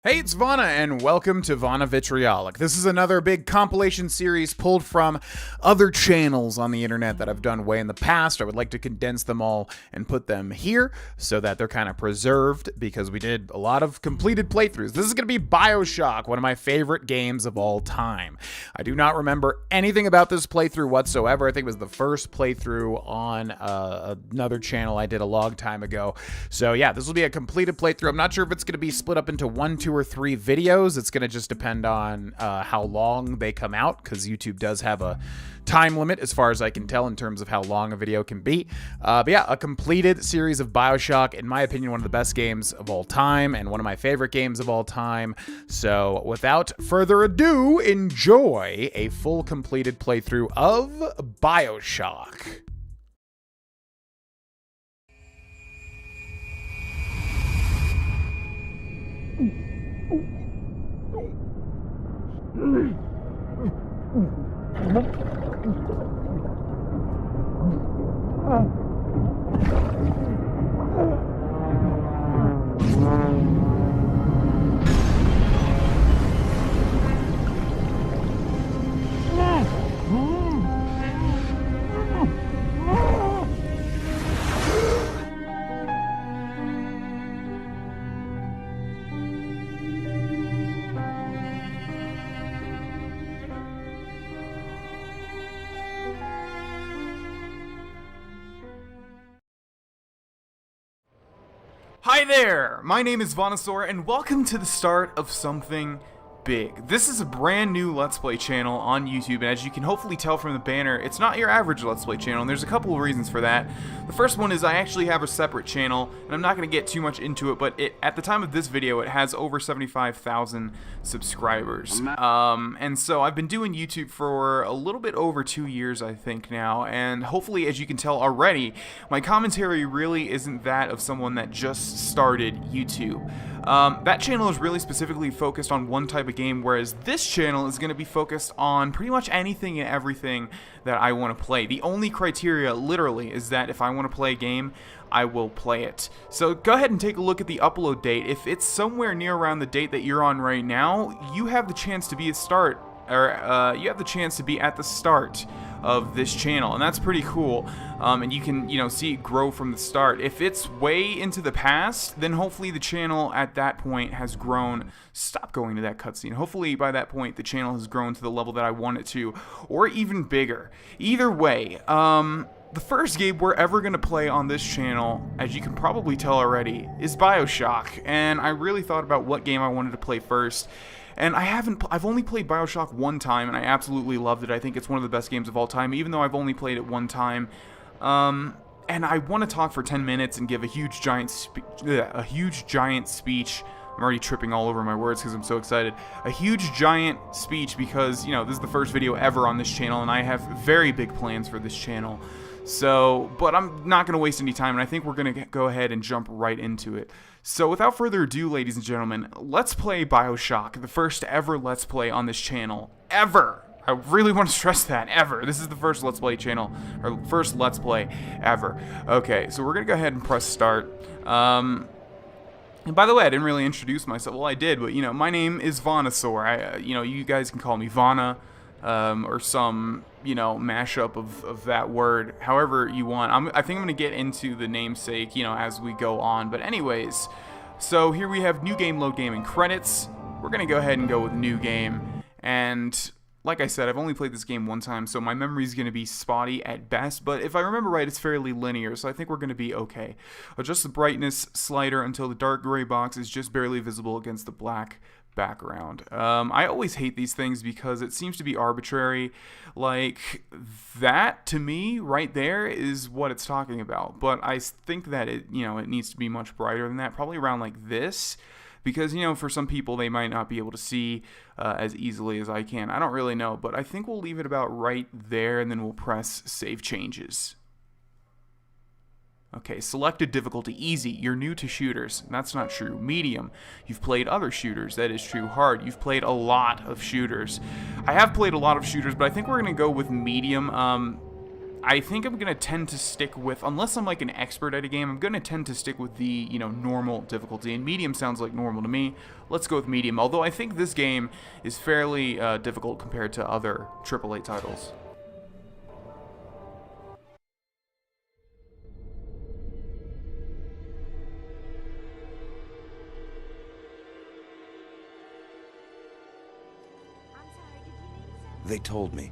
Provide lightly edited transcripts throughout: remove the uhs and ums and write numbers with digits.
Hey, it's Vana, and welcome to Vana Vitriolic. This is another big compilation series pulled from other channels on the internet that I've done way in the past. I would like to condense them all and put them here so that they're kind of preserved, because we did a lot of completed playthroughs. This is going to be BioShock, one of my favorite games of all time. I do not remember anything about this playthrough whatsoever. I think it was the first playthrough on another channel I did a long time ago. So yeah, this will be a completed playthrough. I'm not sure if it's going to be split up into 1, 2, or 3 videos. It's going to just depend on how long they come out, because YouTube does have a time limit as far as I can tell in terms of how long a video can be. But yeah, a completed series of BioShock, in my opinion, one of the best games of all time and one of my favorite games of all time. So without further ado, enjoy a full completed playthrough of BioShock. Hi there, my name is Vonosaur, and welcome to the start of something big. This is a brand new Let's Play channel on YouTube, and as you can hopefully tell from the banner, it's not your average Let's Play channel, and there's a couple of reasons for that. The first one is I actually have a separate channel, and I'm not going to get too much into it, but at the time of this video, it has over 75,000 subscribers. And so I've been doing YouTube for a little bit over 2 years, I think now, and hopefully, as you can tell already, my commentary really isn't that of someone that just started YouTube. That channel is really specifically focused on one type of game, whereas this channel is going to be focused on pretty much anything and everything that I want to play. The only criteria, literally, is that if I want to play a game, I will play it. So go ahead and take a look at the upload date. If it's somewhere near around the date that you're on right now, you have the chance to be you have the chance to be at the start of this channel, and that's pretty cool. And you can, see it grow from the start. If it's way into the past, then hopefully the channel at that point has grown. Stop going to that cutscene. Hopefully by that point the channel has grown to the level that I want it to, or even bigger. Either way, the first game we're ever going to play on this channel, as you can probably tell already, is BioShock, and I really thought about what game I wanted to play first. And I've only played BioShock one time, and I absolutely loved it. I think it's one of the best games of all time, even though I've only played it one time. And I want to talk for 10 minutes and give a huge giant speech. I'm already tripping all over my words because I'm so excited. A huge giant speech because, this is the first video ever on this channel, and I have very big plans for this channel. So, but I'm not going to waste any time, and I think we're going to go ahead and jump right into it. So without further ado, ladies and gentlemen, let's play BioShock, the first ever Let's Play on this channel, ever. I really want to stress that, ever. This is the first Let's Play channel, or first Let's Play ever. Okay, so we're going to go ahead and press start. And by the way, I didn't really introduce myself. Well, I did, but, my name is Vonosaur. You guys can call me Vana, or some, mashup of that word, however you want. I think I'm going to get into the namesake, as we go on. But anyways, so here we have new game, load game, and credits. We're going to go ahead and go with new game. And like I said, I've only played this game one time, so my memory is going to be spotty at best. But if I remember right, it's fairly linear, so I think we're going to be okay. Adjust the brightness slider until the dark gray box is just barely visible against the black background. I always hate these things because it seems to be arbitrary. Like, that to me right there is what it's talking about, but I think that it needs to be much brighter than that, probably around like this, because for some people they might not be able to see as easily as I can. I don't really know, but I think we'll leave it about right there, and then we'll press save changes. Okay, selected difficulty, easy. You're new to shooters. That's not true. Medium, you've played other shooters. That is true. Hard, you've played a lot of shooters. I have played a lot of shooters, but I think we're going to go with medium. I think I'm going to tend to stick with, unless I'm like an expert at a game, I'm going to tend to stick with the, normal difficulty. And medium sounds like normal to me. Let's go with medium. Although I think this game is fairly difficult compared to other AAA titles. They told me.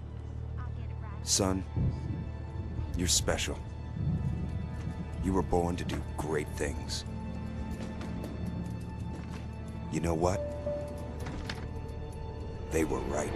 Son, you're special. You were born to do great things. You know what? They were right.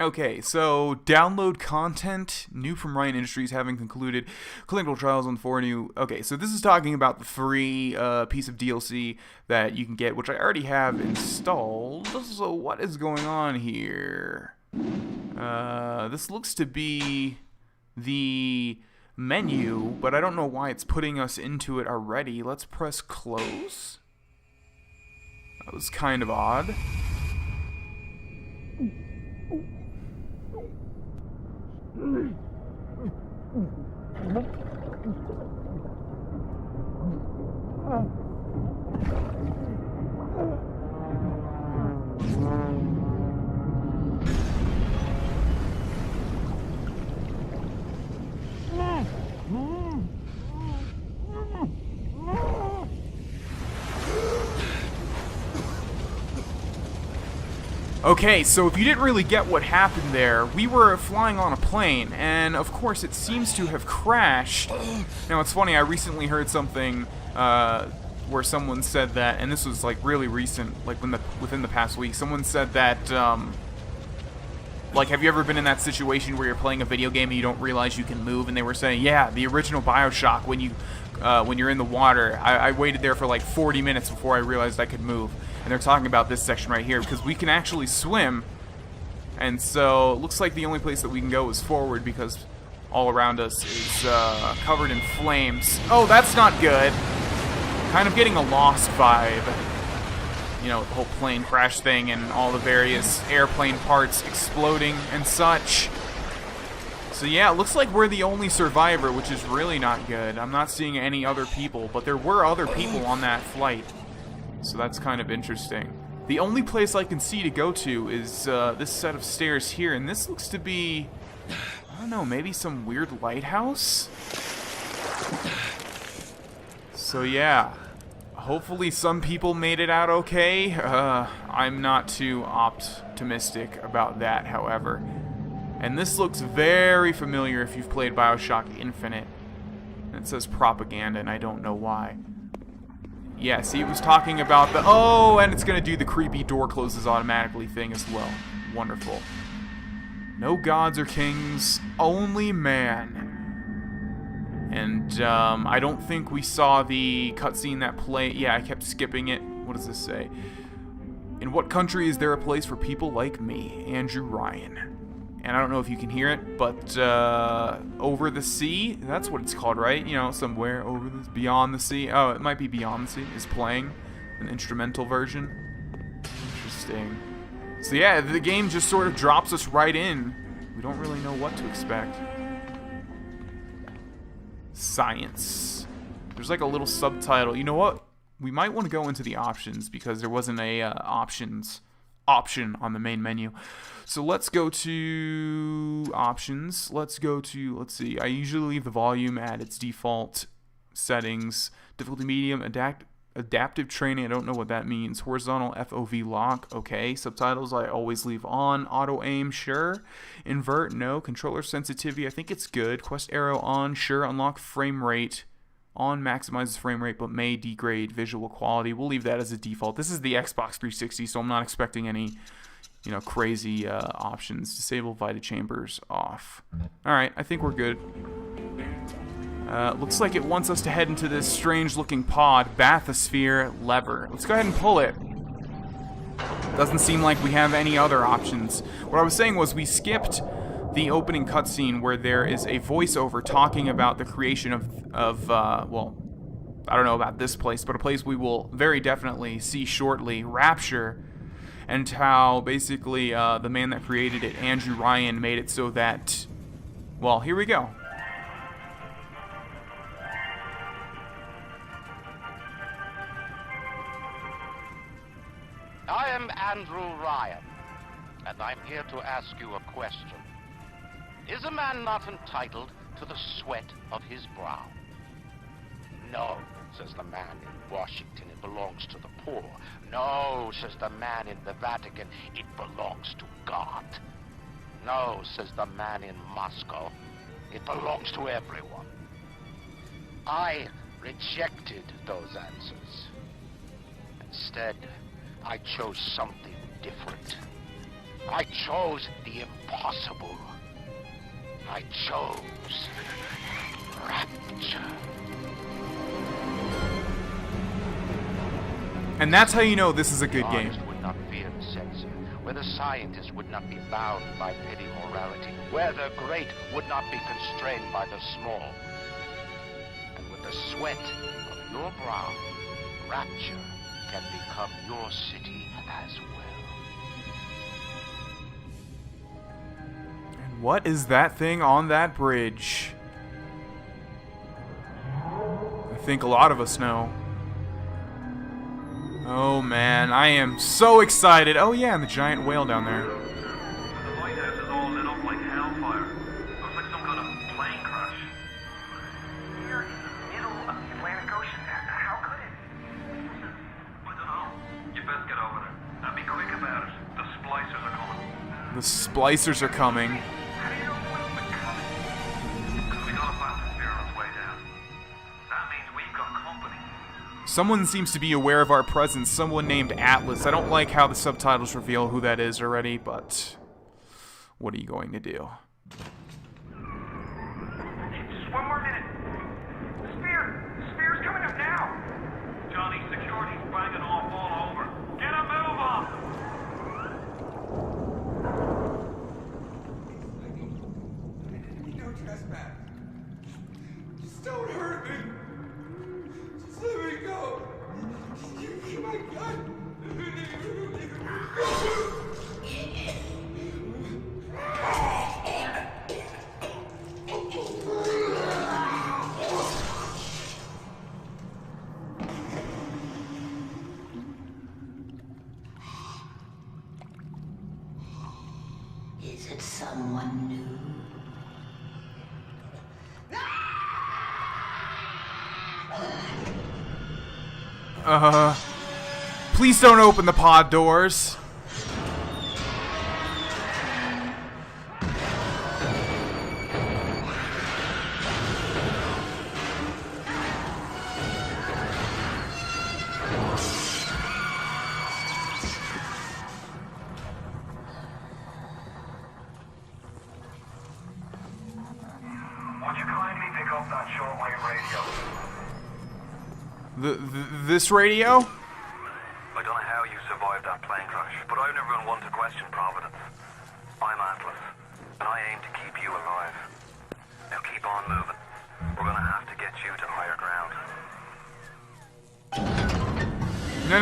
Okay, so download content, new from Ryan Industries, having concluded clinical trials on 4 new... Okay, so this is talking about the free piece of DLC that you can get, which I already have installed. So what is going on here? This looks to be the menu, but I don't know why it's putting us into it already. Let's press close. That was kind of odd. Okay, so if you didn't really get what happened there, we were flying on a plane, and of course it seems to have crashed. Now it's funny, I recently heard something where someone said that, and this was like really recent, like within the past week, someone said that, like, have you ever been in that situation where you're playing a video game and you don't realize you can move? And they were saying, yeah, the original BioShock, when you're in the water, I waited there for like 40 minutes before I realized I could move. And they're talking about this section right here, because we can actually swim, and so it looks like the only place that we can go is forward, because all around us is covered in flames. Oh, that's not good. Kind of getting a Lost vibe. You know, the whole plane crash thing and all the various airplane parts exploding and such. So yeah, it looks like we're the only survivor, which is really not good. I'm not seeing any other people, but there were other people on that flight. So that's kind of interesting. The only place I can see to go to is this set of stairs here, and this looks to be, I don't know, maybe some weird lighthouse? So yeah, hopefully some people made it out okay. I'm not too optimistic about that, however. And this looks very familiar if you've played BioShock Infinite. And it says propaganda, and I don't know why. Yeah, see, it was talking about the... Oh, and it's going to do the creepy door closes automatically thing as well. Wonderful. No gods or kings, only man. And I don't think we saw the cutscene that played... Yeah, I kept skipping it. What does this say? In what country is there a place for people like me, Andrew Ryan? And I don't know if you can hear it, but Over the Sea, that's what it's called, right? You know, somewhere over the... Beyond the Sea. Oh, it might be Beyond the Sea is playing an instrumental version. Interesting. So yeah, the game just sort of drops us right in. We don't really know what to expect. Science. There's like a little subtitle. You know what? We might want to go into the options because there wasn't a option on the main menu. So let's go to options. Let's see. I usually leave the volume at its default settings. Difficulty medium, adaptive training. I don't know what that means. Horizontal FOV lock. Okay. Subtitles I always leave on. Auto aim, sure. Invert, no. Controller sensitivity, I think it's good. Quest arrow on, sure. Unlock frame rate. On maximizes frame rate but may degrade visual quality. We'll leave that as a default. This is the Xbox 360, so I'm not expecting any you know, crazy options. Disable Vita Chambers off. Alright, I think we're good. Looks like it wants us to head into this strange-looking pod, bathysphere lever. Let's go ahead and pull it. Doesn't seem like we have any other options. What I was saying was we skipped the opening cutscene where there is a voiceover talking about the creation of well, I don't know about this place, but a place we will very definitely see shortly, Rapture, and how basically the man that created it, Andrew Ryan, made it so that, well, here we go. I am Andrew Ryan, and I'm here to ask you a question. Is a man not entitled to the sweat of his brow? No, says the man in Washington, it belongs to the poor. No, says the man in the Vatican, it belongs to God. No, says the man in Moscow, it belongs to everyone. I rejected those answers. Instead, I chose something different. I chose the impossible. I chose Rapture. And that's how you know this is a good game. The would not fear the censor, where the scientist would not be bound by petty morality, where the great would not be constrained by the small. And with the sweat of your brow, Rapture can become your city as well. And what is that thing on that bridge? I think a lot of us know. Oh man, I am so excited. Oh yeah, and the giant whale down there. The lighthouse is all lit up like hellfire. Looks like some kind of plane crash. Here in the middle of the Atlantic Ocean. How could it? I don't know. You best get over there. And be quick about it. The splicers are coming. The splicers are coming. How do you know when they're coming? Because we got a bathysphere on its way down. That means we've got company. Someone seems to be aware of our presence. Someone named Atlas. I don't like how the subtitles reveal who that is already, but what are you going to do? Just one more minute. The spear's coming up now. Johnny, security's banging off all over. Get a move on. No trespass. Just don't hurt me. Just let me go. Give me my gun. Is it someone new? Please don't open the pod doors. Would you kindly pick up that shortwave radio? This radio? I don't know how you survived that plane crash, but I've never been one to question Providence. I'm Atlas, and I aim to keep you alive. Now keep on moving. We're gonna have to get you to higher ground. No.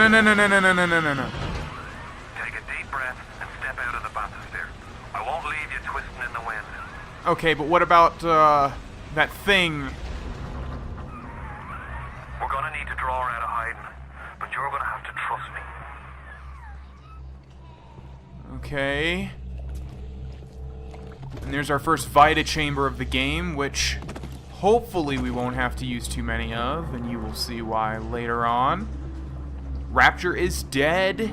Take a deep breath and step out of the bathysphere. I won't leave you twisting in the wind. Okay, but what about that thing? We're gonna need to draw her out of hiding, but you're gonna have to trust me. Okay. And there's our first Vita chamber of the game, which hopefully we won't have to use too many of, and you will see why later on. Rapture is dead.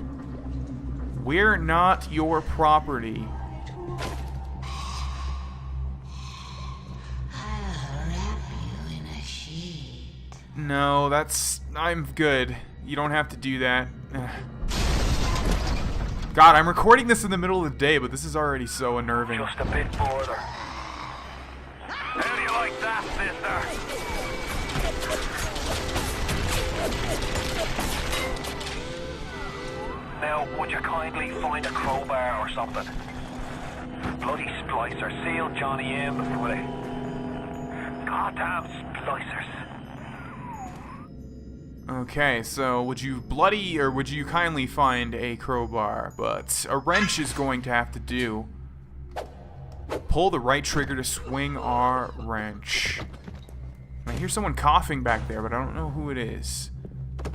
We're not your property. I'll wrap you in a sheet. No, I'm good. You don't have to do that. God, I'm recording this in the middle of the day, but this is already so unnerving. Just a bit further. How do you like that, sister? Now, would you kindly find a crowbar or something? Bloody splicer, seal Johnny in before they... Goddamn splicers. Okay, so would you bloody or would you kindly find a crowbar? But a wrench is going to have to do. Pull the right trigger to swing our wrench. I hear someone coughing back there, but I don't know who it is.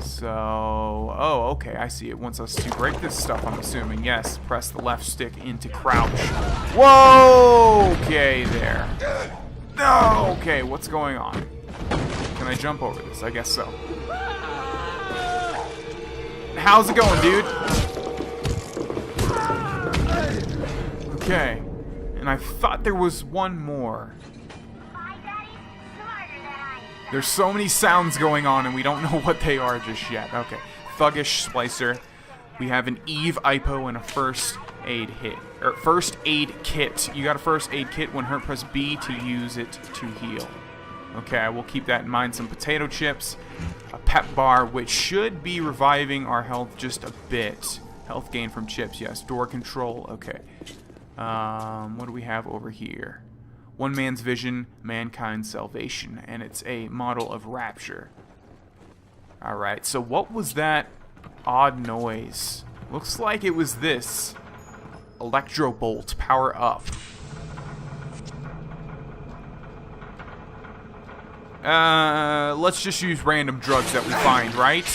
So, oh, okay, I see. It wants us to break this stuff, I'm assuming. Yes, press the left stick into crouch. Whoa! Okay, there. No! Okay, what's going on? Can I jump over this? I guess so. How's it going, dude? Okay. And I thought there was one more. There's so many sounds going on and we don't know what they are just yet. Okay. Thuggish Splicer. We have an Eve IPO and a first aid hit. Or first aid kit. You got a first aid kit when hurt, press B to use it to heal. Okay, I will keep that in mind. Some potato chips. A pep bar, which should be reviving our health just a bit. Health gain from chips, yes. Door control, okay. What do we have over here? One man's vision, mankind's salvation. And it's a model of Rapture. Alright, so what was that odd noise? Looks like it was this. Electro bolt, power up. Let's just use random drugs that we find, right?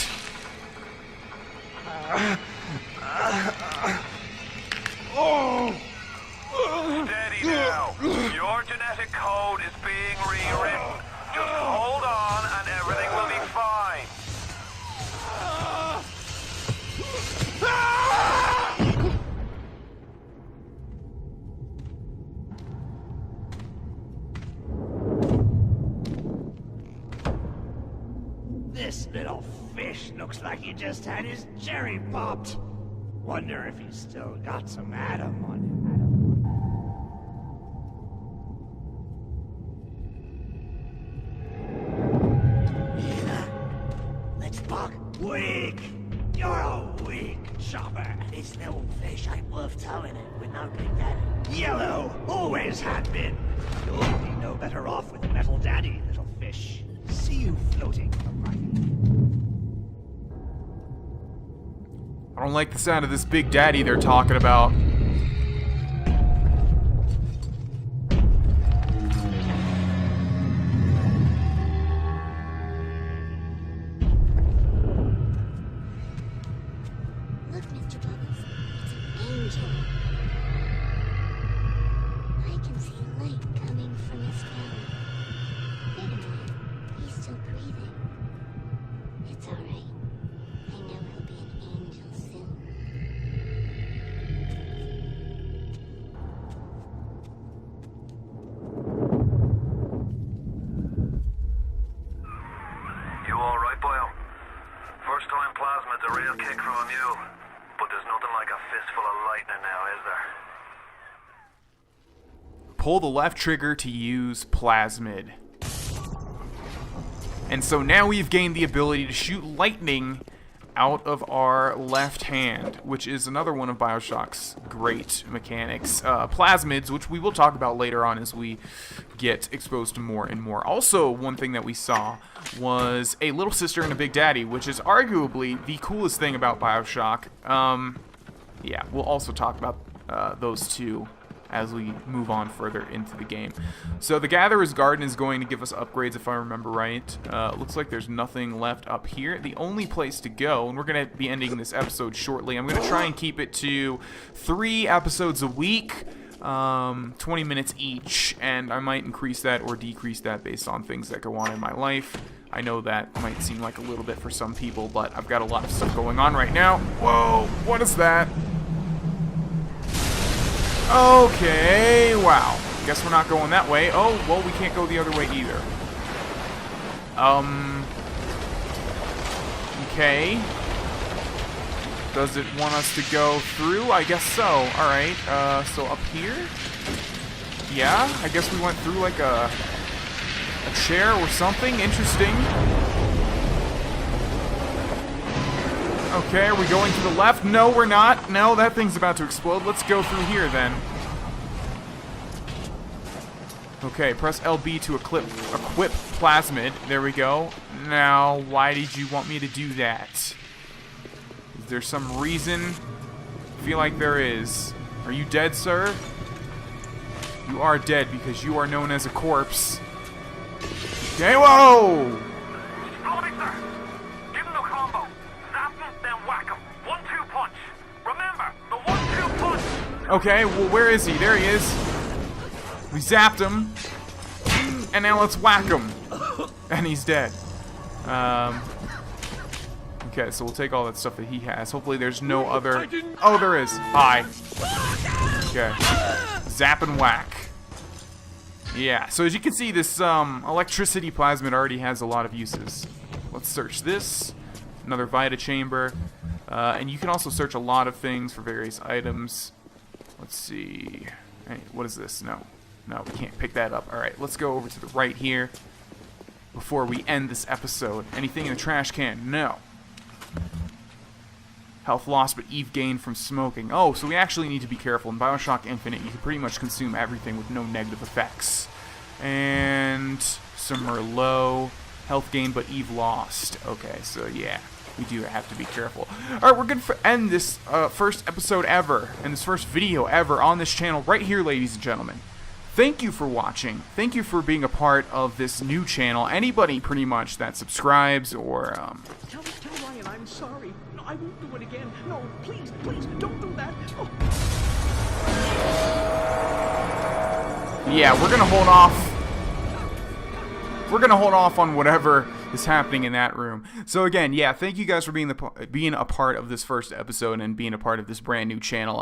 Steady now. Your genetic code is being rewritten. Just hold on and everything will be fine. This little fish looks like he just had his cherry popped. Wonder if he's still got some Adam on him. Let's buck. Weak. You're a weak chopper. This little fish ain't worth towing it with no Big Daddy. Yellow always had been. You'll be no better off with Metal Daddy, little fish. See you floating around. I don't like the sound of this Big Daddy they're talking about. Look, Mr. Bubbles. It's an angel. I can see light coming from his cabin. Wait a minute. He's still breathing. It's alright. I know he'll be an angel soon. You alright, Boyle? First time plasmid's a real kick from a mule. But there's nothing like a fistful of lightning now, is there? Pull the left trigger to use plasmid. And so now we've gained the ability to shoot lightning out of our left hand, which is another one of BioShock's great mechanics. Plasmids, which we will talk about later on as we get exposed to more and more. Also, one thing that we saw was a little sister and a Big Daddy, which is arguably the coolest thing about BioShock. Yeah, we'll also talk about those two as we move on further into the game. So the Gatherer's Garden is going to give us upgrades, if I remember right. Looks like there's nothing left up here. The only place to go, and we're going to be ending this episode shortly, I'm going to try and keep it to 3 episodes a week, 20 minutes each, and I might increase that or decrease that based on things that go on in my life. I know that might seem like a little bit for some people, but I've got a lot of stuff going on right now. Whoa, what is that? Okay, wow. Guess we're not going that way. Oh, well, we can't go the other way either. Okay. Does it want us to go through? I guess so. Alright, so up here? Yeah, I guess we went through like a chair or something. Interesting. Okay, are we going to the left? No, we're not. No, that thing's about to explode. Let's go through here then. Okay, press LB to equip plasmid. There we go. Now, why did you want me to do that? Is there some reason? I feel like there is. Are you dead, sir? You are dead because you are known as a corpse. Okay, whoa! Follow me, sir. Give him the combo. Zap him, then whack him. 1-2 punch. Remember, the 1-2 punch. Okay, well, where is he? There he is. We zapped him. And now let's whack him. And he's dead. Okay, so we'll take all that stuff that he has. Hopefully there's no other... Oh, there is. Hi. Okay. Zap and whack. Yeah, so as you can see, this electricity plasmid already has a lot of uses. Let's search this. Another Vita chamber. And you can also search a lot of things for various items. Let's see. Hey, what is this? No. No, we can't pick that up. Alright, let's go over to the right here before we end this episode. Anything in the trash can? No. Health lost, but Eve gained from smoking. Oh, so we actually need to be careful. In BioShock Infinite, you can pretty much consume everything with no negative effects. And some Merlot. Health gained, but Eve lost. Okay, so yeah, we do have to be careful. Alright, we're going to end this first episode ever, and this first video ever on this channel right here, ladies and gentlemen. Thank you for watching. Thank you for being a part of this new channel. Anybody, pretty much, that subscribes or, Tell Ryan I'm sorry. No, I won't do it again. No, please, don't do that. Oh. Yeah, we're gonna hold off. We're gonna hold off on whatever is happening in that room. So again, yeah, thank you guys for being a part of this first episode and being a part of this brand new channel.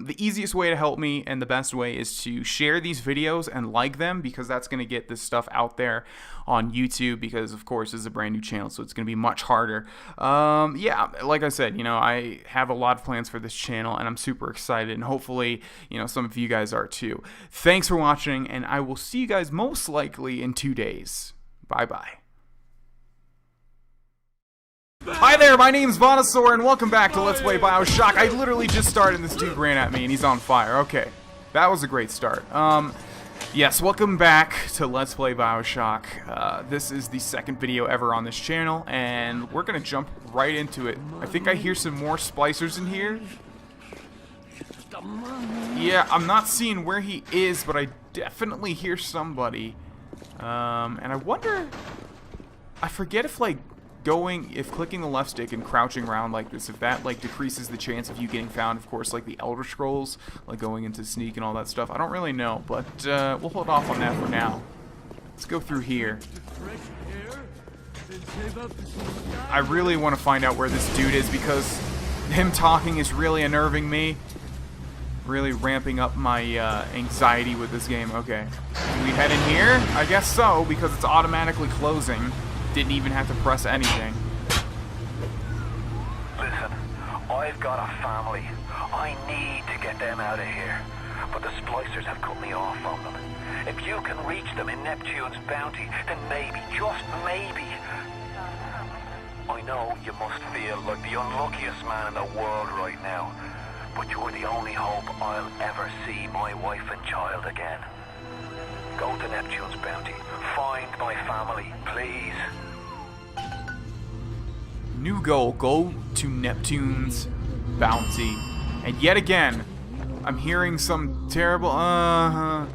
The easiest way to help me and the best way is to share these videos and like them, because that's gonna get this stuff out there on YouTube, because of course this is a brand new channel, so it's gonna be much harder. Yeah, like I said, you know, I have a lot of plans for this channel and I'm super excited, and hopefully, you know, some of you guys are too. Thanks for watching, and I will see you guys most likely in 2 days. Bye-bye. Hi there, my name's Vonosaur, and welcome back to Let's Play BioShock. I literally just started and this dude ran at me and he's on fire. Okay, that was a great start. Yes, welcome back to Let's Play BioShock. This is the second video ever on this channel, and we're gonna jump right into it. I think I hear some more splicers in here. Yeah, I'm not seeing where he is, but I definitely hear somebody. And I wonder, I forget if if clicking the left stick and crouching around like this, if that like decreases the chance of you getting found. Of course, like the Elder Scrolls, like going into sneak and all that stuff. I don't really know, but we'll hold off on that for now. Let's go through here. I really want to find out where this dude is, because him talking is really unnerving me. Really ramping up my anxiety with this game. Okay. Do we head in here? I guess so, because it's automatically closing. Didn't even have to press anything. Listen, I've got a family. I need to get them out of here. But the splicers have cut me off from them. If you can reach them in Neptune's bounty, then maybe, just maybe. I know you must feel like the unluckiest man in the world right now. But you're the only hope I'll ever see my wife and child again. Go to Neptune's bounty. Find my family, please. New goal. Go to Neptune's bounty. And yet again, I'm hearing some terrible, No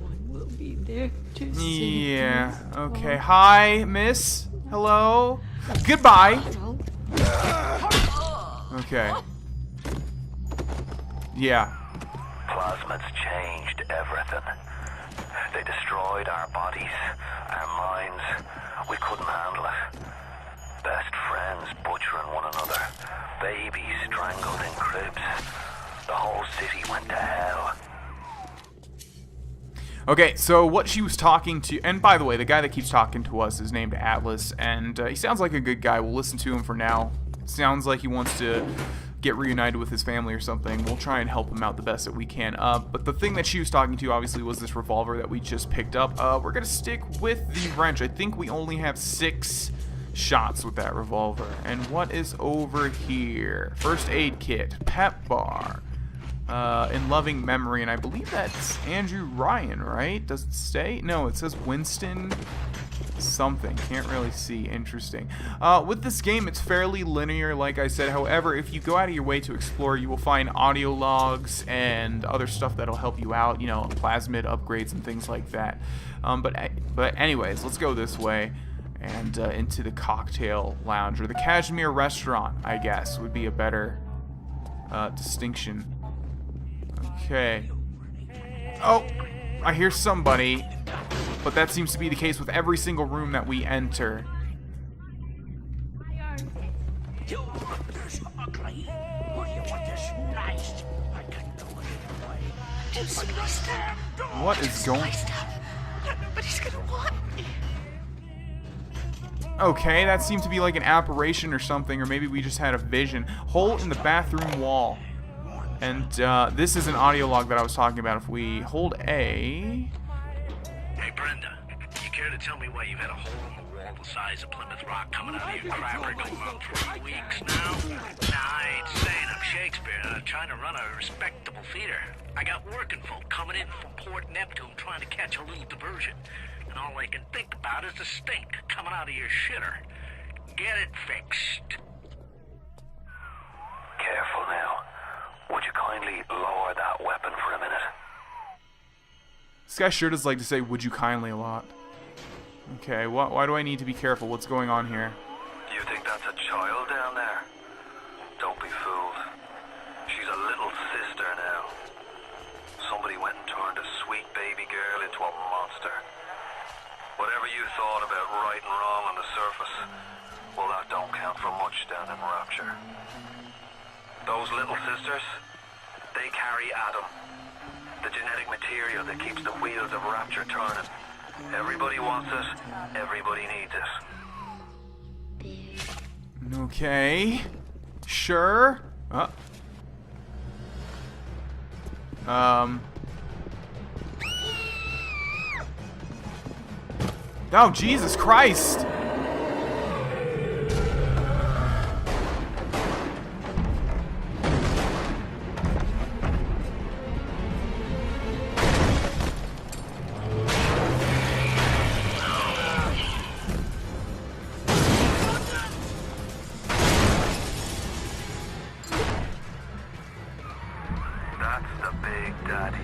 one will be there to see. Yeah, okay. Hi, miss. Hello. Goodbye. Okay. Yeah. Plasmids changed everything. They destroyed our bodies, our minds. We couldn't handle it. Best friends butchering one another. Babies strangled in cribs. The whole city went to hell. Okay, so what she was talking to, and by the way, the guy that keeps talking to us is named Atlas, and he sounds like a good guy. We'll listen to him for now. sounds like he wants to get reunited with his family or something. We'll try and help him out the best that we can. But the thing that she was talking to obviously was this revolver that we just picked up. We're gonna stick with the wrench. I think we only have 6 shots with that revolver. And what is over here? First aid kit, pep bar, in loving memory, and I believe that's Andrew Ryan, right? Does it say? No, it says Winston something. Can't really see. Interesting. With this game, it's fairly linear, like I said. However, if you go out of your way to explore, you will find audio logs and other stuff that'll help you out, you know, plasmid upgrades and things like that. But anyways, let's go this way and into the cocktail lounge, or the Kashmir restaurant, I guess, would be a better distinction. Okay. Oh, I hear somebody. But that seems to be the case with every single room that we enter. You want this ugly? Or you want this nice? I can go either way. Do spliced up. What is going? Nobody's gonna want me. Okay, that seemed to be like an apparition or something, or maybe we just had a vision. Hole in the bathroom wall. And this is an audio log that I was talking about. If we hold A. Hey, Brenda, you care to tell me why you've had a hole in the wall the size of Plymouth Rock coming out of your crapper going on 3 weeks now? Nah, I ain't saying I'm Shakespeare. I'm trying to run a respectable theater. I got working folk coming in from Port Neptune trying to catch a little diversion. And all I can think about is the stink coming out of your shitter. Get it fixed. Careful now. Would you kindly lower that weapon for a minute? This guy sure does like to say, "Would you kindly" a lot. Okay, why do I need to be careful? What's going on here? You think that's a child down there? Don't be fooled. She's a little sister now. Somebody went and turned a sweet baby girl into a monster. Whatever you thought about right and wrong on the surface, well, that don't count for much down in Rapture. Those little sisters, they carry Adam, the genetic material that keeps the wheels of Rapture turning. Everybody wants it, everybody needs it. Okay. Sure. Oh, Jesus Christ! That's the Big Daddy.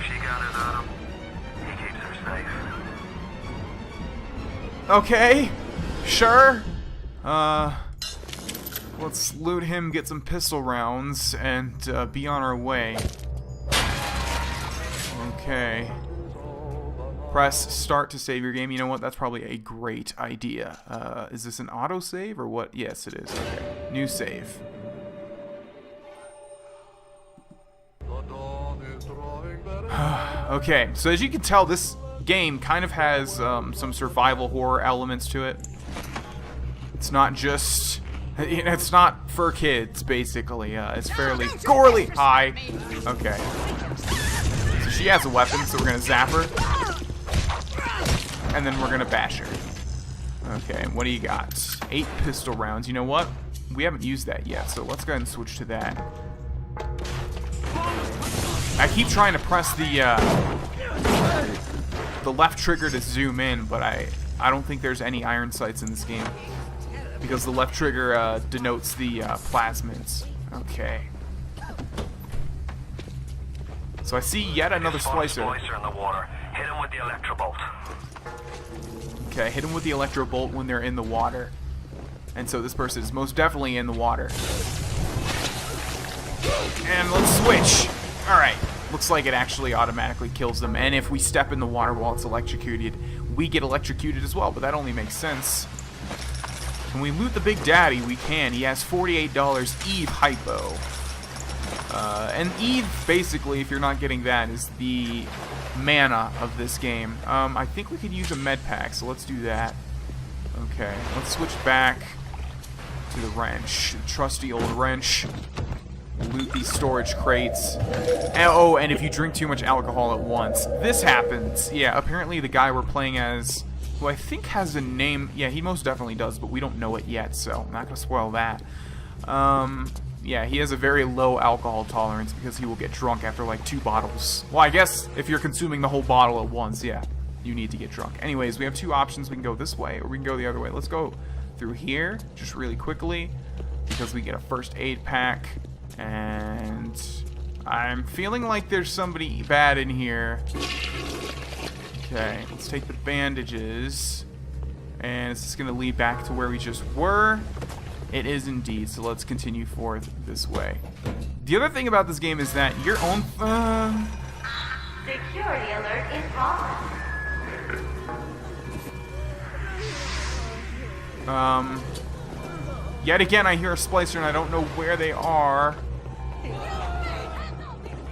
She got his Adam. He keeps her safe. Okay, sure. Let's loot him, get some pistol rounds, and be on our way. Okay. Press start to save your game. You know what? That's probably a great idea. Is this an autosave or what? Yes, it is. Okay. New save. Okay, so as you can tell, this game kind of has some survival horror elements to it. It's not just, it's not for kids, basically. It's fairly gorely. Hi. Okay. So she has a weapon, so we're gonna zap her, and then we're gonna bash her. Okay, what do you got? 8 pistol rounds. You know what? We haven't used that yet, so let's go ahead and switch to that. I keep trying to press the left trigger to zoom in, but I don't think there's any iron sights in this game because the left trigger denotes the plasmids. Okay. So I see yet another splicer. Splicer in the water. Hit him with the electrobolt. Okay, hit him with the electrobolt when they're in the water. And so this person is most definitely in the water. And let's switch. Alright, looks like it actually automatically kills them, and if we step in the water while it's electrocuted, we get electrocuted as well, but that only makes sense. Can we loot the Big Daddy? We can. He has $48 Eve Hypo. And Eve, basically, if you're not getting that, is the mana of this game. I think we could use a med pack, so let's do that. Okay, let's switch back to the wrench. Trusty old wrench. Loot these storage crates. Oh, and if you drink too much alcohol at once, this happens. Yeah, apparently the guy we're playing as, who I think has a name, yeah, he most definitely does, but we don't know it yet, so I'm not going to spoil that. Yeah, he has a very low alcohol tolerance because he will get drunk after like 2 bottles. Well, I guess if you're consuming the whole bottle at once, yeah, you need to get drunk. Anyways, we have 2 options. We can go this way or we can go the other way. Let's go through here just really quickly because we get a first aid pack. And I'm feeling like there's somebody bad in here. Okay, let's take the bandages. And is this going to lead back to where we just were? It is indeed, so let's continue forth this way. The other thing about this game is that your own... Security alert is on. Yet again, I hear a splicer and I don't know where they are.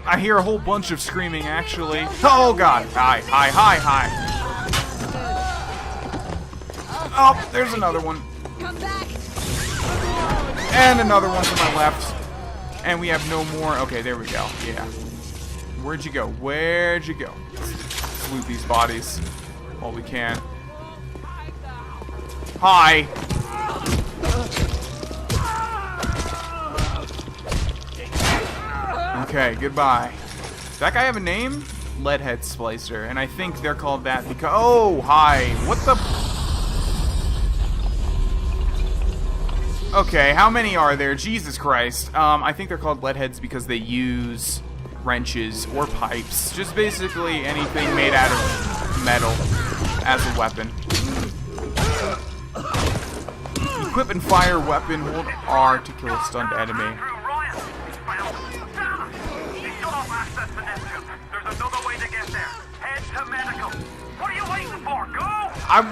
I hear a whole bunch of screaming, actually. Oh, God. Hi, hi, hi, hi. Oh, there's another one. And another one to my left. And we have no more. Okay, there we go. Yeah. Where'd you go? Where'd you go? Let's loot these bodies while we can. Hi. Okay, goodbye. Does that guy have a name? Leadhead Splicer. And I think they're called that because... Oh, hi. What the... Okay, how many are there? Jesus Christ. I think they're called leadheads because they use wrenches or pipes. Just basically anything made out of metal as a weapon. Equip and fire weapon. Hold R to kill a stunned enemy.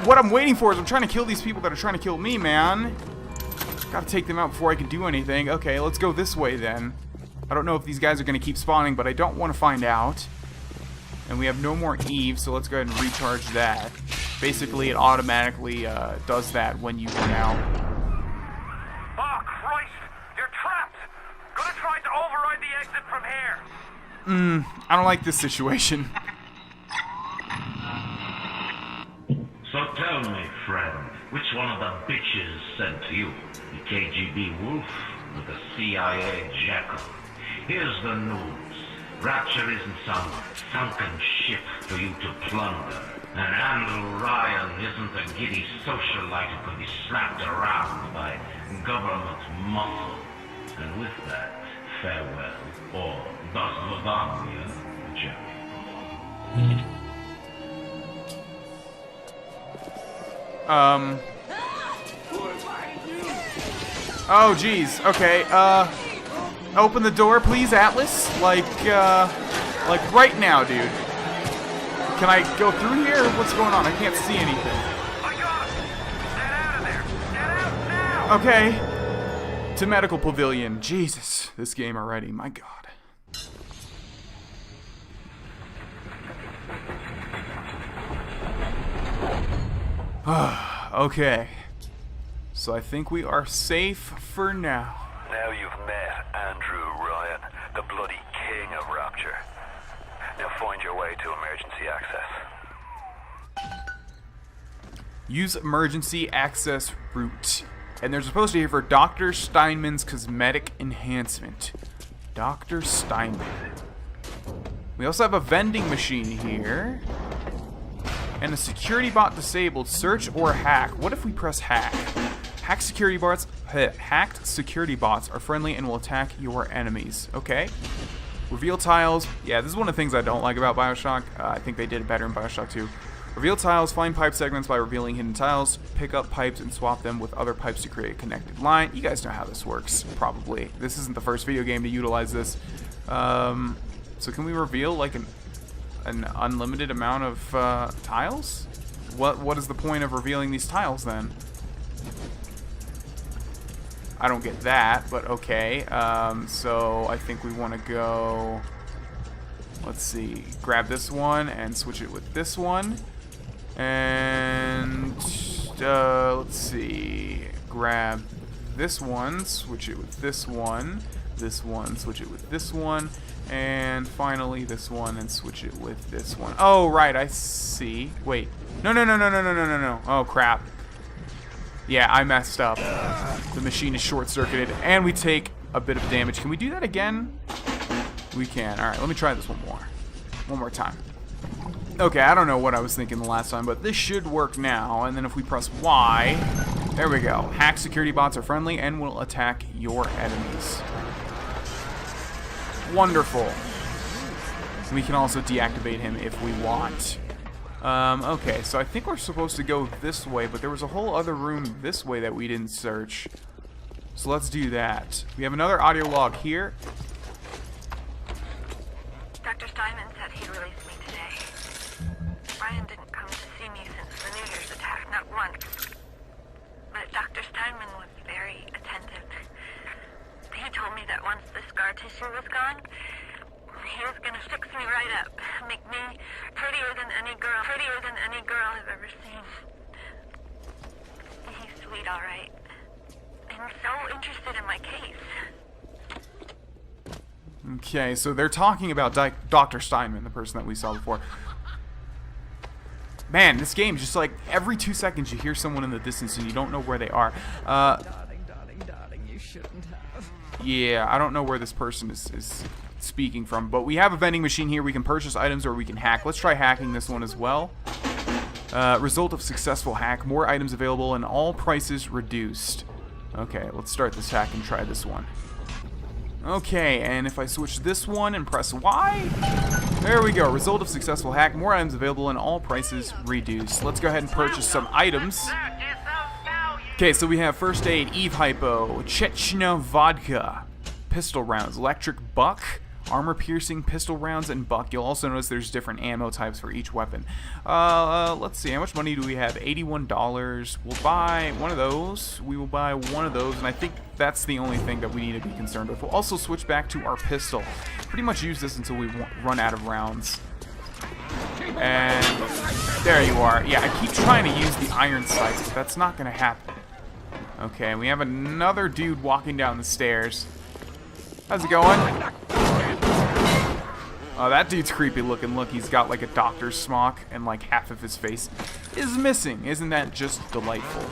What I'm waiting for is I'm trying to kill these people that are trying to kill me, man. Gotta take them out before I can do anything. Okay, let's go this way then. I don't know if these guys are gonna keep spawning, but I don't want to find out. And we have no more Eve, so let's go ahead and recharge that. Basically, it automatically does that when you run out. Oh, Christ! You're trapped! Gonna try to override the exit from here! I don't like this situation. So tell me, friend, which one of the bitches sent you? The KGB wolf or the CIA jackal? Here's the news. Rapture isn't some sunken ship for you to plunder. And Andrew Ryan isn't a giddy socialite who can be slapped around by government muscle. And with that, farewell, or das Lavanya, Jerry. Oh, geez. Okay, open the door, please, Atlas. Like right now, dude. Can I go through here? What's going on? I can't see anything. Get out of there! Get out now! Okay. To medical pavilion. Jesus, this game already. My God. Okay. So I think we are safe for now. Now you've met Andrew Ryan, the bloody king of Rapture. Now find your way to emergency access. Use emergency access route. And they're supposed to be here for Dr. Steinman's cosmetic enhancement. Dr. Steinman. We also have a vending machine here. And a security bot disabled. Search or hack. What if we press hack? Hacked security bots are friendly and will attack your enemies. Okay. Reveal tiles. Yeah, this is one of the things I don't like about BioShock. I think they did it better in BioShock 2. Reveal tiles. Find pipe segments by revealing hidden tiles. Pick up pipes and swap them with other pipes to create a connected line. You guys know how this works, probably. This isn't the first video game to utilize this. So can we reveal like an unlimited amount of tiles? What is the point of revealing these tiles then? I don't get that, but okay. So I think we want to go, let's see, grab this one and switch it with this one. And let's see, grab this one, switch it with this one, switch it with this one, and finally this one, and switch it with this one. Oh, right, I see. Wait. No. Oh, crap. Yeah, I messed up. The machine is short-circuited, and we take a bit of damage. Can we do that again? We can. All right, let me try this one more time. Okay, I don't know what I was thinking the last time, but this should work now. And then if we press Y, there we go. Hack security bots are friendly and will attack your enemies. Wonderful. We can also deactivate him if we want. Okay, so I think we're supposed to go this way, but there was a whole other room this way that we didn't search. So let's do that. We have another audio log here. Dr. Steinman said he'd release me today. Brian didn't come to see me since the New Year's attack, not once. But Dr. Steinman was very attentive. He told me that once the scar tissue was gone, he was gonna fix me right up. Make me prettier than any girl I've ever seen. He's sweet, all right. I'm so interested in my case. Okay, so they're talking about Dr. Steinman, the person that we saw before. Man, this game, just like every 2 seconds you hear someone in the distance and you don't know where they are. Darling, you shouldn't have. Yeah, I don't know where this person is speaking from, but we have a vending machine here. We can purchase items or we can hack. Let's try hacking this one as well. Result of successful hack. More items available and all prices reduced. Okay, let's start this hack and try this one. Okay, and if I switch this one and press Y, there we go. Result of successful hack. More items available and all prices reduced. Let's go ahead and purchase some items. Okay, so we have first aid, Eve Hypo, Chechnya Vodka, pistol rounds, electric buck, armor piercing pistol rounds, and buck. You'll also notice there's different ammo types for each weapon. Let's see, how much money do we have? $81. We'll buy one of those. We will buy one of those, and I think that's the only thing that we need to be concerned with. We'll also switch back to our pistol. Pretty much use this until we run out of rounds. And there you are. Yeah, I keep trying to use the iron sights, but that's not going to happen. Okay, we have another dude walking down the stairs. How's it going? Oh, that dude's creepy looking. Look, he's got like a doctor's smock and like half of his face is missing. Isn't that just delightful?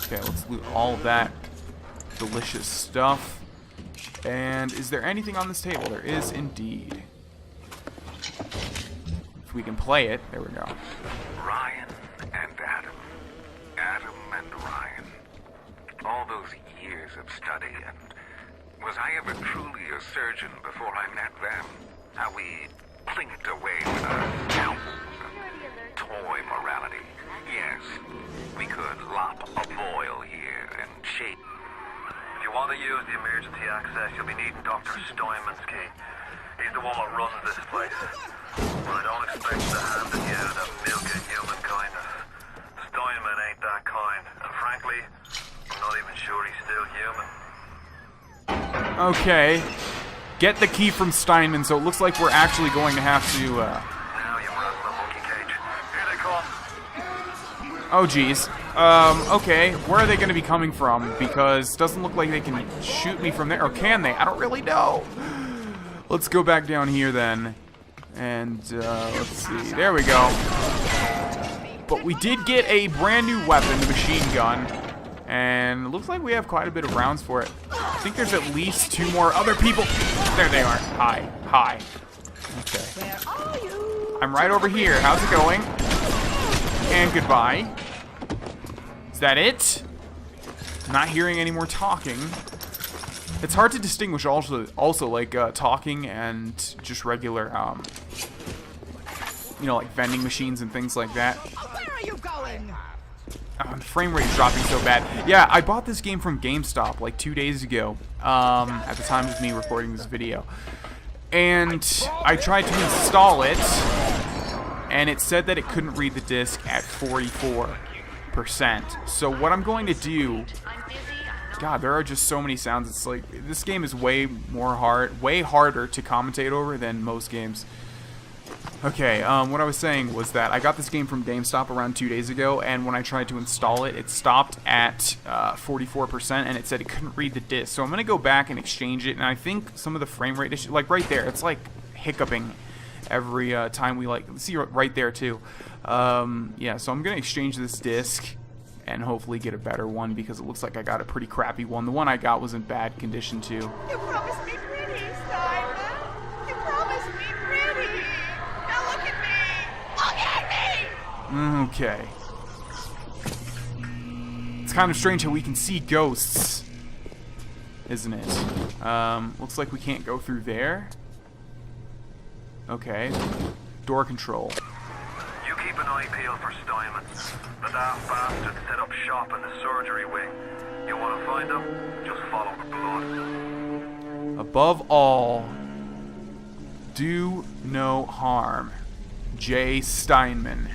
Okay, let's loot all of that delicious stuff. And is there anything on this table? There is indeed. If we can play it, there we go. Ryan and Adam. Adam and Ryan. All those years of study, and was I ever truly a surgeon before I met them? How we plinked away with our scalpels and toy morality. Yes, we could lop a boil here and shape. If you want to use the emergency access, you'll be needing Dr. Steinman's key. He's the one that runs this place. But I don't expect to hand it you the milk of human kindness. Steinman ain't that kind, and frankly, I'm not even sure he's still human. Okay. Get the key from Steinman, so it looks like we're actually going to have to, Now you've run the monkey cage. Here they come. Oh, geez. Okay. Where are they going to be coming from? Because it doesn't look like they can shoot me from there. Or can they? I don't really know. Let's go back down here, then. And, let's see. There we go. But we did get a brand new weapon, the machine gun. And it looks like we have quite a bit of rounds for it. I think there's at least 2 more other people. There they are. Hi. Hi. Okay. Where are you? I'm right over here. How's it going? And goodbye. Is that it? Not hearing any more talking. It's hard to distinguish also like talking and just regular, you know, like vending machines and things like that. Where are you going? Oh, the frame rate is dropping so bad. Yeah, I bought this game from GameStop like 2 days ago, at the time of me recording this video. And I tried to install it, and it said that it couldn't read the disc at 44%. So what I'm going to do... God, there are just so many sounds. It's like, this game is way harder to commentate over than most games. Okay, what I was saying was that I got this game from GameStop around 2 days ago, and when I tried to install it, it stopped at 44%, and it said it couldn't read the disc. So I'm going to go back and exchange it, and I think some of the frame rate issues, like right there, it's like hiccuping every time we see right there too. Yeah, so I'm going to exchange this disc and hopefully get a better one, because it looks like I got a pretty crappy one. The one I got was in bad condition too. You promised me pretty, Steinman. You promised me pretty. Now look at me. Look at me. Okay. It's kind of strange how we can see ghosts, isn't it? Looks like we can't go through there. Okay. Door control. You keep an eye peeled for Steinman. The daft bastard set up shop in the surgery wing. You want to find him? Just follow the blood. Above all, do no harm. J. Steinman.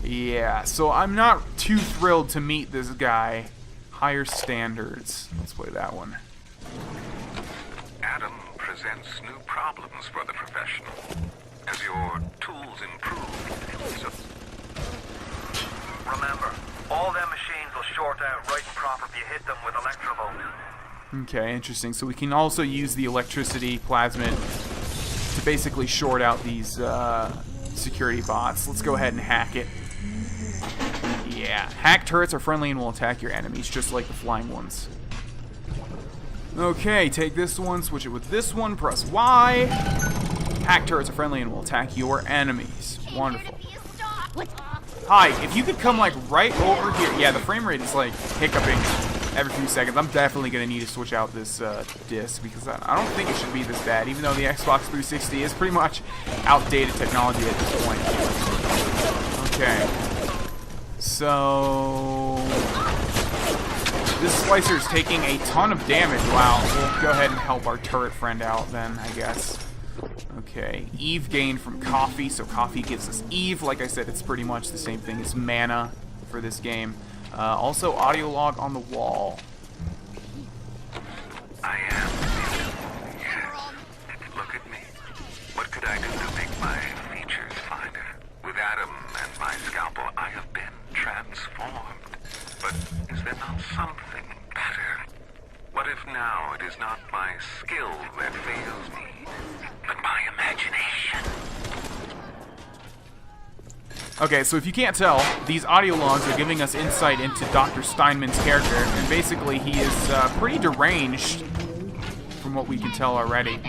Yeah, so I'm not too thrilled to meet this guy. Higher standards. Let's play that one. Adam presents new problems for the professional. As your tools improve, so... Remember, all them machines will short out right and proper if you hit them with electrovolts. Okay, interesting. So we can also use the electricity plasmid to basically short out these security bots. Let's go ahead and hack it. Yeah, hack turrets are friendly and will attack your enemies, just like the flying ones. Okay, take this one, switch it with this one, press Y. Hack turrets are friendly and will attack your enemies. Wonderful. Hi, if you could come like right over here. Yeah, the frame rate is like hiccuping every few seconds. I'm definitely going to need to switch out this disc, because I don't think it should be this bad, even though the Xbox 360 is pretty much outdated technology at this point. Okay. So... this slicer is taking a ton of damage. Wow, we'll go ahead and help our turret friend out then, I guess. Okay, Eve gained from coffee, so coffee gives us Eve. Like I said, it's pretty much the same thing as mana for this game. Also, audio log on the wall. I am. Look at me. What could I do to make my features finer? With Adam and my scalpel, I have been transformed. But is there not something better? What if now it is not my skill that fails me, but my imagination? Okay, so if you can't tell, these audio logs are giving us insight into Dr. Steinman's character, and basically he is pretty deranged, from what we can tell already.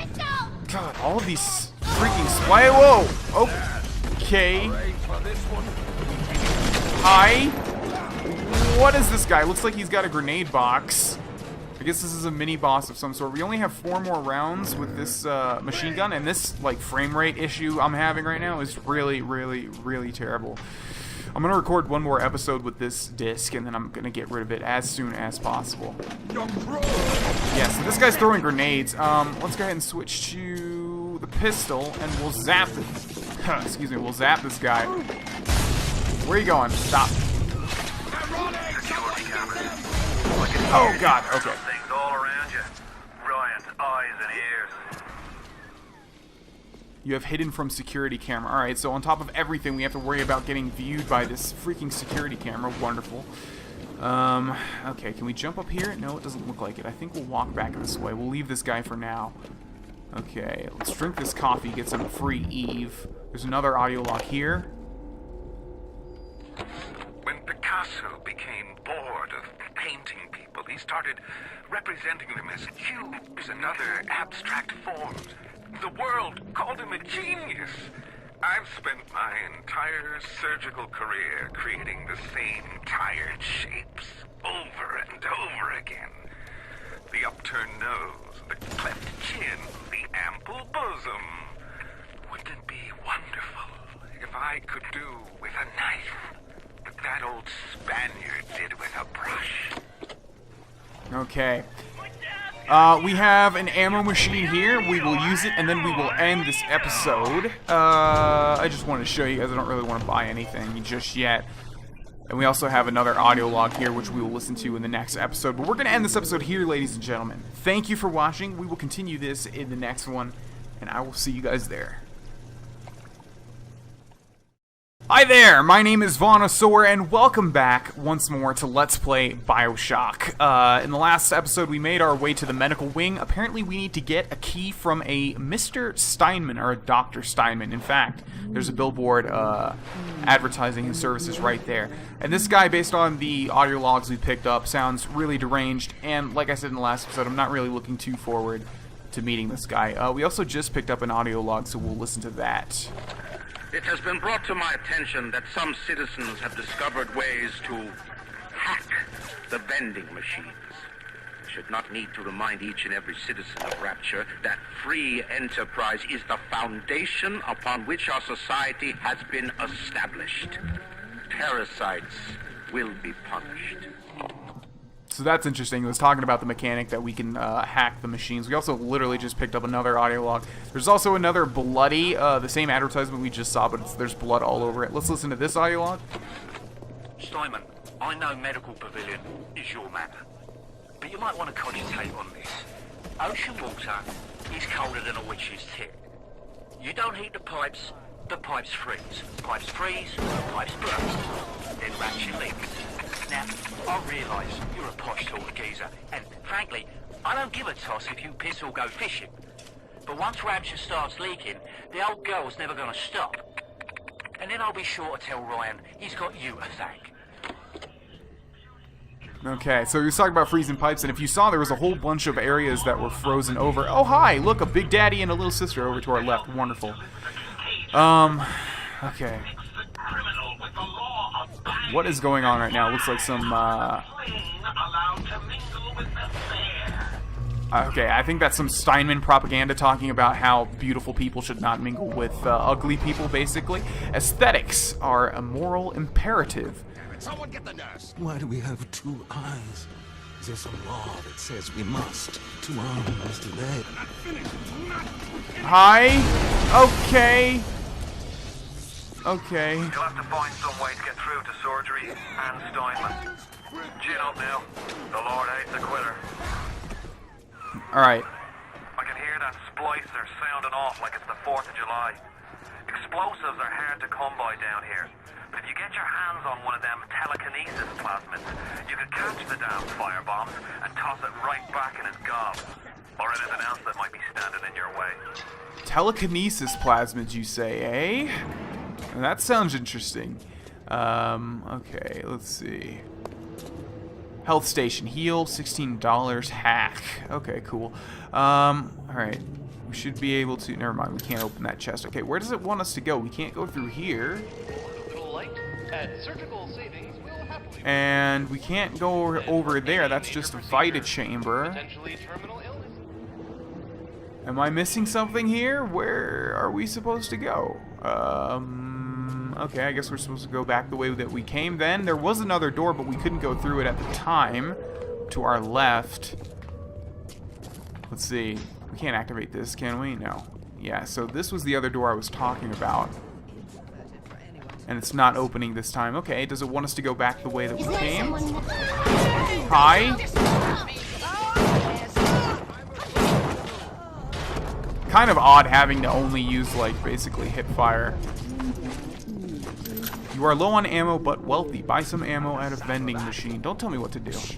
God, all of these freaking splay. Whoa! Okay. Hi. What is this guy? Looks like he's got a grenade box. I guess this is a mini boss of some sort. We only have 4 more rounds with this machine gun, and this like frame rate issue I'm having right now is really, really, really terrible. I'm gonna record one more episode with this disc, and then I'm gonna get rid of it as soon as possible. Yeah, so this guy's throwing grenades. Let's go ahead and switch to the pistol, and we'll zap it. Excuse me, we'll zap this guy. Where are you going? Stop. Oh God. Okay. Things all around you. Ryan's eyes and ears. You have hidden from security camera. Alright, so on top of everything, we have to worry about getting viewed by this freaking security camera. Wonderful. Okay, can we jump up here? No, it doesn't look like it. I think we'll walk back this way. We'll leave this guy for now. Okay, let's drink this coffee, get some free Eve. There's another audio log here. When Picasso became bored of painting people, he started representing them as cubes and other abstract forms. The world called him a genius. I've spent my entire surgical career creating the same tired shapes over and over again. The upturned nose, the cleft chin, the ample bosom. Wouldn't it be wonderful if I could do with a knife what that old Spaniard did with a brush? Okay. We have an ammo machine here. We will use it, and then we will end this episode. I just wanted to show you guys. I don't really want to buy anything just yet. And we also have another audio log here, which we will listen to in the next episode. But we're going to end this episode here, ladies and gentlemen. Thank you for watching. We will continue this in the next one, and I will see you guys there. Hi there, my name is Vonosaur, and welcome back once more to Let's Play BioShock. In the last episode, we made our way to the medical wing. Apparently, we need to get a key from a Mr. Steinman, or a Dr. Steinman. In fact, there's a billboard advertising his services right there. And this guy, based on the audio logs we picked up, sounds really deranged, and like I said in the last episode, I'm not really looking too forward to meeting this guy. We also just picked up an audio log, so we'll listen to that. It has been brought to my attention that some citizens have discovered ways to hack the vending machines. I should not need to remind each and every citizen of Rapture that free enterprise is the foundation upon which our society has been established. Parasites will be punished. So that's interesting. It was talking about the mechanic that we can hack the machines. We also literally just picked up another audio log. There's also another bloody, the same advertisement we just saw, but there's blood all over it. Let's listen to this audio log. Steinman, I know medical pavilion is your matter, but you might want to cogitate on this. Ocean water is colder than a witch's tit. You don't heat the pipes freeze. Pipes freeze, pipes burst. Then Rapture leaks. Now, I realise you're a posh sort of geezer, and frankly, I don't give a toss if you piss or go fishing. But once Rapture starts leaking, the old girl's never going to stop. And then I'll be sure to tell Ryan he's got you to thank. Okay, so he was talking about freezing pipes, and if you saw, there was a whole bunch of areas that were frozen over. Oh, hi! Look, a Big Daddy and a little sister over to our left. Wonderful. Okay. What is going on right now? Looks like some, okay, I think that's some Steinman propaganda talking about how beautiful people should not mingle with ugly people, basically. Aesthetics are a moral imperative. Someone get the nurse. Why do we have two eyes? Is there some law that says we must? Two arms today. Hi? Okay. Okay. You'll have to find some way to get through to surgery and Steinman. Chin up now. The Lord hates a quitter. Alright. I can hear that splicer sounding off like it's the 4th of July. Explosives are hard to come by down here. But if you get your hands on one of them telekinesis plasmids, you can catch the damn firebombs and toss it right back in his gob. Or anything else that might be standing in your way. Telekinesis plasmids, you say, eh? That sounds interesting. Okay, let's see. Health station, heal, $16, hack. Okay, cool. Alright. We should be able to... Never mind, we can't open that chest. Okay, where does it want us to go? We can't go through here. And we can't go over there. That's just a Vita chamber. Am I missing something here? Where are we supposed to go? Okay, I guess we're supposed to go back the way that we came then. There was another door, but we couldn't go through it at the time. To our left. Let's see. We can't activate this, can we? No. Yeah, so this was the other door I was talking about. And it's not opening this time. Okay, does it want us to go back the way that we came? Hi? Kind of odd having to only use, like, basically hip fire. You are low on ammo, but wealthy. Buy some ammo at a vending machine. Don't tell me what to do. The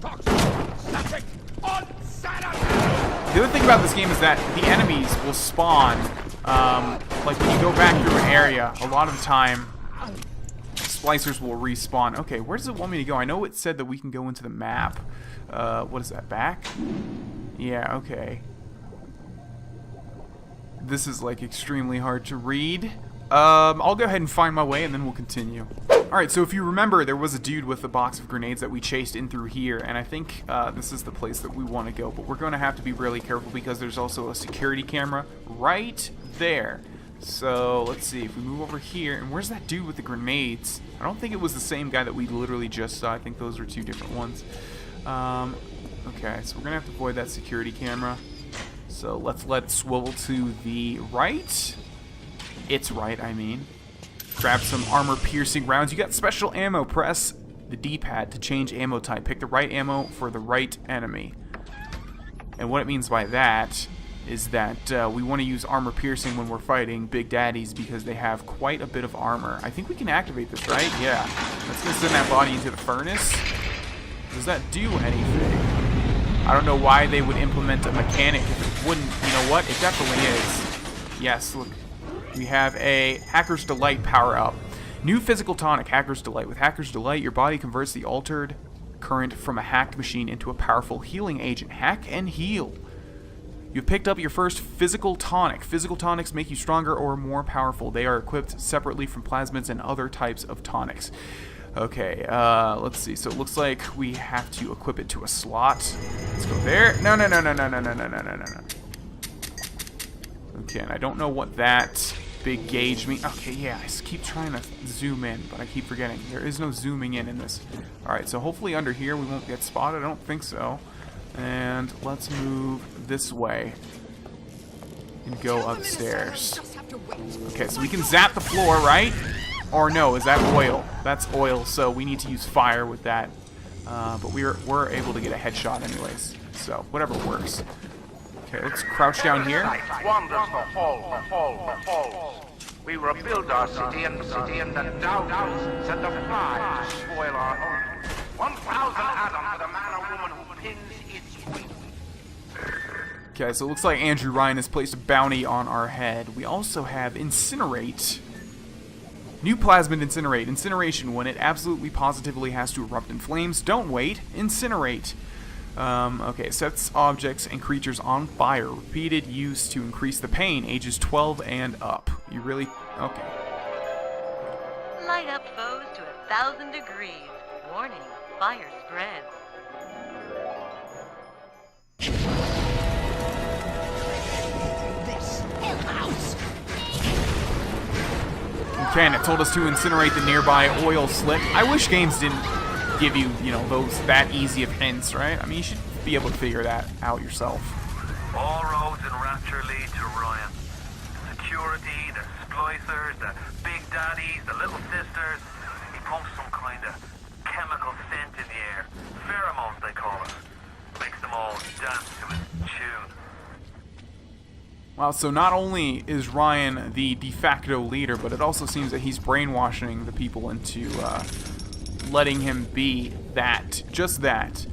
other thing about this game is that the enemies will spawn. Like, when you go back through an area, a lot of the time, splicers will respawn. Okay, where does it want me to go? I know it said that we can go into the map. What is that, back? Yeah, okay. This is, like, extremely hard to read. I'll go ahead and find my way, and then we'll continue. Alright, so if you remember, there was a dude with a box of grenades that we chased in through here, and I think this is the place that we want to go, but we're going to have to be really careful because there's also a security camera right there. So, let's see, if we move over here, and where's that dude with the grenades? I don't think it was the same guy that we literally just saw. I think those were two different ones. Okay, so we're going to have to avoid that security camera. So, let's let it swivel to the right. It's right, I mean. Grab some armor-piercing rounds. You got special ammo. Press the D-pad to change ammo type. Pick the right ammo for the right enemy. And what it means by that is that we want to use armor piercing when we're fighting Big Daddies because they have quite a bit of armor. I think we can activate this, right? Yeah. Let's go send that body into the furnace. Does that do anything? I don't know why they would implement a mechanic if it wouldn't. You know what? It definitely is. Yes, look. We have a Hacker's Delight power-up. New physical tonic, Hacker's Delight. With Hacker's Delight, your body converts the altered current from a hacked machine into a powerful healing agent. Hack and heal. You've picked up your first physical tonic. Physical tonics make you stronger or more powerful. They are equipped separately from plasmids and other types of tonics. Okay, let's see. So it looks like we have to equip it to a slot. Let's go there. No. Okay, and I don't know what that big gauge means. Okay, yeah, I keep trying to zoom in, but I keep forgetting. There is no zooming in this. Alright, so hopefully under here we won't get spotted. I don't think so. And let's move this way and go upstairs. Okay, so we can zap the floor, right? Or no, is that oil? That's oil, so we need to use fire with that. But we're able to get a headshot anyways, so whatever works. Okay, let's crouch down here. Wanders the falls. We rebuild our city and the doubters set the fire to spoil our home. 1,000 atoms for the man or woman who pins its wings. Okay, so it looks like Andrew Ryan has placed a bounty on our head. We also have Incinerate. New plasmid Incinerate. Incineration, when it absolutely positively has to erupt in flames. Don't wait. Incinerate. Okay, sets objects and creatures on fire. Repeated use to increase the pain. Ages 12 and up. You really... Okay. Light up foes to 1,000 degrees. Warning, fire spreads. Okay, and it told us to incinerate the nearby oil slick. I wish games didn't give you, that easy of hints, right? I mean, you should be able to figure that out yourself. All roads in Rapture lead to Ryan. Security, the splicers, the big daddies, the little sisters. He pumps some kind of chemical scent in the air. Pheromones, they call it. Makes them all dance to his tune. Wow, so not only is Ryan the de facto leader, but it also seems that he's brainwashing the people into letting him be that. Just that.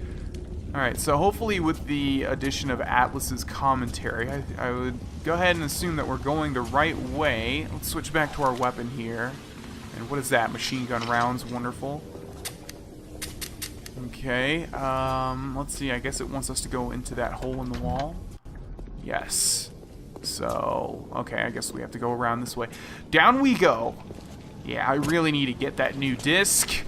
Alright, so hopefully with the addition of Atlas's commentary, I would go ahead and assume that we're going the right way. Let's switch back to our weapon here. And what is that? Machine gun rounds. Wonderful. Okay, let's see. I guess it wants us to go into that hole in the wall. Yes. So, okay, I guess we have to go around this way. Down we go. Yeah, I really need to get that new disc.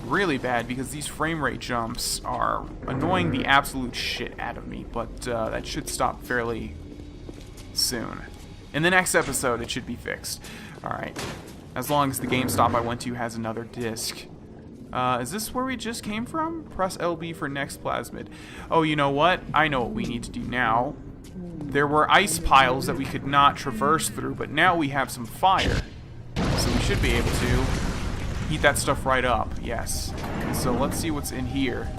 Really bad, because these frame rate jumps are annoying the absolute shit out of me. But that should stop fairly soon. In the next episode, it should be fixed. Alright. As long as the GameStop I went to has another disc. Is this where we just came from? Press LB for next plasmid. Oh, you know what? I know what we need to do now. There were ice piles that we could not traverse through, but now we have some fire. So we should be able to heat that stuff right up. Yes. So let's see what's in here.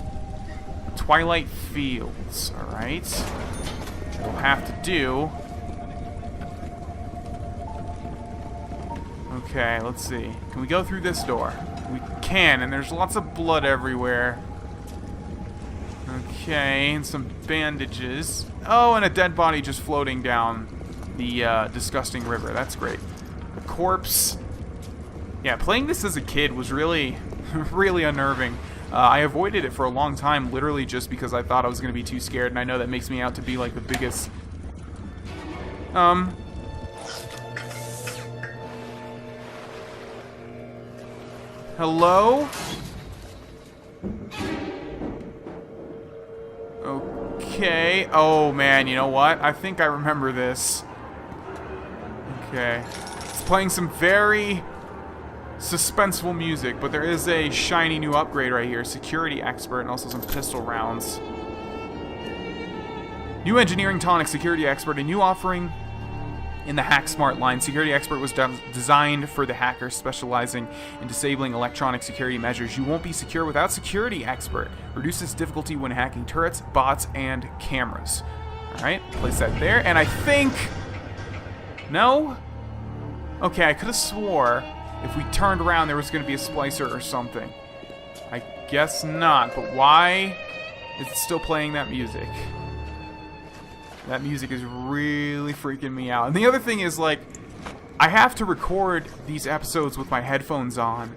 Twilight Fields. Alright. We'll have to do... Okay, let's see. Can we go through this door? We can, and there's lots of blood everywhere. Okay, and some bandages. Oh, and a dead body just floating down the disgusting river. That's great. A corpse. Yeah, playing this as a kid was really, really unnerving. I avoided it for a long time, literally just because I thought I was going to be too scared, and I know that makes me out to be like the biggest... Hello? Okay. Oh, man, you know what? I think I remember this. Okay. It's playing some very suspenseful music, but there is a shiny new upgrade right here. Security Expert, and also some pistol rounds. New Engineering Tonic Security Expert, a new offering in the Hack Smart line. Security Expert was designed for the hackers specializing in disabling electronic security measures. You won't be secure without Security Expert. Reduces difficulty when hacking turrets, bots, and cameras. Alright, place that there. And I think... No? Okay, I could have swore if we turned around there was going to be a splicer or something. I guess not, but why is it still playing that music? That music is really freaking me out. And the other thing is, like, I have to record these episodes with my headphones on.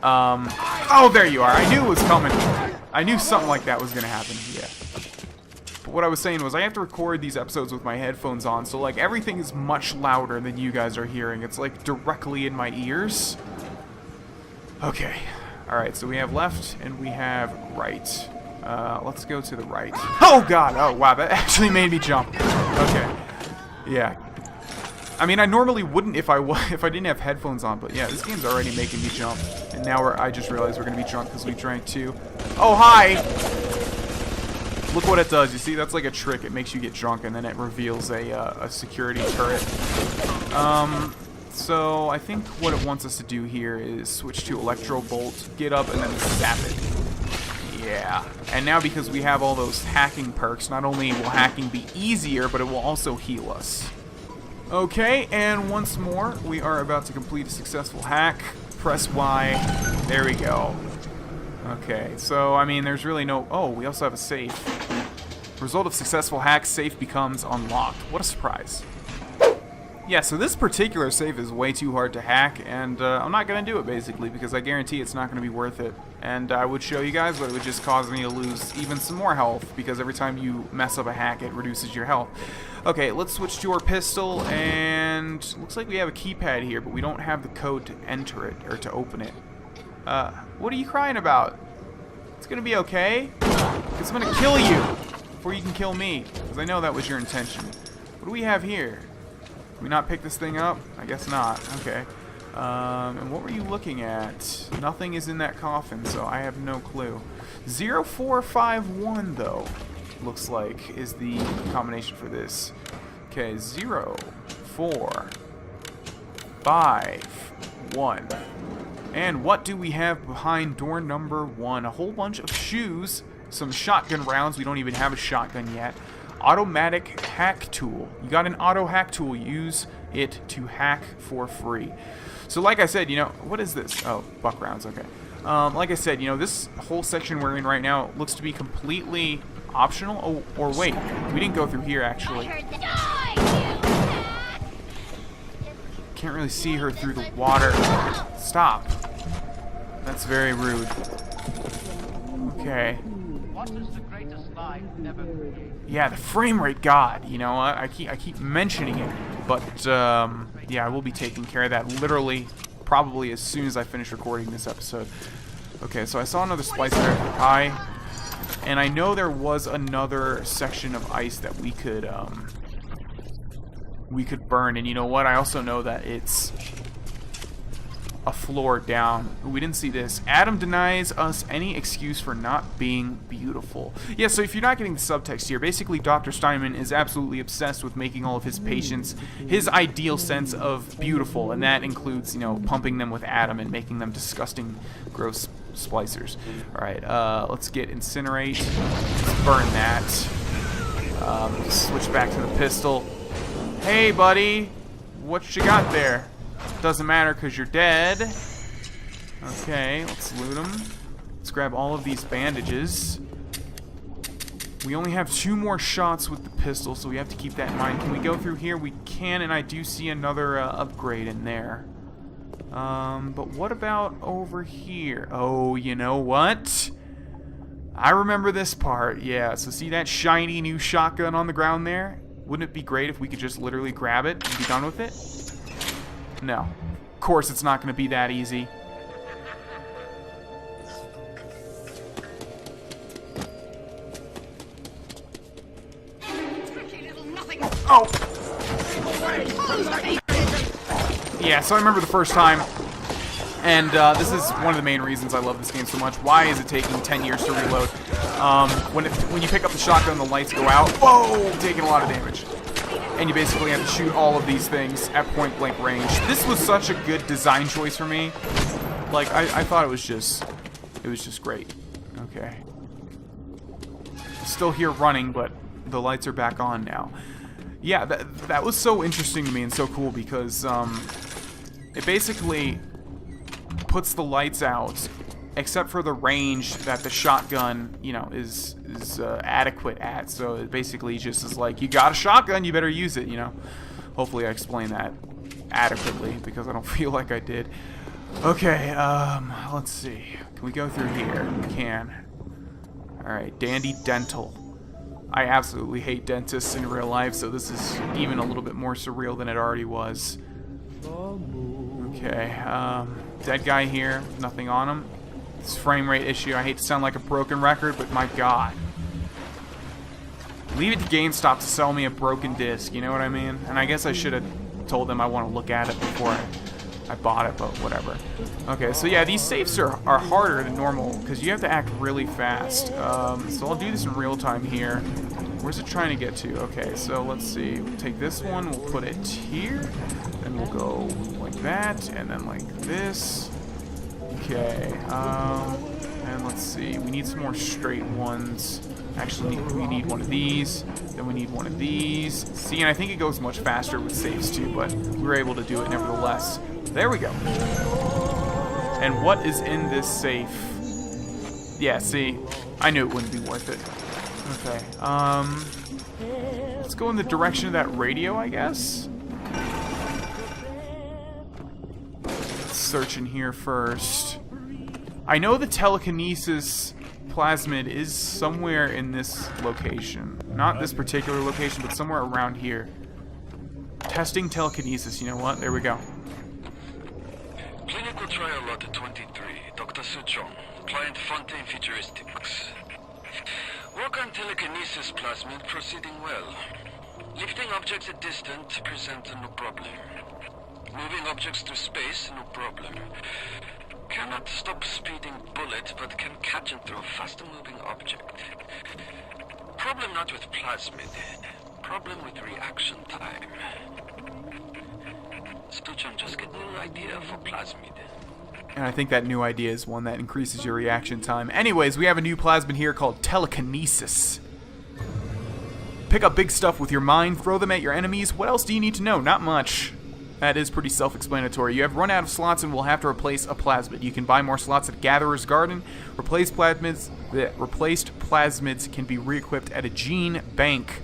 Oh, there you are. I knew it was coming. I knew something like that was going to happen. Yeah. But what I was saying was I have to record these episodes with my headphones on, so, like, everything is much louder than you guys are hearing. It's, like, directly in my ears. Okay. Alright, so we have left and we have right. Let's go to the right. Oh, God! Oh, wow, that actually made me jump. Okay. Yeah. I mean, I normally wouldn't if I didn't have headphones on, but yeah, this game's already making me jump. And now I just realized we're going to be drunk because we drank too. Oh, hi! Look what it does. You see, that's like a trick. It makes you get drunk, and then it reveals a security turret. So I think what it wants us to do here is switch to Electro Bolt, get up, and then zap it. Yeah. And now because we have all those hacking perks, not only will hacking be easier, but it will also heal us. Okay, and once more, we are about to complete a successful hack. Press Y. There we go. Okay, so, I mean, there's really no... Oh, we also have a safe. Result of successful hack, safe becomes unlocked. What a surprise. Yeah, so this particular safe is way too hard to hack, and I'm not going to do it, basically, because I guarantee it's not going to be worth it. And I would show you guys, but it would just cause me to lose even some more health, because every time you mess up a hack, it reduces your health. Okay, let's switch to our pistol, and looks like we have a keypad here, but we don't have the code to enter it, or to open it. What are you crying about? It's going to be okay, because I'm going to kill you before you can kill me, because I know that was your intention. What do we have here? Can we not pick this thing up? I guess not. Okay. And what were you looking at? Nothing is in that coffin, so I have no clue. 0451, though, looks like, is the combination for this. Okay, 0, 4, 5, 1. And what do we have behind door number 1? A whole bunch of shoes, some shotgun rounds. We don't even have a shotgun yet. Automatic hack tool. You got an auto hack tool. Use it to hack for free. So like I said, you know, what is this? Oh, buck rounds, okay. Like I said, you know, this whole section we're in right now looks to be completely optional. Oh, or wait, we didn't go through here actually. Can't really see her through the water. Stop. That's very rude. Okay. What is the greatest lie ever created? Yeah, the frame rate, God, you know, I keep mentioning it, but yeah, I will be taking care of that literally, probably as soon as I finish recording this episode. Okay, so I saw another splicer high, and I know there was another section of ice that we could burn, and you know what? I also know that it's a floor down. We didn't see this. Adam denies us any excuse for not being beautiful. Yeah, so if you're not getting the subtext here, basically Dr. Steinman is absolutely obsessed with making all of his patients his ideal sense of beautiful, and that includes, you know, pumping them with Adam and making them disgusting, gross splicers. Alright, let's get incinerate. Let's burn that. Switch back to the pistol. Hey, buddy. What you got there? Doesn't matter because you're dead. Okay, let's loot them. Let's grab all of these bandages. We only have 2 more shots with the pistol, so we have to keep that in mind. Can we go through here? We can, and I do see another upgrade in there. But what about over here? Oh, you know what? I remember this part. Yeah, so see that shiny new shotgun on the ground there? Wouldn't it be great if we could just literally grab it and be done with it? No. Of course it's not going to be that easy. Oh! Yeah, so I remember the first time, and this is one of the main reasons I love this game so much. Why is it taking 10 years to reload? When you pick up the shotgun, the lights go out. Whoa! Taking a lot of damage. And you basically have to shoot all of these things at point-blank range. This was such a good design choice for me. Like, I thought it was just great. Okay. Still here running, but the lights are back on now. Yeah, that was so interesting to me and so cool because it basically puts the lights out, except for the range that the shotgun, you know, is adequate at. So it basically just is like, you got a shotgun, you better use it, you know. Hopefully I explained that adequately because I don't feel like I did. Okay, let's see. Can we go through here? We can. Alright, Dandy Dental. I absolutely hate dentists in real life, so this is even a little bit more surreal than it already was. Okay, dead guy here, nothing on him. This frame rate issue, I hate to sound like a broken record, but my god. Leave it to GameStop to sell me a broken disc, you know what I mean? And I guess I should have told them I want to look at it before I bought it, but whatever. Okay, so yeah, these safes are harder than normal, because you have to act really fast. So I'll do this in real time here. Where's it trying to get to? Okay, so let's see. We'll take this one, we'll put it here, then we'll go like that, and then like this. Okay, and let's see. We need some more straight ones. Actually, we need one of these, then we need one of these. See, and I think it goes much faster with safes too, but we were able to do it nevertheless. There we go. And what is in this safe? Yeah, see, I knew it wouldn't be worth it. Okay, let's go in the direction of that radio, I guess. Let's search in here first. I know the telekinesis plasmid is somewhere in this location. Not this particular location, but somewhere around here. Testing telekinesis, you know what? There we go. Clinical trial lot 23, Dr. Suchong, client Fontaine Futuristics. Work on telekinesis plasmid proceeding well. Lifting objects at distance present no problem. Moving objects through space, no problem. Cannot stop speeding bullet, but can catch and throw faster moving object. Problem not with plasmid. Problem with reaction time. Stuchon just get new idea for plasmid. And I think that new idea is one that increases your reaction time. Anyways, we have a new plasmid here called telekinesis. Pick up big stuff with your mind, throw them at your enemies. What else do you need to know? Not much. That is pretty self-explanatory. You have run out of slots and will have to replace a plasmid. You can buy more slots at Gatherer's Garden. Replaced plasmids can be re-equipped at a gene bank.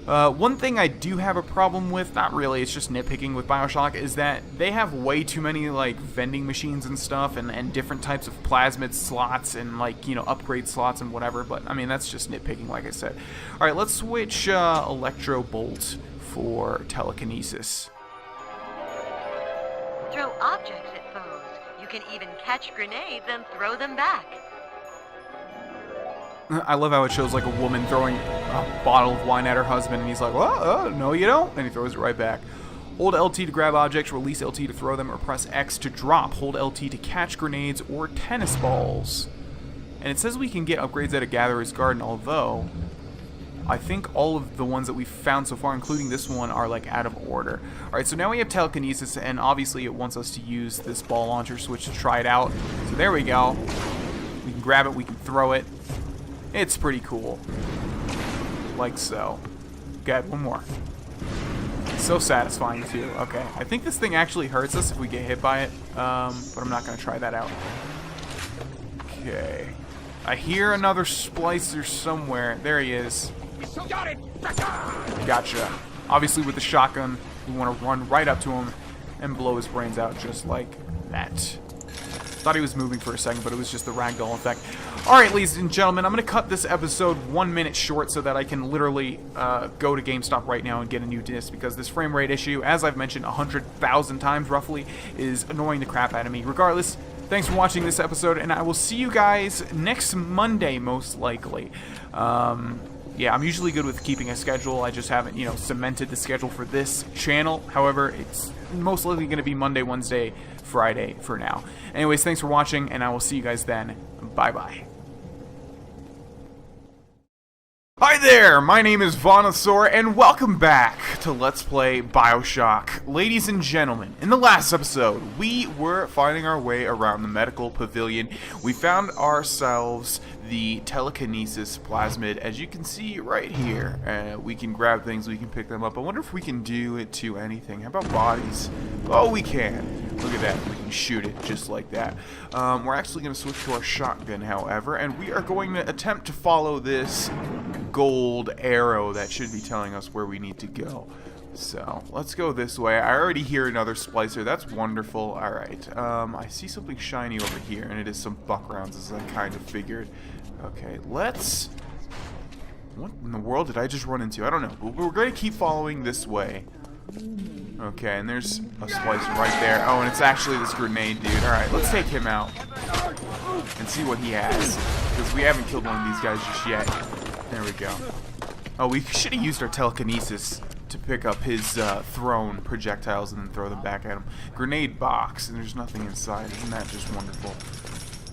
One thing I do have a problem with, not really, it's just nitpicking with BioShock, is that they have way too many, like, vending machines and stuff, and different types of plasmid slots, and, like, you know, upgrade slots and whatever, but, I mean, that's just nitpicking, like I said. Alright, let's switch Electro Bolt for telekinesis. Throw objects at foes. You can even catch grenades and throw them back. I love how it shows like a woman throwing a bottle of wine at her husband, and he's like, "Oh, no, you don't," and he throws it right back. Hold LT to grab objects, release LT to throw them, or press X to drop. Hold LT to catch grenades or tennis balls. And it says we can get upgrades at a Gatherer's Garden, although I think all of the ones that we've found so far, including this one, are like out of order. Alright, so now we have telekinesis, and obviously it wants us to use this ball launcher switch to try it out. So there we go. We can grab it, we can throw it. It's pretty cool. Like so. Good, one more. So satisfying too. Okay, I think this thing actually hurts us if we get hit by it, but I'm not going to try that out. Okay. I hear another splicer somewhere. There he is. Gotcha. Obviously with the shotgun, we want to run right up to him and blow his brains out just like that. Thought he was moving for a second, but it was just the ragdoll effect. Alright, ladies and gentlemen, I'm going to cut this episode 1 minute short so that I can literally go to GameStop right now and get a new disc, because this frame rate issue, as I've mentioned 100,000 times roughly, is annoying the crap out of me. Regardless, thanks for watching this episode, and I will see you guys next Monday, most likely. Yeah, I'm usually good with keeping a schedule. I just haven't, you know, cemented the schedule for this channel. However, it's most likely going to be Monday, Wednesday, Friday for now. Anyways, thanks for watching, and I will see you guys then. Bye-bye. Hi there! My name is Vonosaur, and welcome back to Let's Play BioShock. Ladies and gentlemen, in the last episode, we were finding our way around the medical pavilion. We found ourselves the telekinesis plasmid, as you can see right here. We can grab things, we can pick them up. I wonder if we can do it to anything. How about bodies? Oh, we can. Look at that. We can shoot it just like that. We're actually going to switch to our shotgun, however, and we are going to attempt to follow this gold arrow that should be telling us where we need to go. So let's go this way. I already hear another splicer. That's wonderful. Alright. I see something shiny over here, and it is some buck rounds, as I kind of figured. Okay, let's... What in the world did I just run into? I don't know. But we're going to keep following this way. Okay, and there's a splicer right there. Oh, and it's actually this grenade dude. Alright, let's take him out and see what he has, because we haven't killed one of these guys just yet. There we go. Oh, we should have used our telekinesis to pick up his thrown projectiles and then throw them back at him. Grenade box, and there's nothing inside. Isn't that just wonderful?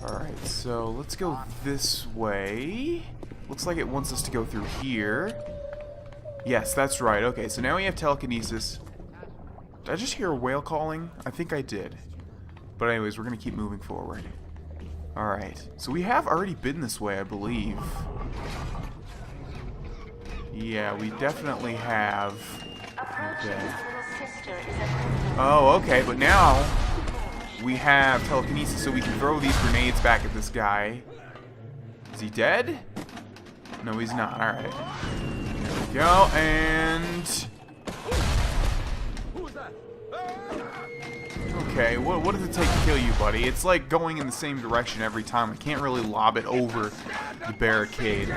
Alright, so let's go this way. Looks like it wants us to go through here. Yes, that's right. Okay, so now we have telekinesis. Did I just hear a whale calling? I think I did. But anyways, we're going to keep moving forward. Alright, so we have already been this way, I believe. Yeah, we definitely have. Okay. Oh, okay, but now we have telekinesis, so we can throw these grenades back at this guy. Is he dead? No, he's not. Alright. There we go, and... Okay, what does it take to kill you, buddy? It's like going in the same direction every time. I can't really lob it over the barricade.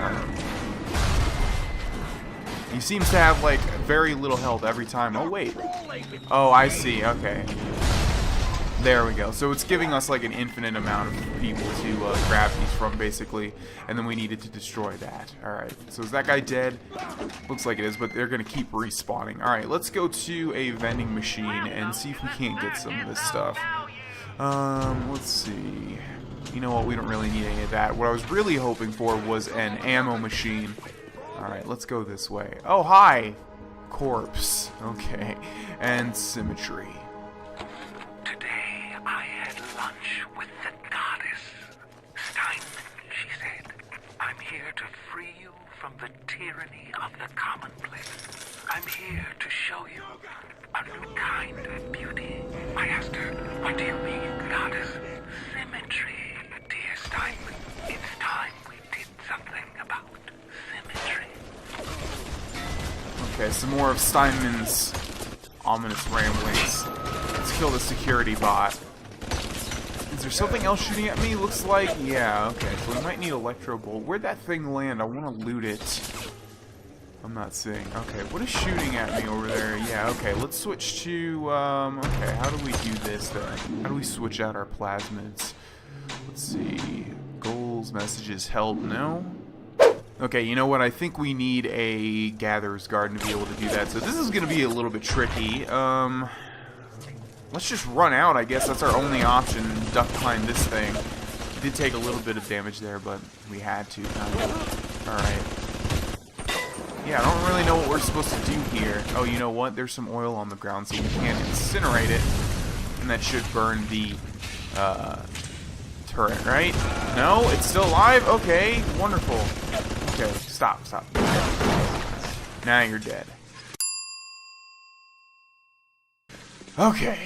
He seems to have, like, very little health every time. Oh, wait. Oh, I see. Okay. There we go. So it's giving us, like, an infinite amount of people to grab these from, basically. And then we needed to destroy that. Alright. So is that guy dead? Looks like it is, but they're going to keep respawning. Alright, let's go to a vending machine and see if we can't get some of this stuff. Let's see. You know what? We don't really need any of that. What I was really hoping for was an ammo machine. Alright, let's go this way. Oh, hi! Corpse. Okay. And symmetry. Today I had lunch with the goddess. Steinman, she said. I'm here to free you from the tyranny of the commonplace. I'm here to show you a new kind of beauty. I asked her, what do you mean, goddess? Symmetry, dear Steinman. It's time we did something about symmetry. Okay, some more of Steinman's ominous ramblings. Let's kill the security bot. Is there something else shooting at me? Looks like, yeah, okay. So we might need Electro Bolt. Where'd that thing land? I want to loot it. I'm not seeing. Okay, what is shooting at me over there? Yeah, okay, let's switch to, okay, how do we do this then? How do we switch out our plasmids? Let's see. Goals, messages, help, no? Okay, you know what? I think we need a Gatherer's Garden to be able to do that. So this is going to be a little bit tricky. Let's just run out, I guess. That's our only option. Duck behind this thing. Did take a little bit of damage there, but we had to. Alright. Yeah, I don't really know what we're supposed to do here. Oh, you know what? There's some oil on the ground, so we can incinerate it. And that should burn the turret, right? No? It's still alive? Okay, wonderful. Okay, stop. Now you're dead. Okay.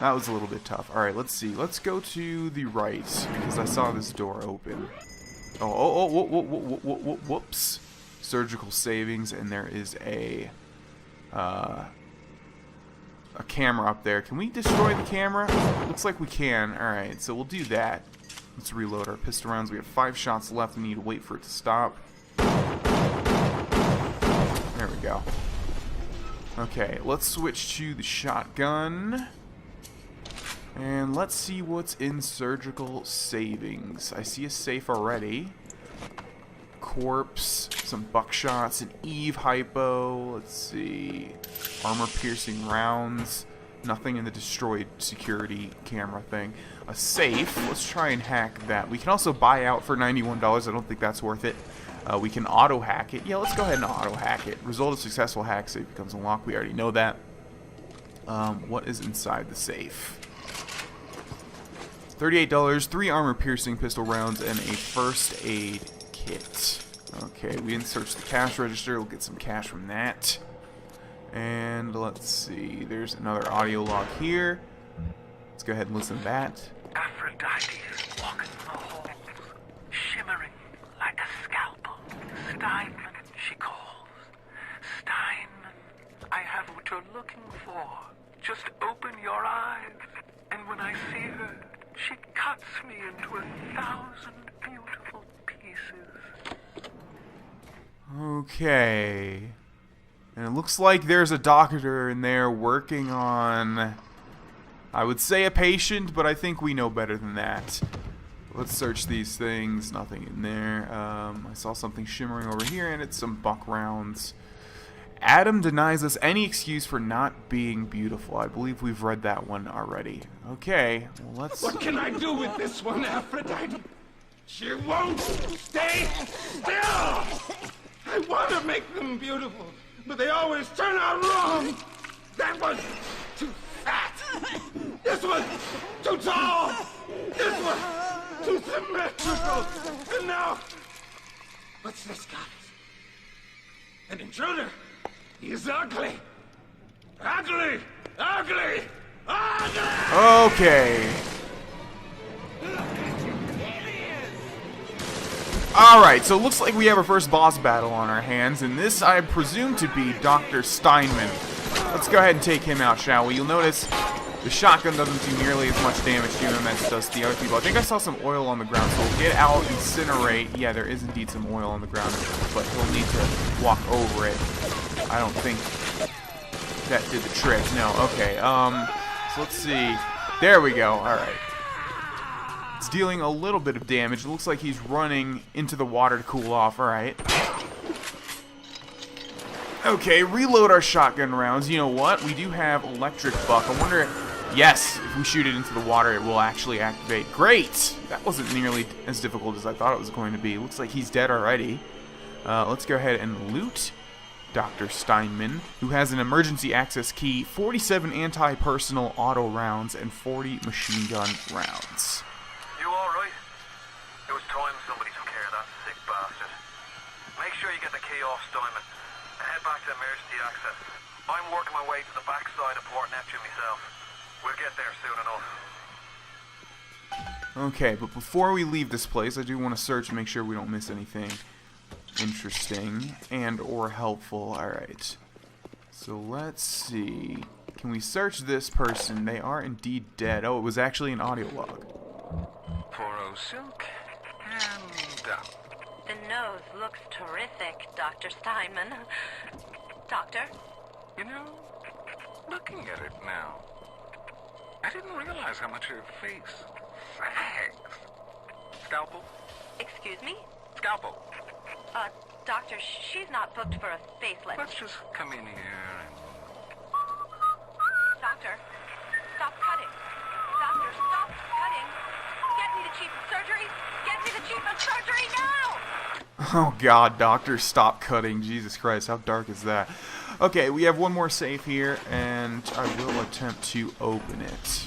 That was a little bit tough. Alright, let's see. Let's go to the right, because I saw this door open. Whoops. Surgical savings, and there is a camera up there. Can we destroy the camera? Looks like we can. Alright, so we'll do that. Let's reload our pistol rounds. We have 5 shots left. We need to wait for it to stop. There we go. Okay, let's switch to the shotgun. And let's see what's in surgical savings. I see a safe already. Corpse, some buckshots, an Eve hypo. Let's see. Armor-piercing rounds. Nothing in the destroyed security camera thing. A safe. Let's try and hack that. We can also buy out for $91. I don't think that's worth it. We can auto-hack it. Yeah, let's go ahead and auto-hack it. Result of successful hack, safe becomes unlocked. We already know that. What is inside the safe? $38, 3 armor-piercing pistol rounds, and a first aid kit. Okay, we didn't search the cash register. We'll get some cash from that. And let's see. There's another audio log here. Let's go ahead and listen to that. Aphrodite is walking the halls, shimmering like a scalpel. Steinman, she calls. Steinman, I have what you're looking for. Just open your eyes, and when I see her, she cuts me into 1,000 beautiful pieces. Okay. And it looks like there's a doctor in there working on, I would say a patient, but I think we know better than that. Let's search these things. Nothing in there. I saw something shimmering over here, and it's some buck rounds. Adam denies us any excuse for not being beautiful. I believe we've read that one already. Okay, well, let's... What can I do with this one, Aphrodite? She won't stay still! I want to make them beautiful, but they always turn out wrong! That was too fat! This was too tall! This was too symmetrical! And now... What's this, guys? An intruder! He's ugly! Ugly! Ugly! Ugly! Okay. Alright, so it looks like we have our first boss battle on our hands, and this I presume to be Dr. Steinman. Let's go ahead and take him out, shall we? You'll notice the shotgun doesn't do nearly as much damage to him as it does to the other people. I think I saw some oil on the ground, so we'll get out, incinerate. Yeah, there is indeed some oil on the ground, but he'll need to walk over it. I don't think that did the trick. No, okay. So let's see. There we go. Alright. It's dealing a little bit of damage. It looks like he's running into the water to cool off. Alright. Okay, reload our shotgun rounds. You know what? We do have electric buck. I wonder... Yes, if we shoot it into the water, it will actually activate. Great! That wasn't nearly as difficult as I thought it was going to be. Looks like he's dead already. Let's go ahead and loot Dr. Steinman, who has an emergency access key, 47 anti-personal auto rounds, and 40 machine gun rounds. You alright? It was time somebody took care of that sick bastard. Make sure you get the key off Steinman and head back to emergency access. I'm working my way to the backside of Port Neptune myself. We'll get there soon enough. Okay, but before we leave this place, I do want to search and make sure we don't miss anything interesting and or helpful. Alright, so let's see. Can we search this person? They are indeed dead. Oh, it was actually an audio log. Poro silk and up. The nose looks terrific, Dr. Steinman. Doctor? You know, looking at it now, I didn't realize how much her face sags. Scalpel? Excuse me? Scalpel. Doctor, she's not booked for a facelift. Let's just come in here and... Doctor, stop cutting. Doctor, stop cutting. Get me the chief of surgery. Get me the chief of surgery now! Oh god, doctor, stop cutting. Jesus Christ, how dark is that? Okay, we have one more safe here, and I will attempt to open it.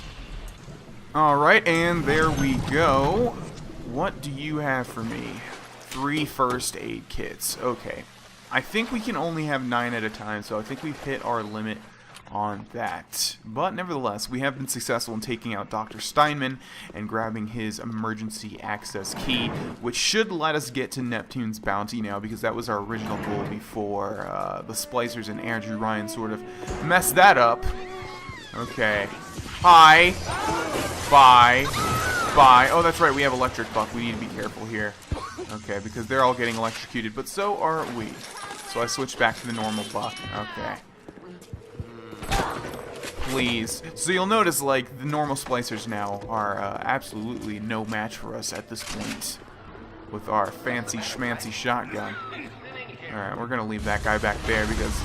Alright, and there we go. What do you have for me? 3 first aid kits. Okay. I think we can only have 9 at a time, so I think we've hit our limit on that. But nevertheless, we have been successful in taking out Dr. Steinman and grabbing his emergency access key, which should let us get to Neptune's bounty now, because that was our original goal before the splicers and Andrew Ryan sort of messed that up. Okay. Hi. Bye. Bye. Oh, that's right, we have electric buck. We need to be careful here. Okay, because they're all getting electrocuted, but so are we. So I switched back to the normal buck. Okay. Please. So you'll notice, like, the normal splicers now are absolutely no match for us at this point with our fancy schmancy shotgun. Alright, we're going to leave that guy back there because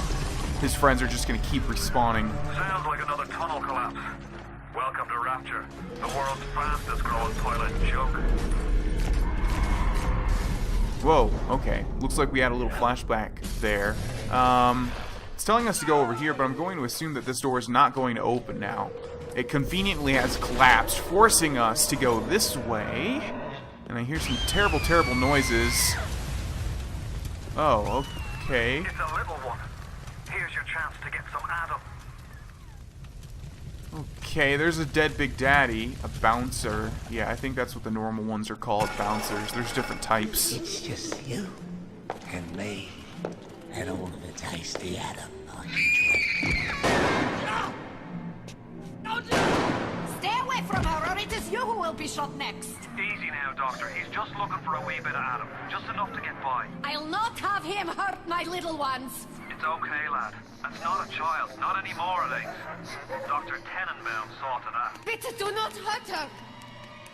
his friends are just going to keep respawning. Sounds like another tunnel collapse. Welcome to Rapture, the world's fastest growing toilet joke. Whoa, okay. Looks like we had a little flashback there. It's telling us to go over here, but I'm going to assume that this door is not going to open now. It conveniently has collapsed, forcing us to go this way. And I hear some terrible, terrible noises. Oh, okay. It's a little one. Here's your chance to get some Adam. Okay, there's a dead Big Daddy, a bouncer. Yeah, I think that's what the normal ones are called, bouncers. There's different types. It's just you and me and all of the tasty Adam I can drink. Stay away from her, or it is you who will be shot next. Easy now, Doctor. He's just looking for a wee bit of Adam. Just enough to get by. I'll not have him hurt my little ones. It's okay, lad. That's not a child. Not anymore, it ain't. Dr. Tenenbaum saw to that. Bitte do not hurt her.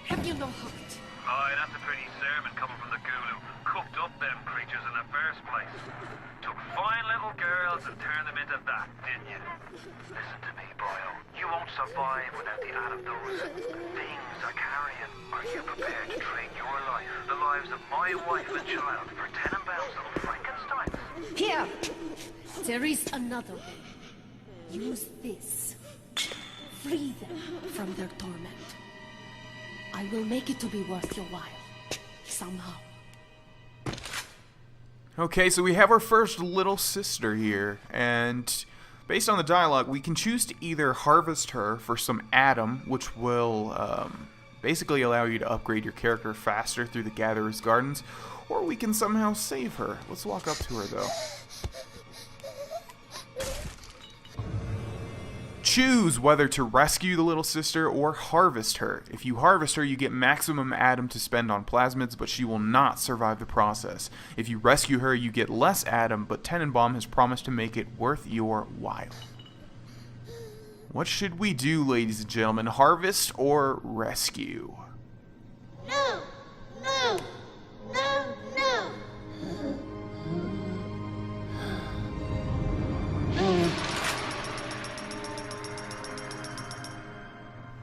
Have you no heart? Aye, that's a pretty sermon coming from the ghoul who cooked up them creatures in the first place. Took fine little girls and turned them into that, didn't you? Listen to me, boyo. You won't survive without the Adam those things are carrying. Are you prepared to trade your life, the lives of my wife and child, for Tenenbaum's little Frankensteins? Here. There is another way. Use this. Free them from their torment. I will make it to be worth your while. Somehow. Okay, so we have our first little sister here, and based on the dialogue, we can choose to either harvest her for some Adam, which will basically allow you to upgrade your character faster through the Gatherer's Gardens, or we can somehow save her. Let's walk up to her, though. Choose whether to rescue the little sister or harvest her. If you harvest her, you get maximum Adam to spend on plasmids, but she will not survive the process. If you rescue her, you get less Adam, but Tenenbaum has promised to make it worth your while. What should we do, ladies and gentlemen? Harvest or rescue? No! No! No! No!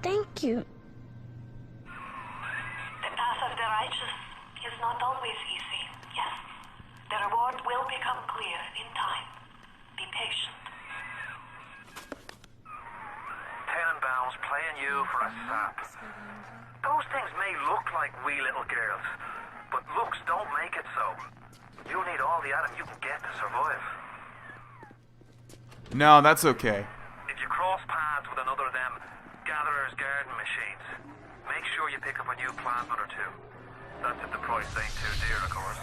Thank you. The path of the righteous is not always easy, yes. The reward will become clear in time. Be patient. Tenenbaum's playing you for a sap. Those things may look like wee little girls, but looks don't make it so. You'll need all the Adam you can get to survive. No, that's okay. If you cross paths with another of them Gatherer's Garden machines, make sure you pick up a new plasmid or two. That's if the price ain't too dear, of course.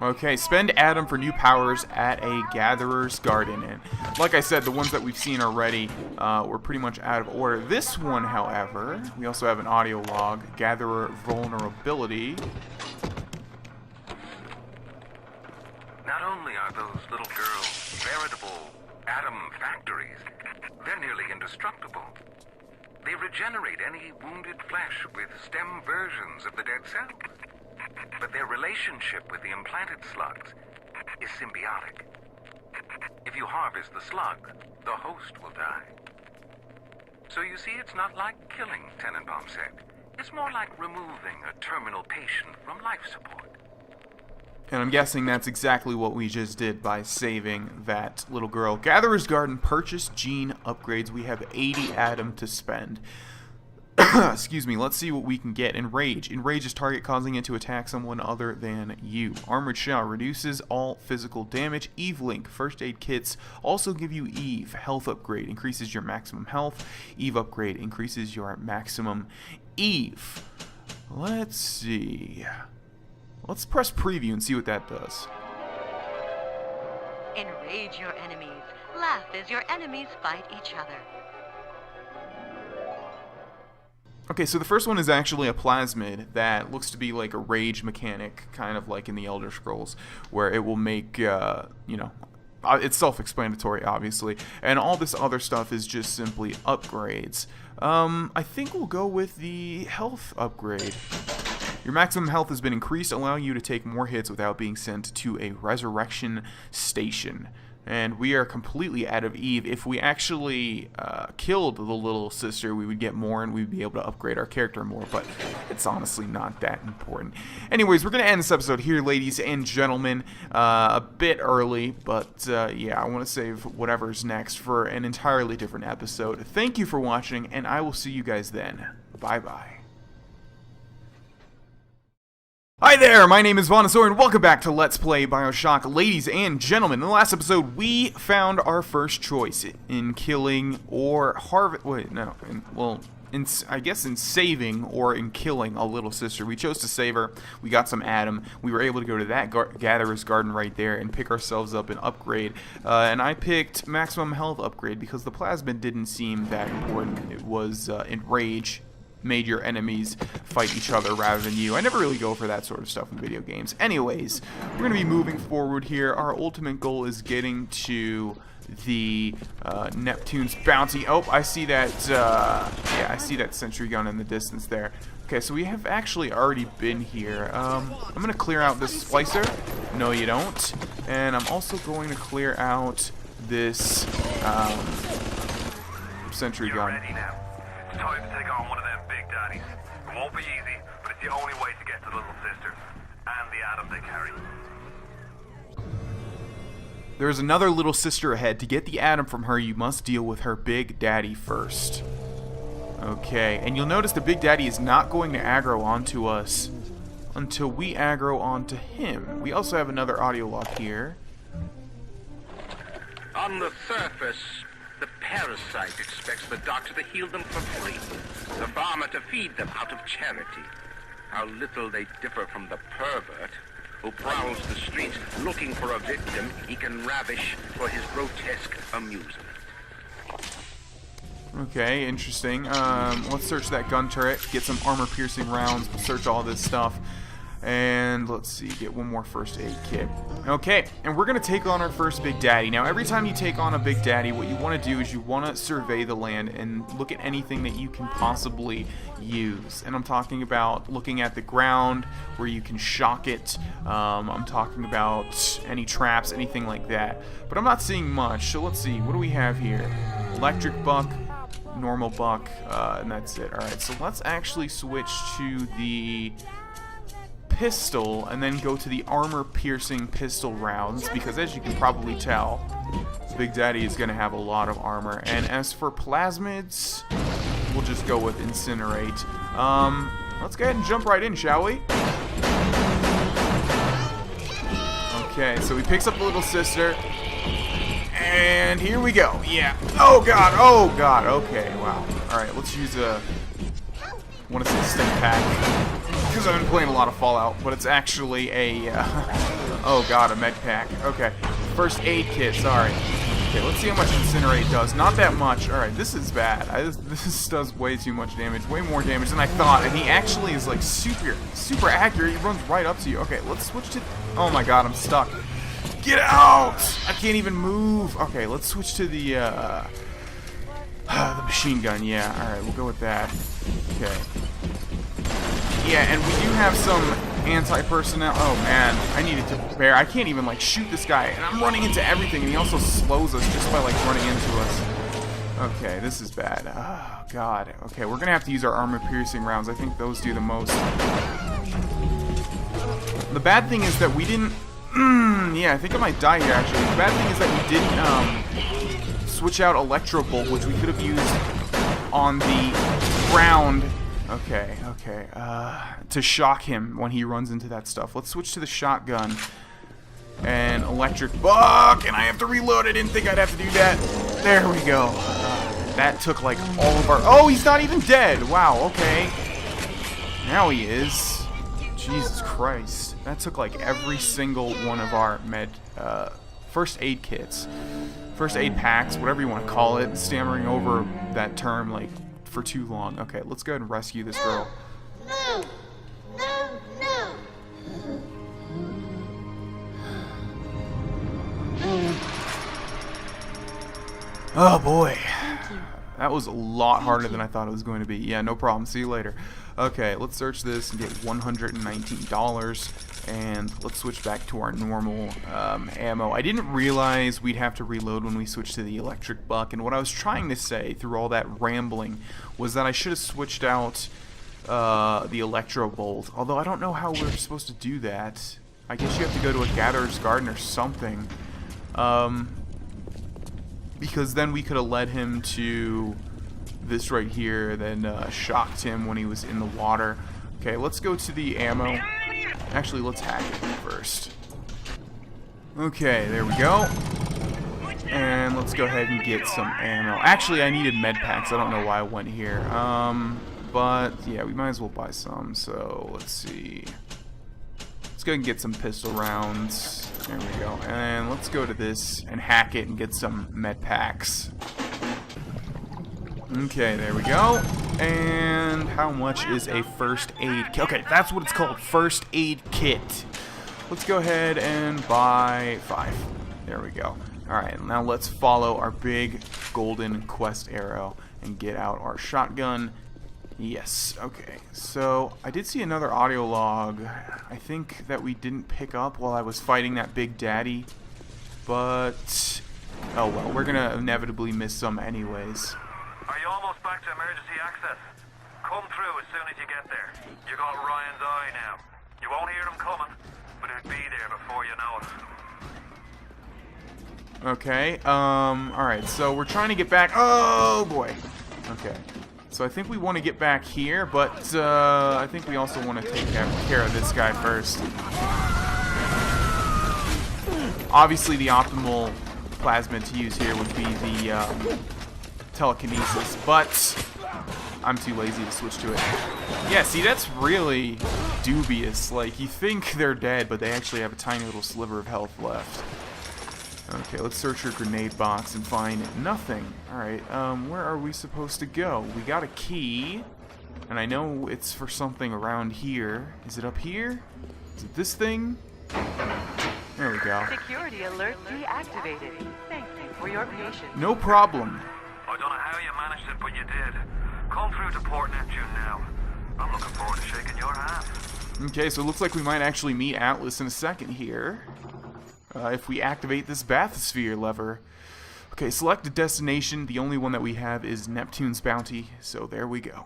Okay, spend Adam for new powers at a Gatherer's Garden. And like I said, the ones that we've seen already were pretty much out of order. This one, however, we also have an audio log, Gatherer Vulnerability. Not only are those little girls veritable Adam factories, they're nearly indestructible. They regenerate any wounded flesh with stem versions of the dead cell. But their relationship with the implanted slugs is symbiotic. If you harvest the slug, the host will die. So you see, it's not like killing, Tenenbaum said. It's more like removing a terminal patient from life support. And I'm guessing that's exactly what we just did by saving that little girl. Gatherer's Garden, purchase gene upgrades. We have 80 Adam to spend. Excuse me, let's see what we can get. Enrage. Enrage is target causing it to attack someone other than you. Armored Shell reduces all physical damage. Eve Link. First aid kits also give you Eve. Health upgrade increases your maximum health. Eve upgrade increases your maximum Eve. Let's see. Let's press preview and see what that does. Enrage your enemies. Laugh as your enemies fight each other. Okay, so the first one is actually a plasmid that looks to be like a rage mechanic, kind of like in the Elder Scrolls, where it will make, it's self-explanatory, obviously, and all this other stuff is just simply upgrades. I think we'll go with the health upgrade. Your maximum health has been increased, allowing you to take more hits without being sent to a resurrection station. And we are completely out of Eve. If we actually killed the little sister, we would get more and we'd be able to upgrade our character more. But It's honestly not that important. Anyways, we're going to end this episode here, ladies and gentlemen, a bit early, but yeah, I want to save whatever's next for an entirely different episode. Thank you for watching, and I will see you guys then. Bye-bye. Hi there, my name is Vonasor, and welcome back to Let's Play BioShock. Ladies and gentlemen, in the last episode, we found our first choice in killing or I guess in saving or in killing a little sister. We chose to save her. We got some Adam. We were able to go to that Gatherer's Garden right there and pick ourselves up an upgrade. And I picked maximum health upgrade because the plasmid didn't seem that important. It was enrage. Made your enemies fight each other rather than you. I never really go for that sort of stuff in video games. Anyways, we're going to be moving forward here. Our ultimate goal is getting to the Neptune's bounty. Oh, I see that, yeah, I see that sentry gun in the distance there. Okay, so we have actually already been here. I'm going to clear out this splicer. No, you don't. And I'm also going to clear out this sentry gun. It's time to take on one of them big daddies. It won't be easy, but it's the only way to get to little sister and the Adam they carry. There's another little sister ahead. To get the Adam from her, you must deal with her big daddy first. Okay, and you'll notice the big daddy is not going to aggro onto us until we aggro onto him. We also have another audio log here. On the surface, the parasite expects the doctor to heal them for free, the farmer to feed them out of charity. How little they differ from the pervert who prowls the streets looking for a victim he can ravish for his grotesque amusement. Okay, interesting. Let's search that gun turret, get some armor-piercing rounds, we'll search all this stuff. And let's see, get one more first aid kit. Okay, and we're going to take on our first big daddy. Now, every time you take on a big daddy, what you want to do is you want to survey the land and look at anything that you can possibly use. And I'm talking about looking at the ground where you can shock it. I'm talking about any traps, anything like that. But I'm not seeing much, so let's see. What do we have here? Electric buck, normal buck, and that's it. Alright, so let's actually switch to the pistol and then go to the armor-piercing pistol rounds, because as you can probably tell, Big Daddy is going to have a lot of armor. And as for plasmids, we'll just go with incinerate. Let's go ahead and jump right in, shall we? Okay, so he picks up the little sister, and here we go. Yeah. Oh god, okay, wow. Alright, let's use a... I want to say stim pack, because I've been playing a lot of Fallout, but it's actually a, oh god, a med pack. Okay, first aid kit, sorry. Okay, let's see how much Incinerate does. Not that much. Alright, this is bad. This does way too much damage, way more damage than I thought, and he actually is like super accurate. He runs right up to you. Okay, let's switch to, oh my god, I'm stuck. Get out! I can't even move. Okay, let's switch to the machine gun, yeah. Alright, we'll go with that. Okay. Yeah, and we do have some anti-personnel. Oh man, I needed to bear. I can't even like shoot this guy, and I'm running into everything, and he also slows us just by like running into us. Okay, this is bad. Oh god. Okay, we're gonna have to use our armor-piercing rounds. I think those do the most. The bad thing is that we didn't. Yeah, I think I might die here actually. The bad thing is that we didn't switch out Electro Bolt, which we could have used on the ground. Okay, to shock him when he runs into that stuff. Let's switch to the shotgun and electric buck, and I have to reload. I didn't think I'd have to do that. There we go. That took like all of our... Oh, he's not even dead. Wow, okay. Now he is. Jesus Christ. That took like every single one of our first aid kits. First aid packs, whatever you want to call it. Stammering over that term like for too long. Okay, let's go ahead and rescue this girl. No! No! No! Oh boy. That was a lot harder than I thought it was going to be. Yeah, no problem. See you later. Okay, let's search this and get $119. And let's switch back to our normal ammo. I didn't realize we'd have to reload when we switched to the electric buck. And what I was trying to say through all that rambling was that I should have switched out the electro bolt. Although I don't know how we're supposed to do that. I guess you have to go to a gatherer's garden or something. Because then we could have led him to this right here, then shocked him when he was in the water. Okay, let's go to the ammo. Actually, let's hack it first. Okay, there we go. And let's go ahead and get some ammo. Actually, I needed med packs. I don't know why I went here. But yeah, we might as well buy some. So let's see. Let's go and get some pistol rounds. There we go. And let's go to this and hack it and get some med packs. Okay, there we go. And how much is a first aid kit? Okay, that's what it's called, first aid kit. Let's go ahead and buy 5. There we go. Alright, now let's follow our big golden quest arrow and get out our shotgun. Yes, okay. So, I did see another audio log, I think, that we didn't pick up while I was fighting that Big Daddy. But, oh well, we're gonna inevitably miss some anyways. Are you almost back to emergency access? Come through as soon as you get there. You got Ryan's eye now. You won't hear him coming, but he'll be there before you know it. Okay, alright, so we're trying to get back. Oh boy. Okay. So I think we want to get back here, but I think we also want to take care of this guy first. Obviously, the optimal plasmid to use here would be the telekinesis, but I'm too lazy to switch to it. Yeah, see, that's really dubious. Like, you think they're dead, but they actually have a tiny little sliver of health left. Okay, let's search your grenade box and find nothing. Alright, where are we supposed to go? We got a key, and I know it's for something around here. Is it up here? Is it this thing? There we go. Security alert deactivated. Thank you for your patience. No problem. I don't know how you managed it, but you did. Come through to Port Neptune now. I'm looking forward to shaking your hand. Okay, so it looks like we might actually meet Atlas in a second here. If we activate this bathysphere lever. Okay, select a destination. The only one that we have is Neptune's bounty, so there we go.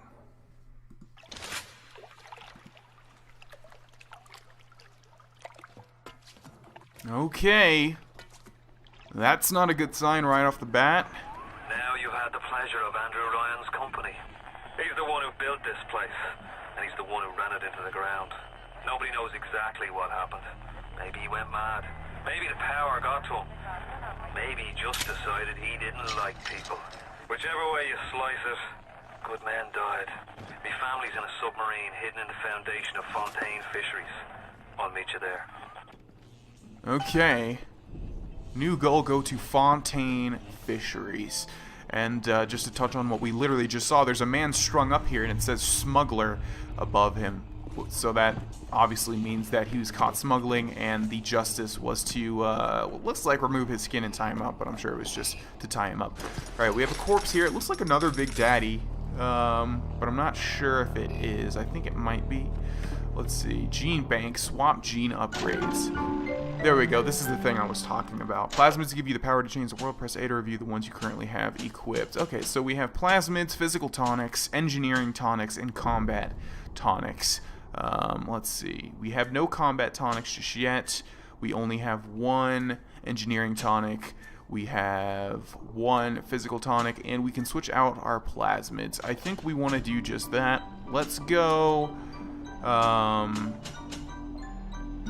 Okay. That's not a good sign right off the bat. Now you had the pleasure of Andrew Ryan's company. He's the one who built this place, and he's the one who ran it into the ground. Nobody knows exactly what happened. Maybe he went mad. Maybe the power got to him. Maybe he just decided he didn't like people. Whichever way you slice it, good men died. My family's in a submarine hidden in the foundation of Fontaine Fisheries. I'll meet you there. Okay. New goal, go to Fontaine Fisheries. And just to touch on what we literally just saw, there's a man strung up here and it says smuggler above him. So that obviously means that he was caught smuggling, and the justice was to, looks like remove his skin and tie him up, but I'm sure it was just to tie him up. Alright, we have a corpse here. It looks like another Big Daddy, but I'm not sure if it is. I think it might be. Let's see. Gene bank, swap gene upgrades. There we go. This is the thing I was talking about. Plasmids give you the power to change the world. Press A to review the ones you currently have equipped. Okay, so we have plasmids, physical tonics, engineering tonics, and combat tonics. Let's see. We have no combat tonics just yet. We only have 1 engineering tonic. We have 1 physical tonic, and we can switch out our plasmids. I think we want to do just that. Let's go.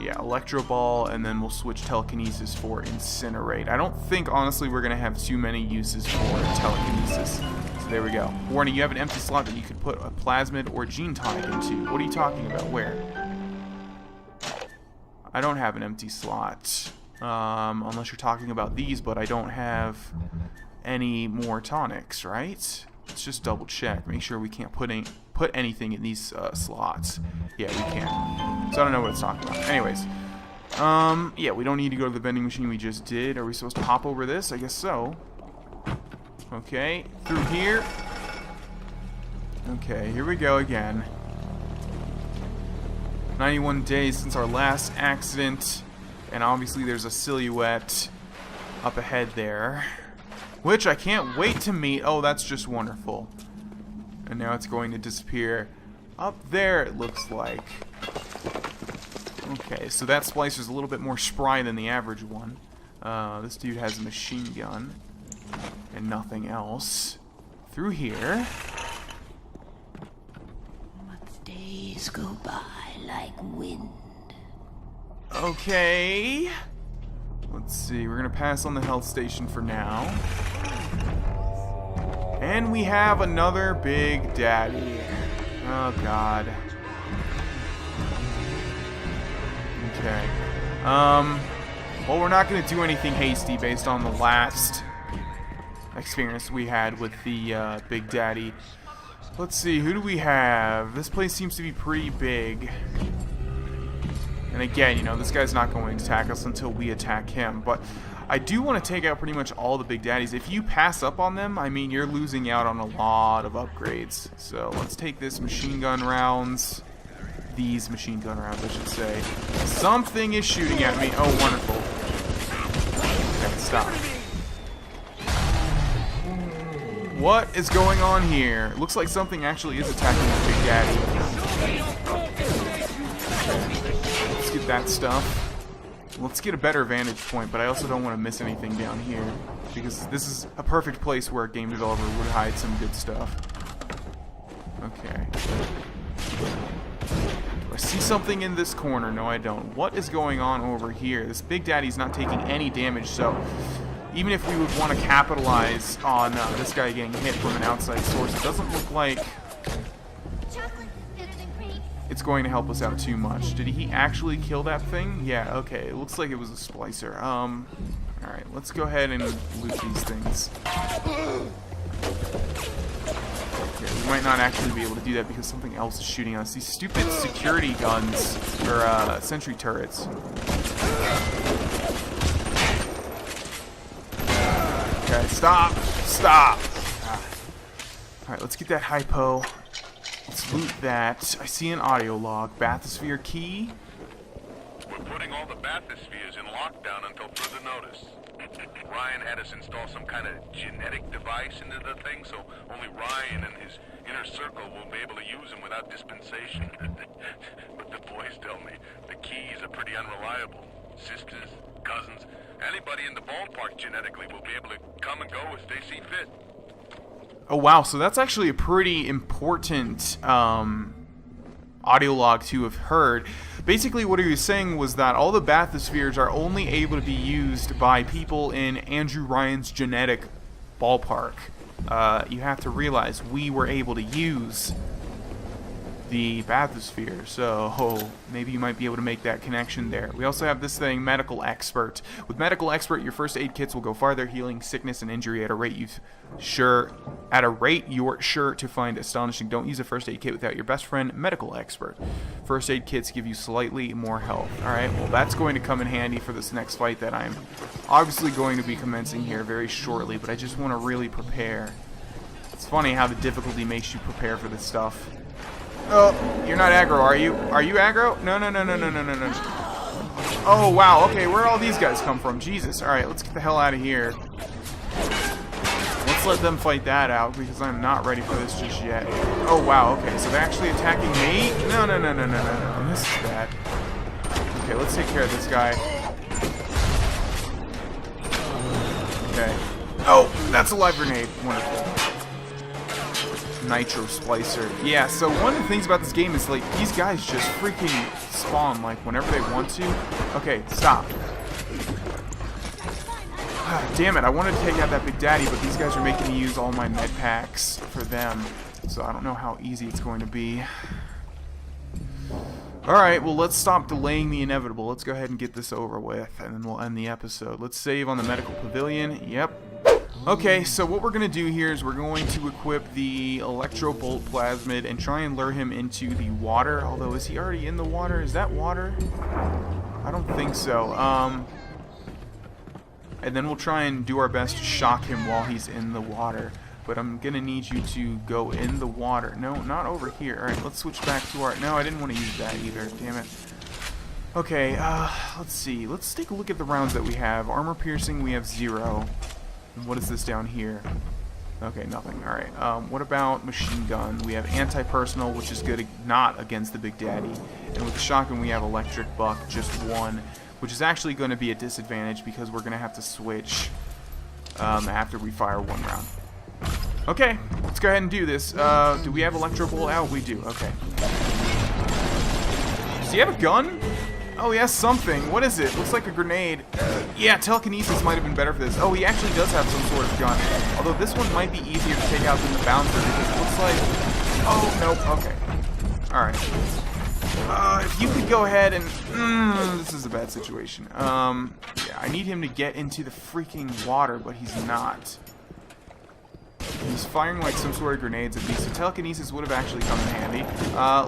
Yeah, Electro Ball, and then we'll switch Telekinesis for Incinerate. I don't think, honestly, we're going to have too many uses for Telekinesis. So there we go. Warning, you have an empty slot that you could put a Plasmid or Gene Tonic into. What are you talking about? Where? I don't have an empty slot. Unless you're talking about these, but I don't have any more tonics, right? Let's just double check. Make sure we can't put anything in these slots. Yeah, we can. So I don't know what it's talking about. Anyways. Yeah, we don't need to go to the vending machine we just did. Are we supposed to hop over this? I guess so. Okay, through here. Okay, here we go again. 91 days since our last accident. And obviously there's a silhouette up ahead there, which I can't wait to meet. Oh, that's just wonderful. And now it's going to disappear. up there, it looks like. Okay, so that splicer's a little bit more spry than the average one. This dude has a machine gun and nothing else. Through here. Days go by like wind. Okay. Let's see, we're gonna pass on the health station for now. And we have another Big Daddy. Oh god. Okay. Well, we're not gonna do anything hasty based on the last experience we had with the Big Daddy. Let's see, who do we have? This place seems to be pretty big. And again, you know, this guy's not going to attack us until we attack him. But I do want to take out pretty much all the Big Daddies. If you pass up on them, I mean, you're losing out on a lot of upgrades. So let's take this machine gun rounds. These machine gun rounds, I should say. Something is shooting at me. Oh, wonderful. Okay, stop. What is going on here? Looks like something actually is attacking the Big Daddy. Let's get that stuff. Let's get a better vantage point, but I also don't want to miss anything down here, because this is a perfect place where a game developer would hide some good stuff. Okay. Do I see something in this corner? No, I don't. What is going on over here? This Big Daddy's not taking any damage, so even if we would want to capitalize on this guy getting hit from an outside source, it doesn't look like it's going to help us out too much. Did he actually kill that thing? Yeah, okay. It looks like it was a splicer. Alright, let's go ahead and loot these things. Okay, we might not actually be able to do that because something else is shooting us. These stupid security guns, or sentry turrets. Okay, stop! Stop! Alright, let's get that hypo. Let's loot that. I see an audio log. Bathysphere key. We're putting all the bathyspheres in lockdown until further notice. Ryan had us install some kind of genetic device into the thing, so only Ryan and his inner circle will be able to use them without dispensation. But the boys tell me the keys are pretty unreliable. Sisters, cousins, anybody in the ballpark genetically will be able to come and go as they see fit. Oh wow, so that's actually a pretty important audio log to have heard. Basically what he was saying was that all the bathyspheres are only able to be used by people in Andrew Ryan's genetic ballpark. You have to realize we were able to use the bathysphere, so maybe you might be able to make that connection there. We also have this thing, Medical Expert. With Medical Expert, your first aid kits will go farther, healing sickness and injury at a rate you're sure to find astonishing. Don't use a first aid kit without your best friend, Medical Expert. First aid kits give you slightly more health. Alright, well that's going to come in handy for this next fight that I'm obviously going to be commencing here very shortly, but I just want to really prepare. It's funny how the difficulty makes you prepare for this stuff. Oh, you're not aggro, are you? Are you aggro? No. Oh, wow. Okay, where'd all these guys come from? Jesus. Alright, let's get the hell out of here. Let's let them fight that out, because I'm not ready for this just yet. Oh, wow. Okay, so they're actually attacking me? No. This is bad. Okay, let's take care of this guy. Okay. Oh, that's a live grenade. Wonderful. Nitro Splicer. Yeah, so one of the things about this game is, like, these guys just freaking spawn, like, whenever they want to. Okay, stop. Damn it, I wanted to take out that Big Daddy, but these guys are making me use all my med packs for them. So I don't know how easy it's going to be. Alright, well, let's stop delaying the inevitable. Let's go ahead and get this over with, and then we'll end the episode. Let's save on the medical pavilion. Yep. Okay, so what we're going to do here is we're going to equip the Electro Bolt Plasmid and try and lure him into the water. Although, is he already in the water? Is that water? I don't think so. And then we'll try and do our best to shock him while he's in the water. But I'm going to need you to go in the water. No, not over here. Alright, let's switch back to our... No, I didn't want to use that either. Damn it. Okay, let's see. Let's take a look at the rounds that we have. Armor piercing, we have 0. And what is this down here? Okay, nothing. Alright, what about machine gun? We have anti-personal, which is good not against the Big Daddy. And with the shotgun, we have electric buck, just one, which is actually going to be a disadvantage because we're going to have to switch after we fire one round. Okay, let's go ahead and do this. Do we have electro bolt out? We do. Okay. Does he have a gun? Oh, he has something. What is it? Looks like a grenade. Yeah, telekinesis might have been better for this. Oh, he actually does have some sort of gun. Although this one might be easier to take out than the bouncer because it looks like... Oh, nope. Okay. Alright. If you could go ahead and... this is a bad situation. Yeah, I need him to get into the freaking water, but he's not. He's firing like some sort of grenades at me, so telekinesis would have actually come in handy.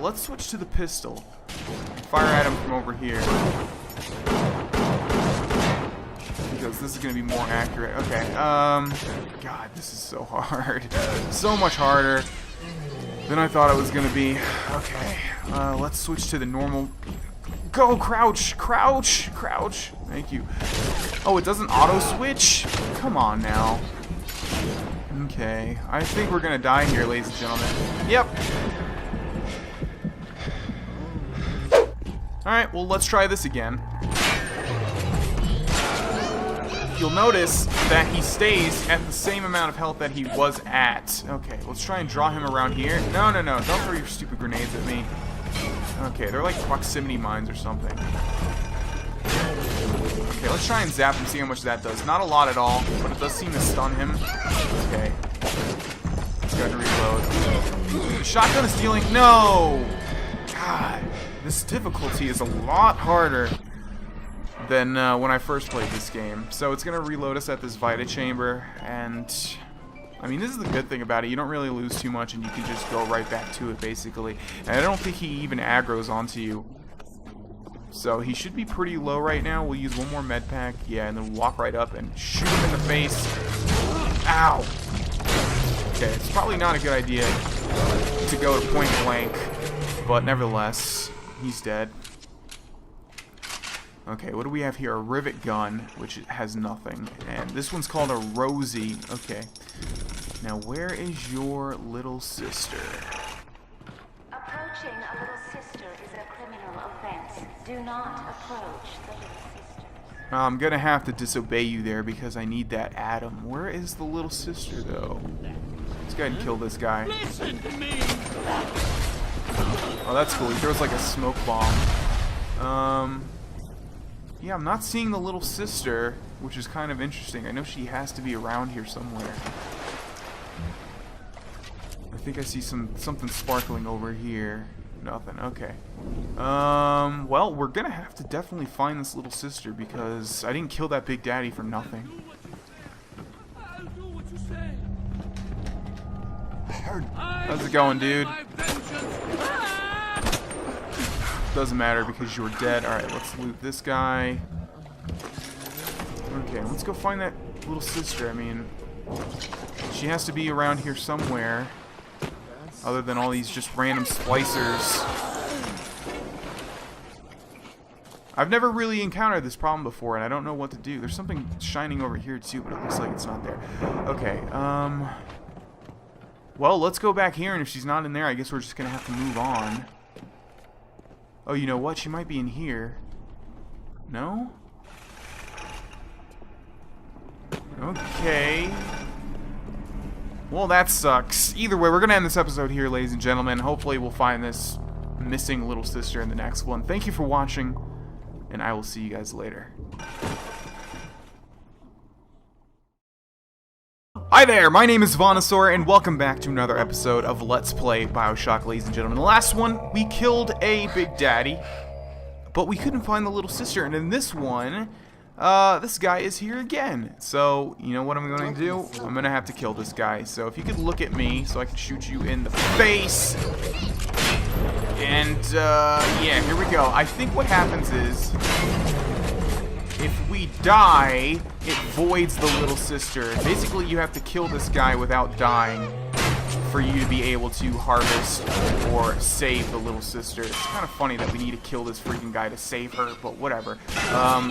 Let's switch to the pistol. Fire at him from over here. Because this is going to be more accurate. Okay, God, this is so hard. So much harder than I thought it was going to be. Okay, let's switch to the normal... Go, crouch, crouch, crouch. Thank you. Oh, it doesn't auto-switch? Come on now. Okay, I think we're going to die here, ladies and gentlemen. Yep. Alright, well, let's try this again. You'll notice that he stays at the same amount of health that he was at. Okay, let's try and draw him around here. No, no, no, don't throw your stupid grenades at me. Okay, they're like proximity mines or something. Okay, let's try and zap him, see how much that does. Not a lot at all, but it does seem to stun him. Okay. Let's go ahead and reload. The shotgun is dealing... No! God. This difficulty is a lot harder than when I first played this game. So it's going to reload us at this Vita chamber, and I mean, this is the good thing about it. You don't really lose too much, and you can just go right back to it, basically. And I don't think he even aggroes onto you. So he should be pretty low right now. We'll use one more med pack, yeah, and then walk right up and shoot him in the face. Ow! Okay, it's probably not a good idea to go to point blank, but nevertheless... He's dead. Okay, what do we have here? A rivet gun, which has nothing. And this one's called a Rosie. Okay. Now, where is your little sister? Approaching a little sister is a criminal offense. Do not approach the little sister. I'm gonna have to disobey you there because I need that atom. Where is the little sister, though? Let's go ahead and kill this guy. Listen to me. Oh, that's cool. He throws like a smoke bomb. Yeah, I'm not seeing the little sister, which is kind of interesting. I know she has to be around here somewhere. I think I see something sparkling over here. Nothing. Okay. Well, we're gonna have to definitely find this little sister because I didn't kill that Big Daddy for nothing. I'll do what you say. How's it going, dude? Doesn't matter because you're dead. Alright, let's loot this guy. Okay, let's go find that little sister. I mean, she has to be around here somewhere. Other than all these just random splicers. I've never really encountered this problem before, and I don't know what to do. There's something shining over here too, but it looks like it's not there. Okay, well, let's go back here, and if she's not in there, I guess we're just gonna have to move on. Oh, you know what? She might be in here. No? Okay. Well, that sucks. Either way, we're gonna end this episode here, ladies and gentlemen. Hopefully we'll find this missing little sister in the next one. Thank you for watching, and I will see you guys later. Hi there, my name is Vonosaur, and welcome back to another episode of Let's Play BioShock, ladies and gentlemen. The last one, we killed a Big Daddy, but we couldn't find the little sister, and in this one, this guy is here again. So, you know what I'm going to do? I'm going to have to kill this guy. So if you could look at me so I can shoot you in the face. And, yeah, here we go. I think what happens is, if we die, it voids the little sister. Basically, you have to kill this guy without dying. for you to be able to harvest or save the little sister. It's kind of funny that we need to kill this freaking guy to save her, but whatever.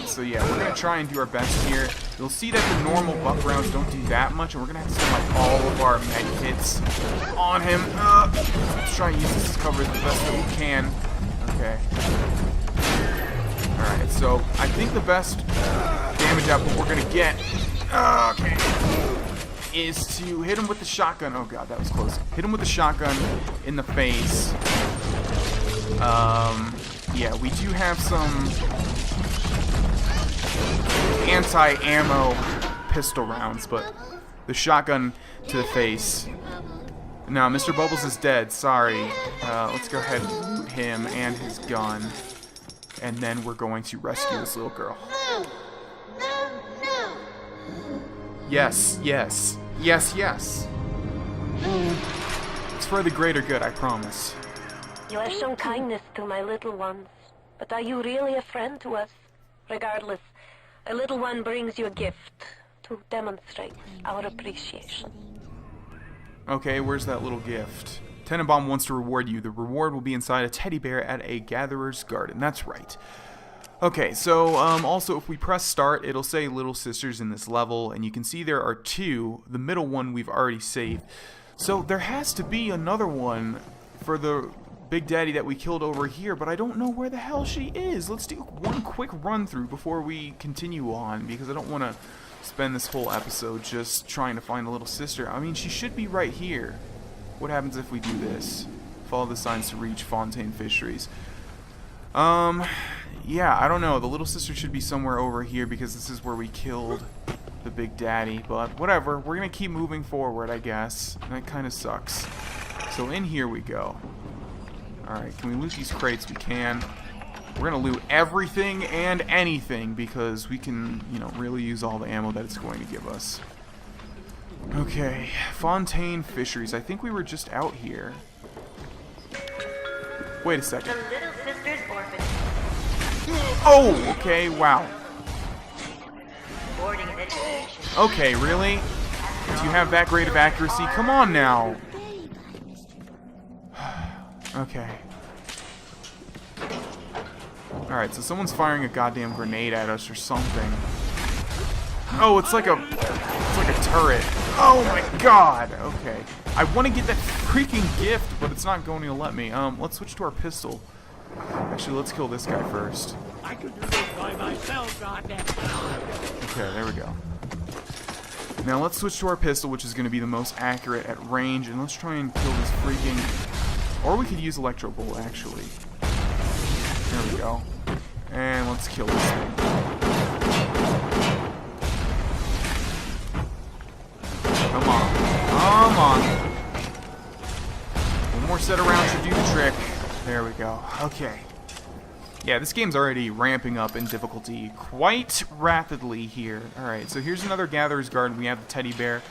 So yeah, we're going to try and do our best here. You'll see that the normal buck rounds don't do that much, and we're going to have to spend like all of our med hits on him. Let's try and use this as cover the best that we can. Okay. Alright, so I think the best damage output we're going to get, okay, is to hit him with the shotgun. Oh god, that was close. Hit him with the shotgun in the face. Yeah, we do have some anti-ammo pistol rounds, but the shotgun to the face. Now, Mr. Bubbles is dead. Sorry. Let's go ahead and loot him and his gun. And then we're going to rescue this little girl. Yes, yes. Yes, yes. It's for the greater good, I promise. You have shown kindness to my little ones, but are you really a friend to us? Regardless, a little one brings you a gift to demonstrate our appreciation. Okay, where's that little gift? Tenenbaum wants to reward you. The reward will be inside a teddy bear at a gatherer's garden. That's right. Okay, so also if we press start, it'll say Little Sisters in this level, and you can see there are two. The middle one we've already saved. So there has to be another one for the Big Daddy that we killed over here, but I don't know where the hell she is. Let's do one quick run through before we continue on, because I don't want to spend this whole episode just trying to find the little sister. I mean, she should be right here. What happens if we do this? Follow the signs to reach Fontaine Fisheries. Yeah, I don't know. The little sister should be somewhere over here because this is where we killed the Big Daddy. But whatever. We're going to keep moving forward, I guess. That kind of sucks. So in here we go. Alright, can we loot these crates? We can. We're going to loot everything and anything because we can, you know, really use all the ammo that it's going to give us. Okay, Fontaine Fisheries. I think we were just out here. Wait a second. The Little Sisters Orphanage. Oh, okay, wow. Boarding and education. Okay, really? Do you have that great of accuracy? Come on now. Okay. Alright, so someone's firing a goddamn grenade at us or something. Oh, it's like a turret. Oh my god. Okay. I want to get that freaking gift, but it's not going to let me. Let's switch to our pistol. Actually, let's kill this guy first. I could do this by myself, goddamn. Okay, there we go. Now let's switch to our pistol, which is going to be the most accurate at range, and let's try and kill this freaking... Or we could use Electro Bolt, actually. There we go. And let's kill this thing. Come on. Come on. One more set of rounds should do the trick. There we go. Okay. Yeah, this game's already ramping up in difficulty quite rapidly here. Alright, so here's another Gatherer's Garden. We have the teddy bear.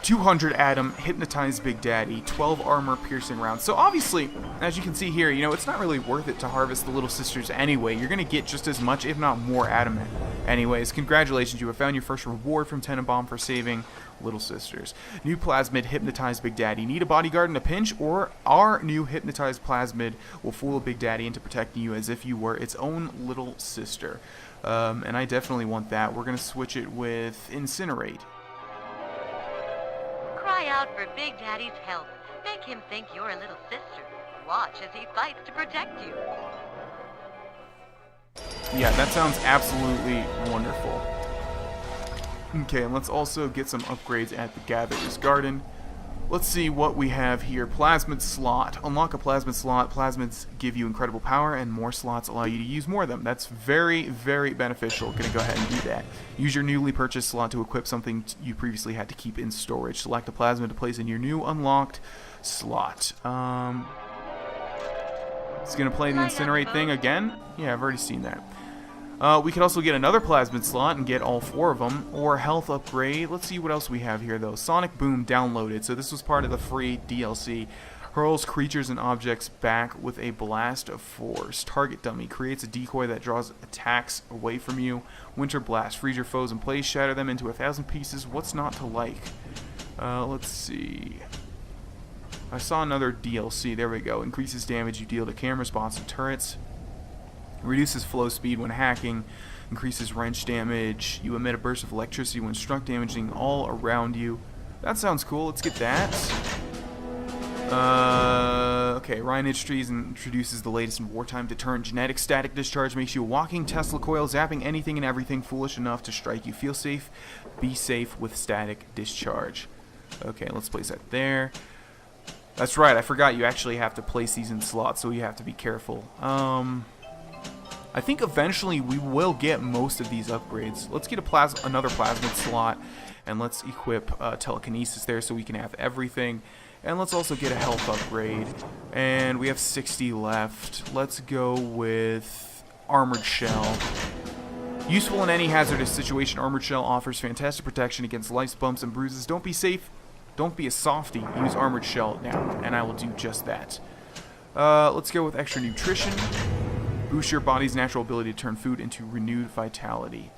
200 Atom, Hypnotize Big Daddy, 12 armor piercing rounds. So obviously, as you can see here, you know, it's not really worth it to harvest the little sisters anyway. You're going to get just as much, if not more, adamant. Anyways, congratulations, you have found your first reward from Tenenbaum for saving little sisters. New plasmid, Hypnotize Big Daddy. Need a bodyguard in a pinch, or our new hypnotized plasmid will fool Big Daddy into protecting you as if you were its own little sister. And I definitely want that. We're going to switch it with Incinerate. Cry out for Big Daddy's help. Make him think you're a little sister. Watch as he fights to protect you. Yeah, that sounds absolutely wonderful. Okay, and let's also get some upgrades at the Gatherer's Garden. Let's see what we have here. Plasmid slot. Unlock a plasmid slot. Plasmids give you incredible power, and more slots allow you to use more of them. That's very, very beneficial. Gonna go ahead and do that. Use your newly purchased slot to equip something you previously had to keep in storage. Select a plasmid to place in your new unlocked slot. It's gonna play the Incinerate thing again? Yeah, I've already seen that. We could also get another plasmid slot and get all 4 of them, or health upgrade. Let's see what else we have here, though. Sonic Boom downloaded. So this was part of the free DLC. Hurls creatures and objects back with a blast of force. Target dummy creates a decoy that draws attacks away from you. Winter Blast freeze your foes in place, shatter them into 1,000 pieces. What's not to like? Let's see. I saw another DLC. There we go. Increases damage you deal to camera response and turrets. Reduces flow speed when hacking. Increases wrench damage. You emit a burst of electricity when struck, damaging all around you. That sounds cool. Let's get that. Okay, Ryan Industries introduces the latest in wartime deterrent genetic static discharge. Makes you a walking Tesla coil, zapping anything and everything foolish enough to strike you. Feel safe. Be safe with static discharge. Okay, let's place that there. That's right, I forgot you actually have to place these in slots, so you have to be careful. I think eventually we will get most of these upgrades. Let's get another plasmid slot, and let's equip telekinesis there so we can have everything. And let's also get a health upgrade. And we have 60 left. Let's go with Armored Shell. Useful in any hazardous situation, Armored Shell offers fantastic protection against life's bumps and bruises. Don't be safe. Don't be a softie. Use Armored Shell now, and I will do just that. Let's go with Extra Nutrition. Boost your body's natural ability to turn food into renewed vitality.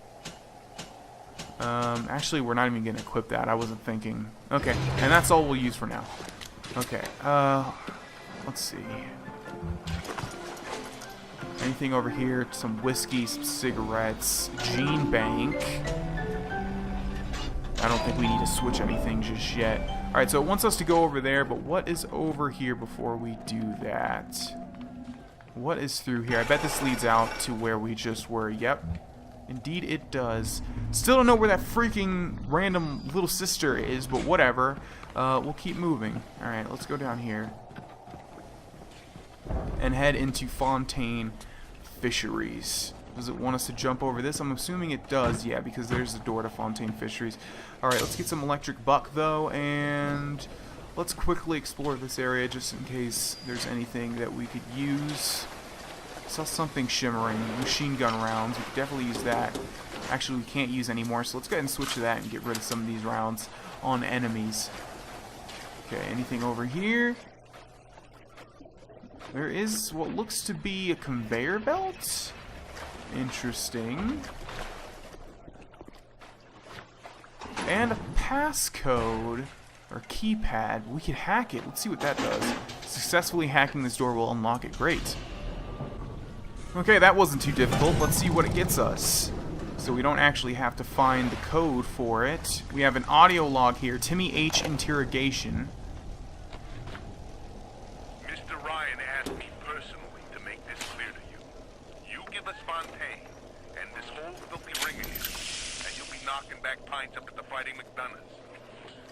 Actually, we're not even going to equip that. I wasn't thinking. Okay, and that's all we'll use for now. Okay, let's see. Anything over here? Some whiskey, some cigarettes, gene bank. I don't think we need to switch anything just yet. Alright, so it wants us to go over there, but what is over here before we do that? What is through here? I bet this leads out to where we just were. Yep. Indeed it does. Still don't know where that freaking random little sister is, but whatever. We'll keep moving. Alright, let's go down here. And head into Fontaine Fisheries. Does it want us to jump over this? I'm assuming it does, yeah, because there's the door to Fontaine Fisheries. Alright, let's get some electric buck, though, and let's quickly explore this area just in case there's anything that we could use. I saw something shimmering. Machine gun rounds. We could definitely use that. Actually, we can't use anymore, so let's go ahead and switch to that and get rid of some of these rounds on enemies. Okay, anything over here? There is what looks to be a conveyor belt. Interesting. And a passcode or keypad. We could hack it. Let's see what that does. Successfully hacking this door will unlock it. Great. Okay, that wasn't too difficult. Let's see what it gets us. So we don't actually have to find the code for it. We have an audio log here. Timmy H. interrogation. Mr. Ryan asked me personally to make this clear to you. You give us Fontaine, and this whole filthy ring of you, and you'll be knocking back pints up at the Fighting McDonough's.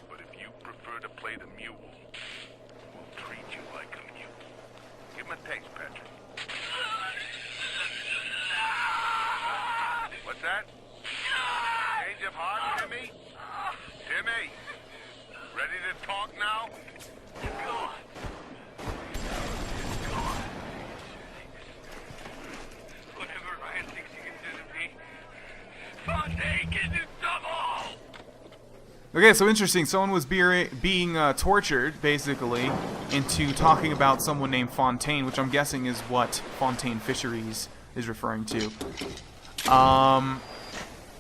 But if you prefer to play the mule, we'll treat you like a mule. Give him a taste, Patrick. What's that? Change of heart, Timmy? Timmy! Ready to talk now? Whatever Ryan thinks he can do to me, Fontaine can do double! Okay, so interesting. Someone was being tortured, basically, into talking about someone named Fontaine, which I'm guessing is what Fontaine Fisheries is referring to.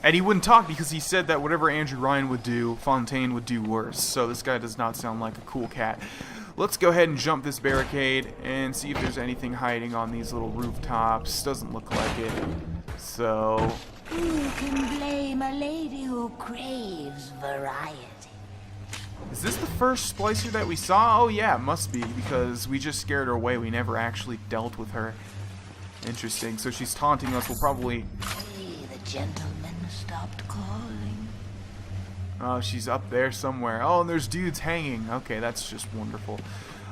And he wouldn't talk because he said that whatever Andrew Ryan would do, Fontaine would do worse. So this guy does not sound like a cool cat. Let's go ahead and jump this barricade and see if there's anything hiding on these little rooftops. Doesn't look like it. So... Who can blame a lady who craves variety? Is this the first splicer that we saw? Oh yeah, it must be, because we just scared her away. We never actually dealt with her. Interesting. So she's taunting us. We'll probably... Hey, the gentleman stopped calling. Oh, she's up there somewhere. Oh, and there's dudes hanging. Okay, that's just wonderful.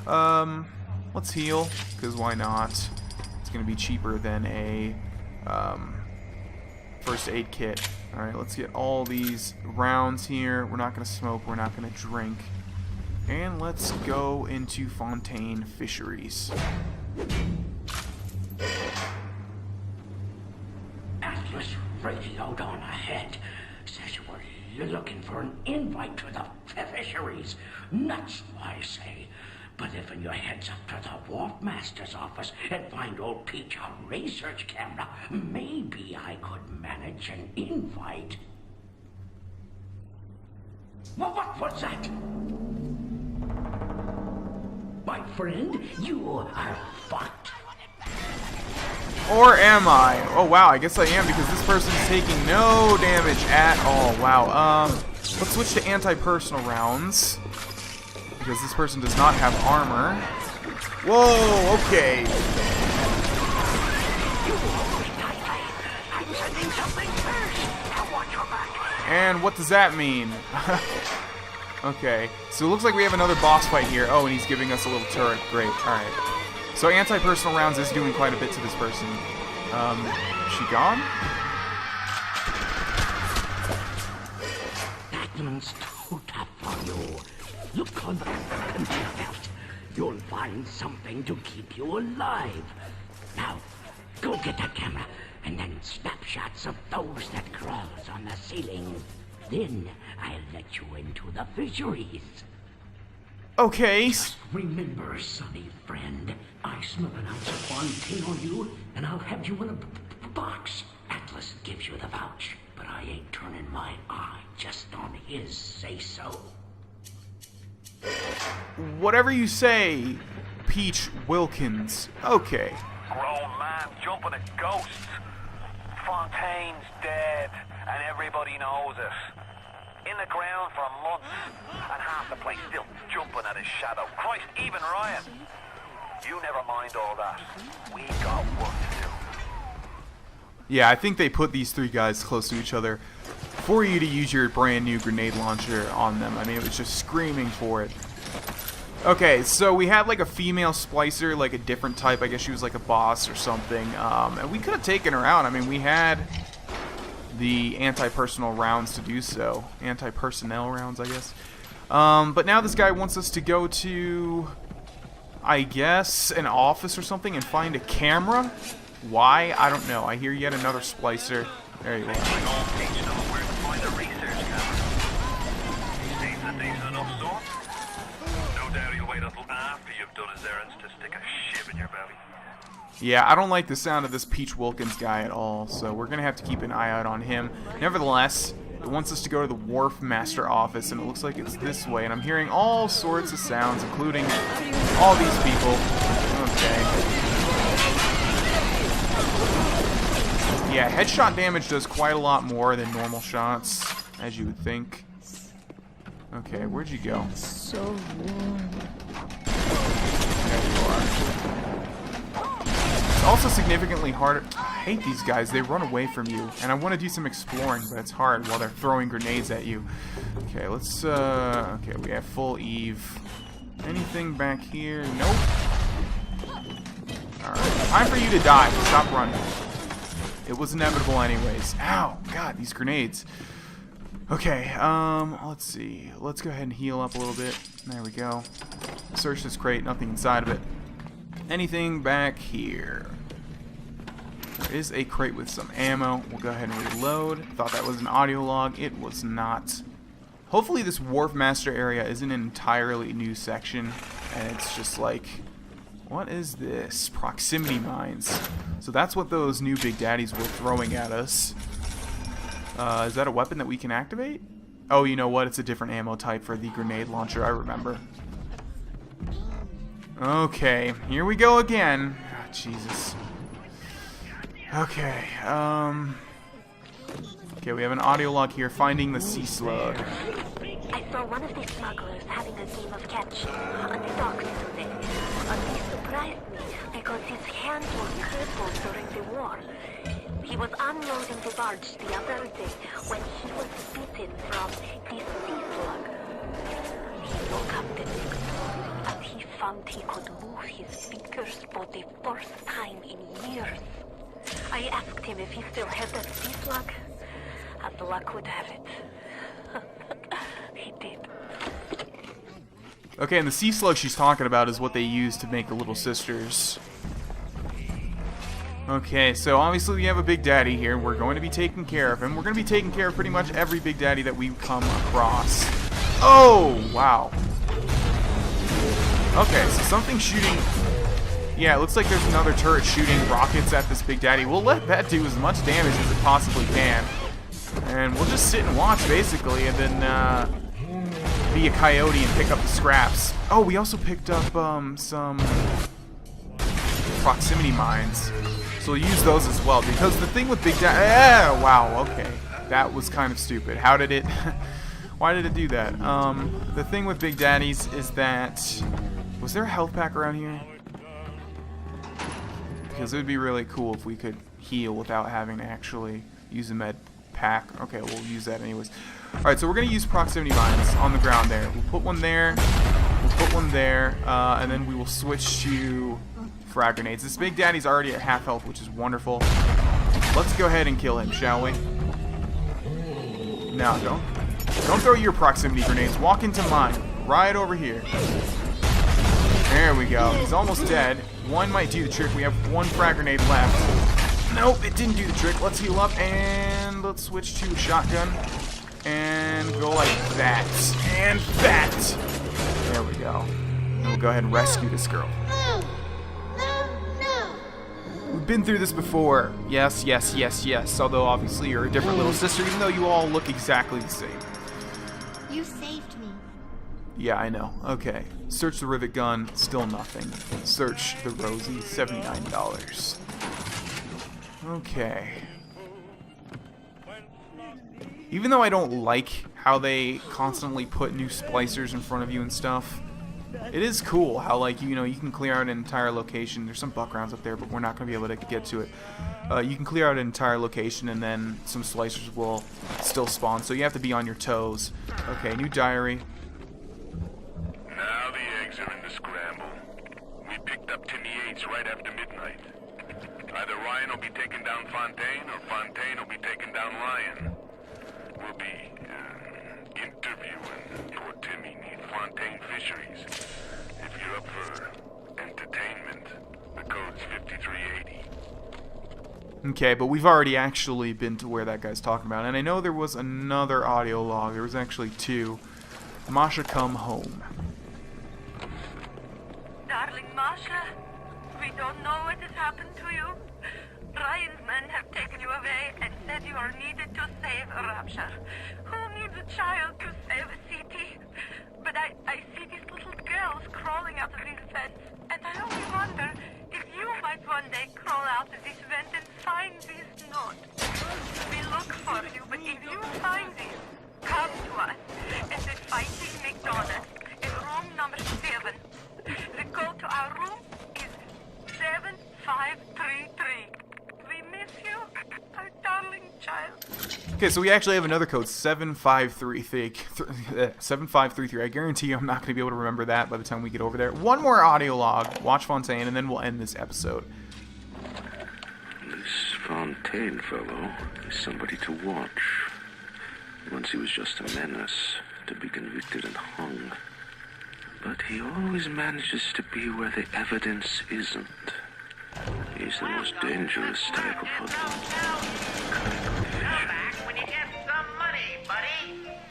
Let's heal, because why not? It's going to be cheaper than a first aid kit. Alright, let's get all these rounds here. We're not going to smoke. We're not going to drink. And let's go into Fontaine Fisheries. Atlas radioed on ahead. Says you were looking for an invite to the Fisheries. Nuts, I say. But if in your heads up to the Wharf Master's office and find old Peach a research camera, maybe I could manage an invite. Well, what was that? my friend. You are fucked. Or am I? Oh wow, I guess I am because this person's taking no damage at all. Wow. Let's switch to anti-personal rounds because this person does not have armor. Whoa, okay. And what does that mean? Okay, so it looks like we have another boss fight here. Oh, and he's giving us a little turret. Great, alright. So anti-personal rounds is doing quite a bit to this person. Is she gone? That one's too tough for you. Look on the conveyor belt. You'll find something to keep you alive. Now, go get that camera, and then snapshots of those that crawls on the ceiling. Then I'll let you into the fisheries. Okay. Just remember, sonny friend, I smell an ounce of Fontaine on you, and I'll have you in a box. Atlas gives you the vouch, but I ain't turning my eye just on his say-so. Whatever you say, Peach Wilkins. Okay. Grown man jumping at ghosts. Fontaine's dead, and everybody knows it. In the ground for months, and half the place still jumping at his shadow. Christ, even Ryan. You never mind all that. We got work to do. Yeah, I think they put these three guys close to each other for you to use your brand new grenade launcher on them. I mean, it was just screaming for it. Okay, so we had like a female splicer, like a different type. I guess she was like a boss or something. And we could have taken her out. I mean, we had the anti-personal rounds to do so. Anti-personnel rounds, I guess. But now this guy wants us to go to, I guess, an office or something and find a camera. Why? I don't know. I hear yet another splicer. There you go. Yeah, I don't like the sound of this Peach Wilkins guy at all, so we're going to have to keep an eye out on him. Nevertheless, it wants us to go to the Wharf Master office, and it looks like it's this way, and I'm hearing all sorts of sounds, including all these people. Okay. Yeah, headshot damage does quite a lot more than normal shots, as you would think. Okay, where'd you go? So warm. There you are. It's also significantly harder. I hate these guys. They run away from you. And I want to do some exploring, but it's hard while they're throwing grenades at you. Okay, let's, okay, we have full Eve. Anything back here? Nope. Alright, time for you to die. Stop running. It was inevitable anyways. Ow! God, these grenades. Okay, let's see. Let's go ahead and heal up a little bit. There we go. Search this crate. Nothing inside of it. Anything back here? There is a crate with some ammo. We'll go ahead and reload. Thought that was an audio log. It was not. Hopefully this Wharf Master area isn't an entirely new section, and it's just like, what is this? Proximity mines. So that's what those new Big Daddies were throwing at us. Is that a weapon that we can activate? Oh, you know what? It's a different ammo type for the grenade launcher. I remember. Okay, here we go again. Oh, Jesus. Okay, okay, we have an audio log here, finding the sea slug. I saw one of the smugglers having a game of catch on the docks today. This surprised me because his hands were crippled during the war. He was unloading the barge the other day when he was bitten from the sea slug. He woke up the next morning and he found he could move his fingers for the first time in years. I asked him if he still had that sea slug, and luck would have it. He did. Okay, and the sea slug she's talking about is what they use to make the little sisters. Okay, so obviously we have a Big Daddy here. We're going to be taking care of him. We're going to be taking care of pretty much every Big Daddy that we come across. Oh, wow. Okay, so something's shooting. Yeah, it looks like there's another turret shooting rockets at this Big Daddy. We'll let that do as much damage as it possibly can. And we'll just sit and watch, basically, and then, be a coyote and pick up the scraps. Oh, we also picked up some proximity mines. So we'll use those as well, because the thing with Big Daddy... wow, okay. That was kind of stupid. How did it... Why did it do that? The thing with Big Daddies is that... Was there a health pack around here? Because it would be really cool if we could heal without having to actually use a med pack. Okay, we'll use that anyways. Alright, so we're going to use proximity mines on the ground there. We'll put one there. We'll put one there. And then we will switch to frag grenades. This Big Daddy's already at half health, which is wonderful. Let's go ahead and kill him, shall we? No, don't throw your proximity grenades. Walk into mine. Right over here. There we go. He's almost dead. One might do the trick. We have one frag grenade left. Nope, it didn't do the trick. Let's heal up and let's switch to a shotgun. And go like that. And that. There we go. And we'll go ahead and rescue this girl. We've been through this before. Yes, yes, yes, yes. Although obviously you're a different little sister, even though you all look exactly the same. You saved me. Yeah, I know. Okay. Search the rivet gun. Still nothing. Search the Rosie. $79. Okay. Even though I don't like how they constantly put new splicers in front of you and stuff, it is cool how, like, you know, you can clear out an entire location. There's some buck rounds up there, but we're not going to be able to get to it. You can clear out an entire location, and then some splicers will still spawn, so you have to be on your toes. Okay, new diary. Now the eggs are in the scramble. We picked up Timmy Yates right after midnight. Either Ryan will be taking down Fontaine, or Fontaine will be taking down Ryan. We'll be interviewing poor Timmy near Fontaine Fisheries. If you're up for entertainment, the code's 5380. Okay, but we've already actually been to where that guy's talking about, and I know there was another audio log. There was actually two. Masha, come home. Darling Masha, we don't know what has happened to you. Ryan's men have taken you away and said you are needed to save Rapture. Who needs a child to save a city? But I see these little girls crawling out of these vents, and I only wonder if you might one day crawl out of this vent and find these notes. We look for you, but if you find these, come to us at the Fighting McDonald's in room number 7. The code to our room is 7533. We miss you, our darling child. Okay, so we actually have another code, 7533. 7533. I guarantee you I'm not going to be able to remember that by the time we get over there. One more audio log, watch Fontaine, and then we'll end this episode. This Fontaine fellow is somebody to watch. Once he was just a menace, to be convicted and hung. But he always manages to be where the evidence isn't. He's the most dangerous type of hoodlum.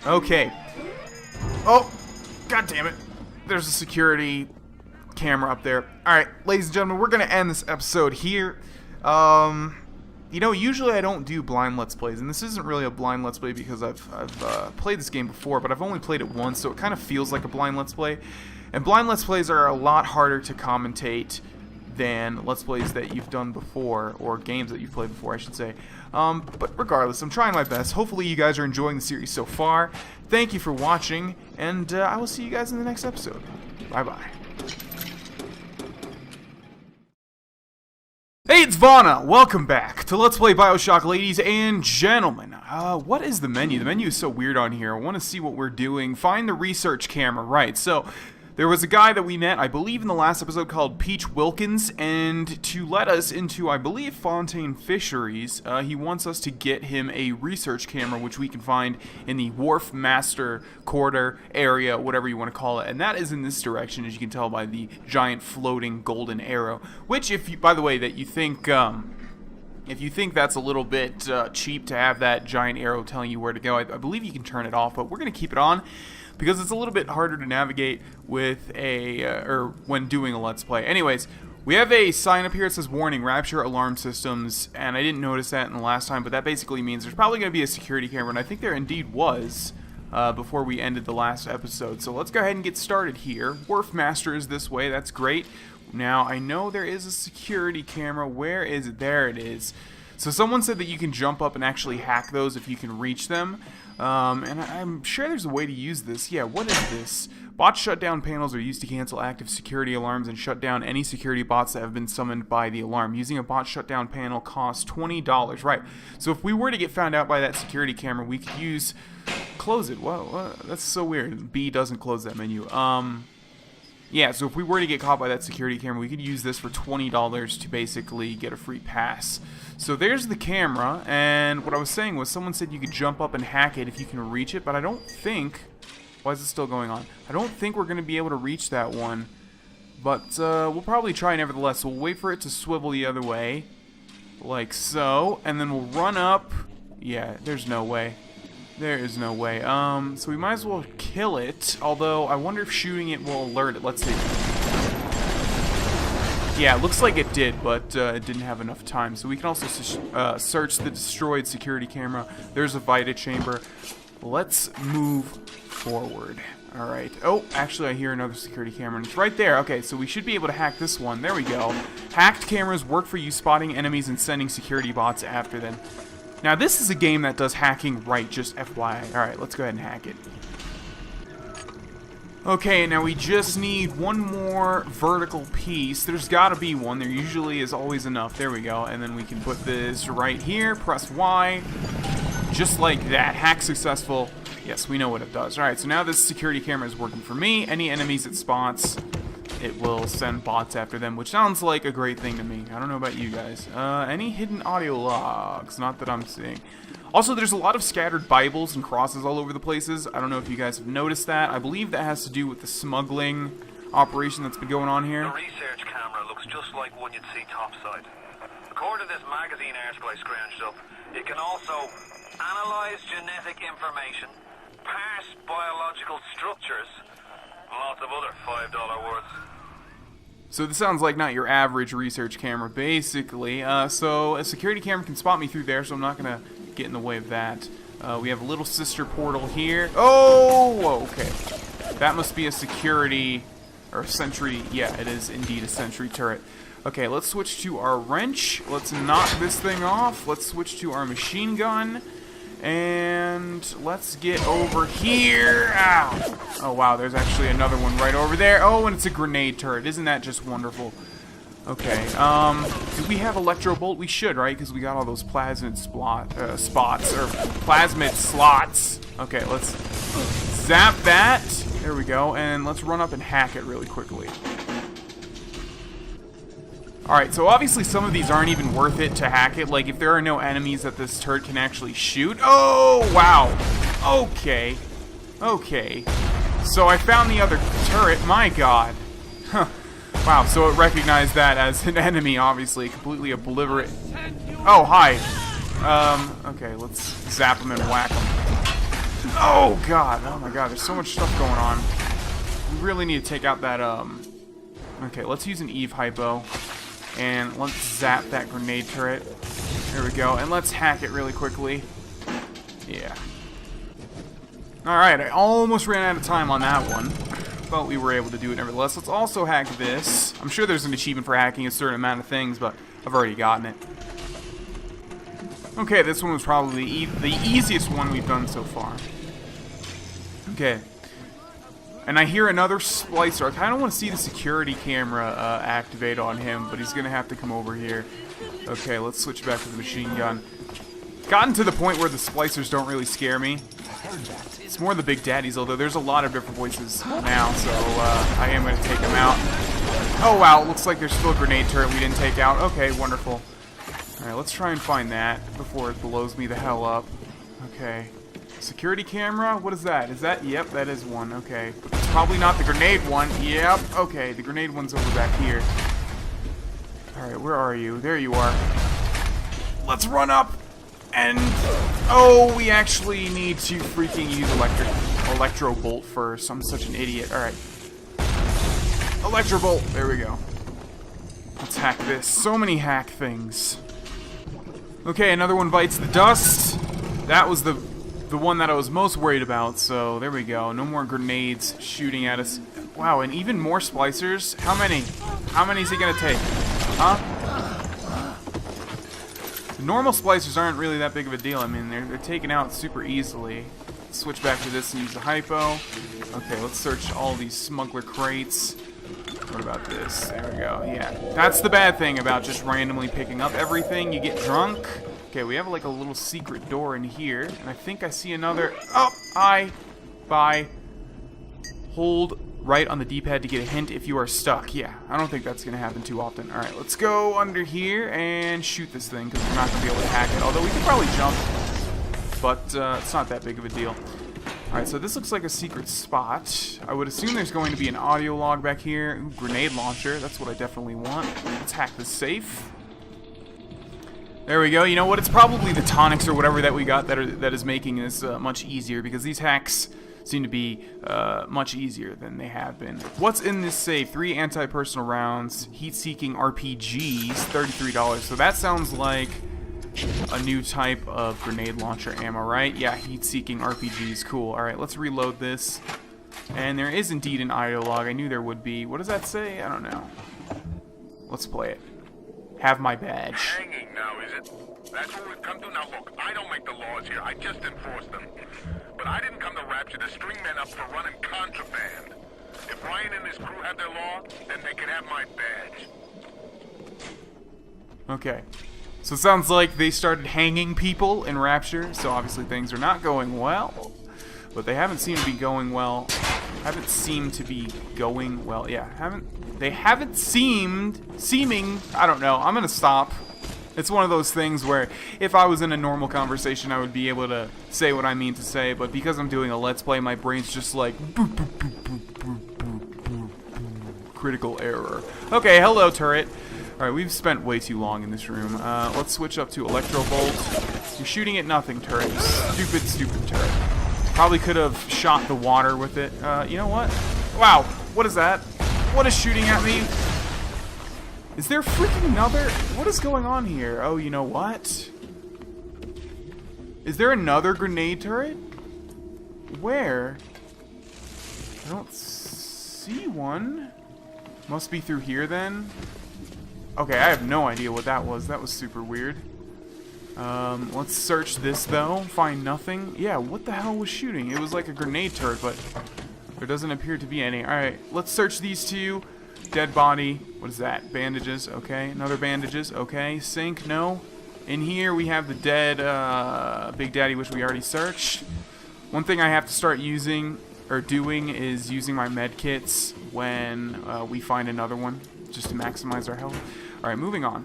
Okay. Oh, god damn it. There's a security camera up there. Alright, ladies and gentlemen, we're going to end this episode here. You know, usually I don't do blind Let's Plays, and this isn't really a blind Let's Play because I've played this game before, but I've only played it once, so it kind of feels like a blind Let's Play. And blind Let's Plays are a lot harder to commentate than Let's Plays that you've done before, or games that you've played before, I should say. But regardless, I'm trying my best. Hopefully you guys are enjoying the series so far. Thank you for watching, and I will see you guys in the next episode. Bye-bye. Hey, it's Vana! Welcome back to Let's Play BioShock, ladies and gentlemen. What is the menu? The menu is so weird on here. I want to see what we're doing. Find the research camera. Right, so there was a guy that we met, I believe in the last episode, called Peach Wilkins, and to let us into, I believe, Fontaine Fisheries, he wants us to get him a research camera, which we can find in the Wharf Master Quarter area, whatever you want to call it, and that is in this direction, as you can tell by the giant floating golden arrow, which, if you, by the way, that you think, if you think that's a little bit cheap to have that giant arrow telling you where to go, I believe you can turn it off, but we're going to keep it on, because it's a little bit harder to navigate with a, or when doing a Let's Play. Anyways, we have a sign up here that says warning, Rapture alarm systems, and I didn't notice that in the last time, but that basically means there's probably going to be a security camera, and I think there indeed was. before we ended the last episode. So let's go ahead and get started here. Wharf Master is this way. That's great. Now, I know there is a security camera. Where is it? There it is. So someone said that you can jump up and actually hack those if you can reach them. And I'm sure there's a way to use this. Yeah, what is this? Bot shutdown panels are used to cancel active security alarms and shut down any security bots that have been summoned by the alarm. Using a bot shutdown panel costs $20. Right. So if we were to get found out by that security camera, we could use... Close it. Whoa, that's so weird. B doesn't close that menu. Yeah, so if we were to get caught by that security camera, we could use this for $20 to basically get a free pass. So there's the camera, and what I was saying was someone said you could jump up and hack it if you can reach it, but I don't think... Why is it still going on? I don't think we're going to be able to reach that one, but we'll probably try nevertheless. So we'll wait for it to swivel the other way, like so, and then we'll run up. Yeah, there's no way. There is no way. So we might as well kill it, although I wonder if shooting it will alert it. Let's see. Yeah, it looks like it did, but it didn't have enough time. So we can also search the destroyed security camera. There's a Vita chamber. Let's move forward. Alright. Oh, actually I hear another security camera, and it's right there. Okay, so we should be able to hack this one. There we go. Hacked cameras work for you spotting enemies and sending security bots after them. Now, this is a game that does hacking right, just FYI. Alright, let's go ahead and hack it. Okay, now we just need one more vertical piece. There's gotta be one. There usually is always enough. There we go. And then we can put this right here. Press Y. Just like that. Hack successful. Yes, we know what it does. Alright, so now this security camera is working for me. Any enemies it spots, it will send bots after them, which sounds like a great thing to me. I don't know about you guys. Any hidden audio logs? Not that I'm seeing. Also, there's a lot of scattered Bibles and crosses all over the places. I don't know if you guys have noticed that. I believe that has to do with the smuggling operation that's been going on here. The research camera looks just like one you'd see topside. According to this magazine article I scrounged up, it can also analyze genetic information, parse biological structures, and lots of other $5 words. So this sounds like not your average research camera, basically. So a security camera can spot me through there, so I'm not going to get in the way of that. We have a little sister portal here. Oh, okay. That must be a security, or a sentry. Yeah, it is indeed a sentry turret. Okay, let's switch to our wrench. Let's knock this thing off. Let's switch to our machine gun. And let's get over here. Ow. Oh, wow, there's actually another one right over there. Oh, and it's a grenade turret. Isn't that just wonderful? Okay, do we have Electro Bolt? We should, right? Because we got all those plasmid spots, or plasmid slots. Okay, let's zap that. There we go. And let's run up and hack it really quickly. Alright, so obviously some of these aren't even worth it to hack it. Like, if there are no enemies that this turret can actually shoot. Oh, wow. Okay. Okay. So I found the other turret. My god. Huh. Wow, so it recognized that as an enemy, obviously. Completely obliterate. Oh, hi. Okay, let's zap him and whack him. Oh, god. Oh, my god, there's so much stuff going on. We really need to take out that, Okay, let's use an Eve hypo. And let's zap that grenade turret. There we go. And let's hack it really quickly. Yeah. Alright, I almost ran out of time on that one. But we were able to do it nevertheless. Let's also hack this. I'm sure there's an achievement for hacking a certain amount of things, but I've already gotten it. Okay, this one was probably the easiest one we've done so far. Okay. And I hear another splicer. I kind of want to see the security camera activate on him, but he's going to have to come over here. Okay, let's switch back to the machine gun. Gotten to the point where the splicers don't really scare me. It's more the Big Daddies, although there's a lot of different voices now, so I am going to take them out. Oh, wow, it looks like there's still a grenade turret we didn't take out. Okay, wonderful. Alright, let's try and find that before it blows me the hell up. Okay. Security camera? What is that? Is that? Yep, that is one. Okay. But it's probably not the grenade one. Yep. Okay, the grenade one's over back here. Alright, where are you? There you are. Let's run up! And... oh, we actually need to freaking use Electro Bolt first. I'm such an idiot. Alright. Electro Bolt! There we go. Let's hack this. So many hack things. Okay, another one bites the dust. That was the the one that I was most worried about, so there we go. No more grenades shooting at us. Wow, and even more splicers? How many? How many is he gonna take? Huh? The normal splicers aren't really that big of a deal. I mean, they're taken out super easily. Let's switch back to this and use the hypo. Okay, let's search all these smuggler crates. What about this? There we go. Yeah, that's the bad thing about just randomly picking up everything. You get drunk. Okay, we have like a little secret door in here, and I think I see another. Oh, bye. Hold right on the D-pad to get a hint if you are stuck. Yeah, I don't think that's gonna happen too often. All right, let's go under here and shoot this thing because we're not gonna be able to hack it. Although we could probably jump, but it's not that big of a deal. Alright, so this looks like a secret spot. I would assume there's going to be an audio log back here. Ooh, grenade launcher. That's what I definitely want. Let's hack the safe. There we go. You know what? It's probably the tonics or whatever that we got that is making this much easier, because these hacks seem to be much easier than they have been. What's in this safe? 3 anti-personal rounds, heat-seeking RPGs, $33. So that sounds like a new type of grenade launcher ammo, right? Yeah, heat-seeking RPGs. Cool. Alright, let's reload this. And there is indeed an audio log. I knew there would be. What does that say? I don't know. Let's play it. Have my badge. Hanging now, is it? That's what we've come to? Now look, I don't make the laws here. I just enforce them. But I didn't come to Rapture to string men up for running contraband. If Ryan and his crew have their law, then they can have my badge. Okay. So it sounds like they started hanging people in Rapture, so obviously things are not going well. But they haven't seemed to be going well. Yeah, they haven't seeming, I don't know, I'm gonna stop. It's one of those things where if I was in a normal conversation, I would be able to say what I mean to say, but because I'm doing a Let's Play, my brain's just like boop, boop, boop, boop, boop, boop, boop, boop. Critical error. Okay, hello turret. Alright, we've spent way too long in this room. Let's switch up to Electrobolt. You're shooting at nothing, turret. Stupid, stupid turret. Probably could have shot the water with it. You know what? Wow, what is that? What is shooting at me? Is there freaking another? What is going on here? Oh, you know what? Is there another grenade turret? Where? I don't see one. Must be through here then. Okay, I have no idea what that was. That was super weird. Let's search this though. Find nothing. Yeah, what the hell was shooting? It was like a grenade turret, but there doesn't appear to be any. Alright, let's search these two. Dead body. What is that? Bandages. Okay. Another bandages. Okay. Sink. No. In here we have the dead Big Daddy, which we already searched. One thing I have to start using or doing is using my med kits when we find another one, just to maximize our health. Alright, moving on.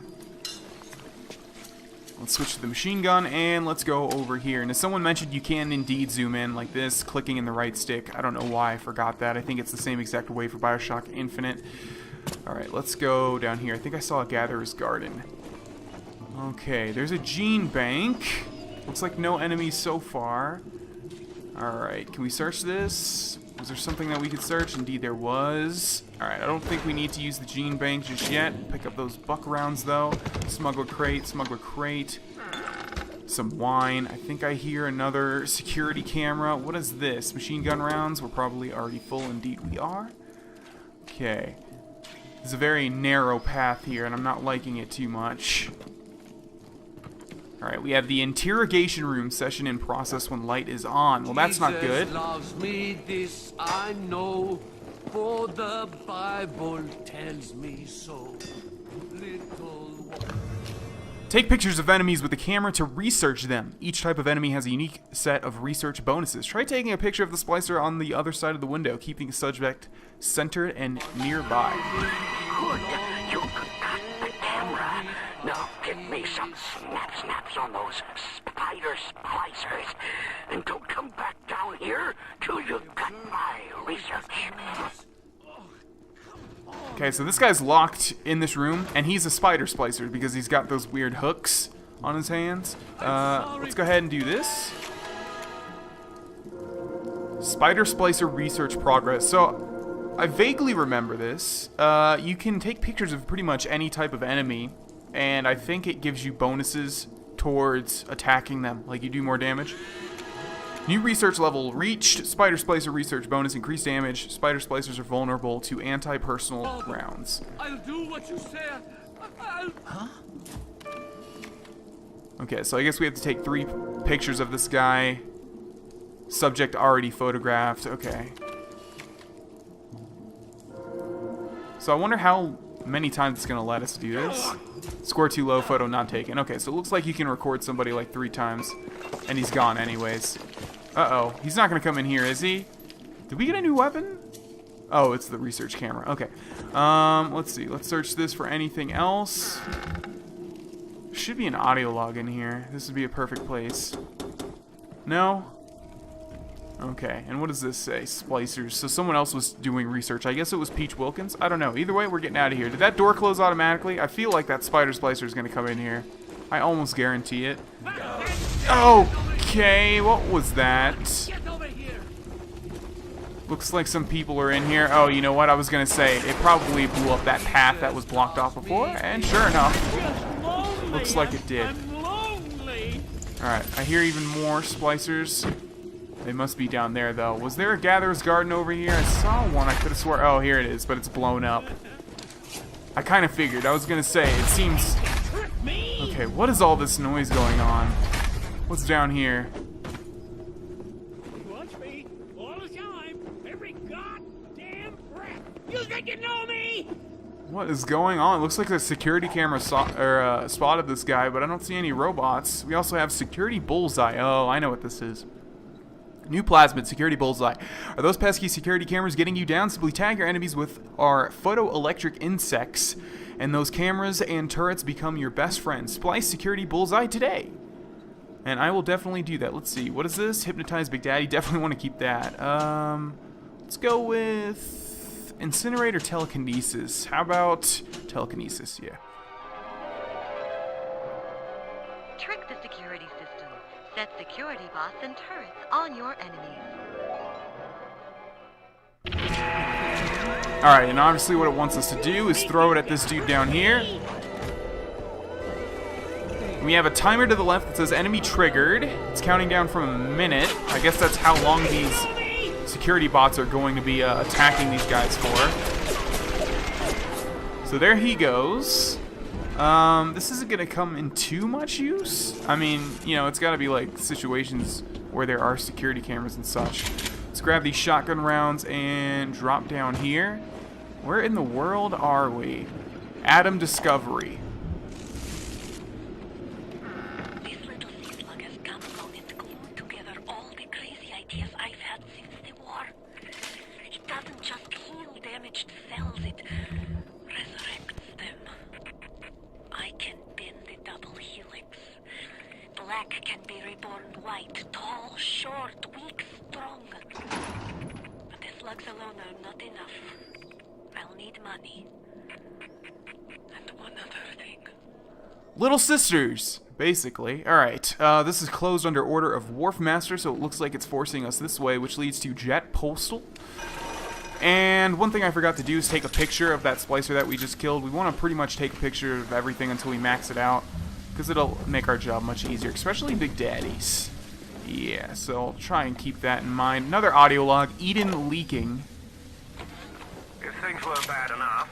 Let's switch to the machine gun, and let's go over here. And as someone mentioned, you can indeed zoom in like this, clicking in the right stick. I don't know why I forgot that. I think it's the same exact way for BioShock Infinite. Alright, let's go down here. I think I saw a Gatherer's Garden. Okay, there's a gene bank. Looks like no enemies so far. Alright, can we search this? Was there something that we could search? Indeed there was. Alright, I don't think we need to use the gene bank just yet. Pick up those buck rounds though. Smuggler crate, smuggler crate. Some wine. I think I hear another security camera. What is this? Machine gun rounds? We're probably already full. Indeed we are. Okay. There's a very narrow path here and I'm not liking it too much. Alright, we have the interrogation room session in process when light is on. Well, that's not good. Loves me, this I know, for the Bible tells me so. Take pictures of enemies with the camera to research them. Each type of enemy has a unique set of research bonuses. Try taking a picture of the splicer on the other side of the window, keeping the subject centered and nearby. Good. You got the camera. Now give me some snaps on those spider splicers. And don't come back down here till you've got my research. Okay, so this guy's locked in this room, and he's a spider splicer because he's got those weird hooks on his hands. Let's go ahead and do this. Spider splicer research progress. So, I vaguely remember this. You can take pictures of pretty much any type of enemy, and I think it gives you bonuses towards attacking them. Like, you do more damage. New research level reached. Spider Splicer research bonus. Increased damage. Spider Splicers are vulnerable to anti-personal rounds. I'll do what you said. Huh? Okay, so I guess we have to take 3 pictures of this guy. Subject already photographed. Okay. So I wonder how many times it's going to let us do this. Score too low, photo not taken. Okay, so it looks like you can record somebody like 3 times. And he's gone anyways. Uh-oh. He's not going to come in here, is he? Did we get a new weapon? Oh, it's the research camera. Okay. Let's see. Let's search this for anything else. Should be an audio log in here. This would be a perfect place. No? Okay, and what does this say? Splicers. So someone else was doing research. I guess it was Peach Wilkins? I don't know. Either way, we're getting out of here. Did that door close automatically? I feel like that spider splicer is going to come in here. I almost guarantee it. Okay, what was that? Looks like some people are in here. Oh, you know what? I was going to say, it probably blew up that path that was blocked off before, and sure enough, looks like it did. Alright, I hear even more splicers. They must be down there, though. Was there a gatherer's garden over here? I saw one. I could have swore. Oh, here it is, but it's blown up. I kind of figured. I was going to say, it seems... Okay, what is all this noise going on? What's down here? Watch me all the time, every goddamn breath. You think you know me? What is going on? It looks like a security camera spotted this guy, but I don't see any robots. We also have security bullseye. Oh, I know what this is. New plasmid, security bullseye. Are those pesky security cameras getting you down? Simply tag your enemies with our photoelectric insects, and those cameras and turrets become your best friends. Splice security bullseye today. And I will definitely do that. Let's see. What is this? Hypnotize Big Daddy. Definitely want to keep that. Let's go with incinerator telekinesis. How about telekinesis? Yeah. Trick the security system. Set security bots and turrets on your enemies. Alright, and obviously what it wants us to do is throw it at this dude down here. We have a timer to the left that says enemy triggered. It's counting down from a minute. I guess that's how long these security bots are going to be attacking these guys for. So there he goes. This isn't going to come in too much use. I mean, you know, it's got to be like situations where there are security cameras and such. Let's grab these shotgun rounds and drop down here. Where in the world are we? Atom Discovery. This little sea slug has come along and glued together all the crazy ideas I've had since the war. It doesn't just heal damaged cells, it resurrects them. I can bend the double helix. Black can be reborn white, tall, short, weak, strong. But the slugs alone are not enough. I'll need money. And one other thing. Little Sisters, basically. Alright, this is closed under order of Wharf Master, so it looks like it's forcing us this way, which leads to Jet Postal. And one thing I forgot to do is take a picture of that splicer that we just killed. We want to pretty much take a picture of everything until we max it out, because it'll make our job much easier, especially Big Daddies. Yeah, so I'll try and keep that in mind. Another audio log, Eden leaking. If things weren't bad enough,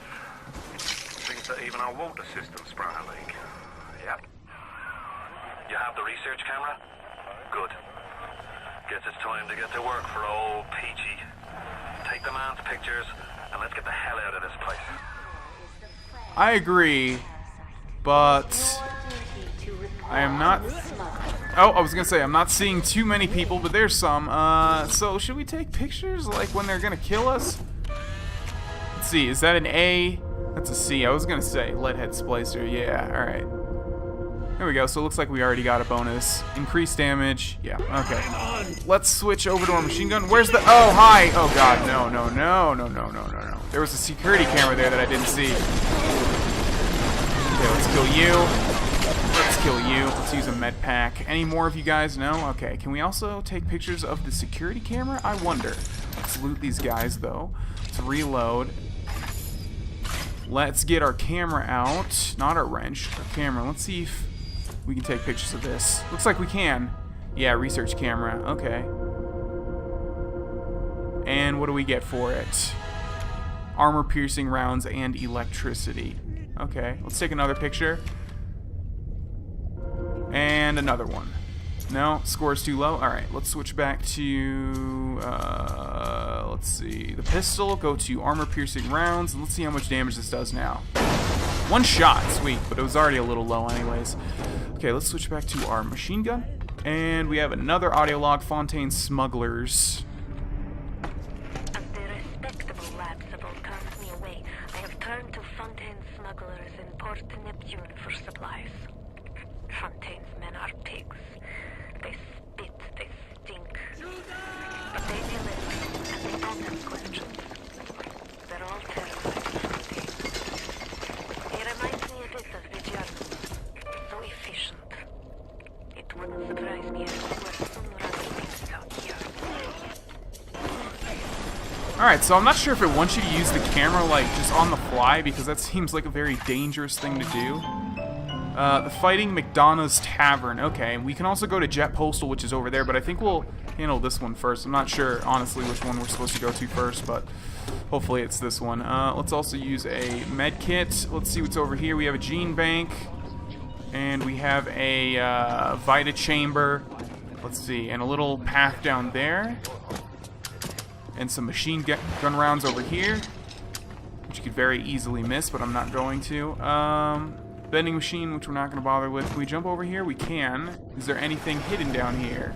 things that even our water system sprung a leak. Yep. You have the research camera? Good. Guess it's time to get to work for old Peachy. Take the man's pictures, and let's get the hell out of this place. I agree, but I am not... Oh, I was going to say, I'm not seeing too many people, but there's some. So should we take pictures, like, when they're going to kill us? Let's see, is that an A? That's a C. I was going to say Leadhead Splicer. Yeah, alright. There we go. So it looks like we already got a bonus. Increased damage. Yeah, okay. Let's switch over to our machine gun. Where's the... Oh, hi! Oh, God. No, no, no, no, no, no, no, no. There was a security camera there that I didn't see. Okay, let's kill you. Let's kill you. Let's use a med pack. Any more of you guys? No? Okay. Can we also take pictures of the security camera? I wonder. Let's loot these guys, though. Let's reload. Let's get our camera out. Not our wrench. Our camera. Let's see if we can take pictures of this. Looks like we can. Yeah, research camera. Okay. And what do we get for it? Armor-piercing rounds and electricity. Okay, let's take another picture. And another one. No, score's too low. Alright, let's switch back to, let's see, the pistol, go to armor-piercing rounds, and let's see how much damage this does now. One shot, sweet, but it was already a little low anyways. Okay, let's switch back to our machine gun, and we have another audio log, Fontaine smugglers. As the respectable lab support turns me away, I have turned to Fontaine smugglers in Port Neptune for supplies. Fontaine's men are pigs. They spit, they stink. But they deliver, and they don't have questions. They're all terrified of Fontaine. He reminds me a bit of the Germans. So efficient. It wouldn't surprise me if they were soon running things out here. Alright, so I'm not sure if it wants you to use the camera, like, just on the fly, because that seems like a very dangerous thing to do. The Fighting McDonough's Tavern. Okay, and we can also go to Jet Postal, which is over there, but I think we'll handle this one first. I'm not sure, honestly, which one we're supposed to go to first, but hopefully it's this one. Let's also use a med kit. Let's see what's over here. We have a gene bank, and we have a Vita chamber. Let's see, and a little path down there, and some machine gun rounds over here, which you could very easily miss, but I'm not going to. Vending machine, which we're not going to bother with. Can we jump over here? We can. Is there anything hidden down here?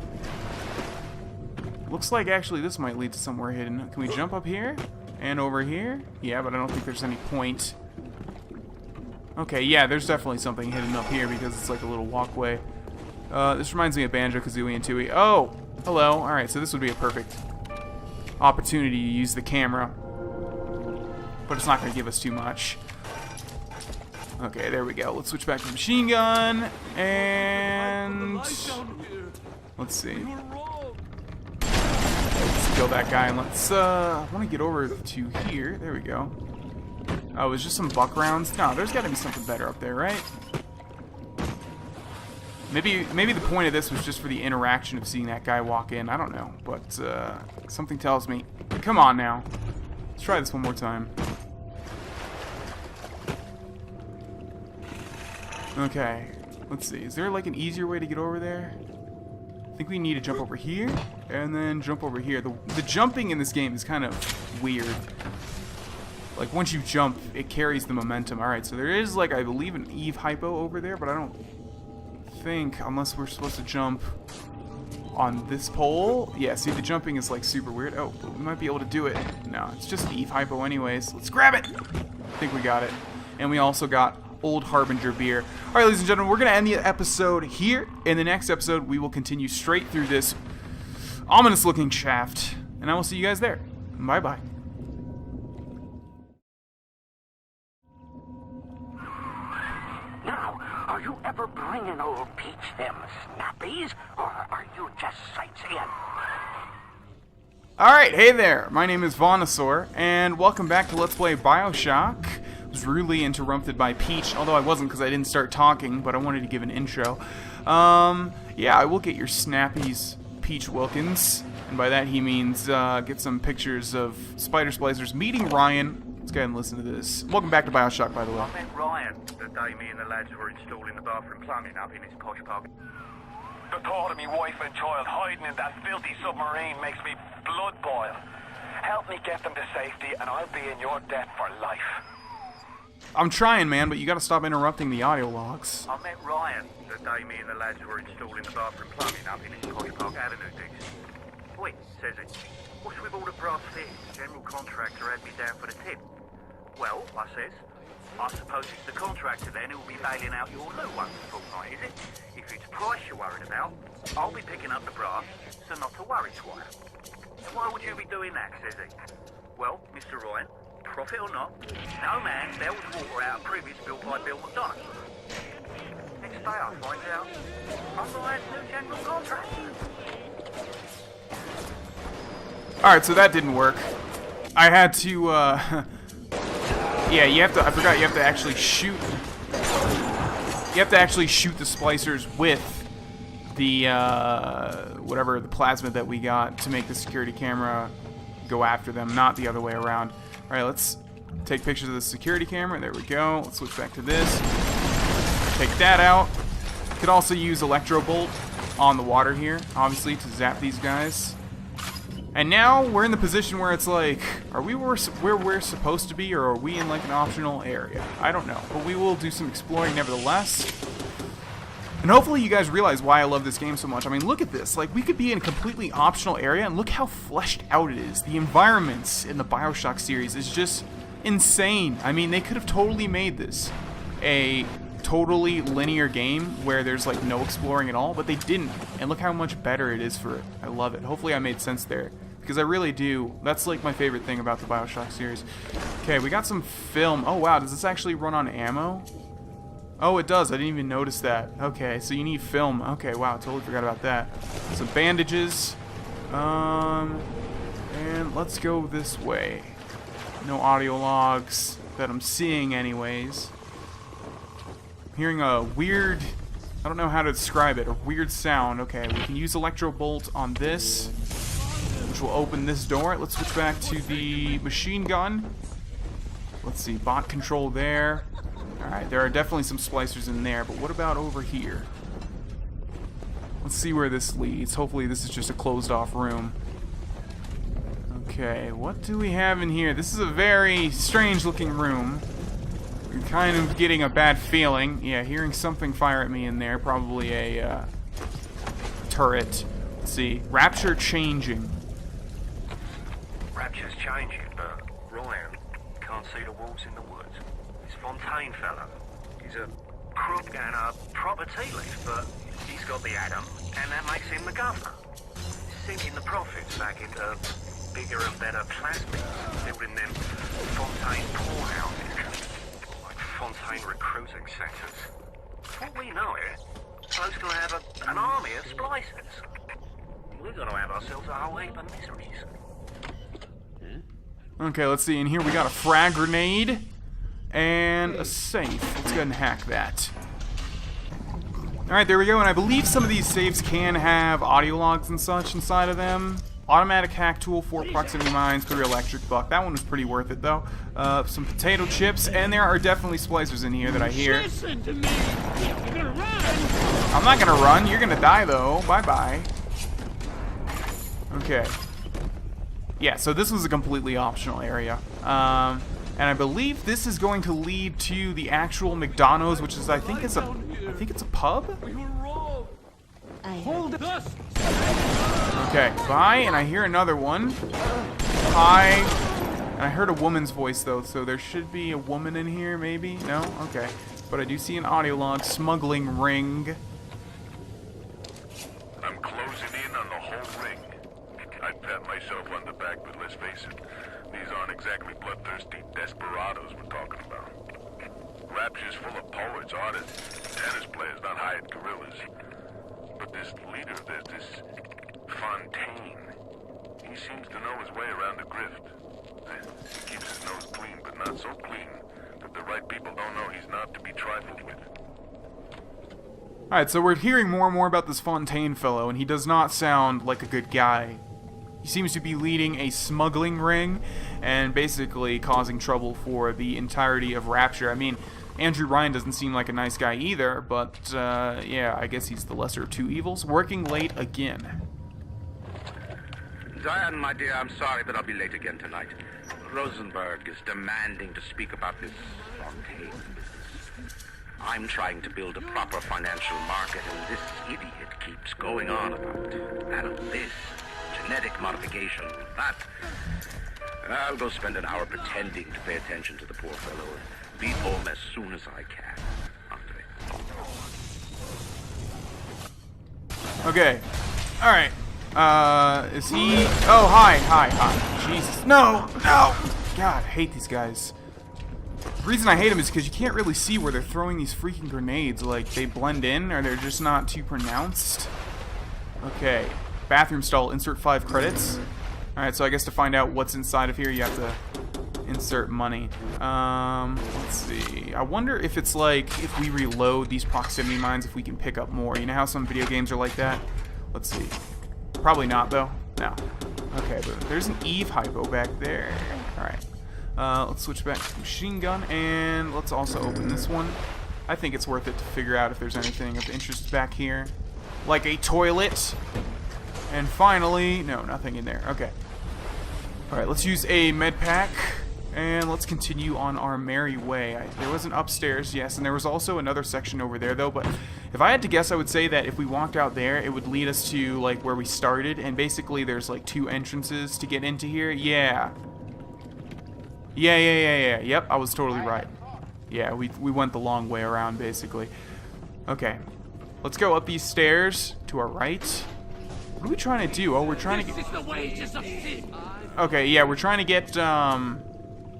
Looks like actually this might lead to somewhere hidden. Can we jump up here? And over here? Yeah, but I don't think there's any point. Okay, yeah, there's definitely something hidden up here because it's like a little walkway. This reminds me of Banjo-Kazooie and Tooie. Oh! Hello. Alright, so this would be a perfect opportunity to use the camera. But it's not going to give us too much. Okay, there we go. Let's switch back to the machine gun, and let's see. Let's kill that guy, and let's, I want to get over to here. There we go. Oh, it's just some buck rounds? No, there's got to be something better up there, right? Maybe the point of this was just for the interaction of seeing that guy walk in. I don't know, but something tells me. Come on now. Let's try this one more time. Okay, let's see. Is there like an easier way to get over there? I think we need to jump over here and then jump over here. The jumping in this game is kind of weird. Like once you jump, it carries the momentum. Alright, so there is like, I believe, an Eve hypo over there, but I don't think, unless we're supposed to jump on this pole. Yeah, see, the jumping is like super weird. Oh, but we might be able to do it. No, it's just Eve hypo anyways. Let's grab it! I think we got it. And we also got Old Harbinger beer. Alright, ladies and gentlemen, we're going to end the episode here. In the next episode, we will continue straight through this ominous-looking shaft. And I will see you guys there. Bye-bye. Now, are you ever bringing old Peach them snappies, or are you just sightseeing? Alright, hey there. My name is Vonosaur, and welcome back to Let's Play BioShock. Was rudely interrupted by Peach, although I wasn't because I didn't start talking, but I wanted to give an intro. Yeah, I will get your snappies, Peach Wilkins, and by that he means get some pictures of Spider Splicers meeting Ryan. Let's go ahead and listen to this. Welcome back to BioShock, by the way. I met Ryan the day me and the lads were installing the bathroom plumbing up in his posh pub. The thought of me wife and child hiding in that filthy submarine makes me blood boil. Help me get them to safety and I'll be in your debt for life. I'm trying, man, but you gotta stop interrupting the audio logs. I met Ryan the day me and the lads were installing the bathroom plumbing up in his posh Park Avenue digs. Wait, says it. What's with all the brass fittings? General contractor had me down for the tip. Well, I says, I suppose it's the contractor then who'll be bailing out your loot once a fortnight, is it? If it's price you're worried about, I'll be picking up the brass, so not to worry, Squire. Why would you be doing that, says he? Well, Mr. Ryan, profit or not, no man bails water out of previous built by Bill McDonough. Next day I find out I'm Ryan's new general contractor. Alright, so that didn't work. I had to, yeah, you have to, I forgot, you have to actually shoot, the splicers with the, whatever, the plasmid that we got to make the security camera go after them, not the other way around. All right, let's take pictures of the security camera. There we go. Let's switch back to this. Take that out. Could also use Electro Bolt on the water here, obviously, to zap these guys. And now we're in the position where it's like, are we where we're supposed to be, or are we in like an optional area? I don't know, but we will do some exploring nevertheless. And hopefully you guys realize why I love this game so much. I mean, look at this. Like, we could be in a completely optional area, and look how fleshed out it is. The environments in the BioShock series is just insane. I mean, they could have totally made this a totally linear game where there's like no exploring at all, but they didn't. And look how much better it is for it. I love it. Hopefully I made sense there, because I really do. That's like my favorite thing about the BioShock series. Okay, we got some film. Oh wow, does this actually run on ammo? Oh, it does. I didn't even notice that. Okay, so you need film. Okay, wow, totally forgot about that. Some bandages. And let's go this way. No audio logs that I'm seeing anyways. I'm hearing a weird, I don't know how to describe it, a weird sound. Okay, we can use Electro Bolt on this, which will open this door. Let's switch back to the machine gun. Let's see, bot control there. Alright, there are definitely some splicers in there, but what about over here? Let's see where this leads. Hopefully this is just a closed off room. Okay, what do we have in here? This is a very strange looking room. I'm kind of getting a bad feeling. Yeah, hearing something fire at me in there. Probably a turret. Let's see. Rapture changing. Rapture's changing, but Ryan can't see the wolves in the woods. This Fontaine fella, he's a crook and a proper tea leaf, but he's got the atom, and that makes him the governor. Sinking the profits back into bigger and better plasmids, building them Fontaine poorhouses, like Fontaine recruiting centers. What we know here, supposed to have an army of splicers. We're going to have ourselves a whole heap of miseries. Okay, let's see. In here we got a frag grenade and a safe. Let's go ahead and hack that. Alright, there we go. And I believe some of these safes can have audio logs and such inside of them. Automatic hack tool, 4 proximity mines, 3 electric buck. That one was pretty worth it, though. Some potato chips, and there are definitely splicers in here that I hear. Listen to me. You're gonna run. I'm not gonna run. You're gonna die, though. Bye-bye. Okay. Yeah, so this was a completely optional area. And I believe this is going to lead to the actual McDonald's, which is, I think it's a pub? Hold us. Okay, bye, and I hear another one. Hi. And I heard a woman's voice, though, so there should be a woman in here, maybe? No? Okay. But I do see an audio log. Smuggling ring. I'm closing in on the whole ring. I'd pat myself on the back, but let's face it, these aren't exactly bloodthirsty desperados we're talking about. Rapture's full of poets, artists, tennis players, not hired guerrillas. But this leader of theirs, this Fontaine, he seems to know his way around the grift. He keeps his nose clean, but not so clean that the right people don't know he's not to be trifled with. Alright, so we're hearing more and more about this Fontaine fellow, and he does not sound like a good guy. He seems to be leading a smuggling ring and basically causing trouble for the entirety of Rapture. I mean, Andrew Ryan doesn't seem like a nice guy either, but yeah, I guess he's the lesser of two evils. Working late again. Diane, my dear, I'm sorry, but I'll be late again tonight. Rosenberg is demanding to speak about this Fontaine business. I'm trying to build a proper financial market, and this idiot keeps going on about this genetic modification, that. I'll go spend an hour pretending to pay attention to the poor fellow and be home as soon as I can. Okay. Alright. Is he... Oh, hi. Jesus. No! God, I hate these guys. The reason I hate them is because you can't really see where they're throwing these freaking grenades. Like, they blend in, or they're just not too pronounced. Okay. Bathroom stall. Insert 5 credits. Alright, so I guess to find out what's inside of here, you have to insert money. Let's see. I wonder if it's like, if we reload these proximity mines, if we can pick up more. You know how some video games are like that? Let's see. Probably not, though. No. Okay, but there's an Eve hypo back there. Alright. Let's switch back to machine gun, and let's also open this one. I think it's worth it to figure out if there's anything of interest back here. Like a toilet. And finally, no, nothing in there. Okay. Alright, let's use a med pack. And let's continue on our merry way. There was an upstairs, yes, and there was also another section over there, though. But if I had to guess, I would say that if we walked out there, it would lead us to, like, where we started. And basically, there's, like, 2 entrances to get into here. Yeah. Yeah. Yep, I was totally right. Yeah, we went the long way around, basically. Okay. Let's go up these stairs to our right. What are we trying to do? Oh, we're trying to get... Okay, yeah, we're trying to get,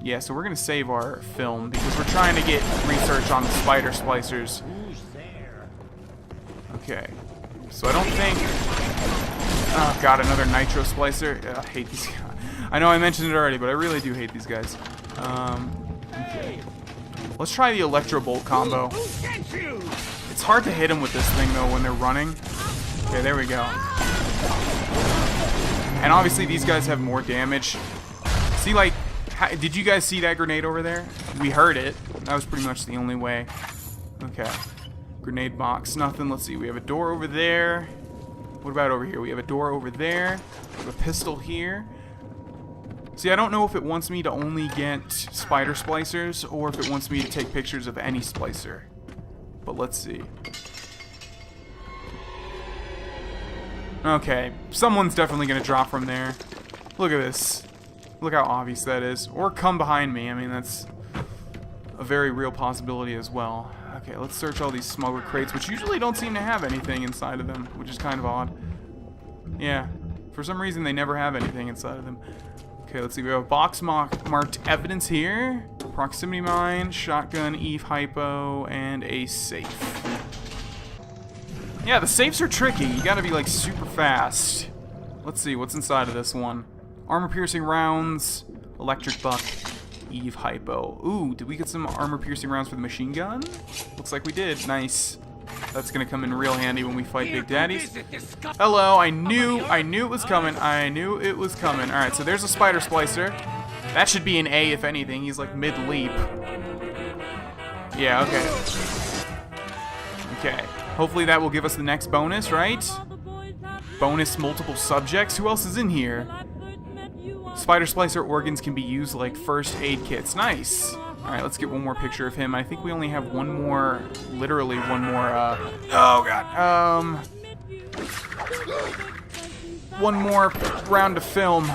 yeah, so we're going to save our film because we're trying to get research on the spider splicers. Okay. So I don't think... Oh, God, another nitro splicer. Ugh, I hate these guys. I know I mentioned it already, but I really do hate these guys. Okay. Let's try the electro bolt combo. It's hard to hit them with this thing, though, when they're running. Okay, there we go. And obviously, these guys have more damage. See, like... Did you guys see that grenade over there? We heard it. That was pretty much the only way. Okay. Grenade box. Nothing. Let's see. We have a door over there. What about over here? We have a door over there. We have a pistol here. See, I don't know if it wants me to only get spider splicers or if it wants me to take pictures of any splicer. But let's see. Okay. Someone's definitely going to drop from there. Look at this. Look how obvious that is. Or come behind me. I mean, that's a very real possibility as well. Okay, let's search all these smuggler crates, which usually don't seem to have anything inside of them, which is kind of odd. Yeah, for some reason they never have anything inside of them. Okay, let's see. We have a box marked evidence here. Proximity mine, shotgun, Eve hypo, and a safe. Yeah, the safes are tricky. You gotta be, like, super fast. Let's see, what's inside of this one? Armor-piercing rounds, electric buck, Eve hypo. Ooh, did we get some armor-piercing rounds for the machine gun? Looks like we did. Nice. That's gonna come in real handy when we fight Big Daddies. Hello, I knew it was coming. I knew it was coming. Alright, so there's a spider splicer. That should be an A, if anything. He's like mid-leap. Yeah, okay. Okay. Hopefully that will give us the next bonus, right? Bonus multiple subjects. Who else is in here? Spider splicer organs can be used like first aid kits. Nice. Alright, let's get one more picture of him. I think we only have one more, literally one more, oh god, one more round of film.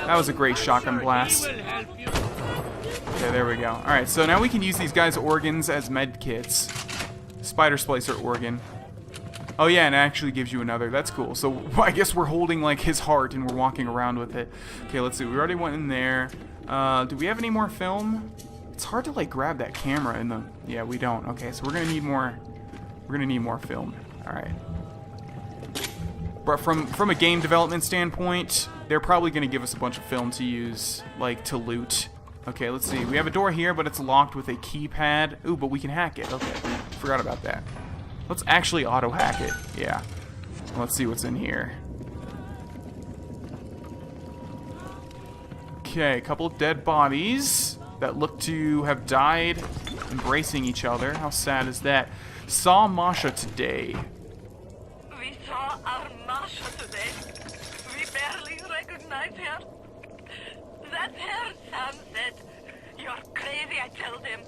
That was a great shotgun blast. Okay, there we go. Alright, so now we can use these guys' organs as med kits. Spider splicer organ. Oh yeah, and it actually gives you another. That's cool. So I guess we're holding like his heart and we're walking around with it. Okay, let's see. We already went in there. Do we have any more film? It's hard to like grab that camera in the... Yeah, we don't. Okay, so we're gonna need more. We're gonna need more film. All right. But from a game development standpoint, they're probably gonna give us a bunch of film to use, like to loot. Okay, let's see. We have a door here, but it's locked with a keypad. Ooh, but we can hack it. Okay, forgot about that. Let's actually auto-hack it. Yeah. Let's see what's in here. Okay, a couple of dead bodies that look to have died embracing each other. How sad is that? Saw Masha today. We saw our Masha today. We barely recognize her. That's her, Sam said. You're crazy, I told him.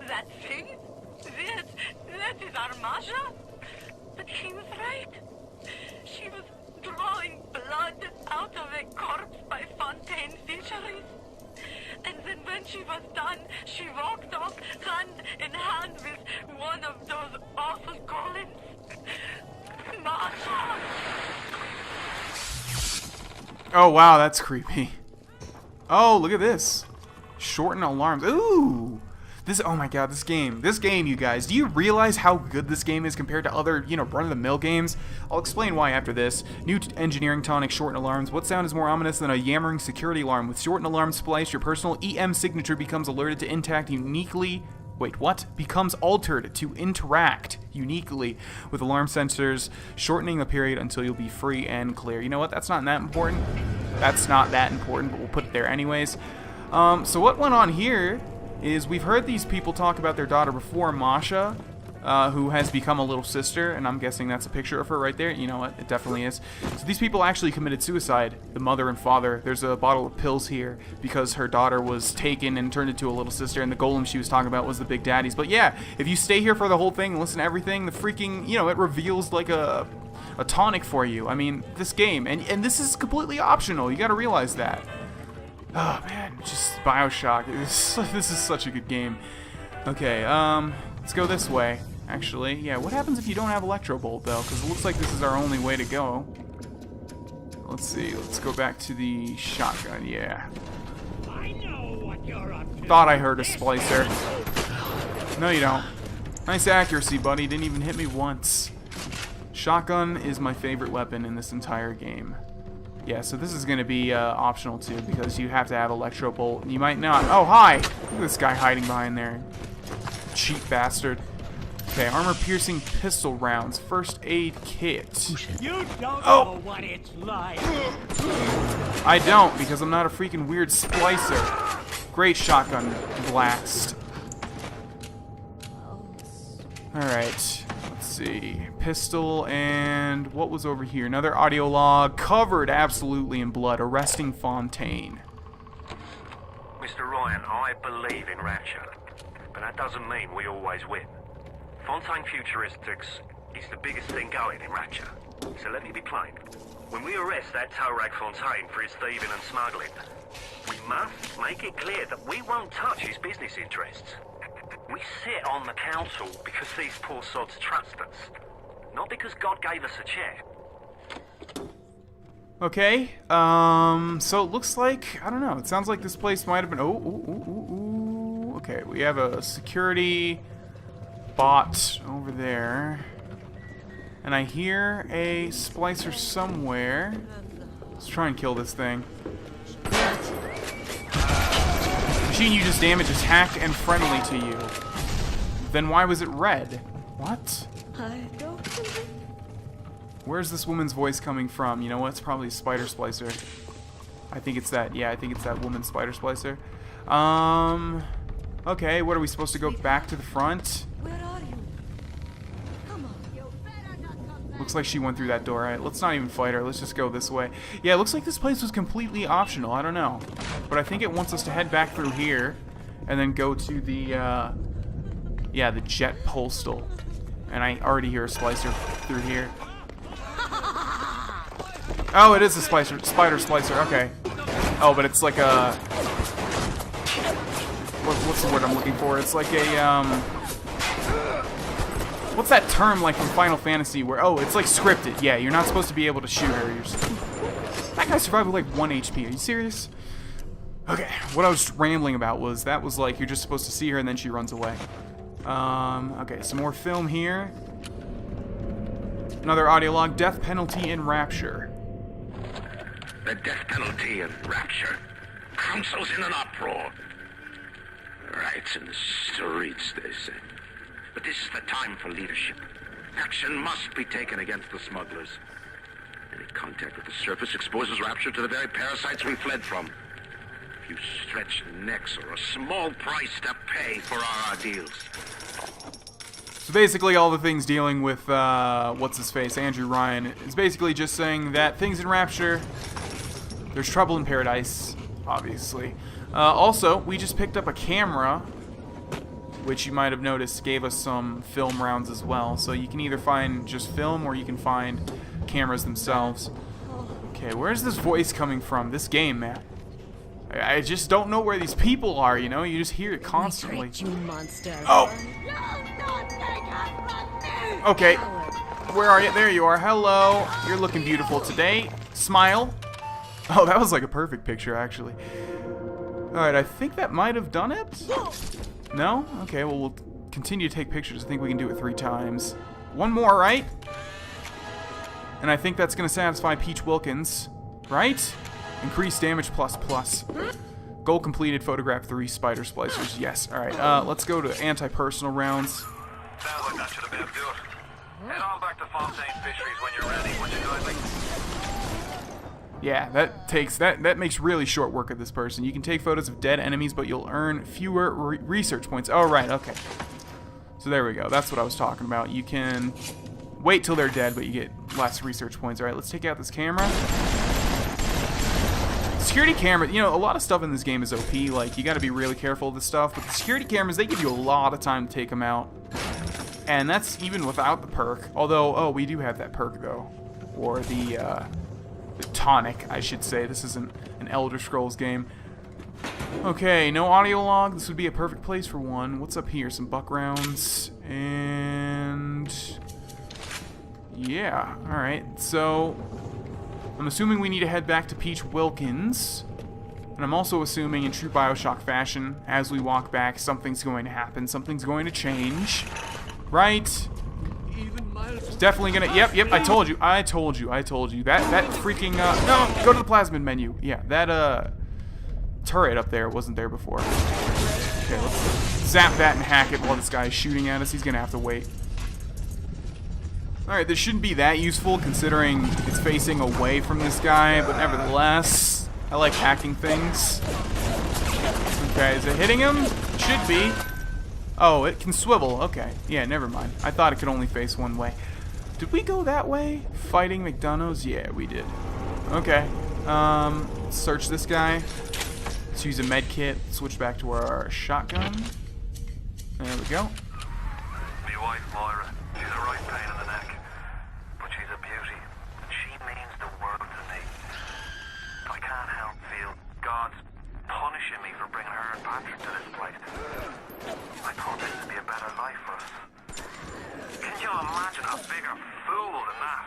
That thing? That is our Masha? But he was right. She was drawing blood out of a corpse by Fontaine Fisheries. And then when she was done, she walked off hand in hand with one of those awful golems. Masha! Oh wow, that's creepy. Oh, look at this. Shorten alarms. Ooh! This, oh my god, this game, you guys, do you realize how good this game is compared to other, you know, run-of-the-mill games? I'll explain why after this. New engineering tonic, shorten alarms. What sound is more ominous than a yammering security alarm? With shorten alarm splice, your personal EM signature becomes alerted to intact uniquely Wait, what? Becomes altered to interact uniquely with alarm sensors, shortening the period until you'll be free and clear. You know what? That's not that important. That's not that important, but we'll put it there anyways. So what went on here is we've heard these people talk about their daughter before, Masha, who has become a little sister, and I'm guessing that's a picture of her right there. You know what? It definitely is. So these people actually committed suicide, the mother and father. There's a bottle of pills here because her daughter was taken and turned into a little sister, and the golem she was talking about was the Big Daddies. But yeah, if you stay here for the whole thing and listen to everything, the freaking, you know, it reveals like a tonic for you. I mean, this game, and this is completely optional. You gotta realize that. Oh man, just BioShock. This is such a good game. Okay, let's go this way. Actually, yeah, what happens if you don't have Electro Bolt, though? Because it looks like this is our only way to go. Let's see, let's go back to the shotgun, yeah. Thought I heard a splicer. No, you don't. Nice accuracy, buddy. Didn't even hit me once. Shotgun is my favorite weapon in this entire game. Yeah, so this is going to be optional, too, because you have to have Electro Bolt. You might not. Oh, hi! Look at this guy hiding behind there. Cheap bastard. Okay, armor-piercing pistol rounds. First aid kit. You don't know what it's like. I don't, because I'm not a freaking weird splicer. Great shotgun blast. Alright, let's see. Pistol and what was over here? Another audio log covered absolutely in blood. Arresting Fontaine. Mr. Ryan, I believe in Rapture, but that doesn't mean we always win. Fontaine Futuristics is the biggest thing going in Rapture, so let me be plain. When we arrest that toe-rag Fontaine for his thieving and smuggling, we must make it clear that we won't touch his business interests. We sit on the council because these poor sods trust us, not because God gave us a chair. Okay, so it looks like, I don't know, it sounds like this place might have been, okay, we have a security bot over there, and I hear a splicer somewhere. Let's try and kill this thing. Machine you just damaged is hacked and friendly to you. Then why was it red? What? I don't. Where's this woman's voice coming from? You know what? It's probably a spider splicer. I think it's that. Yeah, I think it's that woman spider splicer. Okay, what are we supposed to go back to the front? Where are you? Come on. You better not come back. Looks like she went through that door. Alright, let's not even fight her. Let's just go this way. Yeah, it looks like this place was completely optional. I don't know. But I think it wants us to head back through here and then go to the, yeah, the jet postal. And I already hear a splicer through here. Oh, it is a spider splicer. Okay. Oh, but it's like a... What's the word I'm looking for? It's like a, what's that term like from Final Fantasy where... Oh, it's like scripted. Yeah, you're not supposed to be able to shoot her. That guy survived with like 1 HP. Are you serious? Okay, what I was rambling about was that was like you're just supposed to see her and then she runs away. Okay, some more film here. Another audio log. Death penalty in Rapture. The death penalty in Rapture. Council's in an uproar. Riots in the streets, they say. But this is the time for leadership. Action must be taken against the smugglers. Any contact with the surface exposes Rapture to the very parasites we fled from. A few stretched necks or a small price to pay for our deals. So basically all the things dealing with, what's-his-face, Andrew Ryan, is basically just saying that things in Rapture, there's trouble in paradise, obviously. Also, we just picked up a camera, which you might have noticed gave us some film rounds as well. So you can either find just film or you can find cameras themselves. Okay, where's this voice coming from? This game, man. I just don't know where these people are, you know? You just hear it constantly. You monster. Oh! Okay. Where are you? There you are. Hello. You're looking beautiful today. Smile. Oh, that was like a perfect picture, actually. Alright, I think that might have done it. No? Okay, well, we'll continue to take pictures. I think we can do it 3 times. One more, right? And I think that's going to satisfy Peach Wilkins. Right? Increased damage ++. Goal completed. Photograph 3 spider splicers. Yes. All right. Let's go to anti-personal rounds. Sounds like that should have been able to do it. Head on back to Fontaine Fisheries when you're ready, would you guys? Yeah, that makes really short work of this person. You can take photos of dead enemies, but you'll earn fewer research points. Oh, right. Okay. So there we go. That's what I was talking about. You can wait till they're dead, but you get less research points. All right, let's take out this camera. Security camera, you know, a lot of stuff in this game is OP. Like, you got to be really careful of this stuff. But the security cameras, they give you a lot of time to take them out. And that's even without the perk. Although, oh, we do have that perk, though. Or the tonic, I should say. This isn't an Elder Scrolls game. Okay, no audio log. This would be a perfect place for one. What's up here? Some buck rounds. And yeah, alright. So I'm assuming we need to head back to Peach Wilkins. And I'm also assuming, in true BioShock fashion, as we walk back, something's going to happen. Something's going to change. Right? It's definitely gonna... Yep, I told you. That freaking... no, go to the plasmid menu. Yeah, that, turret up there wasn't there before. Okay, let's zap that and hack it while this guy is shooting at us. He's gonna have to wait. Alright, this shouldn't be that useful considering it's facing away from this guy, but nevertheless, I like hacking things. Okay, is it hitting him? It should be. Oh, it can swivel. Okay. Yeah, never mind. I thought it could only face one way. Did we go that way? Fighting McDonough's? Yeah, we did. Okay. Let's search this guy. Let's use a med kit. Switch back to our shotgun. There we go. My wife, Moira, she's a right pain in the neck. But she's a beauty. And she means the world to me. I can't help feel God's punishing me for bringing her and Patrick to this place. I thought this would be a better life for us. Can you imagine a bigger fool than that?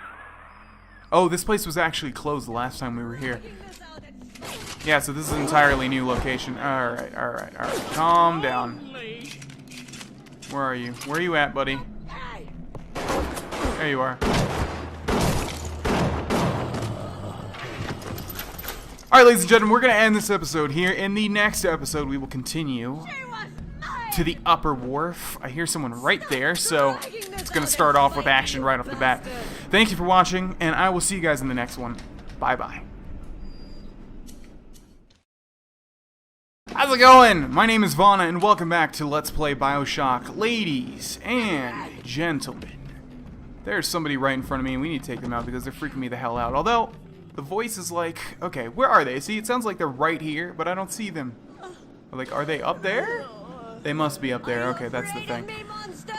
Oh, this place was actually closed the last time we were here. Yeah, so this is an entirely new location. Alright. Calm down. Where are you? Where are you at, buddy? There you are. Alright, ladies and gentlemen, we're going to end this episode here. In the next episode, we will continue to the upper wharf. I hear someone right there, so it's going to start off with action right off the bat. Thank you for watching, and I will see you guys in the next one. Bye-bye. How's it going? My name is Vana, and welcome back to Let's Play BioShock. Ladies and gentlemen, there's somebody right in front of me, and we need to take them out because they're freaking me the hell out. Although, the voice is like, okay, where are they? See, it sounds like they're right here, but I don't see them. Like, are they up there? They must be up there. Okay, that's the thing.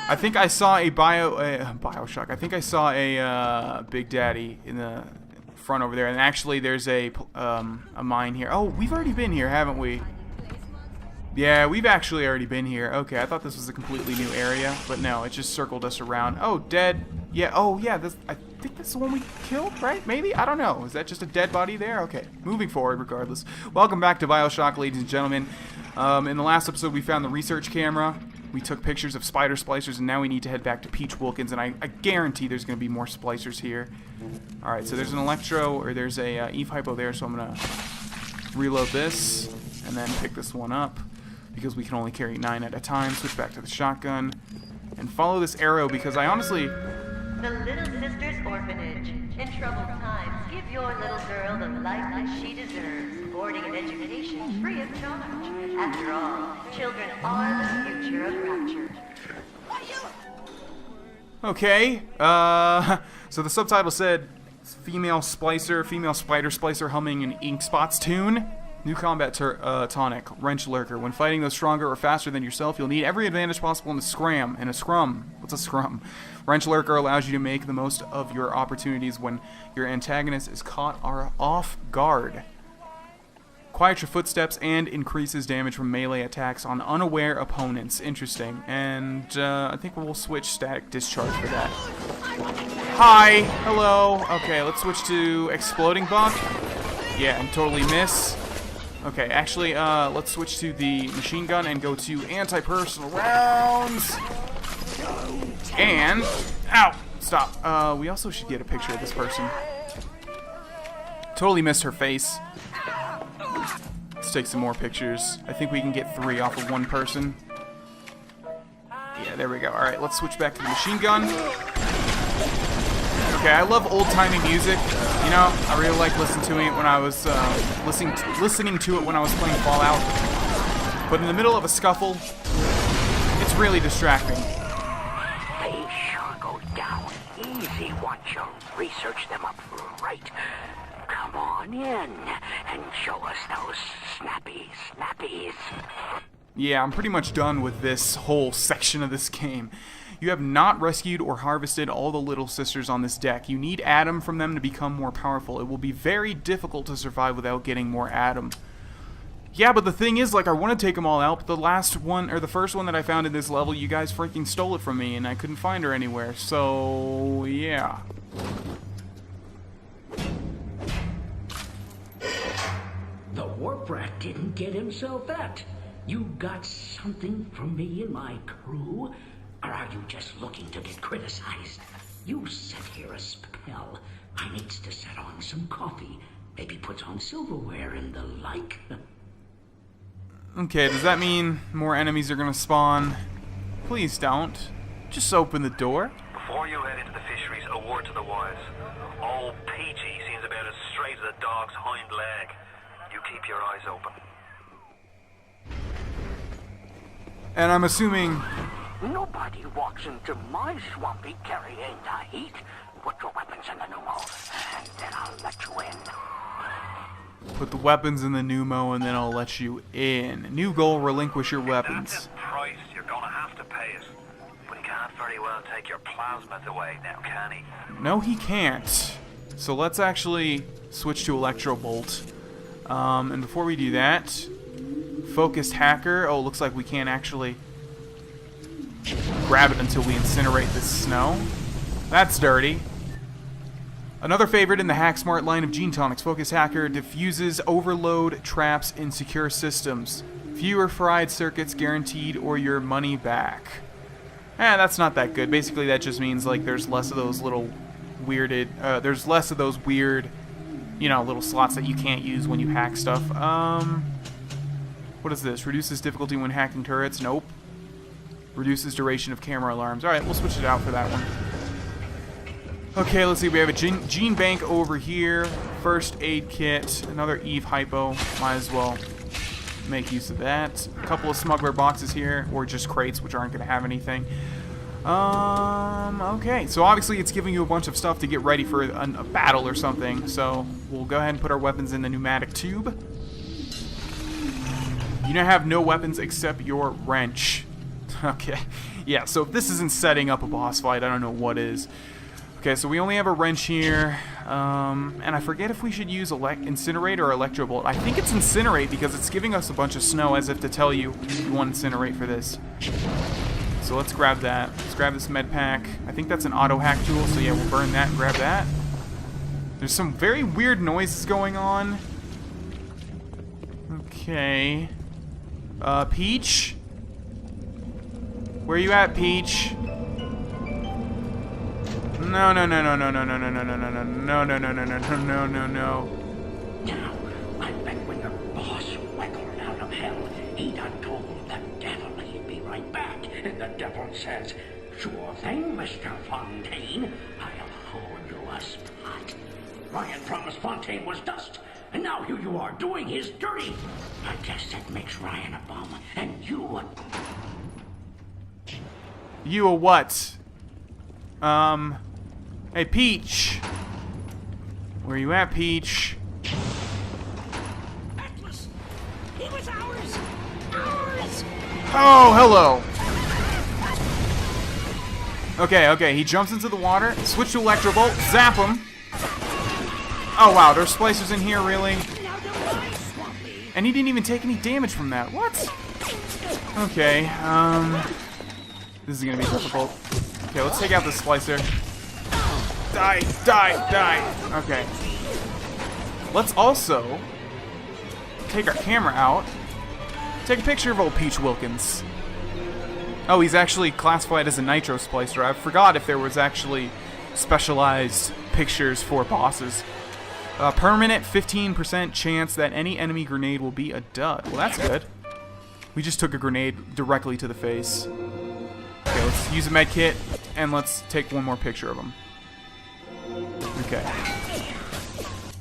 I think I saw a BioShock. I think I saw a Big Daddy in the front over there, and actually there's a mine here. Oh, we've already been here, haven't we? Yeah, we've actually already been here. Okay, I thought this was a completely new area, but no, it just circled us around. Oh, dead. Yeah, oh, yeah, I think that's the one we killed, right? Maybe? I don't know. Is that just a dead body there? Okay, moving forward regardless. Welcome back to BioShock, ladies and gentlemen. In the last episode, we found the research camera. We took pictures of spider splicers, and now we need to head back to Peach Wilkins, and I guarantee there's going to be more splicers here. Alright, so there's an electro, or there's a Eve hypo there, so I'm going to reload this, and then pick this one up. Because we can only carry 9 at a time. Switch back to the shotgun. And follow this arrow because I honestly... The Little Sisters Orphanage. In troubled times, give your little girl the life that she deserves. Boarding and education free of charge. After all, children are the future of Rapture. Okay. So the subtitle said, female spider splicer humming an Ink Spots tune. New combat tonic, Wrench Lurker. When fighting those stronger or faster than yourself, you'll need every advantage possible in a scrum. What's a scrum? Wrench Lurker allows you to make the most of your opportunities when your antagonist is caught off guard. Quiets your footsteps and increases damage from melee attacks on unaware opponents. Interesting. And I think we'll switch static discharge for that. Hi! Hello! Okay, let's switch to Exploding Buck. Yeah, and totally miss. Okay, actually, let's switch to the machine gun and go to anti-personal rounds. And, ow, stop. We also should get a picture of this person. Totally missed her face. Let's take some more pictures. I think we can get 3 off of one person. Yeah, there we go. Alright, let's switch back to the machine gun. Okay, I love old-timey music. You know, I really like listening to it when I was listening to it when I was playing Fallout. But in the middle of a scuffle, it's really distracting. They sure go down easy once you research them up right. Come on in and show us those snappies. Yeah, I'm pretty much done with this whole section of this game. You have not rescued or harvested all the little sisters on this deck. You need Adam from them to become more powerful. It will be very difficult to survive without getting more Adam. Yeah, but the thing is, like, I want to take them all out, but the last one, or the first one that I found in this level, you guys freaking stole it from me, and I couldn't find her anywhere. So, yeah. The warp rat didn't get himself that. You got something from me and my crew? Or are you just looking to get criticized? You set here a spell. I needs to set on some coffee. Maybe put on silverware and the like. Okay, does that mean more enemies are gonna spawn? Please don't. Just open the door. Before you head into the fisheries, a word to the wise. Old Peachy seems about as straight as a dog's hind leg. You keep your eyes open. And I'm assuming... Nobody walks into my swampy carrying the heat. Put your weapons in the pneumo, and then I'll let you in. Put the weapons in the pneumo, and then I'll let you in. New goal, relinquish your weapons. That's the price. You're gonna have to pay it. But he can't very well take your plasmids away now, can he? No, he can't. So let's actually switch to Electro Bolt. And before we do that, Focused Hacker. Oh, looks like we can't actually grab it until we incinerate this snow. That's dirty. Another favorite in the Hack Smart line of Gene Tonics, Focus Hacker diffuses overload traps in secure systems. Fewer fried circuits guaranteed or your money back. That's not that good. Basically, that just means like there's less of those little weirded, there's less of those weird, you know, little slots that you can't use when you hack stuff. What is this? Reduces difficulty when hacking turrets? Nope. Reduces duration of camera alarms. Alright, we'll switch it out for that one. Okay, let's see. We have a gene bank over here. First aid kit. Another Eve hypo. Might as well make use of that. A couple of smuggler boxes here. Or just crates, which aren't going to have anything. Okay. So obviously it's giving you a bunch of stuff to get ready for a battle or something. So we'll go ahead and put our weapons in the pneumatic tube. You now have no weapons except your wrench. Okay. Yeah, so if this isn't setting up a boss fight, I don't know what is. Okay, so we only have a wrench here. And I forget if we should use Incinerate or Electro Bolt. I think it's Incinerate because it's giving us a bunch of snow as if to tell you you want Incinerate for this. So let's grab that. Let's grab this med pack. I think that's an auto hack tool, so yeah, we'll burn that and grab that. There's some very weird noises going on. Okay. Peach? Where you at, Peach? No. Now, I bet when the boss wiggled out of hell, he done told the devil he'd be right back. And the devil says, sure thing, Mr. Fontaine. I'll hold you a spot. Ryan promised Fontaine was dust. And now here you are doing his dirty. I guess that makes Ryan a bum. And you a... You a what? Hey, Peach. Where you at, Peach? Atlas! He was ours! Ours! Oh, hello. Okay, he jumps into the water. Switch to Electro Bolt. Zap him. Oh, wow, there's splicers in here, really? And he didn't even take any damage from that. What? Okay, this is gonna be difficult. Okay, let's take out the splicer. Die! Okay. Let's also take our camera out. Take a picture of old Peach Wilkins. Oh, he's actually classified as a nitro splicer. I forgot if there was actually specialized pictures for bosses. A permanent 15% chance that any enemy grenade will be a dud. Well, that's good. We just took a grenade directly to the face. Okay, let's use a med kit, and let's take one more picture of him. Okay.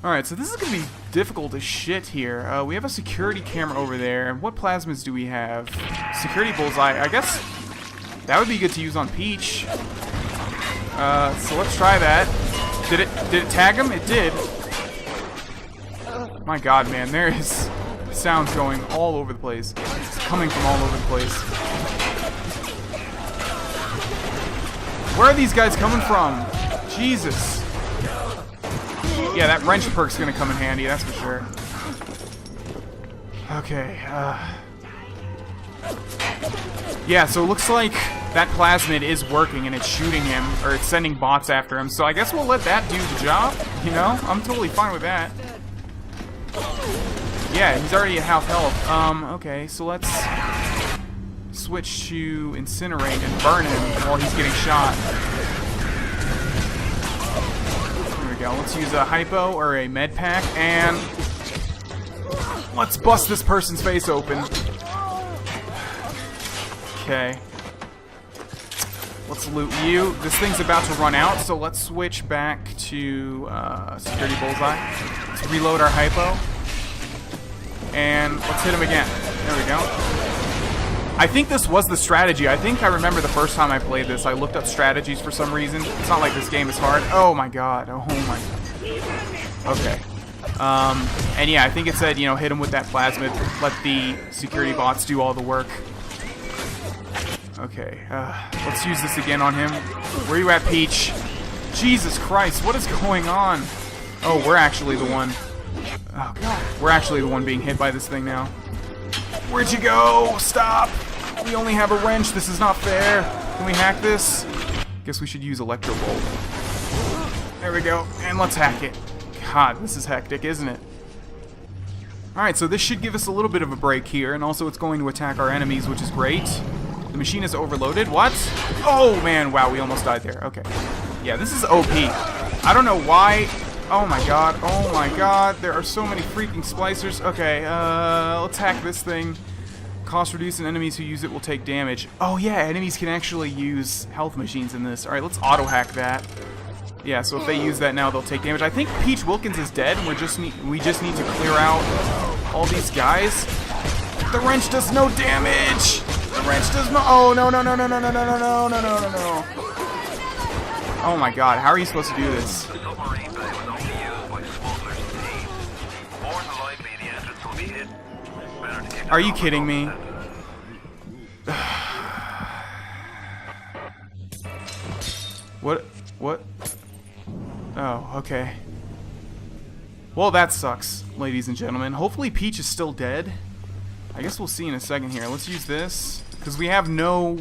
Alright, so this is going to be difficult as shit here. We have a security camera over there. What plasmids do we have? Security bullseye. I guess that would be good to use on Peach. So let's try that. Did it tag him? It did. My god, man, there is sounds going all over the place. It's coming from all over the place. Where are these guys coming from? Jesus. Yeah, that wrench perk's gonna come in handy, that's for sure. Okay, yeah, so it looks like that plasmid is working and it's shooting him, or it's sending bots after him, so I guess we'll let that do the job, you know? I'm totally fine with that. Yeah, he's already at half health. Okay, so let's switch to incinerate and burn him while he's getting shot. There we go. Let's use a hypo or a med pack, and let's bust this person's face open. Okay. Let's loot you. This thing's about to run out, so let's switch back to security bullseye. Let's reload our hypo. And let's hit him again. There we go. I think this was the strategy. I think I remember the first time I played this, I looked up strategies for some reason. It's not like this game is hard. Oh my god. Oh my god. Okay. And yeah, I think it said, you know, hit him with that plasmid. Let the security bots do all the work. Okay. Let's use this again on him. Where are you at, Peach? Jesus Christ, what is going on? Oh, we're actually the one. Oh god. We're actually the one being hit by this thing now. Where'd you go? Stop! We only have a wrench. This is not fair. Can we hack this? Guess we should use Electro Bolt. There we go. And let's hack it. God, this is hectic, isn't it? Alright, so this should give us a little bit of a break here, and also it's going to attack our enemies, which is great. The machine is overloaded. What? Oh man, wow, we almost died there. Okay. Yeah, this is OP. I don't know why. Oh my god, oh my god, there are so many freaking splicers. Okay, let's hack this thing. Cost reduced and enemies who use it will take damage. Oh yeah, enemies can actually use health machines in this. Alright, let's auto-hack that. Yeah, so if they use that now, they'll take damage. I think Peach Wilkins is dead, and we just need to clear out all these guys. The wrench does no damage! The wrench does no— oh, no, no, no, no, no, no, no, no, no, no, no, no. Oh my god, how are you supposed to do this? Are you kidding me? What? What? Oh, okay. Well, that sucks, ladies and gentlemen. Hopefully Peach is still dead. I guess we'll see in a second here. Let's use this, because we have no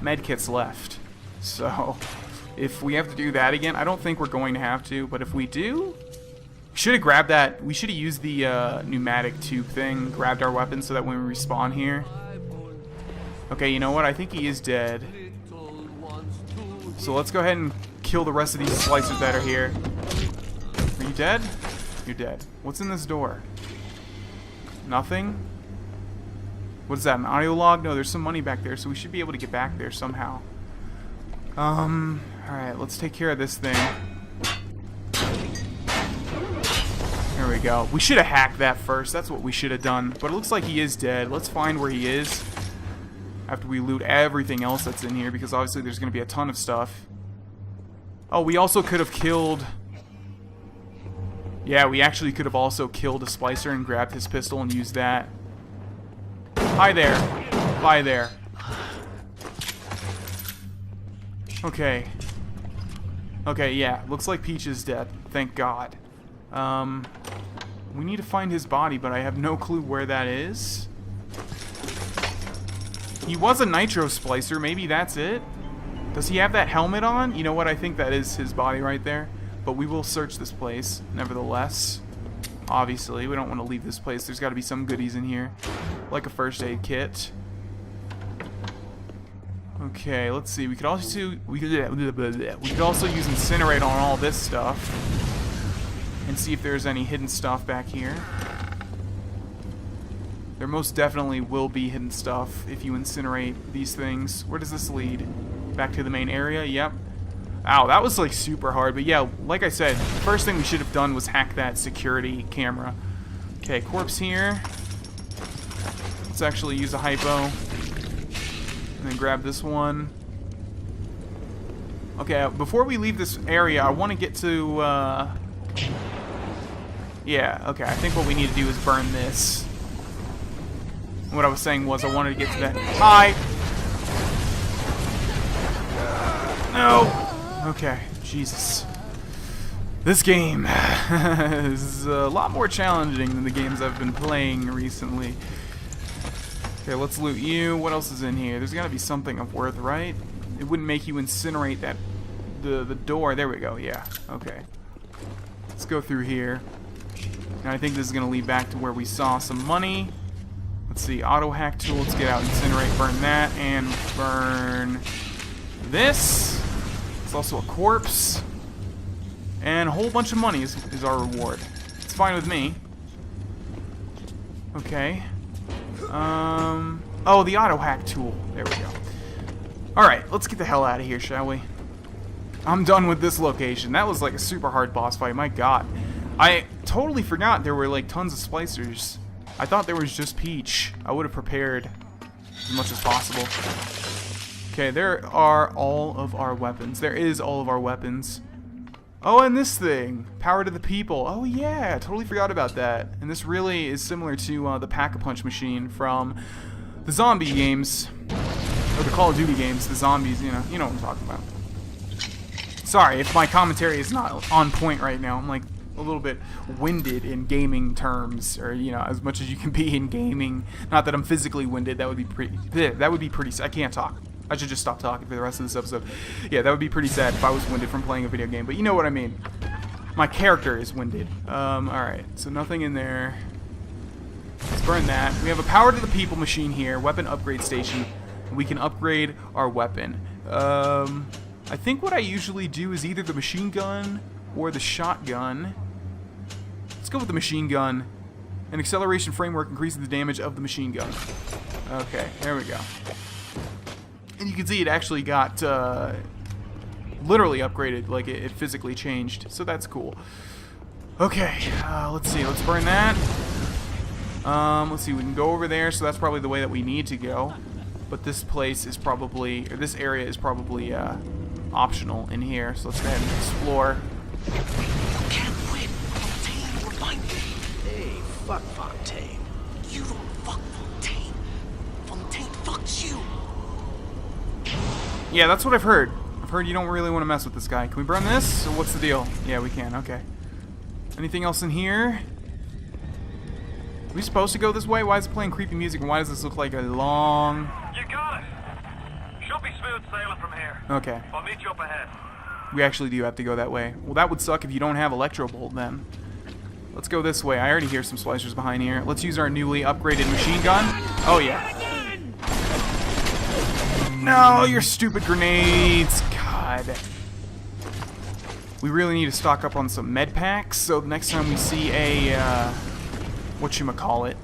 medkits left. So, if we have to do that again, I don't think we're going to have to, but if we do, should have grabbed that. We should have used the pneumatic tube thing, grabbed our weapon so that when we respawn here. Okay, you know what? I think he is dead. So let's go ahead and kill the rest of these splicers that are here. Are you dead? You're dead. What's in this door? Nothing? What is that, an audio log? No, there's some money back there, so we should be able to get back there somehow. Alright, let's take care of this thing. There we go. We should have hacked that first. That's what we should have done. But it looks like he is dead. Let's find where he is after we loot everything else that's in here, because obviously there's going to be a ton of stuff. Oh, we also could have killed... yeah, we actually could have also killed a splicer and grabbed his pistol and used that. Hi there. Bye there. Okay. Okay, yeah. Looks like Peach is dead. Thank God. We need to find his body, but I have no clue where that is. He was a nitro splicer. Maybe that's it? Does he have that helmet on? You know what? I think that is his body right there. But we will search this place, nevertheless. Obviously, we don't want to leave this place. There's got to be some goodies in here. Like a first aid kit. Okay, let's see. We could also use incinerate on all this stuff. and see if there's any hidden stuff back here. There most definitely will be hidden stuff if you incinerate these things. Where does this lead? Back to the main area? Yep. Ow, that was like super hard. But yeah, like I said, the first thing we should have done was hack that security camera. Okay, corpse here. Let's actually use a hypo. And then grab this one. Okay, before we leave this area, I want to get to, yeah, okay, I think what we need to do is burn this. What I was saying was I wanted to get to that. Hi! No! Okay, Jesus. This game is a lot more challenging than the games I've been playing recently. Okay, let's loot you. What else is in here? There's gotta be something of worth, right? It wouldn't make you incinerate that the door. There we go. Yeah. Okay. Let's go through here. And I think this is gonna lead back to where we saw some money. Let's see. Auto hack tool. Let's get out, incinerate, burn that, and burn this. It's also a corpse. And a whole bunch of money is our reward. It's fine with me. Okay. Oh, the auto hack tool. There we go. Alright, let's get the hell out of here, shall we? I'm done with this location. That was like a super hard boss fight, my god. I totally forgot there were like tons of splicers. I thought there was just Peach. I would have prepared as much as possible. Okay, there are all of our weapons. There is all of our weapons. Oh, and this thing. Power to the people. Oh yeah, totally forgot about that. And this really is similar to the Pack-a-Punch machine from the zombie games. Or the Call of Duty games, the zombies, you know what I'm talking about. Sorry if my commentary is not on point right now. I'm like a little bit winded in gaming terms, or as much as you can be in gaming. Not that I'm physically winded. That would be pretty. That would be pretty. I can't talk. I should just stop talking for the rest of this episode. Yeah, that would be pretty sad if I was winded from playing a video game. But you know what I mean. My character is winded. Alright, so nothing in there. Let's burn that. We have a power to the people machine here. Weapon upgrade station. We can upgrade our weapon. I think what I usually do is either the machine gun or the shotgun. Let's go with the machine gun. An acceleration framework increases the damage of the machine gun. Okay, there we go. And you can see it actually got literally upgraded, like it physically changed. So that's cool. Okay, let's see. Let's burn that. Let's see. We can go over there, so that's probably the way that we need to go. But this place is probably, or this area is probably optional in here. So let's go ahead and explore. Can't win. Fontaine will find me. Hey, fuck Fontaine. You don't fuck Fontaine. Fontaine fucks you. Yeah, that's what I've heard. I've heard you don't really want to mess with this guy. Can we burn this? Or what's the deal? Yeah, we can. Okay. Anything else in here? Are we supposed to go this way? Why is it playing creepy music? And why does this look like a long... You got it! Should be smooth sailing from here. Okay. I'll meet you up ahead. We actually do have to go that way. Well, that would suck if you don't have Electro Bolt then. Let's go this way. I already hear some splicers behind here. Let's use our newly upgraded machine gun. Oh, yeah. No, your stupid grenades. God. We really need to stock up on some med packs, so the next time we see a, whatchamacallit,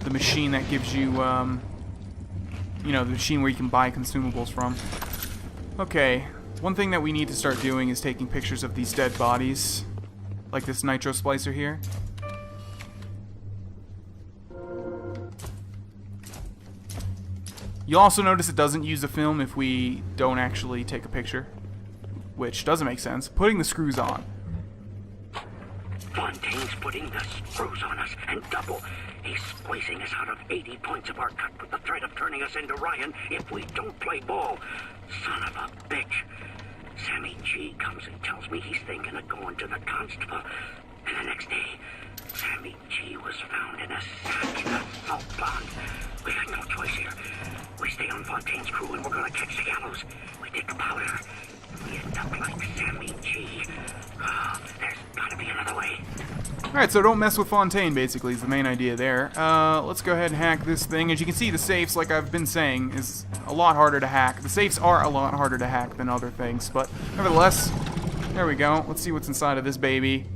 the machine that gives you, the machine where you can buy consumables from. Okay, one thing that we need to start doing is taking pictures of these dead bodies, like this nitro splicer here. You'll also notice it doesn't use a film if we don't actually take a picture, which doesn't make sense. Putting the screws on. Fontaine's putting the screws on us, and double. He's squeezing us out of 80 points of our cut with the threat of turning us into Ryan if we don't play ball. Son of a bitch. Sammy G comes and tells me he's thinking of going to the constable. And the next day, Sammy G was found in a sack in a salt pond. We got no choice here. We stay on Fontaine's crew and we're gonna catch the gallows. We take the powder. We end up like Sammy G. Oh, there's gotta be another way. Alright, so don't mess with Fontaine, basically, is the main idea there. Let's go ahead and hack this thing. As you can see, the safes, like I've been saying, is a lot harder to hack. The safes are a lot harder to hack than other things, but nevertheless, there we go. Let's see what's inside of this baby.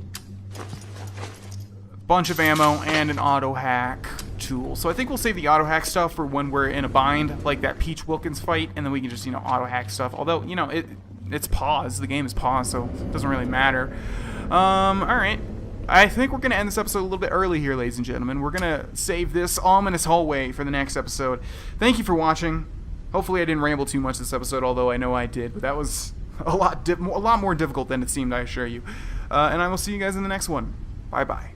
bunch of ammo, and an auto hack tool. So I think we'll save the auto hack stuff for when we're in a bind, like that Peach Wilkins fight, and then we can just, you know, auto hack stuff. Although, you know, it's paused. The game is paused, so it doesn't really matter. Alright. I think we're going to end this episode a little bit early here, ladies and gentlemen. We're going to save this ominous hallway for the next episode. Thank you for watching. Hopefully I didn't ramble too much this episode, although I know I did, but that was a lot more difficult than it seemed, I assure you. And I will see you guys in the next one. Bye-bye.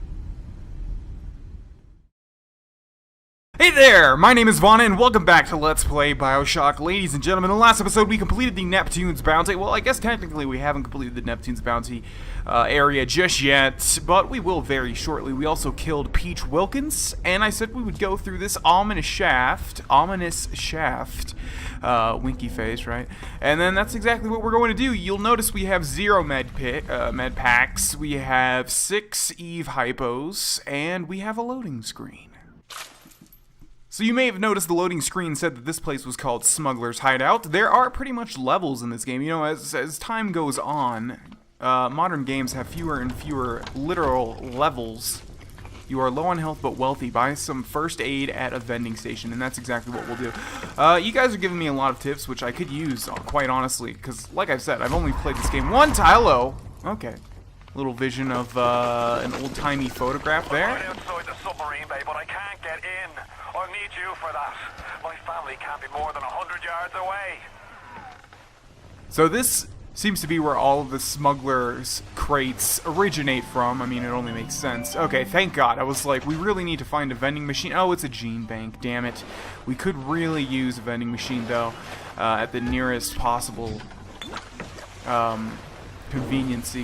Hey there! My name is Vonna, and welcome back to Let's Play BioShock. Ladies and gentlemen, in the last episode we completed the Neptune's bounty. Well, I guess technically we haven't completed the Neptune's bounty area just yet, but we will very shortly. We also killed Peach Wilkins, and I said we would go through this ominous shaft, winky face, right? And then that's exactly what we're going to do. You'll notice we have 0 med packs, we have 6 Eve hypos, and we have a loading screen. So you may have noticed the loading screen said that this place was called Smuggler's Hideout. There are pretty much levels in this game. You know, as time goes on, modern games have fewer and fewer literal levels. You are low on health but wealthy. Buy some first aid at a vending station, and that's exactly what we'll do. You guys are giving me a lot of tips, which I could use, quite honestly, because, like I've said, I've only played this game one time. Hello. Okay. Little vision of an old-timey photograph there. I'm outside the submarine bay, but I can't get in. I'll need you for that. My family can't be more than 100 yards away. So this seems to be where all of the smugglers' crates originate from. I mean, it only makes sense. Okay, thank God. I was like, we really need to find a vending machine. Oh, it's a gene bank, damn it. We could really use a vending machine, though, at the nearest possible convenience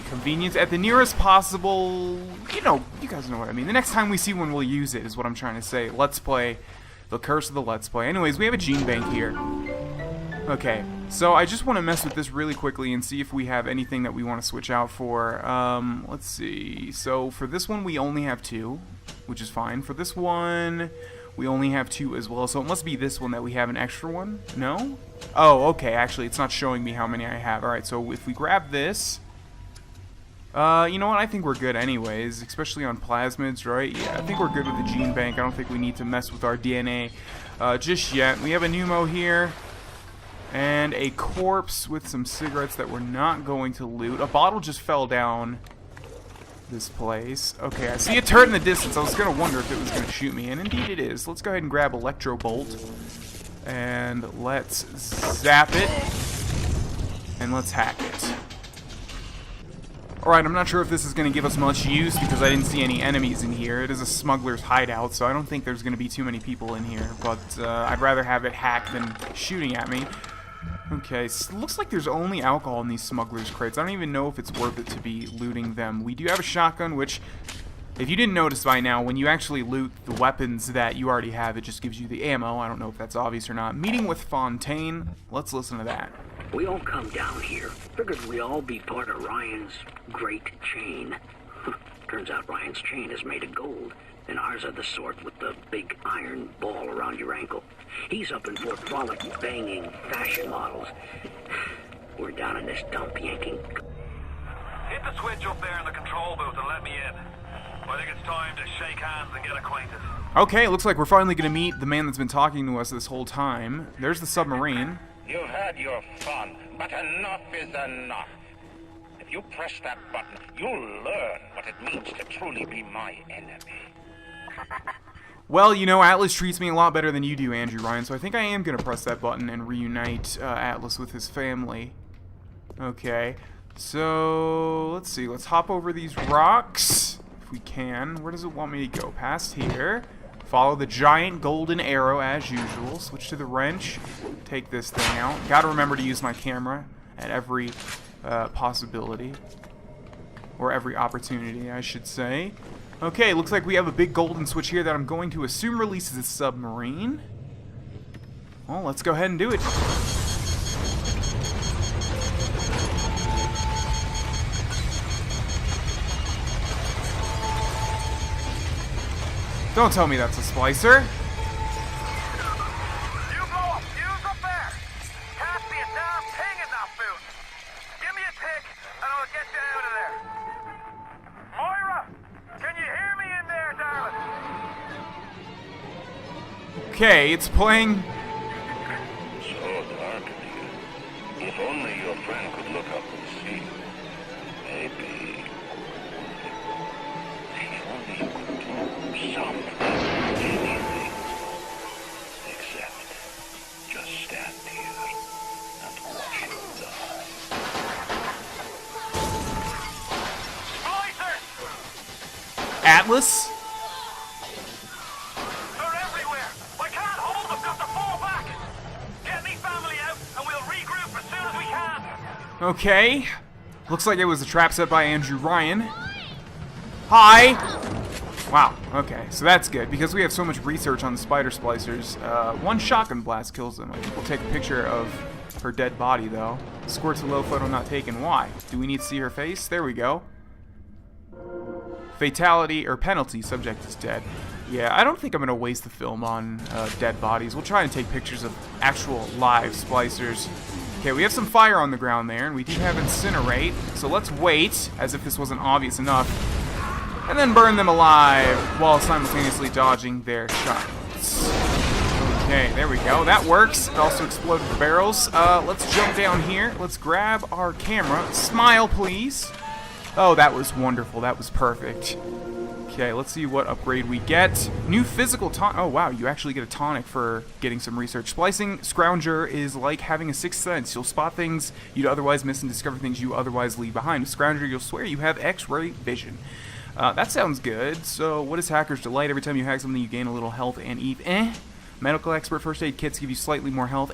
at the nearest possible, you know, you guys know what I mean. The next time we see one, we'll use it, is what I'm trying to say. Let's play, the curse of the Let's Play. Anyways, we have a gene bank here. Okay, so I just want to mess with this really quickly and see if we have anything that we want to switch out for. Let's see. So for this one, we only have 2, which is fine. For this one, we only have 2 as well, so it must be this one that we have an extra one. No? Oh, okay, actually, it's not showing me how many I have. Alright, so if we grab this, you know what, I think we're good anyways, especially on plasmids, right? Yeah, I think we're good with the gene bank. I don't think we need to mess with our DNA just yet. We have a pneumo here, and a corpse with some cigarettes that we're not going to loot. A bottle just fell down this place. Okay, I see a turret in the distance. I was going to wonder if it was going to shoot me, and indeed it is. Let's go ahead and grab Electro Bolt, and let's zap it, and let's hack it. Alright, I'm not sure if this is going to give us much use because I didn't see any enemies in here. It is a smuggler's hideout, so I don't think there's going to be too many people in here, but I'd rather have it hacked than shooting at me. Okay, so looks like there's only alcohol in these smugglers' crates. I don't even know if it's worth it to be looting them. We do have a shotgun, which, if you didn't notice by now, when you actually loot the weapons that you already have, it just gives you the ammo. I don't know if that's obvious or not. Meeting with Fontaine. Let's listen to that. We all come down here. Figured we all be part of Ryan's great chain. Turns out Ryan's chain is made of gold, and ours are the sort with the big iron ball around your ankle. He's up in Fort Frolic banging fashion models. We're down in this dump yanking. Hit the switch up there in the control booth and let me in. I think it's time to shake hands and get acquainted. Okay, it looks like we're finally going to meet the man that's been talking to us this whole time. There's the submarine. You've had your fun, but enough is enough. If you press that button, you'll learn what it means to truly be my enemy. Well, you know, Atlas treats me a lot better than you do, Andrew Ryan, so I think I am going to press that button and reunite Atlas with his family. Okay, so let's see. Let's hop over these rocks, if we can. Where does it want me to go? Past here. Follow the giant golden arrow as usual. Switch to the wrench. Take this thing out. Gotta remember to use my camera at every possibility. Or every opportunity, I should say. Okay, looks like we have a big golden switch here that I'm going to assume releases a submarine. Well, let's go ahead and do it. Don't tell me that's a splicer. You blow a fuse up there? Can't be a damn thing in that booth. Give me a tick and I'll get you out of there. Moira, can you hear me in there? Okay, it's playing. So dark in here. If only your friend could look up and see. Maybe. If only you could do something. Anything. Except just stand here and watch him die. Atlas? They're everywhere! I can't hold them! Got to fall back! Get me family out, and we'll regroup as soon as we can! Okay. Looks like it was a trap set by Andrew Ryan. Hi! Wow, okay, so that's good, because we have so much research on the spider splicers. One shotgun blast kills them. I think we'll take a picture of her dead body, though. Squirts a low photo not taken. Why? Do we need to see her face? There we go. Fatality or penalty, subject is dead. Yeah, I don't think I'm going to waste the film on dead bodies. We'll try and take pictures of actual live splicers. Okay, we have some fire on the ground there, and we do have incinerate. So let's wait, as if this wasn't obvious enough, and then burn them alive while simultaneously dodging their shots. Okay, there we go. That works. It also exploded the barrels. Let's jump down here. Let's grab our camera. Smile, please. Oh, that was wonderful. That was perfect. Okay, let's see what upgrade we get. New physical tonic. Oh, wow, you actually get a tonic for getting some research. Splicing Scrounger is like having a sixth sense. You'll spot things you'd otherwise miss and discover things you otherwise leave behind. With Scrounger, you'll swear you have X-ray vision. That sounds good. So, what is Hacker's Delight? Every time you hack something, you gain a little health and EVE. Medical Expert First Aid Kits give you slightly more health.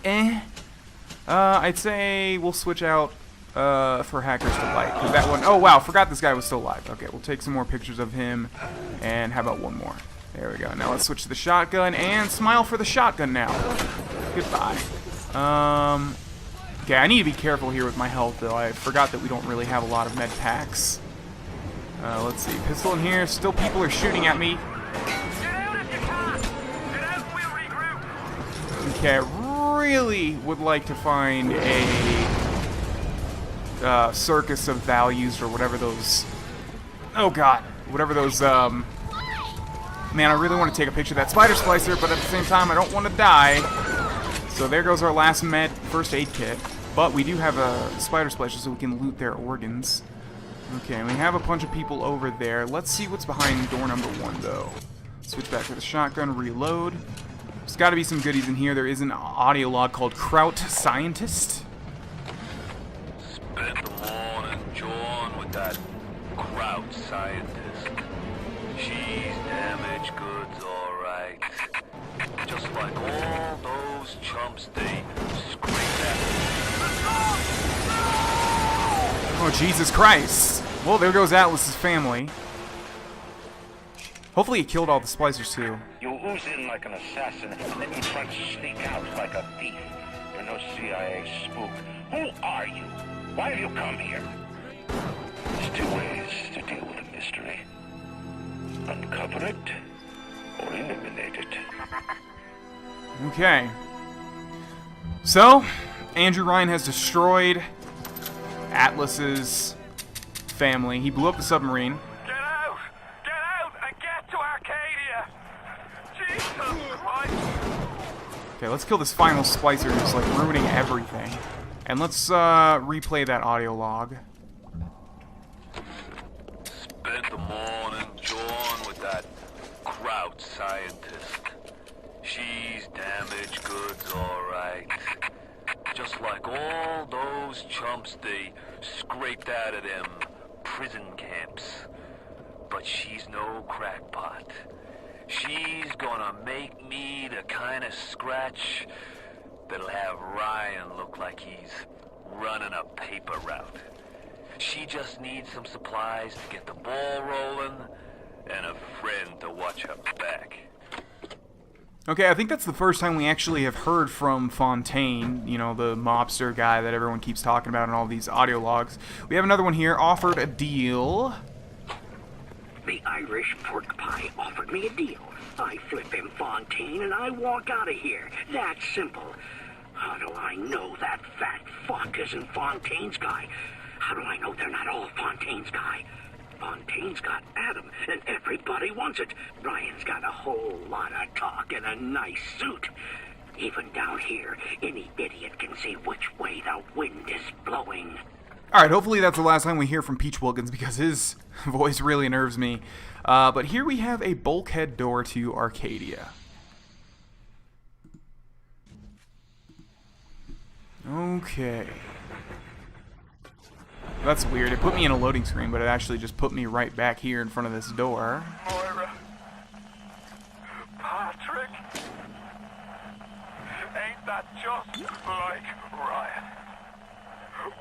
I'd say we'll switch out for Hacker's Delight, because that one, oh wow, forgot this guy was still alive. Okay, we'll take some more pictures of him, and how about one more? There we go. Now let's switch to the shotgun, and smile for the shotgun now. Goodbye. Okay, I need to be careful here with my health, though. I forgot that we don't really have a lot of med packs. Let's see, pistol in here, still people are shooting at me. Okay, I really would like to find a circus of values, or whatever those, oh god, whatever those, man, I really want to take a picture of that spider splicer, but at the same time I don't want to die. So there goes our last first aid kit, but we do have a spider splicer so we can loot their organs. Okay, we have a bunch of people over there. Let's see what's behind door number 1, though. Switch back to the shotgun, reload. There's got to be some goodies in here. There is an audio log called Kraut Scientist. Spent the morning jawing with that Kraut Scientist. She's damaged goods, alright. Just like all those chumps they scraped at. Oh, Jesus Christ. Well, there goes Atlas's family. Hopefully he killed all the splicers, too. You ooze in like an assassin, and then you try to sneak out like a thief. You're no CIA spook. Who are you? Why have you come here? There's 2 ways to deal with a mystery. Uncover it, or eliminate it. Okay. So, Andrew Ryan has destroyed Atlas's family. He blew up the submarine. Get out! Get out and get to Arcadia! Jesus Christ! Okay, let's kill this final splicer who's like ruining everything. And let's replay that audio log. Spent the morning jawing with that Kraut Scientist. She's damaged goods, alright. Just like all those chumps they scraped out of them prison camps. But she's no crackpot. She's gonna make me the kind of scratch that'll have Ryan look like he's running a paper route. She just needs some supplies to get the ball rolling and a friend to watch her back. Okay, I think that's the first time we actually have heard from Fontaine, you know, the mobster guy that everyone keeps talking about in all these audio logs. We have another one here, offered a deal. The Irish pork pie offered me a deal. I flip him Fontaine and I walk out of here. That's simple. How do I know that fat fuck isn't Fontaine's guy? How do I know they're not all Fontaine's guy? Fontaine's got Adam, and everybody wants it. Ryan's got a whole lot of talk and a nice suit. Even down here, any idiot can see which way the wind is blowing. Alright, hopefully that's the last time we hear from Peach Wilkins, because his voice really nerves me. But here we have a bulkhead door to Arcadia. Okay. That's weird. It put me in a loading screen, but it actually just put me right back here in front of this door. Moira. Patrick. Ain't that just like Ryan?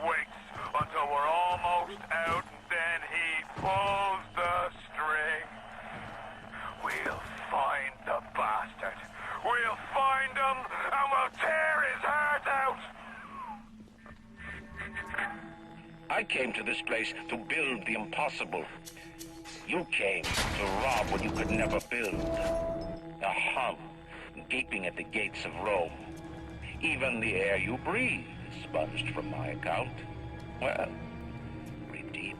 Waits until we're almost out, and then he pulls the string. We'll find the bastard. We'll find him, and we'll tear his heart out. I came to this place to build the impossible. You came to rob what you could never build. A hum gaping at the gates of Rome. Even the air you breathe is sponged from my account. Well, breathe deep,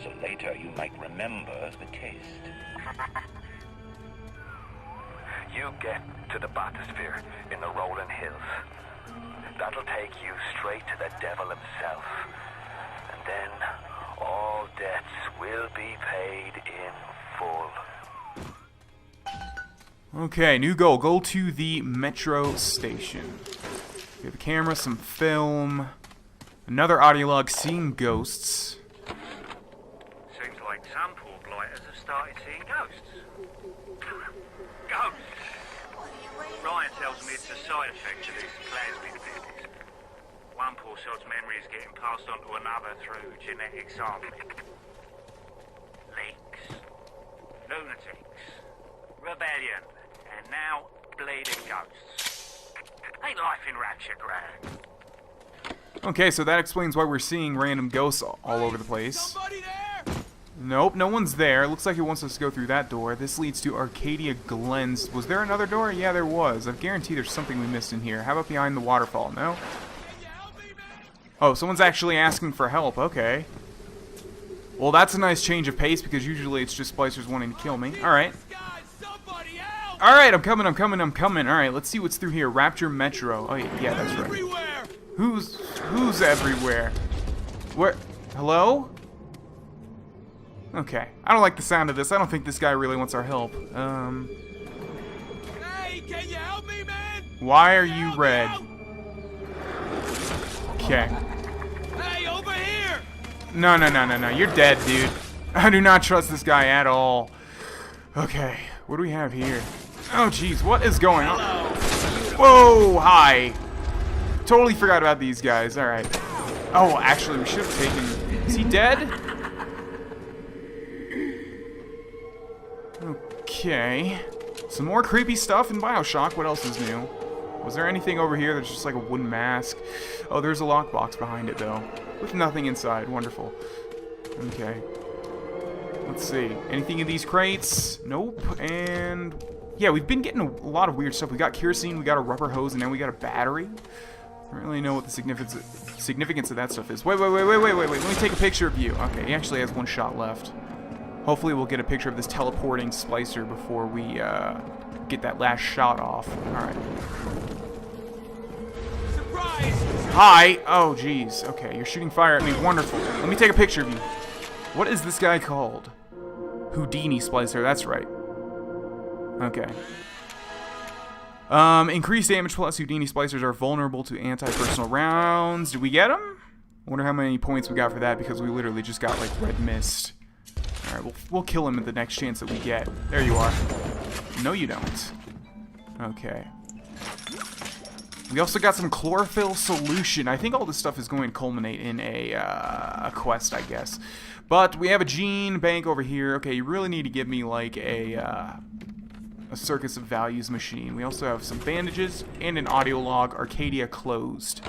so later you might remember the taste. You get to the bathysphere in the rolling hills. That'll take you straight to the devil himself. And then all debts will be paid in full. Okay, new goal. Go to the metro station. We have a camera, some film, another audio log, seeing ghosts. Seems like some poor blighters have started seeing ghosts. Ghosts? Ryan tells me it's a side effect of this plasmid business. One poor sod's memory is getting passed on to another through genetic sampling. Leaks, lunatics, rebellion, and now bleeding ghosts. Ain't life in Rapture grand? Okay, so that explains why we're seeing random ghosts all over the place. Nope, no one's there. Looks like it wants us to go through that door. This leads to Arcadia Glens. Was there another door? Yeah, there was. I guarantee there's something we missed in here. How about behind the waterfall? No? Oh, someone's actually asking for help. Okay. Well, that's a nice change of pace, because usually it's just splicers wanting to kill me. Alright. Alright, I'm coming. Alright, let's see what's through here. Rapture Metro. Oh, yeah, that's right. Who's everywhere? Where? Hello? Okay. I don't like the sound of this. I don't think this guy really wants our help. Hey, can you help me, man? Why are you red? Okay. Hey, over here! No. You're dead, dude. I do not trust this guy at all. Okay. What do we have here? Oh, jeez. What is going on? Whoa, hi. Totally forgot about these guys. Alright. Oh, actually, we should have taken... Is he dead? Okay. Some more creepy stuff in BioShock. What else is new? Was there anything over here that's just like a wooden mask? Oh, there's a lockbox behind it, though. With nothing inside. Wonderful. Okay. Let's see. Anything in these crates? Nope. And... yeah, we've been getting a lot of weird stuff. We got kerosene, we got a rubber hose, and now we got a battery. I don't really know what the significance of that stuff is. Wait. Let me take a picture of you. Okay, he actually has one shot left. Hopefully we'll get a picture of this teleporting splicer before we get that last shot off. Alright. Surprise! Hi! Oh, jeez. Okay, you're shooting fire at me. Wonderful. Let me take a picture of you. What is this guy called? Houdini splicer, that's right. Okay. Increased damage plus Houdini splicers are vulnerable to anti-personal rounds. Did we get them? I wonder how many points we got for that, because we literally just got, like, red mist. Alright, we'll kill him at the next chance that we get. There you are. No, you don't. Okay. We also got some chlorophyll solution. I think all this stuff is going to culminate in a quest, I guess. But we have a gene bank over here. Okay, you really need to give me, like, a circus of values machine. We also have some bandages and an audio log. Arcadia closed.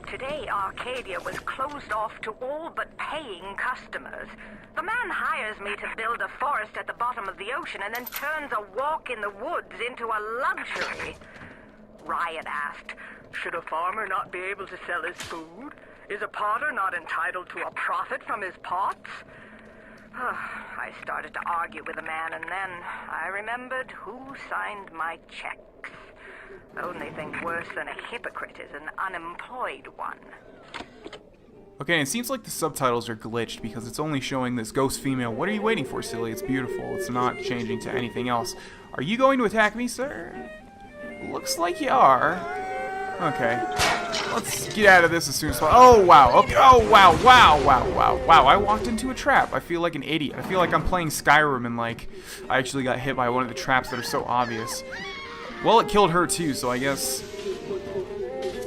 Today, Arcadia was closed off to all but paying customers. The man hires me to build a forest at the bottom of the ocean and then turns a walk in the woods into a luxury. Ryan asked, should a farmer not be able to sell his food? Is a potter not entitled to a profit from his pots? I started to argue with the man, and then I remembered who signed my checks. The only thing worse than a hypocrite is an unemployed one. Okay, it seems like the subtitles are glitched because it's only showing this ghost female. What are you waiting for, silly? It's beautiful. It's not changing to anything else. Are you going to attack me, sir? Looks like you are. Okay. Let's get out of this as soon as possible. Oh, wow. Okay. Oh, wow. Wow, wow, wow. Wow, I walked into a trap. I feel like an idiot. I feel like I'm playing Skyrim and, like, I actually got hit by one of the traps that are so obvious. Well, it killed her, too, so I guess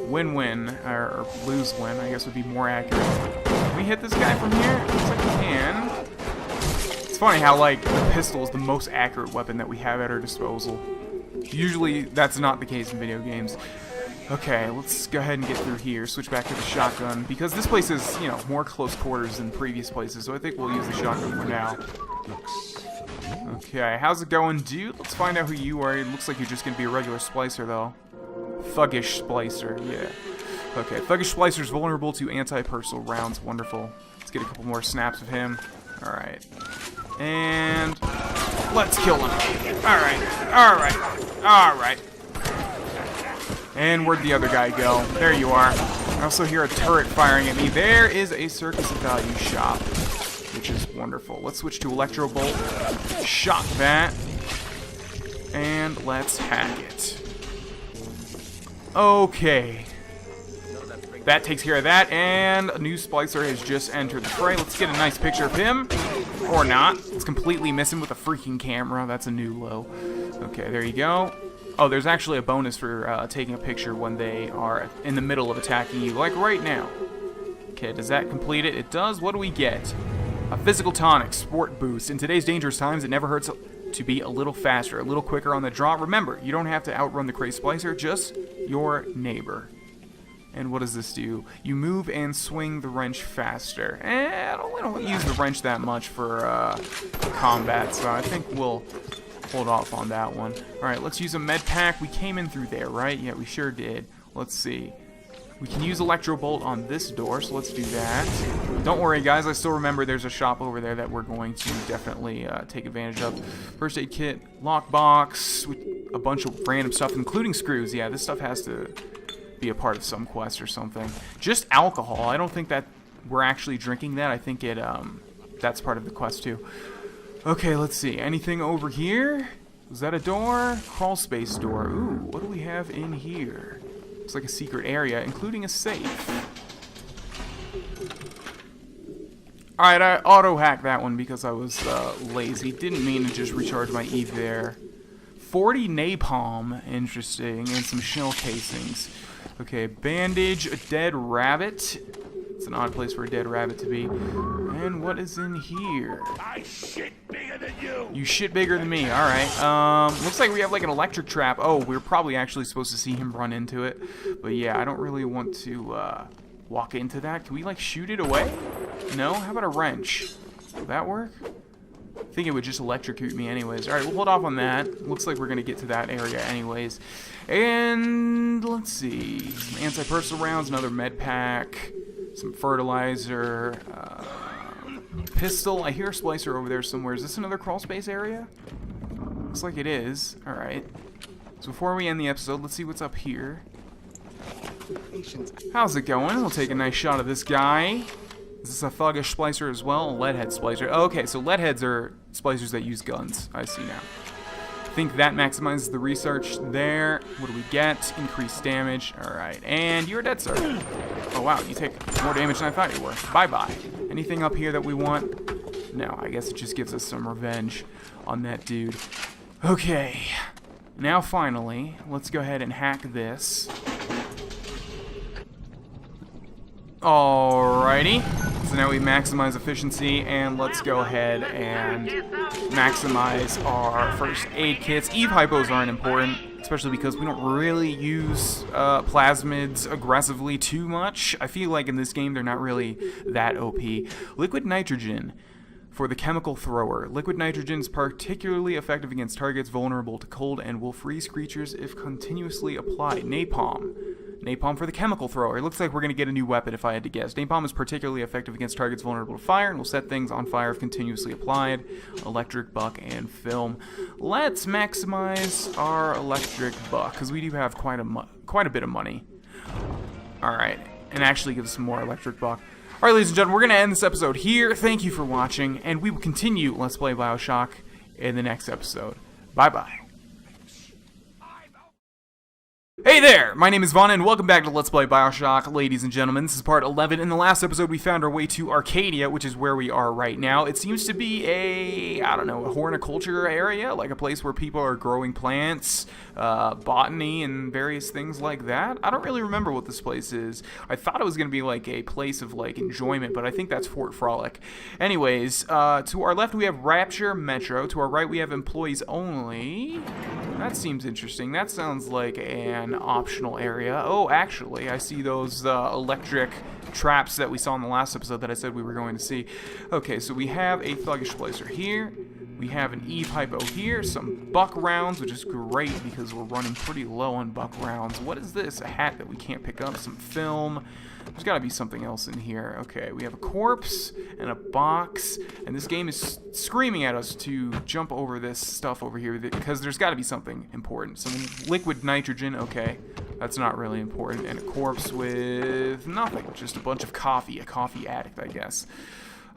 win-win, or lose-win, I guess would be more accurate. Can we hit this guy from here? Looks like we can. It's funny how, like, the pistol is the most accurate weapon that we have at our disposal. Usually, that's not the case in video games. Okay, let's go ahead and get through here. Switch back to the shotgun, because this place is, you know, more close quarters than previous places, so I think we'll use the shotgun for now. Okay, how's it going, dude? Let's find out who you are. It looks like you're just gonna be a regular splicer, though. Thuggish splicer, yeah. Okay, Thuggish splicer's vulnerable to anti-personal rounds. Wonderful. Let's get a couple more snaps of him. Alright. And let's kill him. Alright, alright, alright. And where'd the other guy go? There you are. I also hear a turret firing at me. There is a Circus of Value shop, which is wonderful. Let's switch to Electro Bolt. Shock that. And let's hack it. Okay. That takes care of that, and a new splicer has just entered the fray. Let's get a nice picture of him. Or not. It's completely missing with a freaking camera. That's a new low. Okay, there you go. Oh, there's actually a bonus for taking a picture when they are in the middle of attacking you, like right now. Okay, does that complete it? It does. What do we get? A physical tonic, sport boost. In today's dangerous times, it never hurts to be a little faster, a little quicker on the draw. Remember, you don't have to outrun the crazy splicer, just your neighbor. And what does this do? You move and swing the wrench faster. We don't use the wrench that much for combat, so I think we'll hold off on that one. Alright, let's use a med pack. We came in through there, right? Yeah, we sure did. Let's see. We can use Electro Bolt on this door, so let's do that. Don't worry, guys. I still remember there's a shop over there that we're going to definitely take advantage of. First aid kit, lockbox, a bunch of random stuff, including screws. Yeah, this stuff has to be a part of some quest or something. Just alcohol. I don't think that we're actually drinking that. I think it that's part of the quest too. Okay, let's see. Anything over here? Is that a door? Crawl space door. Ooh, what do we have in here? Looks like a secret area, including a safe. Alright, I auto-hacked that one because I was lazy. Didn't mean to just recharge my Eve there. 40 napalm, interesting, and some shell casings. Okay, bandage, a dead rabbit. It's an odd place for a dead rabbit to be. And what is in here? I shit bigger than you. You shit bigger than me. All right. Looks like we have like an electric trap. Oh, we're probably actually supposed to see him run into it. But yeah, I don't really want to walk into that. Can we like shoot it away? No. How about a wrench? Will that work? I think it would just electrocute me anyways. All right, we'll hold off on that. Looks like we're gonna get to that area anyways. And let's see, some anti-personal rounds, another med pack, some fertilizer, pistol. I hear a splicer over there somewhere. Is this another crawl space area? Looks like it is. All right. So before we end the episode, let's see what's up here. How's it going? We'll take a nice shot of this guy. Is this a thuggish splicer as well? A leadhead splicer. Oh, okay, so leadheads are splicers that use guns. I see now. I think that maximizes the research there. What do we get? Increased damage. Alright, and you're dead, sir. Oh, wow, you take more damage than I thought you were. Bye-bye. Anything up here that we want? No, I guess it just gives us some revenge on that dude. Okay. Now, finally, let's go ahead and hack this. Alrighty. So now we maximize efficiency, and let's go ahead and maximize our first aid kits. Eve hypos aren't important, especially because we don't really use plasmids aggressively too much. I feel like in this game they're not really that OP. Liquid nitrogen for the chemical thrower. Liquid nitrogen is particularly effective against targets vulnerable to cold and will freeze creatures if continuously applied. Napalm. Napalm for the chemical thrower. It looks like we're going to get a new weapon if I had to guess. Napalm is particularly effective against targets vulnerable to fire and will set things on fire if continuously applied. Electric buck and film. Let's maximize our electric buck because we do have quite a bit of money. Alright, and actually give us some more electric buck. Alright, ladies and gentlemen, we're going to end this episode here. Thank you for watching, and we will continue Let's Play BioShock in the next episode. Bye-bye. Hey there! My name is Vaughn, and welcome back to Let's Play BioShock, ladies and gentlemen. This is part 11. In the last episode, we found our way to Arcadia, which is where we are right now. It seems to be a horticulture area, like a place where people are growing plants, botany, and various things like that. I don't really remember what this place is. I thought it was going to be like a place of like enjoyment, but I think that's Fort Frolic. Anyways, to our left we have Rapture Metro. To our right we have Employees Only. That seems interesting. That sounds like an optional area. Oh, actually, I see those electric traps that we saw in the last episode that I said we were going to see. Okay, so we have a Thuggish Placer here. We have an E-Hypo here. Some buck rounds, which is great because we're running pretty low on buck rounds. What is this? A hat that we can't pick up. Some film. There's got to be something else in here. Okay, we have a corpse and a box, and this game is screaming at us to jump over this stuff over here because there's got to be something important. Some liquid nitrogen, okay, that's not really important, and a corpse with nothing, just a bunch of coffee, a coffee addict, I guess.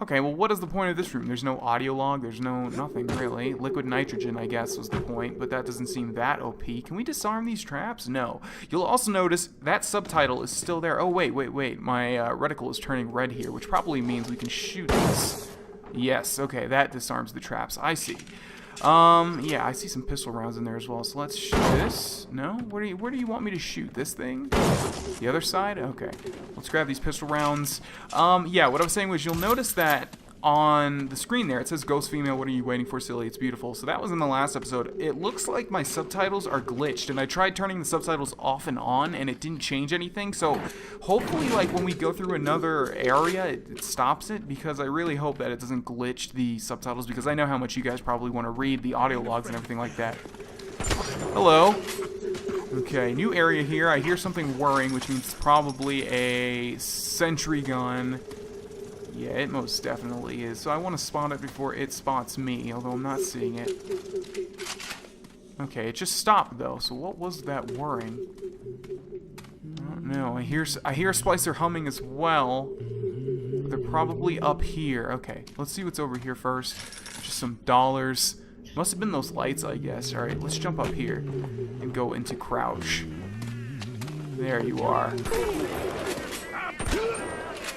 Okay, well, what is the point of this room? There's no audio log, there's nothing really. Liquid nitrogen, I guess, was the point, but that doesn't seem that OP. Can we disarm these traps? No. You'll also notice that subtitle is still there. Oh, wait. My reticle is turning red here, which probably means we can shoot this. Yes, okay, that disarms the traps. I see. Yeah, I see some pistol rounds in there as well, so let's shoot this. No? Where do you want me to shoot? This thing? The other side? Okay. Let's grab these pistol rounds. Yeah, what I was saying was you'll notice that on the screen there, it says Ghost Female, what are you waiting for, silly? It's beautiful. So that was in the last episode. It looks like my subtitles are glitched, and I tried turning the subtitles off and on, and it didn't change anything. So hopefully, like, when we go through another area, it stops it, because I really hope that it doesn't glitch the subtitles, because I know how much you guys probably want to read the audio logs and everything like that. Hello. Okay, new area here. I hear something whirring, which means it's probably a sentry gun. Yeah, it most definitely is. So I want to spot it before it spots me, although I'm not seeing it. Okay, it just stopped though. So what was that whirring? I don't know. I hear a splicer humming as well. But they're probably up here. Okay, let's see what's over here first. Just some dollars. Must have been those lights, I guess. All right, let's jump up here and go into crouch. There you are.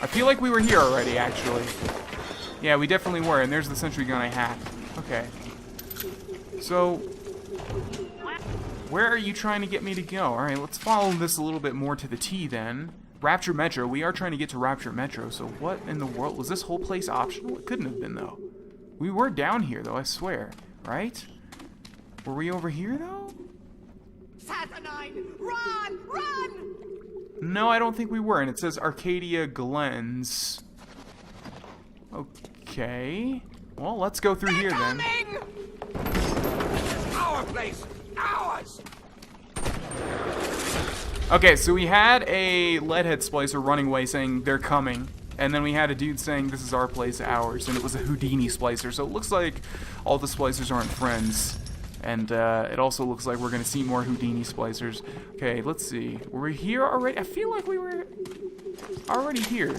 I feel like we were here already, actually. Yeah, we definitely were, and there's the sentry gun I hacked. Okay. So, where are you trying to get me to go? Alright, let's follow this a little bit more to the T then. Rapture Metro. We are trying to get to Rapture Metro, so what in the world? Was this whole place optional? It couldn't have been, though. We were down here, though, I swear. Right? Were we over here, though? Saturnine! Run! Run! No, I don't think we were, and it says Arcadia Glens. Okay. Well, let's go through here then. Our place! Ours! Okay, so we had a leadhead splicer running away saying they're coming, and then we had a dude saying this is our place, ours, and it was a Houdini splicer, so it looks like all the splicers aren't friends. And it also looks like we're going to see more Houdini splicers. Okay, let's see. Were we here already? I feel like we were already here.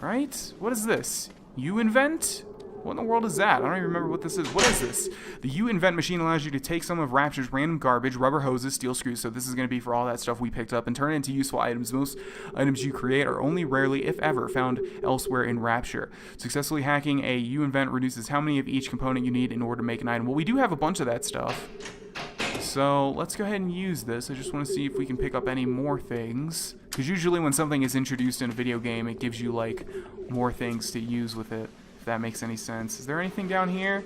Right? What is this? U-Invent? What in the world is that? I don't even remember what this is. What is this? The U-Invent machine allows you to take some of Rapture's random garbage, rubber hoses, steel screws, so this is going to be for all that stuff we picked up, and turn it into useful items. Most items you create are only rarely, if ever, found elsewhere in Rapture. Successfully hacking a U-Invent reduces how many of each component you need in order to make an item. Well, we do have a bunch of that stuff. So let's go ahead and use this. I just want to see if we can pick up any more things. Because usually when something is introduced in a video game, it gives you, like, more things to use with it. If that makes any sense. Is there anything down here?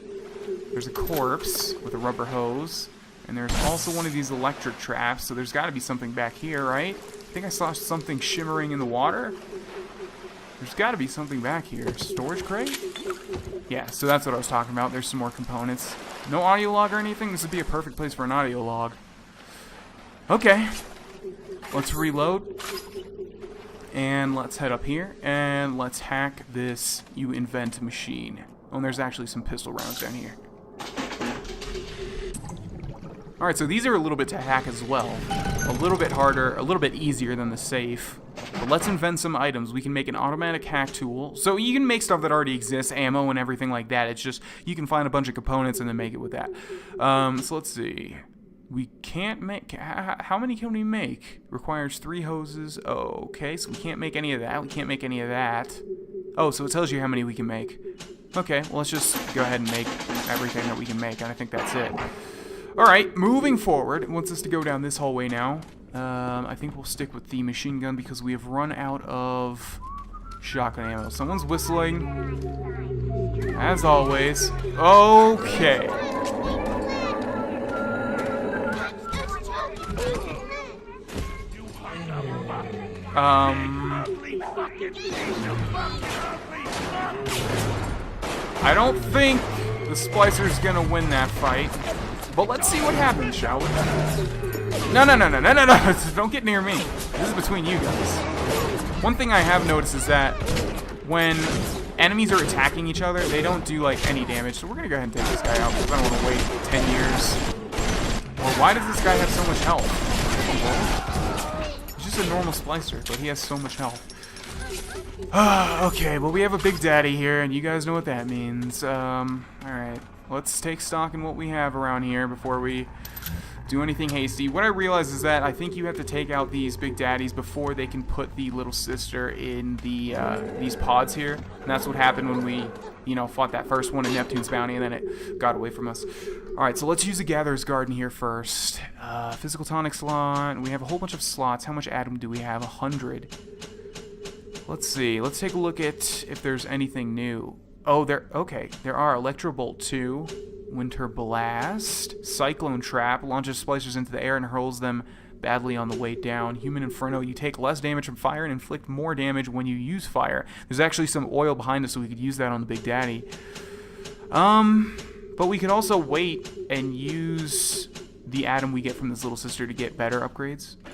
There's a corpse with a rubber hose. And there's also one of these electric traps, so there's got to be something back here, right? I think I saw something shimmering in the water. There's got to be something back here. Storage crate? Yeah, so that's what I was talking about. There's some more components. No audio log or anything? This would be a perfect place for an audio log. Okay. Let's reload. And let's head up here. And let's hack this you invent machine. Oh, and there's actually some pistol rounds down here. Alright, so these are a little bit to hack as well. A little bit harder, a little bit easier than the safe. But let's invent some items. We can make an automatic hack tool. So you can make stuff that already exists, ammo and everything like that. It's just, you can find a bunch of components and then make it with that. So let's see. We can't make, how many can we make? Requires 3 hoses. Oh, okay, so we can't make any of that. We can't make any of that. Oh, so it tells you how many we can make. Okay, well, let's just go ahead and make everything that we can make, and I think that's it. Alright, moving forward. It wants us to go down this hallway now. I think we'll stick with the machine gun because we have run out of shotgun ammo. Someone's whistling. As always. Okay. I don't think the Splicer's gonna win that fight. But let's see what happens, shall we? No. Don't get near me. This is between you guys. One thing I have noticed is that when enemies are attacking each other, they don't do, like, any damage. So we're going to go ahead and take this guy out because I don't want to wait 10 years. Or why does this guy have so much health? He's just a normal Splicer, but he has so much health. Okay, well, we have a Big Daddy here, and you guys know what that means. Alright. Let's take stock in what we have around here before we do anything hasty. What I realize is that I think you have to take out these Big Daddies before they can put the little sister in the these pods here. And that's what happened when we, you know, fought that first one in Neptune's Bounty, and then it got away from us. Alright, so let's use the Gatherer's Garden here first. Physical tonic slot. We have a whole bunch of slots. How much Atom do we have? 100. Let's see. Let's take a look at if there's anything new. Oh, there are Electrobolt 2, Winter Blast, Cyclone Trap, launches splicers into the air and hurls them badly on the way down. Human Inferno, you take less damage from fire and inflict more damage when you use fire. There's actually some oil behind us, so we could use that on the Big Daddy. But we could also wait and use the Atom we get from this little sister to get better upgrades. I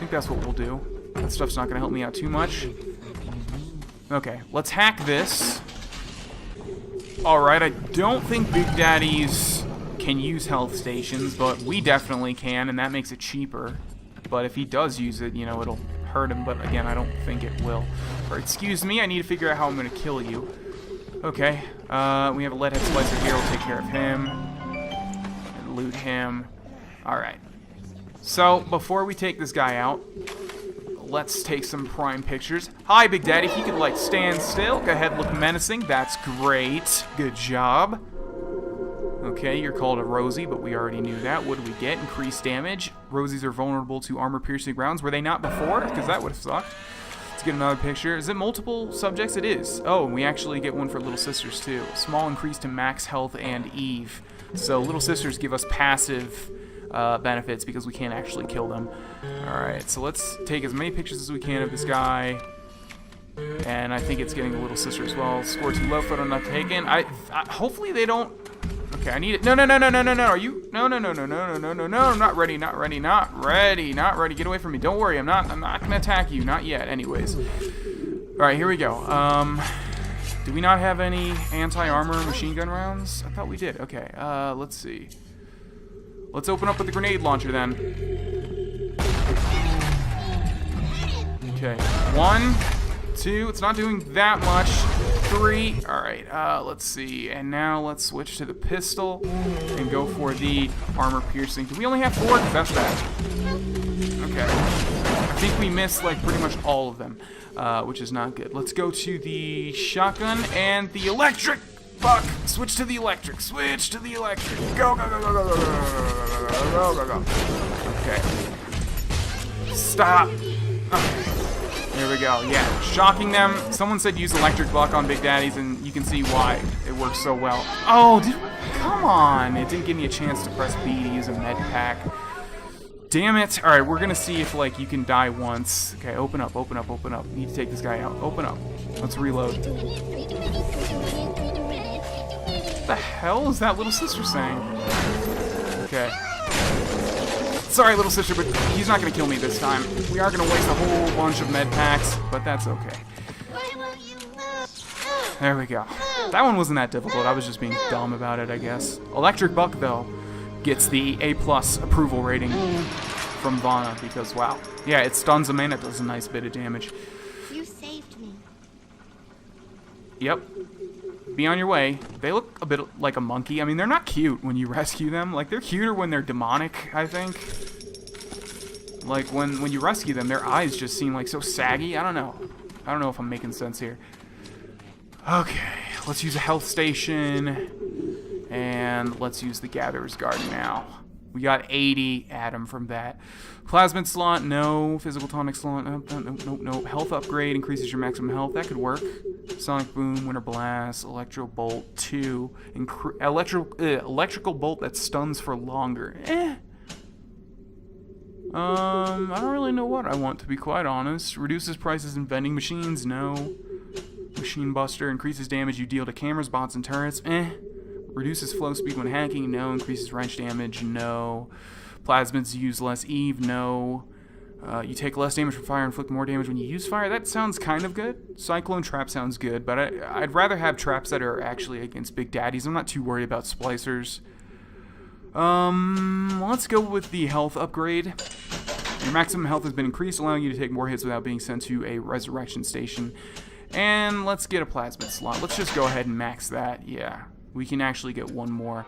think that's what we'll do. That stuff's not going to help me out too much. Okay, let's hack this. Alright, I don't think Big Daddies can use health stations, but we definitely can, and that makes it cheaper. But if he does use it, you know, it'll hurt him, but again, I don't think it will. Or, excuse me, I need to figure out how I'm going to kill you. Okay, we have a Leadhead Splicer here, we'll take care of him. And loot him. Alright. So, before we take this guy out, let's take some prime pictures. Hi, Big Daddy. If you could, like, stand still. Go ahead, look menacing. That's great. Good job. Okay, you're called a Rosie, but we already knew that. What do we get? Increased damage. Rosies are vulnerable to armor-piercing rounds. Were they not before? Because that would have sucked. Let's get another picture. Is it multiple subjects? It is. Oh, and we actually get one for Little Sisters, too. Small increase to max health and Eve. So Little Sisters give us passive benefits because we can't actually kill them. Alright, so let's take as many pictures as we can of this guy. And I think it's getting a Little Sister as well. Score too low, photo not taken. Hopefully they don't... Okay, I need it. No. Are you... No. Not ready. Get away from me. Don't worry, I'm not gonna attack you. Not yet, anyways. Alright, here we go. Do we not have any anti-armor machine gun rounds? I thought we did. Okay, let's see. Let's open up with the grenade launcher then. Okay, 1, 2, it's not doing that much. 3, alright, let's see. And now let's switch to the pistol and go for the armor piercing. Do we only have 4? Because that's bad. Okay. I think we missed, like, pretty much all of them, which is not good. Let's go to the shotgun and the electric. Fuck! Switch to the electric. Switch to the electric. Go. Okay. Stop. Okay. There we go. Yeah, shocking them. Someone said use electric buck on Big Daddies, and you can see why it works so well. Oh, come on! It didn't give me a chance to press B to use a med pack. Damn it! All right, we're gonna see if like you can die once. Okay, open up. Need to take this guy out. Open up. Let's reload. What the hell is that Little Sister saying? Okay. Sorry, little sister, but he's not gonna kill me this time. We are gonna waste a whole bunch of med packs, but that's okay. There we go. That one wasn't that difficult. I was just being dumb about it, I guess. Electric Buck, though, gets the A+ approval rating from Vana because, wow. Yeah, it stuns him and it does a nice bit of damage. You saved me. Yep. Be on your way. They look a bit like a monkey. I mean, they're not cute when you rescue them. Like, they're cuter when they're demonic, I think. Like, when you rescue them, their eyes just seem like so saggy. I don't know. I don't know if I'm making sense here. Okay, let's use a health station. And let's use the Gatherer's Garden now. We got 80 Atom from that. Plasmid slot, no. Physical tonic slot, no. Health upgrade increases your maximum health. That could work. Sonic Boom, Winter Blast, Electro Bolt 2. Electrical Bolt that stuns for longer. I don't really know what I want, to be quite honest. Reduces prices in vending machines, no. Machine Buster, increases damage you deal to cameras, bots, and turrets, Reduces flow speed when hacking, no. Increases wrench damage, no. Plasmids use less Eve, no. You take less damage from fire, inflict more damage when you use fire. That sounds kind of good. Cyclone Trap sounds good, but I'd rather have traps that are actually against Big Daddies. I'm not too worried about splicers. Let's go with the health upgrade. Your maximum health has been increased, allowing you to take more hits without being sent to a resurrection station. And let's get a plasmid slot. Let's just go ahead and max that. Yeah, we can actually get one more.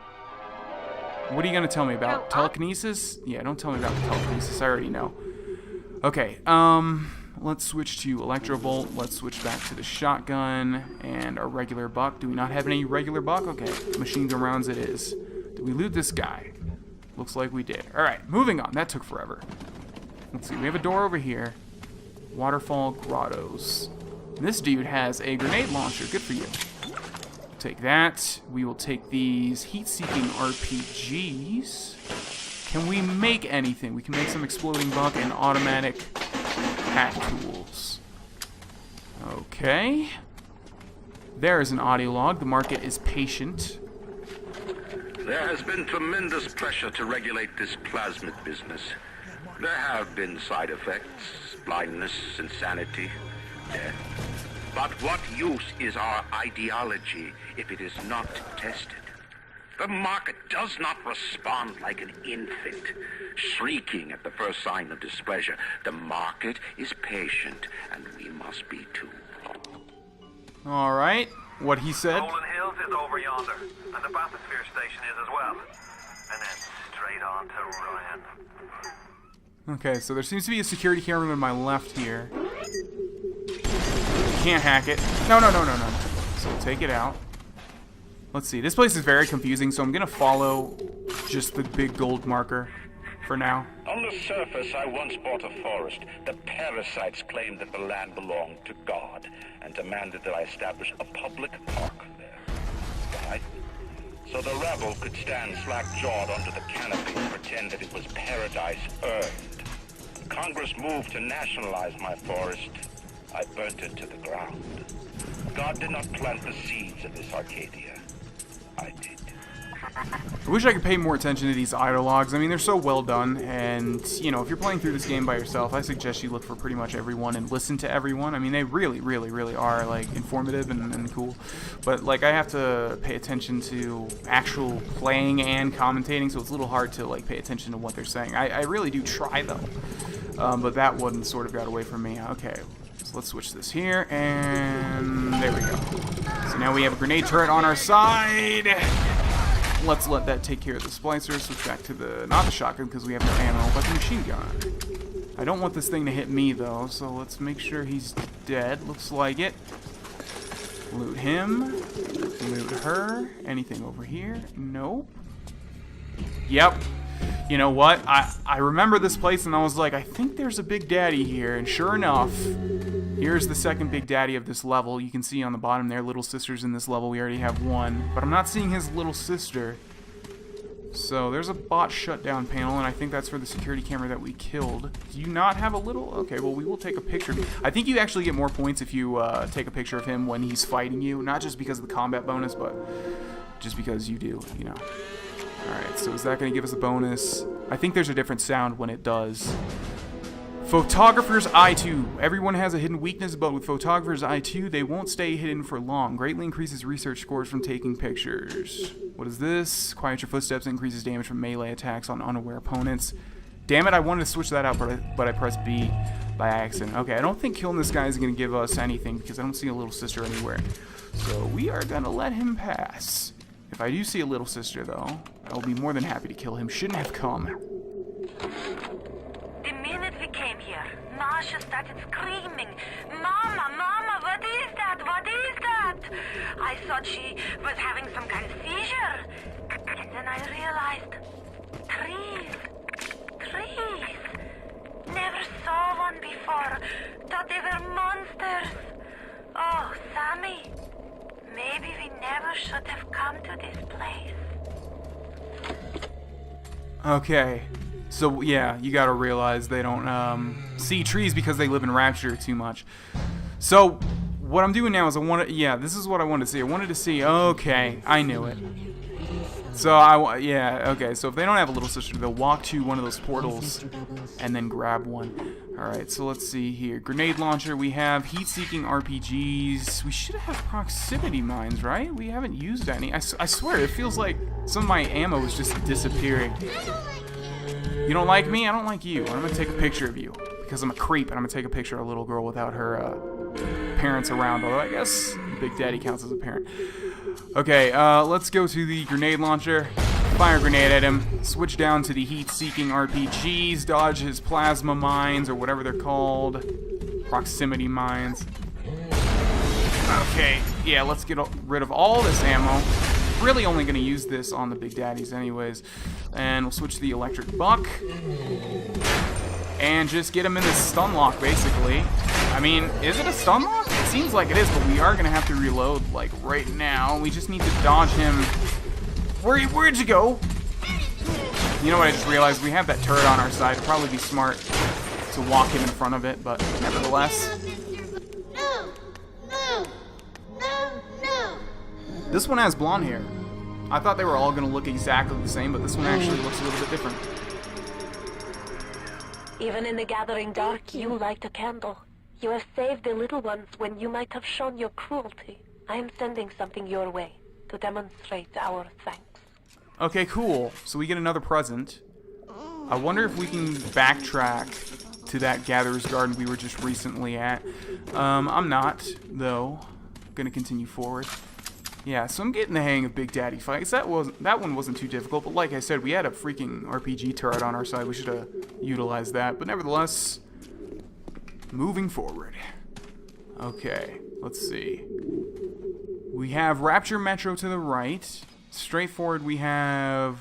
What are you going to tell me about? Telekinesis? Yeah, don't tell me about the telekinesis. I already know. Okay, let's switch to Electro Bolt. Let's switch back to the shotgun and our regular buck. Do we not have any regular buck? Okay, machines and rounds it is. Did we loot this guy? Looks like we did. Alright, moving on. That took forever. Let's see, we have a door over here. Waterfall Grottos. And this dude has a grenade launcher. Good for you. Take that. We will take these heat-seeking RPGs. Can we make anything? We can make some exploding buck and automatic hack tools. Okay. There is an audio log. The market is patient. There has been tremendous pressure to regulate this plasmid business. There have been side effects, blindness, insanity, death. But what use is our ideology if it is not tested? The market does not respond like an infant, shrieking at the first sign of displeasure. The market is patient, and we must be too. All right, what he said. Rolling Hills is over yonder, and the bathysphere station is as well. And then straight on to Ryan. Okay, so there seems to be a security camera to my left here. Can't hack it. No. So we'll take it out. Let's see. This place is very confusing, so I'm going to follow just the big gold marker for now. On the surface, I once bought a forest. The parasites claimed that the land belonged to God and demanded that I establish a public park there. Why? So the rebel could stand slack-jawed under the canopy and pretend that it was paradise earned. Congress moved to nationalize my forest. I burnt it to the ground. God did not plant the seeds of this Arcadia. I did. I wish I could pay more attention to these audio logs. I mean, they're so well done, and, you know, if you're playing through this game by yourself, I suggest you look for pretty much everyone and listen to everyone. I mean, they really, really, really are, like, informative and cool. But, like, I have to pay attention to actual playing and commentating, so it's a little hard to, like, pay attention to what they're saying. I really do try, though. But that one sort of got away from me. Okay, so let's switch this here, and there we go. So now we have a grenade turret on our side. Let's let that take care of the splicer. Switch back to the, not the shotgun because we have no ammo, but the machine gun. I don't want this thing to hit me though, so let's make sure he's dead. Looks like it. Loot him. Loot her. Anything over here? Nope. Yep. You know what? I remember this place and I was like, I think there's a Big Daddy here, and sure enough, here's the second Big Daddy of this level. You can see on the bottom there, little sister's in this level. We already have one, but I'm not seeing his little sister. So there's a bot shutdown panel, and I think that's for the security camera that we killed. Do you not have a little? Okay, well, we will take a picture. I think you actually get more points if you take a picture of him when he's fighting you, not just because of the combat bonus, but just because you do, you know. Alright, so is that going to give us a bonus? I think there's a different sound when it does. Photographer's Eye 2. Everyone has a hidden weakness, but with Photographer's Eye 2, they won't stay hidden for long. Greatly increases research scores from taking pictures. What is this? Quiet your footsteps, increases damage from melee attacks on unaware opponents. Damn it, I wanted to switch that out, but I pressed B by accident. Okay, I don't think killing this guy is going to give us anything, because I don't see a little sister anywhere. So we are going to let him pass. If I do see a little sister, though, I will be more than happy to kill him. Shouldn't have come. The minute we came here, Masha started screaming, "Mama, Mama, what is that? What is that?" I thought she was having some kind of seizure. And then I realized, trees. Never saw one before. Thought they were monsters. Oh, Sammy, maybe we never should have come to this place. Okay. So, yeah, you gotta realize they don't see trees because they live in Rapture too much. So, what I'm doing now is this is what I wanted to see. I wanted to see, okay, I knew it. So, okay, so if they don't have a little sister, they'll walk to one of those portals and then grab one. Alright, so let's see here. Grenade launcher, we have heat-seeking RPGs. We should have proximity mines, right? We haven't used any. I swear, it feels like some of my ammo is just disappearing. You don't like me? I don't like you. I'm gonna take a picture of you because I'm a creep, and I'm gonna take a picture of a little girl without her parents around. Although I guess Big Daddy counts as a parent. Okay, let's go to the grenade launcher. Fire a grenade at him. Switch down to the heat-seeking RPGs. Dodge his plasma mines or whatever they're called. Proximity mines. Okay, yeah, let's get rid of all this ammo. Really only going to use this on the Big Daddies anyways. And we'll switch to the electric buck. And just get him in this stun lock, basically. I mean, is it a stun lock? It seems like it is, but we are going to have to reload, like, right now. We just need to dodge him. Where'd you go? You know what I just realized? We have that turret on our side. It'd probably be smart to walk him in front of it, but nevertheless. This one has blonde hair. I thought they were all going to look exactly the same, but this one actually looks a little bit different. Even in the gathering dark, you light a candle. You have saved the little ones when you might have shown your cruelty. I am sending something your way to demonstrate our thanks. Okay, cool. So we get another present. I wonder if we can backtrack to that Gatherer's Garden we were just recently at. I'm not, though. I'm gonna continue forward. Yeah, so I'm getting the hang of Big Daddy fights. That one wasn't too difficult, but like I said, we had a freaking RPG turret on our side. We should have utilized that. But nevertheless, moving forward. Okay, let's see. We have Rapture Metro to the right. Straight forward, we have...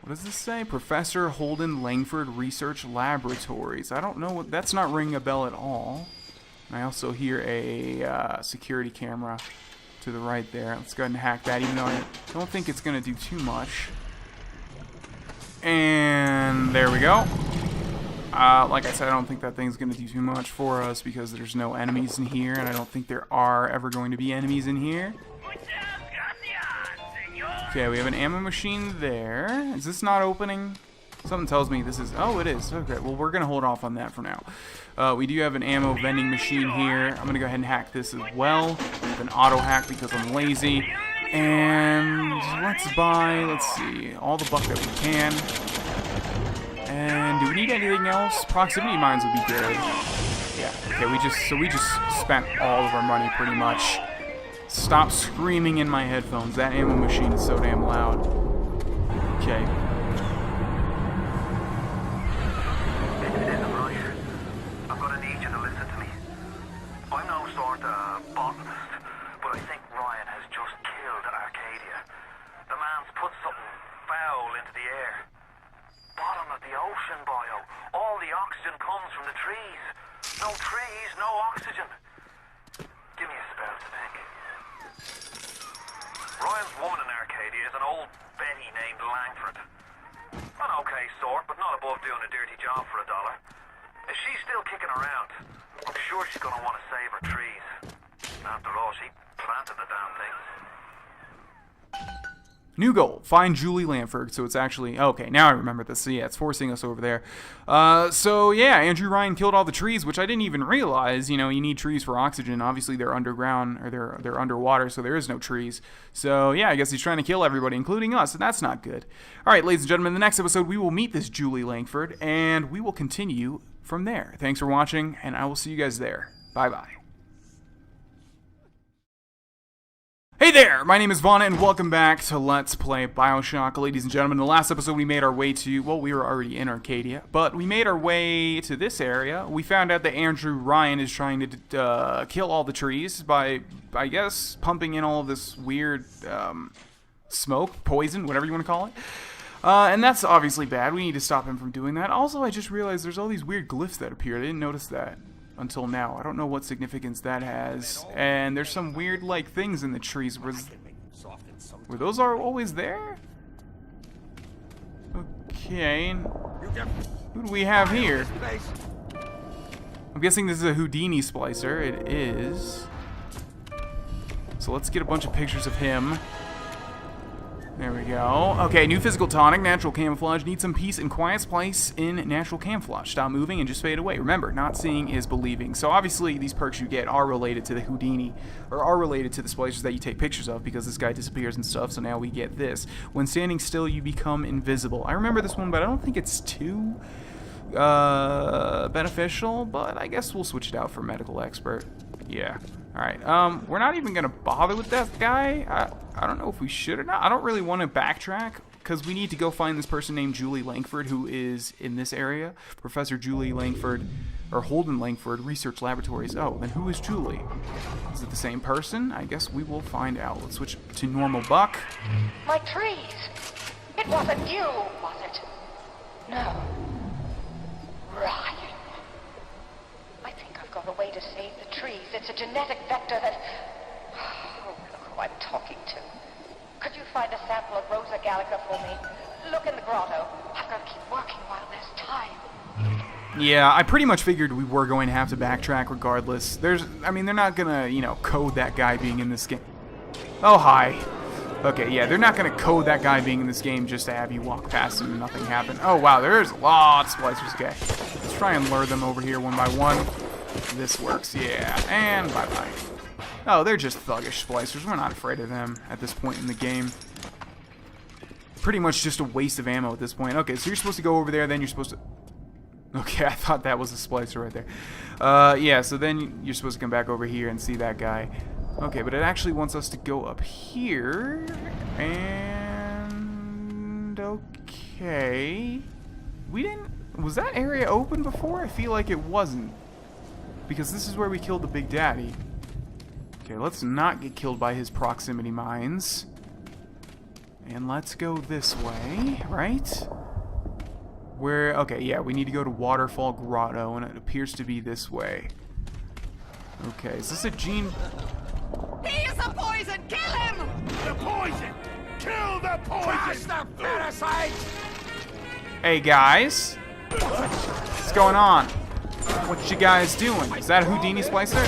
What does this say? Professor Holden Langford Research Laboratories. I don't know what... That's not ringing a bell at all. And I also hear a security camera to the right there. Let's go ahead and hack that, even though I don't think it's going to do too much. And there we go. Like I said, I don't think that thing's going to do too much for us because there's no enemies in here, and I don't think there are ever going to be enemies in here. Okay, we have an ammo machine there. Is this not opening? Something tells me this is... Oh, it is. Okay, well, we're going to hold off on that for now. We do have an ammo vending machine here. I'm going to go ahead and hack this as well. With an auto hack because I'm lazy. And let's see, all the buck that we can. And do we need anything else? Proximity mines would be good. Yeah, okay, we just spent all of our money pretty much. Stop screaming in my headphones. That ammo machine is so damn loud. Okay. I'm gonna need you to listen to me. I'm no sort of botanist, but I think Ryan has just killed Arcadia. The man's put something foul into the air. Bottom of the ocean, Bio. All the oxygen comes from the trees. No trees, no oxygen. Give me a spell to think. Ryan's woman in Arcadia is an old Betty named Langford. An okay sort, but not above doing a dirty job for $1. If she's still kicking around, I'm sure she's gonna want to save her trees. After all, she planted the damn things. New goal, find Julie Lanford. So it's actually, okay, now I remember this. So yeah, it's forcing us over there. So yeah, Andrew Ryan killed all the trees, which I didn't even realize. You know, you need trees for oxygen. Obviously, they're underground, or they're underwater, so there is no trees. So yeah, I guess he's trying to kill everybody, including us, and that's not good. All right, ladies and gentlemen, in the next episode, we will meet this Julie Langford, and we will continue from there. Thanks for watching, and I will see you guys there. Bye-bye. Hey there, my name is Vonna, and welcome back to Let's Play BioShock. Ladies and gentlemen, in the last episode we made our way to, well, we were already in Arcadia, but we made our way to this area. We found out that Andrew Ryan is trying to kill all the trees by, I guess, pumping in all of this weird smoke, poison, whatever you want to call it. And that's obviously bad. We need to stop him from doing that. Also, I just realized there's all these weird glyphs that appeared. I didn't notice that until now. I don't know what significance that has. And there's some weird, like, things in the trees. Were those always there? Okay. Who do we have here? I'm guessing this is a Houdini splicer. It is. So let's get a bunch of pictures of him. There we go. Okay, new physical tonic, natural camouflage. Need some peace and quiet place in natural camouflage. Stop moving and just fade away. Remember, not seeing is believing. So obviously these perks you get are related to the Houdini, or are related to the splicers that you take pictures of, because this guy disappears and stuff, so now we get this. When standing still, you become invisible. I remember this one, but I don't think it's too beneficial, but I guess we'll switch it out for medical expert. Yeah. Alright, we're not even gonna bother with that guy. I don't know if we should or not. I don't really want to backtrack, because we need to go find this person named Julie Langford, who is in this area. Professor Julie Langford, or Holden Langford, Research Laboratories. Oh, then who is Julie? Is it the same person? I guess we will find out. Let's switch to normal Buck. My trees! It wasn't you, was it? No. Ryan. I think I've got a way to save the trees. It's a genetic vector that... Oh, look who I'm talking to. Could you find a sample of Rosa Gallica for me? Look in the grotto. I've got to keep working while there's time. Yeah, I pretty much figured we were going to have to backtrack regardless. I mean, they're not gonna, you know, code that guy being in this game. Oh, hi. Okay, yeah, they're not gonna code that guy being in this game just to have you walk past him and nothing happen. Oh, wow, there's a lot of splicers. Okay, let's try and lure them over here one by one. This works, yeah, and bye-bye. Oh, they're just thuggish splicers. We're not afraid of them at this point in the game. Pretty much just a waste of ammo at this point. Okay, so you're supposed to go over there, then you're supposed to... Okay, I thought that was a splicer right there. Yeah, so then you're supposed to come back over here and see that guy. Okay, but it actually wants us to go up here. And... okay... We didn't... Was that area open before? I feel like it wasn't. Because this is where we killed the Big Daddy. Okay, let's not get killed by his proximity mines. And let's go this way, right? Where, okay, yeah, we need to go to Waterfall Grotto, and it appears to be this way. Okay, is this a gene? He is a poison! Kill him! The poison! Kill the poison! Crush the parasite! Hey, guys. What's going on? What you guys doing? Is that a Houdini splicer?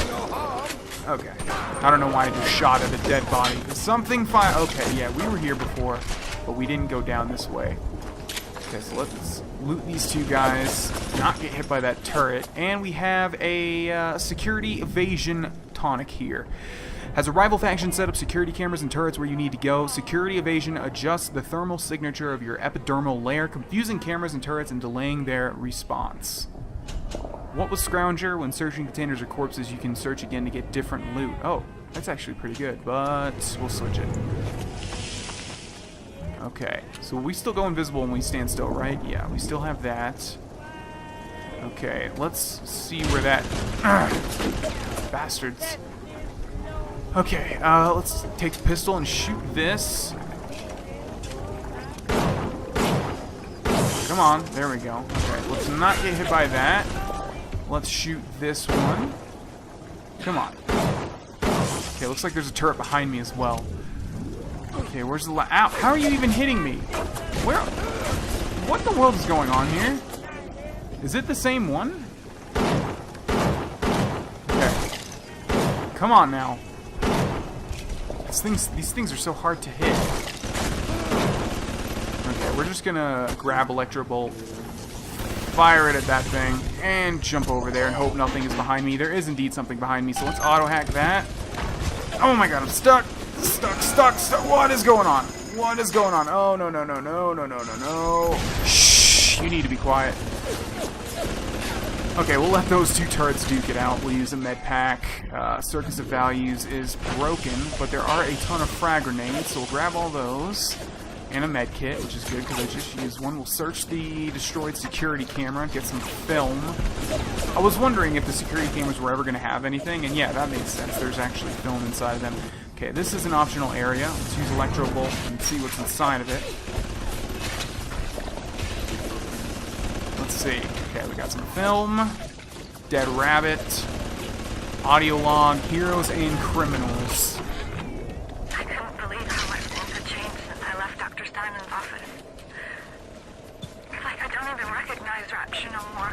Okay. I don't know why I just shot at a dead body. Something fine. Okay, yeah, we were here before, but we didn't go down this way. Okay, so let's loot these two guys, not get hit by that turret, and we have a security evasion tonic here. Has a rival faction set up security cameras and turrets where you need to go. Security evasion adjusts the thermal signature of your epidermal layer, confusing cameras and turrets and delaying their response. What was Scrounger? When searching containers or corpses, you can search again to get different loot. Oh, that's actually pretty good, but we'll switch it. Okay, so we still go invisible when we stand still, right? Yeah, we still have that. Okay, let's see where that... bastards. Okay, let's take the pistol and shoot this. Come on, there we go. Okay, let's not get hit by that. Let's shoot this one. Come on. Okay, looks like there's a turret behind me as well. Okay, where's the ow, how are you even hitting me? Where? What in the world is going on here? Is it the same one? Okay. Come on now. These things are so hard to hit. we're just gonna grab Electro Bolt, fire it at that thing, and jump over there and hope nothing is behind me. There is indeed something behind me, so let's auto-hack that. Oh my god, I'm stuck! Stuck! What is going on? What is going on? Oh, no. Shh! You need to be quiet. Okay, we'll let those two turrets duke it out. We'll use a med pack. Circus of Values is broken, but there are a ton of frag grenades, so we'll grab all those. And a med kit, which is good because I just used one. We'll search the destroyed security camera, get some film. I was wondering if the security cameras were ever going to have anything, and yeah, that makes sense. There's actually film inside of them. Okay, this is an optional area. Let's use Electro Bolt and see what's inside of it. Let's see. Okay, we got some film, dead rabbit, audio log, heroes and criminals. I couldn't believe how much things had changed since I left Dr. Steinman's office. It's like I don't even recognize Rapture no more.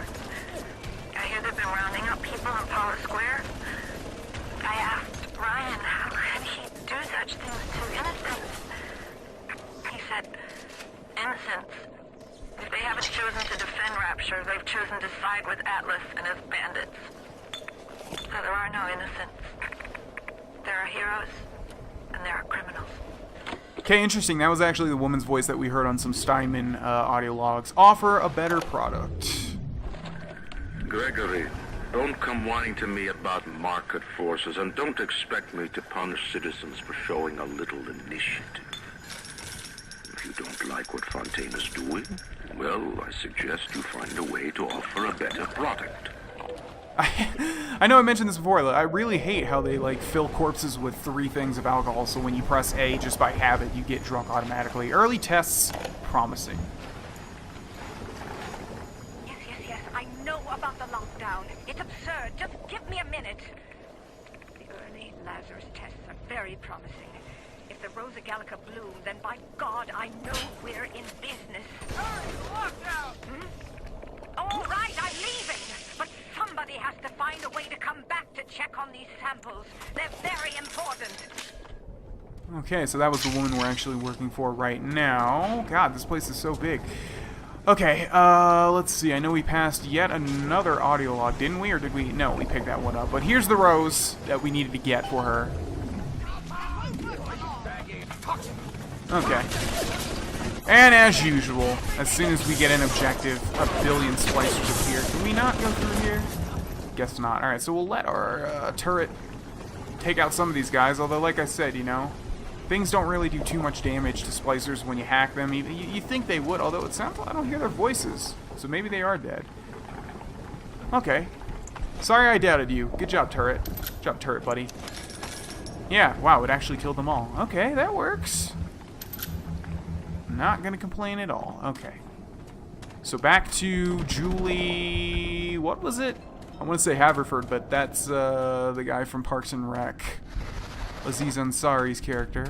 I hear they've been rounding up people in Paula Square. I asked Ryan how could he do such things to innocents. He said, innocents. If they haven't chosen to defend Rapture, they've chosen to side with Atlas and his bandits. So there are no innocents. There are heroes, and there are criminals. Okay, interesting. That was actually the woman's voice that we heard on some Steinman audio logs. Offer a better product. Gregory, don't come whining to me about market forces, and don't expect me to punish citizens for showing a little initiative. If you don't like what Fontaine is doing, well, I suggest you find a way to offer a better product. I know I mentioned this before, I really hate how they like fill corpses with 3 things of alcohol, so when you press A just by habit, you get drunk automatically. Early tests, promising. Yes, I know about the lockdown. It's absurd. Just give me a minute. The early Lazarus tests are very promising. If the Rosa Gallica bloom, then by God, I know we're in business. Hurry, lockdown! All right, I'm leaving. But somebody has to find a way to come back to check on these samples. They're very important. Okay, so that was the woman we're actually working for right now. God, this place is so big. Okay, let's see. I know we passed yet another audio log, didn't we? Or did we? No, we picked that one up. But here's the rose that we needed to get for her. Okay. And as usual, as soon as we get an objective, a billion splicers appear. Can we not go through here? Guess not. Alright, so we'll let our turret take out some of these guys, although like I said, you know, things don't really do too much damage to splicers when you hack them. You think they would, although it sounds like I don't hear their voices, so maybe they are dead. Okay. Sorry I doubted you. Good job, turret. Good job, turret, buddy. Yeah, wow, it actually killed them all. Okay, that works. Not gonna complain at all. Okay. So back to Julie... What was it? I want to say Haverford, but that's the guy from Parks and Rec. Aziz Ansari's character.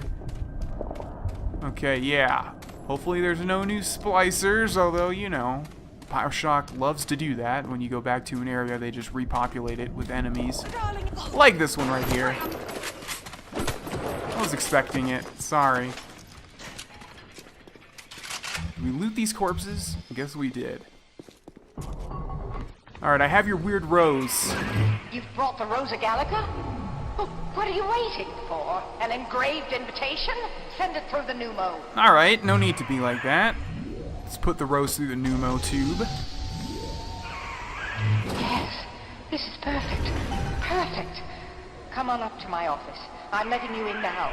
Okay, yeah. Hopefully there's no new splicers, although, you know, BioShock loves to do that. When you go back to an area, they just repopulate it with enemies. Like this one right here. I was expecting it. Sorry. Did we loot these corpses? I guess we did. Alright, I have your weird rose. You've brought the Rosa Gallica? Oh, what are you waiting for? An engraved invitation? Send it through the pneumo. Alright, no need to be like that. Let's put the rose through the pneumo tube. Yes, this is perfect. Perfect. Come on up to my office. I'm letting you in now.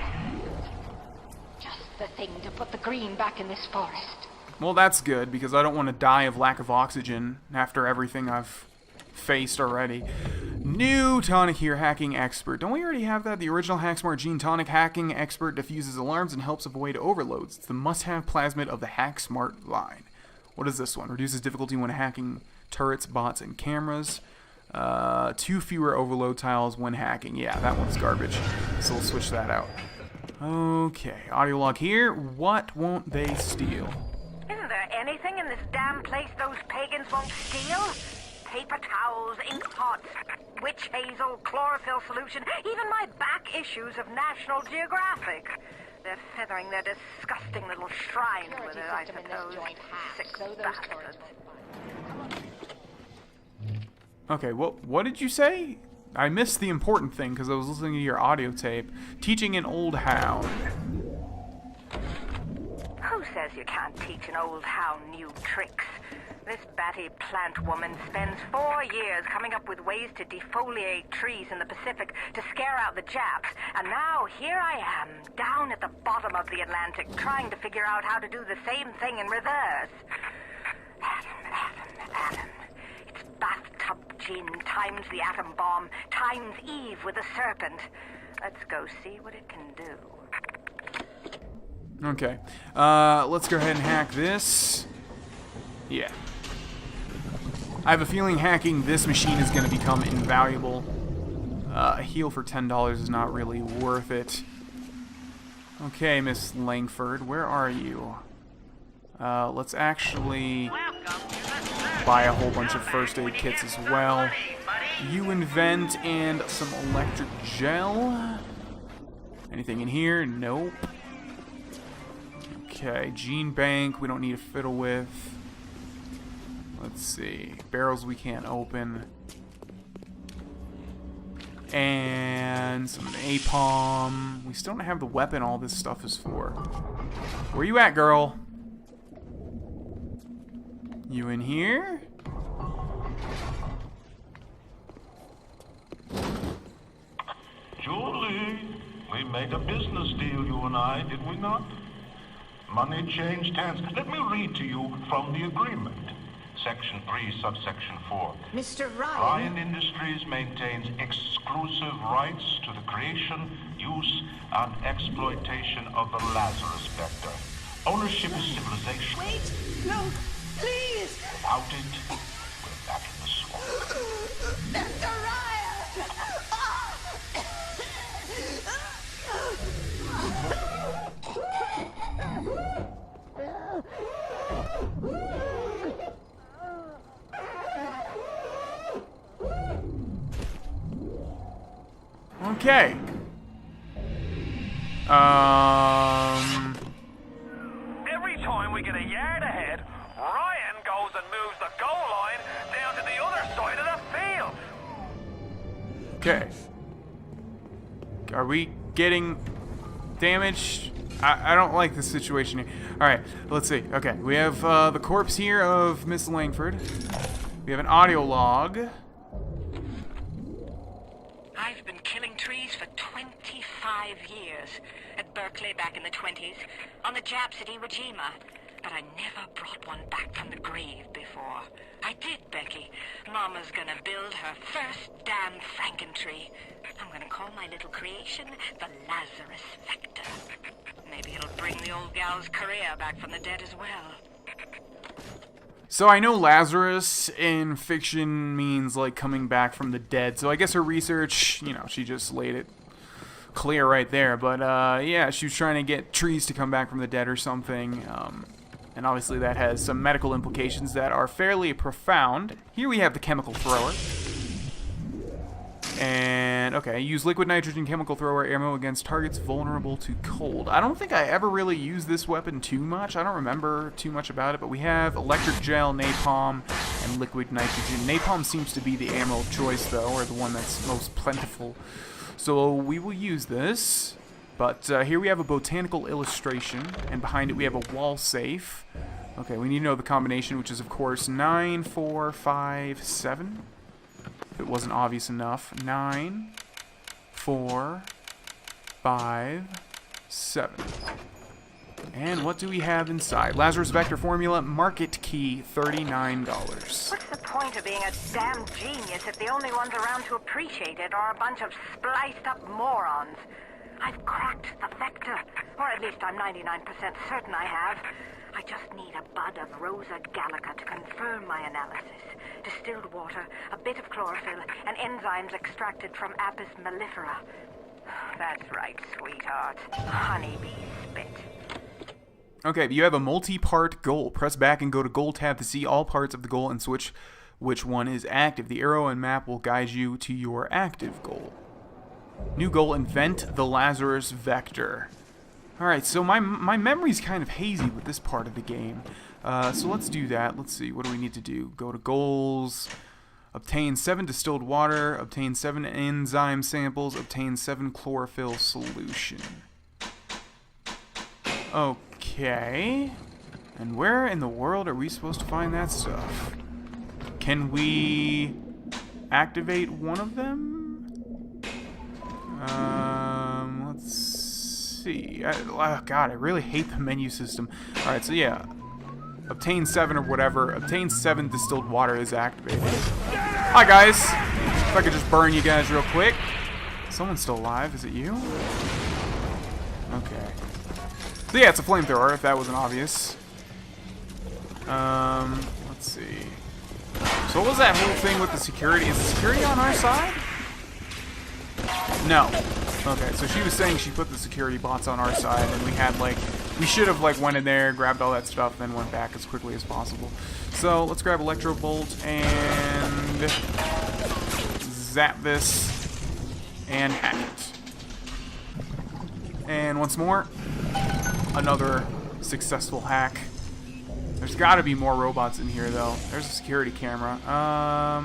Just the thing to put the green back in this forest. Well, that's good, because I don't want to die of lack of oxygen after everything I've faced already. New Tonic here, hacking expert. Don't we already have that? The original Hacksmart Gene Tonic hacking expert diffuses alarms and helps avoid overloads. It's the must-have plasmid of the Hacksmart line. What is this one? Reduces difficulty when hacking turrets, bots, and cameras. 2 fewer overload tiles when hacking. Yeah, that one's garbage. So we'll switch that out. Okay, audio log here. What won't they steal? Isn't there anything in this damn place those pagans won't steal? Paper towels, ink pots, witch hazel, chlorophyll solution, even my back issues of National Geographic. they're feathering their disgusting little shrine with it, I suppose. Sick bastards. Okay, what did you say? I missed the important thing because I was listening to your audio tape. Teaching an old hound. Who says you can't teach an old hound new tricks? This batty plant woman spends 4 years coming up with ways to defoliate trees in the Pacific to scare out the Japs. And now here I am, down at the bottom of the Atlantic, trying to figure out how to do the same thing in reverse. Adam. It's bathtub gin times the atom bomb times Eve with a serpent. Let's go see what it can do. Okay. Let's go ahead and hack this. Yeah. I have a feeling hacking this machine is going to become invaluable. A heal for $10 is not really worth it. Okay, Miss Langford, where are you? Let's actually buy a whole bunch of first aid kits as well. You invent and some electric gel. Anything in here? Nope. Okay, gene bank we don't need to fiddle with. Let's see. Barrels we can't open. And some napalm. We still don't have the weapon all this stuff is for. Where you at, girl? You in here? Julie, we made a business deal, you and I, did we not? Money changed hands. Let me read to you from the agreement. Section 3, subsection 4. Mr. Ryan. Ryan Industries maintains exclusive rights to the creation, use, and exploitation of the Lazarus vector. Ownership is civilization. Wait! No! Please! Without it, we're back in the swamp. Mr. Ryan! Okay. Every time we get a yard ahead, Ryan goes and moves the goal line down to the other side of the field. Okay. Are we getting damaged? I don't like this situation here. Alright, let's see. Okay, we have the corpse here of Miss Langford. We have an audio log. I've been killing trees for 25 years. At Berkeley back in the 20s, on the Japs at Iwo Jima. But I never brought one back from the grave before. I did, Becky. Mama's gonna build her first damn Frankentree. I'm gonna call my little creation the Lazarus Vector. Maybe it'll bring the old gal's career back from the dead as well. So I know Lazarus in fiction means like coming back from the dead. So I guess her research, you know, she just laid it clear right there. But yeah, she was trying to get trees to come back from the dead or something. And obviously that has some medical implications that are fairly profound. Here we have the chemical thrower. And, okay, use liquid nitrogen chemical thrower ammo against targets vulnerable to cold. I don't think I ever really used this weapon too much. I don't remember too much about it, but we have electric gel, napalm, and liquid nitrogen. Napalm seems to be the ammo of choice, though, or the one that's most plentiful. So we will use this. But here we have a botanical illustration, and behind it we have a wall safe. Okay, we need to know the combination, which is, of course, 9, 4, 5, 7. If it wasn't obvious enough. 9, 4, 5, 7. And what do we have inside? Lazarus Vector Formula, market key, $39. What's the point of being a damn genius if the only ones around to appreciate it are a bunch of spliced up morons? I've cracked the vector, or at least I'm 99% certain I have. I just need a bud of Rosa gallica to confirm my analysis. Distilled water, a bit of chlorophyll, and enzymes extracted from Apis mellifera. That's right, sweetheart. Honeybee spit. Okay, you have a multi-part goal. Press back and go to Goal tab to see all parts of the goal and switch which one is active. The arrow and map will guide you to your active goal. New goal, invent the Lazarus Vector. Alright, so my memory's kind of hazy with this part of the game. So let's do that. Let's see, what do we need to do? Go to goals, obtain 7 distilled water, obtain 7 enzyme samples, obtain 7 chlorophyll solution. Okay. And where in the world are we supposed to find that stuff? Can we activate one of them? Let's see. Oh god, I really hate the menu system. Alright, so yeah. Obtain 7 or whatever. Obtain 7 distilled water is activated. Hi guys! If I could just burn you guys real quick. Someone's still alive. Is it you? Okay. So yeah, it's a flamethrower, if that wasn't obvious. Let's see. So what was that whole thing with the security? Is the security on our side? No. Okay, so she was saying she put the security bots on our side, and we had, like, we should have, like, went in there, grabbed all that stuff, then went back as quickly as possible. So, let's grab Electro Bolt and zap this and hack it. And once more, another successful hack. There's gotta be more robots in here, though. There's a security camera. I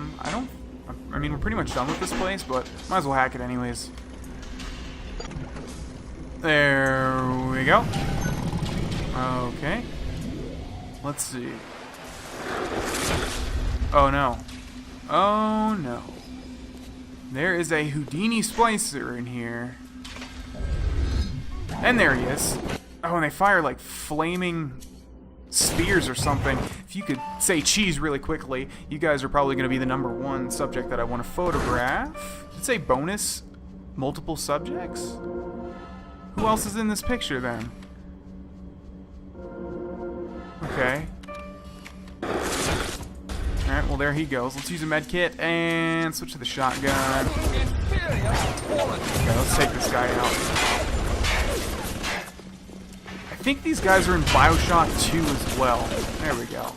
mean, we're pretty much done with this place, but might as well hack it anyways. There we go. Okay. Let's see. Oh no. Oh no. There is a Houdini splicer in here. And there he is. Oh, and they fire like flaming spears or something. If you could say cheese really quickly, you guys are probably going to be the #1 subject that I want to photograph. Did it say bonus multiple subjects? Who else is in this picture then? Okay. Alright, well there he goes. Let's use a med kit and switch to the shotgun. Okay, let's take this guy out. I think these guys are in BioShock 2 as well. There we go.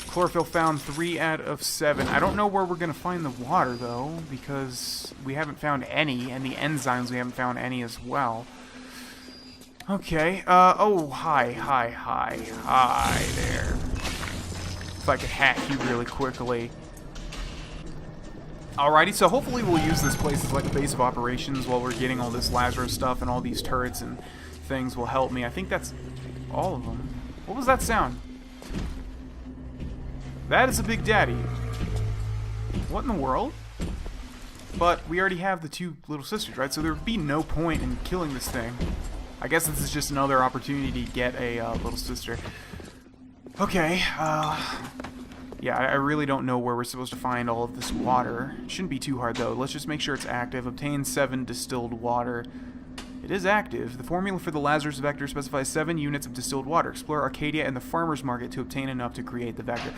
Chlorophyll found 3 out of 7. I don't know where we're going to find the water, though, because we haven't found any, and the enzymes we haven't found any as well. Okay, oh, hi there. If I could hack you really quickly. Alrighty, so hopefully we'll use this place as like a base of operations while we're getting all this Lazarus stuff, and all these turrets and things will help me. I think that's all of them. What was that sound? That is a Big Daddy. What in the world? But we already have the 2 little sisters, right? So there would be no point in killing this thing. I guess this is just another opportunity to get a little sister. Okay, yeah, I really don't know where we're supposed to find all of this water. It shouldn't be too hard, though. Let's just make sure it's active. Obtain 7 distilled water. It is active. The formula for the Lazarus vector specifies 7 units of distilled water. Explore Arcadia and the farmer's market to obtain enough to create the vector.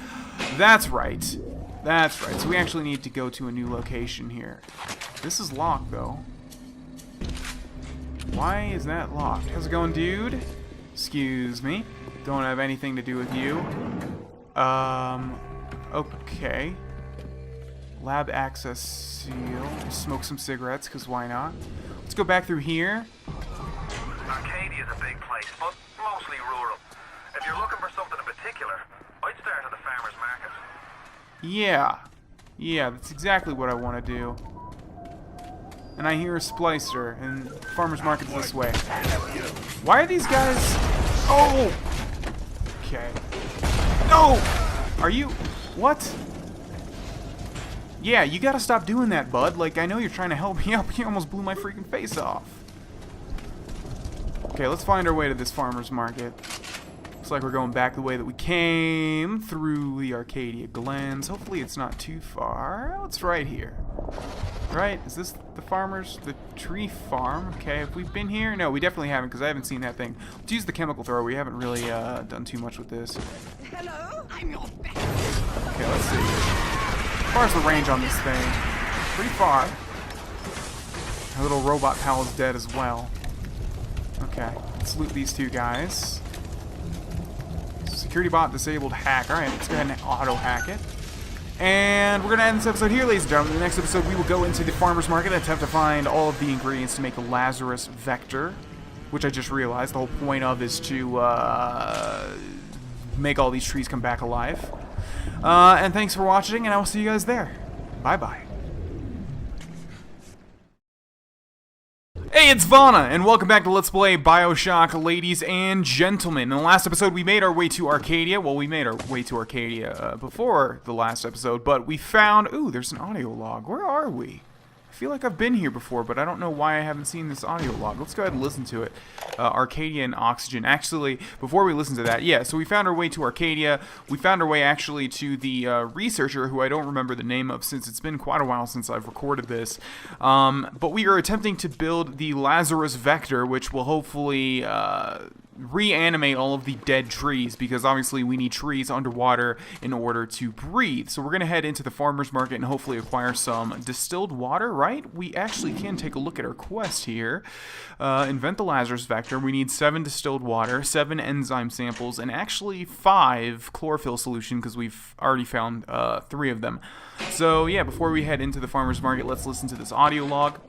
That's right. That's right. So we actually need to go to a new location here. This is locked, though. Why is that locked? How's it going, dude? Excuse me. Don't have anything to do with you. Okay. Lab access seal. Smoke some cigarettes, because why not? Let's go back through here. Arcadia's a big place, but mostly rural. If you're looking for something in particular, I'd start at the farmer's market. Yeah. Yeah, that's exactly what I want to do. And I hear a splicer, and farmer's market's this way. Why are these guys... Oh! Okay. No! Are you... What? Yeah, you gotta stop doing that, bud. Like, I know you're trying to help me out, but you almost blew my freaking face off. Okay, let's find our way to this farmer's market. Looks like we're going back the way that we came, through the Arcadia Glens. Hopefully it's not too far. Oh, it's right here. Right? Is this the the tree farm? Okay, have we been here? No, we definitely haven't, because I haven't seen that thing. Let's use the chemical thrower. We haven't really done too much with this. Hello, I'm your best. Okay, let's see. As far as the range on this thing, pretty far. Our little robot pal is dead as well. Okay, let's loot these 2 guys. Security bot disabled hack. Alright, let's go ahead and auto hack it. And And we're going to end this episode here, ladies and gentlemen. In the next episode, we will go into the farmer's market and attempt to find all of the ingredients to make a Lazarus vector, which I just realized the whole point of is to make all these trees come back alive. And thanks for watching, and I will see you guys there. Bye-bye. Hey, it's Vana, and welcome back to Let's Play BioShock, ladies and gentlemen. In the last episode, we made our way to Arcadia. Well, we made our way to Arcadia before the last episode, but we found... Ooh, there's an audio log. Where are we? I feel like I've been here before, but I don't know why I haven't seen this audio log. Let's go ahead and listen to it. Arcadia and Oxygen. Actually, before we listen to that, yeah, so we found our way to Arcadia. We found our way, actually, to the researcher, who I don't remember the name of since it's been quite a while since I've recorded this. But we are attempting to build the Lazarus vector, which will hopefully... reanimate all of the dead trees, because obviously we need trees underwater in order to breathe. So we're going to head into the farmer's market and hopefully acquire some distilled water, right? We actually can take a look at our quest here. Invent the Lazarus vector. We need 7 distilled water, 7 enzyme samples, and actually 5 chlorophyll solution, because we've already found 3 of them. So yeah, before we head into the farmer's market, let's listen to this audio log.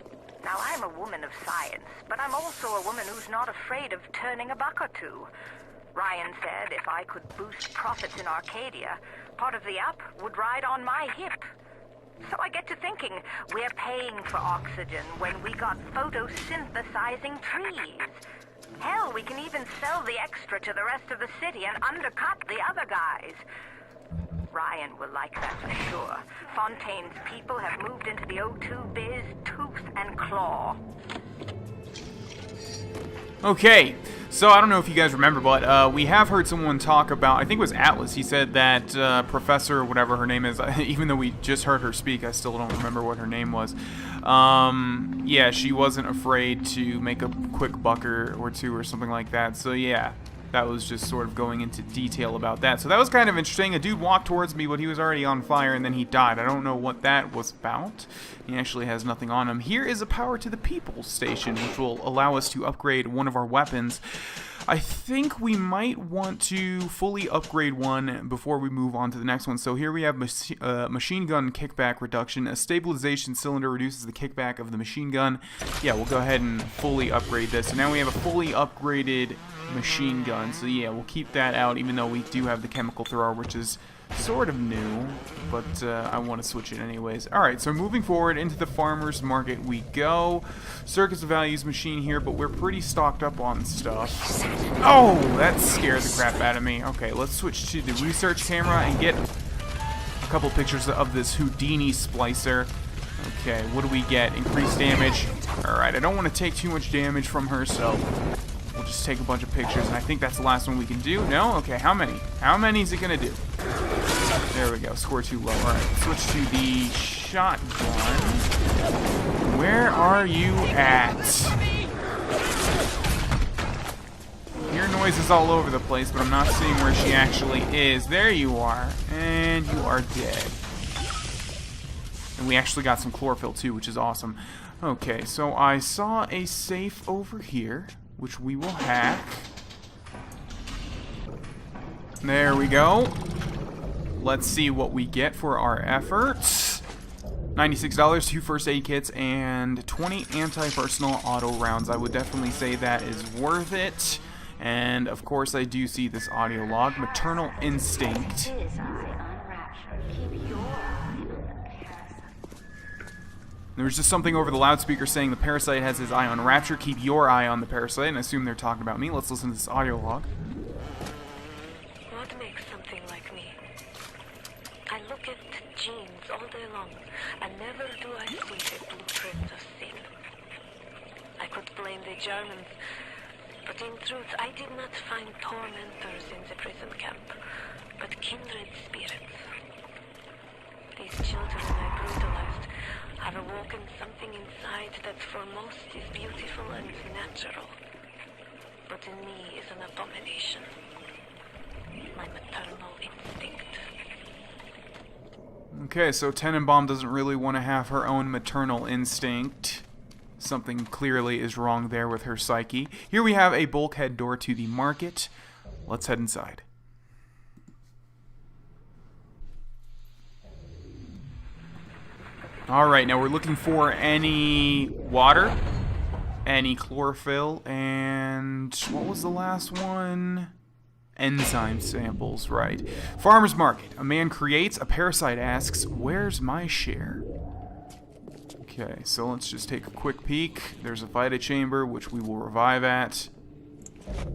Now, I'm a woman of science, but I'm also a woman who's not afraid of turning a buck or two. Ryan said if I could boost profits in Arcadia, part of the app would ride on my hip. So I get to thinking, we're paying for oxygen when we got photosynthesizing trees. Hell, we can even sell the extra to the rest of the city and undercut the other guys. Ryan will like that for sure. Fontaine's people have moved into the O2 biz tooth and claw. Okay, so I don't know if you guys remember, but we have heard someone talk about, I think it was Atlas, he said that Professor, whatever her name is, even though we just heard her speak, I still don't remember what her name was. Yeah, she wasn't afraid to make a quick buck or two or something like that, so yeah. That was just sort of going into detail about that. So that was kind of interesting. A dude walked towards me, but he was already on fire, and then he died. I don't know what that was about. He actually has nothing on him. Here is a power to the people station, which will allow us to upgrade one of our weapons. I think we might want to fully upgrade one before we move on to the next one. So here we have machine gun kickback reduction. A stabilization cylinder reduces the kickback of the machine gun. Yeah, we'll go ahead and fully upgrade this. So now we have a fully upgraded machine gun. So yeah, we'll keep that out, even though we do have the chemical thrower, which is sort of new, but I want to switch it anyways. Alright, so moving forward into the farmer's market we go. Circus of Values machine here, but we're pretty stocked up on stuff. Oh, that scared the crap out of me. Okay, let's switch to the research camera and get a couple pictures of this Houdini splicer. Okay, what do we get? Increased damage. Alright, I don't want to take too much damage from her, so we'll just take a bunch of pictures, and I think that's the last one we can do. No? Okay, how many? How many is it going to do? There we go. Score too low. Alright, switch to the shotgun. Where are you at? I hear noises all over the place, but I'm not seeing where she actually is. There you are. And you are dead. And we actually got some chlorophyll too, which is awesome. Okay, so I saw a safe over here, which we will hack. There we go. Let's see what we get for our efforts. $96, 2 first aid kits, and 20 anti-personal auto rounds. I would definitely say that is worth it. And of course I do see this audio log, Maternal Instinct. There was just something over the loudspeaker saying the parasite has his eye on Rapture. Keep your eye on the parasite, and I assume they're talking about me. Let's listen to this audio log. What makes something like me? I look at genes all day long, and never do I see a blueprint of sin. I could blame the Germans, but in truth I did not find tormentors in the prison camp, but kindred spirits. These children I brutalized have awoken something inside that for most is beautiful and natural, but in me is an abomination. My maternal instinct. Okay, so Tenenbaum doesn't really want to have her own maternal instinct. Something clearly is wrong there with her psyche. Here we have a bulkhead door to the market. Let's head inside. Alright, now we're looking for any water, any chlorophyll, and what was the last one? Enzyme samples, right. Farmer's market. A man creates, a parasite asks, where's my share? Okay, so let's just take a quick peek. There's a Vita chamber, which we will revive at.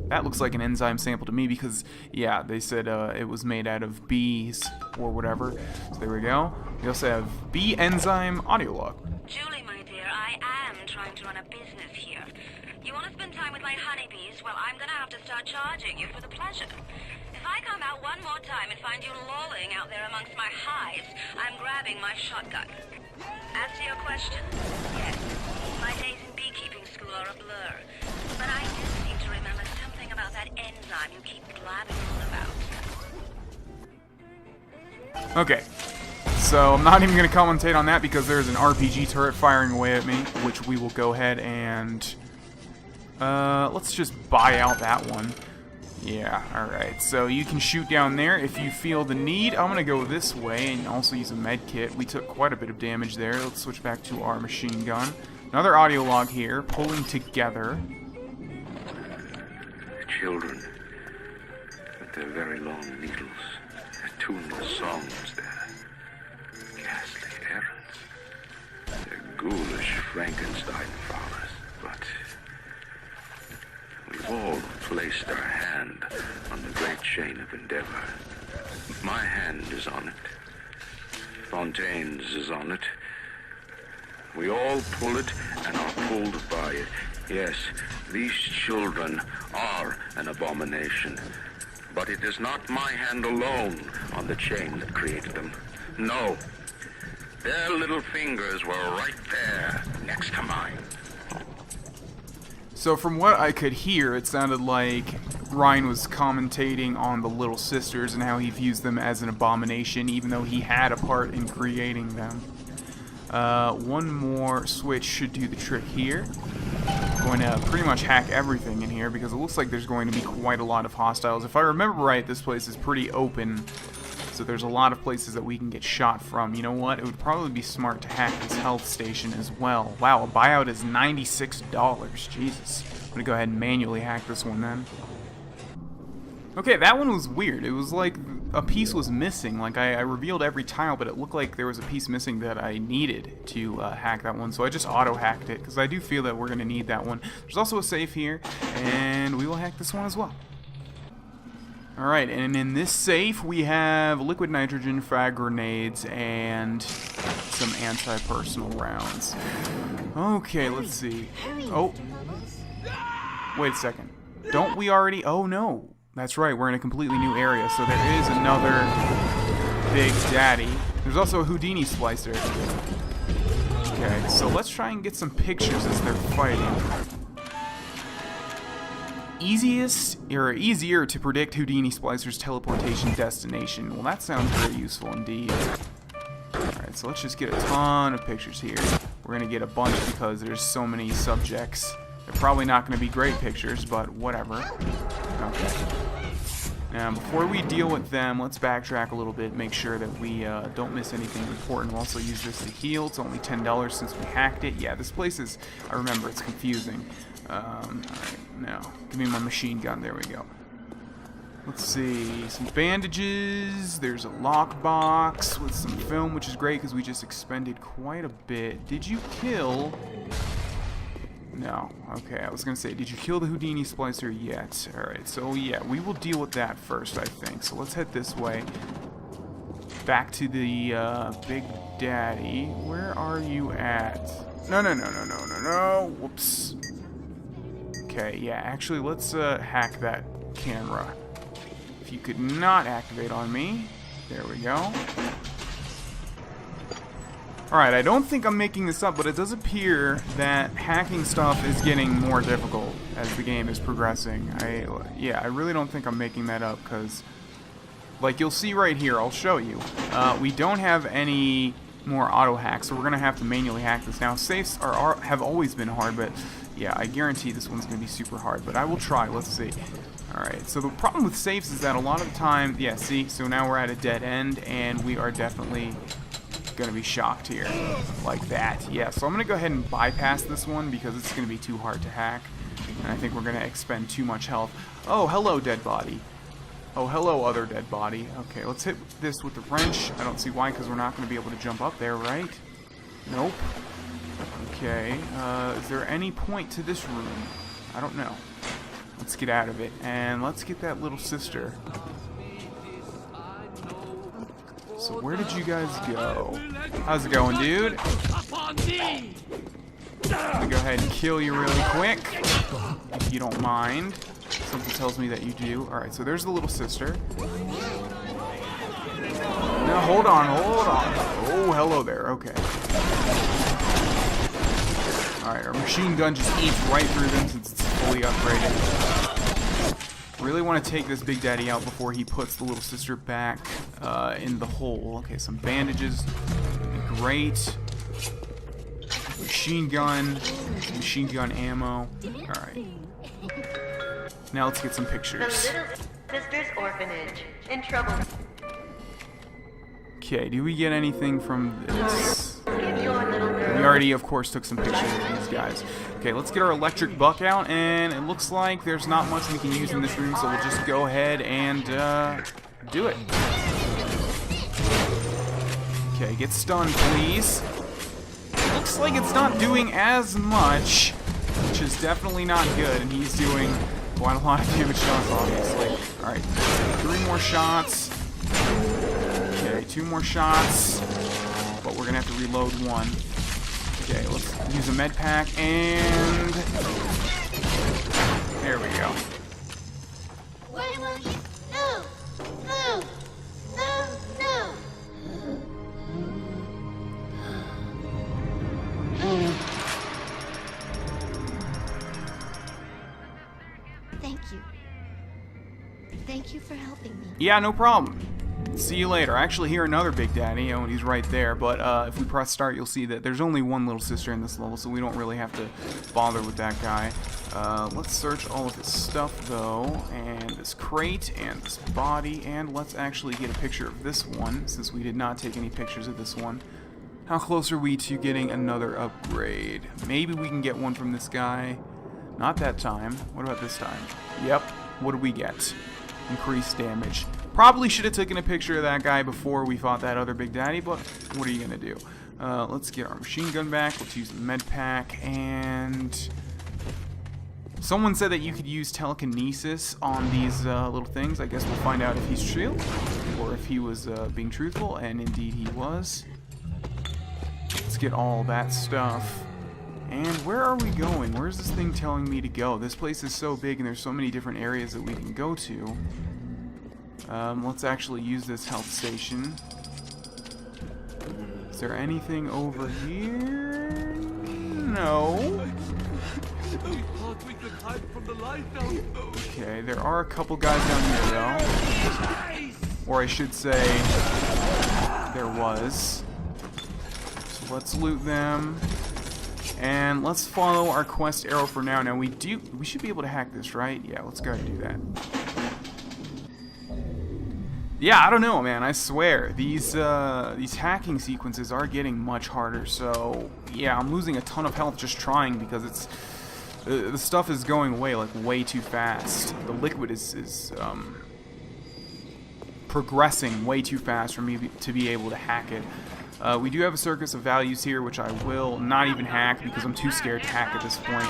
That looks like an enzyme sample to me because, yeah, they said it was made out of bees or whatever. So there we go. We also have bee enzyme audio log. Julie, my dear, I am trying to run a business here. You want to spend time with my honeybees? Well, I'm going to have to start charging you for the pleasure. If I come out one more time and find you lolling out there amongst my hives, I'm grabbing my shotgun. As to your question, yes, my days in beekeeping school are a blur. But I do seem to remember something about that enzyme you keep blabbing on about. Okay, so I'm not even going to commentate on that because there's an RPG turret firing away at me, which we will go ahead and... let's just buy out that one. Yeah, alright, so you can shoot down there if you feel the need. I'm going to go this way and also use a med kit. We took quite a bit of damage there. Let's switch back to our machine gun. Another audio log here, pulling together. Children, with their very long needles, their tuneless songs, their ghastly errands, their ghoulish Frankenstein fathers, but we've all placed our hand on the great chain of endeavor. My hand is on it. Fontaine's is on it. We all pull it and are pulled by it. Yes, these children are an abomination. But it is not my hand alone on the chain that created them. No. Their little fingers were right there, next to mine. So from what I could hear, it sounded like Ryan was commentating on the Little Sisters and how he views them as an abomination, even though he had a part in creating them. One more switch should do the trick here. Going to pretty much hack everything in here because it looks like there's going to be quite a lot of hostiles. If I remember right, this place is pretty open, so there's a lot of places that we can get shot from. You know what? It would probably be smart to hack this health station as well. Wow, a buyout is $96. Jesus. I'm going to go ahead and manually hack this one then. Okay, that one was weird. It was like a piece was missing. Like I revealed every tile, but it looked like there was a piece missing that I needed to hack that one. So I just auto-hacked it because I do feel that we're going to need that one. There's also a safe here, and we will hack this one as well. Alright, and in this safe we have liquid nitrogen, frag grenades, and some anti-personal rounds. Okay, let's see. Oh. Wait a second. Don't we already... Oh, no. That's right, we're in a completely new area, so there is another Big Daddy. There's also a Houdini splicer. Okay, so let's try and get some pictures as they're fighting. Easier to predict Houdini splicer's teleportation destination. Well, that sounds very useful indeed. Alright, so let's just get a ton of pictures here. We're gonna get a bunch because there's so many subjects. They're probably not going to be great pictures, but whatever. Okay. Now, before we deal with them, let's backtrack a little bit, make sure that we don't miss anything important. We'll also use this to heal. It's only $10 since we hacked it. Yeah, this place is, I remember, it's confusing. Alright, now, give me my machine gun. There we go. Let's see, some bandages. There's a lockbox with some film, which is great because we just expended quite a bit. Did you kill... No. Okay, I was going to say, did you kill the Houdini splicer yet? Alright, so yeah, we will deal with that first, I think. So let's head this way. Back to the Big Daddy. Where are you at? No. Whoops. Okay, yeah, actually, let's hack that camera. If you could not activate on me. There we go. Alright, I don't think I'm making this up, but it does appear that hacking stuff is getting more difficult as the game is progressing. I really don't think I'm making that up, because, like you'll see right here, I'll show you. We don't have any more auto hacks, so we're going to have to manually hack this. Now, safes have always been hard, but yeah, I guarantee this one's going to be super hard, but I will try. Let's see. Alright, so the problem with safes is that a lot of the time, yeah, see, so now we're at a dead end, and we are definitely... gonna be shocked here. Like that. Yeah, so I'm gonna go ahead and bypass this one because it's gonna be too hard to hack. And I think we're gonna expend too much health. Oh, hello, dead body. Oh, hello, other dead body. Okay, let's hit this with the wrench. I don't see why, because we're not gonna be able to jump up there, right? Nope. Okay, is there any point to this room? I don't know. Let's get out of it, and let's get that little sister. So where did you guys go? How's it going, dude? I'm gonna go ahead and kill you really quick, if you don't mind. Something tells me that you do. Alright, so there's the little sister. Now, hold on, hold on. Oh, hello there, okay. Alright, our machine gun just eats right through them since it's fully upgraded. Really want to take this Big Daddy out before he puts the little sister back in the hole. Okay, some bandages. Great. Machine gun ammo. Alright. Now let's get some pictures. The Little Sisters Orphanage. In trouble. Okay, do we get anything from this? Give your little girl. We already, of course, took some pictures of these guys. Okay, let's get our electric buck out, and it looks like there's not much we can use in this room, so we'll just go ahead and do it. Okay, get stunned, please. Looks like it's not doing as much, which is definitely not good, and he's doing quite a lot of damage to us, obviously. Alright, 3 more shots. Okay, 2 more shots. But we're gonna have to reload 1. Okay, let's use a med pack, and there we go. Why won't you? No! No! No! No! Thank you. Thank you for helping me. Yeah, no problem. See you later. I actually hear another Big Daddy, and he's right there, but if we press start, you'll see that there's only one little sister in this level, so we don't really have to bother with that guy. Let's search all of his stuff, though, and this crate, and this body, and let's actually get a picture of this one, since we did not take any pictures of this one. How close are we to getting another upgrade? Maybe we can get one from this guy. Not that time. What about this time? Yep. What do we get? Increased damage. Probably should have taken a picture of that guy before we fought that other Big Daddy, but what are you gonna do? Let's get our machine gun back. Let's use the med pack, and someone said that you could use telekinesis on these little things. I guess we'll find out if he's true or if he was being truthful, and indeed he was. Let's get all that stuff. And where are we going? Where's this thing telling me to go? This place is so big and there's so many different areas that we can go to. Let's actually use this health station. Is there anything over here? No. Okay, there are a couple guys down here though. Or I should say, there was. So let's loot them. And let's follow our quest arrow for now. Now we should be able to hack this, right? Yeah, let's go ahead and do that. Yeah, I don't know, man. I swear these hacking sequences are getting much harder. So yeah, I'm losing a ton of health just trying because it's the stuff is going away like way too fast. The liquid is progressing way too fast for me to be able to hack it. We do have a circus of values here, which I will not even hack because I'm too scared to hack at this point.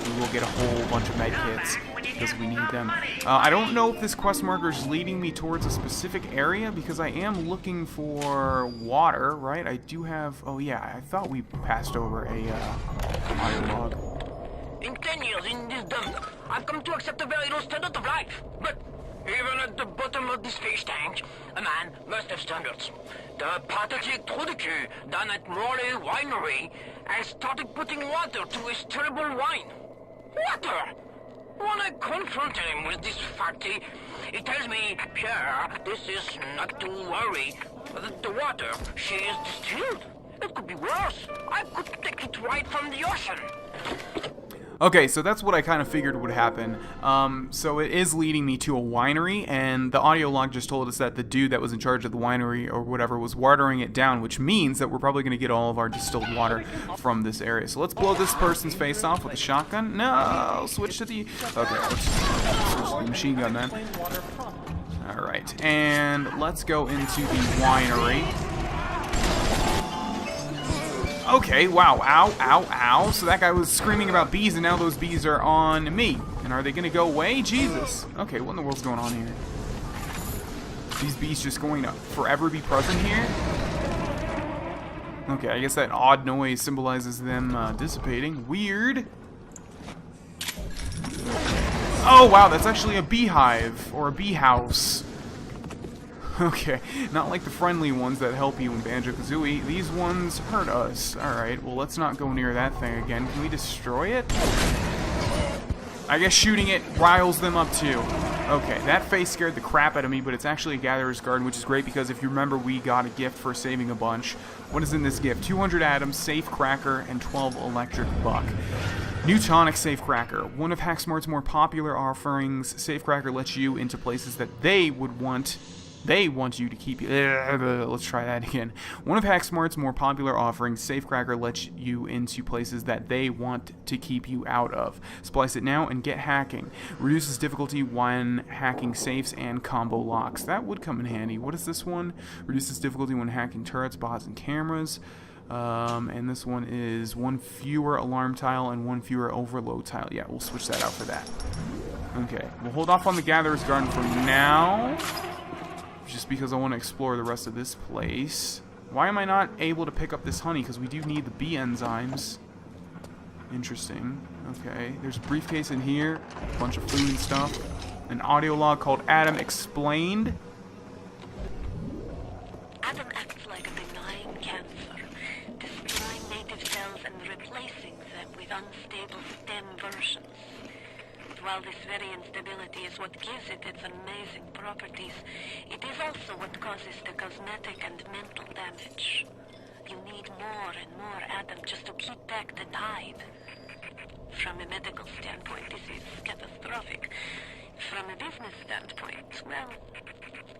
We will get a whole bunch of med kits because we need them. I don't know if this quest marker is leading me towards a specific area because I am looking for water, right? I do have... Oh yeah, I thought we passed over a audio log. In 10 years in this dump, I've come to accept a very low standard of life. But even at the bottom of this fish tank, a man must have standards. The pathetic Trudecu down at Morley Winery has started putting water to his terrible wine. Water! When I confront him with this fact, he tells me, Pierre, this is not to worry. The water, she is distilled. It could be worse. I could take it right from the ocean. Okay, so that's what I kind of figured would happen. So it is leading me to a winery, and the audio log just told us that the dude that was in charge of the winery or whatever was watering it down, which means that we're probably going to get all of our distilled water from this area. So let's blow this person's face off with a shotgun. No, switch to the... Okay, let's switch to the machine gun then. Alright, and let's go into the winery. Okay, wow, ow, ow, ow. So that guy was screaming about bees, and now those bees are on me. And are they going to go away? Jesus. Okay, what in the world's going on here? These bees just going to forever be present here? Okay, I guess that odd noise symbolizes them dissipating. Weird. Oh, wow, that's actually a beehive, or a bee house. Okay, not like the friendly ones that help you in Banjo-Kazooie. These ones hurt us. Alright, well, let's not go near that thing again. Can we destroy it? I guess shooting it riles them up too. Okay, that face scared the crap out of me, but it's actually a Gatherer's Garden, which is great because if you remember, we got a gift for saving a bunch. What is in this gift? 200 atoms, safe cracker, and 12 electric buck. New tonic Safe Cracker. One of Hacksmart's more popular offerings, Safe Cracker lets you into places that they want you to keep you. Let's try that again. One of Hacksmart's more popular offerings, Safecracker lets you into places that they want to keep you out of. Splice it now and get hacking. Reduces difficulty when hacking safes and combo locks. That would come in handy. What is this one? Reduces difficulty when hacking turrets, bots, and cameras. And this one is 1 fewer alarm tile and 1 fewer overload tile. Yeah, we'll switch that out for that. Okay, we'll hold off on the Gatherer's Garden for now, just because I want to explore the rest of this place. Why am I not able to pick up this honey? Because we do need the bee enzymes. Interesting. Okay, there's a briefcase in here, a bunch of food and stuff. An audio log called Adam Explained. Adam acts like a benign cancer, destroying native cells and replacing them with unstable stem versions. While this very instability is what gives it its amazing properties, it is also what causes the cosmetic and mental damage. You need more and more Adam just to keep back the tide. From a medical standpoint, this is catastrophic. From a business standpoint, well,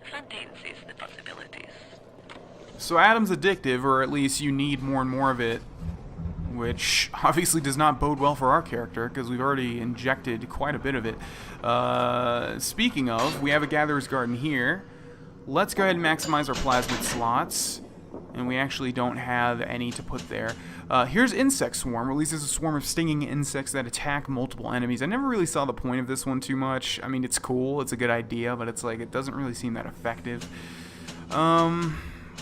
Fontaine sees the possibilities. So Adam's addictive, or at least you need more and more of it, which obviously does not bode well for our character, because we've already injected quite a bit of it. Speaking of, we have a Gatherer's Garden here. Let's go ahead and maximize our plasmid slots, and we actually don't have any to put there. Here's Insect Swarm. Releases a swarm of stinging insects that attack multiple enemies. I never really saw the point of this one too much. I mean, it's cool, it's a good idea, but it's like, it doesn't really seem that effective.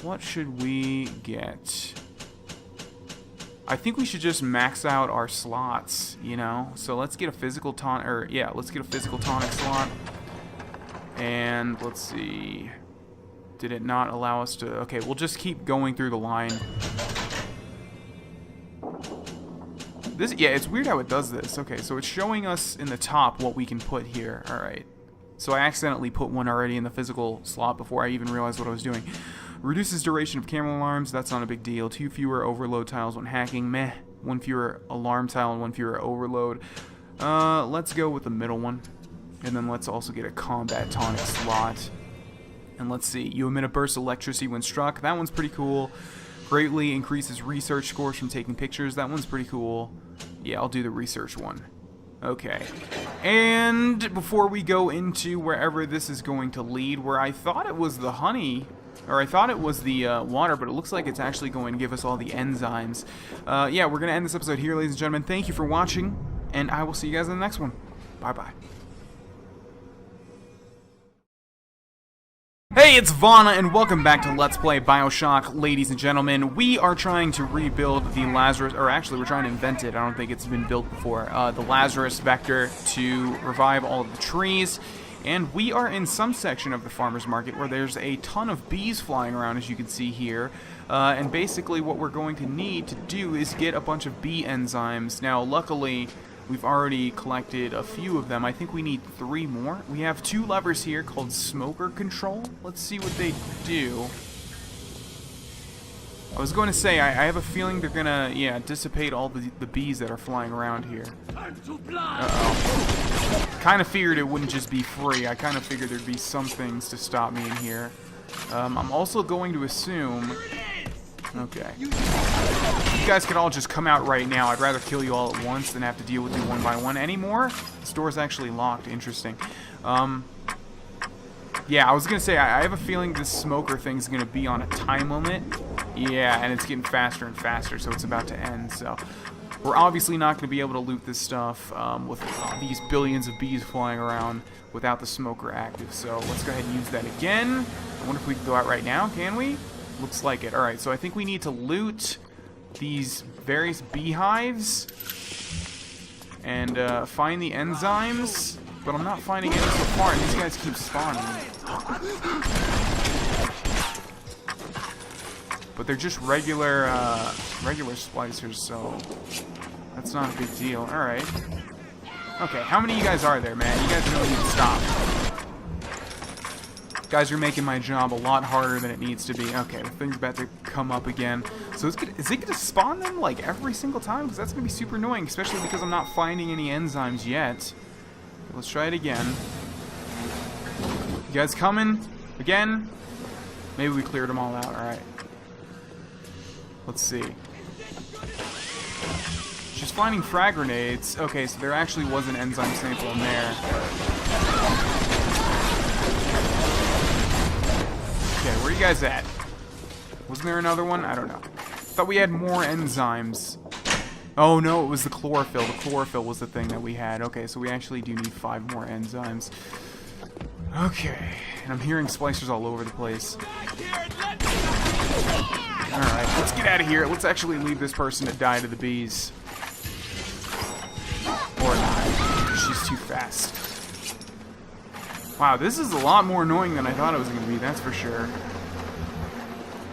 What should we get? I think we should just max out our slots, you know? So let's get a physical tonic, or yeah, let's get a physical tonic slot. And let's see. Did it not allow us to? Okay, we'll just keep going through the line. This, yeah, it's weird how it does this. Okay, so it's showing us in the top what we can put here. All right. So I accidentally put one already in the physical slot before I even realized what I was doing. Reduces duration of camera alarms. That's not a big deal. 2 fewer overload tiles when hacking. Meh. 1 fewer alarm tile and 1 fewer overload. Let's go with the middle one. And then let's also get a combat tonic slot. And let's see. You emit a burst of electricity when struck. That one's pretty cool. Greatly increases research scores from taking pictures. That one's pretty cool. Yeah, I'll do the research one. Okay. And before we go into wherever this is going to lead, where I thought it was the honey, or I thought it was the water, but it looks like it's actually going to give us all the enzymes. Yeah, we're going to end this episode here, ladies and gentlemen. Thank you for watching, and I will see you guys in the next one. Bye-bye. Hey, it's Vana, and welcome back to Let's Play BioShock, ladies and gentlemen. We are trying to rebuild the Lazarus, or actually we're trying to invent it. I don't think it's been built before. The Lazarus vector to revive all of the trees. And we are in some section of the farmer's market where there's a ton of bees flying around, as you can see here. And basically what we're going to need to do is get a bunch of bee enzymes. Now, luckily, we've already collected a few of them. I think we need 3 more. We have 2 levers here called smoker control. Let's see what they do. I was going to say, I have a feeling they're gonna, yeah, dissipate all the bees that are flying around here. Uh-oh. Kind of figured it wouldn't just be free. I kind of figured there'd be some things to stop me in here. I'm also going to assume... Okay. You guys can all just come out right now. I'd rather kill you all at once than have to deal with you one by one anymore. This door's actually locked. Interesting. Yeah, I was going to say, I have a feeling this smoker thing's going to be on a time limit. Yeah, and it's getting faster and faster, so it's about to end. So we're obviously not going to be able to loot this stuff with these billions of bees flying around without the smoker active. So let's go ahead and use that again. I wonder if we can go out right now. Can we? Looks like it. Alright, so I think we need to loot these various beehives and find the enzymes, but I'm not finding any so far, and these guys keep spawning. But they're just regular splicers, so that's not a big deal. Alright. Okay, how many of you guys are there, man? You guys really need to stop. Guys, you're making my job a lot harder than it needs to be. Okay, the thing's about to come up again. So is it going to spawn them, like, every single time? Because that's going to be super annoying, especially because I'm not finding any enzymes yet. Let's try it again. You guys coming? Again? Maybe we cleared them all out. Alright. Let's see. Just finding frag grenades. Okay, so there actually was an enzyme sample in there. Okay, where are you guys at? Wasn't there another one? I don't know. Thought we had more enzymes. Oh no, it was the chlorophyll. The chlorophyll was the thing that we had. Okay, so we actually do need 5 more enzymes. Okay, and I'm hearing splicers all over the place. Alright, let's get out of here. Let's actually leave this person to die to the bees. Or not. She's too fast. Wow, this is a lot more annoying than I thought it was going to be, that's for sure.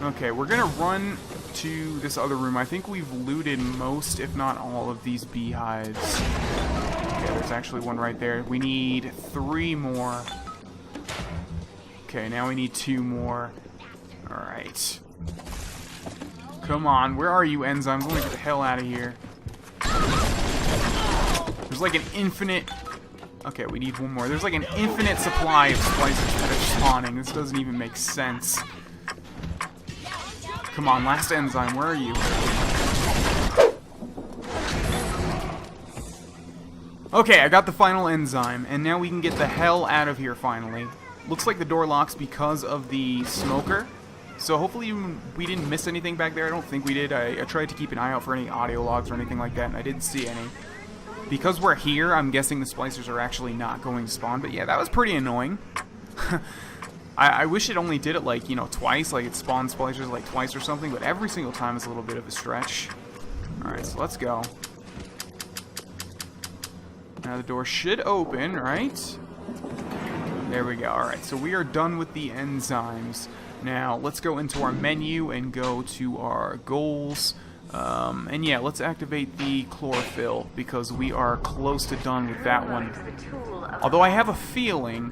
Okay, we're going to run to this other room. I think we've looted most, if not all, of these beehives. Okay, there's actually one right there. We need 3 more. Okay, now we need 2 more. Alright. Come on, where are you, enzymes? Let me get the hell out of here. There's like an infinite... Okay, we need 1 more. There's like an infinite supply of splicers that are spawning. This doesn't even make sense. Come on, last enzyme, where are you? Okay, I got the final enzyme, and now we can get the hell out of here finally. Looks like the door locks because of the smoker. So hopefully we didn't miss anything back there. I don't think we did. I tried to keep an eye out for any audio logs or anything like that, and I didn't see any. Because we're here, I'm guessing the splicers are actually not going to spawn. But yeah, that was pretty annoying. I wish it only did it, like, you know, twice. Like, it spawned splicers, like, twice or something. But every single time is a little bit of a stretch. Alright, so let's go. Now the door should open, right? There we go. Alright, so we are done with the enzymes. Now, let's go into our menu and go to our goals. And yeah, let's activate the chlorophyll because we are close to done with that one. Although I have a feeling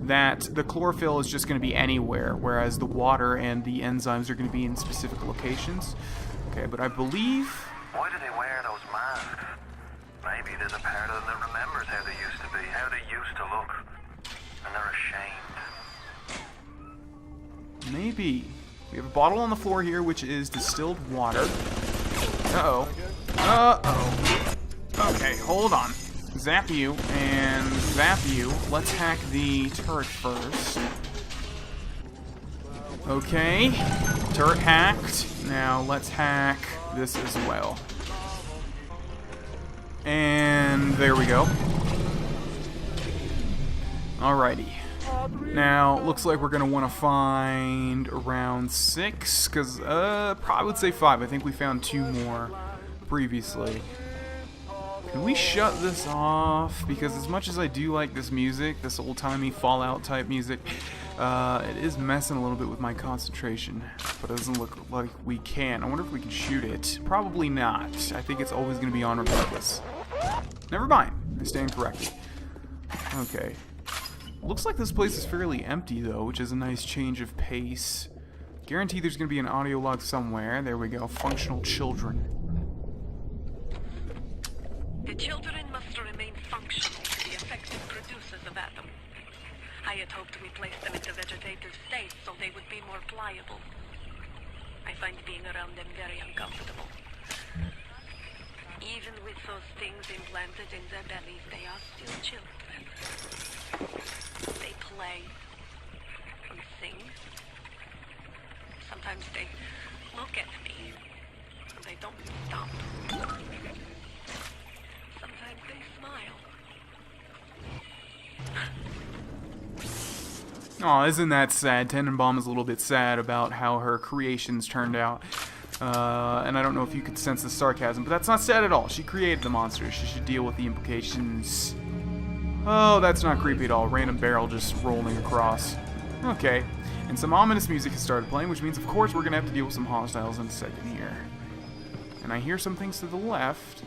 that the chlorophyll is just going to be anywhere, whereas the water and the enzymes are going to be in specific locations. Okay, but I believe... Why do they wear those masks? Maybe there's a part of them that remembers how they used to be, how they used to look, and they're ashamed. Maybe. We have a bottle on the floor here, which is distilled water. Uh-oh. Uh-oh. Okay, hold on. Zap you, and zap you. Let's hack the turret first. Okay. Turret hacked. Now let's hack this as well. And there we go. Alrighty. Now, looks like we're going to want to find around 6, because, probably would say 5. I think we found 2 more previously. Can we shut this off? Because as much as I do like this music, this old-timey Fallout type music, it is messing a little bit with my concentration. But it doesn't look like we can. I wonder if we can shoot it. Probably not. I think it's always going to be on regardless. Never mind. I stand corrected. Okay. Looks like this place is fairly empty, though, which is a nice change of pace. Guarantee there's going to be an audio log somewhere. There we go. Functional children. The children must remain functional to the effective producers of Adam. I had hoped we placed them into vegetative states so they would be more pliable. I find being around them very uncomfortable. Even with those things implanted in their bellies, they are still children. They play and sing. Sometimes they look at me and they don't stop. Sometimes they smile. Aw, isn't that sad? Tenenbaum is a little bit sad about how her creations turned out. And I don't know if you could sense the sarcasm, but that's not sad at all. She created the monsters. She should deal with the implications. Oh, that's not creepy at all. Random barrel just rolling across. Okay. And some ominous music has started playing, which means, of course, we're going to have to deal with some hostiles in a second here. And I hear some things to the left.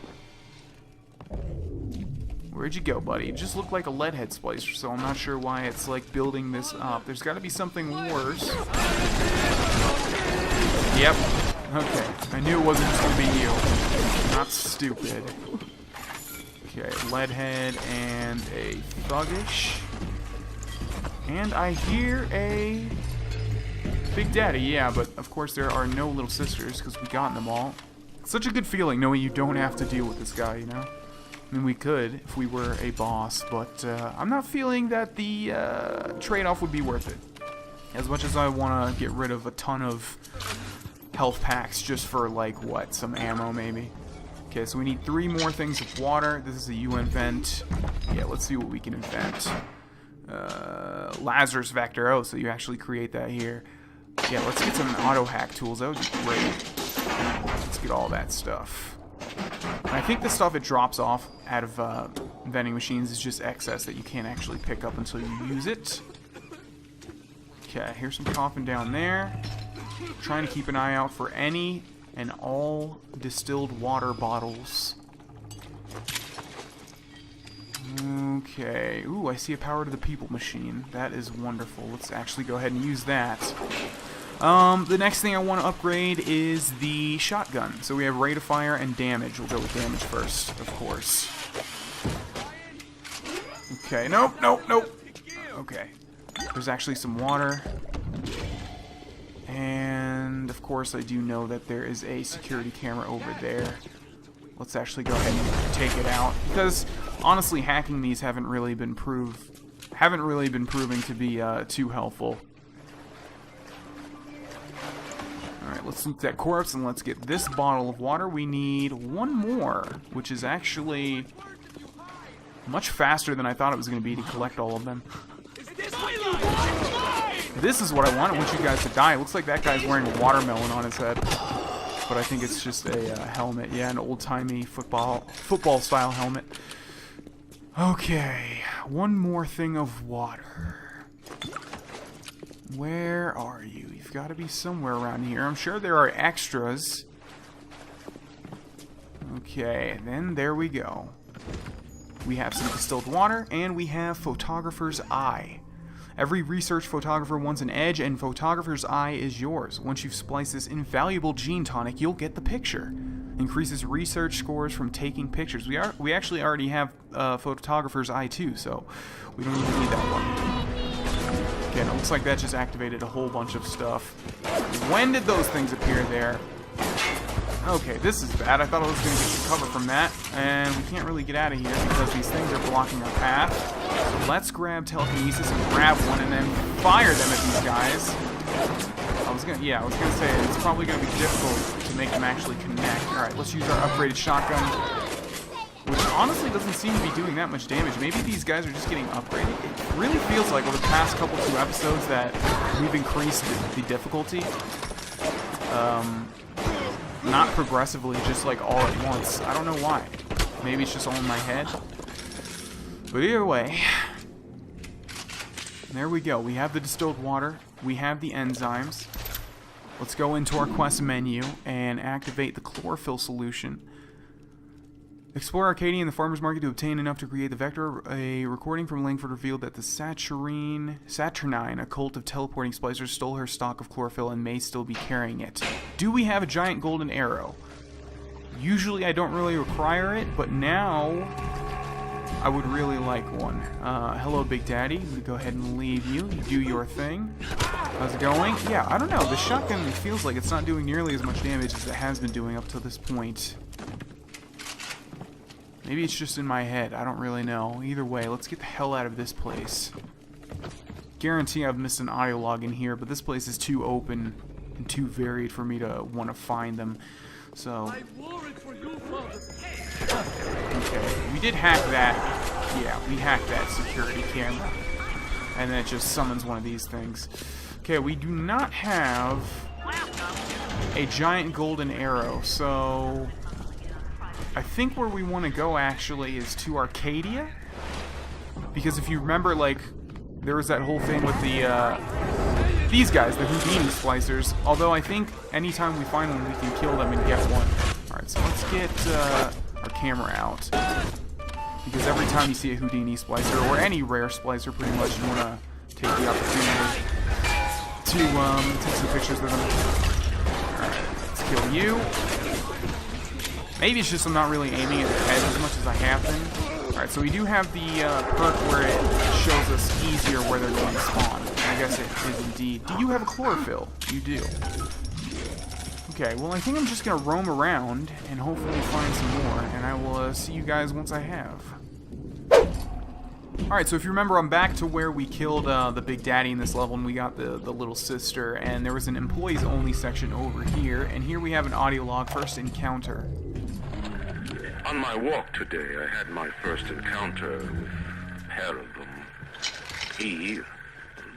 Where'd you go, buddy? It just looked like a lead head splicer, so I'm not sure why it's like building this up. There's got to be something worse. Yep. Okay. I knew it wasn't just going to be you. Not stupid. Okay, lead head and a thuggish. And I hear a Big Daddy, yeah, but of course there are no little sisters because we got them all. It's such a good feeling knowing you don't have to deal with this guy, you know? I mean, we could if we were a boss, but I'm not feeling that the trade-off would be worth it. As much as I want to get rid of a ton of health packs just for, like, what, some ammo maybe? Okay, so we need 3 more things of water. This is a UN vent. Yeah, let's see what we can invent. Lazarus vector. Oh, so you actually create that here. Yeah, let's get some auto hack tools. That would be great. Let's get all that stuff. And I think the stuff it drops off out of vending machines is just excess that you can't actually pick up until you use it. Okay, here's some coffin down there. Trying to keep an eye out for any and all distilled water bottles. Okay. Ooh, I see a power to the people machine. That is wonderful. Let's actually go ahead and use that. The next thing I want to upgrade is the shotgun. So we have rate of fire and damage. We'll go with damage first, of course. Okay, nope. Okay. There's actually some water. And, of course, I do know that there is a security camera over there. Let's actually go ahead and take it out. Because, honestly, hacking these haven't really been proving to be too helpful. Alright, let's loot that corpse and let's get this bottle of water. We need 1 more, which is actually much faster than I thought it was going to be to collect all of them. This is what I want. I want you guys to die. It looks like that guy's wearing a watermelon on his head. But I think it's just a helmet. Yeah, an old-timey football-style helmet. Okay, 1 more thing of water. Where are you? You've got to be somewhere around here. I'm sure there are extras. Okay, then there we go. We have some distilled water, and we have Photographer's Eye. Every research photographer wants an edge, and Photographer's Eye is yours. Once you've spliced this invaluable gene tonic, you'll get the picture. Increases research scores from taking pictures. We actually already have Photographer's Eye too, so we don't even need that one. Again, it looks like that just activated a whole bunch of stuff. When did those things appear there? Okay, this is bad. I thought I was going to get some cover from that, and we can't really get out of here because these things are blocking our path. So let's grab telekinesis and grab one and then fire them at these guys. I was gonna say it's probably gonna be difficult to make them actually connect. Alright, let's use our upgraded shotgun, which honestly doesn't seem to be doing that much damage. Maybe these guys are just getting upgraded. It really feels like over the past couple 2 episodes that we've increased the difficulty. Not progressively, just like all at once. I don't know why. Maybe it's just all in my head. But either way, there we go. We have the distilled water. We have the enzymes. Let's go into our quest menu and activate the chlorophyll solution. Explore Arcadia and the farmer's market to obtain enough to create the vector. A recording from Langford revealed that the Saturnine, a cult of teleporting splicers, stole her stock of chlorophyll and may still be carrying it. Do we have a giant golden arrow? Usually I don't really require it, but now I would really like one. Hello, Big Daddy. I'm gonna go ahead and leave you. You do your thing. How's it going? Yeah, I don't know. The shotgun feels like it's not doing nearly as much damage as it has been doing up to this point. Maybe it's just in my head. I don't really know. Either way, let's get the hell out of this place. Guarantee I've missed an audio log in here, but this place is too open and too varied for me to want to find them. So... Okay, we did hack that. Yeah, we hacked that security camera. And then it just summons one of these things. Okay, we do not have a giant golden arrow, so... I think where we want to go, actually, is to Arcadia. Because if you remember, like, there was that whole thing with the, these guys, the Houdini splicers. Although I think anytime we find one, we can kill them and get one. Alright, so let's get, our camera out. Because every time you see a Houdini splicer, or any rare splicer, pretty much, you want to take the opportunity to, take some pictures of them. Alright, let's kill you. Maybe it's just I'm not really aiming at the head as much as I have been. Alright, so we do have the perk where it shows us easier where they're going to spawn. And I guess it is indeed. Do you have a chlorophyll? You do. Okay, well I think I'm just going to roam around and hopefully find some more. And I will see you guys once I have. Alright, so if you remember, I'm back to where we killed the Big Daddy in this level, and we got the little sister. And there was an employees only section over here. And here we have an audio log, first encounter. On my walk today, I had my first encounter with a pair of them. He, a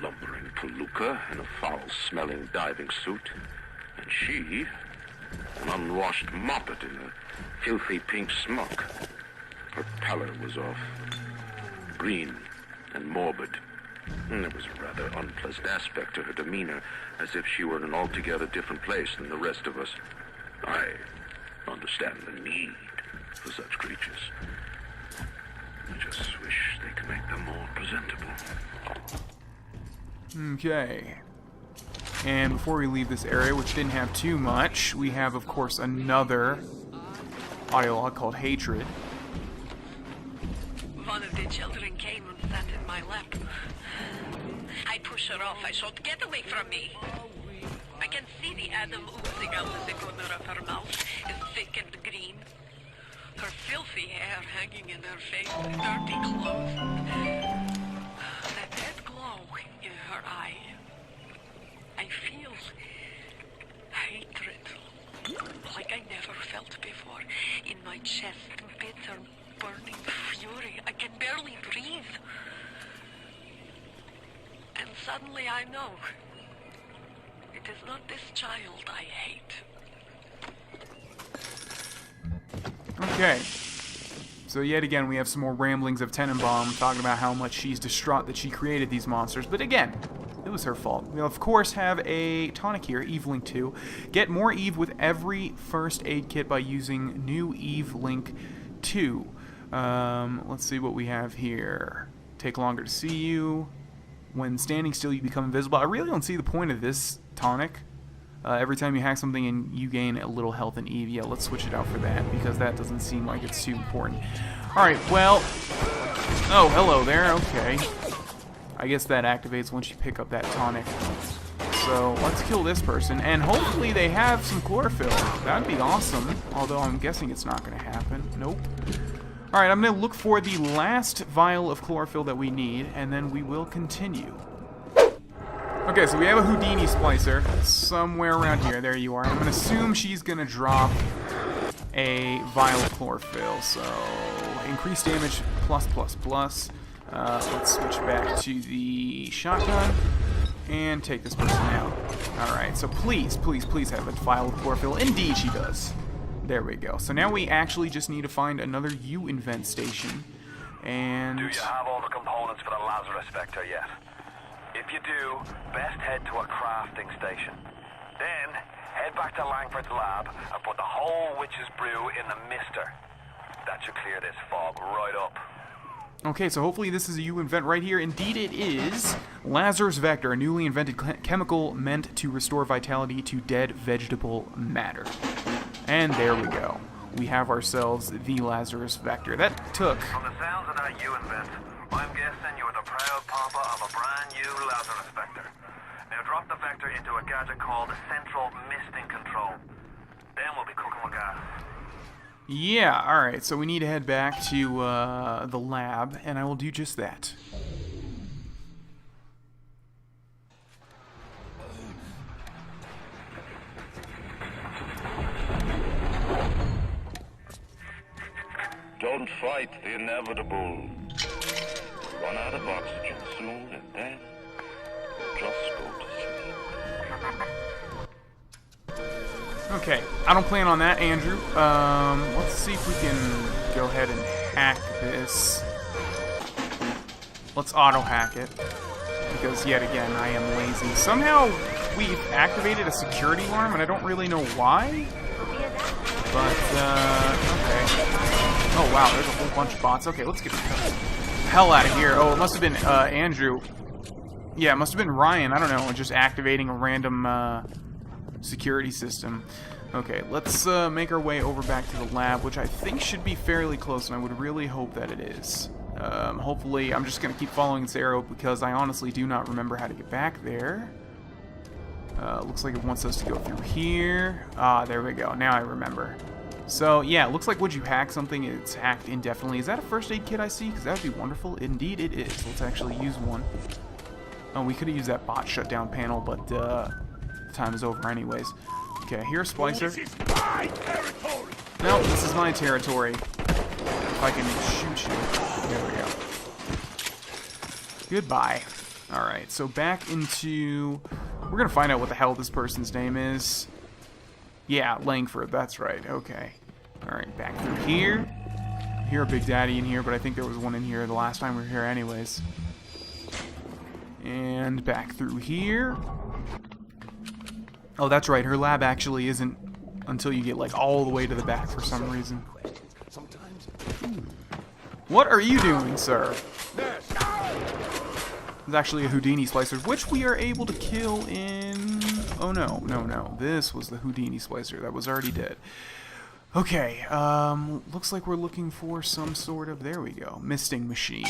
lumbering palooka in a foul-smelling diving suit, and she, an unwashed moppet in a filthy pink smock. Her pallor was off, green and morbid, and there was a rather unpleasant aspect to her demeanor, as if she were in an altogether different place than the rest of us. I understand the need for such creatures. I just wish they could make them more presentable. Okay. And before we leave this area, which didn't have too much, we have, of course, another audio log called Hatred. One of the children came and sat in my lap. I pushed her off. I shouted, "Get away from me!" I can see the Adam oozing out of the corner of her mouth, thick and green. Her filthy hair hanging in her face, dirty clothes. That dead glow in her eye. I feel hatred, like I never felt before. In my chest, bitter, burning fury. I can barely breathe. And suddenly I know. It is not this child I hate. Okay, so yet again we have some more ramblings of Tenenbaum talking about how much she's distraught that she created these monsters, but again, it was her fault. We'll of course have a tonic here, Eve Link 2. Get more Eve with every first aid kit by using new Eve Link 2. Let's see what we have here. Take longer to see you. When standing still you become invisible. I really don't see the point of this tonic. Every time you hack something and you gain a little health in Eve. Yeah, let's switch it out for that, because that doesn't seem like it's too important. Alright, well... Oh, hello there, okay. I guess that activates once you pick up that tonic. So, let's kill this person, and hopefully they have some chlorophyll. That'd be awesome, although I'm guessing it's not going to happen. Nope. Alright, I'm going to look for the last vial of chlorophyll that we need, and then we will continue. Okay, so we have a Houdini splicer somewhere around here. There you are. I'm going to assume she's going to drop a vial of chlorophyll. So, increased damage, plus. Let's switch back to the shotgun and take this person out. Alright, so please have a vial of chlorophyll. Indeed she does. There we go. So now we actually just need to find another U-invent station. And... Do you have all the components for the Lazarus vector yet? If you do, best head to a crafting station. Then, head back to Langford's lab and put the whole witch's brew in the mister. That should clear this fog right up. Okay, so hopefully this is a new invent right here. Indeed it is. Lazarus Vector, a newly invented chemical meant to restore vitality to dead vegetable matter. And there we go. We have ourselves the Lazarus Vector. That took... From the sounds of that you invent, I'm guessing you're the proud papa of a brand new Lazarus Vector. Now drop the Vector into a gadget called Central Misting Control. Then we'll be cooking with gas. Yeah, alright, so we need to head back to the lab, and I will do just that. Don't fight the inevitable. Run out of oxygen soon, and then just go to sleep. Okay, I don't plan on that, Andrew. Let's see if we can go ahead and hack this. Let's auto-hack it, because yet again, I am lazy. Somehow, we've activated a security alarm, and I don't really know why. But, okay. Oh wow, there's a whole bunch of bots. Okay, let's get the hell out of here. Oh, it must have been, Andrew. Yeah, it must have been Ryan, I don't know, just activating a random, security system. Okay, let's make our way over back to the lab, which I think should be fairly close, and I would really hope that it is. Hopefully, I'm just going to keep following this arrow because I honestly do not remember how to get back there. Looks like it wants us to go through here. Ah, there we go. Now I remember. So, yeah, it looks like would you hack something, it's hacked indefinitely. Is that a first aid kit I see? Because that would be wonderful. Indeed it is. Let's actually use one. Oh, we could have used that bot shutdown panel, but time is over anyways. Okay, here's Splicer. No, this is my territory. If I can shoot you. There we go. Goodbye. Alright, so back into... We're gonna find out what the hell this person's name is. Yeah, Langford, that's right. Okay. Alright, back through here. I hear a Big Daddy in here, but I think there was one in here the last time we were here anyways. And back through here. Oh, that's right. Her lab actually isn't until you get, like, all the way to the back for some reason. What are you doing, sir? There's actually a Houdini Splicer, which we are able to kill in... Oh, no. No, no. This was the Houdini Splicer that was already dead. Okay, looks like we're looking for some sort of... There we go. Misting machine.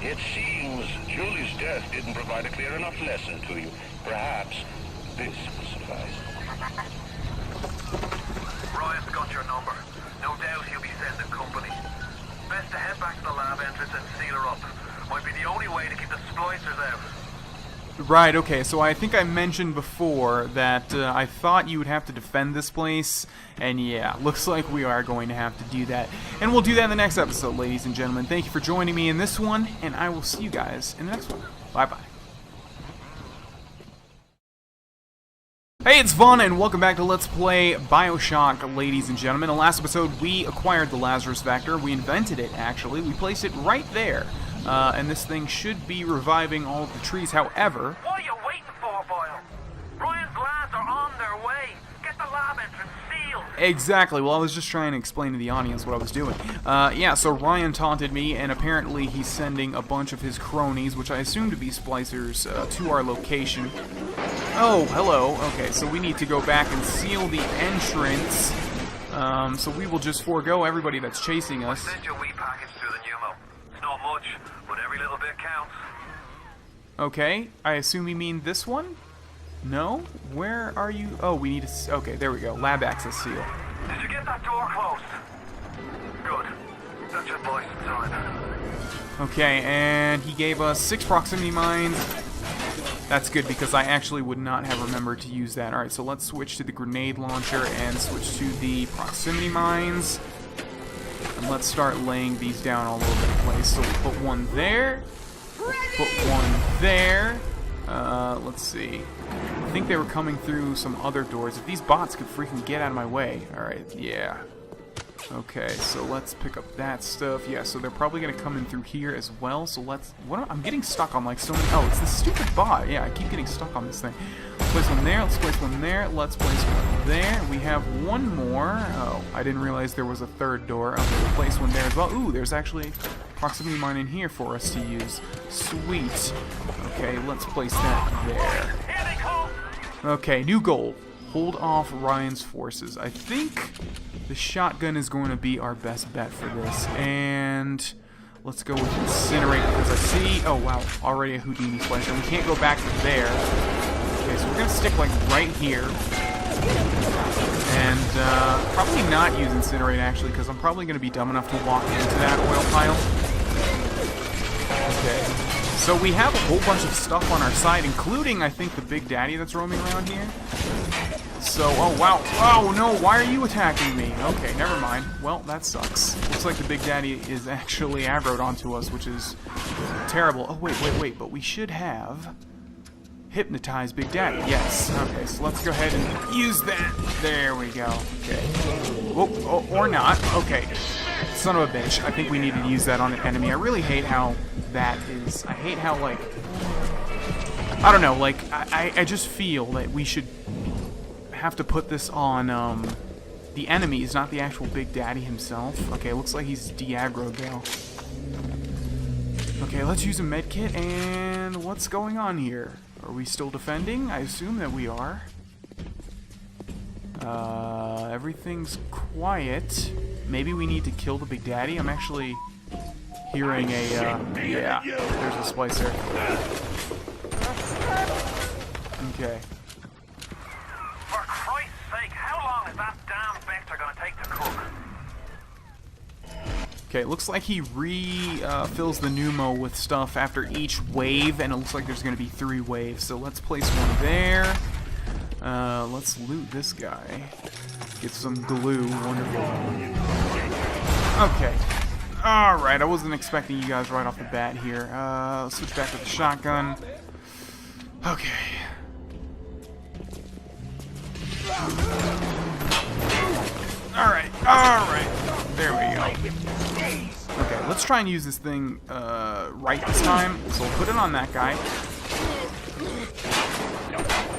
It seems Julie's death didn't provide a clear enough lesson to you. Perhaps this will suffice. Ryan's got your number. No doubt he'll be sending company. Best to head back to the lab entrance and seal her up. Might be the only way to keep the splicers out. Right, okay, so I think I mentioned before that I thought you would have to defend this place, and yeah, looks like we are going to have to do that. And we'll do that in the next episode, ladies and gentlemen. Thank you for joining me in this one, and I will see you guys in the next one. Bye-bye. Hey, it's Vaughn, and welcome back to Let's Play BioShock, ladies and gentlemen. In the last episode, we acquired the Lazarus Vector. We invented it, actually. We placed it right there. And this thing should be reviving all of the trees. However... What are you waiting for, Boyle? Ryan's lads are on their way. Get the lab entrance sealed. Exactly. Well, I was just trying to explain to the audience what I was doing. Yeah, so Ryan taunted me, and apparently he's sending a bunch of his cronies, which I assume to be splicers, to our location. Oh, hello. Okay, so we need to go back and seal the entrance. So we will just forego everybody that's chasing us. Send your wee package through the pneumo. It's not much, but every little bit counts. Okay, I assume you mean this one? No? Where are you? Oh, we need to... Okay, there we go. Lab access seal. Did you get that door closed? Good. That's your voice inside. Okay, and he gave us 6 proximity mines. That's good because I actually would not have remembered to use that. Alright, so let's switch to the grenade launcher and switch to the proximity mines. And let's start laying these down all over the place. So we'll put one there. Put one there. Let's see. I think they were coming through some other doors. If these bots could freaking get out of my way. Alright, yeah. Okay, so let's pick up that stuff. Yeah, so they're probably gonna come in through here as well. So let's. I'm getting stuck on like so many. Oh, it's this stupid bot. Yeah, I keep getting stuck on this thing. Let's place one there. Let's place one there. Let's place one there. We have one more. Oh, I didn't realize there was a third door. Okay, we'll place one there as well. Ooh, there's actually proximity mine in here for us to use. Sweet. Okay, let's place that there. Okay, new goal. Hold off Ryan's forces. I think the shotgun is going to be our best bet for this. And let's go with Incinerate because I see... Oh, wow. Already a Houdini Slicer. We can't go back to there. Okay, so we're going to stick, like, right here. And probably not use Incinerate, actually, because I'm probably going to be dumb enough to walk into that oil pile. Okay. So we have a whole bunch of stuff on our side, including, I think, the Big Daddy that's roaming around here. So, oh wow, oh no, why are you attacking me? Okay, never mind. Well, that sucks. Looks like the Big Daddy is actually aggroed onto us, which is terrible. Oh, wait, but we should have hypnotized Big Daddy. Yes, okay, so let's go ahead and use that. There we go. Okay. Oh, or not. Okay. Son of a bitch. I think we needed to use that on an enemy. I really hate how that is. I hate how, like, I don't know, like, I just feel that we should have to put this on the enemies, not the actual Big Daddy himself. Okay, looks like he's de-aggroed though. Okay, let's use a medkit, and what's going on here? Are we still defending? I assume that we are. Everything's quiet. Maybe we need to kill the Big Daddy. I'm actually hearing a, yeah, there's a splicer. Okay. For Christ's sake, how long is that damn vector gonna take to cook? Okay, it looks like he fills the pneumo with stuff after each wave, and it looks like there's gonna be 3 waves. So let's place one there. Let's loot this guy. Get some glue. Wonderful. Okay. Alright, I wasn't expecting you guys right off the bat here. Let's switch back to the shotgun. Okay. Alright. There we go. Okay, let's try and use this thing right this time. So we'll put it on that guy.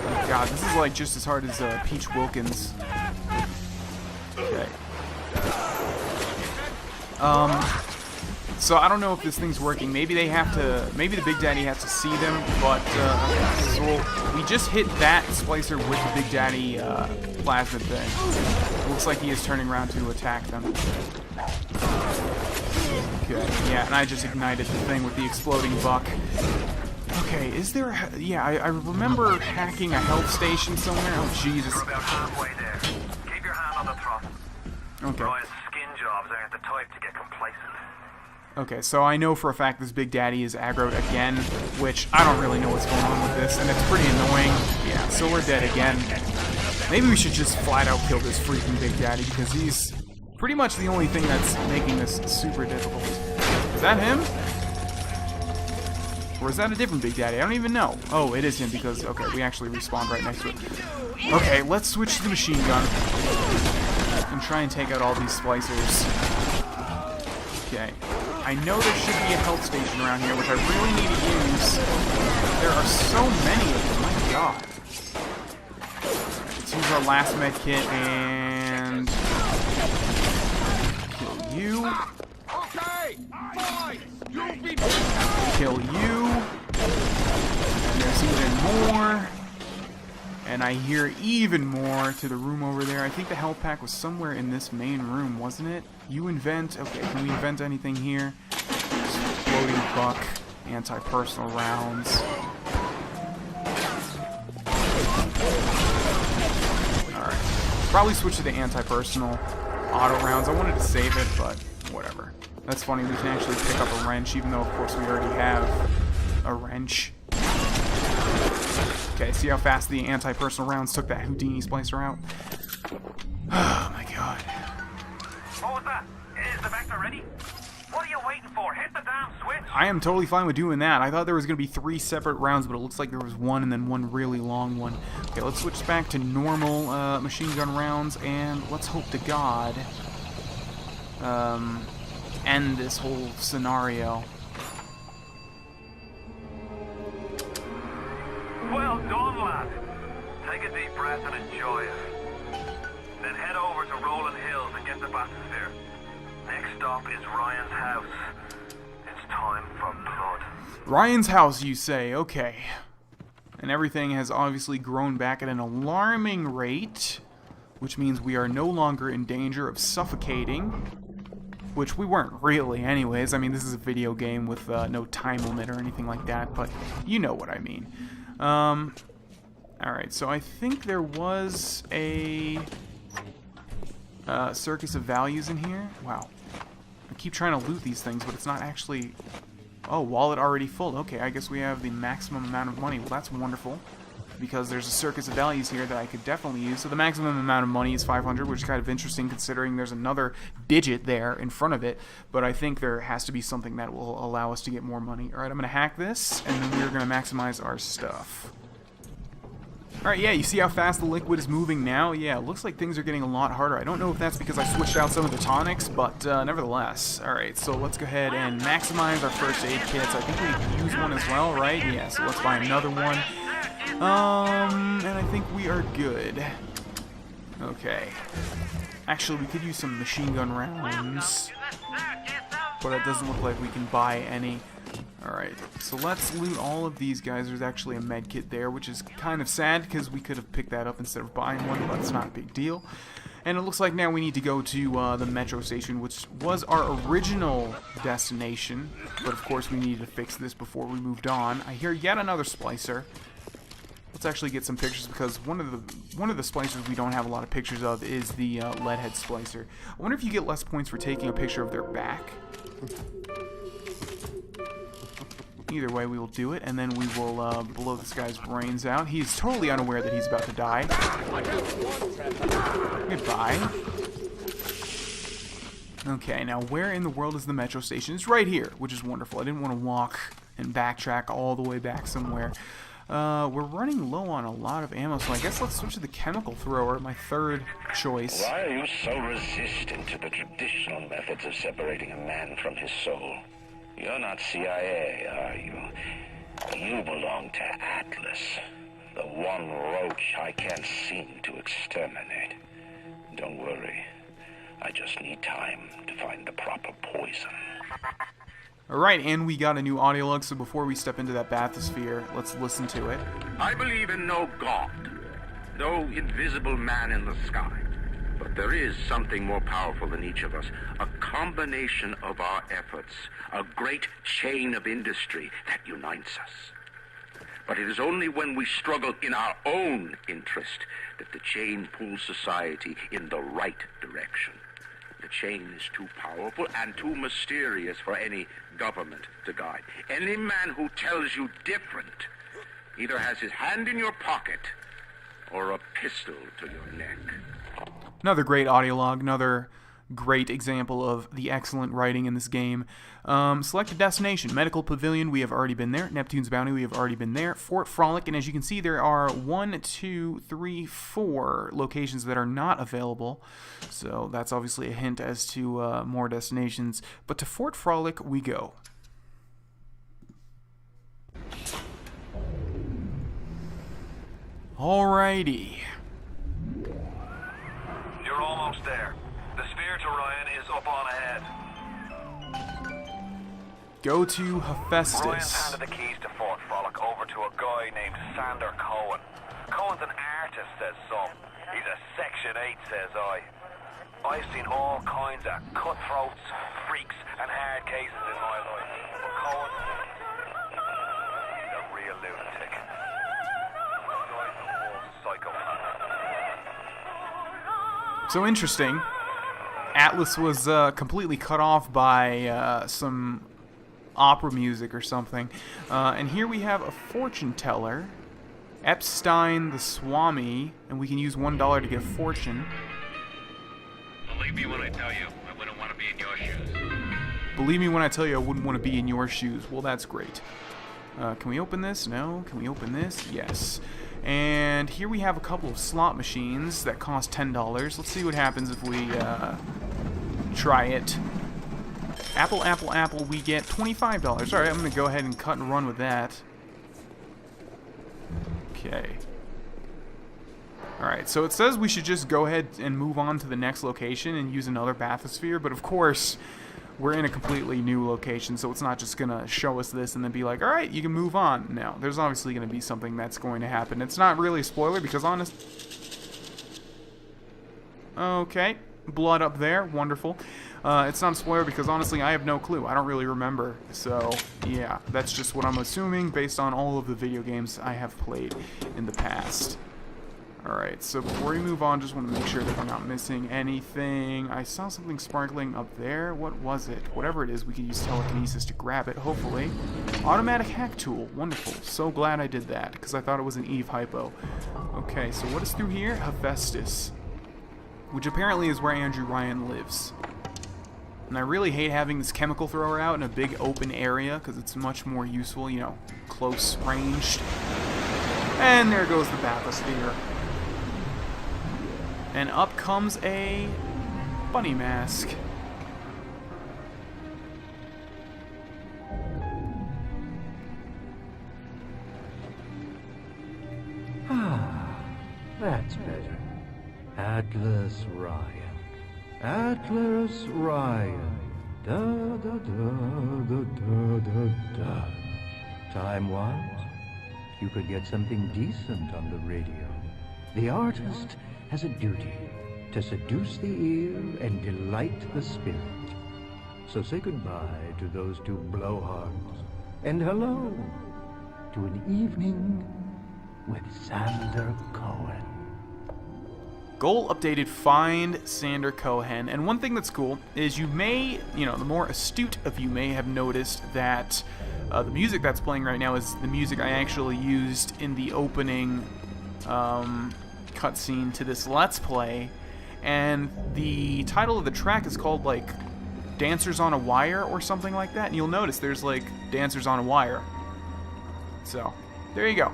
Oh god, this is like just as hard as Peach Wilkins. Okay. So I don't know if this thing's working. Maybe they have to. Maybe the Big Daddy has to see them. But so we just hit that splicer with the Big Daddy plasmid thing. Looks like he is turning around to attack them. Okay, yeah, and I just ignited the thing with the exploding buck. Okay, is there a... Yeah, I remember hacking a health station somewhere. Oh, Jesus. You're about halfway there. Keep your hand on the throttle. Okay. Ryan's skin jobs aren't the type to get complacent. Okay, so I know for a fact this Big Daddy is aggroed again, which I don't really know what's going on with this, and it's pretty annoying. Yeah, so we're dead again. Maybe we should just flat out kill this freaking Big Daddy, because he's pretty much the only thing that's making this super difficult. Is that him? Or is that a different Big Daddy? I don't even know. Oh, it is him because, okay, we actually respawned right next to it. Okay, let's switch to the machine gun and try and take out all these splicers. Okay. I know there should be a health station around here, which I really need to use. There are so many of them, my god. Let's use our last med kit and kill you. Kill you. And there's even more. And I hear even more to the room over there. I think the health pack was somewhere in this main room, wasn't it? You invent. Okay, can we invent anything here? Exploding buck, anti-personal rounds. Alright. Probably switch to the anti-personal auto rounds. I wanted to save it, but whatever. That's funny, we can actually pick up a wrench, even though, of course, we already have a wrench. Okay, see how fast the anti-personal rounds took that Houdini splicer out? Oh, my god. What was that? Is the vector ready? What are you waiting for? Hit the damn switch! I am totally fine with doing that. I thought there was going to be 3 separate rounds, but it looks like there was one and then one really long one. Okay, let's switch back to normal machine gun rounds, and let's hope to God end this whole scenario. Well done, lad. Take a deep breath and enjoy it. Then head over to Rolling Hills and get the bathysphere. Next stop is Ryan's house. It's time for blood. Ryan's house, you say? Okay. And everything has obviously grown back at an alarming rate, which means we are no longer in danger of suffocating, which we weren't really anyways. I mean, this is a video game with no time limit or anything like that, but you know what I mean. Alright, so I think there was a circus of values in here. Wow. I keep trying to loot these things, but it's not actually... Oh, wallet already full. Okay, I guess we have the maximum amount of money. Well, that's wonderful, because there's a circus of values here that I could definitely use. So the maximum amount of money is 500, which is kind of interesting considering there's another digit there in front of it. But I think there has to be something that will allow us to get more money. Alright, I'm going to hack this, and then we're going to maximize our stuff. Alright, yeah, you see how fast the liquid is moving now? Yeah, it looks like things are getting a lot harder. I don't know if that's because I switched out some of the tonics, but nevertheless. Alright, so let's go ahead and maximize our first aid kits. I think we can use one as well, right? Yeah, so let's buy another one. And I think we are good. Okay. Actually, we could use some machine gun rounds, but it doesn't look like we can buy any. Alright, so let's loot all of these guys. There's actually a med kit there, which is kind of sad because we could have picked that up instead of buying one, but it's not a big deal. And it looks like now we need to go to the metro station, which was our original destination, but of course we needed to fix this before we moved on. I hear yet another splicer. Let's actually get some pictures, because one of the splicers we don't have a lot of pictures of is the leadhead splicer. I wonder if you get less points for taking a picture of their back. Either way, we will do it, and then we will blow this guy's brains out. He is totally unaware that he's about to die. Goodbye. Okay, now where in the world is the metro station? It's right here, which is wonderful. I didn't want to walk and backtrack all the way back somewhere. We're running low on a lot of ammo, so I guess let's switch to the chemical thrower, my third choice. Why are you so resistant to the traditional methods of separating a man from his soul? You're not CIA, are you? You belong to Atlas, the one roach I can't seem to exterminate. Don't worry. I just need time to find the proper poison. Alright, and we got a new audio log, so before we step into that bathysphere, let's listen to it. I believe in no God, no invisible man in the sky. But there is something more powerful than each of us, a combination of our efforts, a great chain of industry that unites us. But it is only when we struggle in our own interest that the chain pulls society in the right direction. The chain is too powerful and too mysterious for any government to guide. Any man who tells you different either has his hand in your pocket or a pistol to your neck. Another great audio log, another great example of the excellent writing in this game. Select a destination. Medical Pavilion, we have already been there. Neptune's Bounty, we have already been there. Fort Frolic, and as you can see, there are 1, 2, 3, 4 locations that are not available. So that's obviously a hint as to more destinations. But to Fort Frolic we go. Alrighty. You're almost there. The sphere to Ryan is up on ahead. Go to Ryan's Hephaestus. handed the keys to Fort Frolic over to a guy named Sander Cohen. Cohen's an artist, says some. He's a Section 8, says I. I've seen all kinds of cutthroats, freaks, and hard cases in my life. But Cohen, he's a real lunatic. The guy's a full psychopath. So interesting. Atlas was completely cut off by some opera music or something. And here we have a fortune teller, Epstein the Swami, and we can use $1 to get a fortune. Believe me when I tell you, I wouldn't want to be in your shoes. Believe me when I tell you I wouldn't want to be in your shoes. Well, that's great. Can we open this? No. Can we open this? Yes. And here we have a couple of slot machines that cost $10. Let's see what happens if we try it. Apple, apple, apple, we get $25. Alright, I'm going to go ahead and cut and run with that. Okay. Alright, so it says we should just go ahead and move on to the next location and use another bathysphere, but of course, we're in a completely new location, so it's not just going to show us this and then be like, alright, you can move on. No, there's obviously going to be something that's going to happen. It's not really a spoiler because Okay, blood up there, wonderful. It's not a spoiler because honestly I have no clue. I don't really remember. So yeah, that's just what I'm assuming based on all of the video games I have played in the past. Alright, so before we move on, just want to make sure that we're not missing anything. I saw something sparkling up there. What was it? Whatever it is, we can use telekinesis to grab it, hopefully. Automatic hack tool. Wonderful. So glad I did that because I thought it was an Eve hypo. Okay, so what is through here? Hephaestus, which apparently is where Andrew Ryan lives. And I really hate having this chemical thrower out in a big open area because it's much more useful, you know, close ranged. And there goes the bathysphere. And up comes a bunny mask. Ah, that's better. Atlas Ryan. Atlas Ryan. Da da da da da da da. Time-wise, you could get something decent on the radio. The artist has a duty to seduce the ear and delight the spirit. So say goodbye to those two blowhards, and hello to an evening with Sander Cohen. Goal updated, find Sander Cohen. And one thing that's cool is you may, you know, the more astute of you may have noticed that the music that's playing right now is the music I actually used in the opening cutscene to this Let's Play. And the title of the track is called, like, Dancers on a Wire or something like that. And you'll notice there's, like, Dancers on a Wire. So, there you go.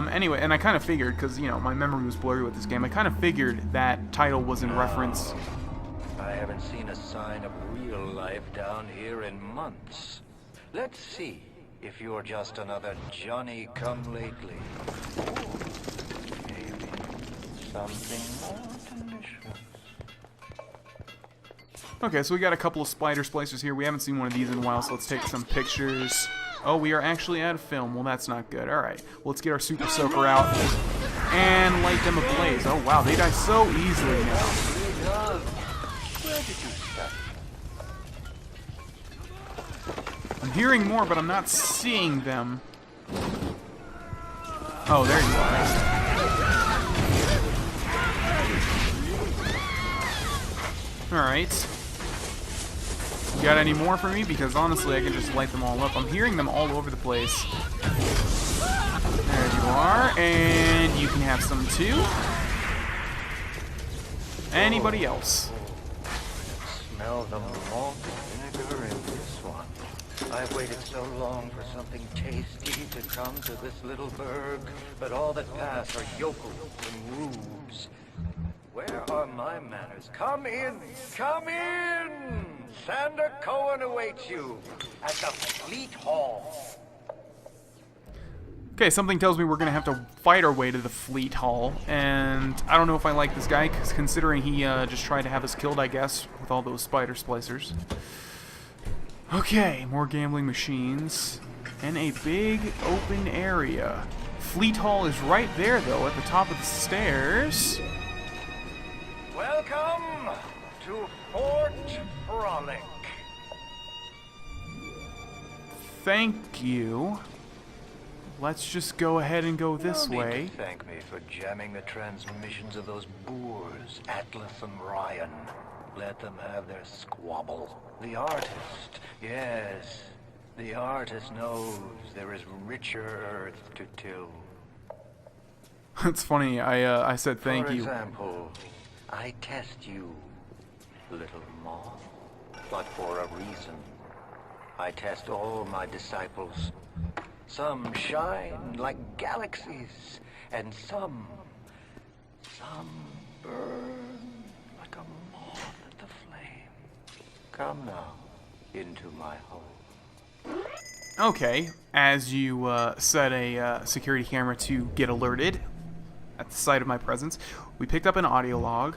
Anyway, and I kind of figured, because, you know, my memory was blurry with this game, I kind of figured that title was in reference. I haven't seen a sign of real life down here in months. Let's see if you're just another Johnny-come-lately. Maybe something more delicious. Okay, so we got a couple of spider splicers here. We haven't seen one of these in a while, so let's take some pictures. Oh, we are actually out of film. Well, that's not good. Alright, well, let's get our super soaker out and light them ablaze. Oh, wow, they die so easily now. Where did you start? I'm hearing more, but I'm not seeing them. Oh, there you are. Alright. You got any more for me? Because honestly, I can just light them all up. I'm hearing them all over the place. There you are. And you can have some too. Anybody else? Smell the malt vinegar in this one. I've waited so long for something tasty to come to this little burg, but all that pass are yokels and rubes. Where are my manners? Come in! Come in! Sander Cohen awaits you at the Fleet Hall. Okay, something tells me we're going to have to fight our way to the Fleet Hall, and I don't know if I like this guy, considering he just tried to have us killed, I guess, with all those spider splicers. Okay, more gambling machines, and a big open area. Fleet Hall is right there, though, at the top of the stairs. Welcome to Fort Frolic. Thank you. Let's just go ahead and go this way. No need to thank me for jamming the transmissions of those boors, Atlas and Ryan. Let them have their squabble. The artist, yes, the artist knows there is richer earth to till. It's funny, I said thank you. For example, I test you, little moth, but for a reason. I test all my disciples. Some shine like galaxies, and some burn like a moth at the flames. Come now, into my home. Okay, as you set a security camera to get alerted at the sight of my presence, we picked up an audio log.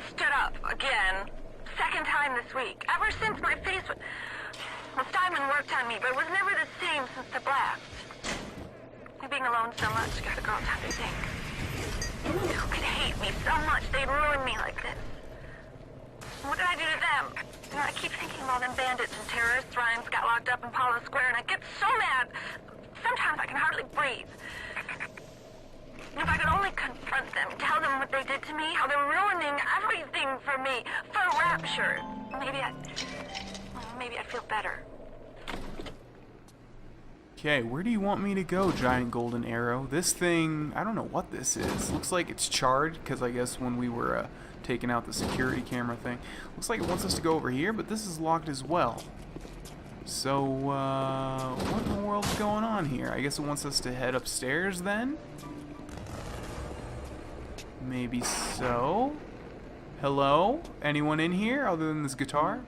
Stood up again. Second time this week. Ever since my face was... Well, Steinman worked on me, but it was never the same since the blast. Being alone so much got a girl time to think. Who could hate me so much they'd ruin me like this? What did I do to them? You know, I keep thinking of all them bandits and terrorists Ryan's got locked up in Palo Square, and I get so mad. Sometimes I can hardly breathe. If I could only confront them, tell them what they did to me, how they're ruining everything for me, for Rapture, maybe I'd feel better. Okay, where do you want me to go, giant golden arrow? This thing, I don't know what this is. Looks like it's charred, because I guess when we were taking out the security camera thing. Looks like it wants us to go over here, but this is locked as well. So, what in the world's going on here? I guess it wants us to head upstairs then? Maybe so. Hello? Anyone in here other than this guitar?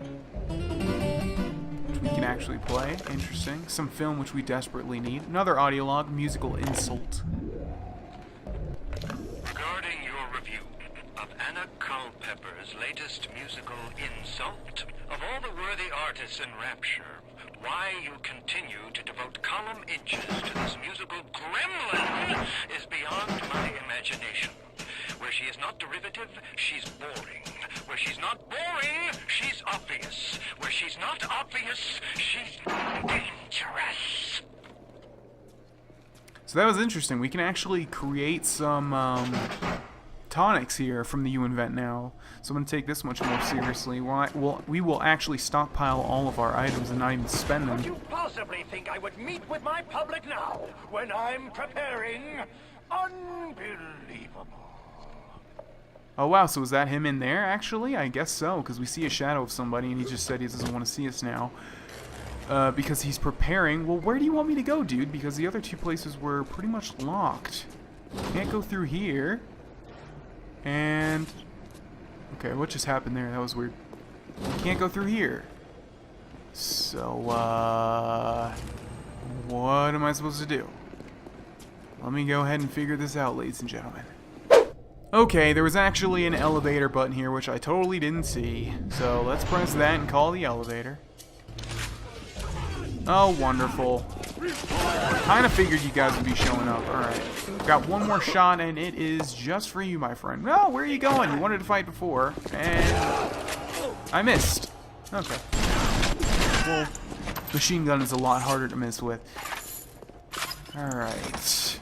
Which we can actually play. Interesting. Some film which we desperately need. Another audio log. Musical insult. Regarding your review of Anna Culpepper's latest musical insult, of all the worthy artists in Rapture, why you continue to devote column inches to this musical gremlin is beyond my imagination. Where she is not derivative, she's boring. Where she's not boring, she's obvious. Where she's not obvious, she's dangerous. So that was interesting. We can actually create some tonics here from the U-Invent now. So I'm going to take this much more seriously. We will actually stockpile all of our items and not even spend them. Could you possibly think I would meet with my public now, when I'm preparing? Unbelievable. Oh wow, so is that him in there actually? I guess so, because we see a shadow of somebody and he just said he doesn't want to see us now. Because he's preparing. Well, where do you want me to go, dude? Because the other two places were pretty much locked. Can't go through here. And... okay, what just happened there? That was weird. Can't go through here. So, what am I supposed to do? Let me go ahead and figure this out, ladies and gentlemen. Okay, there was actually an elevator button here, which I totally didn't see. So let's press that and call the elevator. Oh, wonderful. Kind of figured you guys would be showing up. Alright. Got one more shot, and it is just for you, my friend. No, where are you going? You wanted to fight before, and I missed. Okay. Well, machine gun is a lot harder to miss with. Alright.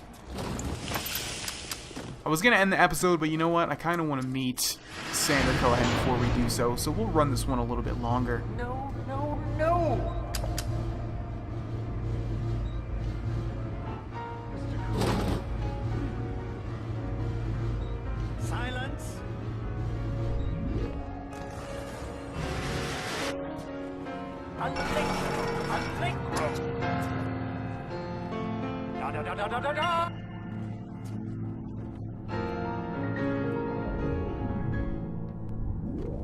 I was going to end the episode, but you know what? I kind of want to meet Sandra Cohen before we do so, so we'll run this one a little bit longer. No, no, no! Silence! Unlink room! Da da da da da da da!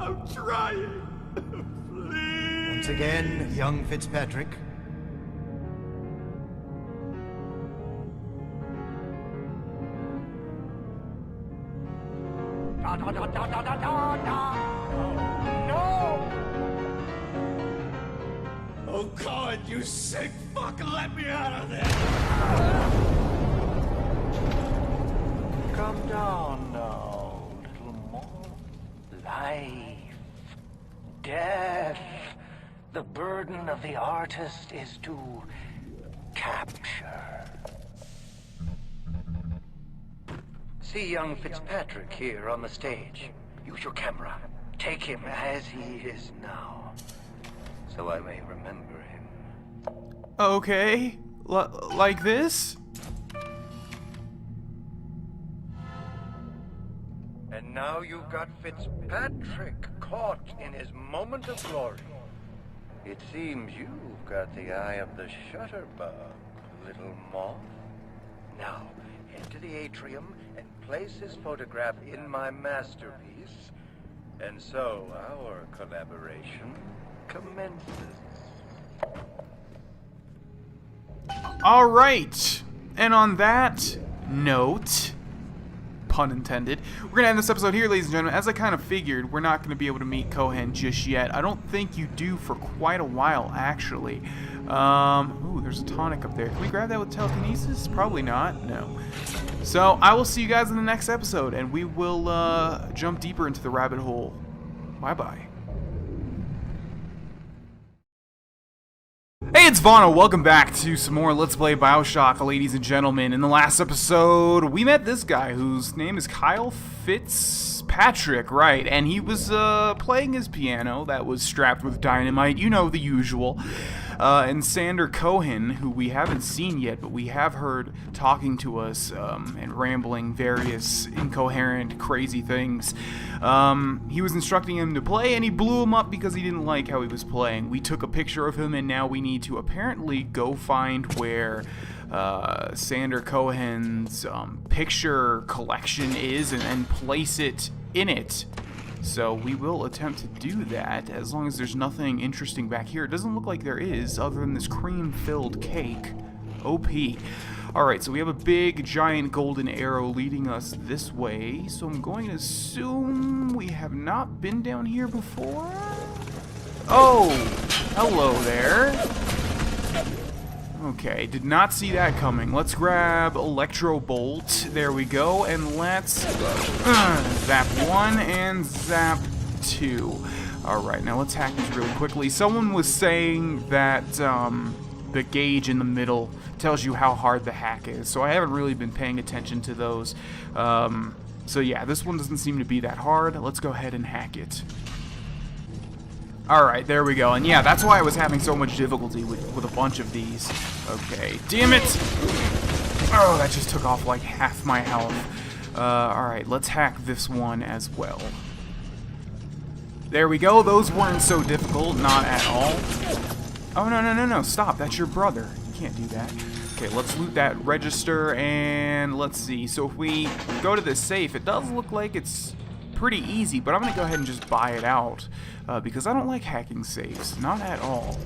I'm trying. Please. Once again, young Fitzpatrick. Da da da da da da da da. No. Oh God, you sick fuck! Let me out of there. Come down now, little more. Life, death. The burden of the artist is to capture. See young Fitzpatrick here on the stage. Use your camera. Take him as he is now, so I may remember him. Okay. Like this? And now you've got Fitzpatrick caught in his moment of glory. It seems you've got the eye of the shutterbug, little moth. Now, head to the atrium and place his photograph in my masterpiece, And so our collaboration commences. Alright, and on that note, pun intended, we're going to end this episode here, ladies and gentlemen. As I kind of figured, we're not going to be able to meet Cohen just yet. I don't think you do for quite a while, actually. Ooh, there's a tonic up there. Can we grab that with telekinesis? Probably not. No. So, I will see you guys in the next episode, and we will jump deeper into the rabbit hole. Bye-bye. Hey, it's Vano. Welcome back to some more Let's Play BioShock, ladies and gentlemen. In the last episode, we met this guy whose name is Kyle Fitzpatrick, right? And he was playing his piano that was strapped with dynamite, you know, the usual. And Sander Cohen, who we haven't seen yet, but we have heard talking to us and rambling various incoherent, crazy things. He was instructing him to play, and he blew him up because he didn't like how he was playing. We took a picture of him, and now we need to apparently go find where Sander Cohen's picture collection is and place it in it. So we will attempt to do that, as long as there's nothing interesting back here. It doesn't look like there is, other than this cream-filled cake. OP. Alright, so we have a big, giant golden arrow leading us this way, so I'm going to assume we have not been down here before? Oh! Hello there. Okay, did not see that coming. Let's grab Electro Bolt. There we go, and let's zap 1 and zap 2. Alright, now let's hack these really quickly. Someone was saying that the gauge in the middle tells you how hard the hack is, so I haven't really been paying attention to those. So yeah, this one doesn't seem to be that hard. Let's go ahead and hack it. Alright, there we go. And yeah, that's why I was having so much difficulty with a bunch of these. Okay, damn it! Oh, that just took off like half my health. Alright, let's hack this one as well. There we go, those weren't so difficult, not at all. Oh, no, stop, that's your brother. You can't do that. Okay, let's loot that register, and let's see. So if we go to this safe, it does look like it's pretty easy, but I'm going to go ahead and just buy it out, because I don't like hacking safes, not at all.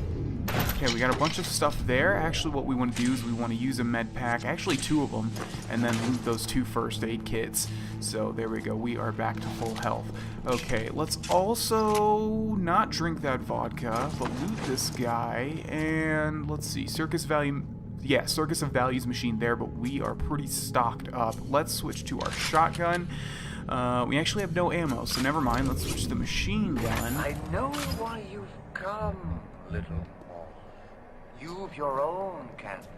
Okay, we got a bunch of stuff there. Actually, what we want to do is we want to use a med pack, actually 2 of them, and then loot those 2 first aid kits. So there we go, we are back to full health. Okay, let's also not drink that vodka, but loot this guy, and let's see, Circus Value... Yeah, Circus of Values machine there, but we are pretty stocked up. Let's switch to our shotgun. We actually have no ammo, so never mind. Let's switch to the machine gun. I know why you've come, little Paul. You've your own canvas,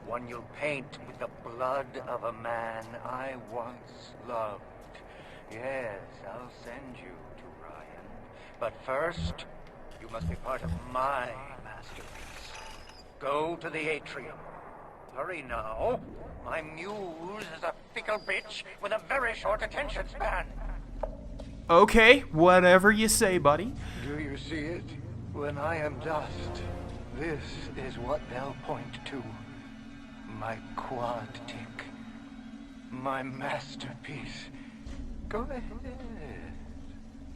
one you'll paint with the blood of a man I once loved. Yes, I'll send you to Ryan. But first, you must be part of my masterpiece. Go to the atrium. Hurry now. My muse is a fickle bitch with a very short attention span. Okay, whatever you say, buddy. Do you see it? When I am dust, this is what they'll point to. My quad tick. My masterpiece. Go ahead.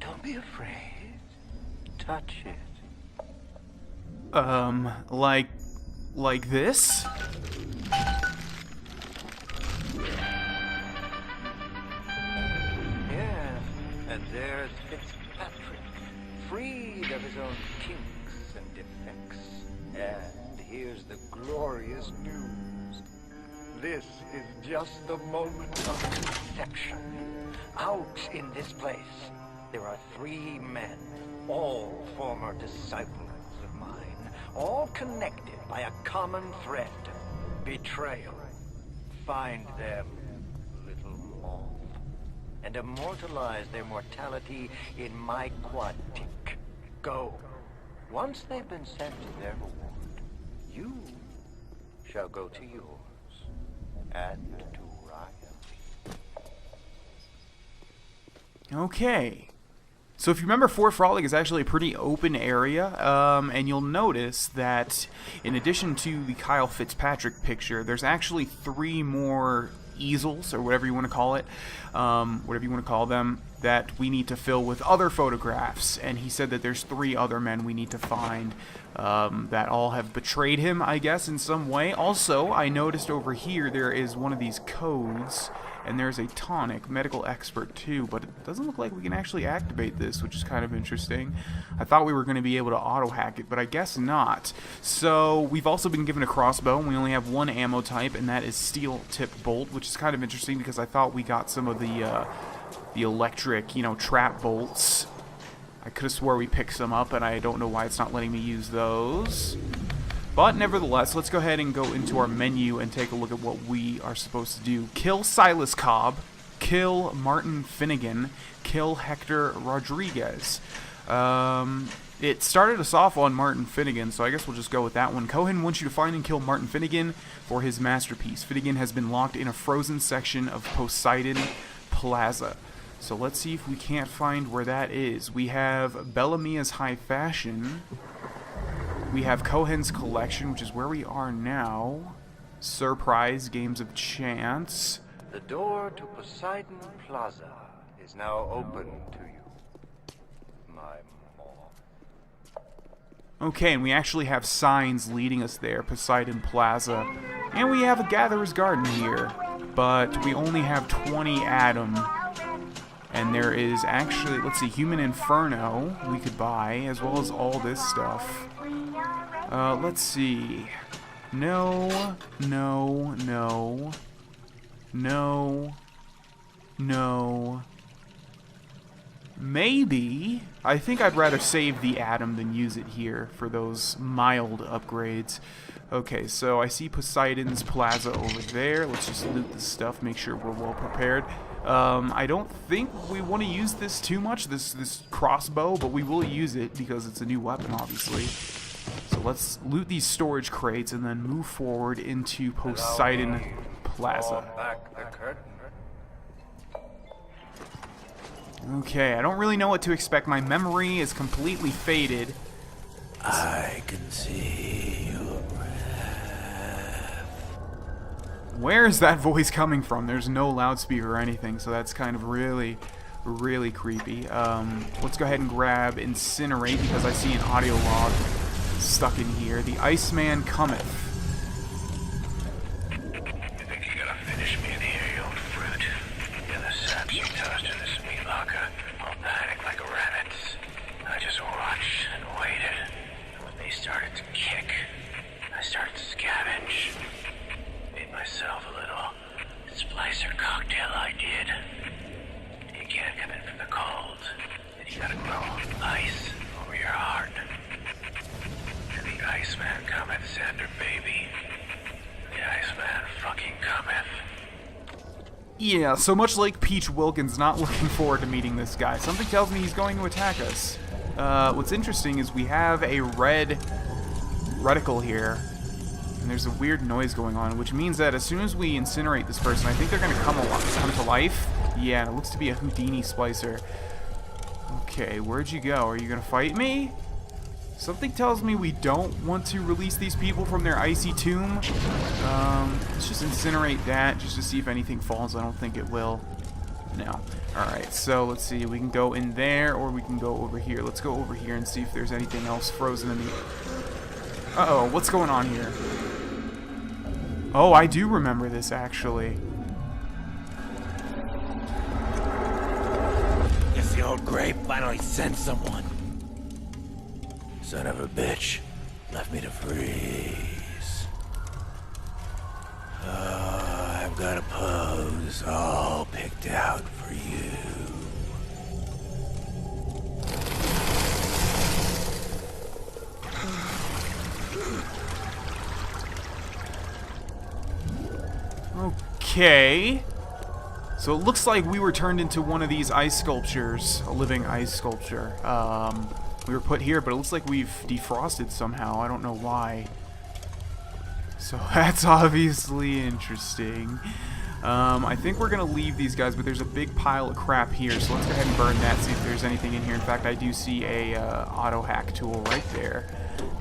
Don't be afraid. Touch it. Like this? Yeah, and there's Fitzpatrick, freed of his own kinks and defects. And here's the glorious news. This is just the moment of conception. Out in this place, there are 3 men, all former disciples of mine, all connected by a common thread, betrayal. Find them, little Maul, and immortalize their mortality in my quad tick. Go. Once they've been sent to their reward, you shall go to yours, and to Ryan. Okay. So if you remember, Fort Frolic is actually a pretty open area, and you'll notice that in addition to the Kyle Fitzpatrick picture, there's actually 3 more easels, or whatever you want to call it, whatever you want to call them, that we need to fill with other photographs, and he said that there's 3 other men we need to find that all have betrayed him, I guess, in some way. Also, I noticed over here there is one of these codes, and there's a tonic, medical expert too, but it doesn't look like we can actually activate this, which is kind of interesting. I thought we were going to be able to auto-hack it, but I guess not. So, we've also been given a crossbow, and we only have 1 ammo type, and that is steel-tipped bolt, which is kind of interesting because I thought we got some of the electric, trap bolts. I could have swore we picked some up, and I don't know why it's not letting me use those. But nevertheless, let's go ahead and go into our menu and take a look at what we are supposed to do. Kill Silas Cobb, kill Martin Finnegan, kill Hector Rodriguez. It started us off on Martin Finnegan, so I guess we'll just go with that one. Cohen wants you to find and kill Martin Finnegan for his masterpiece. Finnegan has been locked in a frozen section of Poseidon Plaza. So let's see if we can't find where that is. We have Bellamia's High Fashion. We have Cohen's Collection, which is where we are now. Surprise, Games of Chance. The door to Poseidon Plaza is now open to you, my mom. Okay, and we actually have signs leading us there, Poseidon Plaza. And we have a Gatherer's Garden here, but we only have 20 Adam. And there is actually, let's see, Human Inferno we could buy, as well as all this stuff. Let's see. No. Maybe. I think I'd rather save the Atom than use it here for those mild upgrades. Okay, so I see Poseidon's Plaza over there. Let's just loot this stuff, make sure we're well prepared. I don't think we want to use this too much, this crossbow, but we will use it because it's a new weapon, obviously. So let's loot these storage crates and then move forward into Poseidon Plaza. Okay, I don't really know what to expect. My memory is completely faded. I can see your breath. Where is that voice coming from? There's no loudspeaker or anything, so that's kind of really creepy. Let's go ahead and grab Incinerate because I see an audio log stuck in here. The Iceman cometh. You think you gotta finish me in here, you old fruit? You're the sap some toast in this meat locker, all panic like rabbits. I just watched and waited. And when they started to kick, I started to scavenge. Made myself a little splicer cocktail, I did. You can't come in from the cold, and you gotta grow ice over your heart. And the Iceman cometh, Sander, baby. The Iceman fucking cometh. Yeah, so much like Peach Wilkins, not looking forward to meeting this guy. Something tells me he's going to attack us. What's interesting is we have a red reticle here, and there's a weird noise going on, which means that as soon as we incinerate this person, I think they're going to come to life. Yeah, and it looks to be a Houdini splicer. Okay, where'd you go? Are you going to fight me? Something tells me we don't want to release these people from their icy tomb. Let's just incinerate that just to see if anything falls. I don't think it will. No. Alright, so let's see. We can go in there or we can go over here. Let's go over here and see if there's anything else frozen in the... Uh-oh, what's going on here? Oh, I do remember this, actually. Guess the old grave finally sent someone. Son of a bitch. Left me to freeze. I've got a pose all picked out for you. Okay. So it looks like we were turned into one of these ice sculptures. A living ice sculpture. We were put here, but it looks like we've defrosted somehow. I don't know why. So that's obviously interesting. I think we're going to leave these guys, but there's a big pile of crap here. So let's go ahead and burn that, see if there's anything in here. In fact, I do see a auto hack tool right there.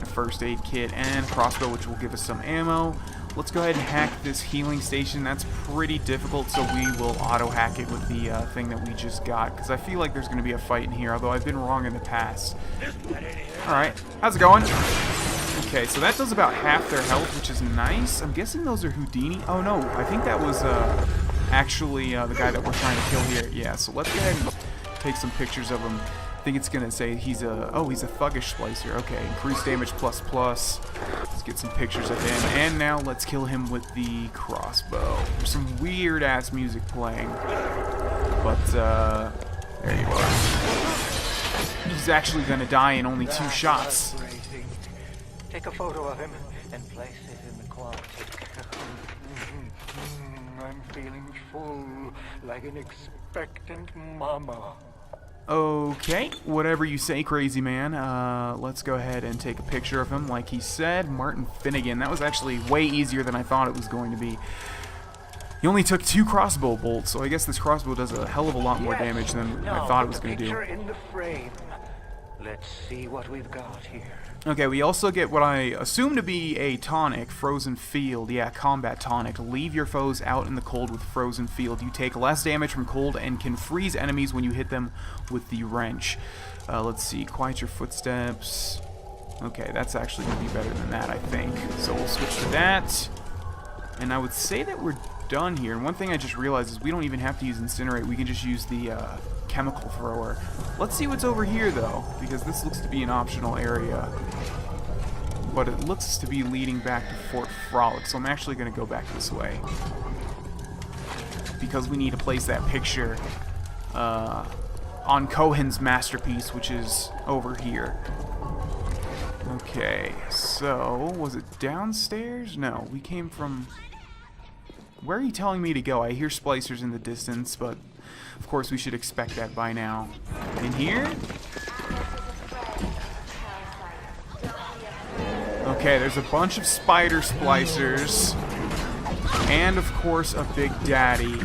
A first aid kit and a crossbow, which will give us some ammo. let's go ahead and hack this healing station. That's pretty difficult, so we will auto-hack it with the thing that we just got, because I feel like there's going to be a fight in here, although I've been wrong in the past. Alright, how's it going? Okay, so that does about half their health, which is nice. I'm guessing those are Houdini. Oh no, I think that was actually the guy that we're trying to kill here. Yeah, so let's go ahead and take some pictures of him. I think it's gonna say he's a thuggish splicer. Okay, increased damage plus. Let's get some pictures of him, and now let's kill him with the crossbow. There's some weird ass music playing, but there you are. He's actually gonna die in only 2 shots. Take a photo of him and place it in the quantic. I'm feeling full, like an expectant mama. Okay, whatever you say, crazy man. Let's go ahead and take a picture of him. Like he said, Martin Finnegan. That was actually way easier than I thought it was going to be. He only took 2 crossbow bolts, so I guess this crossbow does a hell of a lot more damage than I thought it was going to do. In the frame. Let's see what we've got here. Okay, we also get what I assume to be a tonic, Frozen Field. Yeah, combat tonic. Leave your foes out in the cold with Frozen Field. You take less damage from cold and can freeze enemies when you hit them with the wrench. Let's see, quiet your footsteps. Okay, that's actually going to be better than that, I think. So we'll switch to that. And I would say that we're done here. And one thing I just realized is we don't even have to use Incinerate. We can just use the chemical thrower. Let's see what's over here, though, because this looks to be an optional area. But it looks to be leading back to Fort Frolic, so I'm actually going to go back this way. Because we need to place that picture on Cohen's masterpiece, which is over here. Okay, so was it downstairs? No, we came from... Where are you telling me to go? I hear splicers in the distance, but of course we should expect that by now. In here? Okay, there's a bunch of spider splicers. And of course a Big Daddy.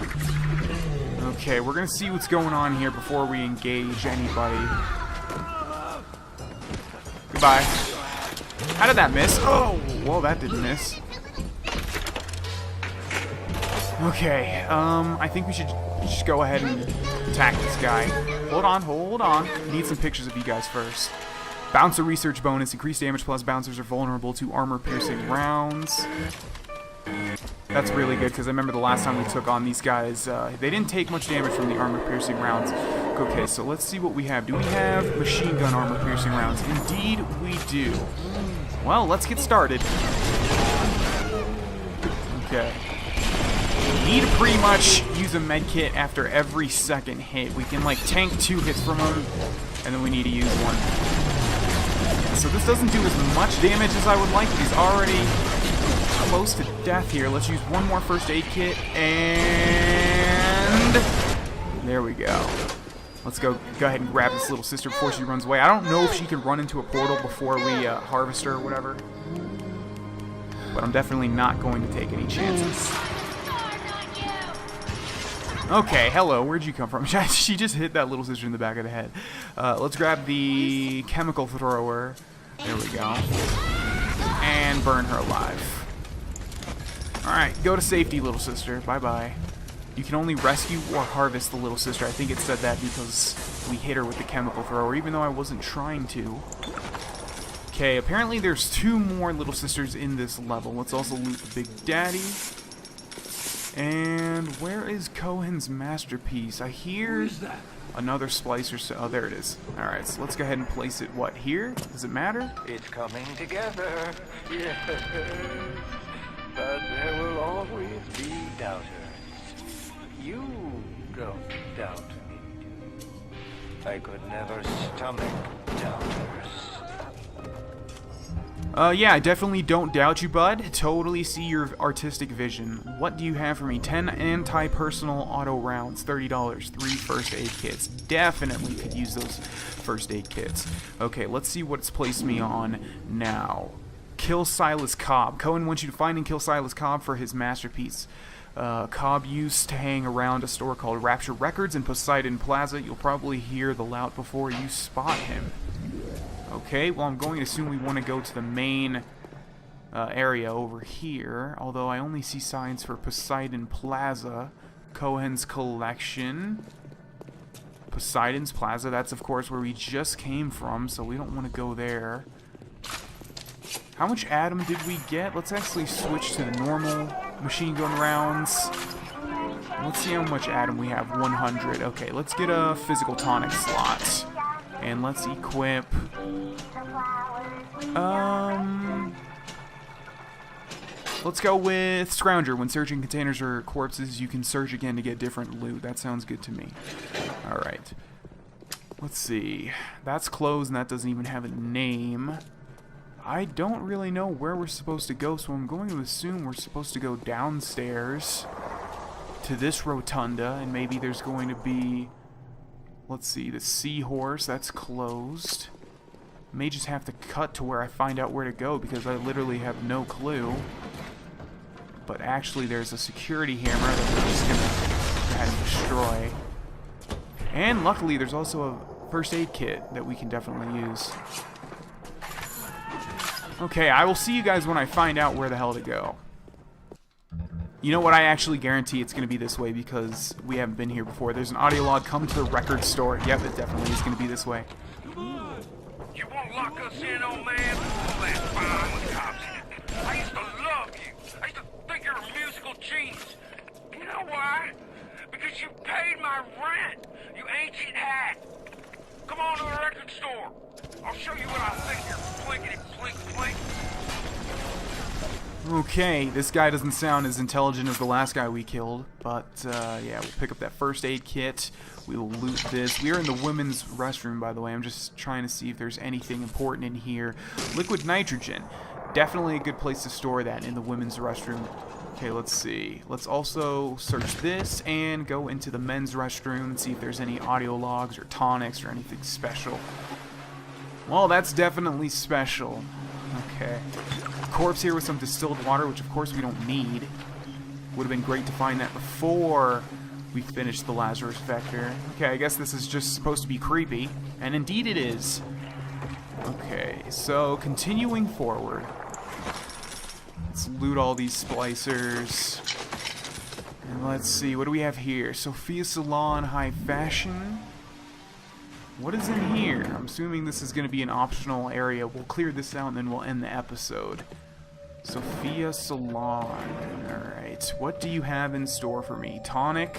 Okay, we're gonna see what's going on here before we engage anybody. Goodbye. How did that miss? Oh, whoa, that didn't miss. Okay, I think we should just go ahead and attack this guy. Hold on. Need some pictures of you guys first. Bouncer research bonus. Increased damage plus bouncers are vulnerable to armor-piercing rounds. That's really good, because I remember the last time we took on these guys, they didn't take much damage from the armor-piercing rounds. Okay, so let's see what we have. Do we have machine gun armor-piercing rounds? Indeed, we do. Well, let's get started. Okay. We need to pretty much use a medkit after every second hit. We can, like, tank 2 hits from him, and then we need to use 1. So this doesn't do as much damage as I would like, but he's already close to death here. Let's use 1 more first aid kit, and there we go. Let's go ahead and grab this little sister before she runs away. I don't know if she can run into a portal before we harvest her or whatever, but I'm definitely not going to take any chances. Okay, hello, where'd you come from? She just hit that little sister in the back of the head. Let's grab the chemical thrower. There we go. And burn her alive. Alright, go to safety, little sister. Bye-bye. You can only rescue or harvest the little sister. I think it said that because we hit her with the chemical thrower, even though I wasn't trying to. Okay, apparently there's 2 more little sisters in this level. Let's also loot the Big Daddy. And where is Cohen's masterpiece? I hear another splicer. Oh, there it is. Alright, so let's go ahead and place it, what, here? Does it matter? It's coming together. Yes. But there will always be doubters. You don't doubt me. I could never stomach doubters. Yeah, I definitely don't doubt you, bud. Totally see your artistic vision. What do you have for me? 10 anti-personal auto rounds, $30, 3 first aid kits. Definitely could use those first aid kits. Okay, let's see what it's placed me on now. Kill Silas Cobb. Cohen wants you to find and kill Silas Cobb for his masterpiece. Cobb used to hang around a store called Rapture Records in Poseidon Plaza. You'll probably hear the lout before you spot him. Okay, well, I'm going to assume we want to go to the main area over here, although I only see signs for Poseidon Plaza, Cohen's Collection, Poseidon's Plaza. That's of course where we just came from, so we don't want to go there. How much Adam did we get? Let's actually switch to the normal machine gun rounds. Let's see how much Adam we have. 100. Okay, let's get a physical tonic slot. And let's equip... let's go with Scrounger. When searching containers or corpses, you can search again to get different loot. That sounds good to me. Alright. Let's see. That's closed and that doesn't even have a name. I don't really know where we're supposed to go, so I'm going to assume we're supposed to go downstairs to this rotunda, and maybe there's going to be, let's see, the seahorse. That's closed. May just have to cut to where I find out where to go, because I literally have no clue. But actually there's a security hammer that we're just gonna go ahead and destroy. And luckily there's also a first aid kit that we can definitely use. Okay, I will see you guys when I find out where the hell to go. You know what, I actually guarantee it's going to be this way because we haven't been here before. There's an audio log, come to the record store. Yep, it definitely is going to be this way. You won't lock us in, old man? All that fine with cops. I used to love you. I used to think you're a musical genius. You know why? Because you paid my rent, you ancient hat. Come on to the record store. I'll show you what I think you're plinkety-plink plink. Okay, this guy doesn't sound as intelligent as the last guy we killed, but yeah, we'll pick up that first aid kit. We will loot this. We are in the women's restroom, by the way. I'm just trying to see if there's anything important in here. Liquid nitrogen. Definitely a good place to store that, in the women's restroom. Okay, let's see. Let's also search this and go into the men's restroom and see if there's any audio logs or tonics or anything special. Well, that's definitely special. Okay. Corpse here with some distilled water, which of course we don't need. Would have been great to find that before we finished the Lazarus vector. Okay, I guess this is just supposed to be creepy. And indeed it is. Okay, so continuing forward. Let's loot all these splicers. And let's see, what do we have here? Sophia Salon High Fashion. What is in here? I'm assuming this is going to be an optional area. We'll clear this out and then we'll end the episode. Sophia Salon. Alright, what do you have in store for me? Tonic.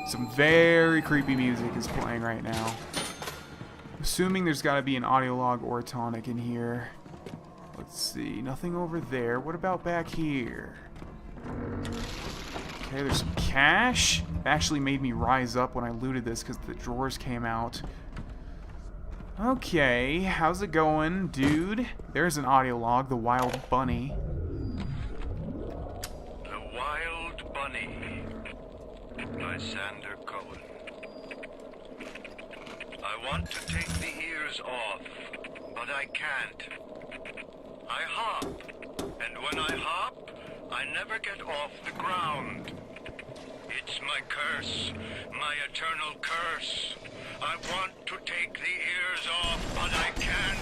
Some very creepy music is playing right now. Assuming there's got to be an audio log or a tonic in here. Let's see, nothing over there. What about back here? Okay, there's some cash. It actually made me rise up when I looted this because the drawers came out. Okay, how's it going, dude? There's an audio log, the Wild Bunny. The Wild Bunny by Sander Cohen. I want to take the ears off, but I can't. I hop, and when I hop, I never get off the ground. It's my curse, my eternal curse. I want to take the ears off, but I can't.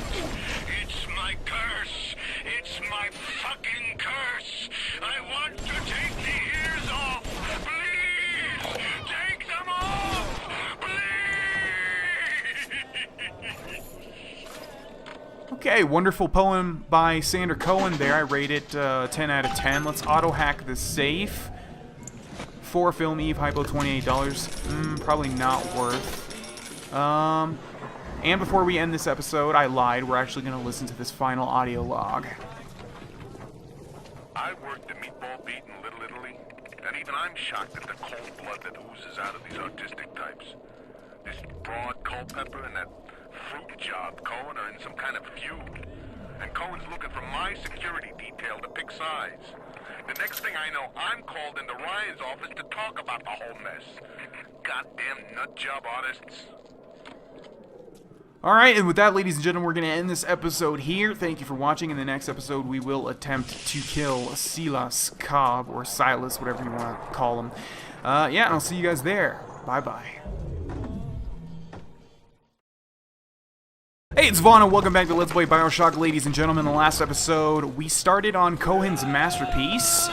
It's my curse. It's my fucking curse. I want to take the ears off. Please, take them off. Please. Okay, wonderful poem by Sander Cohen there. I rate it 10 out of 10. Let's auto-hack the safe. For Film Eve, Hypo, $28. Probably not worth. And before we end this episode, I lied. We're actually going to listen to this final audio log. I worked the meatball beat in Little Italy, and even I'm shocked at the cold blood that oozes out of these artistic types. This broad Culpepper and that fruit job Cohen are in some kind of feud. And Cohen's looking for my security detail to pick sides. The next thing I know, I'm called into Ryan's office to talk about the whole mess. Goddamn nut job artists. Alright, and with that, ladies and gentlemen, we're going to end this episode here. Thank you for watching. In the next episode, we will attempt to kill Silas Cobb, or Silas, whatever you want to call him. Yeah, and I'll see you guys there. Bye-bye. Hey, it's Vaughn, and welcome back to Let's Play BioShock, ladies and gentlemen. In the last episode, we started on Cohen's masterpiece.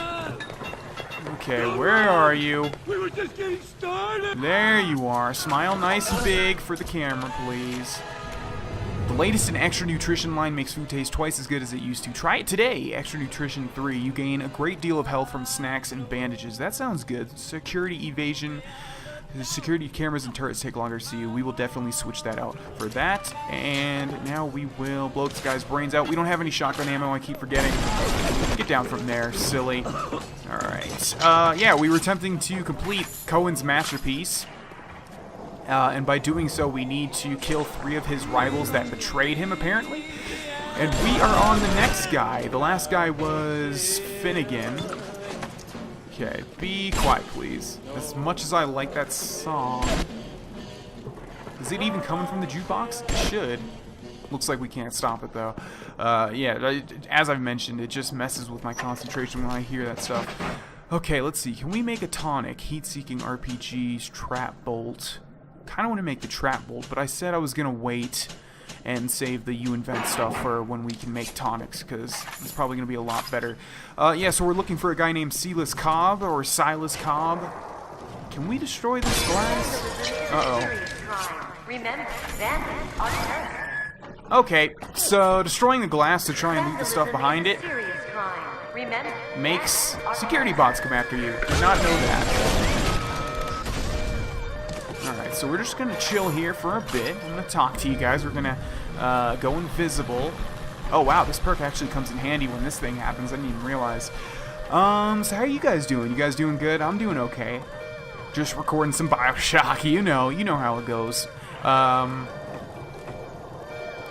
Okay, where are you? We were just getting started. There you are. Smile nice and big for the camera, please. The latest in Extra Nutrition line makes food taste twice as good as it used to. Try it today. Extra Nutrition 3. You gain a great deal of health from snacks and bandages. That sounds good. Security evasion. The security cameras and turrets take longer to see you. We will definitely switch that out for that. And now we will blow this guy's brains out. We don't have any shotgun ammo, I keep forgetting. Get down from there, silly. Alright. Yeah, we were attempting to complete Cohen's masterpiece. And by doing so, we need to kill 3 of his rivals that betrayed him, apparently. And we are on the next guy. The last guy was Finnegan. Okay, be quiet, please. As much as I like that song... Is it even coming from the jukebox? It should. Looks like we can't stop it, though. Yeah, as I've mentioned, it just messes with my concentration when I hear that stuff. Okay, let's see. Can we make a tonic? Heat-seeking RPGs, trap bolt. Kind of want to make the trap bolt, but I said I was going to wait and save the U-Invent stuff for when we can make tonics, because it's probably going to be a lot better. Yeah, so we're looking for a guy named Silas Cobb, or Silas Cobb. Can we destroy this glass? Uh-oh. Remember, bandits are terrorists. Okay, so destroying the glass to try and loot the stuff behind it makes security bots come after you. Did not know that. Alright, so we're just going to chill here for a bit. I'm going to talk to you guys. We're going to go invisible. Oh, wow, this perk actually comes in handy when this thing happens. I didn't even realize. So how are you guys doing? You guys doing good? I'm doing okay. Just recording some BioShock. You know how it goes.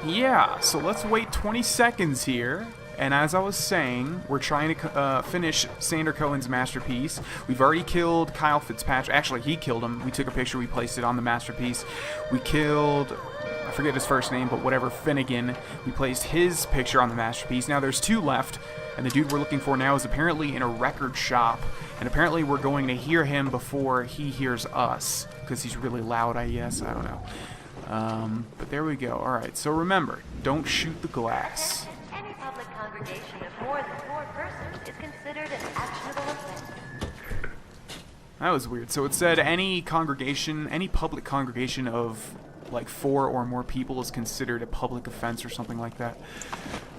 Yeah, so let's wait 20 seconds here. And as I was saying, we're trying to finish Sander Cohen's masterpiece. We've already killed Kyle Fitzpatrick. Actually, he killed him. We took a picture, we placed it on the masterpiece. We killed, I forget his first name, but whatever, Finnegan. We placed his picture on the masterpiece. Now there's 2 left, and the dude we're looking for now is apparently in a record shop. And apparently we're going to hear him before he hears us, because he's really loud, I guess. I don't know. But there we go. Alright, so remember, don't shoot the glass. Congregation of more than 4 persons is considered an actionable offense. That was weird. So it said any congregation, any public congregation of like 4 or more people is considered a public offense or something like that.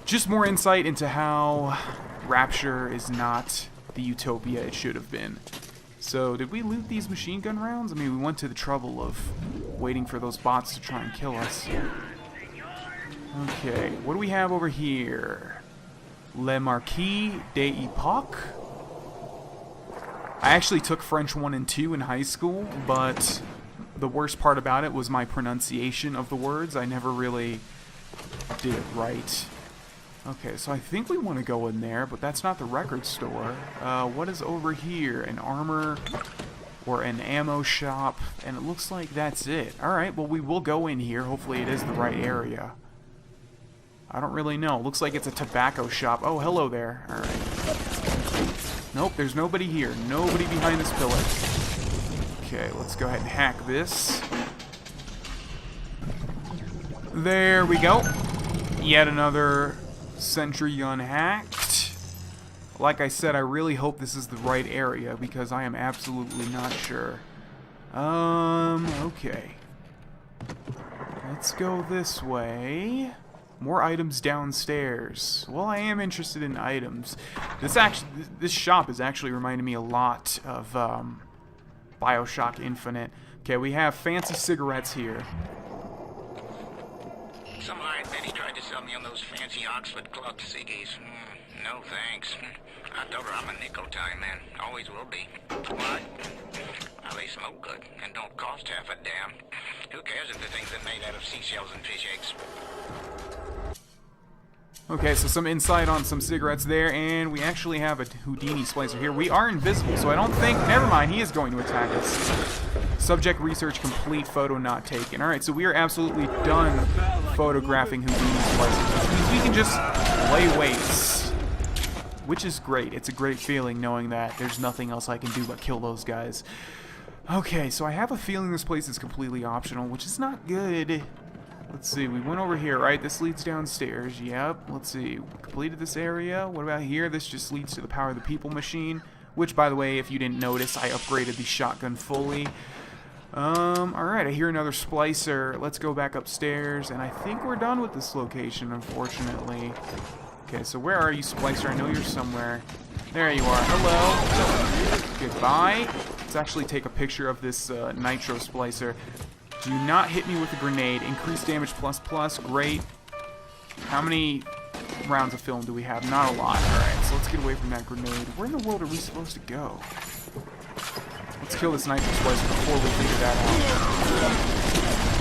Just more insight into how Rapture is not the utopia it should have been. So did we loot these machine gun rounds? I mean, we went to the trouble of waiting for those bots to try and kill us. Okay, what do we have over here? Le Marquis d'Epoque. I actually took French 1 and 2 in high school, but the worst part about it was my pronunciation of the words. I never really did it right. Okay, so I think we want to go in there, but that's not the record store. What is over here? An armor or an ammo shop, and it looks like that's it. Alright, well we will go in here. Hopefully it is the right area. I don't really know. Looks like it's a tobacco shop. Oh, hello there. Alright. Nope, there's nobody here. Nobody behind this pillar. Okay, let's go ahead and hack this. There we go. Yet another sentry gun hacked. Like I said, I really hope this is the right area because I am absolutely not sure. Okay. Let's go this way. More items downstairs. Well, I am interested in items. This shop is actually reminding me a lot of BioShock Infinite. Okay, we have fancy cigarettes here. Some hired Betty tried to sell me on those fancy Oxford Club ciggies. No thanks. I told her I'm a nickel time man. Always will be. What? Well, they smoke good and don't cost half a damn. Who cares if the things are made out of seashells and fish eggs? Okay, so some insight on some cigarettes there, and we actually have a Houdini splicer here. We are invisible, so I don't think... Never mind, he is going to attack us. Subject research complete, photo not taken. Alright, so we are absolutely done photographing Houdini splicers. Which means we can just lay waits. Which is great. It's a great feeling knowing that there's nothing else I can do but kill those guys. Okay, so I have a feeling this place is completely optional, which is not good. Let's see, we went over here, right? This leads downstairs. Yep. Let's see, we completed this area. What about here? This just leads to the Power of the People machine, which, by the way, if you didn't notice, I upgraded the shotgun fully. Alright, I hear another splicer. Let's go back upstairs, and I think we're done with this location, unfortunately. Okay, so where are you, splicer? I know you're somewhere. There you are. Hello. Goodbye. Let's actually take a picture of this nitro splicer. Do not hit me with a grenade. Increased damage ++. Great. How many rounds of film do we have? Not a lot. Alright, so let's get away from that grenade. Where in the world are we supposed to go? Let's kill this nitro splicer before we figure that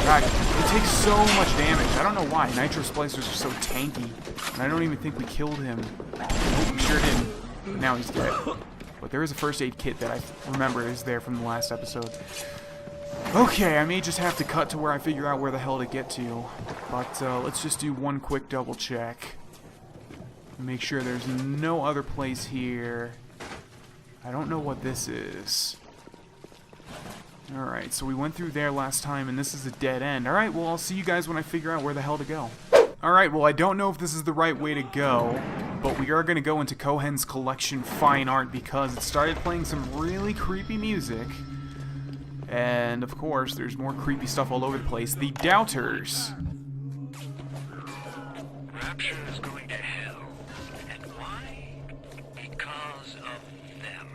out. God, it takes so much damage. I don't know why. Nitro splicers are so tanky. And I don't even think we killed him. Nope, we sure didn't. But now he's dead. But there is a first aid kit that I remember is there from the last episode. Okay, I may just have to cut to where I figure out where the hell to get to. But let's just do one quick double check. Make sure there's no other place here. I don't know what this is. Alright, so we went through there last time, and this is a dead end. Alright, well, I'll see you guys when I figure out where the hell to go. Alright, well, I don't know if this is the right way to go, but we are going to go into Cohen's collection Fine Art because it started playing some really creepy music. And, of course, there's more creepy stuff all over the place. The Doubters. Rapture is going to hell. And why? Because of them.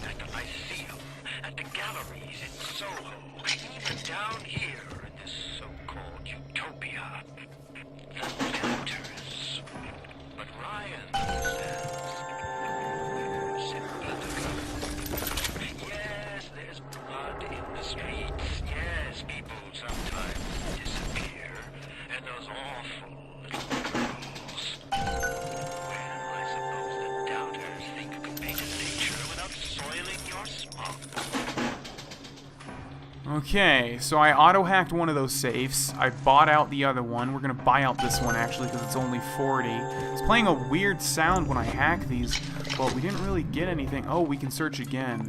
At the Lyceum, at the galleries in Soho, even down here in this so-called utopia. The Doubters. But Ryan says there's simpler to go. Yes, there's blood in the streets. Yes, people sometimes disappear. And those awful little girls. Well, I suppose the Doubters think you can paint nature without soiling your smock. Okay, so I auto-hacked one of those safes. I bought out the other one. We're going to buy out this one, actually, because it's only 40. It's playing a weird sound when I hack these, but we didn't really get anything. Oh, we can search again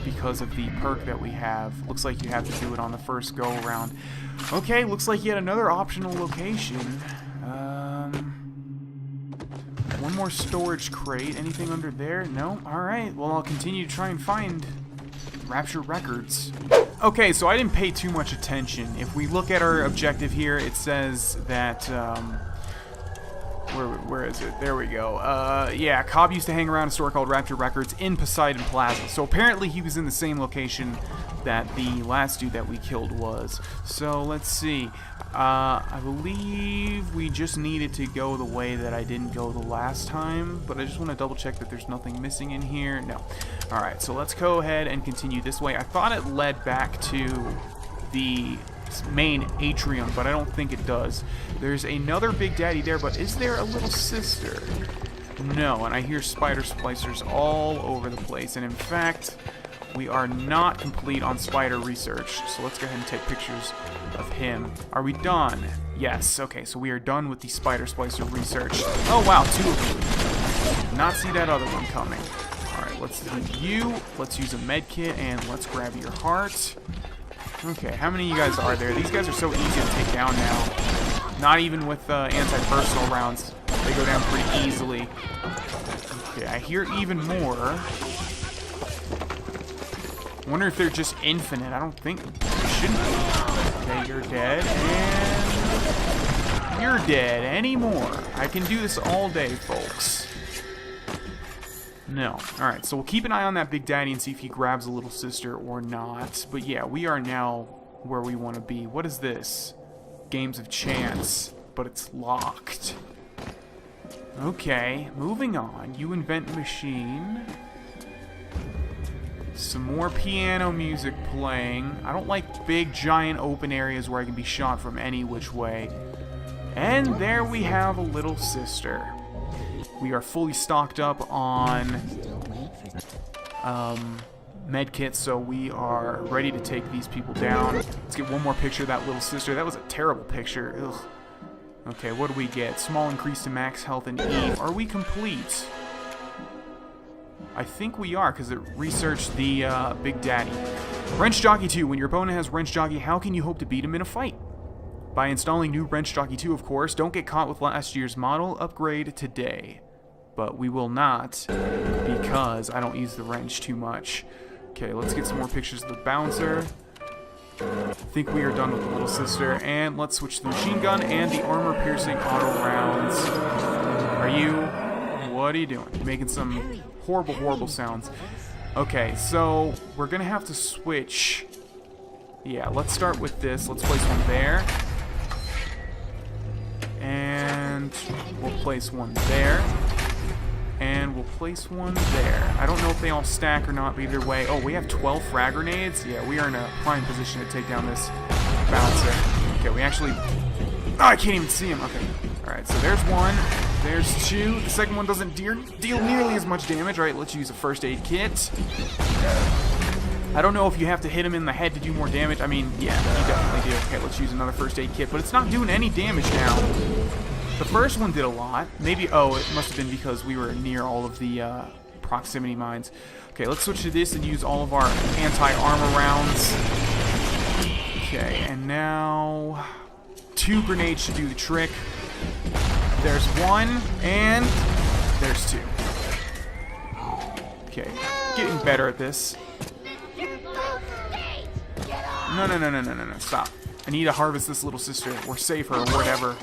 because of the perk that we have. Looks like you have to do it on the first go-around. Okay, looks like yet another optional location. One more storage crate. Anything under there? No? Alright, well, I'll continue to try and find Rapture records. Okay, so I didn't pay too much attention. If we look at our objective here, it says that, where is it? There we go. Yeah, Cobb used to hang around a store called Rapture Records in Poseidon Plaza. So apparently he was in the same location that the last dude that we killed was. So let's see. I believe we just needed to go the way that I didn't go the last time, but I just want to double check that there's nothing missing in here. No. Alright, so let's go ahead and continue this way. I thought it led back to the main atrium, but I don't think it does. There's another Big Daddy there, but is there a little sister? No, and I hear spider splicers all over the place, and in fact, we are not complete on spider research, so let's go ahead and take pictures of him. Are we done? Yes. Okay, so we are done with the spider splicer research. Oh wow, 2 of them. Did not see that other one coming. Alright, let's do you. Let's use a med kit, and let's grab your heart. Okay, how many of you guys are there? These guys are so easy to take down now. Not even with anti-personal rounds. They go down pretty easily. Okay, I hear even more. I wonder if they're just infinite. I don't think they shouldn't be. Okay, you're dead, and you're dead. Any more? I can do this all day, folks. No. Alright, so we'll keep an eye on that Big Daddy and see if he grabs a little sister or not. But yeah, we are now where we want to be. What is this? Games of Chance, but it's locked. Okay, moving on. You invent machine. Some more piano music playing. I don't like big, giant, open areas where I can be shot from any which way. And there we have a little sister. We are fully stocked up on medkits, so we are ready to take these people down. Let's get one more picture of that little sister. That was a terrible picture. Ugh. Okay, what do we get? Small increase to max health and Eve. Are we complete? I think we are, because it researched the Big Daddy. Wrench Jockey 2. When your opponent has Wrench Jockey, how can you hope to beat him in a fight? By installing new Wrench Jockey 2, of course. Don't get caught with last year's model. Upgrade today. But we will not, because I don't use the wrench too much. Okay, let's get some more pictures of the bouncer. I think we are done with the little sister. And let's switch to the machine gun and the armor-piercing auto rounds. What are you doing? You're making some horrible, horrible sounds. Okay, so we're going to have to switch. Yeah, let's start with this. Let's place one there. And we'll place one there. And we'll place one there. I don't know if they all stack or not, but either way. Oh, we have 12 frag grenades? Yeah, we are in a prime position to take down this bouncer. Okay, we actually... Oh, I can't even see him. Okay. Alright, so there's one. There's two. The second one doesn't deal nearly as much damage. Alright, let's use a first aid kit. I don't know if you have to hit him in the head to do more damage. I mean, yeah, you definitely do. Okay, let's use another first aid kit, but it's not doing any damage now. The first one did a lot. Maybe, oh, it must have been because we were near all of the proximity mines. Okay, let's switch to this and use all of our anti-armor rounds. Okay, and now 2 grenades should do the trick. There's one, and there's 2. Okay, getting better at this. No, stop. I need to harvest this little sister, or save her, or whatever.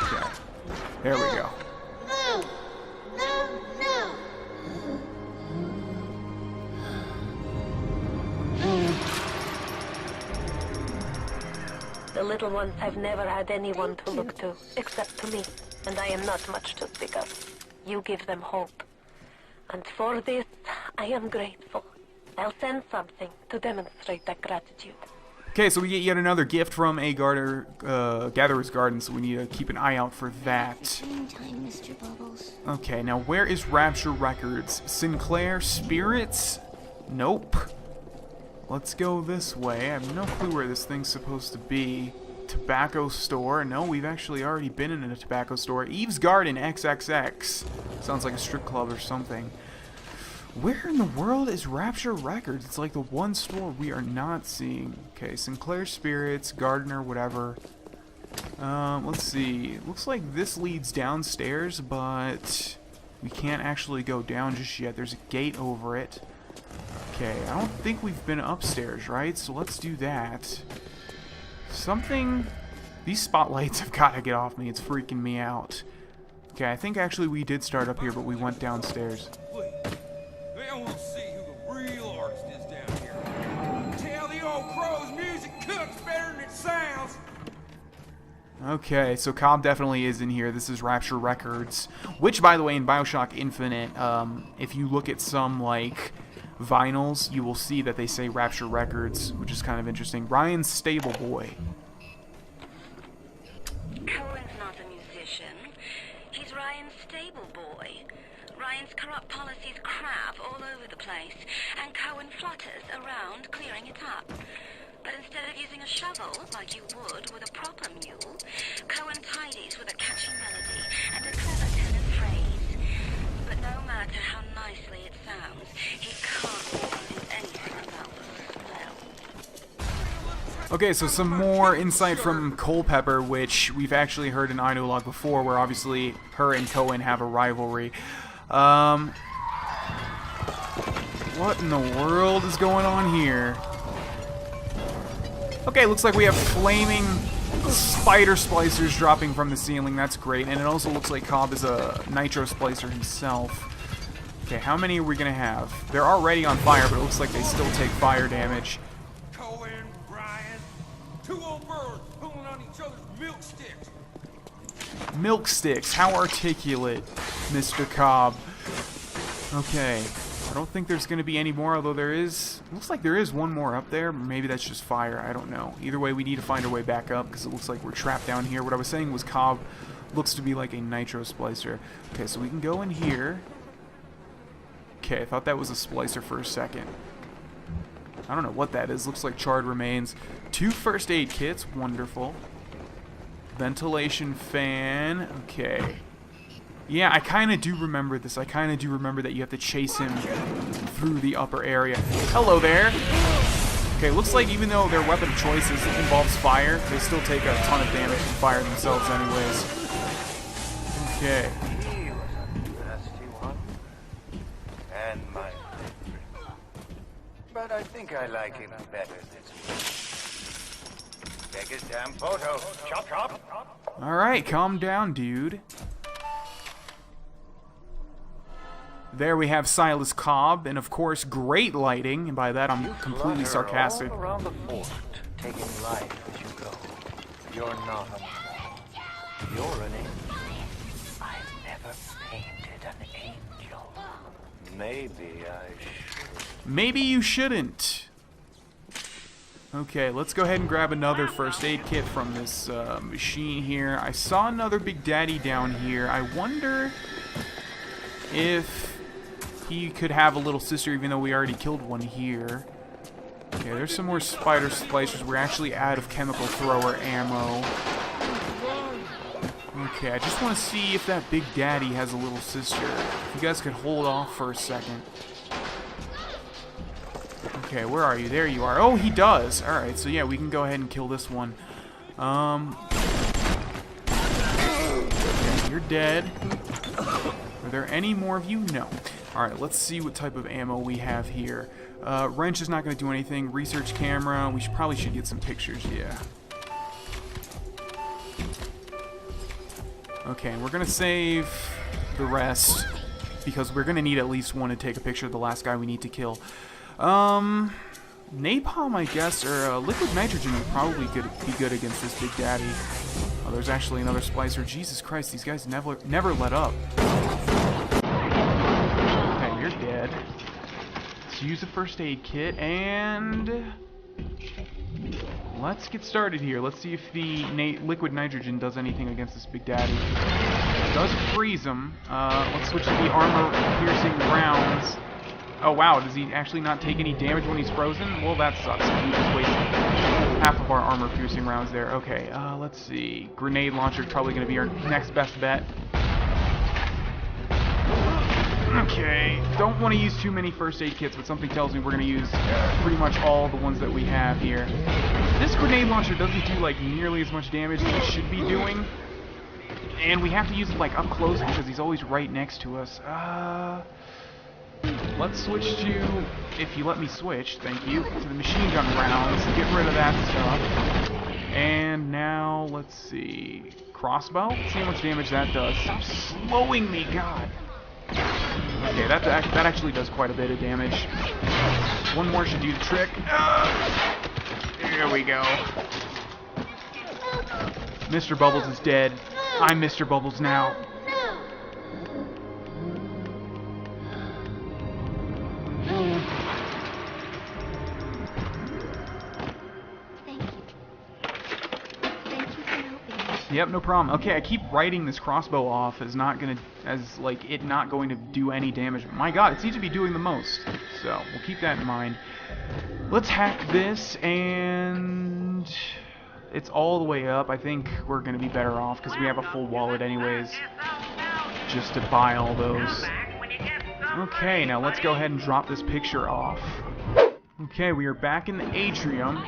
Okay, there we go. The little ones have never had anyone to look to, except to me, and I am not much to speak of. You give them hope. And for this, I am grateful. I'll send something to demonstrate that gratitude. Okay, so we get yet another gift from a Gatherer's Garden, so we need to keep an eye out for that. Okay, now where is Rapture Records? Sinclair Spirits? Nope. Let's go this way. I have no clue where this thing's supposed to be. Tobacco store? No, we've actually already been in a tobacco store. Eve's Garden XXX. Sounds like a strip club or something. Where in the world is Rapture Records? It's like the one store we are not seeing. Okay, Sinclair Spirits, Gardener, whatever. Let's see. Looks like this leads downstairs, but we can't actually go down just yet. There's a gate over it. Okay, I don't think we've been upstairs, right? So let's do that. Something... These spotlights have got to get off me. It's freaking me out. Okay, I think actually we did start up here, but we went downstairs. They want to see who the real artist is down here. Tell the old crow's music cooks better than it sounds. Okay, so Cobb definitely is in here. This is Rapture Records, which, by the way, in BioShock Infinite, if you look at some, like, vinyls, you will see that they say Rapture Records, which is kind of interesting. Ryan's Stable Boy. Cohen's not a musician. He's Ryan's stable boy. Ryan's corrupt policies crap all over the place, and Cohen flutters around clearing it up. But instead of using a shovel, like you would with a proper mule, Cohen tidies with a catchy melody and a clever turn of phrase. But no matter how nicely it sounds, he can't do anything about the smell. Okay, so some more insight from Culpepper, which we've actually heard in Idolog before, where obviously her and Cohen have a rivalry. What in the world is going on here? Okay, looks like we have flaming spider splicers dropping from the ceiling. That's great. And it also looks like Cobb is a nitro splicer himself. Okay, how many are we going to have? They're already on fire, but it looks like they still take fire damage. Cohen, Ryan, 2 old birds pulling on each other's milk sticks. Milk sticks. How articulate, Mr. Cobb. Okay. I don't think there's going to be any more, although there is... Looks like there is one more up there. Maybe that's just fire. I don't know. Either way, we need to find our way back up, because it looks like we're trapped down here. What I was saying was Cobb looks to be like a nitro splicer. Okay, so we can go in here. Okay, I thought that was a splicer for a second. I don't know what that is. Looks like charred remains. 2 first aid kits. Wonderful. Ventilation fan. Okay. Yeah, I kind of do remember this. I kind of do remember that you have to chase him through the upper area. Hello there. Okay, looks like even though their weapon of choice involves fire, they still take a ton of damage from fire themselves anyways. Okay. He was a nasty one. And my favorite. But I think I like him better this way. Take his damn photo. Chop, chop. Alright, calm down, dude. There we have Silas Cobb, and of course, great lighting, and by that I'm completely sarcastic. All around the fort, taking life as you go. You're not a monster. You're an angel. I've never painted an angel. Maybe I should. Maybe you shouldn't. Okay, let's go ahead and grab another first aid kit from this machine here. I saw another Big Daddy down here. I wonder if he could have a little sister, even though we already killed one here. Okay, there's some more spider splicers. We're actually out of chemical thrower ammo. Okay, I just want to see if that Big Daddy has a little sister. If you guys could hold off for a second. Okay, where are you? There you are. Oh, he does. Alright, so yeah, we can go ahead and kill this one. Okay, you're dead. Are there any more of you? No. Alright, let's see what type of ammo we have here. Wrench is not going to do anything. Research camera. We probably should get some pictures, yeah. Okay, and we're going to save the rest because we're going to need at least one to take a picture of the last guy we need to kill. Napalm, I guess, or liquid nitrogen would probably be good against this Big Daddy. Oh, there's actually another splicer. Jesus Christ, these guys never let up. Okay, you're dead. Let's use a first aid kit, and let's get started here. Let's see if the liquid nitrogen does anything against this Big Daddy. It does freeze him. Let's switch to the armor-piercing rounds. Oh wow, does he actually not take any damage when he's frozen? Well, that sucks. We just wasted half of our armor-piercing rounds there. Okay, let's see. Grenade launcher probably going to be our next best bet. Okay, don't want to use too many first aid kits, but something tells me we're going to use pretty much all the ones that we have here. This grenade launcher doesn't do like nearly as much damage as it should be doing. And we have to use it like up close because he's always right next to us. Let's switch to, if you let me switch, thank you, to the machine gun rounds. Get rid of that stuff. And now, let's see, crossbow? Let's see how much damage that does. Stop slowing me, God! Okay, that actually does quite a bit of damage. One more should do the trick. There we go. Mr. Bubbles is dead. I'm Mr. Bubbles now. Yep, no problem. Okay, I keep writing this crossbow off as not going to do any damage. My God, it seems to be doing the most. So, we'll keep that in mind. Let's hack this, and it's all the way up. I think we're going to be better off because we have a full wallet anyways, just to buy all those. Okay, now let's go ahead and drop this picture off. Okay, we are back in the atrium.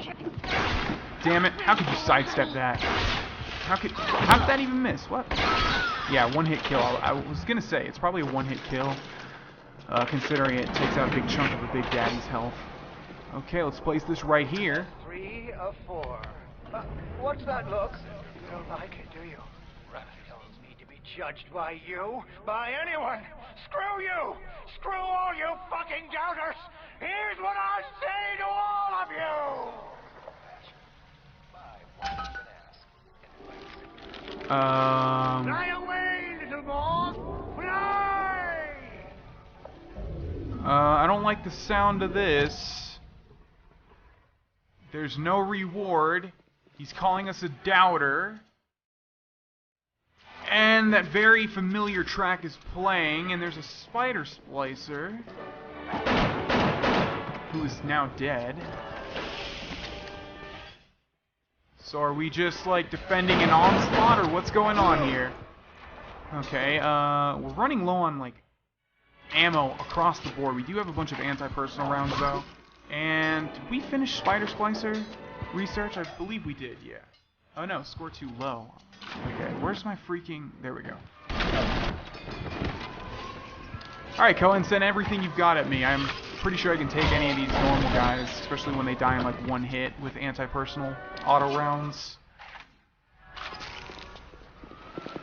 Damn it, how could you sidestep that? How did that even miss? What? Yeah, one-hit kill. I was gonna say, it's probably a one-hit kill, considering it takes out a big chunk of the Big Daddy's health. Okay, let's place this right here. 3 of 4. What's that look? You don't like it, do you? Rascals need to be judged by you, by anyone. Screw you! Screw all you fucking doubters! Here's what I say to all of you! Fly away, little boy! Fly! I don't like the sound of this. There's no reward. He's calling us a doubter. And that very familiar track is playing, and there's a spider splicer who is now dead. So are we just like defending an onslaught, or what's going on here? Okay, we're running low on, like, ammo across the board. We do have a bunch of anti-personal rounds, though. And did we finish Spider Splicer research? I believe we did, yeah. Oh, no, score too low. Okay, where's my freaking... There we go. Alright, Cohen, send everything you've got at me. I'm pretty sure I can take any of these normal guys, especially when they die in, like, one hit with anti-personal auto rounds.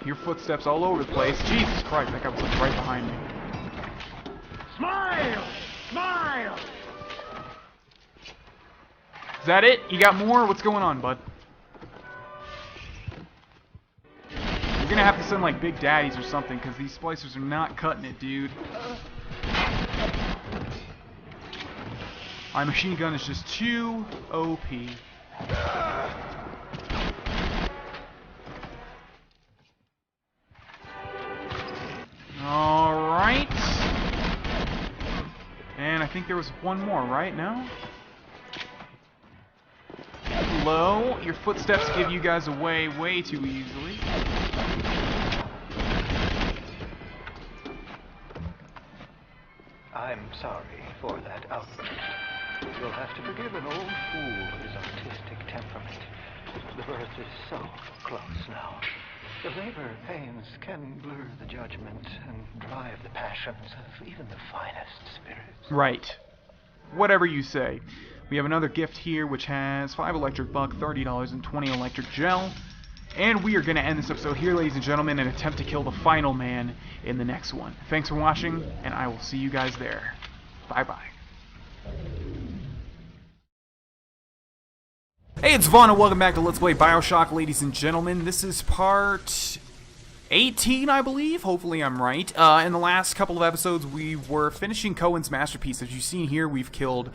Hear footsteps all over the place. Jesus Christ, that guy was, like, right behind me. Smile! Smile! Is that it? You got more? What's going on, bud? You're gonna have to send, like, Big Daddies or something, because these splicers are not cutting it, dude. My machine gun is just too OP. Alright. And I think there was one more, right? No? Hello? Your footsteps give you guys away way too easily. I'm sorry for that outburst. You'll have to forgive an old fool with his artistic temperament. The birth is so close now. The labor pains can blur the judgment and drive the passions of even the finest spirits. Right. Whatever you say. We have another gift here which has 5 electric buck, $30, and 20 electric gel. And we are going to end this episode here, ladies and gentlemen, and attempt to kill the final man in the next one. Thanks for watching, and I will see you guys there. Bye-bye. Hey, it's Vaughn, and welcome back to Let's Play BioShock, ladies and gentlemen. This is part 18, I believe. Hopefully I'm right. In the last couple of episodes, we were finishing Cohen's masterpiece. As you've seen here, we've killed...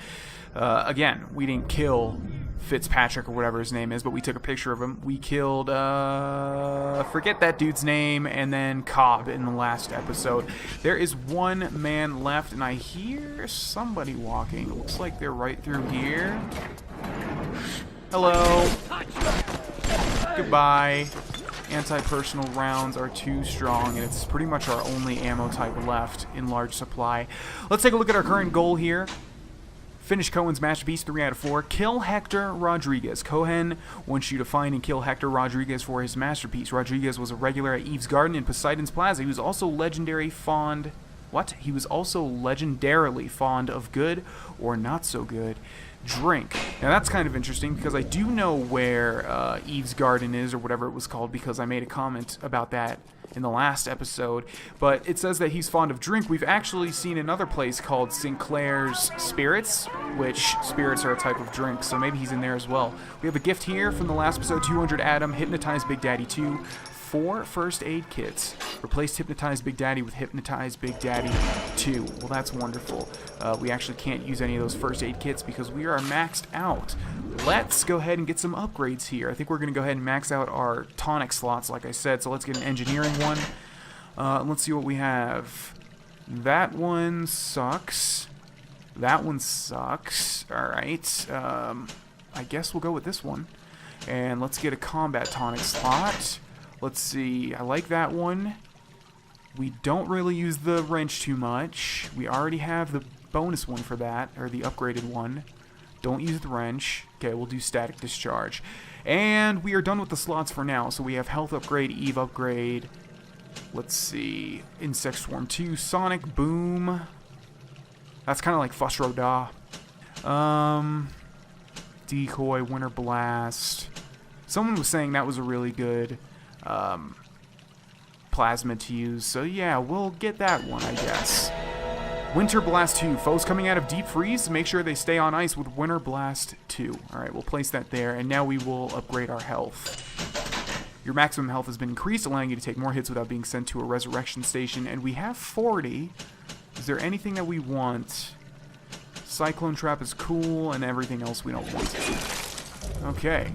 again, we didn't kill Fitzpatrick or whatever his name is, but we took a picture of him. We killed, forget that dude's name, and then Cobb in the last episode. There is one man left, and I hear somebody walking. It looks like they're right through here. Hello. Goodbye. Anti-personal rounds are too strong, and it's pretty much our only ammo type left in large supply. Let's take a look at our current goal here. Finish Cohen's masterpiece, 3 out of 4. Kill Hector Rodriguez. Cohen wants you to find and kill Hector Rodriguez for his masterpiece. Rodriguez was a regular at Eve's Garden in Poseidon's Plaza. He was also legendarily fond... What? He was also legendarily fond of good, or not so good, drink. Now that's kind of interesting, because I do know where Eve's Garden is, or whatever it was called, because I made a comment about that in the last episode, but it says that he's fond of drink. We've actually seen another place called Sinclair's Spirits, which spirits are a type of drink, so maybe he's in there as well. We have a gift here from the last episode, 200 Adam, Hypnotize Big Daddy 2, 4 first aid kits. Replaced Hypnotize Big Daddy with Hypnotize Big Daddy 2. Well, that's wonderful. We actually can't use any of those first aid kits because we are maxed out. Let's go ahead and get some upgrades here. I think we're going to go ahead and max out our tonic slots, like I said. So let's get an engineering one. Let's see what we have. That one sucks. That one sucks. Alright. I guess we'll go with this one. And let's get a combat tonic slot. Let's see. I like that one. We don't really use the wrench too much. We already have the bonus one for that, or the upgraded one. Don't use the wrench. Okay, we'll do static discharge. And we are done with the slots for now. So we have health upgrade, Eve upgrade. Let's see. Insect Swarm 2, Sonic Boom. That's kind of like Fuss Roda. Decoy, Winter Blast. Someone was saying that was a really good plasmid to use. So yeah, we'll get that one, I guess. Winter Blast 2. Foes coming out of deep freeze, make sure they stay on ice with Winter Blast 2. Alright, we'll place that there, and now we will upgrade our health. Your maximum health has been increased, allowing you to take more hits without being sent to a resurrection station, and we have 40. Is there anything that we want? Cyclone Trap is cool, and everything else we don't want. Okay.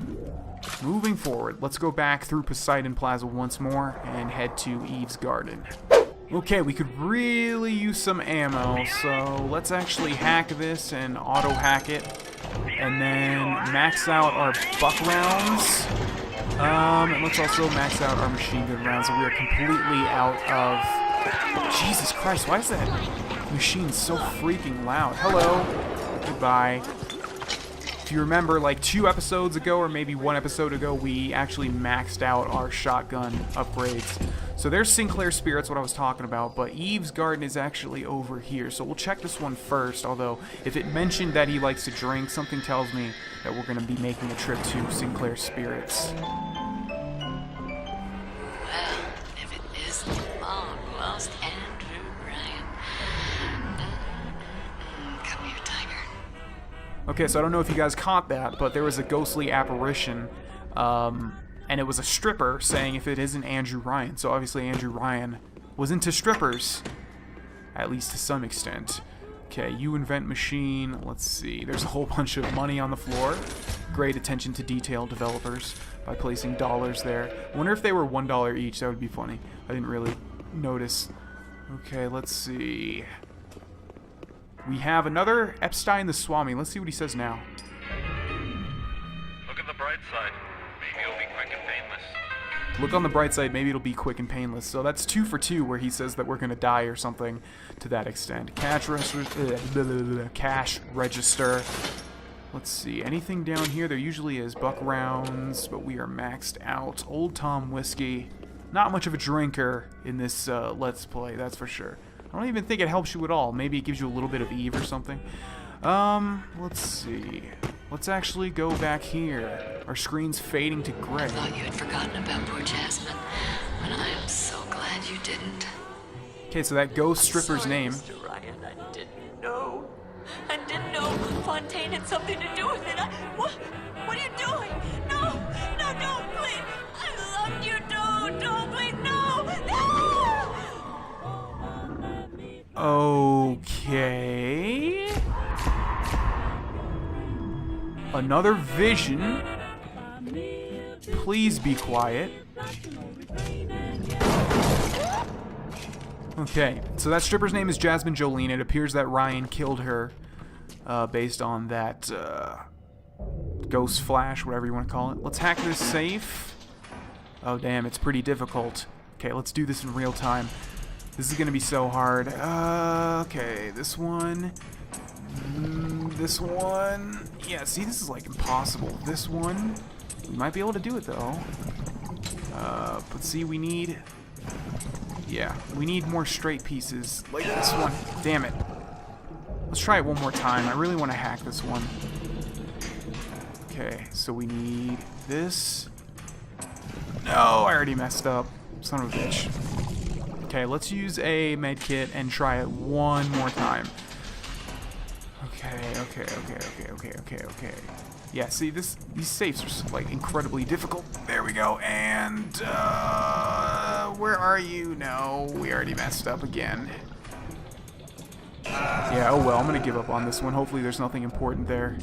Moving forward, let's go back through Poseidon Plaza once more and head to Eve's Garden. Okay, we could really use some ammo, so let's actually hack this and auto-hack it, and then max out our buck rounds. And let's also max out our machine gun rounds, so we are completely out of... Jesus Christ, why is that machine so freaking loud? Hello. Goodbye. If you remember, like 2 episodes ago, or maybe 1 episode ago, we actually maxed out our shotgun upgrades. So there's Sinclair Spirits, what I was talking about, but Eve's Garden is actually over here. So we'll check this one first, although if it mentioned that he likes to drink, something tells me that we're going to be making a trip to Sinclair Spirits. Well, if it isn't the long-lost Andrew Ryan. Come here, Tiger. Okay, so I don't know if you guys caught that, but there was a ghostly apparition, and it was a stripper saying if it isn't Andrew Ryan. So obviously Andrew Ryan was into strippers, at least to some extent. Okay, you invent machine. Let's see. There's a whole bunch of money on the floor. Great attention to detail, developers, by placing dollars there. I wonder if they were $1 each. That would be funny. I didn't really notice. Okay, let's see. We have another Epstein the Swami. Let's see what he says now. Look at the bright side. Maybe it'll be quick and painless. Look on the bright side, maybe it'll be quick and painless. So that's 2 for 2 where he says that we're going to die or something to that extent. Cash register. Let's see. Anything down here? There usually is. Buck rounds, but we are maxed out. Old Tom whiskey. Not much of a drinker in this Let's Play, that's for sure. I don't even think it helps you at all. Maybe it gives you a little bit of Eve or something. Let's see. Let's actually go back here. Our screen's fading to gray. I thought you had forgotten about poor Jasmine, but I am so glad you didn't. Okay, so that ghost stripper's name. Mr. Ryan, I didn't know. I didn't know Fontaine had something to do with it. What are you doing? No, don't, please. I love you, don't, please, no. Okay. Another vision. Please be quiet. Okay, so that stripper's name is Jasmine Jolene. It appears that Ryan killed her based on that ghost flash, whatever you want to call it. Let's hack this safe. Oh, damn, it's pretty difficult. Okay, let's do this in real time. This is going to be so hard. Okay, this one. This one. Yeah, see, this is like impossible. This one. We might be able to do it, though. But see, we need... Yeah, we need more straight pieces like this one. Damn it. Let's try it one more time. I really want to hack this one. Okay, so we need this. No, I already messed up. Son of a bitch. Okay, let's use a med kit and try it one more time. Okay. Yeah, see, these safes are like incredibly difficult. There we go. And where are you? No, we already messed up again. Yeah, oh well, I'm gonna give up on this one. Hopefully there's nothing important there,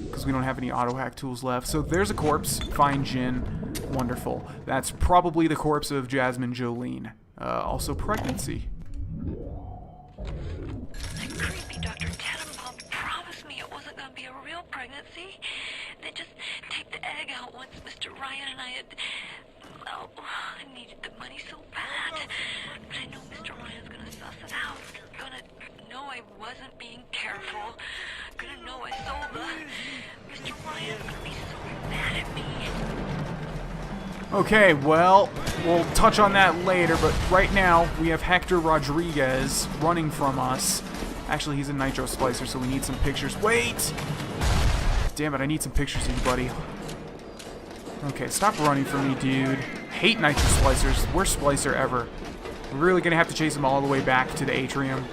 because we don't have any auto hack tools left. So there's a corpse. Fine gin. Wonderful. That's probably the corpse of Jasmine Jolene. Also pregnancy. That creepy Dr. Tenenbaum promised me it wasn't going to be a real pregnancy. They just take the egg out once Mr. Ryan and I had... Oh, I needed the money so bad. But I know Mr. Ryan's going to suss it out. Going to know I wasn't being careful. Going to know I sold the... Mr. Ryan's going to be so mad at me. Okay, well, we'll touch on that later, but right now we have Hector Rodriguez running from us. Actually, he's a Nitro Splicer, so we need some pictures. Wait! Damn it, I need some pictures of you, buddy. Okay, stop running from me, dude. Hate Nitro Splicers. Worst Splicer ever. We're really gonna have to chase him all the way back to the atrium.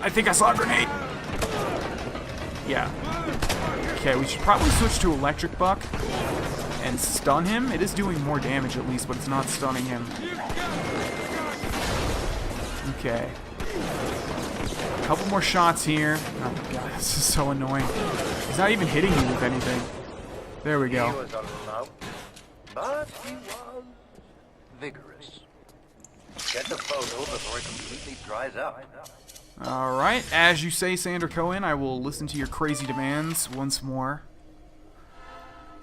I think I saw a grenade! Yeah. Okay, we should probably switch to Electric Buck and stun him. It is doing more damage at least, but it's not stunning him. Okay. A couple more shots here. Oh my god, this is so annoying. He's not even hitting me with anything. There we go. He was alone, but he was vigorous. Get the photo before it completely dries out. Alright, as you say, Sandra Cohen, I will listen to your crazy demands once more.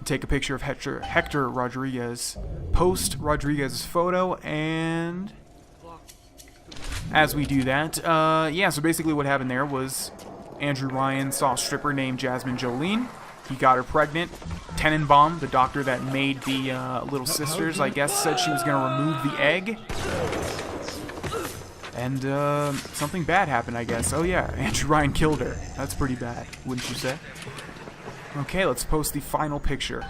Take a picture of Hector Rodriguez, post Rodriguez's photo, and as we do that, yeah, so basically what happened there was Andrew Ryan saw a stripper named Jasmine Jolene. He got her pregnant. Tenenbaum, the doctor that made the little sisters, I guess, said she was going to remove the egg. And something bad happened, I guess. Oh yeah, Andrew Ryan killed her. That's pretty bad, wouldn't you say? Okay, let's post the final picture.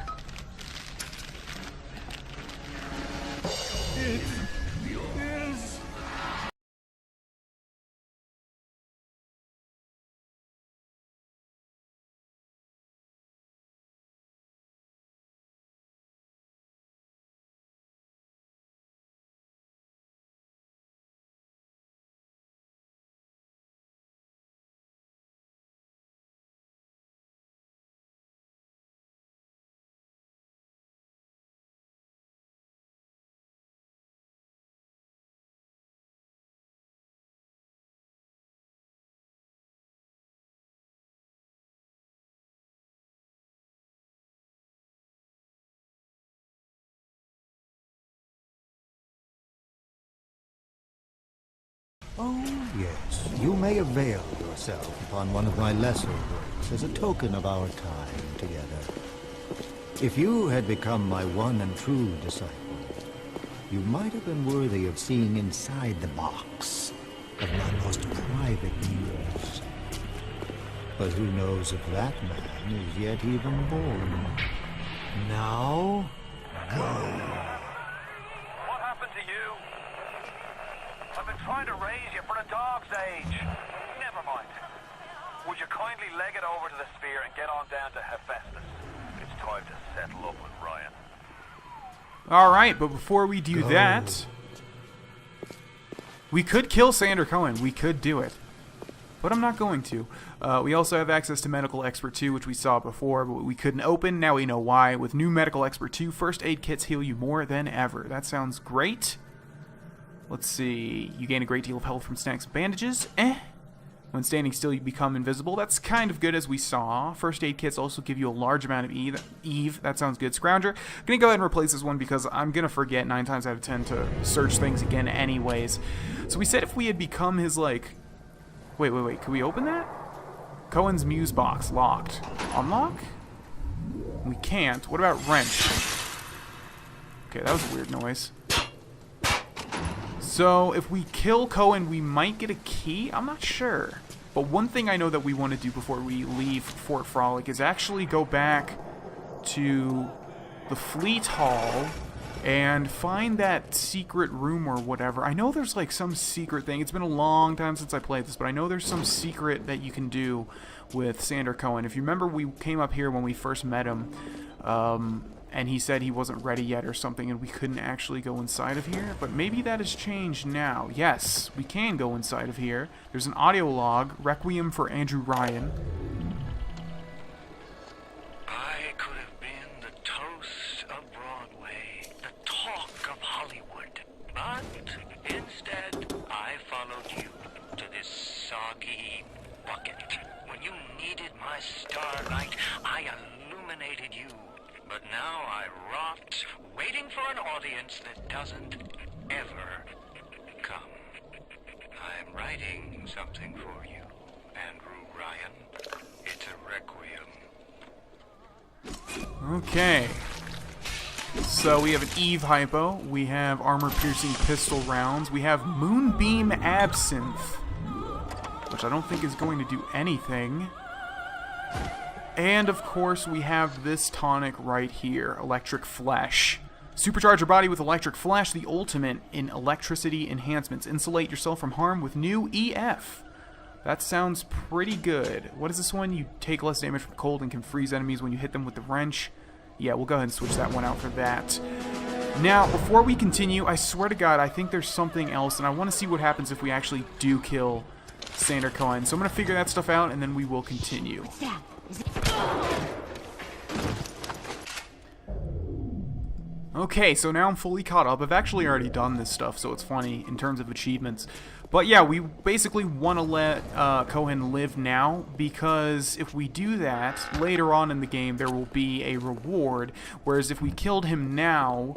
Oh, yes. You may avail yourself upon one of my lesser works as a token of our time together. If you had become my one and true disciple, you might have been worthy of seeing inside the box of my most private news. But who knows if that man is yet even born. Now, go. What happened to you? I've been trying to raise you for a dog's age. Never mind. Would you kindly leg it over to the sphere and get on down to Hephaestus? It's time to settle up with Ryan. Alright, but before we do that, we could kill Sander Cohen. We could do it. But I'm not going to. We also have access to Medical Expert 2, which we saw before, but we couldn't open. Now we know why. With new Medical Expert 2, first aid kits heal you more than ever. That sounds great. Let's see. You gain a great deal of health from snacks and bandages. When standing still, you become invisible. That's kind of good, as we saw. First aid kits also give you a large amount of Eve. That sounds good. Scrounger. I'm going to go ahead and replace this one because I'm going to forget 9 times out of 10 to search things again anyways. So we said if we had become his, like... Wait. Can we open that? Cohen's Muse box. Locked. Unlock? We can't. What about wrench? Okay, that was a weird noise. So, if we kill Cohen, we might get a key? I'm not sure. But one thing I know that we want to do before we leave Fort Frolic is actually go back to the Fleet Hall and find that secret room or whatever. I know there's like some secret thing. It's been a long time since I played this, but I know there's some secret that you can do with Sander Cohen. If you remember, we came up here when we first met him, and he said he wasn't ready yet or something, and we couldn't actually go inside of here. But maybe that has changed now. Yes, we can go inside of here. There's an audio log, Requiem for Andrew Ryan. I could have been the toast of Broadway, the talk of Hollywood, but instead I followed you to this soggy bucket. When you needed my starlight, I illuminated you. But now I rot, waiting for an audience that doesn't ever come. I'm writing something for you, Andrew Ryan. It's a requiem. Okay. So we have an Eve hypo, we have armor-piercing pistol rounds, we have Moonbeam Absinthe, which I don't think is going to do anything. And, of course, we have this tonic right here, Electric Flesh. Supercharge your body with Electric Flesh, the ultimate in electricity enhancements. Insulate yourself from harm with new EF. That sounds pretty good. What is this one? You take less damage from cold and can freeze enemies when you hit them with the wrench. Yeah, we'll go ahead and switch that one out for that. Now, before we continue, I swear to God, I think there's something else, and I want to see what happens if we actually do kill Sander Cohen. So I'm going to figure that stuff out, and then we will continue. Okay, so now I'm fully caught up. I've actually already done this stuff, so it's funny in terms of achievements. But yeah, we basically want to let Cohen live now, because if we do that, later on in the game there will be a reward, whereas if we killed him now,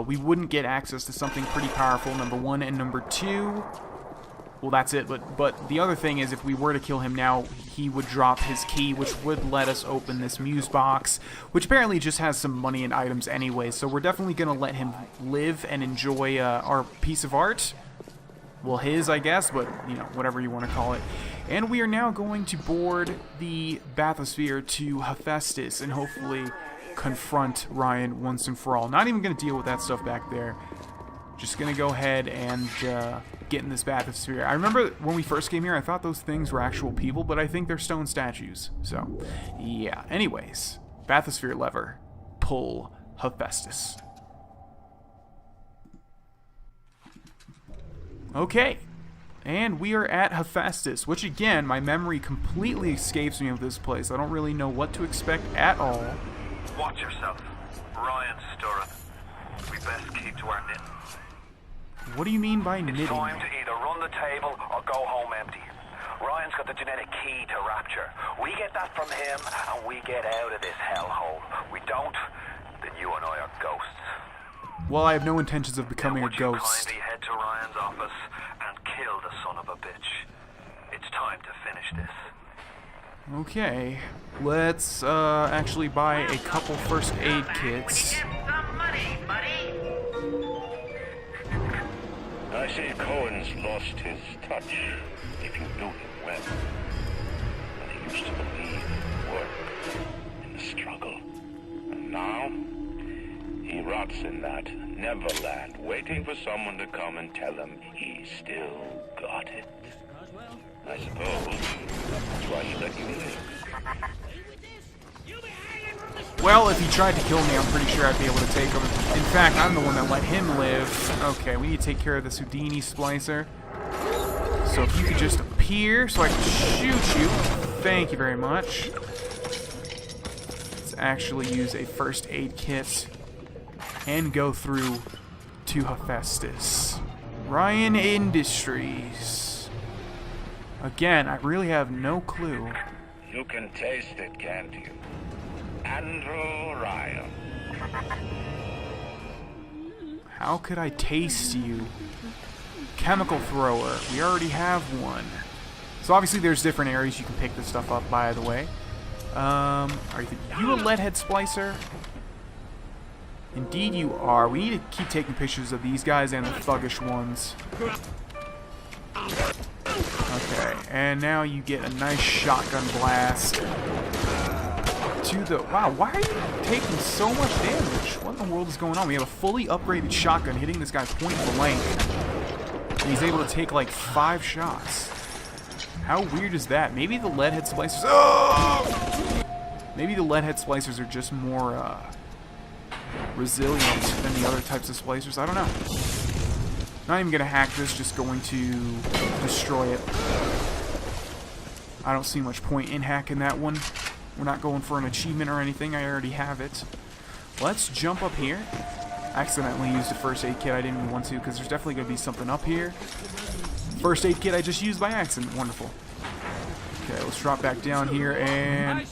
we wouldn't get access to something pretty powerful, number one, and number two... Well, that's it, but the other thing is, if we were to kill him now, he would drop his key, which would let us open this muse box, which apparently just has some money and items anyway, so we're definitely going to let him live and enjoy our piece of art. Well, his, I guess, but, you know, whatever you want to call it. And we are now going to board the bathysphere to Hephaestus and hopefully confront Ryan once and for all. Not even going to deal with that stuff back there. Just going to go ahead and get in this bathysphere. I remember when we first came here, I thought those things were actual people, but I think they're stone statues. So, yeah. Anyways, bathysphere lever. Pull Hephaestus. Okay. And we are at Hephaestus, which again, my memory completely escapes me of this place. I don't really know what to expect at all. Watch yourself. Ryan's stirring. We best keep to our knitting. What do you mean by knitting? It's time to either run the table or go home empty. Ryan's got the genetic key to Rapture. We get that from him, and we get out of this hellhole. We don't, then you and I are ghosts. Well, I have no intentions of becoming a ghost. Would you kindly head to Ryan's office and kill the son of a bitch? It's time to finish this. Okay, let's actually buy a couple first aid kits. Some money, buddy. I see Cohen's lost his touch, if you knew him well. But he used to believe in work, in the struggle. And now, he rots in that Neverland, waiting for someone to come and tell him he still got it. I suppose that's why he let you live. Well, if he tried to kill me, I'm pretty sure I'd be able to take him. In fact, I'm the one that let him live. Okay, we need to take care of this Houdini splicer. So if you could just appear so I can shoot you. Thank you very much. Let's actually use a first aid kit and go through to Hephaestus. Ryan Industries. Again, I really have no clue. You can taste it, can't you? Andrew Ryan. How could I taste you? Chemical thrower. We already have one. So obviously there's different areas you can pick this stuff up, by the way. Are you a leadhead splicer? Indeed you are. We need to keep taking pictures of these guys and the thuggish ones. Okay, and now you get a nice shotgun blast. Wow, why are you taking so much damage? What in the world is going on? We have a fully upgraded shotgun hitting this guy point blank. And he's able to take like 5 shots. How weird is that? Maybe the leadhead splicers... Oh! Maybe the leadhead splicers are just more resilient than the other types of splicers. I don't know. Not even going to hack this, just going to destroy it. I don't see much point in hacking that one. We're not going for an achievement or anything. I already have it. Let's jump up here. Accidentally used a first aid kit. I didn't even want to, because there's definitely going to be something up here. First aid kit I just used by accident. Wonderful. Okay, let's drop back down here and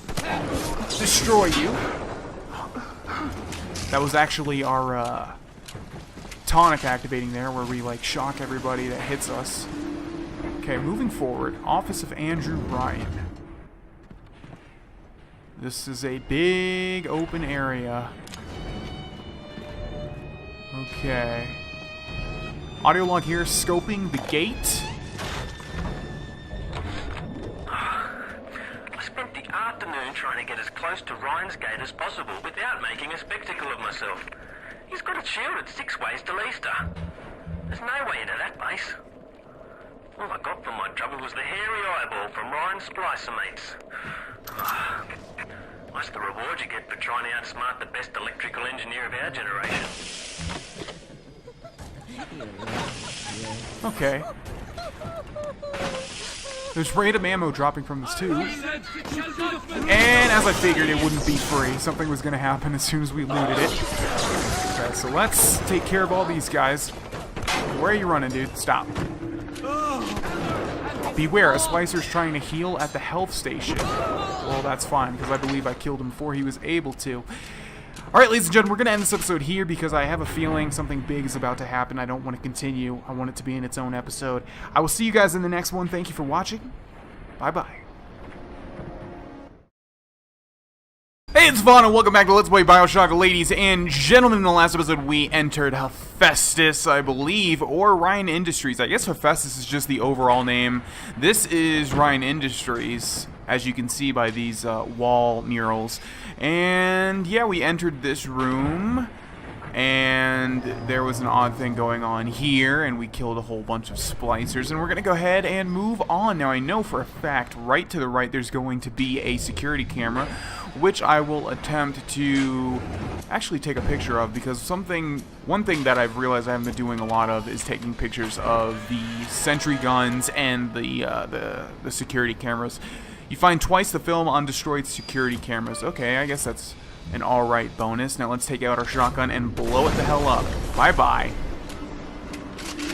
destroy you. That was actually our tonic activating there, where we like shock everybody that hits us. Okay, moving forward. Office of Andrew Ryan. This is a big open area. Okay. Audio log here, scoping the gate. I spent the afternoon trying to get as close to Ryan's gate as possible without making a spectacle of myself. He's got it shielded 6 ways to Leicester. There's no way into that base. All I got from my trouble was the hairy eyeball from Ryan's splicer mates. That's the reward you get for trying to outsmart the best electrical engineer of our generation. Okay. There's random ammo dropping from this too. And as I figured, it wouldn't be free. Something was going to happen as soon as we looted it. Okay, Okay, so let's take care of all these guys. Where are you running, dude? Stop. Beware, a splicer's trying to heal at the health station. Well, that's fine, because I believe I killed him before he was able to. Alright, ladies and gentlemen, we're going to end this episode here because I have a feeling something big is about to happen. I don't want to continue. I want it to be in its own episode. I will see you guys in the next one. Thank you for watching. Bye-bye. Hey, it's Vaughn, and welcome back to Let's Play BioShock. Ladies and gentlemen, in the last episode, we entered Hephaestus, I believe, or Ryan Industries. I guess Hephaestus is just the overall name. This is Ryan Industries, as you can see by these wall murals. And, yeah, we entered this room, and there was an odd thing going on here, and we killed a whole bunch of splicers, and we're going to go ahead and move on. Now, I know for a fact, right to the right, there's going to be a security camera, which I will attempt to actually take a picture of, because one thing that I've realized I haven't been doing a lot of is taking pictures of the sentry guns and the security cameras. You find twice the film on destroyed security cameras. Okay, I guess that's an alright bonus. Now let's take out our shotgun and blow it the hell up. Bye-bye.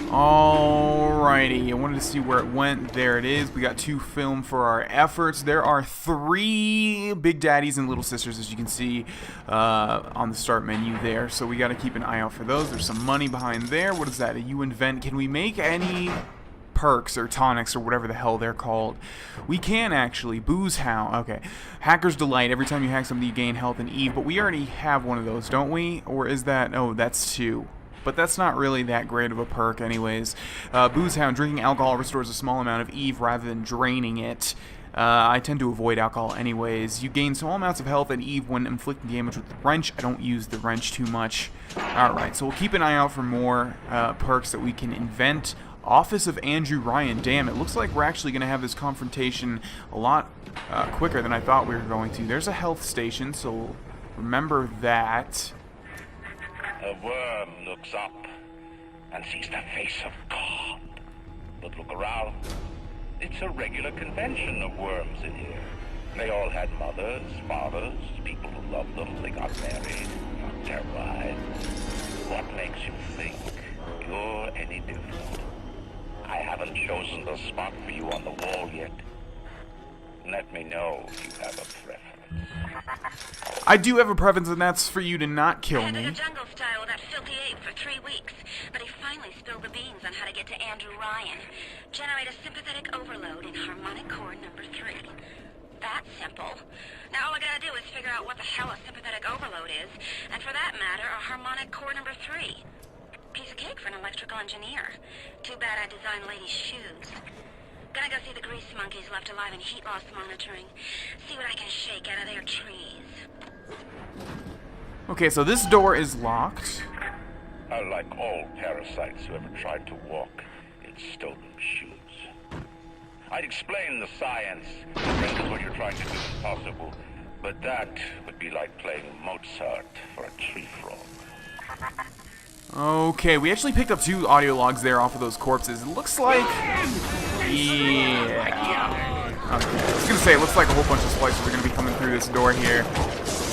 Alrighty, I wanted to see where it went. There it is. We got 2 film for our efforts. There are 3 Big Daddies and Little Sisters, as you can see on the start menu there. So we got to keep an eye out for those. There's some money behind there. What is that? You invent. Can we make any perks or tonics or whatever the hell they're called? We can actually. Booze Hound. Okay. Hacker's Delight. Every time you hack something, you gain health and Eve. But we already have one of those, don't we? Or is that... Oh, that's 2. But that's not really that great of a perk anyways. Booze Hound. Drinking alcohol restores a small amount of Eve rather than draining it. I tend to avoid alcohol anyways. You gain small amounts of health and Eve when inflicting damage with the wrench. I don't use the wrench too much. Alright, so we'll keep an eye out for more perks that we can invent. Office of Andrew Ryan. Damn, it looks like we're actually going to have this confrontation a lot quicker than I thought we were going to. There's a health station, so remember that. A worm looks up and sees the face of God. But look around. It's a regular convention of worms in here. They all had mothers, fathers, people who loved them. They got married, got their wives. What makes you think you're any different? I haven't chosen the spot for you on the wall yet. Let me know if you have a preference. I do have a preference, and that's for you to not kill me. In the jungle style with that filthy ape for 3 weeks, but he finally spilled the beans on how to get to Andrew Ryan. Generate a sympathetic overload in harmonic core number 3. That's simple. Now all I gotta do is figure out what the hell a sympathetic overload is, and for that matter, a harmonic core number 3. Piece of cake for an electrical engineer. Too bad I designed ladies' shoes. Gonna go see the grease monkeys left alive in heat loss monitoring. See what I can shake out of their trees. Okay, so this door is locked. Like all parasites who ever tried to walk in stolen shoes. I'd explain the science that renders what you're trying to do impossible, but that would be like playing Mozart for a tree frog. Okay, we actually picked up 2 audio logs there off of those corpses. It looks like... Yeah. Okay, I was going to say, it looks like a whole bunch of splicers are going to be coming through this door here.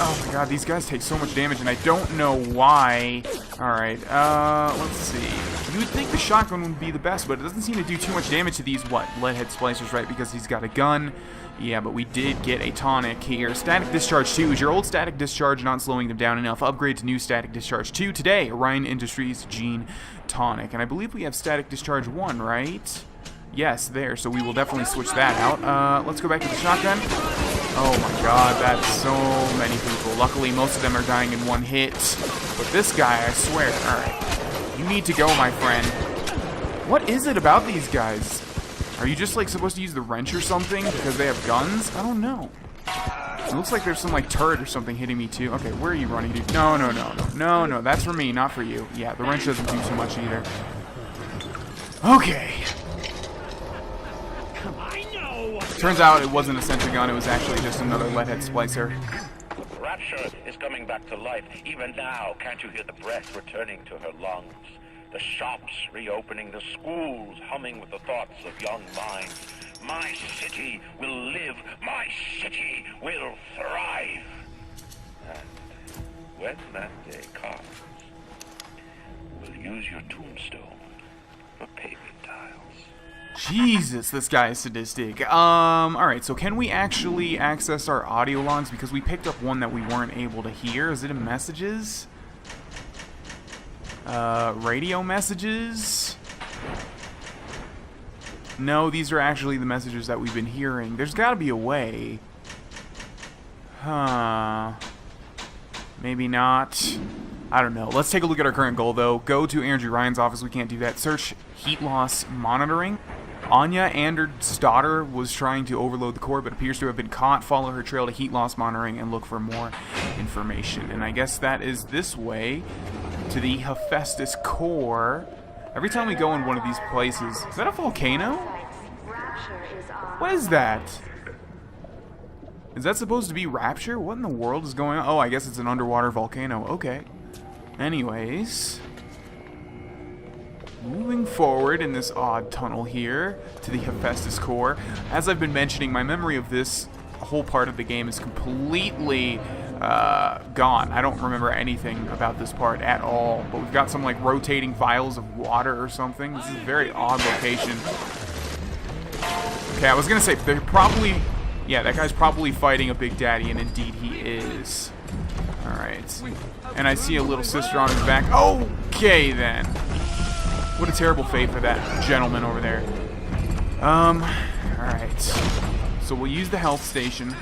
Oh my god, these guys take so much damage, and I don't know why. Alright, let's see. You would think the shotgun would be the best, but it doesn't seem to do too much damage to these, leadhead splicers, right? Because he's got a gun. Yeah, but we did get a tonic here. Static Discharge 2 is your old static discharge not slowing them down enough. Upgrade to new Static Discharge 2 today. Ryan Industries Gene Tonic. And I believe we have Static Discharge 1, right? Yes, there. So we will definitely switch that out. Let's go back to the shotgun. Oh my god, that's so many people. Luckily, most of them are dying in one hit. But this guy, I swear. Alright. You need to go, my friend. What is it about these guys? Are you just, like, supposed to use the wrench or something because they have guns? I don't know. It looks like there's some, like, turret or something hitting me, too. Okay, where are you running, dude? No, no, no, no. No, no, that's for me, not for you. Yeah, the wrench doesn't do too much either. Okay. Turns out it wasn't a sentry gun, it was actually just another leadhead splicer. Rapture is coming back to life. Even now, can't you hear the breath returning to her lungs? The shops reopening, the schools humming with the thoughts of young minds. My city will live, my city will thrive. And when that day comes, use your tombstone for paving tiles. Jesus, this guy is sadistic. Alright, so can we actually access our audio logs? Because we picked up one that we weren't able to hear. Is it in messages? Radio messages? No, these are actually the messages that we've been hearing. There's gotta be a way. Huh. Maybe not. I don't know. Let's take a look at our current goal, though. Go to Andrew Ryan's office. We can't do that. Search heat loss monitoring. Anya Ander's daughter was trying to overload the core, but appears to have been caught. Follow her trail to heat loss monitoring and look for more information. And I guess that is this way to the Hephaestus core. Every time we go in one of these places... Is that a volcano? What is that? Is that supposed to be Rapture? What in the world is going on? Oh, I guess it's an underwater volcano. Okay. Anyways... Moving forward in this odd tunnel here to the Hephaestus core. As I've been mentioning, my memory of this whole part of the game is completely gone. I don't remember anything about this part at all. But we've got some like rotating vials of water or something. This is a very odd location. Okay, I was gonna say they're probably, yeah, that guy's probably fighting a Big Daddy, and indeed he is. All right, and I see a little sister on his back. Okay then. What a terrible fate for that gentleman over there. Alright. So we'll use the health station.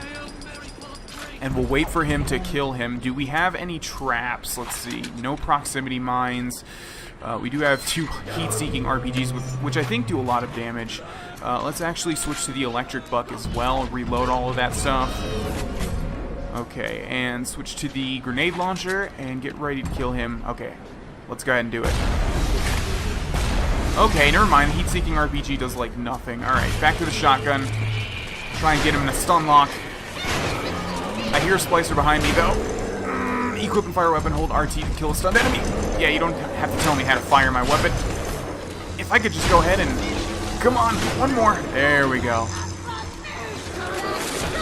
And we'll wait for him to kill him. Do we have any traps? Let's see. No proximity mines. We do have 2 heat-seeking RPGs, which I think do a lot of damage. Let's actually switch to the electric buck as well. Reload all of that stuff. Okay, and switch to the grenade launcher and get ready to kill him. Okay, let's go ahead and do it. Okay, never mind. Heat-seeking RPG does, like, nothing. Alright, back to the shotgun. Try and get him in a stun lock. I hear a splicer behind me, though. Equip and fire a weapon. Hold RT to kill a stunned enemy. Yeah, you don't have to tell me how to fire my weapon. If I could just go ahead and... Come on, one more. There we go.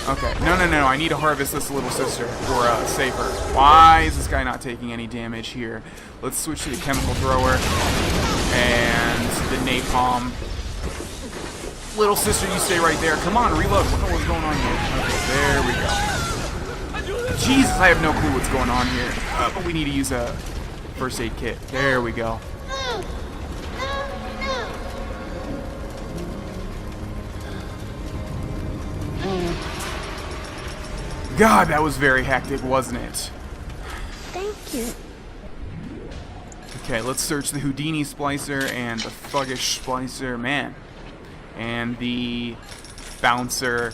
Okay, no. I need to harvest this little sister for safer. Why is this guy not taking any damage here? Let's switch to the chemical thrower and the napalm. Little sister, you stay right there. Come on, reload. What the hell is going on here? Okay, there we go. Jesus, I have no clue what's going on here. But we need to use a first aid kit. There we go. God, that was very hectic, wasn't it? Thank you. Okay, let's search the Houdini splicer and the Thuggish splicer, man. And the bouncer.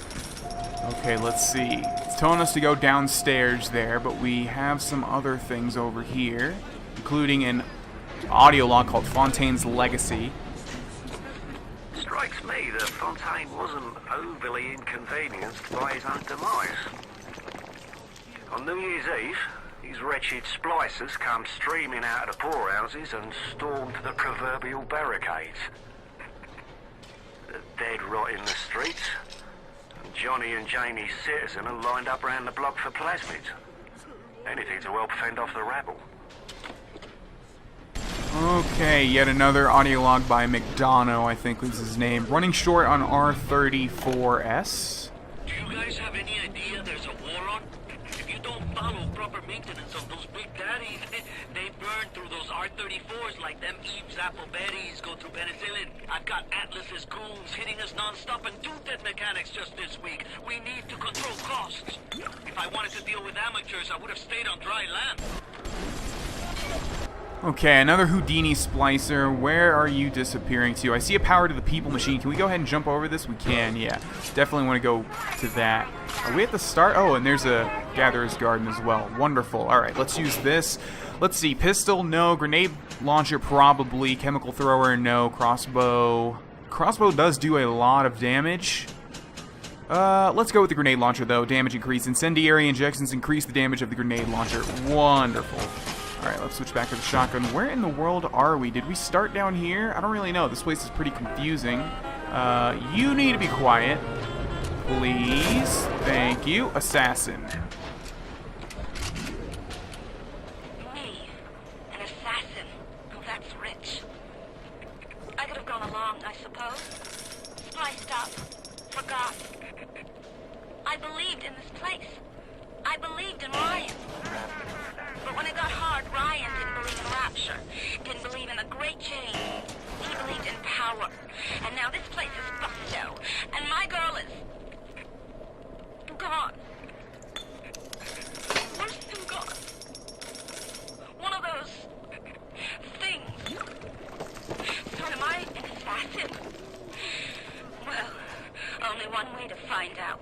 Okay, let's see. It's telling us to go downstairs there, but we have some other things over here, including an audio log called Fontaine's Legacy. Strikes me that Fontaine wasn't overly inconvenienced by his own demise. On New Year's Eve, these wretched splicers come streaming out of the poorhouses and stormed the proverbial barricades. The dead rot in the streets, and Johnny and Janie's citizen are lined up around the block for plasmids. Anything to help fend off the rabble. Okay, yet another audio log by McDonough, I think was his name. Running short on R34S. Do you guys have any idea there's a war on? If you don't follow proper maintenance on those Big Daddies, they burn through those R34s like them Eve's apple berries go through penicillin. I've got Atlas's goons hitting us non-stop and two-dead mechanics just this week. We need to control costs. If I wanted to deal with amateurs, I would have stayed on dry land. Okay, another Houdini splicer. Where are you disappearing to? I see a power to the people machine. Can we go ahead and jump over this? We can, yeah. Definitely want to go to that. Are we at the start? Oh, and there's a Gatherer's Garden as well. Wonderful. Alright, let's use this. Let's see. Pistol, no. Grenade launcher, probably. Chemical thrower, no. Crossbow. Crossbow does do a lot of damage. Let's go with the grenade launcher, though. Damage increase. Incendiary injections increase the damage of the grenade launcher. Wonderful. Alright, let's switch back to the shotgun. Where in the world are we? Did we start down here? I don't really know. This place is pretty confusing. You need to be quiet. Please. Thank you. Assassin. Me? An assassin? Oh, that's I suppose. Spliced up. Forgot. I believed in this place. I believed in Ryan. But when it got hard, Ryan didn't believe in Rapture. Didn't believe in the great change. He believed in power. And now this place is busto. And my girl is... gone. Worse than gone. One of those... things. So am I an assassin? Well, only one way to find out.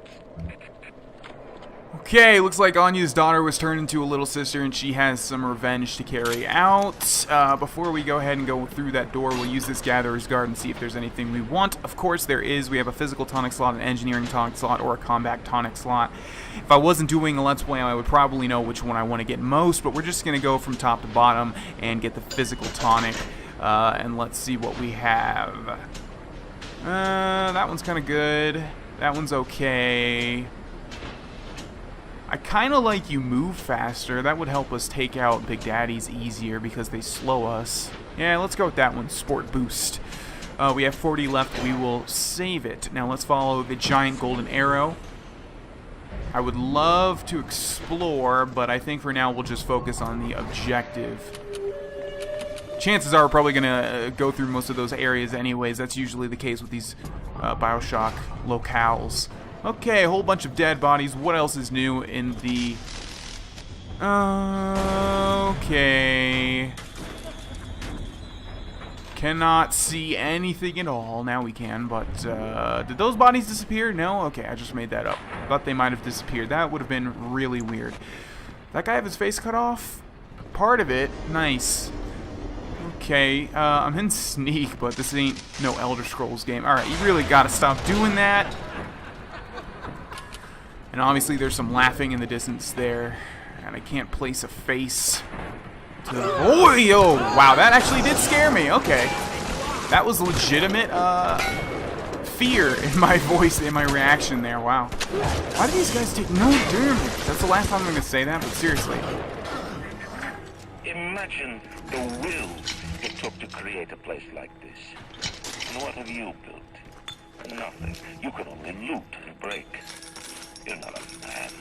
Okay, looks like Anya's daughter was turned into a little sister and she has some revenge to carry out. Before we go ahead and go through that door, we'll use this Gatherer's Guard and see if there's anything we want. Of course there is. We have a physical tonic slot, an engineering tonic slot, or a combat tonic slot. If I wasn't doing a Let's Play, I would probably know which one I want to get most, but we're just going to go from top to bottom and get the physical tonic. And let's see what we have. That one's kind of good. That one's okay. I kind of like you move faster. That would help us take out Big Daddies easier because they slow us. Yeah, let's go with that one. Sport boost. We have 40 left. We will save it. Now let's follow the giant golden arrow. I would love to explore, but I think for now we'll just focus on the objective. Chances are we're probably going to go through most of those areas anyways. That's usually the case with these BioShock locales. Okay, a whole bunch of dead bodies. What else is new in the... Okay. Cannot see anything at all. Now we can, but... did those bodies disappear? No? Okay, I just made that up. Thought they might have disappeared. That would have been really weird. That guy have his face cut off? Part of it. Nice. Okay, I'm in sneak, but this ain't no Elder Scrolls game. Alright, you really gotta stop doing that. And obviously there's some laughing in the distance there. And I can't place a face to... Oh, yo! Wow, that actually did scare me. Okay. That was legitimate fear in my voice, in my reaction there. Wow. Why do these guys take no damage? That's the last time I'm going to say that, but seriously. Imagine the will it took to create a place like this. And what have you built? Nothing. You can only loot and break. You're not a man.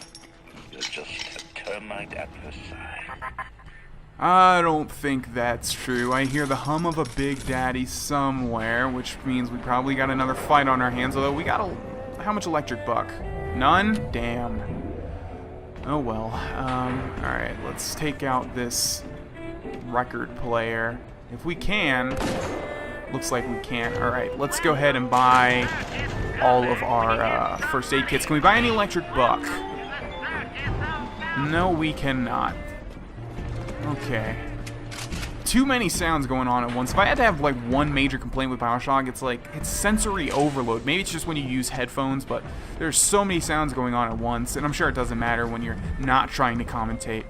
You're just a termite adversary. I don't think that's true. I hear the hum of a Big Daddy somewhere, which means we probably got another fight on our hands, although we got a... How much electric buck? None? Damn. Oh well. Alright, let's take out this record player. If we can. Looks like we can't. Alright, let's go ahead and buy all of our first aid kits. Can we buy any electric buck? No, we cannot. Okay. Too many sounds going on at once. If I had to have like one major complaint with BioShock, it's like it's sensory overload. Maybe it's just when you use headphones, but there's so many sounds going on at once, and I'm sure it doesn't matter when you're not trying to commentate.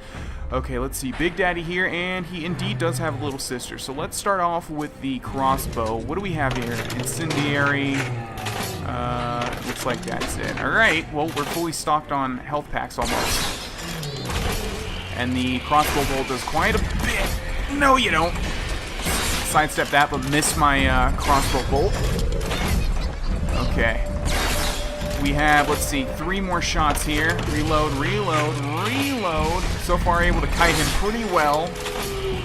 Okay, let's see. Big Daddy here, and he indeed does have a little sister. So let's start off with the crossbow. What do we have here? Incendiary. Looks like that's it. Alright, well, we're fully stocked on health packs almost. And the crossbow bolt does quite a bit. No, you don't. Sidestep that, but miss my crossbow bolt. Okay. We have, let's see, 3 more shots here. Reload, reload, reload. So far able to kite him pretty well.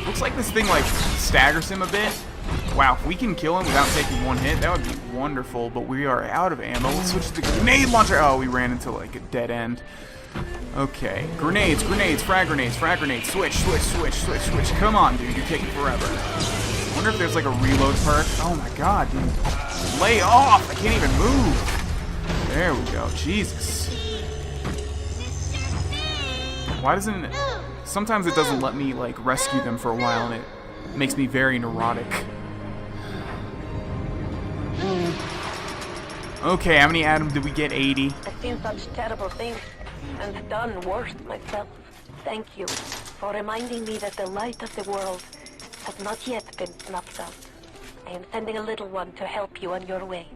Looks like this thing, like, staggers him a bit. Wow, if we can kill him without taking one hit, that would be wonderful. But we are out of ammo. Let's switch to the grenade launcher. Oh, we ran into, like, a dead end. Okay. Grenades, grenades, frag grenades, frag grenades. Switch, switch, switch, switch, switch. Come on, dude. You're taking forever. I wonder if there's, like, a reload perk. Oh, my God, dude. Lay off. I can't even move. There we go. Jesus. Why doesn't it... Sometimes it doesn't let me, like, rescue them for a while, and it makes me very neurotic. Okay, how many atoms did we get? 80. I've seen such terrible things, and done worse myself. Thank you for reminding me that the light of the world has not yet been snuffed out. I am sending a little one to help you on your way.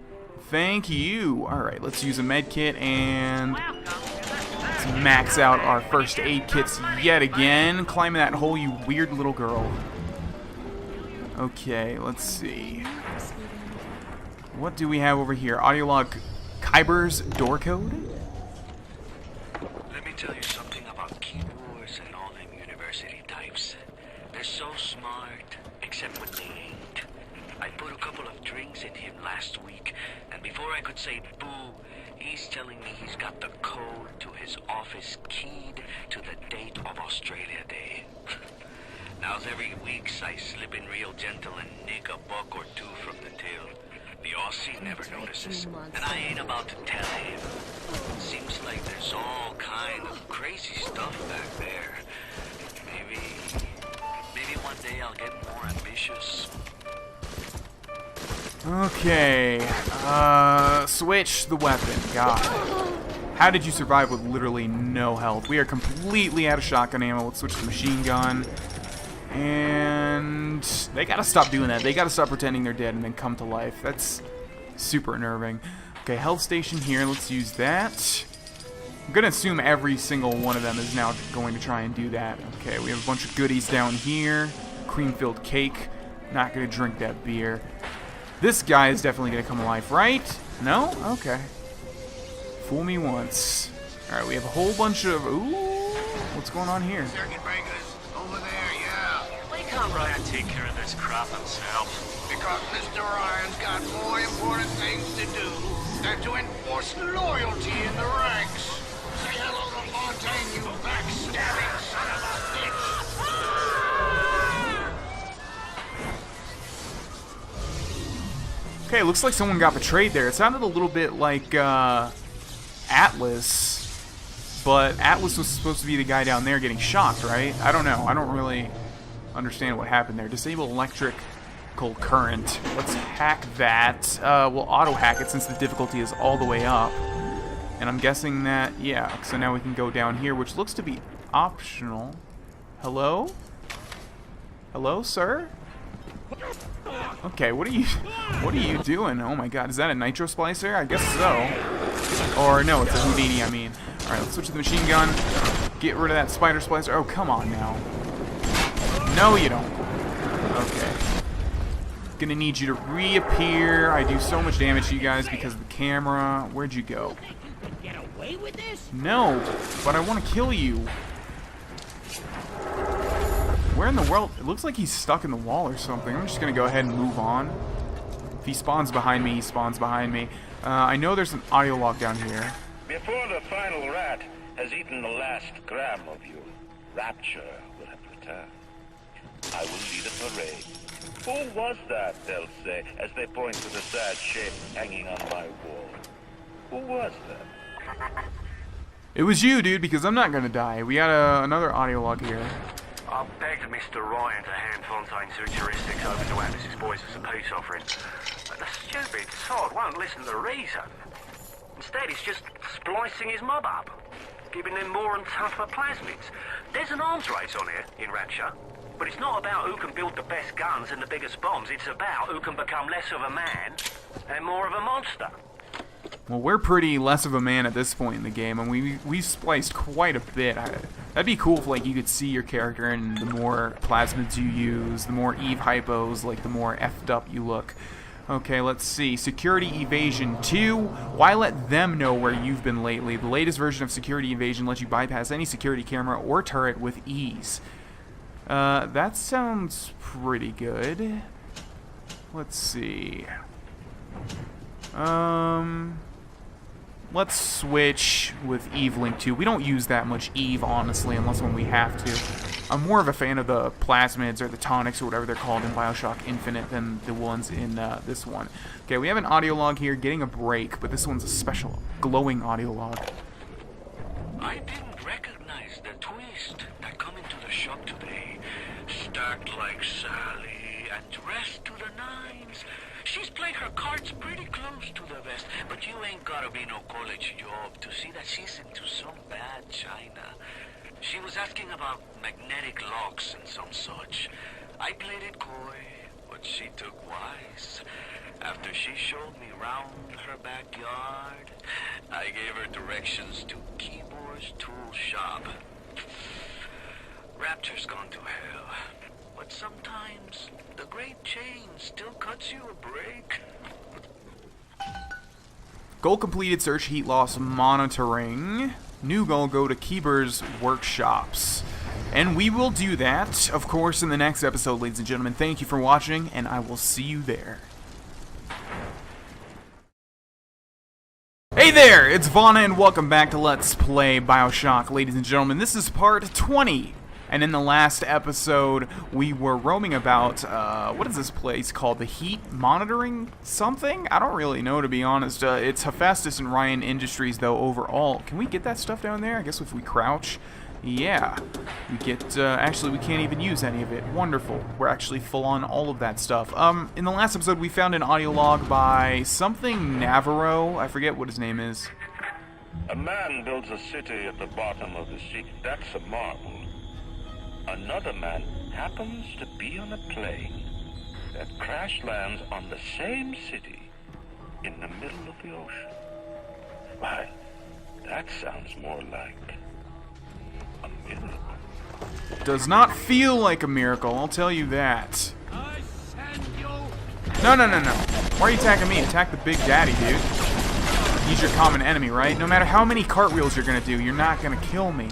Thank you. Alright, let's use a med kit and let's max out our first aid kits yet again. Climbing that hole, you weird little girl. Okay, let's see. What do we have over here? Audiolog Kyber's door code? Let me tell you something about keyboards and all them university types. They're so smart, except when they ain't. I put a couple of drinks in him last week, and before I could say boo, he's telling me he's got the code to his office keyed to the date of Australia Day. Now's every week I slip in real gentle and nick a buck or two from the till. The Aussie never notices, and I ain't about to tell him. Seems like there's all kind of crazy stuff back there. Maybe one day I'll get more ambitious. Okay, switch the weapon. God. How did you survive with literally no health? We are completely out of shotgun ammo. Let's switch to machine gun. And they gotta stop doing that. They gotta stop pretending they're dead and then come to life. That's super unnerving. Okay, health station here. Let's use that. I'm gonna assume every single one of them is now going to try and do that. Okay, we have a bunch of goodies down here. Cream-filled cake. Not gonna drink that beer. This guy is definitely gonna come alive, right? No? Okay. Fool me once. Alright, we have a whole bunch of... Ooh, what's going on here? Circuit breakers over there, yeah. Why can't Ryan take care of this crap himself? Because Mr. Ryan's got more important things to do than to enforce loyalty in the ranks. Say hello to Fontaine, you backstabbing son of a bitch. Okay, looks like someone got betrayed there. It sounded a little bit like Atlas, but Atlas was supposed to be the guy down there getting shocked, right? I don't know. I don't really understand what happened there. Disable electrical current. Let's hack that. We'll auto-hack it since the difficulty is all the way up. And I'm guessing that, yeah, so now we can go down here, which looks to be optional. Hello? Hello, sir? Okay, what are you doing? Oh my god, is that a nitro splicer? I guess so. Or no, it's a Houdini, I mean. Alright, let's switch to the machine gun. Get rid of that spider splicer. Oh, come on now. No, you don't. Okay. Gonna need you to reappear. I do so much damage to you guys because of the camera. Where'd you go? Get away with this? No, but I want to kill you. Where in the world? It looks like he's stuck in the wall or something. I'm just gonna go ahead and move on. If he spawns behind me, he spawns behind me. I know there's an audio log down here. Before the final rat has eaten the last gram of you, Rapture will have returned. I will lead a parade. Who was that, they'll say, as they point to the sad shape hanging on my wall. Who was that? It was you, dude, because I'm not gonna die. We got another audio log here. I begged Mr. Ryan to hand Fontaine's heuristics over to Atlas's boys as a peace offering, but the stupid sod won't listen to reason. Instead, he's just splicing his mob up, giving them more and tougher plasmids. There's an arms race on here in Rapture, but it's not about who can build the best guns and the biggest bombs. It's about who can become less of a man and more of a monster. Well, we're pretty less of a man at this point in the game, and we've spliced quite a bit. That'd be cool if, like, you could see your character, and the more plasmids you use, the more Eve hypos, like, the more effed up you look. Okay, let's see. Security Evasion 2. Why let them know where you've been lately? The latest version of Security Evasion lets you bypass any security camera or turret with ease. That sounds pretty good. Let's see. Let's switch with Eve Link 2. We don't use that much Eve, honestly, unless when we have to. I'm more of a fan of the plasmids or the tonics or whatever they're called in BioShock Infinite than the ones in this one. Okay, we have an audio log here, getting a break, but this one's a special glowing audio log. I didn't recognize the twist that come into the shop today. Stacked like Sally and dressed to the nines. She's played her cards pretty close to the vest, but you ain't gotta be no college job to see that she's into some bad china. She was asking about magnetic locks and some such. I played it coy, but she took wise. After she showed me round her backyard, I gave her directions to Keyboard's tool shop. Rapture's gone to hell, but sometimes the great chain still cuts you a break. Goal completed, search heat loss monitoring. New goal, go to Keeber's workshops. And we will do that, of course, in the next episode, ladies and gentlemen. Thank you for watching, and I will see you there. Hey there, it's Vana, and welcome back to Let's Play BioShock, ladies and gentlemen. This is part 20, and in the last episode, we were roaming about, what is this place called? The Heat Monitoring something? I don't really know, to be honest. It's Hephaestus and Ryan Industries, though, overall. Can we get that stuff down there? I guess if we crouch. Yeah, we get, actually we can't even use any of it. Wonderful. We're actually full on all of that stuff. In the last episode we found an audio log by something Navarro. I forget what his name is. A man builds a city at the bottom of the sea. That's a marvel. Another man happens to be on a plane that crash lands on the same city in the middle of the ocean. Why, that sounds more like a miracle. Does not feel like a miracle, I'll tell you that. No. Why are you attacking me? Attack the Big Daddy, dude. He's your common enemy, right? No matter how many cartwheels you're gonna do, you're not gonna kill me.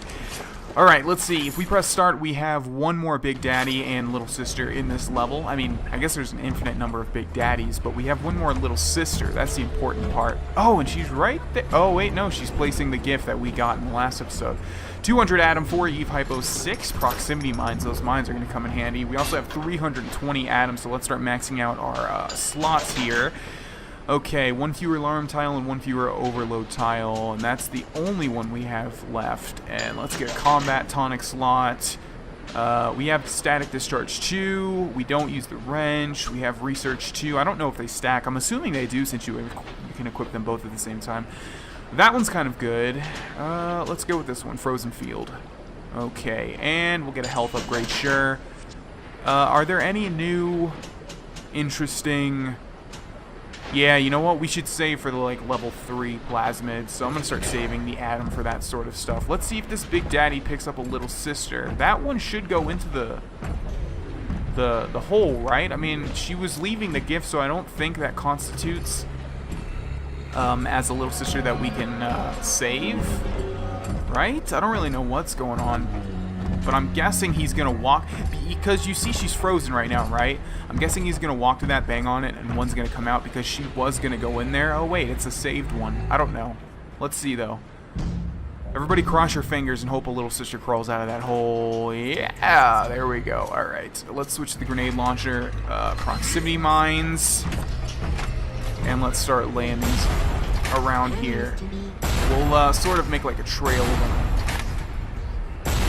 Alright, let's see. If we press start, we have one more Big Daddy and Little Sister in this level. I mean, I guess there's an infinite number of Big Daddies, but we have one more Little Sister. That's the important part. Oh, and she's right there. Oh, wait, no. She's placing the gift that we got in the last episode. 200 Atom, 4 Eve Hypo, 6 Proximity Mines. Those mines are going to come in handy. We also have 320 atoms, so let's start maxing out our slots here. Okay, one fewer alarm tile and one fewer overload tile, and that's the only one we have left. And let's get a combat tonic slot. We have static discharge 2. We don't use the wrench. We have research 2. I don't know if they stack. I'm assuming they do since you can equip them both at the same time. That one's kind of good. Let's go with this one, Frozen Field. Okay, and we'll get a health upgrade, sure. Are there any new interesting... Yeah, you know what? We should save for the, like, level 3 plasmids, so I'm going to start saving the atom for that sort of stuff. Let's see if this Big Daddy picks up a Little Sister. That one should go into the hole, right? I mean, she was leaving the gift, so I don't think that constitutes as a Little Sister that we can save, right? I don't really know what's going on. But I'm guessing he's going to walk, because you see she's frozen right now, right? I'm guessing he's going to walk to that, bang on it, and one's going to come out because she was going to go in there. Oh, wait, it's a saved one. I don't know. Let's see, though. Everybody cross your fingers and hope a Little Sister crawls out of that hole. Yeah, there we go. All right, let's switch to the grenade launcher. Proximity mines. And let's start laying these around here. We'll sort of make like a trail of them.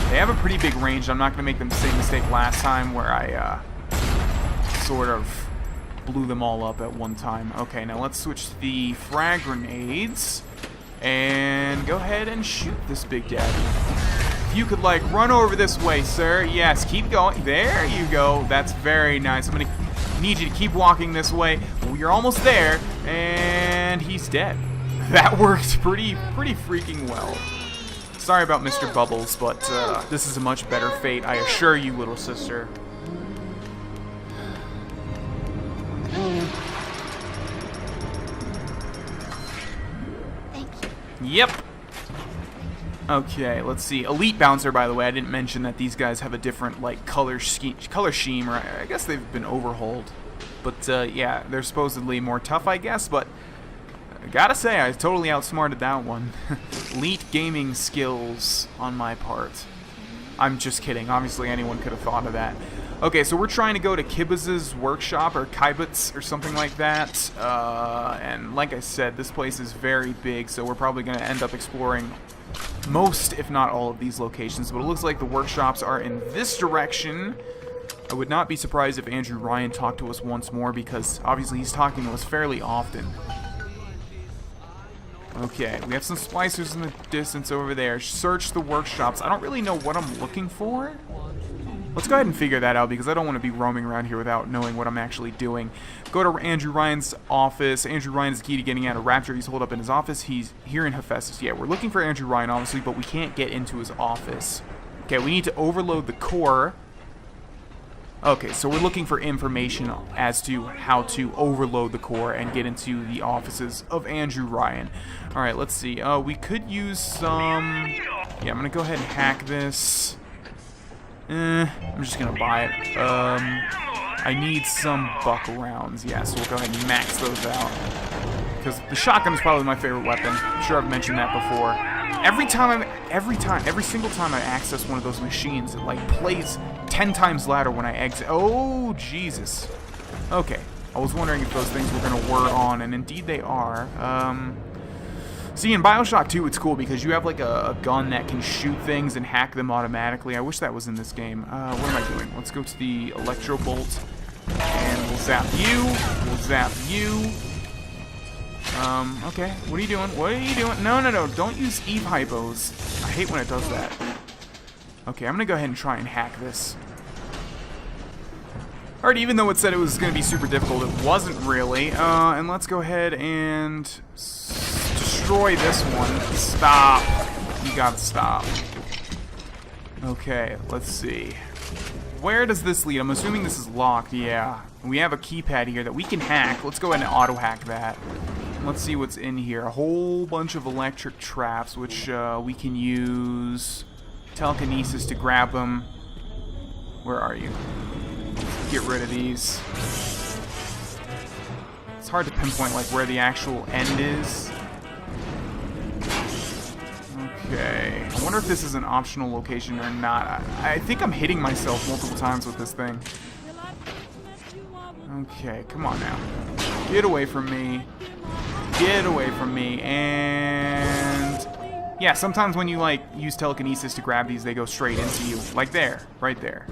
They have a pretty big range. I'm not going to make the same mistake last time where I sort of blew them all up at one time. Okay, now let's switch to the frag grenades and go ahead and shoot this Big Daddy. If you could, like, run over this way, sir. Yes, keep going. There you go. That's very nice. I'm going to need you to keep walking this way. Well, you're almost there, and he's dead. That worked pretty freaking well. Sorry about Mr. Bubbles, but this is a much better fate, I assure you, Little Sister. Thank you. Yep. Okay, let's see. Elite Bouncer, by the way, I didn't mention that these guys have a different, like, color scheme, or I guess they've been overhauled. But, yeah, they're supposedly more tough, I guess, but I gotta say, I totally outsmarted that one. Elite gaming skills on my part. I'm just kidding. Obviously, anyone could have thought of that. Okay, so we're trying to go to Kibutz's workshop, or Kibutz, or something like that. And like I said, this place is very big, so we're probably going to end up exploring most, if not all, of these locations. But it looks like the workshops are in this direction. I would not be surprised if Andrew Ryan talked to us once more, because obviously he's talking to us fairly often. Okay, we have some splicers in the distance over there. Search the workshops. I don't really know what I'm looking for. Let's go ahead and figure that out, because I don't want to be roaming around here without knowing what I'm actually doing. Go to Andrew Ryan's office. Andrew Ryan is the key to getting out of Rapture. He's holed up in his office. He's here in Hephaestus. Yeah, we're looking for Andrew Ryan, obviously, but we can't get into his office. Okay, we need to overload the core. Okay, so we're looking for information as to how to overload the core and get into the offices of Andrew Ryan. Alright, let's see. We could use some... Yeah, I'm gonna go ahead and hack this. I'm just gonna buy it. I need some buck rounds. Yeah, so we'll go ahead and max those out. Because the shotgun is probably my favorite weapon. I'm sure I've mentioned that before. Every single time I access one of those machines, it like plays 10 times louder when I exit. Oh, Jesus. Okay. I was wondering if those things were going to whir on, and indeed they are. See, in BioShock 2, it's cool because you have like a gun that can shoot things and hack them automatically. I wish that was in this game. What am I doing? Let's go to the Electro Bolt, and we'll zap you. We'll zap you. Okay. What are you doing? What are you doing? No, no, no. Don't use Eve hypos. I hate when it does that. Okay, I'm gonna go ahead and try and hack this. Alright, even though it said it was gonna be super difficult, it wasn't really. And let's go ahead and destroy this one. Stop. You gotta stop. Okay, let's see. Where does this lead? I'm assuming this is locked, yeah. We have a keypad here that we can hack. Let's go ahead and auto-hack that. Let's see what's in here. A whole bunch of electric traps, which we can use telekinesis to grab them. Where are you? Get rid of these. It's hard to pinpoint like where the actual end is. Okay. I wonder if this is an optional location or not. I think I'm hitting myself multiple times with this thing. Okay, come on now. Get away from me. Get away from me. And yeah, sometimes when you like use telekinesis to grab these, they go straight into you. Like there, right there.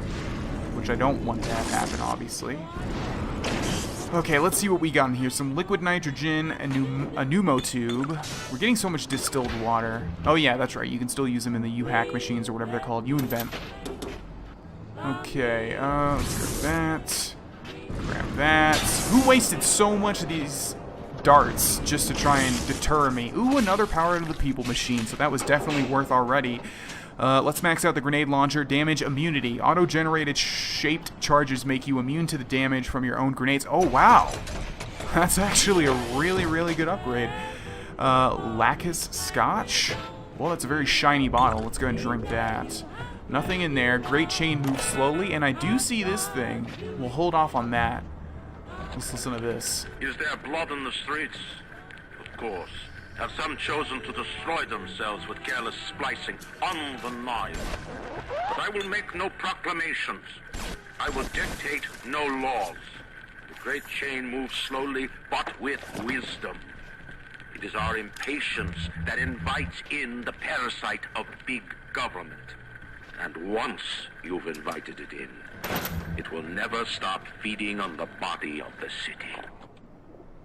Which I don't want to have happen, obviously. Okay, let's see what we got in here. Some liquid nitrogen, a pneumo tube. We're getting so much distilled water. Oh yeah, that's right. You can still use them in the U-hack machines or whatever they're called. U-invent. Okay, let's grab that. Grab that. Who wasted so much of these darts just to try and deter me? Ooh, another Power to the People machine, so that was definitely worth already. Let's max out the grenade launcher. Damage immunity. Auto-generated shaped charges make you immune to the damage from your own grenades. Oh, wow. That's actually a really, really good upgrade. Lacus Scotch. Well, that's a very shiny bottle. Let's go ahead and drink that. Nothing in there. Great chain moves slowly, and I do see this thing. We'll hold off on that. Let's listen to this. Is there blood in the streets? Of course. Have some chosen to destroy themselves with careless splicing? Undeniable. But I will make no proclamations. I will dictate no laws. The great chain moves slowly, but with wisdom. It is our impatience that invites in the parasite of big government. And once you've invited it in, it will never stop feeding on the body of the city.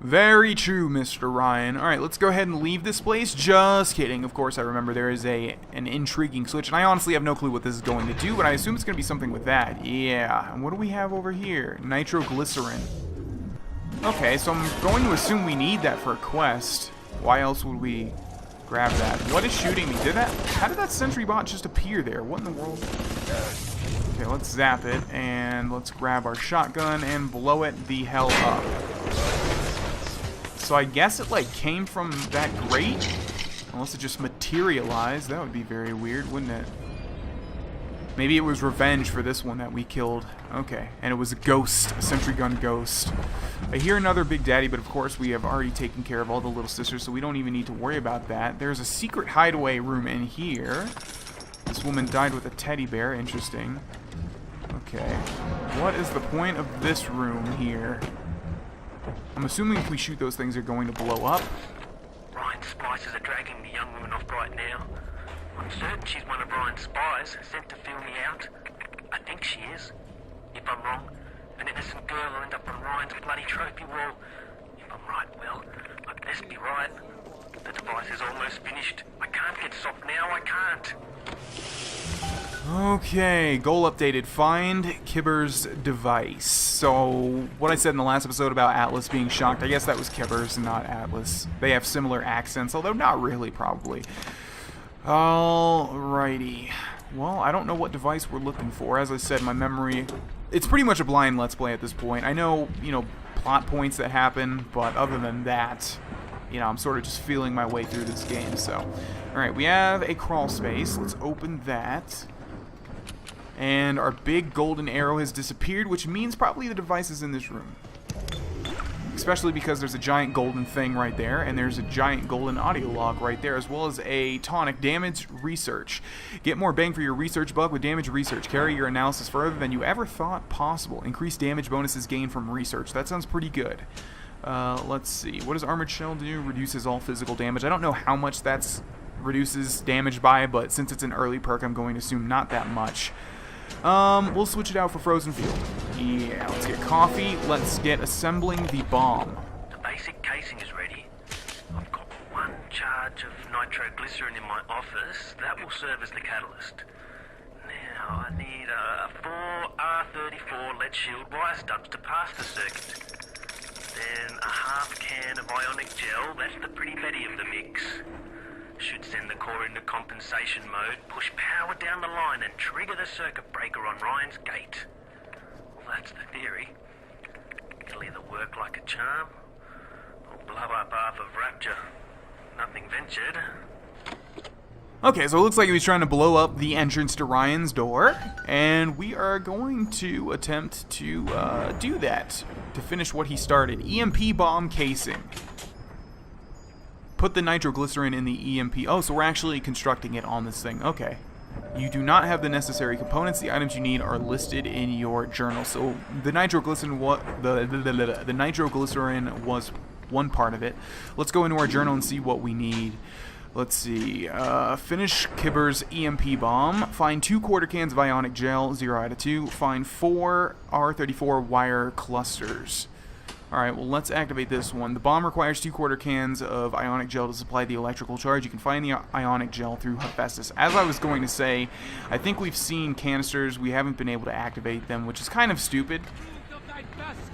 Very true, Mr. Ryan. Alright, let's go ahead and leave this place. Just kidding. Of course, I remember there is an intriguing switch, and I honestly have no clue what this is going to do, but I assume it's going to be something with that. Yeah. And what do we have over here? Nitroglycerin. Okay, so I'm going to assume we need that for a quest. Why else would we grab that? What is shooting me? How did that sentry bot just appear there? What in the world? Okay, let's zap it, and let's grab our shotgun and blow it the hell up. So I guess it like came from that grate? Unless it just materialized. That would be very weird, wouldn't it? Maybe it was revenge for this one that we killed. Okay, and it was a ghost, a sentry gun ghost. I hear another Big Daddy, but of course we have already taken care of all the little sisters, so we don't even need to worry about that. There's a secret hideaway room in here. This woman died with a teddy bear. Interesting. Okay. What is the point of this room here? I'm assuming if we shoot those things, they're going to blow up. Ryan's spies are dragging the young woman off right now. I'm certain she's one of Ryan's spies, sent to fill me out. I think she is. If I'm wrong, an innocent girl will end up on Ryan's bloody trophy wall. If I'm right, well, I best be right. The device is almost finished. I can't get soft now, I can't. Okay, goal updated. Find Kibber's device. So, what I said in the last episode about Atlas being shocked, I guess that was Kibber's, not Atlas. They have similar accents, although not really, probably. Alrighty. Well, I don't know what device we're looking for. As I said, my memory it's pretty much a blind Let's Play at this point. I know, you know, plot points that happen, but other than that, you know, I'm sort of just feeling my way through this game, so. Alright, we have a crawl space. Let's open that. And our big golden arrow has disappeared, which means probably the device is in this room. Especially because there's a giant golden thing right there, and there's a giant golden audio log right there, as well as a tonic, damage research. Get more bang for your research buck with damage research. Carry your analysis further than you ever thought possible. Increased damage bonuses gained from research. That sounds pretty good. Let's see. What does Armored Shell do? Reduces all physical damage. I don't know how much that's reduces damage by, but since it's an early perk, I'm going to assume not that much. We'll switch it out for Frozen Fuel. Yeah, let's get coffee. Let's get assembling the bomb. The basic casing is ready. I've got 1 charge of nitroglycerin in my office. That will serve as the catalyst. Now, I need 4 R34 lead shield wire stubs to pass the circuit. Then a half can of ionic gel. That's the pretty Betty of the mix. Should send the core into compensation mode, push power down the line and trigger the circuit breaker on Ryan's gate. Well, that's the theory. It'll either work like a charm, or blow up half of Rapture. Nothing ventured. Okay, so it looks like he was trying to blow up the entrance to Ryan's door, and we are going to attempt to do that, to finish what he started. EMP bomb casing. Put the nitroglycerin in the EMP. Oh, so we're actually constructing it on this thing. Okay. You do not have the necessary components. The items you need are listed in your journal. So the nitroglycerin, the nitroglycerin was one part of it. Let's go into our journal and see what we need. Let's see. Finish Kibber's EMP bomb. Find 2 quarter cans of ionic gel, 0 out of 2. Find 4 R34 wire clusters. Alright, well, let's activate this one. The bomb requires 2 quarter cans of ionic gel to supply the electrical charge. You can find the ionic gel through Hephaestus. As I was going to say, I think we've seen canisters. We haven't been able to activate them, which is kind of stupid.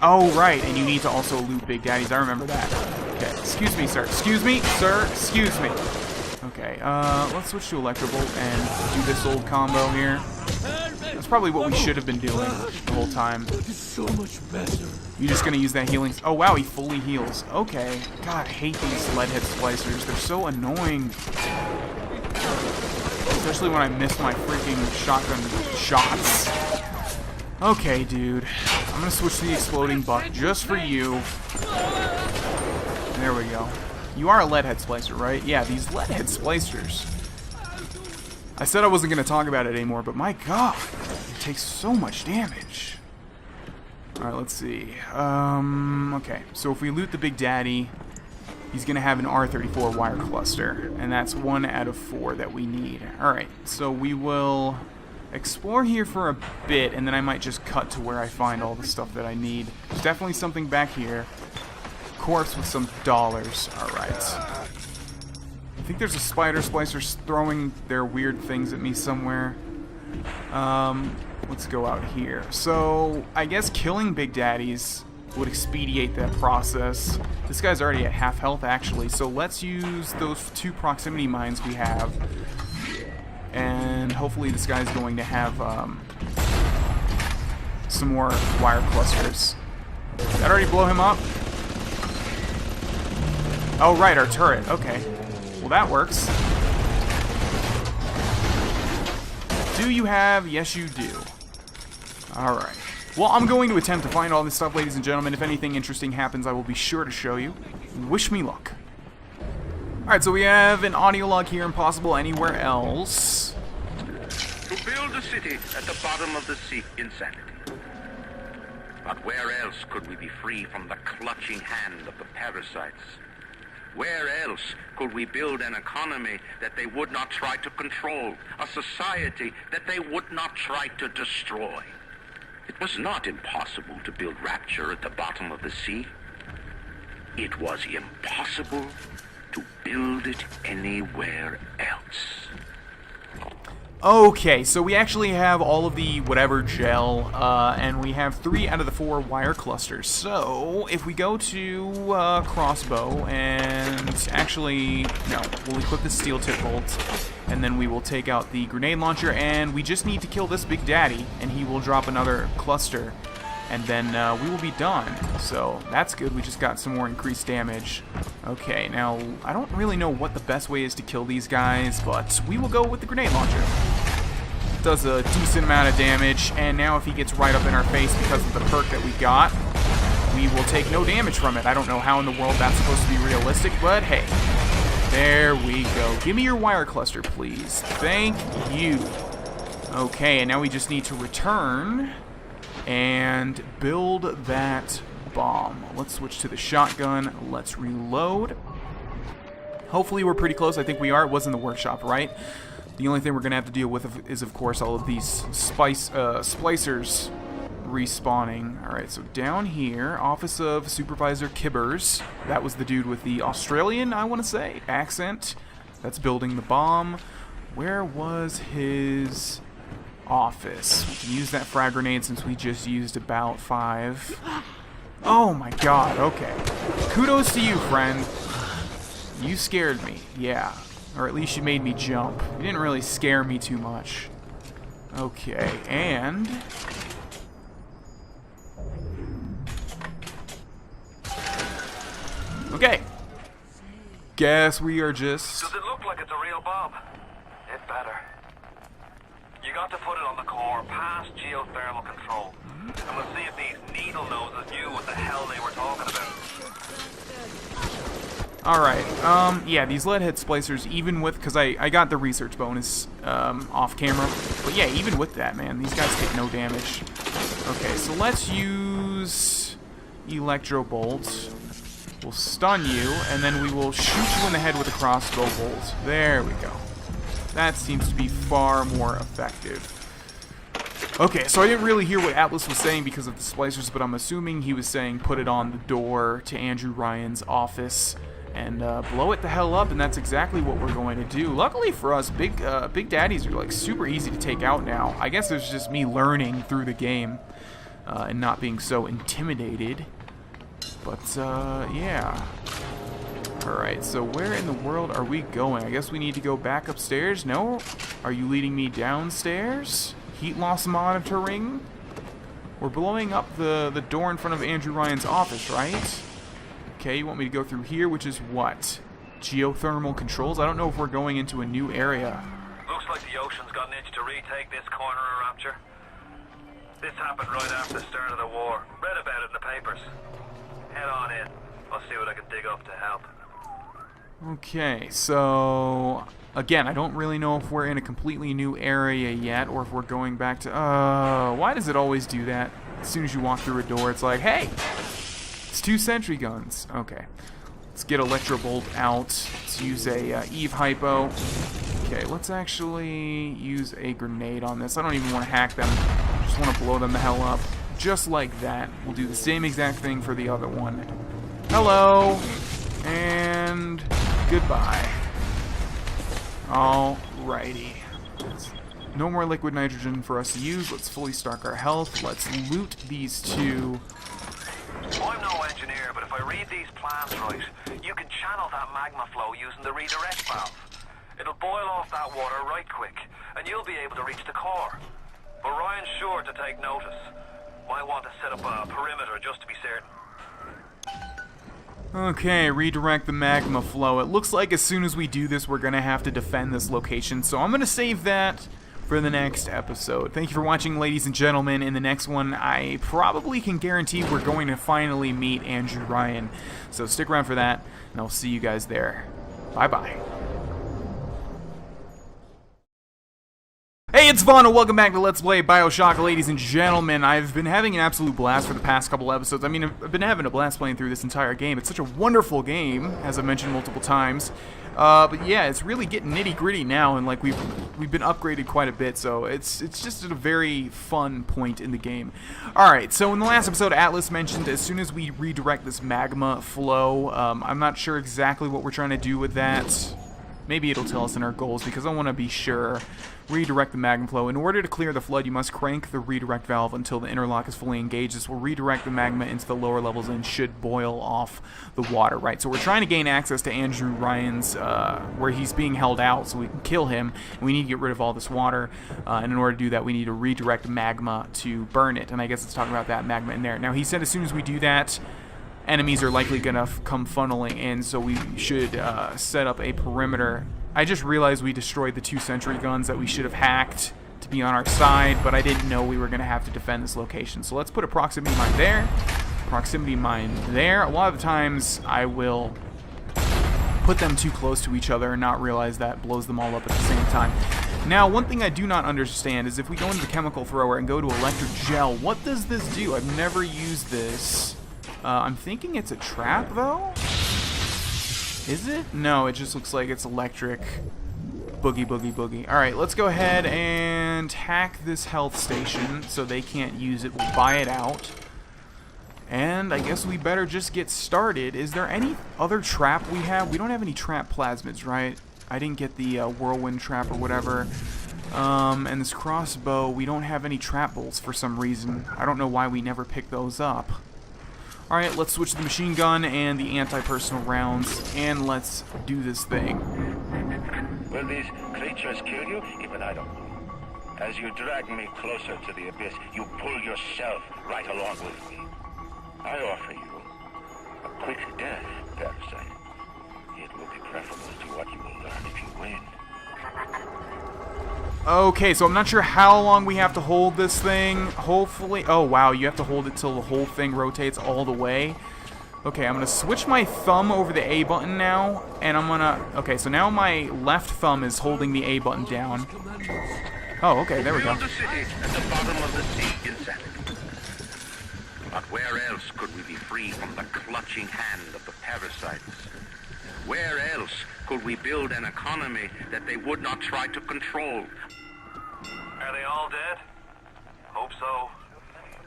Oh, right, and you need to also loot Big Daddies. I remember that. Okay, excuse me, sir. Excuse me, sir. Excuse me. Okay, let's switch to electrical and do this old combo here. That's probably what we should have been doing the whole time. So much better. You're just gonna use that healing. Oh wow, he fully heals. Okay. God, I hate these leadhead splicers. They're so annoying. Especially when I miss my freaking shotgun shots. Okay, dude. I'm gonna switch to the exploding buck just for you. There we go. You are a leadhead splicer, right? Yeah, these leadhead splicers. I said I wasn't going to talk about it anymore, but my god, it takes so much damage. Alright, let's see. Okay, so if we loot the Big Daddy, he's going to have an R34 wire cluster, and that's 1 out of 4 that we need. Alright, so we will explore here for a bit, and then I might just cut to where I find all the stuff that I need. There's definitely something back here. Corpse with some dollars. Alright. I think there's a spider splicer throwing their weird things at me somewhere. Let's go out here. So, I guess killing Big Daddies would expedite that process. This guy's already at half health, actually, so let's use those 2 proximity mines we have. And hopefully this guy's going to have some more wire clusters. Did that already blow him up? Oh, right, our turret. Okay. Well, that works. Do you have? Yes, you do. Alright. Well, I'm going to attempt to find all this stuff, ladies and gentlemen. If anything interesting happens, I will be sure to show you. Wish me luck. Alright, so we have an audio log here, impossible anywhere else. To build a city at the bottom of the sea, insanity. But where else could we be free from the clutching hand of the parasites? Where else could we build an economy that they would not try to control, a society that they would not try to destroy? It was not impossible to build Rapture at the bottom of the sea. It was impossible to build it anywhere else. Okay, so we actually have all of the whatever gel, and we have 3 out of the 4 wire clusters. So, if we go to crossbow, and actually, no, we'll equip the steel tip bolt, and then we will take out the grenade launcher, and we just need to kill this Big Daddy, and he will drop another cluster, and then we will be done. So, that's good, we just got some more increased damage. Okay, now, I don't really know what the best way is to kill these guys, but we will go with the grenade launcher. Does a decent amount of damage, and now if he gets right up in our face because of the perk that we got, we will take no damage from it. I don't know how in the world that's supposed to be realistic, but hey. There we go. Give me your wire cluster, please. Thank you. Okay, and now we just need to return and build that bomb. Let's switch to the shotgun. Let's reload. Hopefully we're pretty close. I think we are. It was in the workshop, right? The only thing we're going to have to deal with is, of course, all of these splicers respawning. Alright, so down here, Office of Supervisor Kibbers. That was the dude with the Australian, I want to say, accent. That's building the bomb. Where was his office? We can use that frag grenade since we just used about 5. Oh my god, okay. Kudos to you, friend. You scared me, yeah. Or at least you made me jump. You didn't really scare me too much. Okay, and... okay. Guess we are just... Does it look like it's a real bomb? It better. You got to put it on the core, past geothermal control. And we'll see if these needle noses knew what the hell they were talking about. Alright, yeah, these lead head splicers, even with, because I got the research bonus off camera, but yeah, even with that, man, these guys take no damage. Okay, so let's use Electro Bolt. We'll stun you, and then we will shoot you in the head with a crossbow bolt. There we go. That seems to be far more effective. Okay, so I didn't really hear what Atlas was saying because of the splicers, but I'm assuming he was saying put it on the door to Andrew Ryan's office and blow it the hell up, and that's exactly what we're going to do. Luckily for us, Big Daddies are like super easy to take out now. I guess it's just me learning through the game and not being so intimidated. But yeah. Alright, so where in the world are we going? I guess we need to go back upstairs? No? Are you leading me downstairs? Heat loss monitoring? We're blowing up the door in front of Andrew Ryan's office, right? Okay, you want me to go through here, which is what? Geothermal controls? I don't know if we're going into a new area. Looks like the ocean's got an itch to retake this corner of Rapture. This happened right after the start of the war. Read about it in the papers. Head on in. I'll see what I can dig up to help. Okay, so... again, I don't really know if we're in a completely new area yet, or if we're going back to... why does it always do that? As soon as you walk through a door, it's like, hey! It's 2 sentry guns. Okay. Let's get Electro Bolt out. Let's use a Eve Hypo. Okay, let's actually use a grenade on this. I don't even want to hack them. I just want to blow them the hell up. Just like that. We'll do the same exact thing for the other one. Hello! And goodbye. Alrighty. No more liquid nitrogen for us to use. Let's fully stock our health. Let's loot these 2. I'm no engineer, but if I read these plans right, you can channel that magma flow using the redirect valve. It'll boil off that water right quick, and you'll be able to reach the core. But Ryan's sure to take notice. Might want to set up a perimeter just to be certain. Okay, redirect the magma flow. It looks like as soon as we do this, we're going to have to defend this location, so I'm going to save that for the next episode. Thank you for watching, ladies and gentlemen. In the next one, I probably can guarantee we're going to finally meet Andrew Ryan. So stick around for that, and I'll see you guys there. Bye-bye. Hey, it's Vaughn, and welcome back to Let's Play BioShock, ladies and gentlemen. I've been having an absolute blast for the past couple episodes. I mean, I've been having a blast playing through this entire game. It's such a wonderful game, as I've mentioned multiple times. But yeah, it's really getting nitty-gritty now, and like we've been upgraded quite a bit, so it's just at a very fun point in the game. Alright, so in the last episode, Atlas mentioned as soon as we redirect this magma flow, I'm not sure exactly what we're trying to do with that. maybe it'll tell us in our goals because I want to be sure. Redirect the magma flow. In order to clear the flood, you must crank the redirect valve until the interlock is fully engaged. This will redirect the magma into the lower levels and should boil off the water, right? So we're trying to gain access to Andrew Ryan's, where he's being held out so we can kill him. And we need to get rid of all this water. And in order to do that, we need to redirect magma to burn it. And I guess it's talking about that magma in there. Now, he said as soon as we do that, enemies are likely going to come funneling in, so we should set up a perimeter. I just realized we destroyed the 2 sentry guns that we should have hacked to be on our side, but I didn't know we were going to have to defend this location. So let's put a proximity mine there, proximity mine there. A lot of the times I will put them too close to each other and not realize that blows them all up at the same time. Now, one thing I do not understand is if we go into the chemical thrower and go to electric gel, what does this do? I've never used this. I'm thinking it's a trap, though? Is it? No, it just looks like it's electric. Boogie, boogie, boogie. Alright, let's go ahead and hack this health station so they can't use it. We'll buy it out. And I guess we better just get started. Is there any other trap we have? We don't have any trap plasmids, right? I didn't get the whirlwind trap or whatever. And this crossbow, we don't have any trap bolts for some reason. I don't know why we never picked those up. Alright, let's switch to the machine gun and the anti-personal rounds, and let's do this thing. Will these creatures kill you? Even I don't know. As you drag me closer to the abyss, you pull yourself right along with me. I offer you a quick death, parasite. It will be preferable to what you will learn if you win. Okay, so I'm not sure how long we have to hold this thing. Hopefully... Oh, wow, you have to hold it till the whole thing rotates all the way. Okay, I'm going to switch my thumb over the A button now, and I'm going to... Okay, so now my left thumb is holding the A button down. Oh, okay, there we go. The city at the bottom of the sea, insanity. But where else could we be free from the clutching hand of the parasites? Where else could we build an economy that they would not try to control? Are they all dead? Hope so.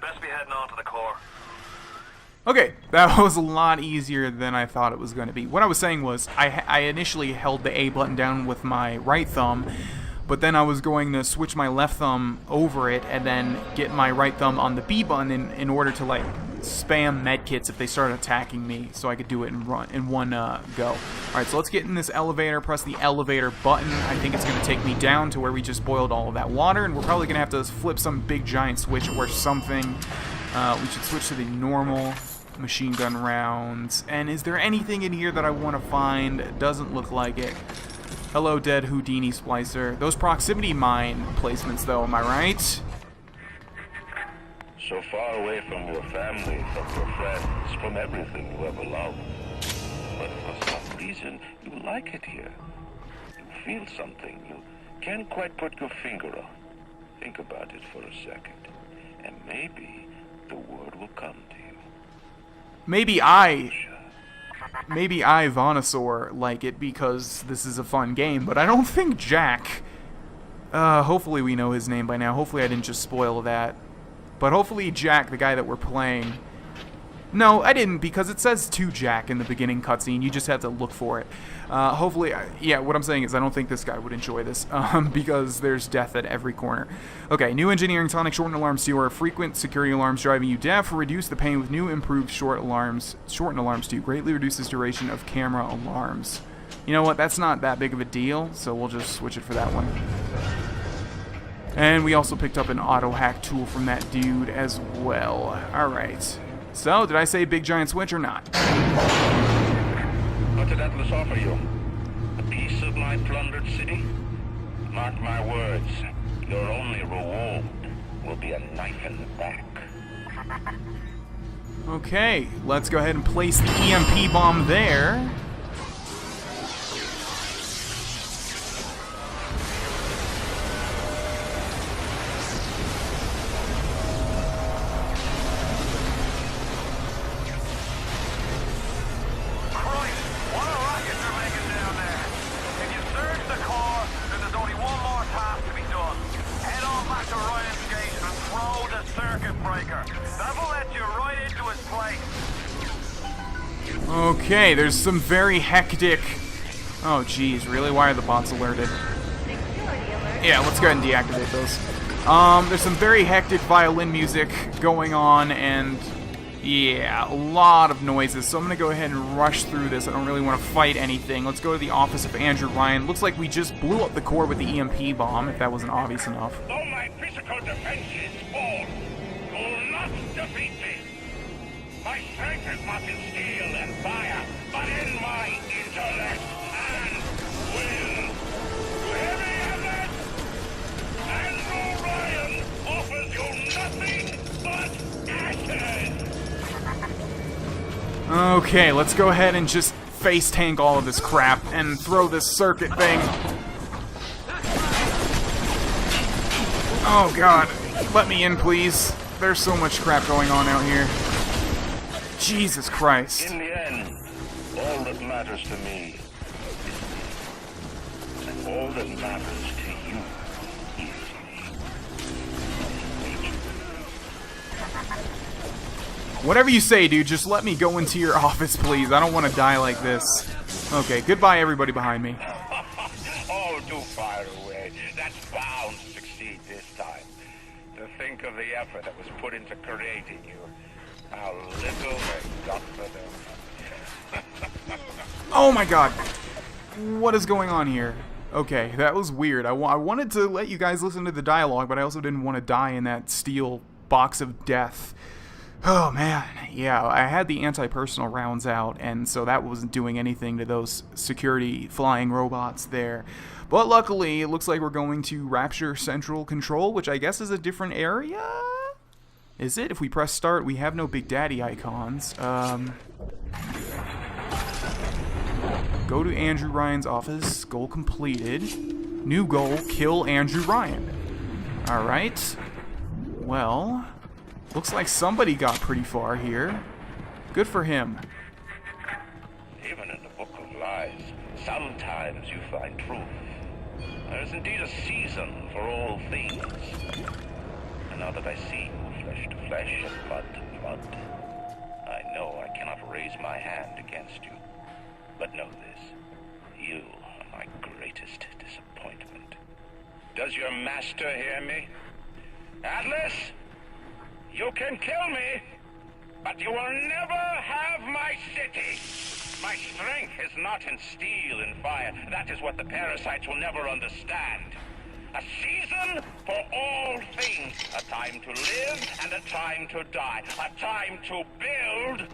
Best be heading on to the core. Okay, that was a lot easier than I thought it was going to be. What I was saying was, I initially held the A button down with my right thumb, but then I was going to switch my left thumb over it and then get my right thumb on the B button in order to, like, spam medkits if they start attacking me, so I could do it in one go. Alright, so let's get in this elevator, press the elevator button. I think it's going to take me down to where we just boiled all of that water, and we're probably going to have to flip some big giant switch or something. We should switch to the normal machine gun rounds. And is there anything in here that I want to find? It doesn't look like it. Hello, dead Houdini splicer. Those proximity mine placements, though, am I right? So far away from your family, from your friends, from everything you ever loved. But for some reason, you like it here. You feel something you can't quite put your finger on. Think about it for a second, and maybe the word will come to you. Maybe I, Vonosaur, like it because this is a fun game, but I don't think Jack. Hopefully we know his name by now. Hopefully I didn't just spoil that. But hopefully Jack, the guy that we're playing... No, I didn't, because it says to Jack in the beginning cutscene. You just have to look for it. Hopefully, yeah, what I'm saying is I don't think this guy would enjoy this, because there's death at every corner. Okay, new engineering tonic, shorten alarms 2 are frequent security alarms driving you deaf. Reduce the pain with new improved shorten alarms 2 greatly reduces duration of camera alarms. You know what, that's not that big of a deal, so we'll just switch it for that one. And we also picked up an auto hack tool from that dude as well. Alright. So, did I say big giant switch or not? What did Atlas offer you? A piece of my plundered city? Mark my words, your only reward will be a knife in the back. Okay, let's go ahead and place the EMP bomb there. Okay, there's some very hectic Oh, geez, really? Why are the bots alerted? Yeah, let's go ahead and deactivate those. There's some very hectic violin music going on, and yeah, a lot of noises. So I'm going to go ahead and rush through this. I don't really want to fight anything. Let's go to the office of Andrew Ryan. Looks like we just blew up the core with the EMP bomb, if that wasn't obvious enough. Though my physical defenses fall, you will not defeat me. My strength is not in steel and fire, but in my intellect and will. You hear me, Atlas? Andrew Ryan offers you nothing but ashes. Okay, let's go ahead and just face tank all of this crap and throw this circuit thing. Oh god, let me in please. There's so much crap going on out here. Jesus Christ. In the end, all that matters to me is me. And all that matters to you is me. Whatever you say, dude, just let me go into your office, please. I don't want to die like this. Okay, goodbye everybody behind me. Oh, do fire away. That's bound to succeed this time. To think of the effort that was put into creating you. How little they got for them. Oh my god. What is going on here? Okay, that was weird. I wanted to let you guys listen to the dialogue, but I also didn't want to die in that steel box of death. Oh man, yeah, I had the anti-personal rounds out, and so that wasn't doing anything to those security flying robots there. But luckily, it looks like we're going to Rapture Central Control, which I guess is a different area? Is it? If we press start, we have no Big Daddy icons. Go to Andrew Ryan's office. Goal completed. New goal, kill Andrew Ryan. Alright. Well, looks like somebody got pretty far here. Good for him. Even in the Book of Lies, sometimes you find truth. There is indeed a season for all things. And now that I see you flesh to flesh and blood to blood, I know I cannot raise my hand against you. But know this, you are my greatest disappointment. Does your master hear me? Atlas, you can kill me, but you will never have my city. My strength is not in steel and fire. That is what the parasites will never understand. A season for all things. A time to live and a time to die. A time to build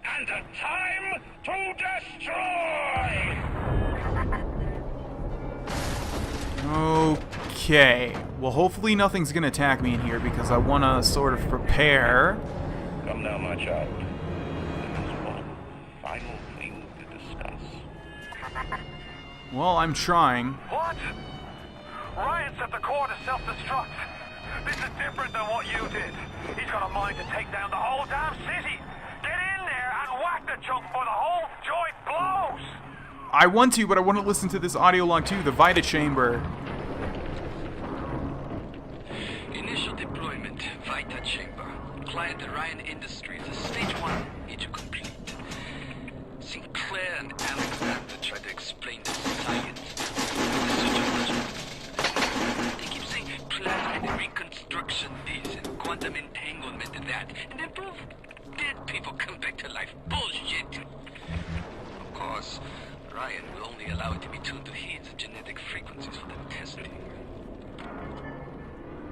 and a time to destroy. Okay. Well, hopefully nothing's gonna attack me in here because I want to sort of prepare. Come now, my child. There's one final thing to discuss. Well, I'm trying. What? Ryan set the core to self-destruct. This is different than what you did. He's got a mind to take down the whole damn city. Get in there and whack the chunk before the whole joint blows. I want to, but I want to listen to this audio log too, the Vita Chamber. Initial deployment, Vita Chamber. Client Ryan Industries, stage 1, issue complete. Sinclair and Alexander try to explain the science. They keep saying plasmid reconstruction this and quantum entanglement that, and then poof, dead people come back to life. Bullshit! Of course, Ryan will only allow it to be tuned to his genetic frequencies for the testing.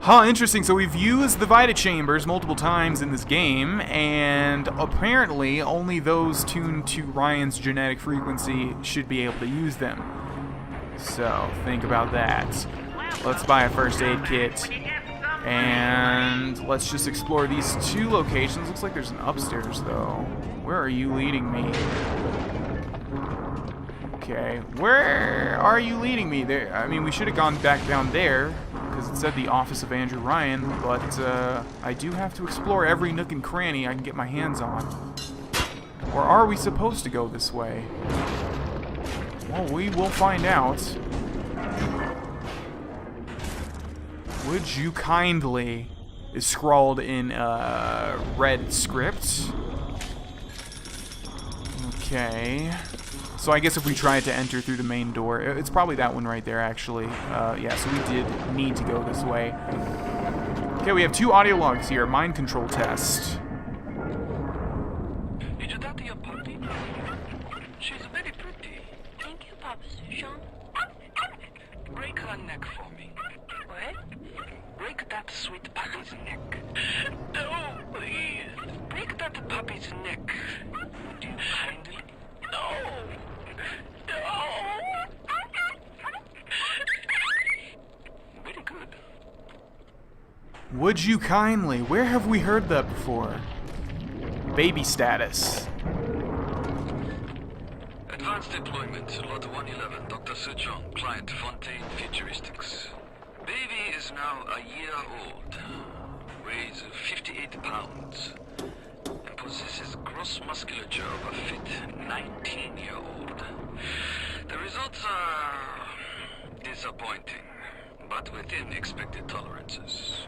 Huh, interesting. So we've used the Vita Chambers multiple times in this game, and apparently only those tuned to Ryan's genetic frequency should be able to use them. So, think about that. Let's buy a first aid kit. And let's just explore these two locations. Looks like there's an upstairs, though. Where are you leading me? Okay, where are you leading me? There. I mean, we should have gone back down there, because it said the office of Andrew Ryan, but I do have to explore every nook and cranny I can get my hands on. Or are we supposed to go this way? Well, we will find out. Would you kindly, is scrawled in red script. Okay. So I guess if we tried to enter through the main door, it's probably that one right there, actually. Yeah, so we did need to go this way. Okay, we have 2 audio logs here. Mind control test. Is that your party? She's very pretty. Thank you, Papa Sushon. Break her neck for me. What? Break that sweet puppy's neck. No, please. Break that puppy's neck. Do you kindly? No. No. Very good. Would you kindly? Where have we heard that before? Baby status. Advanced deployment, Lot 111, Dr. Suchong, client Fontaine, Futuristics. Baby is now a year old, weighs 58 pounds, and possesses gross musculature of a fit 19-year-old. The results are disappointing, but within expected tolerances.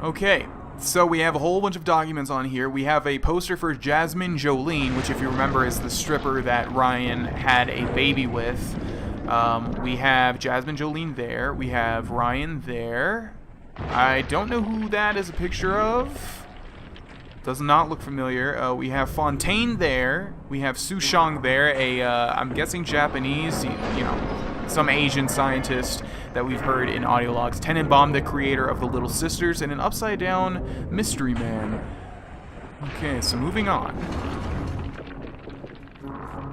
Okay, so we have a whole bunch of documents on here. We have a poster for Jasmine Jolene, which if you remember is the stripper that Ryan had a baby with. We have Jasmine Jolene there. We have Ryan there. I don't know who that is a picture of. Does not look familiar. We have Fontaine there. We have Sushong there, I'm guessing Japanese, you know, some Asian scientist that we've heard in audio logs. Tenenbaum, the creator of the Little Sisters, and an upside-down mystery man. Okay, so moving on.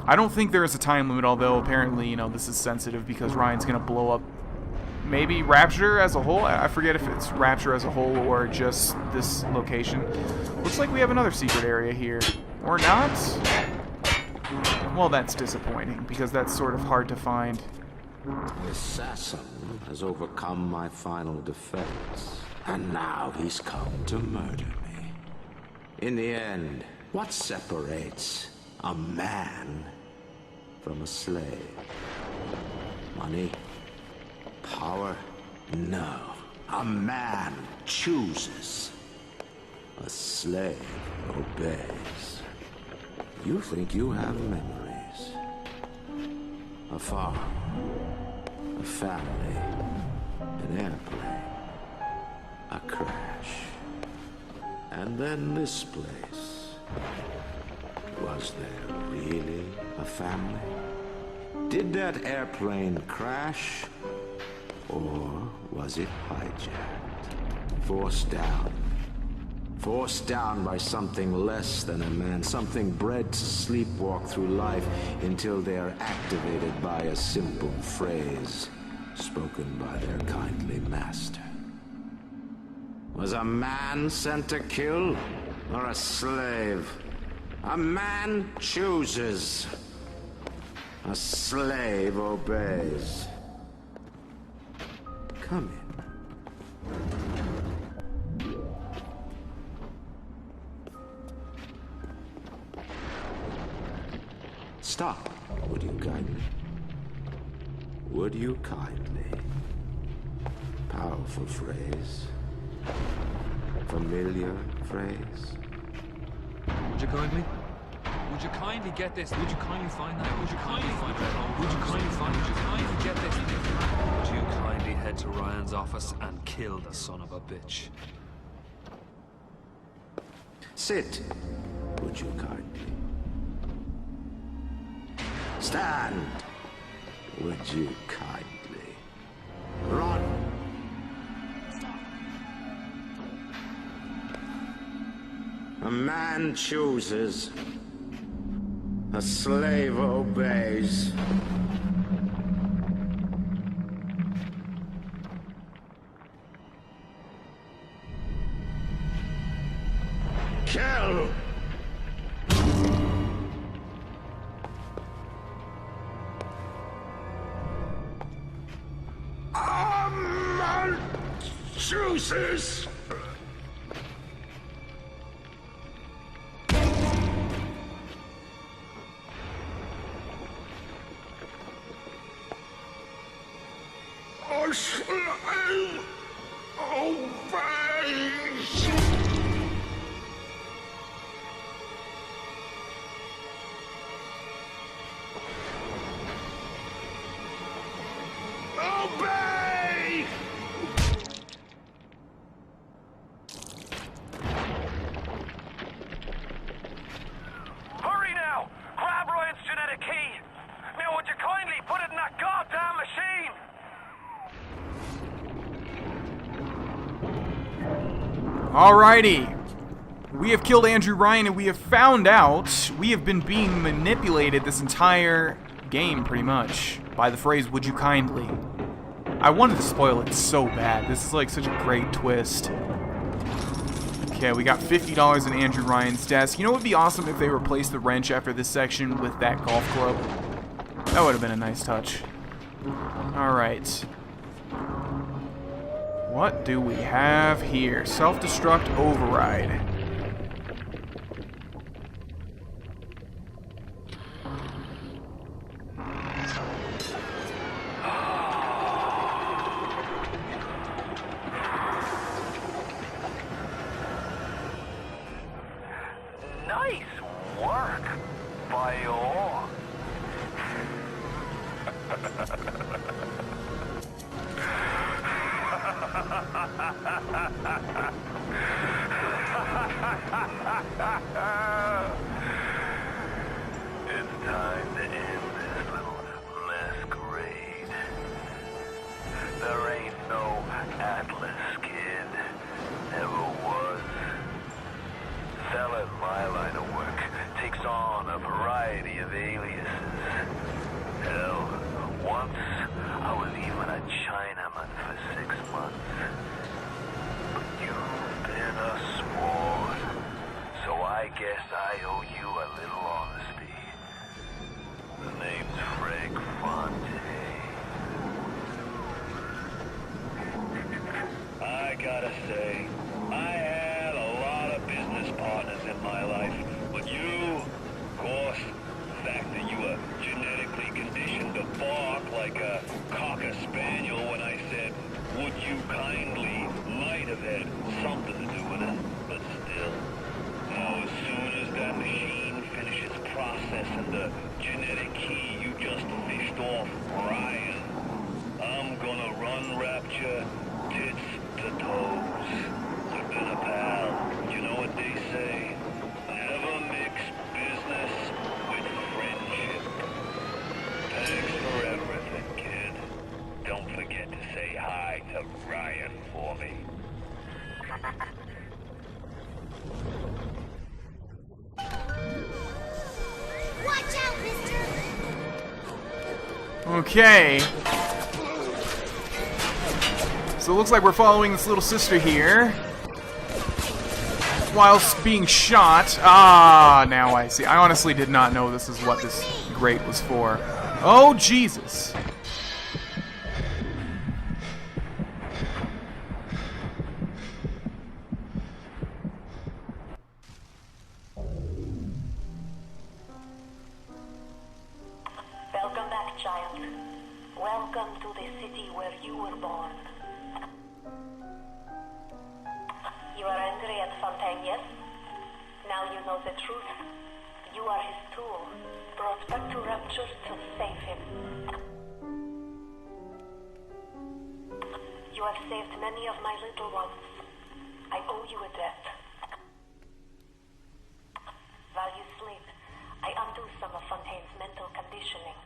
I don't think there is a time limit, although apparently, you know, this is sensitive because Ryan's gonna blow up maybe Rapture as a whole. I forget if it's Rapture as a whole or just this location. Looks like we have another secret area here. Or not? Well, that's disappointing because that's sort of hard to find. The assassin has overcome my final defense, and now he's come to murder me. In the end, what separates a man from a slave? Money? Power? No. A man chooses. A slave obeys. You think you have memories. A farm. A family. An airplane. A crash. And then this place. Was there really a family? Did that airplane crash? Or was it hijacked? Forced down. Forced down by something less than a man, something bred to sleepwalk through life until they are activated by a simple phrase spoken by their kindly master. Was a man sent to kill, or a slave? A man chooses. A slave obeys. Come in. Stop, would you kindly? Would you kindly? Powerful phrase. Familiar phrase. Would you kindly? Would you kindly get this? Would you kindly find that? Would you kindly find that? Would you kindly find? Would you kindly get this? Would you kindly head to Ryan's office and kill the son of a bitch? Sit, would you kindly? Stand, would you kindly? Run. A man chooses. A slave obeys. Kill! A man chooses. A slave obeys. Alrighty. We have killed Andrew Ryan, and we have found out we have been being manipulated this entire game, pretty much, by the phrase, "would you kindly?" I wanted to spoil it so bad. This is like such a great twist. Okay, we got $50 in Andrew Ryan's desk. You know what would be awesome if they replaced the wrench after this section with that golf club? That would have been a nice touch. Alright. What do we have here? Self-destruct override. Nice work, Bio. It's time to end this little masquerade. There ain't no Atlas, kid. Never was. Fella in my line of work takes on a variety of aliases. Hell, once I was even a Chinaman for 6 months. But you've been a sport, so I guess I owe you a little honesty. The name's Frank Fontaine. I gotta say, I had a lot of business partners in my life, but you, of course, the fact that you were genetically conditioned to bark like a cocker spaniel when I said, "Would you kindly," might have had something to do with it, but still. Now, as soon as that machine finishes processing the genetic key you just fished off Ryan, I'm gonna run Rapture tits to toes. I've been a pal. You know what they say? Never mix business with friendship. Thanks for everything, kid. Don't forget to say hi to Ryan for me. Watch out, mister! Okay. So it looks like we're following this little sister here. Whilst being shot. Ah, now I see. I honestly did not know this is what this grate was for. Oh, Jesus. Welcome back, child. Welcome to the city where you were born. You are angry at Fontaine, yes? Now you know the truth. You are his tool, brought back to Rapture to save him. You have saved many of my little ones. I owe you a debt. While you sleep, I undo some of Fontaine's mental conditioning.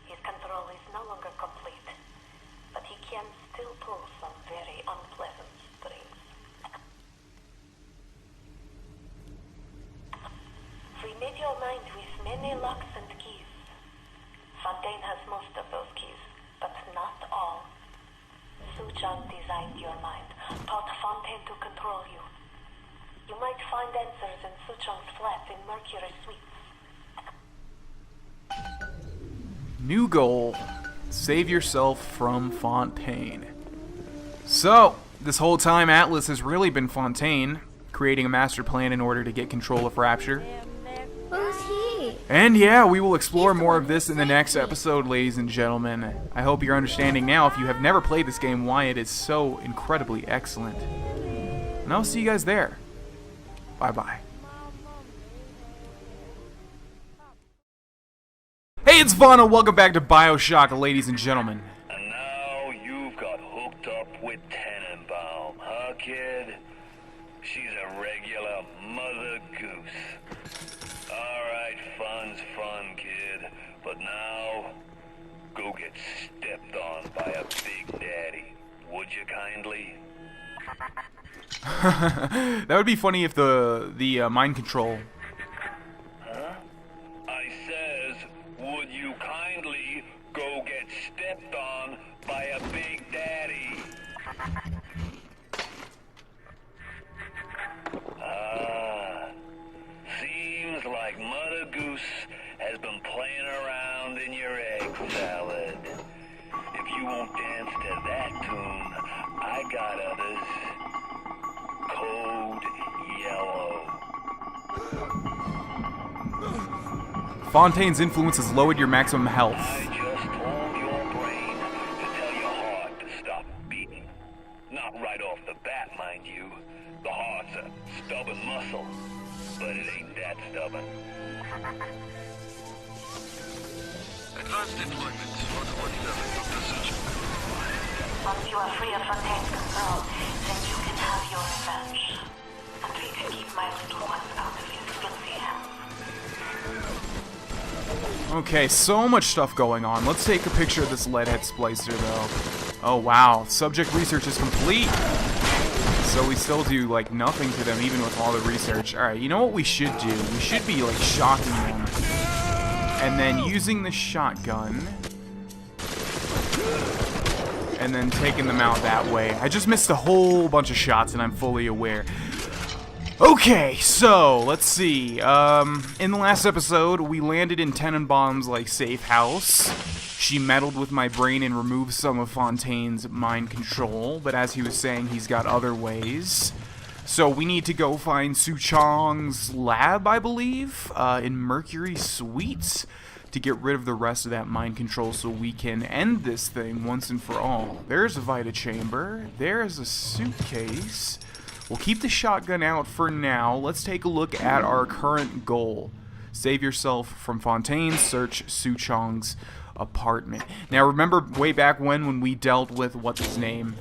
His control is no longer complete, but he can still pull some very unpleasant strings. Remit your mind with many locks and keys. Fontaine has most of those keys, but not all. Suchong designed your mind, taught Fontaine to control you. You might find answers in Suchong's flat in Mercury Suites. New goal. Save yourself from Fontaine. So, this whole time Atlas has really been Fontaine, creating a master plan in order to get control of Rapture. Who's he? And yeah, we will explore more of this in the next episode, ladies and gentlemen. I hope you're understanding now, if you have never played this game, why it is so incredibly excellent. And I'll see you guys there. Bye-bye. Hey, it's Vana. Welcome back to BioShock, ladies and gentlemen. And now you've got hooked up with Tenenbaum, huh, kid? She's a regular mother goose. Alright, fun's fun, kid. But now, go get stepped on by a big daddy. Would you kindly? That would be funny if the mind control. Huh? I says, would you kindly go get stepped on by a big daddy? Seems like Mother Goose has been playing around in your egg salad. If you won't dance to that tune, I got others. Code Yellow. Fontaine's influence has lowered your maximum health. I just told your brain to tell your heart to stop beating. Not right off the bat, mind you. The heart's a stubborn muscle, but it ain't that stubborn. Advanced deployment for the ordinary procedure. Once you are free of Fontaine's control, then you can have your revenge. And we can keep my little ones out of his filthy hands. Okay, so much stuff going on. Let's take a picture of this leadhead splicer, though. Oh, wow. Subject research is complete. So we still do, like, nothing to them, even with all the research. Alright, you know what we should do? We should be, like, shocking them. And then using the shotgun. And then taking them out that way. I just missed a whole bunch of shots, and I'm fully aware. Okay, so, let's see. In the last episode, we landed in Tenenbaum's, like, safe house. She meddled with my brain and removed some of Fontaine's mind control, but as he was saying, he's got other ways. So we need to go find Suchong's lab, I believe, in Mercury Suites, to get rid of the rest of that mind control so we can end this thing once and for all. There's a Vita chamber. There's a suitcase. We'll keep the shotgun out for now. Let's take a look at our current goal. Save yourself from Fontaine, search Suchong's apartment. Now remember way back when we dealt with, what's his name?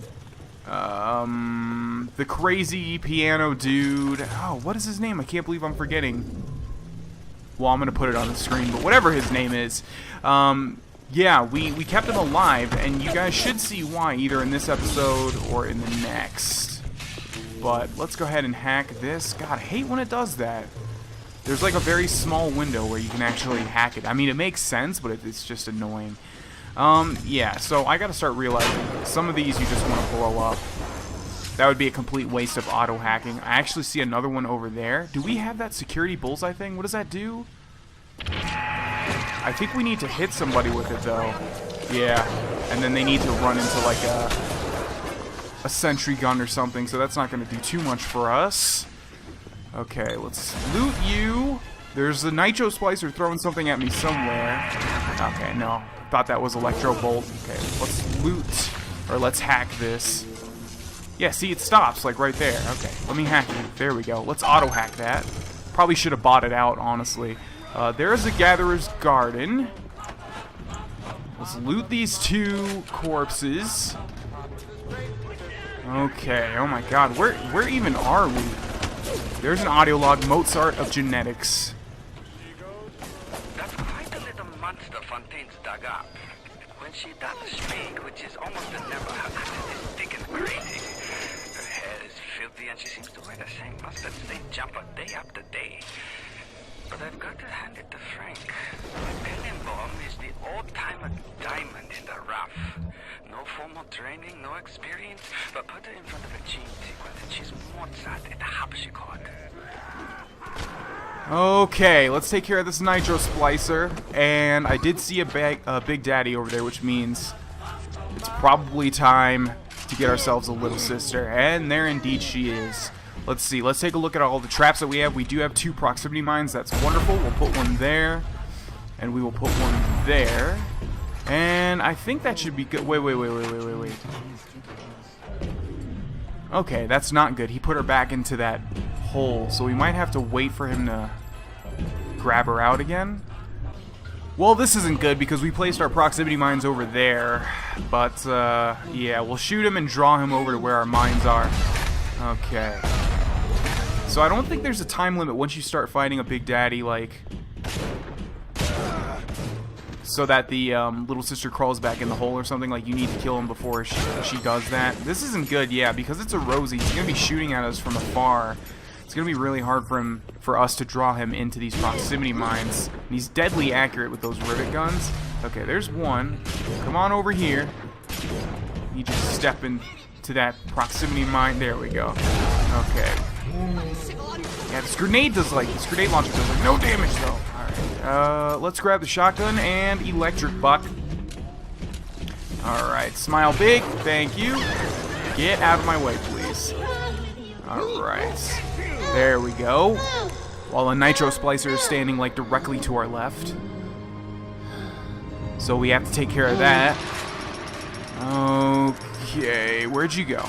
The crazy piano dude. Oh, what is his name? I can't believe I'm forgetting. Well, I'm gonna put it on the screen, but whatever his name is. Yeah, we kept him alive, and you guys should see why either in this episode or in the next. But let's go ahead and hack this. God, I hate when it does that. There's like a very small window where you can actually hack it. I mean, it makes sense, but it's just annoying. Yeah, so I gotta start realizing some of these you just want to blow up. That would be a complete waste of auto-hacking. I actually see another one over there. Do we have that security bullseye thing? What does that do? I think we need to hit somebody with it, though. Yeah, and then they need to run into, like, a sentry gun or something, so that's not going to do too much for us. Okay, let's loot you. There's a nitro splicer throwing something at me somewhere. Okay, no. Thought that was electro bolt. Okay, let's loot, or let's hack this. Yeah, see, it stops, like, right there. Okay, let me hack it. There we go. Let's auto-hack that. Probably should have bought it out, honestly. There's a Gatherer's Garden. Let's loot these two corpses. Okay, oh my god, where even are we? There's an audio log, Mozart of Genetics. That's quite a little monster Fontaine's dug up. When she does speak, which is almost never, her accent is thick and crazy. Her hair is filthy and she seems to wear the same mustard stain jumper day after day. But I've got to hand it to Frank. Tenenbaum is the old-timer diamond in the rough. No formal training, no experience, but put her in front of a gene sequence and she's Mozart at the harpsichord. Okay, let's take care of this nitro splicer. And I did see a Big Daddy over there, which means it's probably time to get ourselves a little sister. And there indeed she is. Let's see, let's take a look at all the traps that we have. We do have 2 proximity mines, that's wonderful. We'll put one there, and we will put one there. And I think that should be good. Wait. Okay, that's not good. He put her back into that hole, so we might have to wait for him to grab her out again. Well, this isn't good because we placed our proximity mines over there. But, yeah, we'll shoot him and draw him over to where our mines are. Okay. So I don't think there's a time limit once you start fighting a Big Daddy, like... so that the little sister crawls back in the hole or something. Like, you need to kill him before she does that. This isn't good, yeah, because it's a Rosie. He's going to be shooting at us from afar. It's going to be really hard for us to draw him into these proximity mines. And he's deadly accurate with those rivet guns. Okay, there's one. Come on over here. You just step into that proximity mine. There we go. Okay. Yeah, this grenade launcher does like no damage though. Alright. Let's grab the shotgun and electric buck. Alright, smile big, thank you. Get out of my way, please. Alright. There we go. While a nitro splicer is standing like directly to our left. So we have to take care of that. Okay, where'd you go?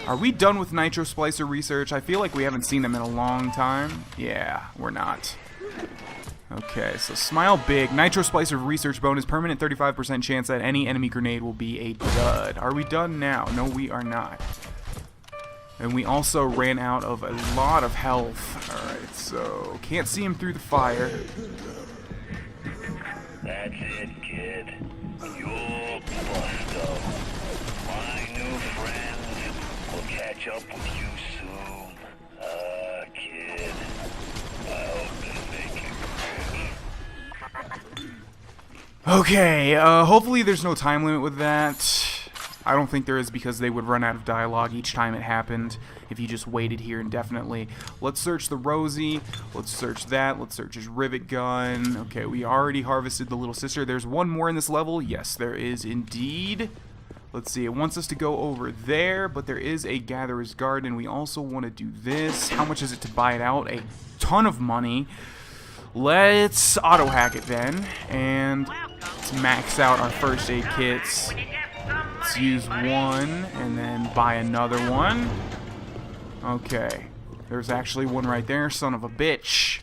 Are we done with nitro splicer research? I feel like we haven't seen them in a long time. Yeah, we're not. Okay, so smile big. Nitro splicer research bonus, permanent 35% chance that any enemy grenade will be a dud. Are we done now? No, we are not. And we also ran out of a lot of health. Alright, so can't see him through the fire. That's it, kid. You're Busto. My new friend will catch up with you soon. Kid. I hope they make you rich. Okay, hopefully there's no time limit with that. I don't think there is, because they would run out of dialogue each time it happened if you just waited here indefinitely. Let's search the Rosie. Let's search that. Let's search his rivet gun. Okay, we already harvested the little sister. There's one more in this level. Yes, there is indeed. Let's see. It wants us to go over there, but there is a Gatherer's Garden. We also want to do this. How much is it to buy it out? A ton of money. Let's auto-hack it then, and let's max out our first aid kits. Let's use one, and then buy another one. Okay. There's actually one right there, son of a bitch.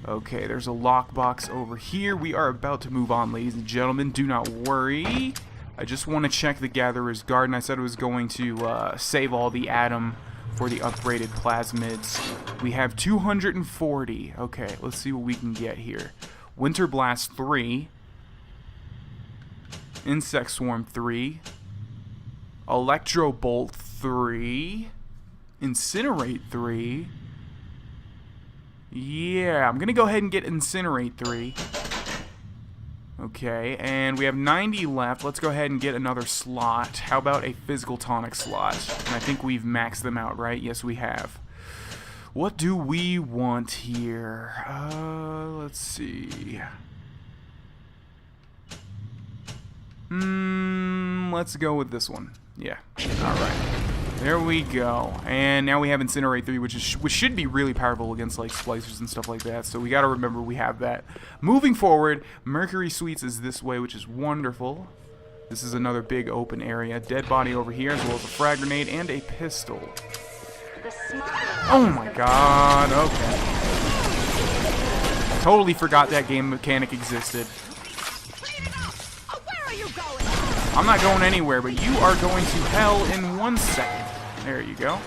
Okay, there's a lockbox over here. We are about to move on, ladies and gentlemen. Do not worry. I just want to check the Gatherer's Garden. I said it was going to save all the Atom for the upgraded plasmids. We have 240. Okay, let's see what we can get here. Winter Blast 3. Insect Swarm 3. Electro Bolt 3. Incinerate 3. Yeah, I'm gonna go ahead and get Incinerate 3. Okay, and we have 90 left. Let's go ahead and get another slot. How about a Physical Tonic slot? And I think we've maxed them out, right? Yes, we have. What do we want here? Let's see. Let's go with this one. Yeah. Alright. There we go. And now we have Incinerate 3, which should be really powerful against like splicers and stuff like that. So we gotta remember we have that. Moving forward, Mercury Suites is this way, which is wonderful. This is another big open area. Dead body over here, as well as a frag grenade and a pistol. Oh my god, okay. Totally forgot that game mechanic existed. I'm not going anywhere, but you are going to hell in 1 second. There you go.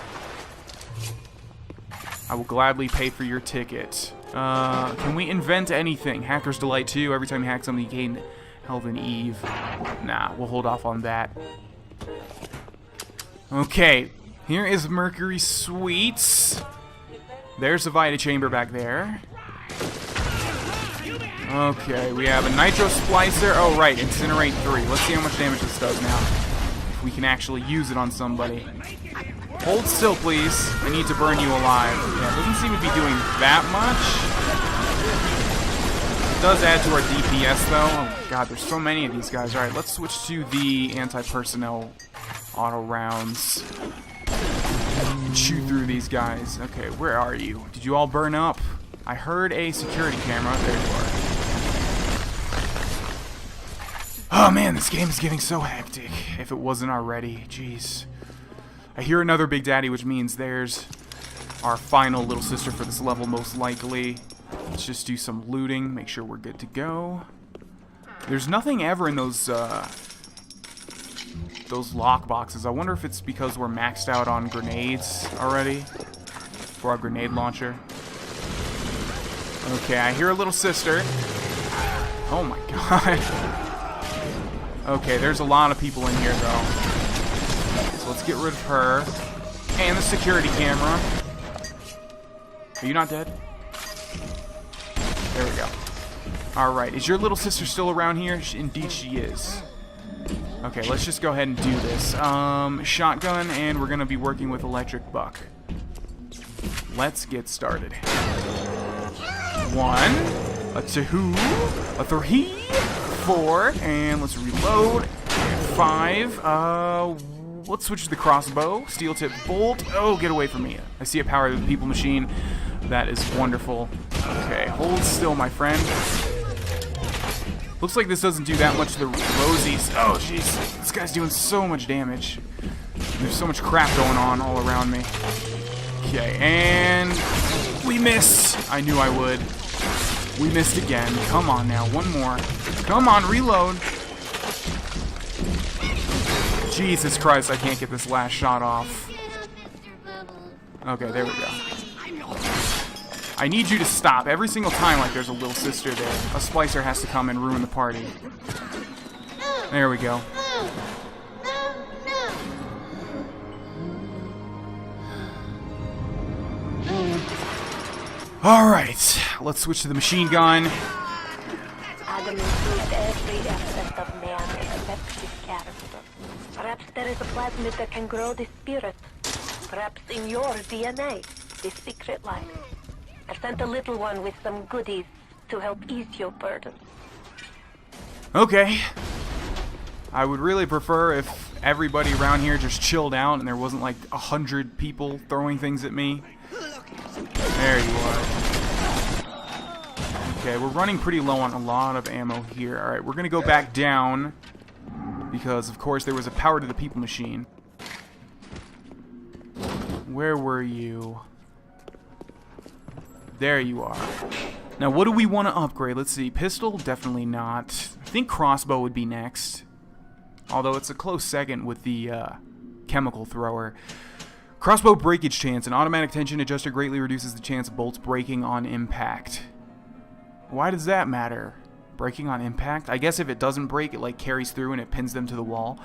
I will gladly pay for your ticket. Can we invent anything? Hacker's Delight 2. Every time you hack something, you gain health and Eve. Nah, we'll hold off on that. Okay, here is Mercury Suites. There's a Vita Chamber back there. Okay, we have a Nitro Splicer. Oh, right, Incinerate 3. Let's see how much damage this does now. If we can actually use it on somebody. Hold still, please. I need to burn you alive. Yeah, it doesn't seem to be doing that much. It does add to our DPS, though. Oh, God, there's so many of these guys. Alright, let's switch to the anti-personnel auto rounds. And shoot through these guys. Okay, where are you? Did you all burn up? I heard a security camera. There you are. Oh man, this game is getting so hectic. If it wasn't already, jeez. I hear another Big Daddy, which means there's our final little sister for this level, most likely. Let's just do some looting, make sure we're good to go. There's nothing ever in those lock boxes. I wonder if it's because we're maxed out on grenades already for our grenade launcher. Okay, I hear a little sister. Oh my god. Okay, there's a lot of people in here, though. So let's get rid of her. And the security camera. Are you not dead? There we go. Alright, is your little sister still around here? Indeed she is. Okay, let's just go ahead and do this. Shotgun, and we're going to be working with electric buck. Let's get started. 1, a 2, a 3, 4, and let's reload. And 5, let's switch to the crossbow. Steel tip bolt. Oh, get away from me. I see a power of the people machine. That is wonderful. Okay, hold still, my friend. Looks like this doesn't do that much to the rosies. Oh, jeez. This guy's doing so much damage. There's so much crap going on all around me. Okay, and we missed. I knew I would. We missed again. Come on now, one more. Come on, reload. Jesus Christ, I can't get this last shot off. Okay, there we go. I need you to stop. Every single time, like, there's a little sister there. A splicer has to come and ruin the party. There we go. Alright, let's switch to the machine gun. Adam includes every aspect of man except his character. Perhaps there is a plasmid that can grow the spirit. Perhaps in your DNA, the secret life. I sent a little one with some goodies to help ease your burden. Okay. I would really prefer if everybody around here just chilled out and there wasn't like 100 people throwing things at me. There you are. Okay, we're running pretty low on a lot of ammo here. Alright, we're gonna go back down because, of course, there was a power to the people machine. Where were you? There you are. Now, what do we want to upgrade? Let's see. Pistol? Definitely not. I think crossbow would be next. Although it's a close second with the chemical thrower. Crossbow breakage chance. An automatic tension adjuster greatly reduces the chance of bolts breaking on impact. Why does that matter? Breaking on impact? I guess if it doesn't break, it like carries through and it pins them to the wall.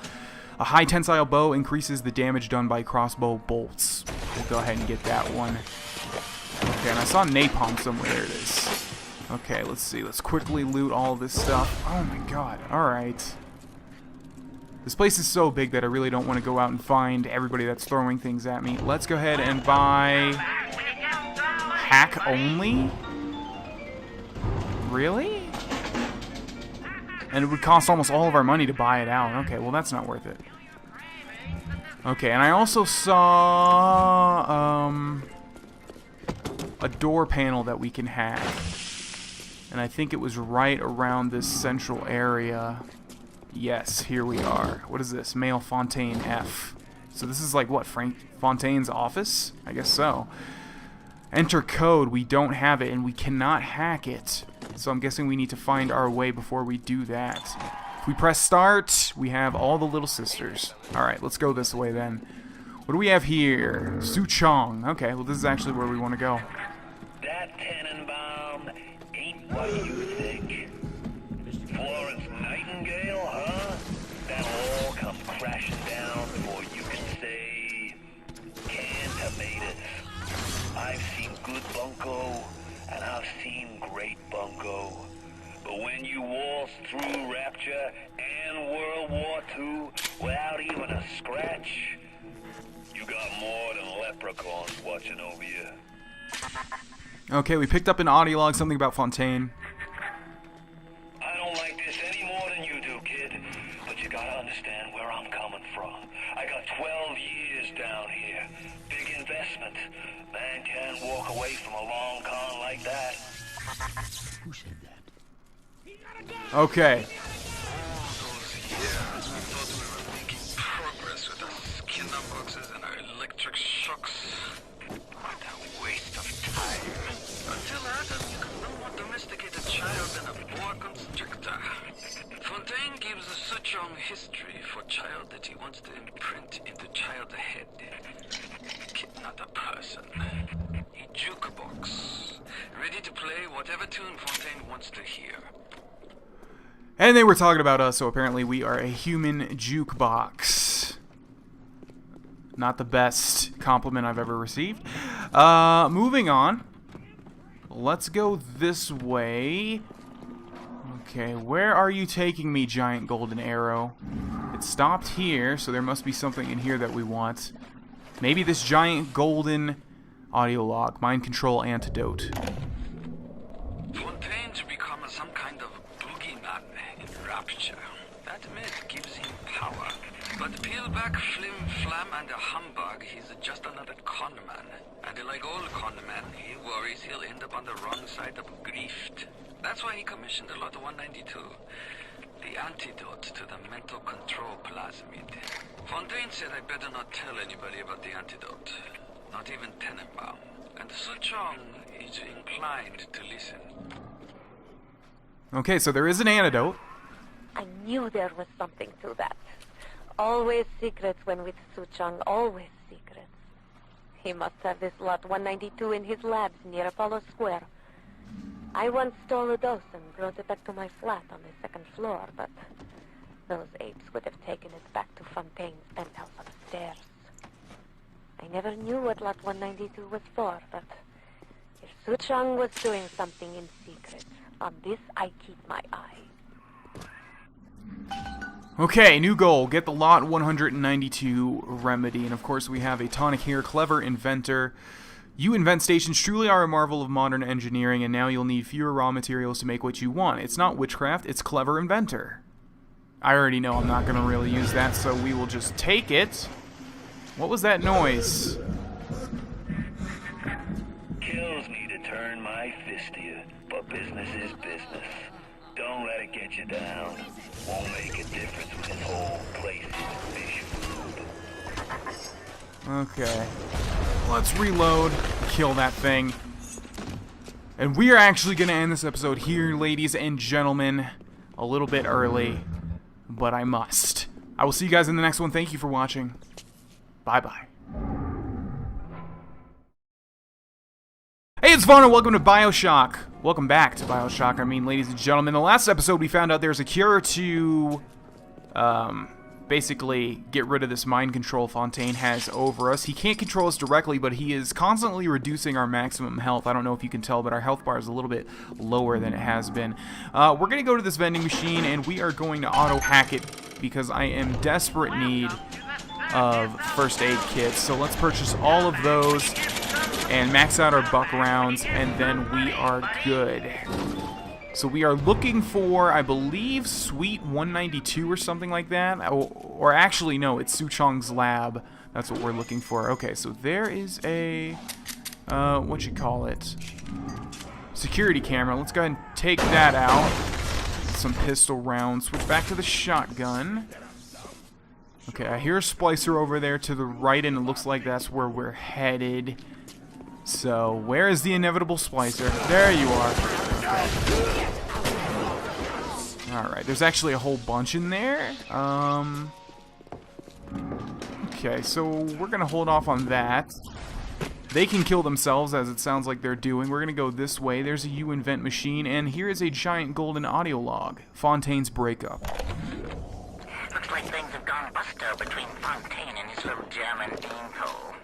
A high tensile bow increases the damage done by crossbow bolts. We'll go ahead and get that one. Okay, and I saw napalm somewhere. There it is. Okay, let's see. Let's quickly loot all this stuff. Oh my god. Alright. This place is so big that I really don't want to go out and find everybody that's throwing things at me. Let's go ahead and buy... hack only? Really? And it would cost almost all of our money to buy it out. Okay, well that's not worth it. Okay, and I also saw... a door panel that we can hack. And I think it was right around this central area. Yes, here we are. What is this? Mail Fontaine F. So this is like what, Frank Fontaine's office? I guess so. Enter code. We don't have it and we cannot hack it. So I'm guessing we need to find our way before we do that. If we press start, we have all the little sisters. Alright, let's go this way then. What do we have here? Suchong. Okay, well this is actually where we want to go. That Tannenbaum ain't what you think. Florence Nightingale, huh? That'll all come crashing down before you can say canned tomatoes. I've seen good bunco, and I've seen great bunco. But when you waltz through Rapture and World War II without even a scratch, you got more than leprechauns watching over you. Okay, we picked up an audio log, something about Fontaine. I don't like this any more than you do, kid. But you gotta understand where I'm coming from. I got 12 years down here. Big investment. Man can't walk away from a long con like that. Who said that? Okay. Progress with our skinner boxes and our electric shocks. What a waste of time. Until Adam, you can no more domesticate a child than a boa constrictor. Fontaine gives a Suchong history for child that he wants to imprint into child ahead. Kid, not a person. A jukebox. Ready to play whatever have a tune Fontaine wants to hear. And they were talking about us, so apparently we are a human jukebox. Not the best compliment I've ever received. Moving on. Let's go this way. Okay, where are you taking me, giant golden arrow? It stopped here, so there must be something in here that we want. Maybe this giant golden audio log, mind control antidote. Fontaine's become some kind of boogeyman in Rapture. That myth gives him power. But peel back flim flam and a humbug, he's just another con man. And like all con men, he worries he'll end up on the wrong side of grift. That's why he commissioned Lot 192. The antidote to the mental control plasmid. Fontaine said I better not tell anybody about the antidote. Not even Tenenbaum. And Suchong is inclined to listen. Okay, so there is an antidote. I knew there was something to that. Always secrets when with Suchong, always secrets. He must have this Lot 192 in his labs near Apollo Square. I once stole a dose and brought it back to my flat on the second floor, but those apes would have taken it back to Fontaine's penthouse upstairs. I never knew what Lot 192 was for, but if Suchong was doing something in secret, on this I keep my eye. Okay, new goal. Get the Lot 192 remedy. And of course we have a tonic here. Clever inventor. You invent stations truly are a marvel of modern engineering, and now you'll need fewer raw materials to make what you want. It's not witchcraft, it's clever inventor. I already know I'm not going to really use that, so we will just take it. What was that noise? Kills me to turn my fist to you, but business is business. Don't let it get you down. Won't make a difference when this whole place is fish food. Okay. Let's reload, kill that thing. And we are actually going to end this episode here, ladies and gentlemen. A little bit early, but I must. I will see you guys in the next one. Thank you for watching. Bye-bye. Hey, it's Vaughn, and welcome to BioShock. Welcome back to BioShock, I mean, ladies and gentlemen. In the last episode, we found out there's a cure to, basically get rid of this mind control Fontaine has over us. He can't control us directly, but he is constantly reducing our maximum health. I don't know if you can tell, but our health bar is a little bit lower than it has been. We're going to go to this vending machine, and we are going to auto-hack it because I am desperate need of first aid kits. So let's purchase all of those and max out our buck rounds, and then we are good. So we are looking for, I believe, Suite 192 or something like that. Or actually, no, it's Suchong's lab. That's what we're looking for. Okay, so there is a, what you call it? Security camera. Let's go ahead and take that out. Some pistol rounds. Switch back to the shotgun. Okay, I hear a splicer over there to the right, and it looks like that's where we're headed. So, where is the inevitable splicer? There you are. Alright, there's actually a whole bunch in there. Okay, so we're gonna hold off on that. They can kill themselves, as it sounds like they're doing. We're gonna go this way. There's a U-Invent machine, and here is a giant golden audio log. Fontaine's breakup. Looks like things have gone busto between Fontaine and his little German beanpole.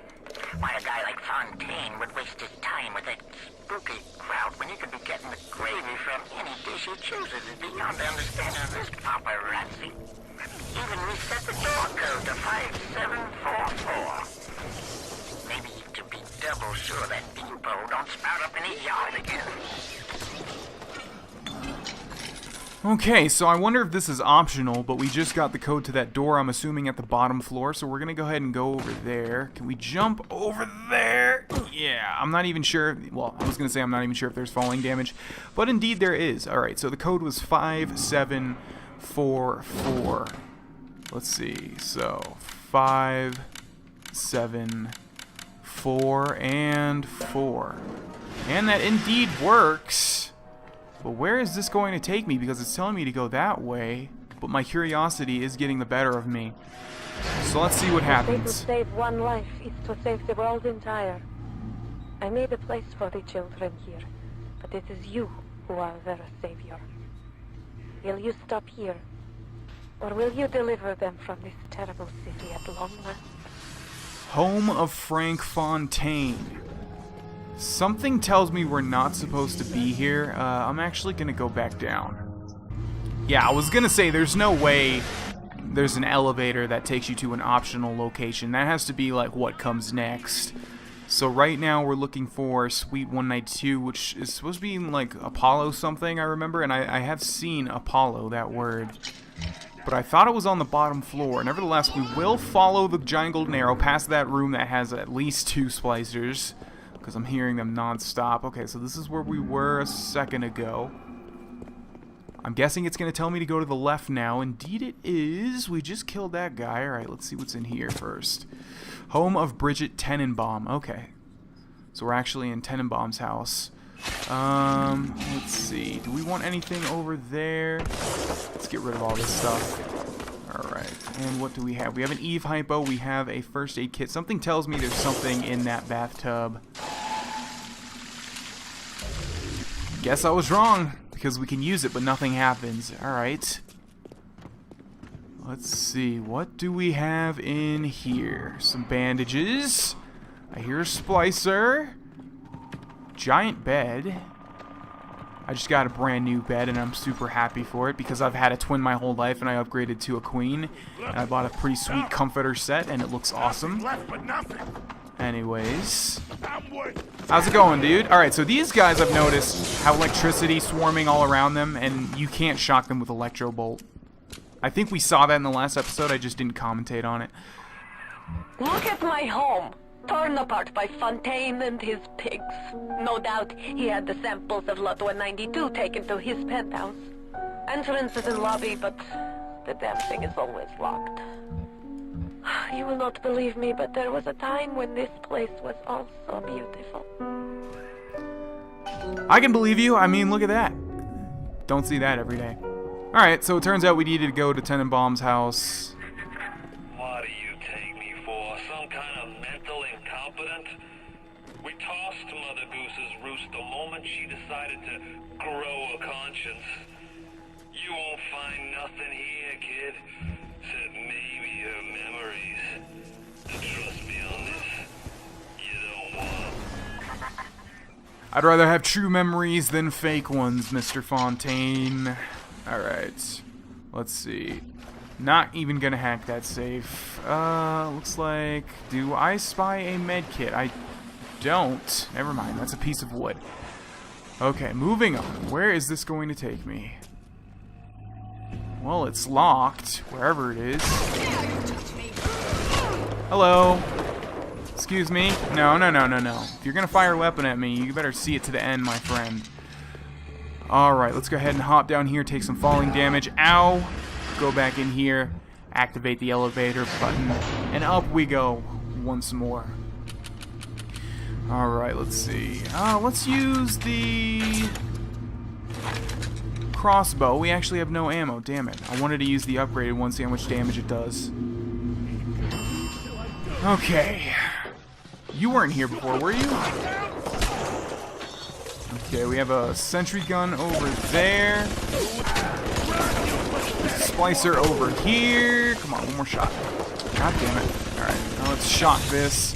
Why a guy like Fontaine would waste his time with that spooky crowd when he could be getting the gravy from any dish he chooses is beyond the understanding of this paparazzi. Even reset the door code to 5744. Maybe to be double sure that beanpole don't spout up in his yard again. Okay, so I wonder if this is optional, but we just got the code to that door, I'm assuming at the bottom floor, so we're gonna go ahead and go over there. Can we jump over there? Yeah, I'm not even sure, well, I was gonna say I'm not even sure if there's falling damage, but indeed there is. Alright, so the code was 5744. Let's see, so 5, 7, 4, and 4. And that indeed works. But where is this going to take me? Because it's telling me to go that way, but my curiosity is getting the better of me. So let's see what happens. To save one life is to save the world entire. I made a place for the children here, but it is you who are their savior. Will you stop here? Or will you deliver them from this terrible city at long last? Home of Frank Fontaine. Something tells me we're not supposed to be here. I'm actually gonna go back down. Yeah, I was gonna say there's no way there's an elevator that takes you to an optional location. That has to be like what comes next. So right now we're looking for Suite 192, which is supposed to be in like Apollo something, I remember, and I have seen Apollo, that word. But I thought it was on the bottom floor. Nevertheless, we will follow the giant golden arrow past that room that has at least 2 splicers, because I'm hearing them non-stop. Okay, so this is where we were a second ago. I'm guessing it's going to tell me to go to the left now. Indeed it is. We just killed that guy. Alright, let's see what's in here first. Home of Bridget Tenenbaum. Okay. So we're actually in Tenenbaum's house. Let's see. Do we want anything over there? Let's get rid of all this stuff. Alright. And what do we have? We have an Eve hypo. We have a first aid kit. Something tells me there's something in that bathtub. Guess I was wrong, because we can use it, but nothing happens. Alright. Let's see. What do we have in here? Some bandages. I hear a splicer. Giant bed. I just got a brand new bed and I'm super happy for it because I've had a twin my whole life and I upgraded to a queen. And I bought a pretty sweet comforter set and it looks awesome. Anyways. How's it going, dude? Alright, so these guys I've noticed have electricity swarming all around them and you can't shock them with electro bolt. I think we saw that in the last episode, I just didn't commentate on it. Look at my home! Torn apart by Fontaine and his pigs. No doubt he had the samples of Lot 192 taken to his penthouse. Entrance is in lobby, but the damn thing is always locked. You will not believe me, but there was a time when this place was also beautiful. I can believe you. I mean, look at that. Don't see that every day. Alright, so it turns out we needed to go to Tenenbaum's house. What do you take me for? Some kind of mental incompetent? We tossed Mother Goose's roost the moment she decided to grow a conscience. You won't find nothing here, kid, except maybe her memories. And trust me on this, you don't want. I'd rather have true memories than fake ones, Mr. Fontaine. Alright, let's see. Not even gonna hack that safe. Looks like... Do I spy a med kit? I don't. Never mind, that's a piece of wood. Okay, moving on. Where is this going to take me? Well, it's locked, wherever it is. Hello? Excuse me? No. If you're gonna fire a weapon at me, you better see it to the end, my friend. Alright, let's go ahead and hop down here, take some falling damage. Ow! Go back in here, activate the elevator button, and up we go once more. Alright, let's see. Let's use the crossbow. We actually have no ammo, damn it. I wanted to use the upgraded one, see how much damage it does. Okay. You weren't here before, were you? Okay, we have a sentry gun over there. Splicer over here. Come on, one more shot. God damn it. Alright, now let's shock this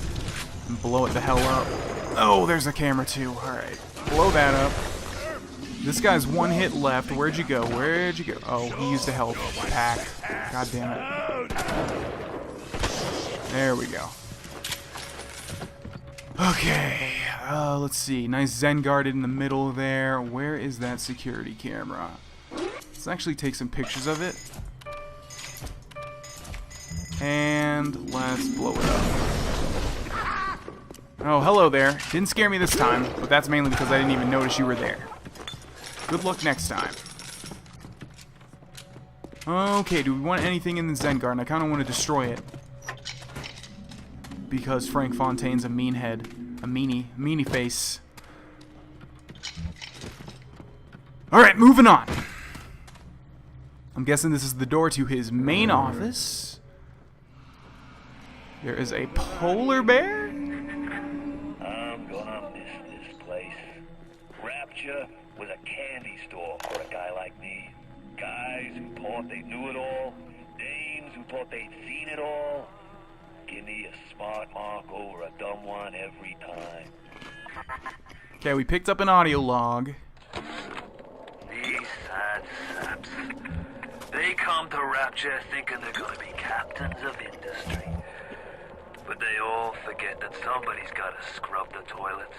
and blow it the hell up. Oh, there's a camera too. Alright, blow that up. This guy's one hit left. Where'd you go? Where'd you go? Oh, he used a health pack. God damn it. There we go. Okay, let's see. Nice Zen guarded in the middle there. Where is that security camera? Let's actually take some pictures of it. And let's blow it up. Oh, hello there. Didn't scare me this time, but that's mainly because I didn't even notice you were there. Good luck next time. Okay, do we want anything in the Zen garden? I kind of want to destroy it. Because Frank Fontaine's a mean head. A meanie face. Alright, moving on. I'm guessing this is the door to his main office. There is a polar bear? I'm gonna miss this place. Rapture was a candy store for a guy like me. Guys who thought they knew it all, dames who thought they'd seen it all. Give me a smart mark over a dumb one every time. Okay, we picked up an audio log. These sad saps. They come to Rapture thinking they're gonna be captains of industry. But they all forget that somebody's gotta scrub the toilets.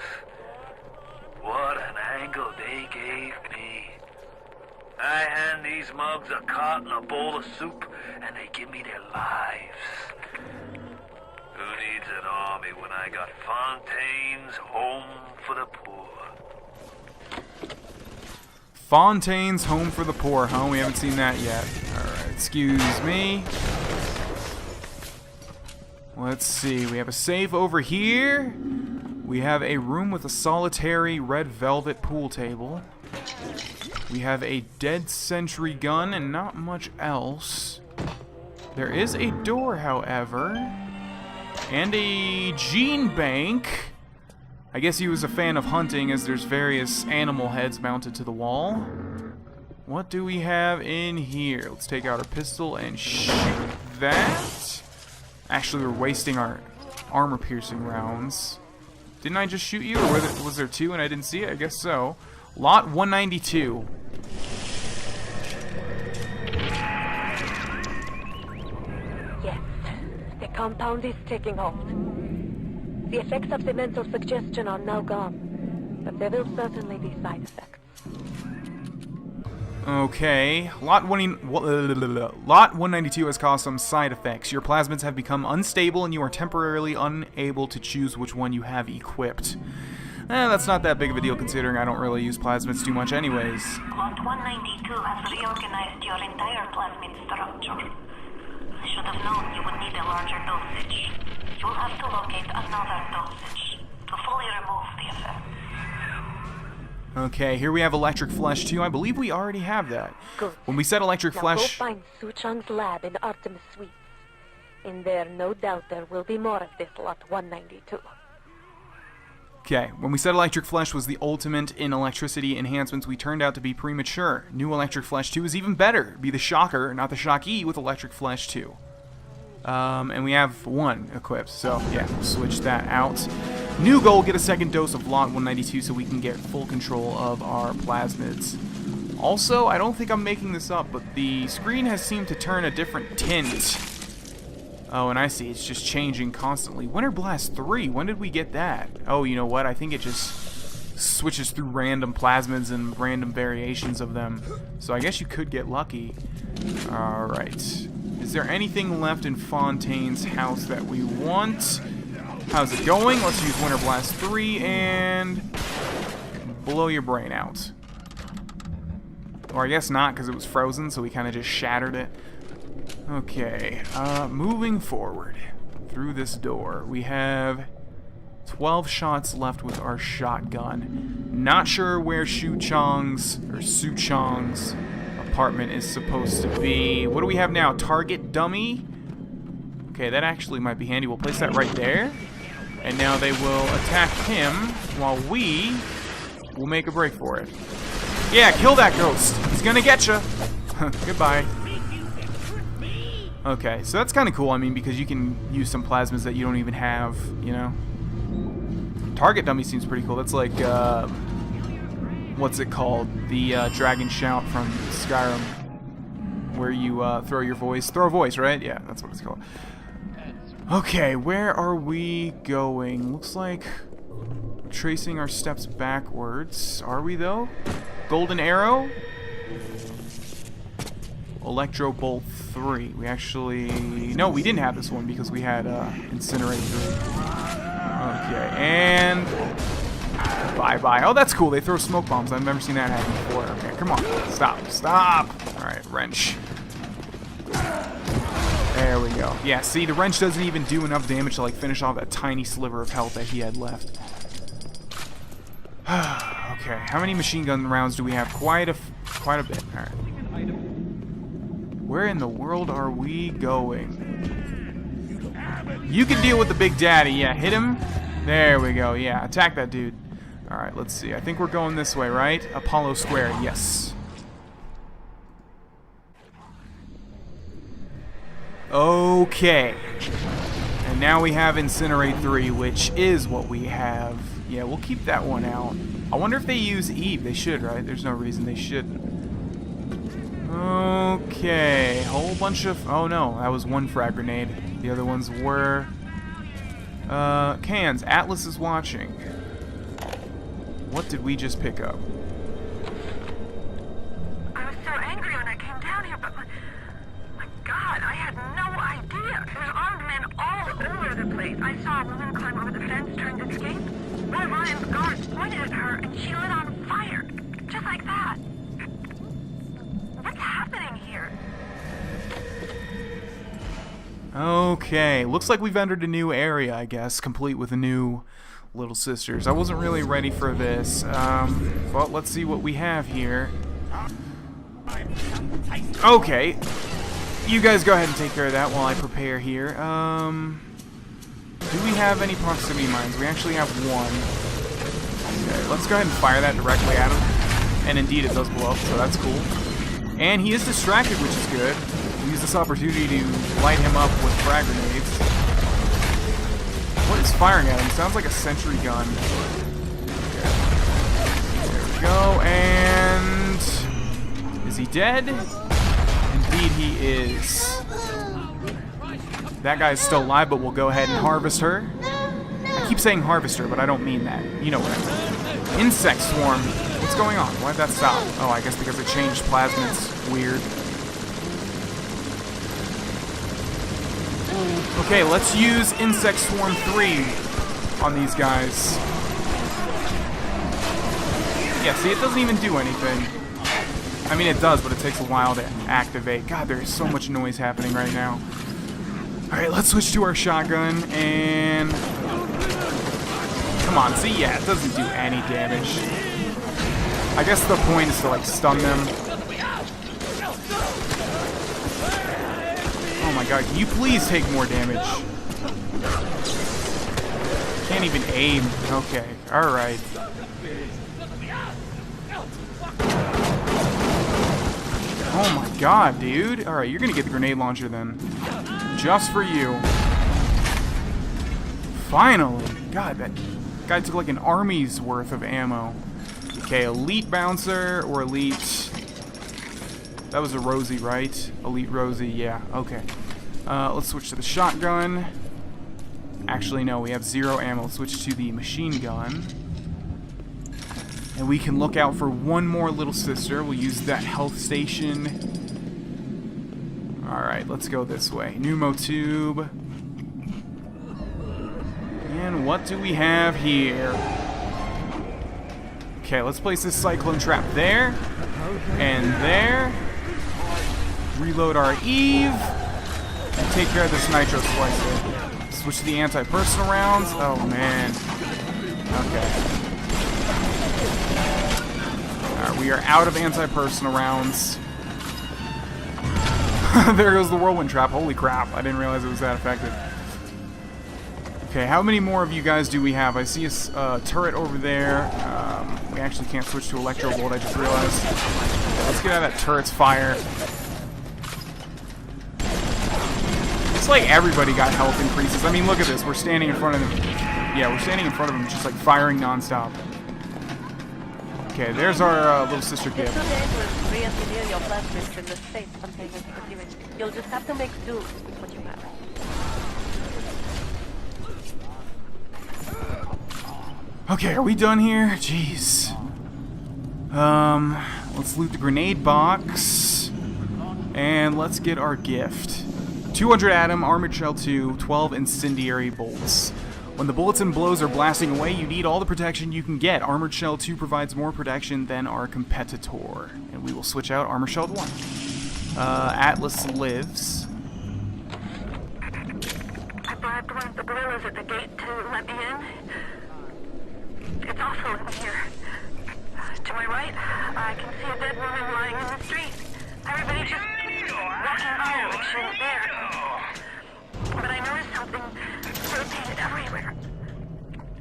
What an angle they gave me. I hand these mugs a cot and a bowl of soup, and they give me their lives. Who needs an army when I got Fontaine's Home for the Poor? Fontaine's Home for the Poor, huh? We haven't seen that yet. Alright, excuse me. Let's see, we have a safe over here. We have a room with a solitary red velvet pool table. We have a dead sentry gun and not much else. There is a door, however. And a gene bank. I guess he was a fan of hunting, as there's various animal heads mounted to the wall. What do we have in here? Let's take out our pistol and shoot that. Actually, we're wasting our armor-piercing rounds. Didn't I just shoot you, or was there two and I didn't see it? I guess so. Lot 192. Yes, the compound is taking hold. The effects of the mental suggestion are now gone, but there will certainly be side effects. Okay, Lot 192 has caused some side effects. Your plasmids have become unstable and you are temporarily unable to choose which one you have equipped. That's not that big of a deal considering I don't really use plasmids too much anyways. Lot 192 has reorganized your entire plasmid structure. I should have known you would need a larger dosage. You'll have to locate another dosage to fully remove the effect. Okay, here we have electric flesh too. I believe we already have that. Good. When we said electric Now flesh... go find Su Chang's lab in Artemis Suite. In there, no doubt there will be more of this Lot 192. Okay, when we said electric flesh was the ultimate in electricity enhancements, we turned out to be premature. New electric flesh 2 is even better. Be the shocker, not the shockee, with electric flesh 2. And we have one equipped, so yeah, we'll switch that out. New goal, get a second dose of Lot 192 so we can get full control of our plasmids. Also, I don't think I'm making this up, but the screen has seemed to turn a different tint. Oh, and I see, it's just changing constantly. Winter Blast 3, when did we get that? Oh, you know what, I think it just switches through random plasmids and random variations of them. So I guess you could get lucky. Alright. Is there anything left in Fontaine's house that we want? How's it going? Let's use Winter Blast 3 and blow your brain out. Or I guess not, because it was frozen, so we kind of just shattered it. Okay, moving forward through this door, we have 12 shots left with our shotgun. Not sure where Su Chang's apartment is supposed to be. What do we have now? Target dummy? Okay, that actually might be handy. We'll place that right there. And now they will attack him while we will make a break for it. Yeah, kill that ghost. He's gonna get you. Goodbye. Okay, so that's kind of cool, I mean, because you can use some plasmids that you don't even have, you know? Target dummy seems pretty cool. That's like, what's it called? The Dragon Shout from Skyrim, where you throw your voice. Throw a voice, right? Yeah, that's what it's called. Okay, where are we going? Looks like tracing our steps backwards. Are we, though? Golden Arrow? Electro Bolt 3. We actually... No, we didn't have this one because we had Incinerate 3. Okay, and... Bye-bye. Oh, that's cool. They throw smoke bombs. I've never seen that happen before. Okay, come on. Stop. Stop. Alright, wrench. There we go. Yeah, see, the wrench doesn't even do enough damage to, like, finish off that tiny sliver of health that he had left. Okay, how many machine gun rounds do we have? Quite a bit. Alright. Where in the world are we going? You can deal with the Big Daddy. Yeah, hit him. There we go. Yeah, attack that dude. Alright, let's see. I think we're going this way, right? Apollo Square, yes. Okay. And now we have Incinerate 3, which is what we have. Yeah, we'll keep that one out. I wonder if they use Eve. They should, right? There's no reason they shouldn't. Okay. Whole bunch of... Oh, no. That was one frag grenade. The other ones were... cans. Atlas is watching. What did we just pick up? I was so angry when I came down here, but my God, I had no idea. There's armed men all over the place. I saw a woman climb over the fence trying to escape. One of Ryan's guards pointed at her, and she lit on fire. Just like that. What's happening here? Okay, looks like we've entered a new area, I guess, complete with a new Little Sisters. I wasn't really ready for this. Well, let's see what we have here. Okay. You guys go ahead and take care of that while I prepare here. Do we have any proximity mines? We actually have one. Okay, let's go ahead and fire that directly at him. And indeed, it does blow up, so that's cool. And he is distracted, which is good. We'll use this opportunity to light him up with frag grenades. What is firing at him? Sounds like a sentry gun. Okay. There we go, and... Is he dead? Indeed he is. That guy's still alive, but we'll go ahead and harvest her. I keep saying harvest her, but I don't mean that. You know what I mean. Insect swarm. What's going on? Why did that stop? Oh, I guess because it changed plasmids. Weird. Okay, let's use Insect Swarm 3 on these guys. Yeah, see, it doesn't even do anything. I mean, it does, but it takes a while to activate. God, there's so much noise happening right now. Alright, let's switch to our shotgun, and... Come on, see, yeah, it doesn't do any damage. I guess the point is to, like, stun them. Oh my god, can you please take more damage? Can't even aim. Okay, alright. Oh my god, dude. Alright, you're gonna get the grenade launcher then. Just for you. Finally. God, that guy took like an army's worth of ammo. Okay, Elite Bouncer or Elite... That was a Rosie, right? Elite Rosie, yeah, okay. Let's switch to the shotgun. Actually, no, we have 0 ammo. Let's switch to the machine gun. And we can look out for one more Little Sister. We'll use that health station. Alright, let's go this way. Pneumo tube. And what do we have here? Okay, let's place this cyclone trap there. And there. Reload our Eve. And take care of this nitro splicer. Switch to the anti-personal rounds. Oh, man. Okay. Alright, we are out of anti-personal rounds. There goes the whirlwind trap. Holy crap, I didn't realize it was that effective. Okay, how many more of you guys do we have? I see a turret over there. We actually can't switch to electro bolt, I just realized. Let's get out of that turret's fire. It's like everybody got health increases. I mean, look at this. We're standing in front of them. Yeah, we're standing in front of them just like firing nonstop. Okay, there's our Little Sister gift. Re-engineer your plasmids in the state Fontaine has put you in. You'll just have to make do with what you have. Okay, are we done here? Jeez. Let's loot the grenade box. And let's get our gift. 200 atom, armored shell 2, 12 incendiary bolts. When the bullets and blows are blasting away, you need all the protection you can get. Armored Shell 2 provides more protection than our competitor. And we will switch out Armored Shell 1. Atlas lives. I bribed one of the gorillas at the gate to let me in. It's awful in here. To my right, I can see a dead woman lying in the street. Everybody's just walking by like she was there. But I noticed something painted everywhere.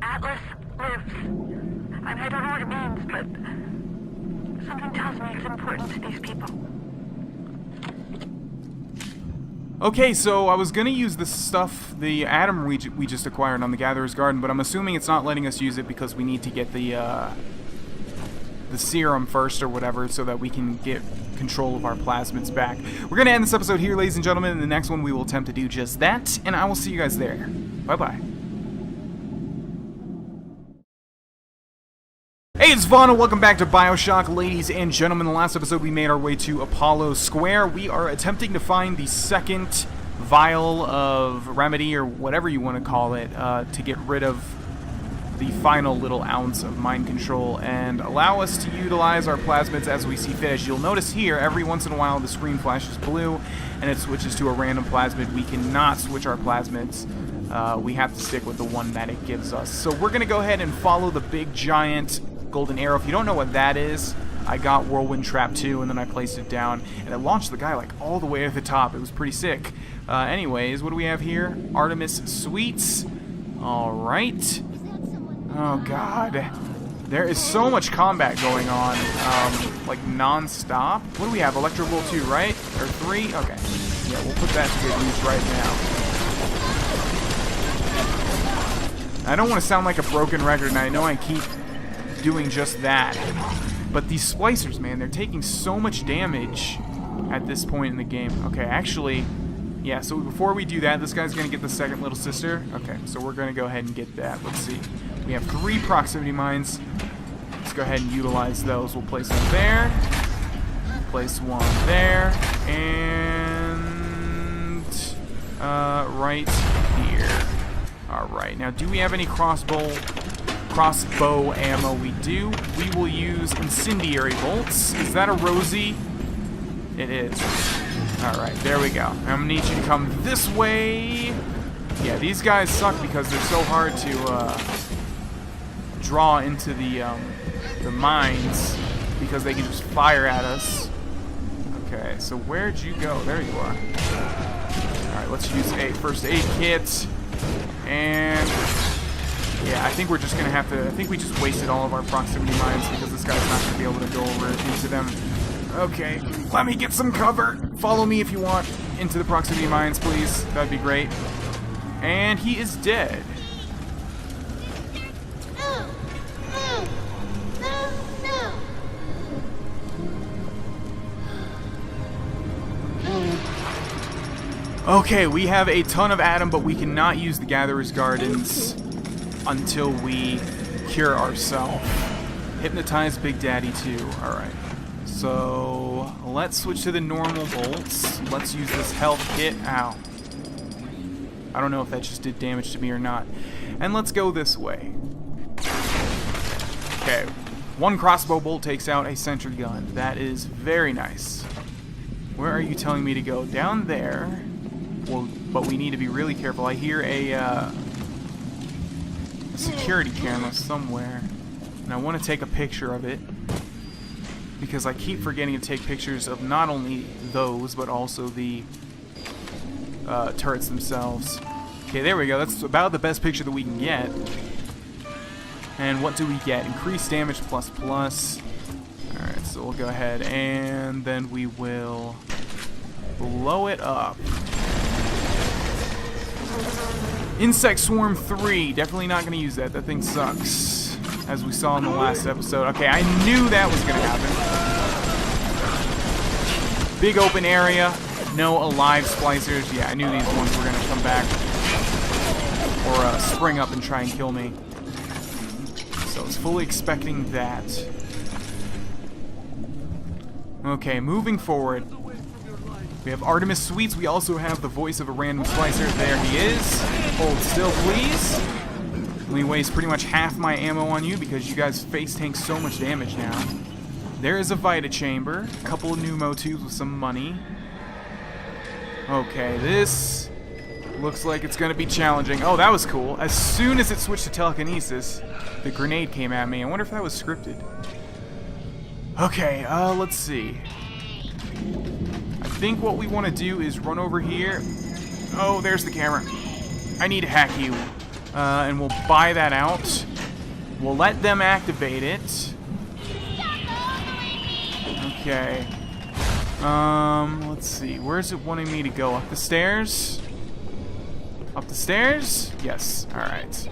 Atlas lives. I I don't know what it means, but something tells me it's important to these people. Okay, so I was gonna use this stuff, the atom we just acquired on the Gatherer's Garden, but I'm assuming it's not letting us use it because we need to get the serum first or whatever, so that we can get control of our plasmids back. We're gonna end this episode here, ladies and gentlemen. In the next one, we will attempt to do just that, and I will see you guys there. Bye-bye. Hey, it's Vaughn, and welcome back to BioShock, ladies and gentlemen. In the last episode, we made our way to Apollo Square. We are attempting to find the second vial of remedy, or whatever you want to call it, to get rid of the final little ounce of mind control and allow us to utilize our plasmids as we see fit. As you'll notice here, every once in a while the screen flashes blue and it switches to a random plasmid. We cannot switch our plasmids. We have to stick with the one that it gives us. So we're going to go ahead and follow the big giant golden arrow. If you don't know what that is, I got Whirlwind Trap 2 and then I placed it down and it launched the guy like all the way to the top. It was pretty sick. Anyways, what do we have here? Artemis Sweets. Alright. Oh god. There is so much combat going on, like non-stop. What do we have? Electro Bolt 2, right? Or 3? Okay. Yeah, we'll put that to good use right now. I don't want to sound like a broken record, and I know I keep doing just that. But these splicers, man, they're taking so much damage at this point in the game. Okay, actually, yeah, so before we do that, this guy's going to get the second little sister. Okay, so we're going to go ahead and get that. Let's see. We have 3 proximity mines. Let's go ahead and utilize those. We'll place one there. Place one there. And right here. Alright, now do we have any crossbow ammo? We do. We will use incendiary bolts. Is that a Rosie? It is. Alright, there we go. I'm gonna need you to come this way. Yeah, these guys suck because they're so hard to draw into the mines because they can just fire at us. Okay, so where'd you go? There you are. Alright, let's use a first aid kit. And yeah, I think we're just gonna have to. I think we just wasted all of our proximity mines because this guy's not gonna be able to go over into them. Okay, let me get some cover. Follow me if you want into the proximity mines, please. That'd be great. And he is dead. Okay, we have a ton of Atom, but we cannot use the Gatherer's Gardens until we cure ourselves. Hypnotize Big Daddy 2. Alright. So, let's switch to the normal bolts. Let's use this health kit. Ow. I don't know if that just did damage to me or not. And let's go this way. Okay. 1 crossbow bolt takes out a sentry gun. That is very nice. Where are you telling me to go? Down there. Well, but we need to be really careful. I hear a security camera somewhere. And I want to take a picture of it. Because I keep forgetting to take pictures of not only those, but also the turrets themselves. Okay, there we go. That's about the best picture that we can get. And what do we get? Increased damage plus plus. Alright, so we'll go ahead and then we will blow it up. Insect Swarm 3. Definitely not going to use that. That thing sucks. As we saw in the last episode. Okay, I knew that was going to happen. Big open area. No alive splicers. Yeah, I knew these ones were going to come back. Or spring up and try and kill me. So I was fully expecting that. Okay, moving forward. We have Artemis Sweets. We also have the voice of a random splicer. There he is. Hold still, please. Only waste pretty much half my ammo on you because you guys face tank so much damage now. There is a Vita Chamber. A couple of pneumo tubes with some money. Okay, this looks like it's going to be challenging. Oh, that was cool. As soon as it switched to telekinesis, the grenade came at me. I wonder if that was scripted. Okay, let's see. I think what we want to do is run over here. Oh, there's the camera. I need to hack you. And we'll buy that out. We'll let them activate it. Okay. Let's see. Where's it wanting me to go? Up the stairs? Up the stairs? Yes. Alright.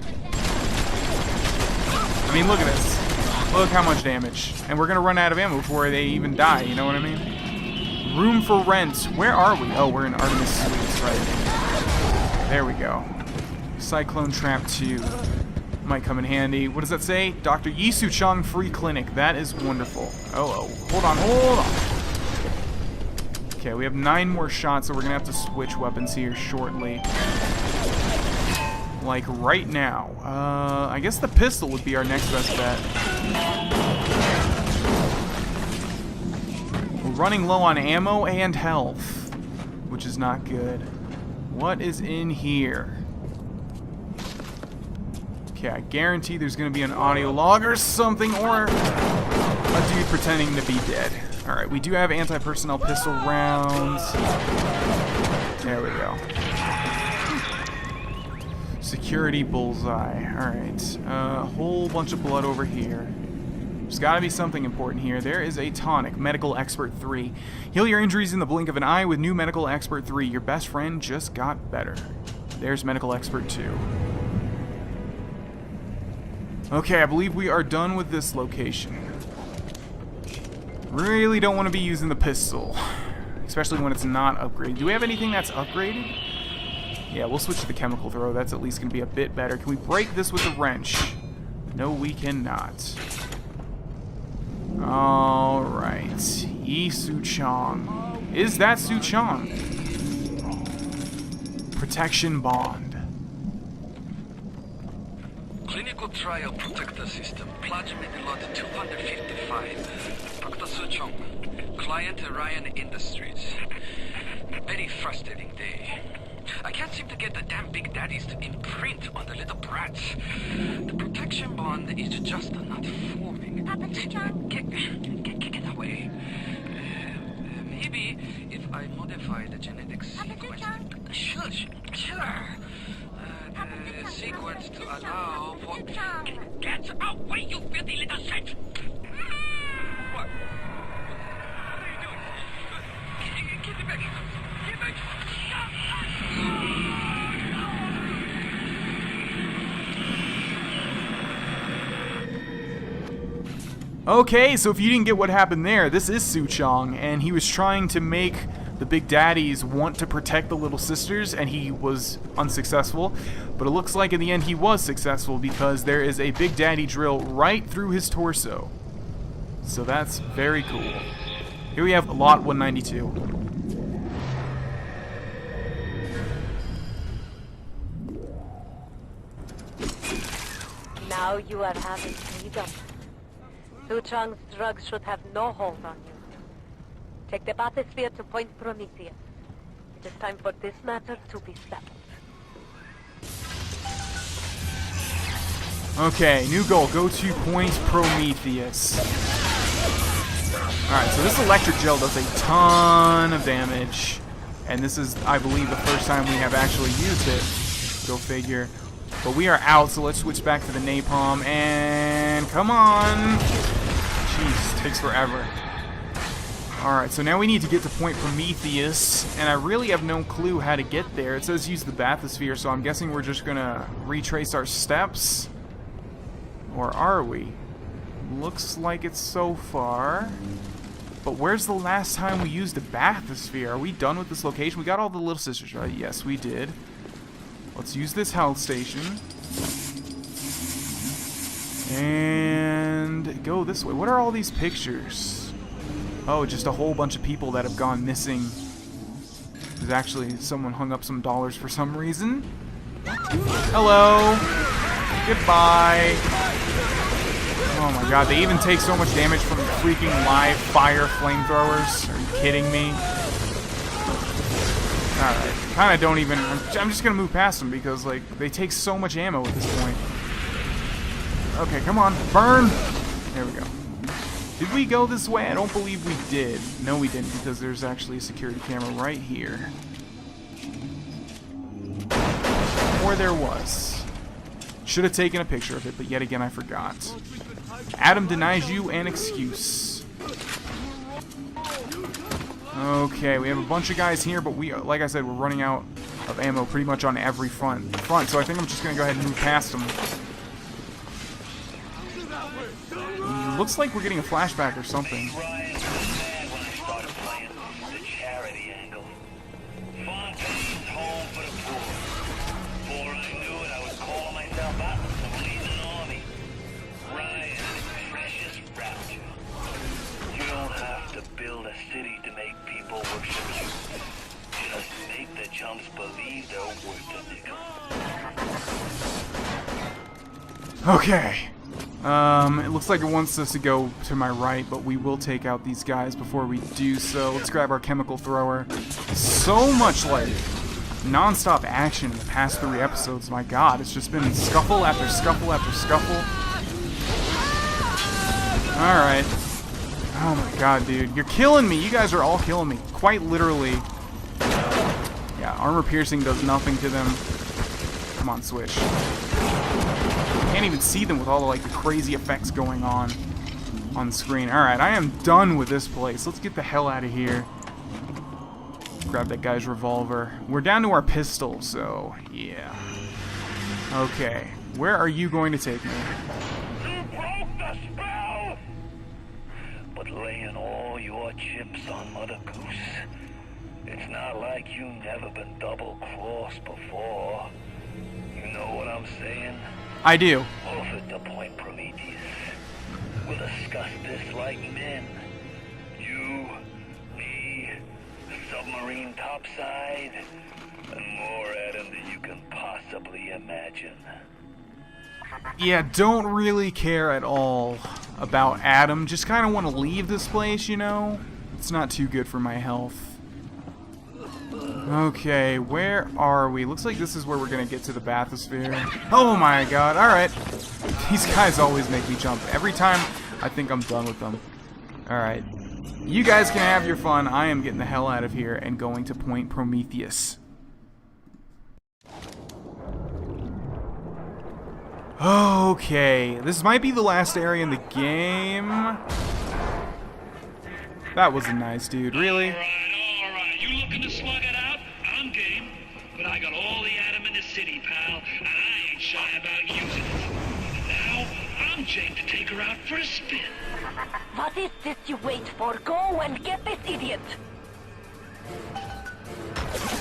I mean, look at this. Look how much damage. And we're gonna run out of ammo before they even die, you know what I mean? Room for rent. Where are we? Oh, we're in Artemis Suites, right. There we go. Cyclone Trap 2. Might come in handy. What does that say? Dr. Yisu Chong Free Clinic. That is wonderful. Oh. Hold on. Okay, we have 9 more shots, so we're gonna have to switch weapons here shortly. Like right now. I guess the pistol would be our next best bet. We're running low on ammo and health, which is not good. What is in here? Okay, I guarantee there's gonna be an audio log or something, or a dude pretending to be dead. Alright, we do have anti-personnel pistol rounds. There we go. Security bullseye. Alright. A whole bunch of blood over here. There's gotta be something important here. There is a tonic. Medical Expert 3. Heal your injuries in the blink of an eye with new Medical Expert 3. Your best friend just got better. There's Medical Expert 2. Okay, I believe we are done with this location. Really don't want to be using the pistol, especially when it's not upgraded. Do we have anything that's upgraded? Yeah, we'll switch to the chemical throw. That's at least going to be a bit better. Can we break this with a wrench? No, we cannot. Alright. Yisu Chong. Is that Su Chong? Protection bond. Clinical trial protector system. Plasmid lot 255. Dr. Suchong, client Ryan Industries. Very frustrating day. I can't seem to get the damn Big Daddies to imprint on the little brats. The protection bond is just not forming. Get away. Maybe if I modify the genetic sequence. Sure. Sequence to allow for. Get away, you filthy little shit! What? What are you doing? Get me back! Get back! Okay, so if you didn't get what happened there, this is Su Chong, and he was trying to make the Big Daddies want to protect the little sisters, and he was unsuccessful. But it looks like in the end he was successful, because there is a Big Daddy drill right through his torso. So that's very cool. Here we have Lot 192. Now you are having freedom. Su Chong's drugs should have no hold on you. Take the bathysphere to Point Prometheus. It is time for this matter to be settled. Okay, new goal. Go to Point Prometheus. Alright, so this electric gel does a ton of damage. And this is, I believe, the first time we have actually used it. Go figure. But we are out, so let's switch back to the napalm. And come on! Jeez, takes forever. Alright, so now we need to get to Point Prometheus, and I really have no clue how to get there. It says use the bathysphere, so I'm guessing we're just gonna retrace our steps. Or are we? Looks like it's so far. But where's the last time we used the bathysphere? Are we done with this location? We got all the little sisters, right? Yes, we did. Let's use this health station. And go this way. What are all these pictures? Oh, just a whole bunch of people that have gone missing. There's actually someone hung up some dollars for some reason. Hello. Goodbye. Oh my god, they even take so much damage from freaking live fire flamethrowers. Are you kidding me? Alright, kind of don't even... I'm just going to move past them because, like, they take so much ammo at this point. Okay, come on. Burn! There we go. Did we go this way? I don't believe we did. No, we didn't, because there's actually a security camera right here. Or there was. Should have taken a picture of it, but yet again I forgot. Adam denies you an excuse. Okay, we have a bunch of guys here, but we, like I said, we're running out of ammo pretty much on every front. So I think I'm just going to go ahead and move past them. Looks like we're getting a flashback or something. Fontaine's home for the poor. Before I knew it, I was calling myself out to lead an army. Ryan, precious Rapture. You don't have to build a city to make people worship you. Just make the chumps believe they're worth a nickel. Okay. It looks like it wants us to go to my right, but we will take out these guys before we do so. Let's grab our chemical thrower. So much, like, non-stop action in the past 3 episodes. My god, it's just been scuffle after scuffle after scuffle. Alright. Oh my god, dude. You're killing me. You guys are all killing me. Quite literally. Yeah, armor piercing does nothing to them. Come on, switch. Can't even see them with all the, like, the crazy effects going on the screen. Alright, I am done with this place. Let's get the hell out of here. Grab that guy's revolver. We're down to our pistol, so yeah. Okay, where are you going to take me? You broke the spell! But laying all your chips on Mother Goose, it's not like you've never been double-crossed before. You know what I'm saying? I do. Off at the point, Prometheus. We'll discuss this like men. You, me, the submarine topside, and more Adam than you can possibly imagine. Yeah, don't really care at all about Adam. Just kind of want to leave this place, you know? It's not too good for my health. Okay, where are we? Looks like this is where we're going to get to the bathysphere. Oh my god, alright. These guys always make me jump. Every time I think I'm done with them. Alright. You guys can have your fun. I am getting the hell out of here and going to Point Prometheus. Okay, this might be the last area in the game. That wasn't nice, dude. Really? Alright. You looking to slug it out? I'm game. But I got all the Adam in the city, pal, and I ain't shy about using it. Now, I'm game to take her out for a spin. What is this you wait for? Go and get this idiot!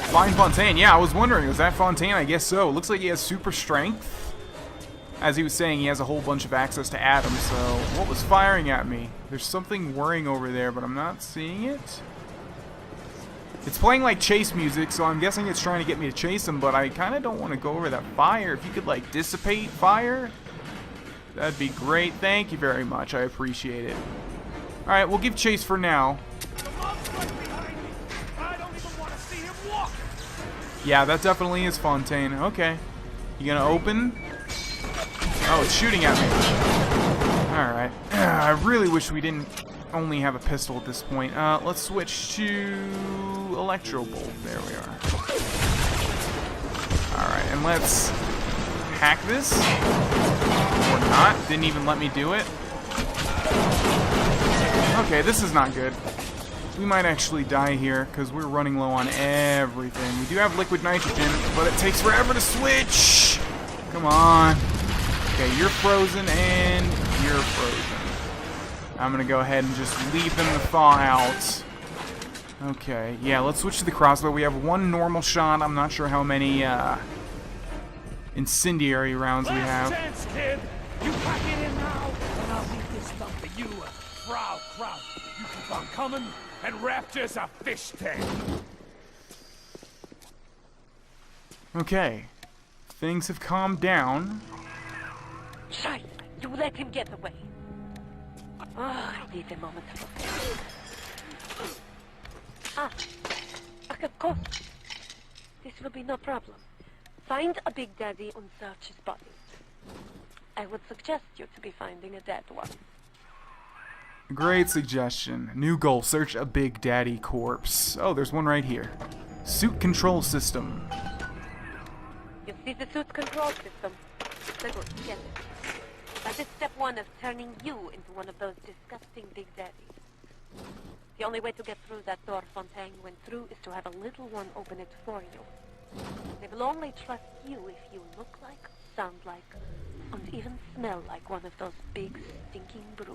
Find Fontaine. Yeah, I was wondering, is that Fontaine? I guess so. Looks like he has super strength. As he was saying, he has a whole bunch of access to Adam, so what was firing at me? There's something whirring over there, but I'm not seeing it. It's playing like chase music, so I'm guessing it's trying to get me to chase him, but I kind of don't want to go over that fire. If you could, like, dissipate fire, that'd be great. Thank you very much. I appreciate it. Alright, we'll give chase for now. Yeah, that definitely is Fontaine. Okay. You gonna open? Oh, it's shooting at me. Alright. I really wish we didn't only have a pistol at this point. Let's switch to Electro Bolt. There we are. Alright, and let's hack this. Or not. Didn't even let me do it. Okay, this is not good. We might actually die here, because we're running low on everything. We do have liquid nitrogen, but it takes forever to switch! Come on. Okay, you're frozen, and you're frozen. I'm gonna go ahead and just leave them to thaw out. Okay, yeah, let's switch to the crossbow. We have one normal shot. I'm not sure how many, incendiary rounds we have. Chance, kid. You pack it in now, and I'll leave this stuff to you, Frau Kraut. You keep on coming, and Rapture's a fish tank. Okay. Things have calmed down. Scheiße, you let him get away. Oh, I need a moment to prepare. Of course. This will be no problem. Find a Big Daddy and search his body. I would suggest you to be finding a dead one. Great suggestion. New goal, search a Big Daddy corpse. Oh, there's one right here. Suit control system. You see the suit control system? Good, get it. That is step one of turning you into one of those disgusting big daddies. The only way to get through that door Fontaine went through is to have a little one open it for you. They will only trust you if you look like, sound like, and even smell like one of those big stinking brutes.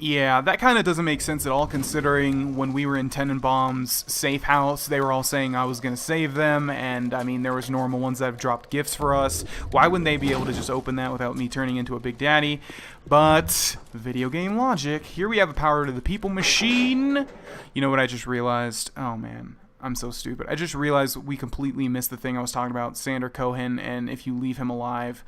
Yeah, that kind of doesn't make sense at all, considering when we were in Tenenbaum's safe house, they were all saying I was going to save them, and I mean, there was normal ones that have dropped gifts for us. Why wouldn't they be able to just open that without me turning into a big daddy? But, video game logic. Here we have a power to the people machine. You know what I just realized? Oh man, I'm so stupid. I just realized we completely missed the thing I was talking about, Sander Cohen, and if you leave him alive.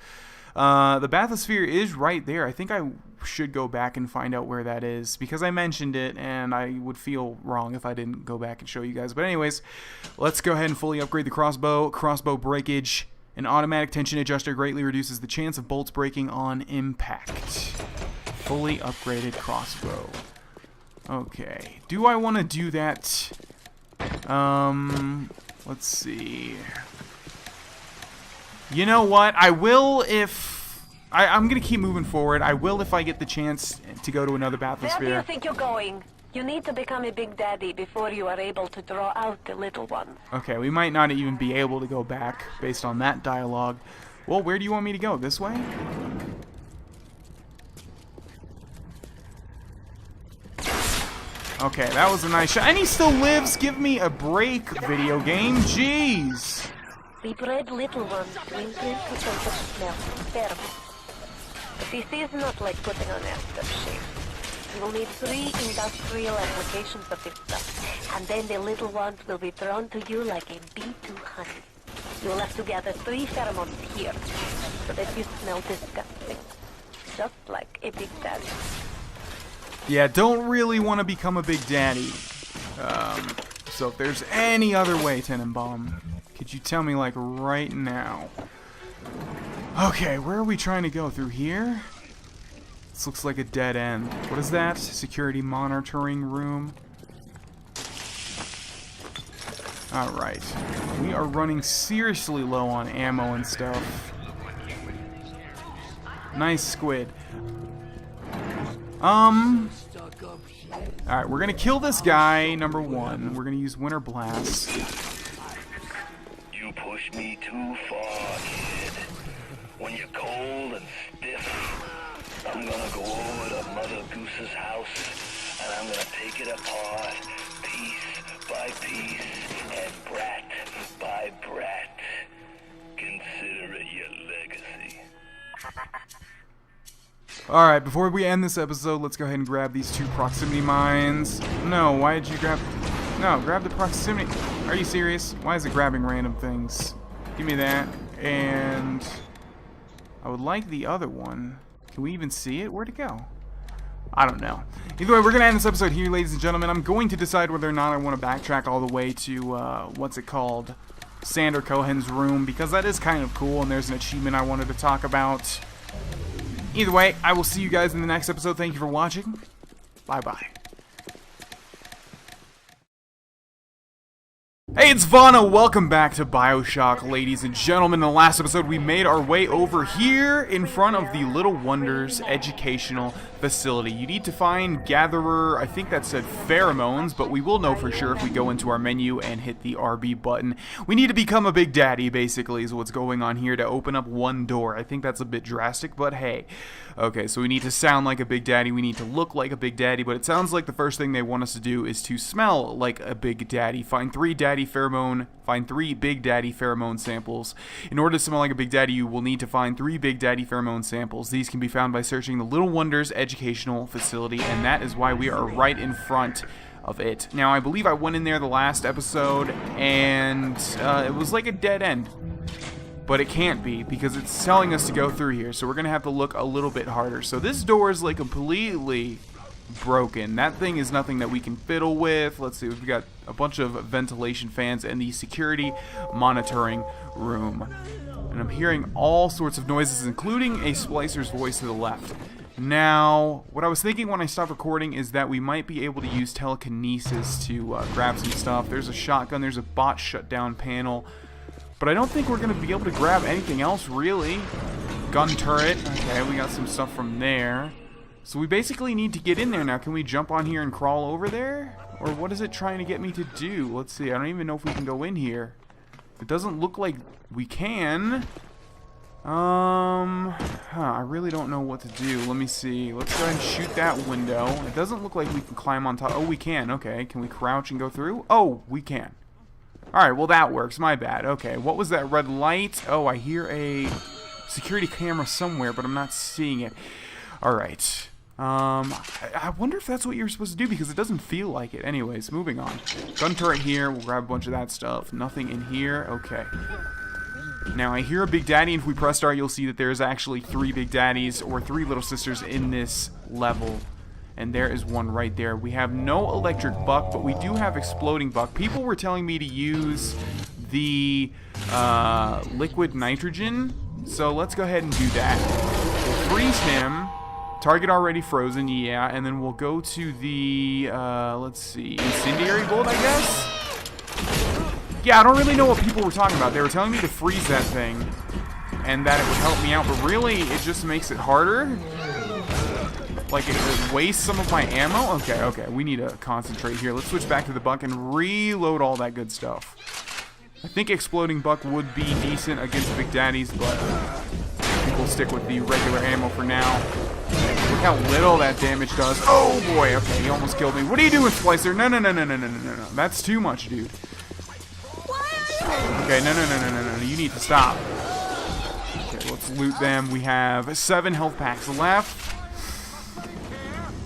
The bathysphere is right there. I think I should go back and find out where that is, because I mentioned it, and I would feel wrong if I didn't go back and show you guys. But anyways, let's go ahead and fully upgrade the crossbow. Crossbow breakage. An automatic tension adjuster greatly reduces the chance of bolts breaking on impact. Fully upgraded crossbow. Okay. Do I want to do that? Let's see. You know what? I will if... I'm going to keep moving forward. I will if I get the chance to go to another bathysphere. Where do you think you're going? You need to become a big daddy before you are able to draw out the little ones. Okay, we might not even be able to go back based on that dialogue. Well, where do you want me to go? This way? Okay, that was a nice shot. And he still lives! Give me a break, video game. Jeez! We bred little ones to imprint the sense of smell, pheromones. But this is not like putting on aftershave. You will need 3 industrial applications of this stuff, and then the little ones will be drawn to you like a bee to honey. You will have to gather 3 pheromones here, so that you smell disgusting. Just like a big daddy. Yeah, don't really want to become a big daddy. So if there's any other way, Tenenbaum, could you tell me, like, right now? Okay, where are we trying to go? Through here? This looks like a dead end. What is that? Security monitoring room. Alright. We are running seriously low on ammo and stuff. Nice squid. Alright, we're gonna kill this guy, number 1. We're gonna use Winter Blast. You push me too far, kid. When you're cold and stiff, I'm gonna go over to Mother Goose's house, and I'm gonna take it apart, piece by piece, and brat by brat. Consider it your legacy. Alright, before we end this episode, let's go ahead and grab these 2 proximity mines. No, why did you grab... No, grab the proximity... Are you serious? Why is it grabbing random things? Give me that. And... I would like the other one. Can we even see it? Where'd it go? I don't know. Either way, we're going to end this episode here, ladies and gentlemen. I'm going to decide whether or not I want to backtrack all the way to, what's it called? Sander Cohen's room, because that is kind of cool, and there's an achievement I wanted to talk about. Either way, I will see you guys in the next episode. Thank you for watching. Bye-bye. Hey, it's Vana. Welcome back to BioShock, ladies and gentlemen. In the last episode, we made our way over here in front of the Little Wonders Educational Facility. You need to find Gatherer, I think that said pheromones, but we will know for sure if we go into our menu and hit the RB button. We need to become a big daddy, basically, is what's going on here to open up one door. I think that's a bit drastic, but hey. Okay, so we need to sound like a big daddy, we need to look like a big daddy, but it sounds like the first thing they want us to do is to smell like a big daddy. Find 3 big daddy pheromone samples. In order to smell like a big daddy, you will need to find 3 big daddy pheromone samples. These can be found by searching the Little Wonders Educational Facility, and that is why we are right in front of it. Now, I believe I went in there the last episode, and it was like a dead end. But it can't be, because it's telling us to go through here, so we're going to have to look a little bit harder. So this door is like completely broken. That thing is nothing that we can fiddle with. Let's see, we've got a bunch of ventilation fans and the security monitoring room. And I'm hearing all sorts of noises, including a splicer's voice to the left. Now, what I was thinking when I stopped recording is that we might be able to use telekinesis to grab some stuff. There's a shotgun, there's a bot shutdown panel. But I don't think we're going to be able to grab anything else, really. Gun turret. Okay, we got some stuff from there. So we basically need to get in there now. Can we jump on here and crawl over there? Or what is it trying to get me to do? Let's see. I don't even know if we can go in here. It doesn't look like we can. I really don't know what to do. Let me see. Let's go ahead and shoot that window. It doesn't look like we can climb on top. Oh, we can. Okay. Can we crouch and go through? Oh, we can. Alright, well that works. My bad. Okay, what was that red light? Oh, I hear a security camera somewhere, but I'm not seeing it. Alright. I wonder if that's what you're supposed to do, because it doesn't feel like it. Anyways, moving on. Gun turret here. We'll grab a bunch of that stuff. Nothing in here. Okay. Now, I hear a Big Daddy, and if we press start, you'll see that there's actually 3 Big Daddies, or 3 little sisters in this level. And there is one right there. We have no electric buck, but we do have exploding buck. People were telling me to use the liquid nitrogen, so let's go ahead and do that. We'll freeze him. Target already frozen, yeah, and then we'll go to the, let's see, incendiary bolt, I guess? Yeah, I don't really know what people were talking about. They were telling me to freeze that thing, and that it would help me out, but really, it just makes it harder. Like, it wastes some of my ammo? Okay, we need to concentrate here. Let's switch back to the buck and reload all that good stuff. I think exploding buck would be decent against Big Daddies, but I think we'll stick with the regular ammo for now. Look how little that damage does. Oh boy, okay, he almost killed me. What are you doing, Splicer? No. That's too much, dude. Okay, no. You need to stop. Okay, let's loot them. We have 7 health packs left.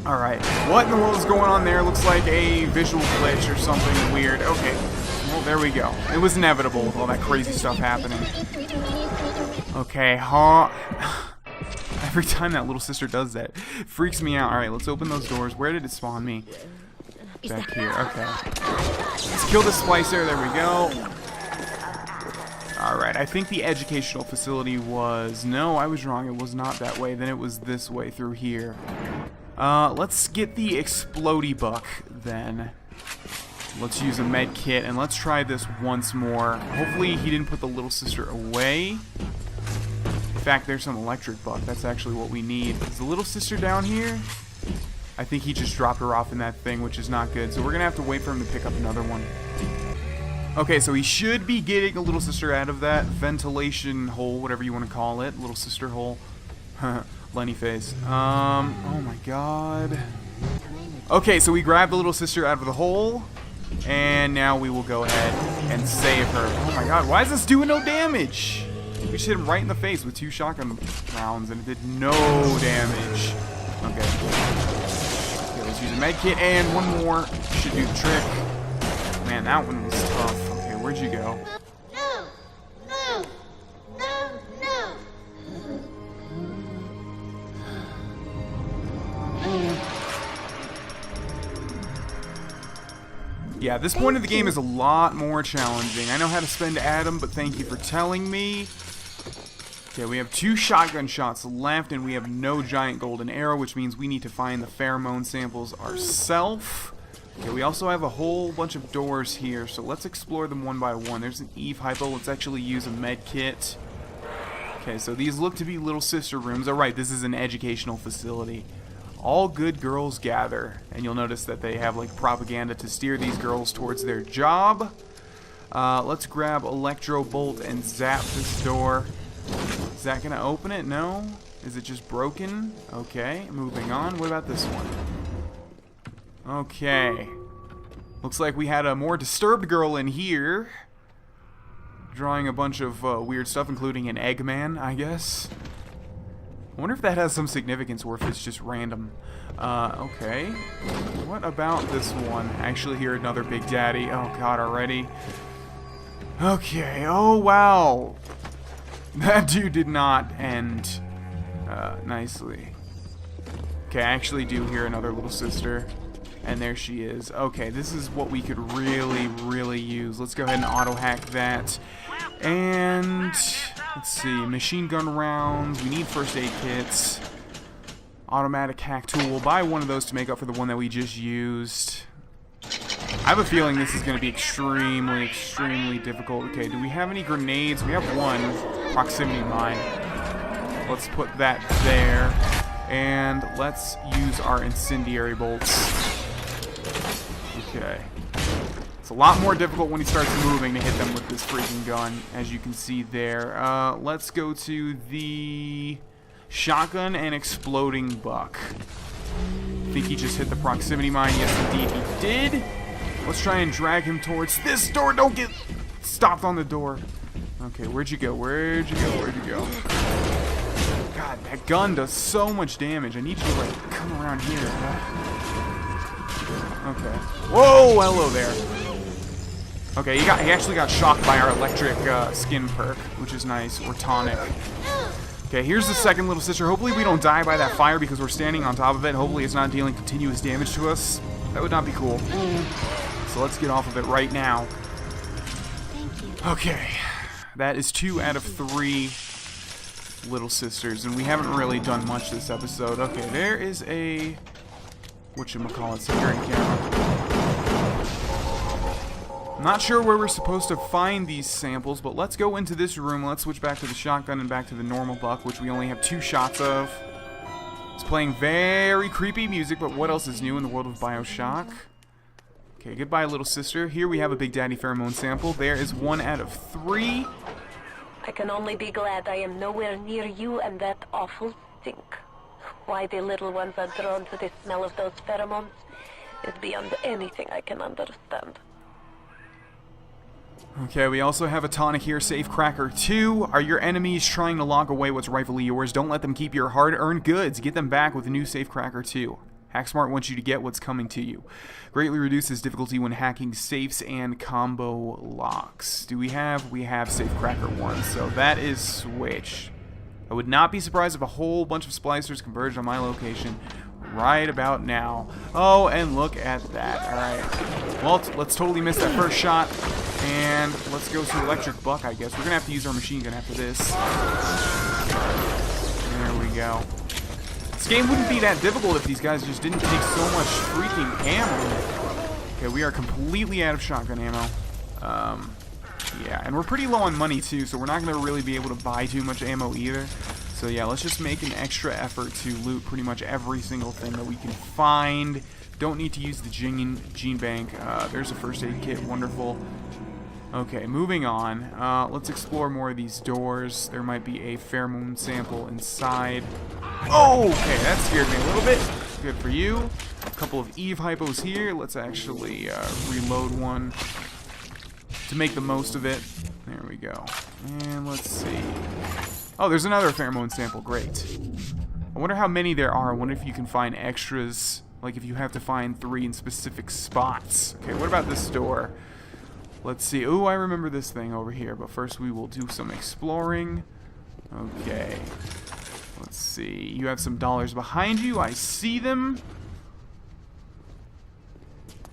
Alright, what in the world is going on there? Looks like a visual glitch or something weird. Okay, well, there we go. It was inevitable with all that crazy stuff happening. Okay, every time that little sister does that, it freaks me out. Alright, let's open those doors. Where did it spawn me? Back here, okay. Let's kill the splicer, there we go. Alright, I think the educational facility was... No, I was wrong, it was not that way. Then it was this way through here. Let's get the explodey buck, then. Let's use a med kit, and let's try this once more. Hopefully he didn't put the little sister away. In fact, there's some electric buck. That's actually what we need. Is the little sister down here? I think he just dropped her off in that thing, which is not good. So we're going to have to wait for him to pick up another one. Okay, so he should be getting a little sister out of that ventilation hole, whatever you want to call it. Little sister hole. Lenny face. Oh my god. Okay, so we grabbed the little sister out of the hole. And now we will go ahead and save her. Oh my god, why is this doing no damage? We just hit him right in the face with 2 shotgun rounds and it did no damage. Okay. Okay, let's use a med kit and one more. Should do the trick. Man, that one was tough. Okay, where'd you go? Yeah, this point of the game is a lot more challenging. I know how to spend Adam, but thank you for telling me. Okay, we have 2 shotgun shots left, and we have no giant golden arrow, which means we need to find the pheromone samples ourselves. Okay, we also have a whole bunch of doors here, so let's explore them one by one. There's an Eve hypo. Let's actually use a med kit. Okay, so these look to be little sister rooms. Alright, this is an educational facility. All good girls gather, and you'll notice that they have like propaganda to steer these girls towards their job. Let's grab Electro Bolt and zap this door. Is that gonna open it? No? Is it just broken? Okay, moving on. What about this one? Okay. Looks like we had a more disturbed girl in here. Drawing a bunch of weird stuff, including an Eggman, I guess. I wonder if that has some significance or if it's just random. Okay. What about this one? I actually hear another Big Daddy. Oh god, already. Okay, oh wow. That dude did not end nicely. Okay, I actually do hear another little sister. And there she is. Okay, this is what we could really use. Let's go ahead and auto-hack that. And let's see, machine gun rounds. We need first aid kits. Automatic hack tool. We'll buy one of those to make up for the one that we just used. I have a feeling this is going to be extremely, extremely difficult. Okay, do we have any grenades? We have one. Proximity mine. Let's put that there. And let's use our incendiary bolts. Okay. It's a lot more difficult when he starts moving to hit them with this freaking gun, as you can see there. Let's go to the shotgun and exploding buck. I think he just hit the proximity mine. Yes, indeed, he did. Let's try and drag him towards this door. Don't get stopped on the door. Okay, where'd you go? Where'd you go? Where'd you go? God, that gun does so much damage. I need you to, like, come around here. Okay. Whoa, hello there. Okay, he actually got shocked by our electric skin perk, which is nice, or tonic. Okay, here's the second little sister. Hopefully we don't die by that fire because we're standing on top of it. Hopefully it's not dealing continuous damage to us. That would not be cool. So let's get off of it right now. Okay, that is 2 out of 3 little sisters, and we haven't really done much this episode. Okay, there is a whatchamacallit, security camera. I'm not sure where we're supposed to find these samples, but let's go into this room. Let's switch back to the shotgun and back to the normal buck, which we only have 2 shots of. It's playing very creepy music, but what else is new in the world of BioShock? Okay, goodbye, little sister. Here we have a Big Daddy pheromone sample. There is 1 out of 3. I can only be glad I am nowhere near you and that awful stink. Why the little ones are drawn to the smell of those pheromones is beyond anything I can understand. Okay, we also have a tonic here, Safecracker 2. Are your enemies trying to lock away what's rightfully yours? Don't let them keep your hard-earned goods. Get them back with a new Safecracker 2. HackSmart wants you to get what's coming to you. Greatly reduces difficulty when hacking safes and combo locks. We have Safecracker 1, so that is switch. I would not be surprised if a whole bunch of splicers converged on my location right about now. Oh, and look at that. Alright. Well, let's totally miss that first shot. And let's go to Electric Buck, I guess. We're going to have to use our machine gun after this. There we go. This game wouldn't be that difficult if these guys just didn't take so much freaking ammo. Okay, we are completely out of shotgun ammo. Yeah, and we're pretty low on money too, so we're not going to really be able to buy too much ammo either. So yeah, let's just make an extra effort to loot pretty much every single thing that we can find. Don't need to use the gene bank. There's a first aid kit, wonderful. Okay, moving on. Let's explore more of these doors. There might be a pheromone sample inside. Oh, okay, that scared me a little bit. Good for you. A couple of Eve hypos here. Let's actually reload one to make the most of it. There we go. And let's see. Oh, there's another pheromone sample. Great. I wonder how many there are. I wonder if you can find extras, like if you have to find 3 in specific spots. Okay, what about this door? Let's see. Ooh, I remember this thing over here, but first we will do some exploring. Okay. Let's see. You have some dollars behind you. I see them.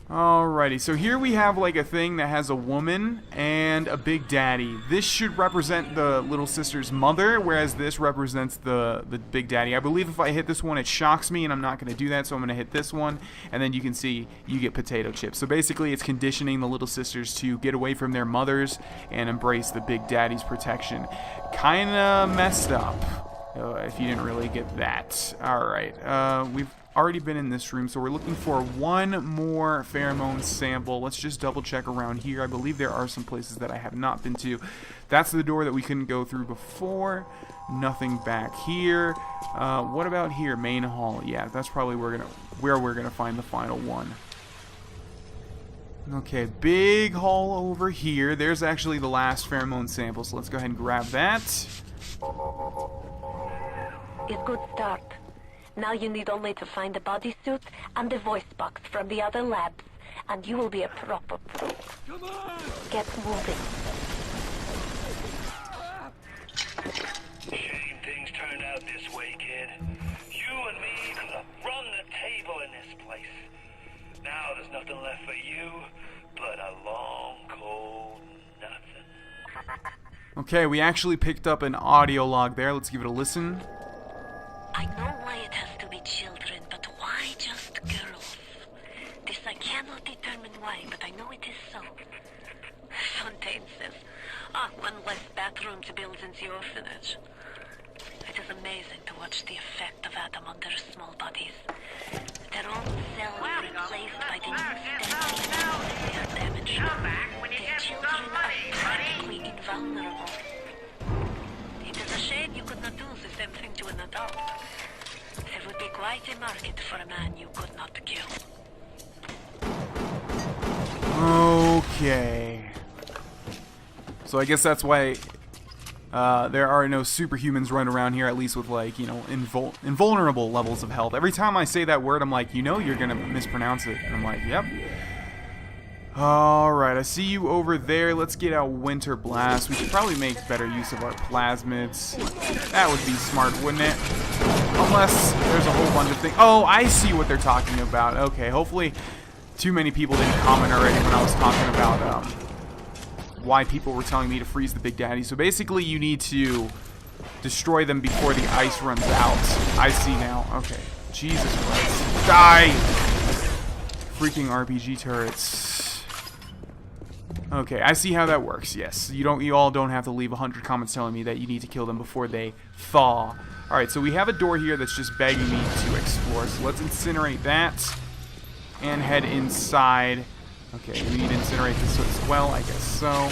Alrighty, so here we have like a thing that has a woman and a Big Daddy. This should represent the little sister's mother, whereas this represents the Big Daddy. I believe if I hit this one, it shocks me, and I'm not going to do that, so I'm going to hit this one, and then you can see you get potato chips. So basically, it's conditioning the little sisters to get away from their mothers and embrace the Big Daddy's protection. Kinda messed up, if you didn't really get that. Alright, we've already been in this room, so we're looking for 1 more pheromone sample. Let's just double check around here. I believe there are some places that I have not been to. That's the door that we couldn't go through before. Nothing back here. What about here? Main hall. Yeah, that's probably where we're gonna find the final one. Okay, big hall over here. There's actually the last pheromone sample, so let's go ahead and grab that. It's good start. Now you need only to find the bodysuit and the voice box from the other labs, and you will be a proper pro. Get moving. Shame things turned out this way, kid. You and me could have run the table in this place. Now there's nothing left for you but a long, cold nothing. Okay, we actually picked up an audio log there. Let's give it a listen. I know why it has to be children, but why just girls? This I can't cannot determine why, but I know it is so. Fontaine says, one less bathroom to build in the orphanage. It is amazing to watch the effect of Adam on their small bodies. Their own cells replaced by the new stem cells they are damaged. Their children are practically invulnerable. It is a shame you could not do the same thing to an adult. There would be quite a market for a man you could not kill. Okay. So I guess that's why there are no superhumans running around here, at least with, like, you know, invulnerable levels of health. Every time I say that word, I'm like, you know you're going to mispronounce it. And I'm like, yep. Alright, I see you over there. Let's get out Winter Blast. We should probably make better use of our plasmids. That would be smart, wouldn't it? Unless there's a whole bunch of things. Oh, I see what they're talking about. Okay, hopefully too many people didn't comment already when I was talking about why people were telling me to freeze the Big Daddy. So basically you need to destroy them before the ice runs out. I see now. Okay. Jesus Christ. Die! Freaking RPG turrets. Okay, I see how that works. Yes, you all don't have to leave 100 comments telling me that you need to kill them before they thaw. Alright, so we have a door here that's just begging me to explore. So let's incinerate that and head inside. Okay, we need to incinerate this as well, I guess so.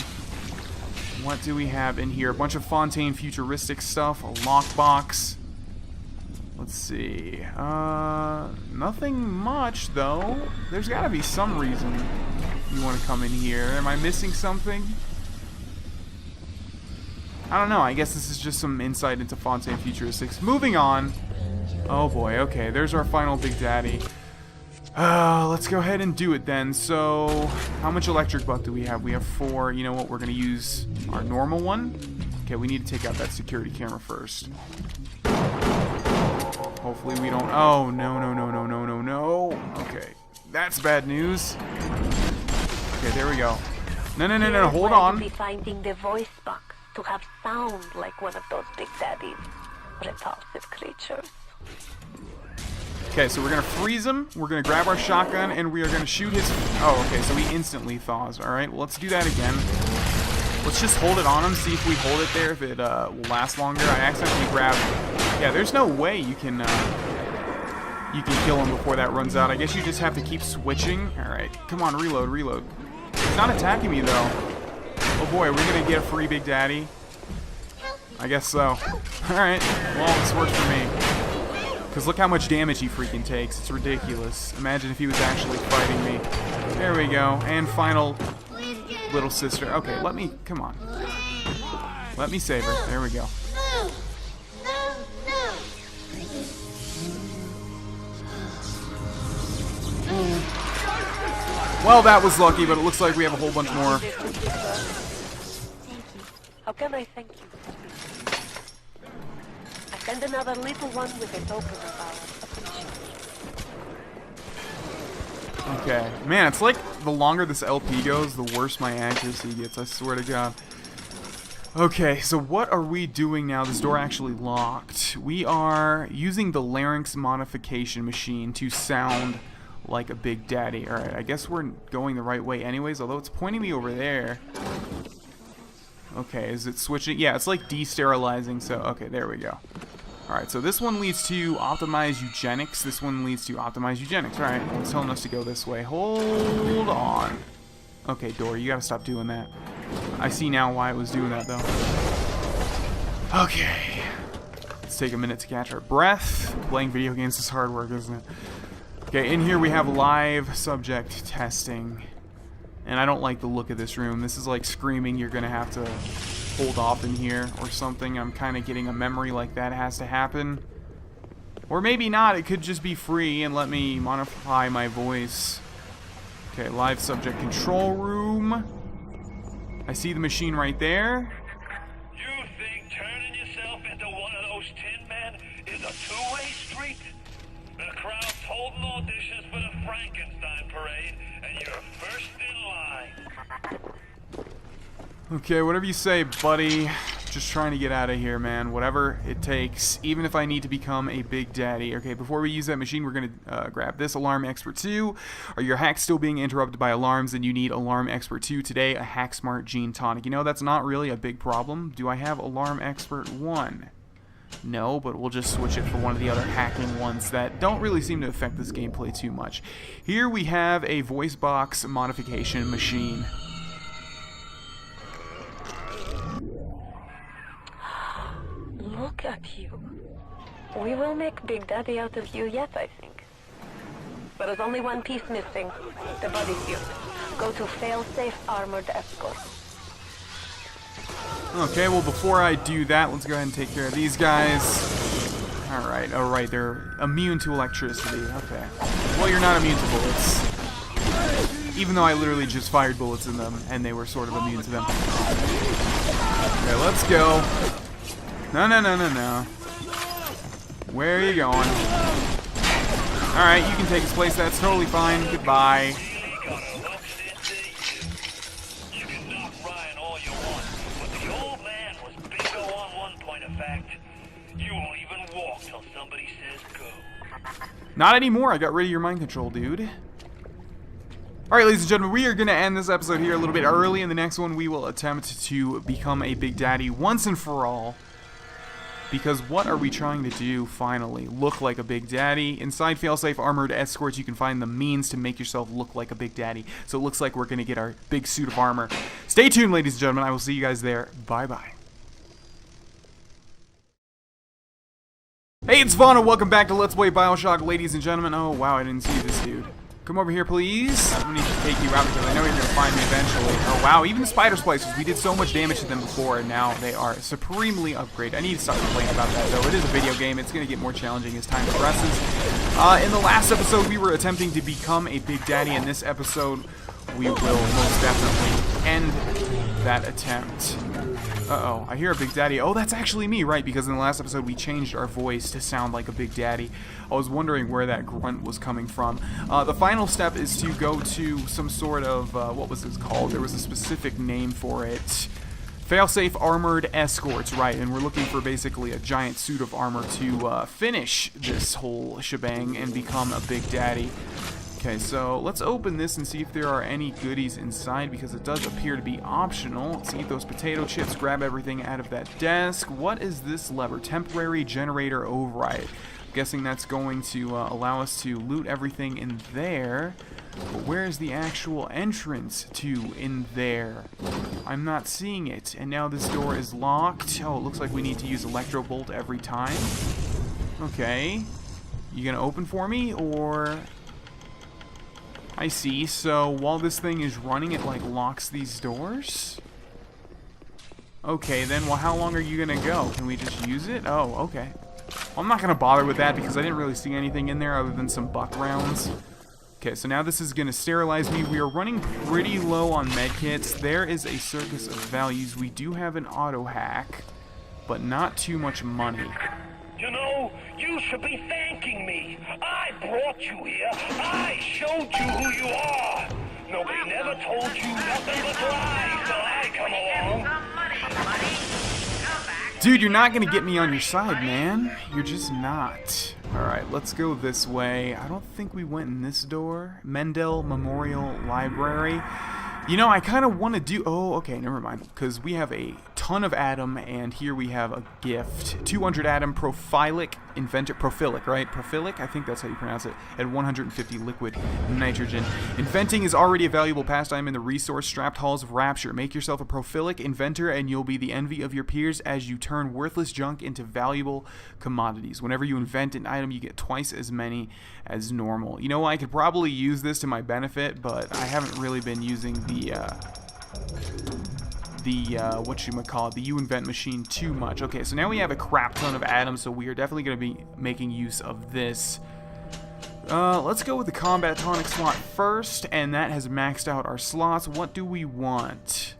What do we have in here? A bunch of Fontaine futuristic stuff, a lockbox. Let's see. Nothing much, though. There's got to be some reason you want to come in here. Am I missing something? I don't know. I guess this is just some insight into Fontaine futuristics. Moving on. Oh boy, okay. There's our final Big Daddy. Let's go ahead and do it then. So, how much electric buck do we have? We have 4. You know what? We're going to use our normal one. Okay, we need to take out that security camera first. Hopefully we don't... Oh, no. Okay, that's bad news. Okay, there we go. No, hold on. Be finding the voice box to have sound like one of those Big Daddy's repulsive creatures. Okay, so we're going to freeze him, we're going to grab our shotgun, and we are going to shoot his... Oh, okay, so he instantly thaws. Alright, well, let's do that again. Let's just hold it on him, see if we hold it there, if it will last longer. I accidentally grabbed... Yeah, there's no way you can kill him before that runs out. I guess you just have to keep switching. Alright, come on, reload. He's not attacking me, though. Oh boy, are we going to get a free Big Daddy? I guess so. Alright, well, this works for me. Because look how much damage he freaking takes. It's ridiculous. Imagine if he was actually fighting me. There we go. And final little sister. Okay, let me... Come on. Let me save her. There we go. Well, that was lucky, but it looks like we have a whole bunch more. How can I thank you? I send another little one with a token of our appreciation. Okay. Man, it's like the longer this LP goes, the worse my accuracy gets, I swear to God. Okay, so what are we doing now? This door actually locked. We are using the larynx modification machine to sound like a Big Daddy. Alright, I guess we're going the right way anyways, although it's pointing me over there. Okay, is it switching? Yeah, it's like de-sterilizing, so okay, there we go. Alright, so this one leads to optimize eugenics. This one leads to optimize eugenics. Alright, well, it's telling us to go this way. Hold on. Okay, door, you gotta stop doing that. I see now why it was doing that, though. Okay. Let's take a minute to catch our breath. Playing video games is hard work, isn't it? Okay, in here we have live subject testing. And I don't like the look of this room. This is like screaming you're gonna have to hold off in here or something. I'm kind of getting a memory like that has to happen. Or maybe not. It could just be free and let me modify my voice. Okay, live subject control room. I see the machine right there. You think turning yourself into one of those tin men is a two-way street? The crowd's holding auditions for the Frankenstein parade, and you're first in line. Okay, whatever you say, buddy. Just trying to get out of here, man. Whatever it takes, even if I need to become a big daddy. Okay, before we use that machine, we're going to grab this. Alarm Expert 2. Are your hacks still being interrupted by alarms? And you need Alarm Expert 2 today, a Hack Smart Gene Tonic. You know, that's not really a big problem. Do I have Alarm Expert 1? No, but we'll just switch it for one of the other hacking ones that don't really seem to affect this gameplay too much. Here we have a voice box modification machine. Look at you. We will make Big Daddy out of you yet, I think. But there's only one piece missing. The body suit. Go to fail-safe armored escort. Okay, well before I do that, let's go ahead and take care of these guys. Alright, oh right, they're immune to electricity. Okay. Well, you're not immune to bullets. Even though I literally just fired bullets in them, and they were sort of immune to them. Okay, let's go. No. Where are you going? Alright, you can take his place. That's totally fine. Goodbye. Not anymore. I got rid of your mind control, dude. Alright, ladies and gentlemen, we are going to end this episode here a little bit early. In the next one, we will attempt to become a big daddy once and for all. Because what are we trying to do, finally? Look like a big daddy. Inside failsafe armored escorts, you can find the means to make yourself look like a big daddy. So it looks like we're going to get our big suit of armor. Stay tuned, ladies and gentlemen. I will see you guys there. Bye-bye. Hey, it's Vaughn, and welcome back to Let's Play BioShock, ladies and gentlemen. Oh, wow, I didn't see this dude. Come over here, please. I'm going to need to take you out because I know you're going to find me eventually. Oh, wow, even the spider splicers. We did so much damage to them before, and now they are supremely upgraded. I need to stop complaining about that, though. It is a video game. It's going to get more challenging as time progresses. In the last episode, we were attempting to become a big daddy. In this episode, we will most definitely end that attempt. Uh-oh, I hear a big daddy. Oh, that's actually me, right? Because in the last episode, we changed our voice to sound like a big daddy. I was wondering where that grunt was coming from. The final step is to go to some sort of, what was this called? There was a specific name for it. Failsafe Armored Escorts, right, and we're looking for basically a giant suit of armor to finish this whole shebang and become a big daddy. Okay, so let's open this and see if there are any goodies inside, because it does appear to be optional. Let's eat those potato chips, grab everything out of that desk. What is this lever? Temporary generator override. I'm guessing that's going to allow us to loot everything in there. But where is the actual entrance to in there? I'm not seeing it. And now this door is locked. Oh, it looks like we need to use Electro Bolt every time. Okay. You gonna open for me, or... I see, so while this thing is running, it like locks these doors? Okay, then, well, how long are you gonna go? Can we just use it? Oh, okay. Well, I'm not gonna bother with that because I didn't really see anything in there other than some buck rounds. Okay, so now this is gonna sterilize me. We are running pretty low on medkits. There is a circus of values. We do have an auto hack, but not too much money. You know, you should be thanking me. I brought you here. I showed you who you are. Nobody never told you nothing but lies till I come along. Dude, you're not gonna get me on your side, man. You're just not. Alright, let's go this way. I don't think we went in this door. Mendel Memorial Library. You know, I kind of want to do... Oh, okay, never mind. Because we have a ton of Atom, and here we have a gift. 200 Atom, Prophilic, Inventor... Prophilic, right? Prophilic? I think that's how you pronounce it. And 150 Liquid Nitrogen. Inventing is already a valuable pastime in the resource-strapped halls of Rapture. Make yourself a Prophilic Inventor, and you'll be the envy of your peers as you turn worthless junk into valuable commodities. Whenever you invent an item, you get twice as many as normal. You know, I could probably use this to my benefit, but I haven't really been using the whatchamacallit, the U-Invent machine too much. Okay, so now we have a crap ton of atoms, so we are definitely going to be making use of this. Let's go with the combat tonic slot first, and that has maxed out our slots. What do we want?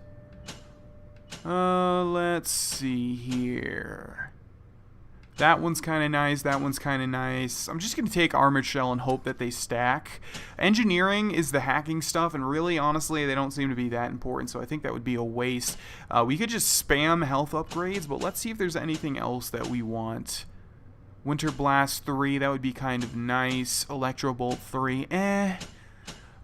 Let's see here. That one's kind of nice. That one's kind of nice. I'm just going to take Armored Shell and hope that they stack. Engineering is the hacking stuff, and really, honestly, they don't seem to be that important, so I think that would be a waste. We could just spam health upgrades, but let's see if there's anything else that we want. Winter Blast 3, that would be kind of nice. Electro Bolt 3,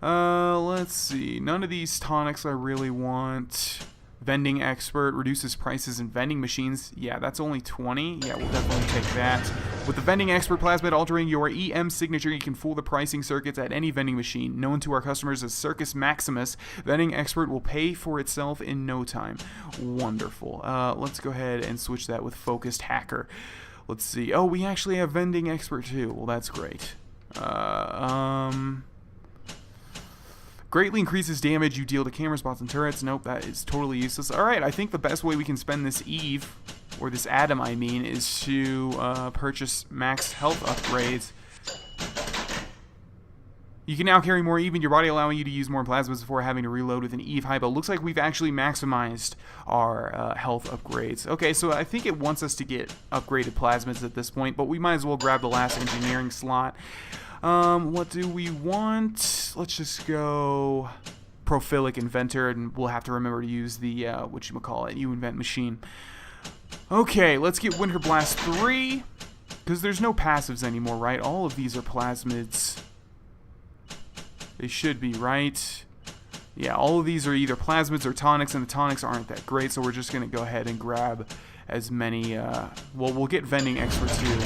let's see. None of these tonics I really want. Vending Expert reduces prices in vending machines. Yeah, that's only 20. Yeah, we'll definitely take that. With the Vending Expert plasmid altering your EM signature, you can fool the pricing circuits at any vending machine. Known to our customers as Circus Maximus, Vending Expert will pay for itself in no time. Wonderful. Let's go ahead and switch that with Focused Hacker. Let's see. Oh, we actually have Vending Expert too. Well, that's great. Greatly increases damage you deal to camera spots and turrets. Nope, that is totally useless. Alright, I think the best way we can spend this Eve, or this Adam I mean, is to purchase max health upgrades. You can now carry more Eve in your body, allowing you to use more plasmas before having to reload with an Eve hypo. Looks like we've actually maximized our health upgrades. Okay, so I think it wants us to get upgraded plasmids at this point, but we might as well grab the last engineering slot. What do we want? Let's just go Prophilic Inventor, and we'll have to remember to use the, whatchamacallit, U-Invent machine. Okay, let's get Winter Blast 3, because there's no passives anymore, right? All of these are plasmids. They should be, right? Yeah, all of these are either plasmids or tonics, and the tonics aren't that great, so we're just going to go ahead and grab as many, well, we'll get Vending Expert too.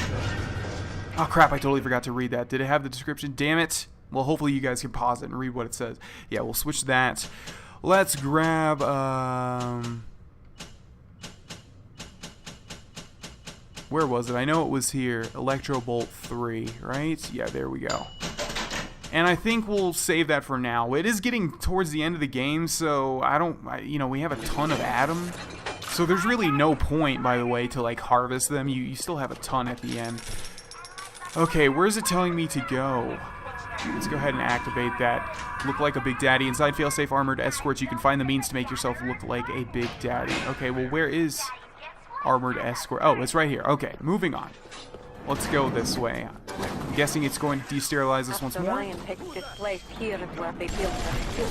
Oh crap, I totally forgot to read that. Did it have the description? Damn it. Well, hopefully you guys can pause it and read what it says. Yeah, we'll switch that. Let's grab, where was it? I know it was here. Electro Bolt 3, right? Yeah, there we go. And I think we'll save that for now. It is getting towards the end of the game, so you know, we have a ton of Adam. So there's really no point, by the way, to like harvest them. You still have a ton at the end. Okay, where's it telling me to go? Let's go ahead and activate that. Look like a Big Daddy. Inside failsafe armored escorts, you can find the means to make yourself look like a Big Daddy. Okay, well, where is armored escort? Oh, it's right here. Okay, moving on. Let's go this way. I'm guessing it's going to desterilize us once more. Ryan picked this place here is where they built the suit.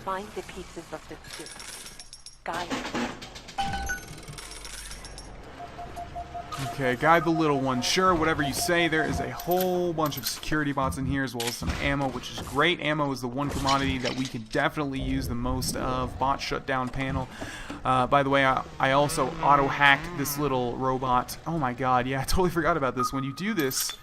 Find the pieces of this suit. Guys. Okay, guide the little one. Sure, whatever you say. There is a whole bunch of security bots in here, as well as some ammo, which is great. Ammo is the one commodity that we could definitely use the most of. Bot shutdown panel. By the way, I also auto-hacked this little robot. Oh my god, yeah, I totally forgot about this. When you do this,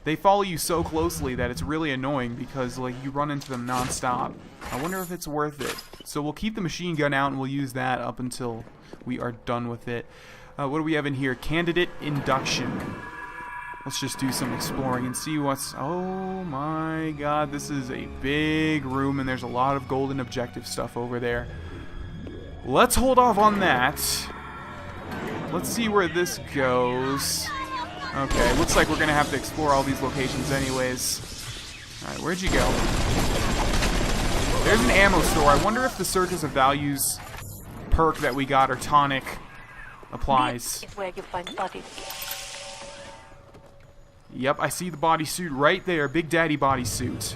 they follow you so closely that it's really annoying because, like, you run into them non-stop. I wonder if it's worth it. So we'll keep the machine gun out and we'll use that up until we are done with it. What do we have in here? Candidate induction. Let's just do some exploring and see what's... Oh my god, this is a big room and there's a lot of golden objective stuff over there. Let's hold off on that. Let's see where this goes. Okay, looks like we're going to have to explore all these locations anyways. Alright, where'd you go? There's an ammo store. I wonder if the Circus of Values perk that we got, or tonic, applies. This is where you find bodies. Yep, I see the bodysuit right there. Big Daddy bodysuit.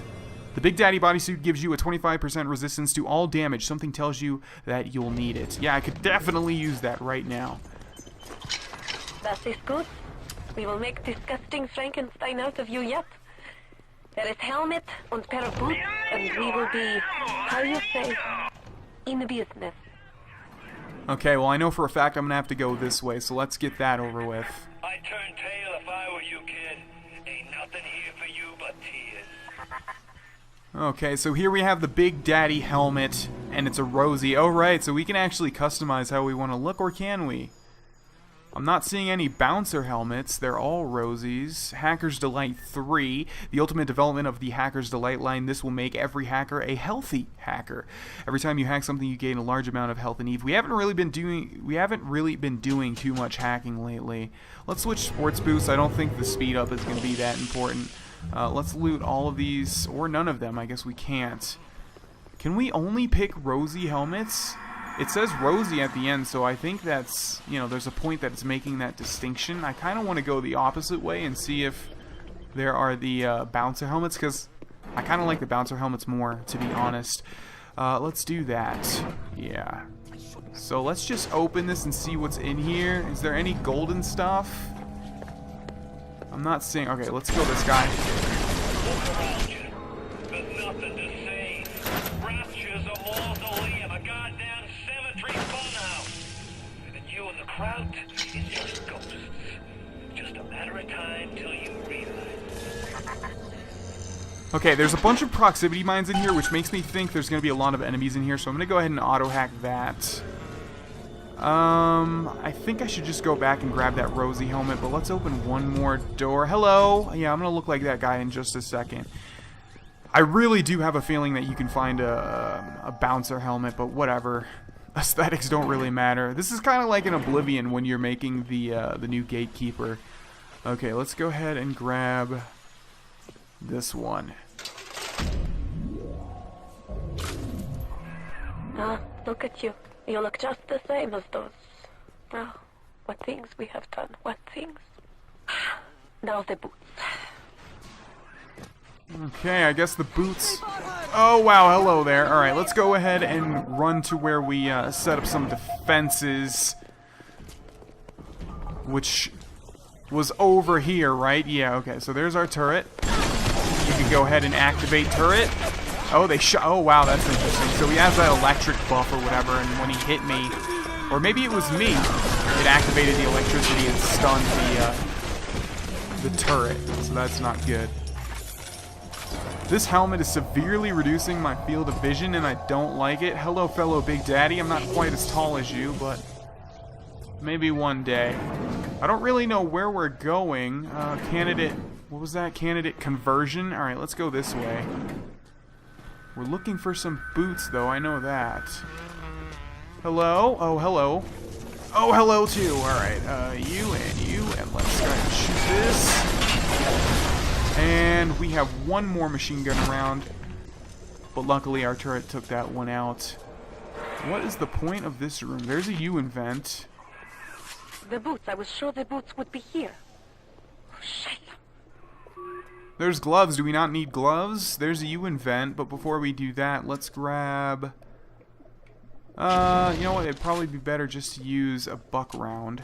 The Big Daddy bodysuit gives you a 25% resistance to all damage. Something tells you that you'll need it. Yeah, I could definitely use that right now. That is good. We will make disgusting Frankenstein out of you yet. There is helmet and pair of boots, and we will be, how you say, in the business. Okay, well I know for a fact I'm going to have to go this way, so let's get that over with. I'd turn tail if I were you, kid. Ain't nothing here for you but tears. Okay, so here we have the Big Daddy helmet, and it's a rosy. Oh right, so we can actually customize how we want to look, or can we? I'm not seeing any bouncer helmets. They're all rosies. Hacker's Delight 3, the ultimate development of the Hacker's Delight line. This will make every hacker a healthy hacker. Every time you hack something, you gain a large amount of health and Eve. We haven't really been doing too much hacking lately. Let's switch sports boosts. I don't think the speed up is going to be that important. Let's loot all of these, or none of them. I guess we can't. Can we only pick rosy helmets? It says Rosie at the end, so I think that's, you know, there's a point that it's making that distinction. I kind of want to go the opposite way and see if there are the bouncer helmets, because I kind of like the bouncer helmets more, to be honest. Let's do that. Yeah. So let's just open this and see what's in here. Is there any golden stuff? I'm not seeing. Okay, let's kill this guy. There's nothing to say. Rapture's a mausoleum, a goddamn cemetery funhouse. And you and the crowd is just ghosts. Just a matter of time till you realize. Okay, there's a bunch of proximity mines in here, which makes me think there's going to be a lot of enemies in here, so I'm going to go ahead and auto-hack that. I think I should just go back and grab that Rosie helmet, but let's open one more door. Hello! Yeah, I'm going to look like that guy in just a second. I really do have a feeling that you can find a bouncer helmet, but whatever. Aesthetics don't really matter. This is kind of like an Oblivion when you're making the new Gatekeeper. Okay, let's go ahead and grab this one. Ah, look at you. You look just the same as those. Oh, what things we have done. What things. Now the boots. Okay, I guess the boots. Oh, wow, hello there. Alright, let's go ahead and run to where we set up some defenses. Which was over here, right? Yeah, okay, so there's our turret. You can go ahead and activate turret. Oh, they shot. Oh, wow, that's interesting. So he has that electric buff or whatever, and when he hit me, or maybe it was me, it activated the electricity and stunned the turret. So that's not good. This helmet is severely reducing my field of vision, and I don't like it. Hello, fellow Big Daddy. I'm not quite as tall as you, but maybe one day. I don't really know where we're going. Candidate. What was that? Candidate conversion? Alright, let's go this way. We're looking for some boots, though. I know that. Hello? Oh, hello. Oh, hello, too. Alright, you, and let's try to shoot this. And we have one more machine gun around. But luckily, our turret took that one out. What is the point of this room? There's a U-invent. The boots. I was sure the boots would be here. Oh, shit. There's gloves. Do we not need gloves? There's a U-invent, but before we do that, let's grab... you know what? It'd probably be better just to use a buck round.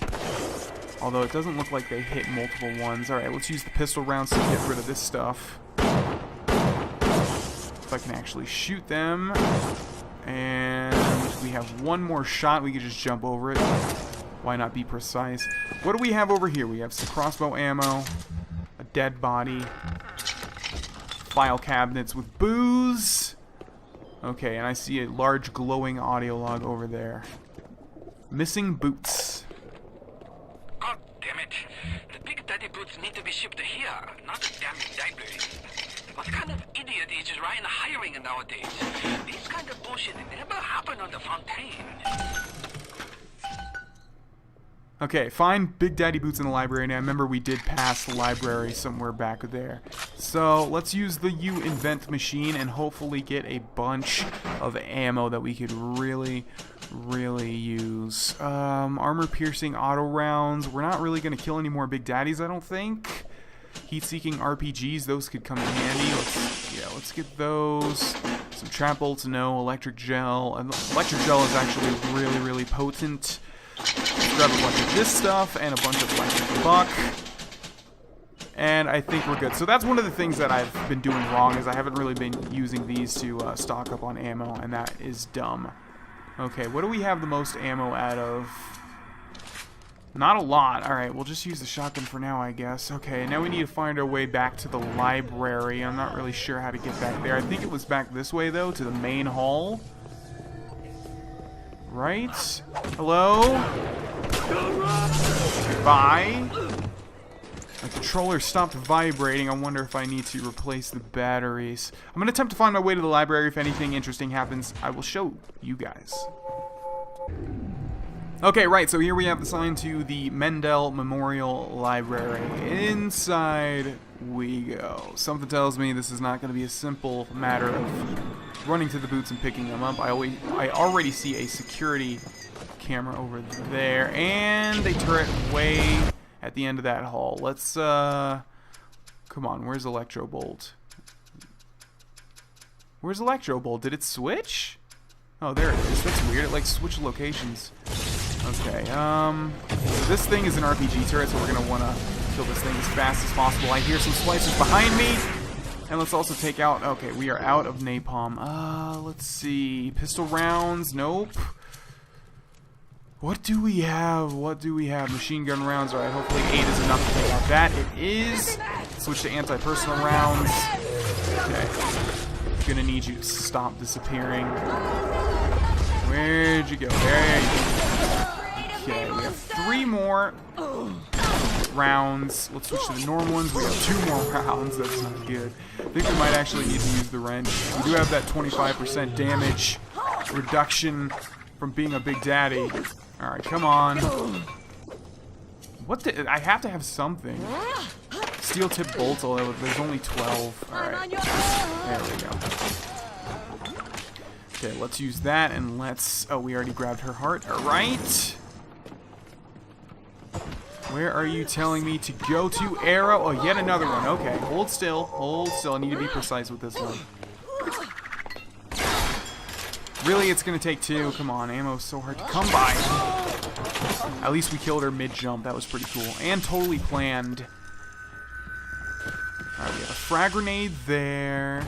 Although it doesn't look like they hit multiple ones. Alright, let's use the pistol rounds to get rid of this stuff. If I can actually shoot them. And we have one more shot. We could just jump over it. Why not be precise? What do we have over here? We have some crossbow ammo. A dead body. File cabinets with booze. Okay, and I see a large glowing audio log over there. Missing boots. God damn it. The Big Daddy boots need to be shipped here, not the damn library. What kind of idiot is Ryan hiring nowadays? This kind of bullshit never happened on the Fontaine. Okay, find Big Daddy boots in the library, and I remember we did pass the library somewhere back there. So, let's use the U-invent machine and hopefully get a bunch of ammo that we could really use. Armor-piercing auto rounds. We're not really going to kill any more Big Daddies, I don't think. Heat-seeking RPGs, those could come in handy. Let's get those. Some trap bolts, no. Electric gel. Electric gel is actually really potent. Let's grab a bunch of this stuff and a bunch of electric buck. And I think we're good. So that's one of the things that I've been doing wrong, is I haven't really been using these to stock up on ammo, and that is dumb. Okay, what do we have the most ammo out of? Not a lot. Alright, we'll just use the shotgun for now, I guess. Okay, now we need to find our way back to the library. I'm not really sure how to get back there. I think it was back this way, though, to the main hall. Right? Hello? Goodbye? My controller stopped vibrating. I wonder if I need to replace the batteries. I'm going to attempt to find my way to the library. If anything interesting happens, I will show you guys. Okay, right, so here we have the sign to the Mendel Memorial Library. Inside we go. Something tells me this is not going to be a simple matter of running to the boots and picking them up. I already see a security camera over there, and a turret way at the end of that hall. Let's, come on, where's Electro Bolt? Where's Electro Bolt? Did it switch? Oh, there it is. That's weird. It, like, switched locations. Okay, so this thing is an RPG turret, so we're gonna wanna kill this thing as fast as possible. I hear some splicers behind me. And let's also take out... Okay, we are out of napalm. Let's see. Pistol rounds. Nope. What do we have? What do we have? Machine gun rounds. Alright, hopefully 8 is enough to take out that. It is. Switch to anti-personal rounds. Okay. Gonna need you to stop disappearing. Where'd you go? There you go. Okay, we have 3 more rounds. Let's switch to the normal ones. We have 2 more rounds. That's not good. I think we might actually need to use the wrench. We do have that 25% damage reduction from being a Big Daddy. Alright, come on. What the... I have to have something. Steel tip bolts, although there's only 12. Alright. There we go. Okay, let's use that and let's... Oh, we already grabbed her heart. Alright. Where are you telling me to go to, arrow? Oh, yet another one. Okay, hold still. Hold still. I need to be precise with this one. Really, it's going to take 2. Come on, ammo's so hard to come by. At least we killed her mid-jump. That was pretty cool. And totally planned. Alright, we have a frag grenade there.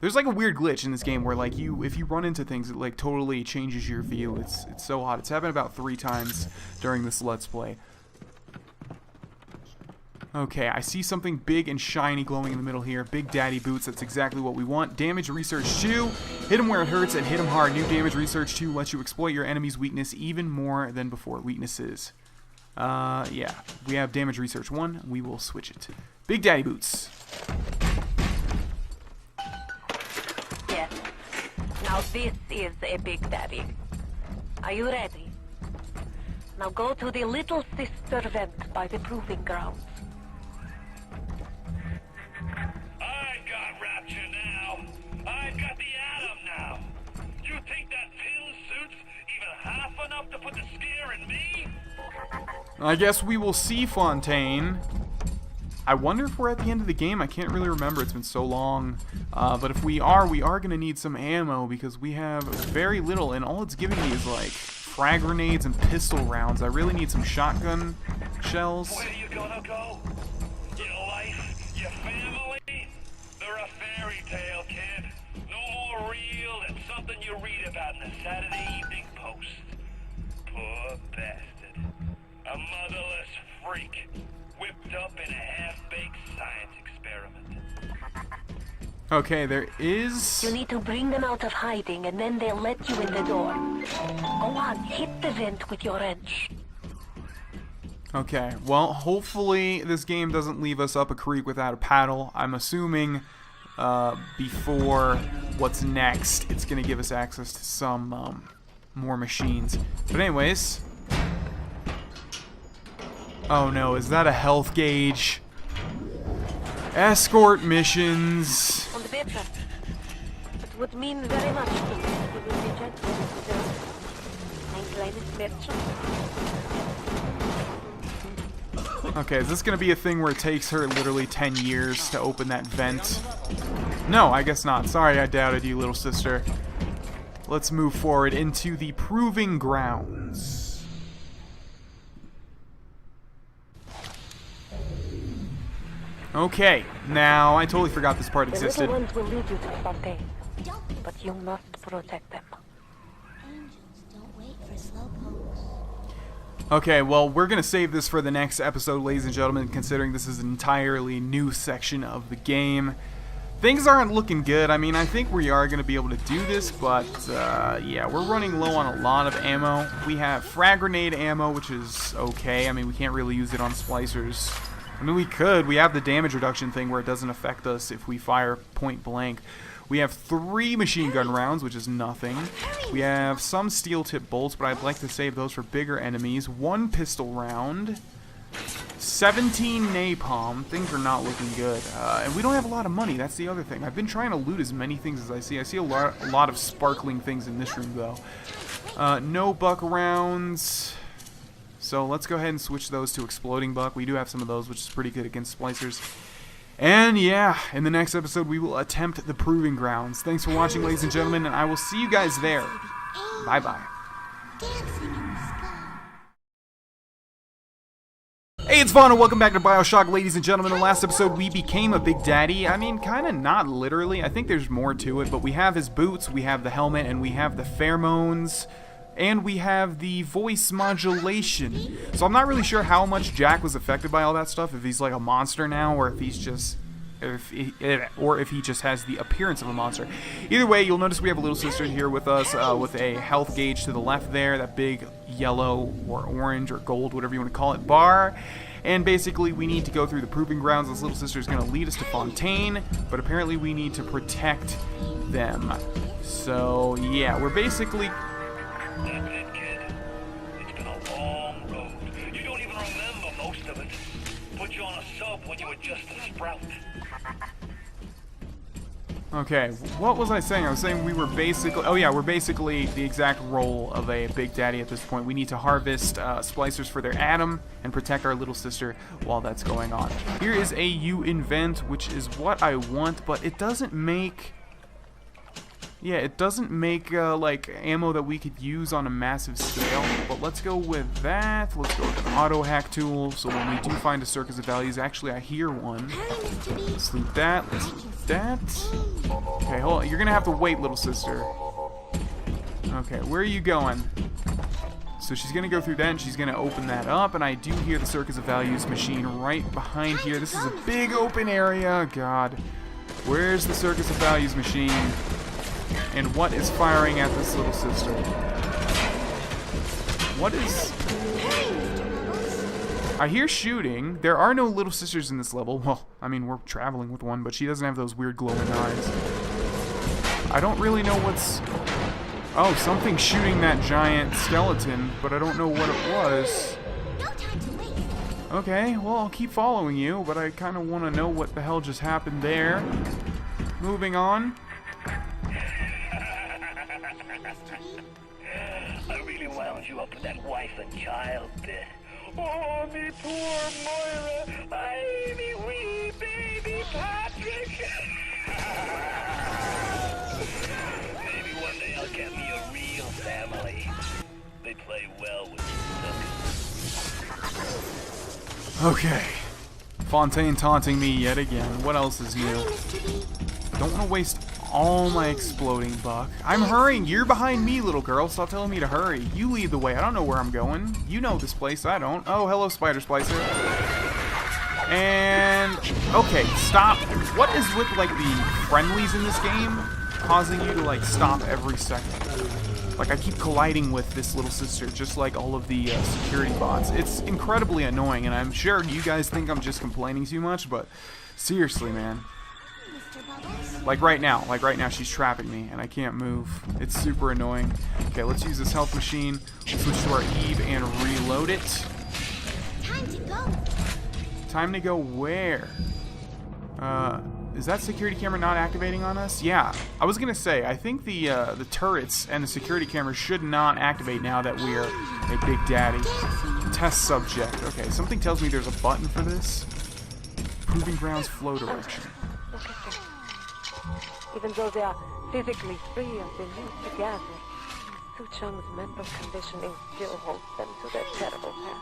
There's like a weird glitch in this game where like if you run into things, it like totally changes your view. It's so hot. It's happened about 3 times during this Let's Play. Okay, I see something big and shiny glowing in the middle here. Big Daddy boots, that's exactly what we want. Damage Research 2, hit him where it hurts and hit him hard. New Damage Research 2 lets you exploit your enemy's weakness even more than before. Weaknesses. Yeah, we have Damage Research 1. We will switch it. Big Daddy boots. Yes. Now this is a Big Daddy. Are you ready? Now go to the Little Sister vent by the proving grounds. I got Rapture now. I've got the Atom now. You think that pill suit's even half enough to put the scare in me? I guess we will see, Fontaine. I wonder if we're at the end of the game. I can't really remember. It's been so long. But if we are going to need some ammo because we have very little, and all it's giving me is like frag grenades and pistol rounds. I really need some shotgun shells. Where you gonna go? Your life, your family? They're a fairy tale, kid. No more real than something you read about in the Saturday Evening Post. Poor bastard. A motherless freak. Whipped up in a half-baked science experiment. Okay, there is... You need to bring them out of hiding, and then they'll let you in the door. Go on, hit the vent with your wrench. Okay, well, hopefully this game doesn't leave us up a creek without a paddle. I'm assuming before what's next, it's going to give us access to some more machines. But anyways... Oh no, is that a health gauge? Escort missions. On the better. It would mean very much to me if you would be gentle with the ein kleines Mädchen. Okay, is this gonna be a thing where it takes her literally 10 years to open that vent? No, I guess not. Sorry, I doubted you, little sister. Let's move forward into the proving grounds. Okay, now I totally forgot this part existed. The little ones will lead you to Fontaine, but you must protect them. Okay, well, we're going to save this for the next episode, ladies and gentlemen, considering this is an entirely new section of the game. Things aren't looking good. I mean, I think we are going to be able to do this, but yeah, we're running low on a lot of ammo. We have frag grenade ammo, which is okay. I mean, we can't really use it on splicers. I mean, we could. We have the damage reduction thing where it doesn't affect us if we fire point blank. We have 3 machine gun rounds, which is nothing. We have some steel tip bolts, but I'd like to save those for bigger enemies. 1 pistol round. 17 napalm. Things are not looking good. And we don't have a lot of money. That's the other thing. I've been trying to loot as many things as I see. I see a lot of sparkling things in this room, though. No buck rounds. So let's go ahead and switch those to exploding buck. We do have some of those, which is pretty good against splicers. And yeah, in the next episode, we will attempt the proving grounds. Thanks for watching, ladies and gentlemen, and I will see you guys there. Bye-bye. Hey, it's Vaughn, and welcome back to BioShock, ladies and gentlemen. In the last episode, we became a Big Daddy. I mean, kind of not literally. I think there's more to it, but we have his boots, we have the helmet, and we have the pheromones, and we have the voice modulation. So I'm not really sure how much Jack was affected by all that stuff, if he's like a monster now, or if he's just... if he just has the appearance of a monster. Either way, you'll notice we have a little sister here with us, with a health gauge to the left there, that big yellow or orange or gold, whatever you want to call it, bar. And basically, we need to go through the proving grounds. This little sister is going to lead us to Fontaine, but apparently we need to protect them. So, yeah, we're basically... That's it, kid. It's been a long road. You don't even remember most of it. Put you on a sub when you were just a sprout. Okay, what was I saying? I was saying we were basically... Oh yeah, we're basically the exact role of a Big Daddy at this point. We need to harvest splicers for their atom and protect our little sister while that's going on. Here is a U-invent, which is what I want, but it doesn't make... Yeah, it doesn't make, like, ammo that we could use on a massive scale, but let's go with that. Let's go with an auto-hack tool, so when we do find a circus of values, actually, I hear one. Let's loot that. Let's loot that. Okay, hold on. You're gonna have to wait, little sister. Okay, where are you going? So she's gonna go through that, and she's gonna open that up, and I do hear the circus of values machine right behind here. This is a big open area. God. Where's the circus of values machine? And what is firing at this little sister? What is... I hear shooting. There are no little sisters in this level. Well, I mean, we're traveling with one, but she doesn't have those weird glowing eyes. I don't really know what's... Oh, something's shooting that giant skeleton, but I don't know what it was. Okay, well, I'll keep following you, but I kind of want to know what the hell just happened there. Moving on. I really wound you up with that wife and child bit. Oh, me poor Moira. I, me wee baby Patrick. Maybe one day I'll get me a real family. They play well with the Okay. Fontaine taunting me yet again. What else is new? Don't want to waste all my exploding buck. I'm hurrying. You're behind me, little girl. Stop telling me to hurry. You lead the way. I don't know where I'm going. You know this place. I don't. Oh, hello, Spider Splicer. And... okay, stop. What is with, like, the friendlies in this game causing you to, like, stop every second? Like, I keep colliding with this little sister, just like all of the security bots. It's incredibly annoying, and I'm sure you guys think I'm just complaining too much, but seriously, man. Like right now, she's trapping me, and I can't move. It's super annoying. Okay, let's use this health machine. Let's switch to our Eve and reload it. Time to go. Time to go where? Is that security camera not activating on us? Yeah, I was gonna say, I think the turrets and the security cameras should not activate now that we are a Big Daddy. Test subject. Okay, something tells me there's a button for this. Proving grounds flow direction. Even though they are physically free of the need to gather, Su Cheng's mental conditioning still holds them to their terrible past.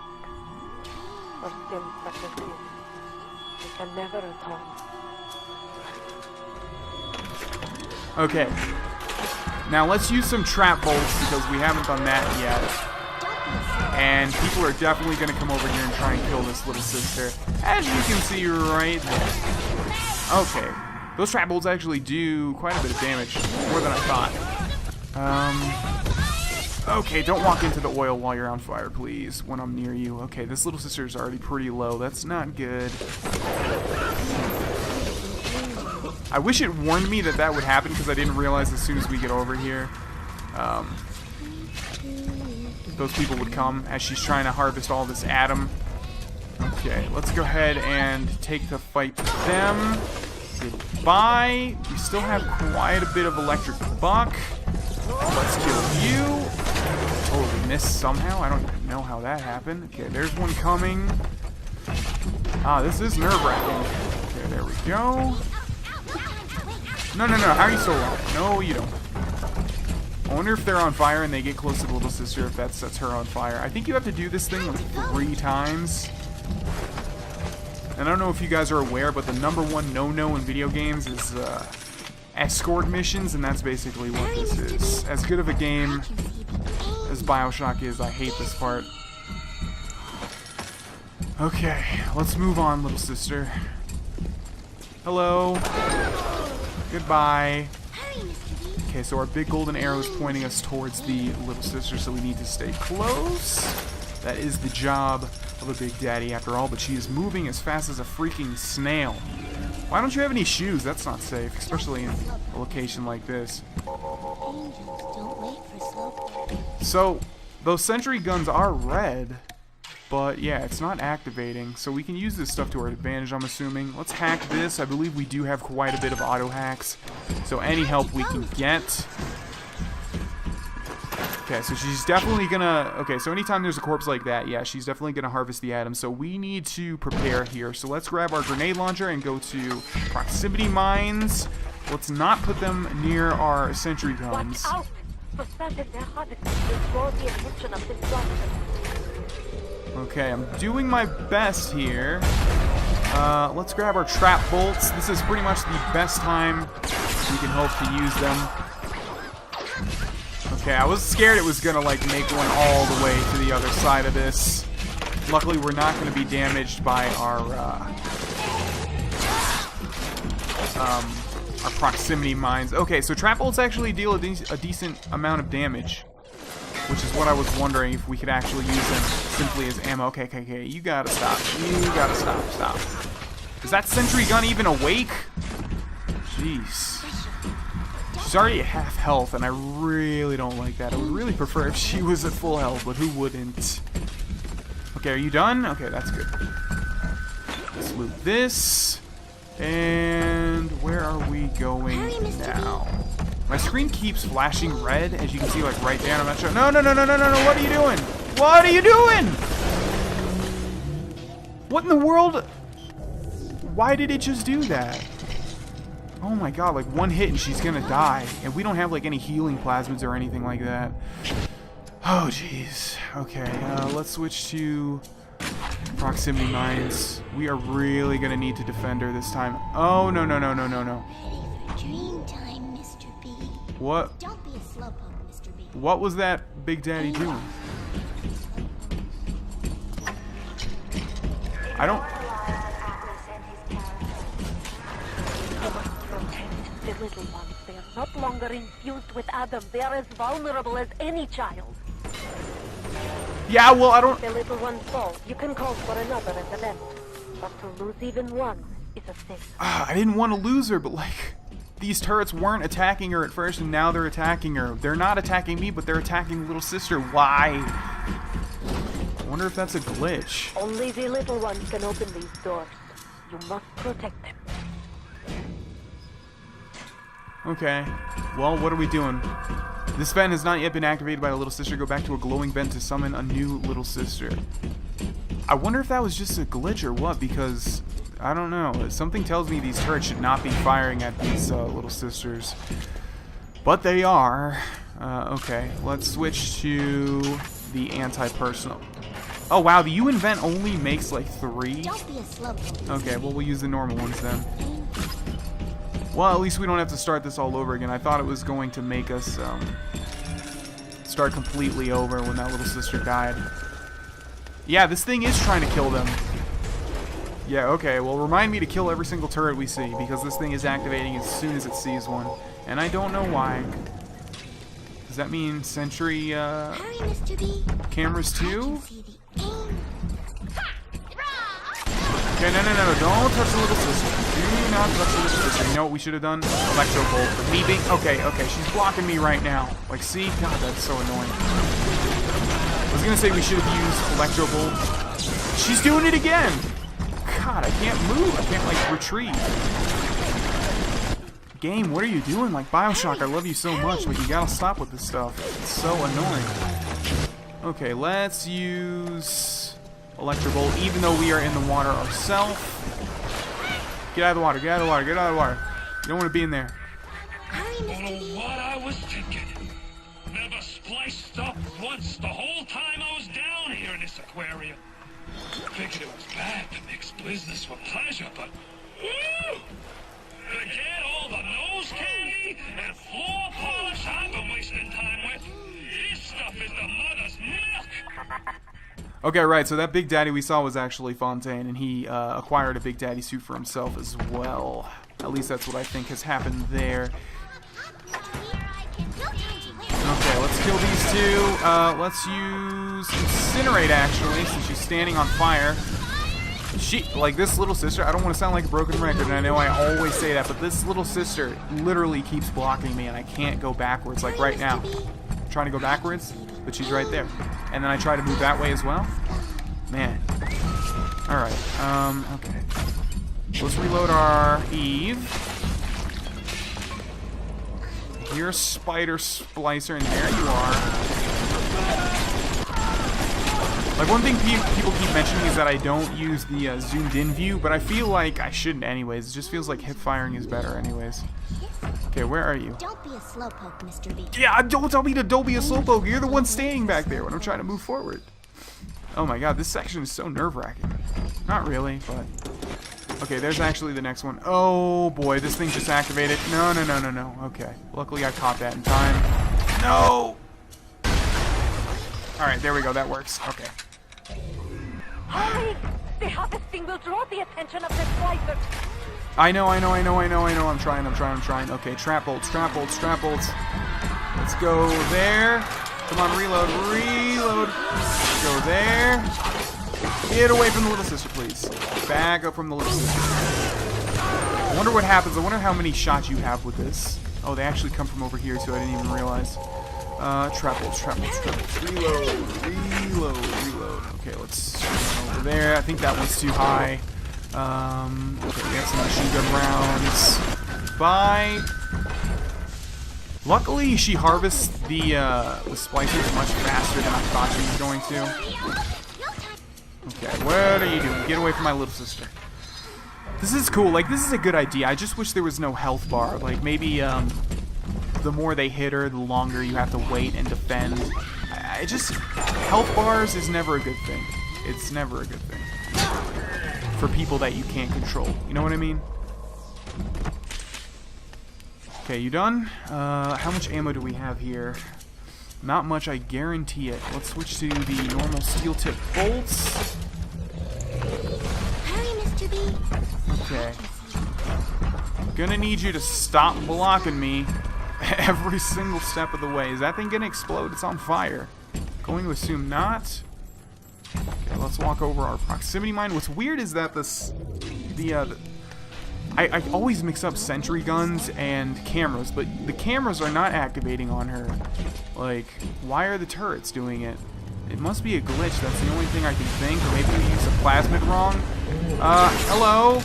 For sins such as this, they can never atone. Okay. Now let's use some trap bolts because we haven't done that yet. And people are definitely going to come over here and try and kill this little sister. As you can see right there. Okay. Those trap bolts actually do quite a bit of damage. More than I thought. Okay, don't walk into the oil while you're on fire, please, when I'm near you. Okay, this little sister is already pretty low. That's not good. I wish it warned me that that would happen because I didn't realize as soon as we get over here. Those people would come as she's trying to harvest all this atom. Okay, let's go ahead and take the fight to them. Goodbye. We still have quite a bit of electric buck. Let's kill you. Totally missed somehow. I don't even know how that happened. Okay, there's one coming. Ah, this is nerve-wracking. Okay, there we go. No. How are you so low? No, you don't. I wonder if they're on fire and they get close to the little sister, if that sets her on fire. I think you have to do this thing like 3 times. And I don't know if you guys are aware, but the #1 no-no in video games is escort missions, and that's basically what this is. As good of a game as BioShock is, I hate this part. Okay, let's move on, little sister. Hello. Goodbye. Okay, so our big golden arrow is pointing us towards the little sister, so we need to stay close. That is the job of a Big Daddy after all, but she is moving as fast as a freaking snail. Why don't you have any shoes? That's not safe, especially in a location like this. So, those sentry guns are red, but yeah, it's not activating, so we can use this stuff to our advantage, I'm assuming. Let's hack this. I believe we do have quite a bit of auto hacks, so any help we can get. Okay, so she's definitely gonna... Okay, so anytime there's a corpse like that, yeah, she's definitely gonna harvest the items, so we need to prepare here. So let's grab our grenade launcher and go to proximity mines. Let's not put them near our sentry guns. Watch out! For certain, their harvest will draw the attention of this doctor. Okay, I'm doing my best here. Let's grab our trap bolts. This is pretty much the best time we can hope to use them. Okay, I was scared it was gonna like make one all the way to the other side of this. Luckily, we're not gonna be damaged by our proximity mines. Okay, so trap bolts actually deal a decent amount of damage, which is what I was wondering, if we could actually use them simply as ammo. Okay, you gotta stop. You gotta stop. Is that sentry gun even awake? Jeez. She's already at half health, and I really don't like that. I would really prefer if she was at full health, but who wouldn't? Okay, are you done? Okay, that's good. Let's loot this. And where are we going now? My screen keeps flashing red, as you can see, like right there. I'm not sure. No! What are you doing? What are you doing? What in the world? Why did it just do that? Oh my god, like one hit and she's gonna die. And we don't have like any healing plasmids or anything like that. Oh jeez. Okay, let's switch to proximity mines. We are really gonna need to defend her this time. Oh, no. Dream time, Mr. B. What? Don't be a slowpoke, Mr. B. What was that Big Daddy doing? I don't... The little ones, they are not longer infused with Adam. They are as vulnerable as any child. Yeah, well, I don't... The little ones fall. You can call for another at the left. But to lose even one is a sin. I didn't want to lose her, but like... These turrets weren't attacking her at first, and now they're attacking her. They're not attacking me, but they're attacking the little sister. Why? I wonder if that's a glitch. Only the little ones can open these doors. You must protect them. Okay. Well, what are we doing? This vent has not yet been activated by the little sister. Go back to a glowing vent to summon a new little sister. I wonder if that was just a glitch or what, because... I don't know. Something tells me these turrets should not be firing at these little sisters. But they are. Okay, let's switch to the anti-personal. Oh wow, the UN vent only makes like 3? Don't be a slowpoke. Okay, well we'll use the normal ones then. Well, at least we don't have to start this all over again. I thought it was going to make us start completely over when that little sister died. Yeah, this thing is trying to kill them. Yeah, okay, well remind me to kill every single turret we see, because this thing is activating as soon as it sees one. And I don't know why. Does that mean sentry Hurry, Mr. B. cameras too? Okay, no, don't touch the little sister. Do not touch the little sister. You know what we should have done? Electro Bolt. For me being... Okay, she's blocking me right now. Like, see? God, that's so annoying. I was gonna say we should have used Electro Bolt She's doing it again! God, I can't move. I can't, like, retreat. Game, what are you doing? Like, BioShock, I love you so much, but you gotta stop with this stuff. It's so annoying. Okay, let's use Electrobolt, even though we are in the water ourselves. Get out of the water, get out of the water, get out of the water. You don't want to be in there. Don't know what I was thinking. Never spliced up once the whole time I was down here in this aquarium. Figured it was bad to mix business with pleasure, but woo! Forget all the nose candy and floor polish I've been wasting time with. This stuff is the mother's milk. Okay, right, so that Big Daddy we saw was actually Fontaine, and he acquired a Big Daddy suit for himself as well. At least that's what I think has happened there. Okay, let's kill these two. Let's use Incinerate, actually, since she's standing on fire. She, like, this little sister, I don't want to sound like a broken record, and I know I always say that, but this little sister literally keeps blocking me, and I can't go backwards, like right now. I'm trying to go backwards, but she's right there. And then I try to move that way as well. Man. Alright, okay. Let's reload our Eve. You're a spider splicer, and there you are. Like, one thing people keep mentioning is that I don't use the zoomed in view, but I feel like I shouldn't anyways. It just feels like hip firing is better anyways. Okay, where are you? Don't be a slowpoke, Mr. B. Yeah, don't tell me to don't be a slowpoke. You're the one standing back there when I'm trying to move forward. Oh my god, this section is so nerve-wracking. Not really, but... Okay, there's actually the next one. Oh boy, this thing just activated. No, no, no, no, no. Okay, luckily I caught that in time. No! Alright, there we go, that works. Okay. Hurry! The hottest thing will draw the attention of the splicer. I know. I'm trying. Okay, trap bolts. Let's go there. Come on, reload. Go there. Get away from the little sister, please. Back up from the little sister. I wonder what happens. I wonder how many shots you have with this. Oh, they actually come from over here, too. I didn't even realize. Trap bolts. Reload. Okay, let's run over there. I think that one's too high. Okay, we have some machine gun rounds. Bye. Luckily, she harvests the splicers much faster than I thought she was going to. Okay, what are you doing? Get away from my little sister. This is cool. Like, this is a good idea. I just wish there was no health bar. Like, maybe, the more they hit her, the longer you have to wait and defend. Health bars is never a good thing. It's never a good thing. For people that you can't control. You know what I mean? Okay, you done? How much ammo do we have here? Not much, I guarantee it. Let's switch to the normal steel tip bolts. Hurry, Mr. B. Okay. I'm gonna need you to stop blocking me every single step of the way. Is that thing gonna explode? It's on fire. Going to assume not. Okay, let's walk over our proximity mine. What's weird is that I always mix up sentry guns and cameras, but the cameras are not activating on her. Like, why are the turrets doing it? It must be a glitch. That's the only thing I can think. Or maybe we use a plasmid wrong. Hello?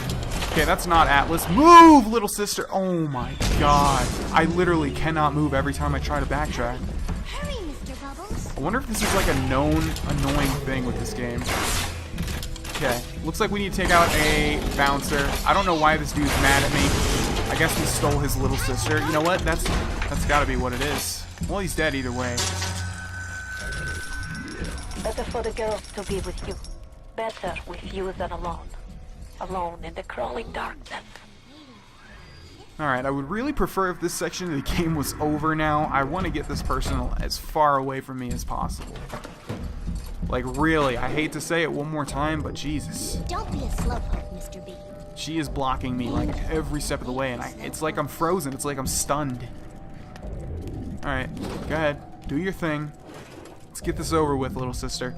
Okay, that's not Atlas. Move, little sister! Oh my god. I literally cannot move every time I try to backtrack. Hurry, Mr. Bubbles. I wonder if this is like a known annoying thing with this game. Okay, looks like we need to take out a bouncer. I don't know why this dude's mad at me. I guess we stole his little sister. You know what? That's gotta be what it is. Well, he's dead either way. Better for the girls to be with you. Better with you than alone. Alone in the crawling darkness. Alright, I would really prefer if this section of the game was over now. I want to get this person as far away from me as possible. Like, really, I hate to say it one more time, but Jesus. Don't be a slowpoke, Mr. B. She is blocking me, like, every step of the way, and it's like I'm frozen. It's like I'm stunned. Alright, go ahead. Do your thing. Let's get this over with, little sister.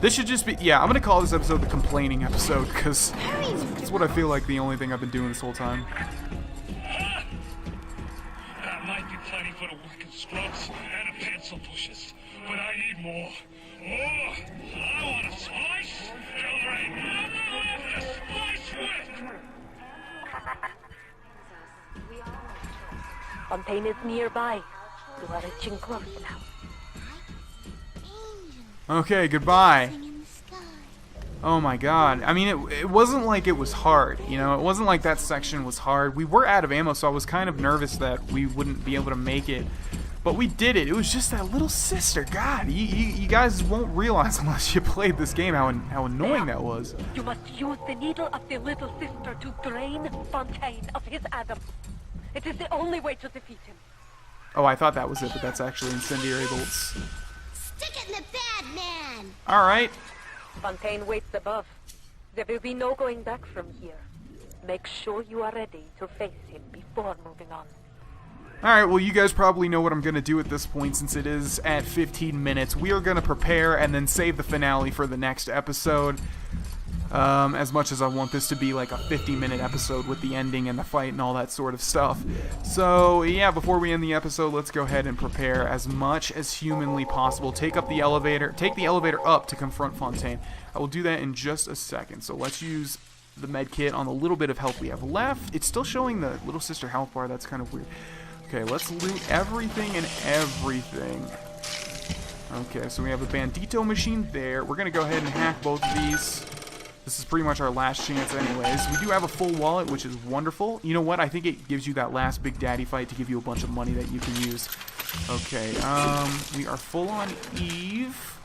This should just be... Yeah, I'm going to call this episode the complaining episode, because it's what I feel like the only thing I've been doing this whole time. That might be plenty for the working scrubs and the pencil pushers, but I need more. I want to slice children. I want to slice with. Fontaine is nearby. You are reaching close now. Okay, goodbye. Oh my god. I mean, it wasn't like it was hard, you know? It wasn't like that section was hard. We were out of ammo, so I was kind of nervous that we wouldn't be able to make it. But we did it. It was just that little sister. God, you guys won't realize unless you played this game how annoying that was. You must use the needle of the little sister to drain Fontaine of his Adam. It is the only way to defeat him. Oh, I thought that was it, but that's actually incendiary bolts. Stick it in the bad man! Alright. Fontaine waits above. There will be no going back from here. Make sure you are ready to face him before moving on. Alright, well, you guys probably know what I'm going to do at this point since it is at 15 minutes. We are going to prepare and then save the finale for the next episode. As much as I want this to be like a 50-minute episode with the ending and the fight and all that sort of stuff. So, yeah, before we end the episode, let's go ahead and prepare as much as humanly possible. Take the elevator up to confront Fontaine. I will do that in just a second. So let's use the med kit on the little bit of health we have left. It's still showing the little sister health bar. That's kind of weird. Okay, let's loot everything and everything. Okay, so we have a bandito machine there. We're going to go ahead and hack both of these. This is pretty much our last chance anyways. We do have a full wallet, which is wonderful. You know what? I think it gives you that last Big Daddy fight to give you a bunch of money that you can use. Okay, we are full on Eve.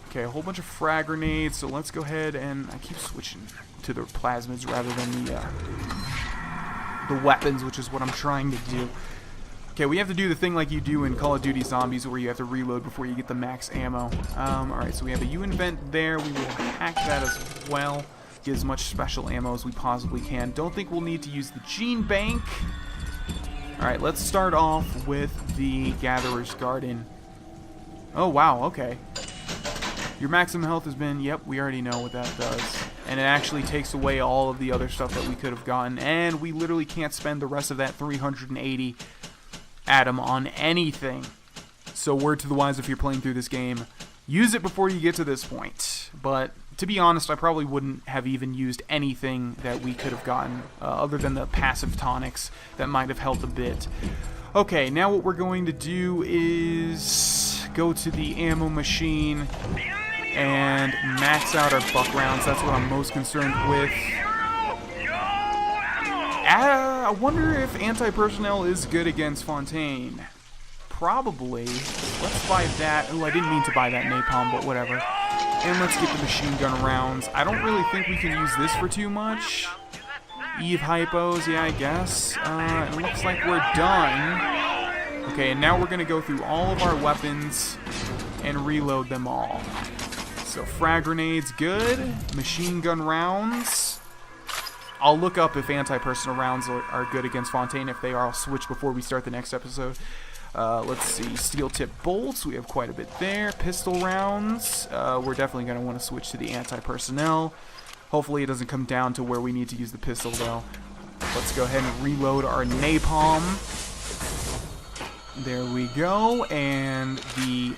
Okay, a whole bunch of frag grenades. So let's go ahead and... I keep switching to the plasmids rather than the weapons, which is what I'm trying to do. Okay, we have to do the thing like you do in Call of Duty Zombies where you have to reload before you get the max ammo. Alright, so we have a U-invent there. We will hack that as well. Get as much special ammo as we possibly can. Don't think we'll need to use the gene bank. Alright, let's start off with the Gatherer's Garden. Oh, wow, okay. Your maximum health has been... Yep, we already know what that does. And it actually takes away all of the other stuff that we could have gotten. And we literally can't spend the rest of that 380... Adam on anything. So word to the wise, if you're playing through this game, use it before you get to this point. But to be honest, I probably wouldn't have even used anything that we could have gotten other than the passive tonics that might have helped a bit. Okay, now what we're going to do is go to the ammo machine and max out our buck rounds. That's what I'm most concerned with. I wonder if anti-personnel is good against Fontaine. Probably. Let's buy that. Oh, I didn't mean to buy that napalm, but whatever. And let's get the machine gun rounds. I don't really think we can use this for too much. Eve hypos, yeah, I guess. It looks like we're done. Okay, and now we're going to go through all of our weapons and reload them all. So frag grenades, good. Machine gun rounds. I'll look up if anti-personnel rounds are good against Fontaine. If they are, I'll switch before we start the next episode. Let's see. Steel tip bolts. We have quite a bit there. Pistol rounds. We're definitely going to want to switch to the anti-personnel. Hopefully it doesn't come down to where we need to use the pistol, though. Let's go ahead and reload our napalm. There we go. And the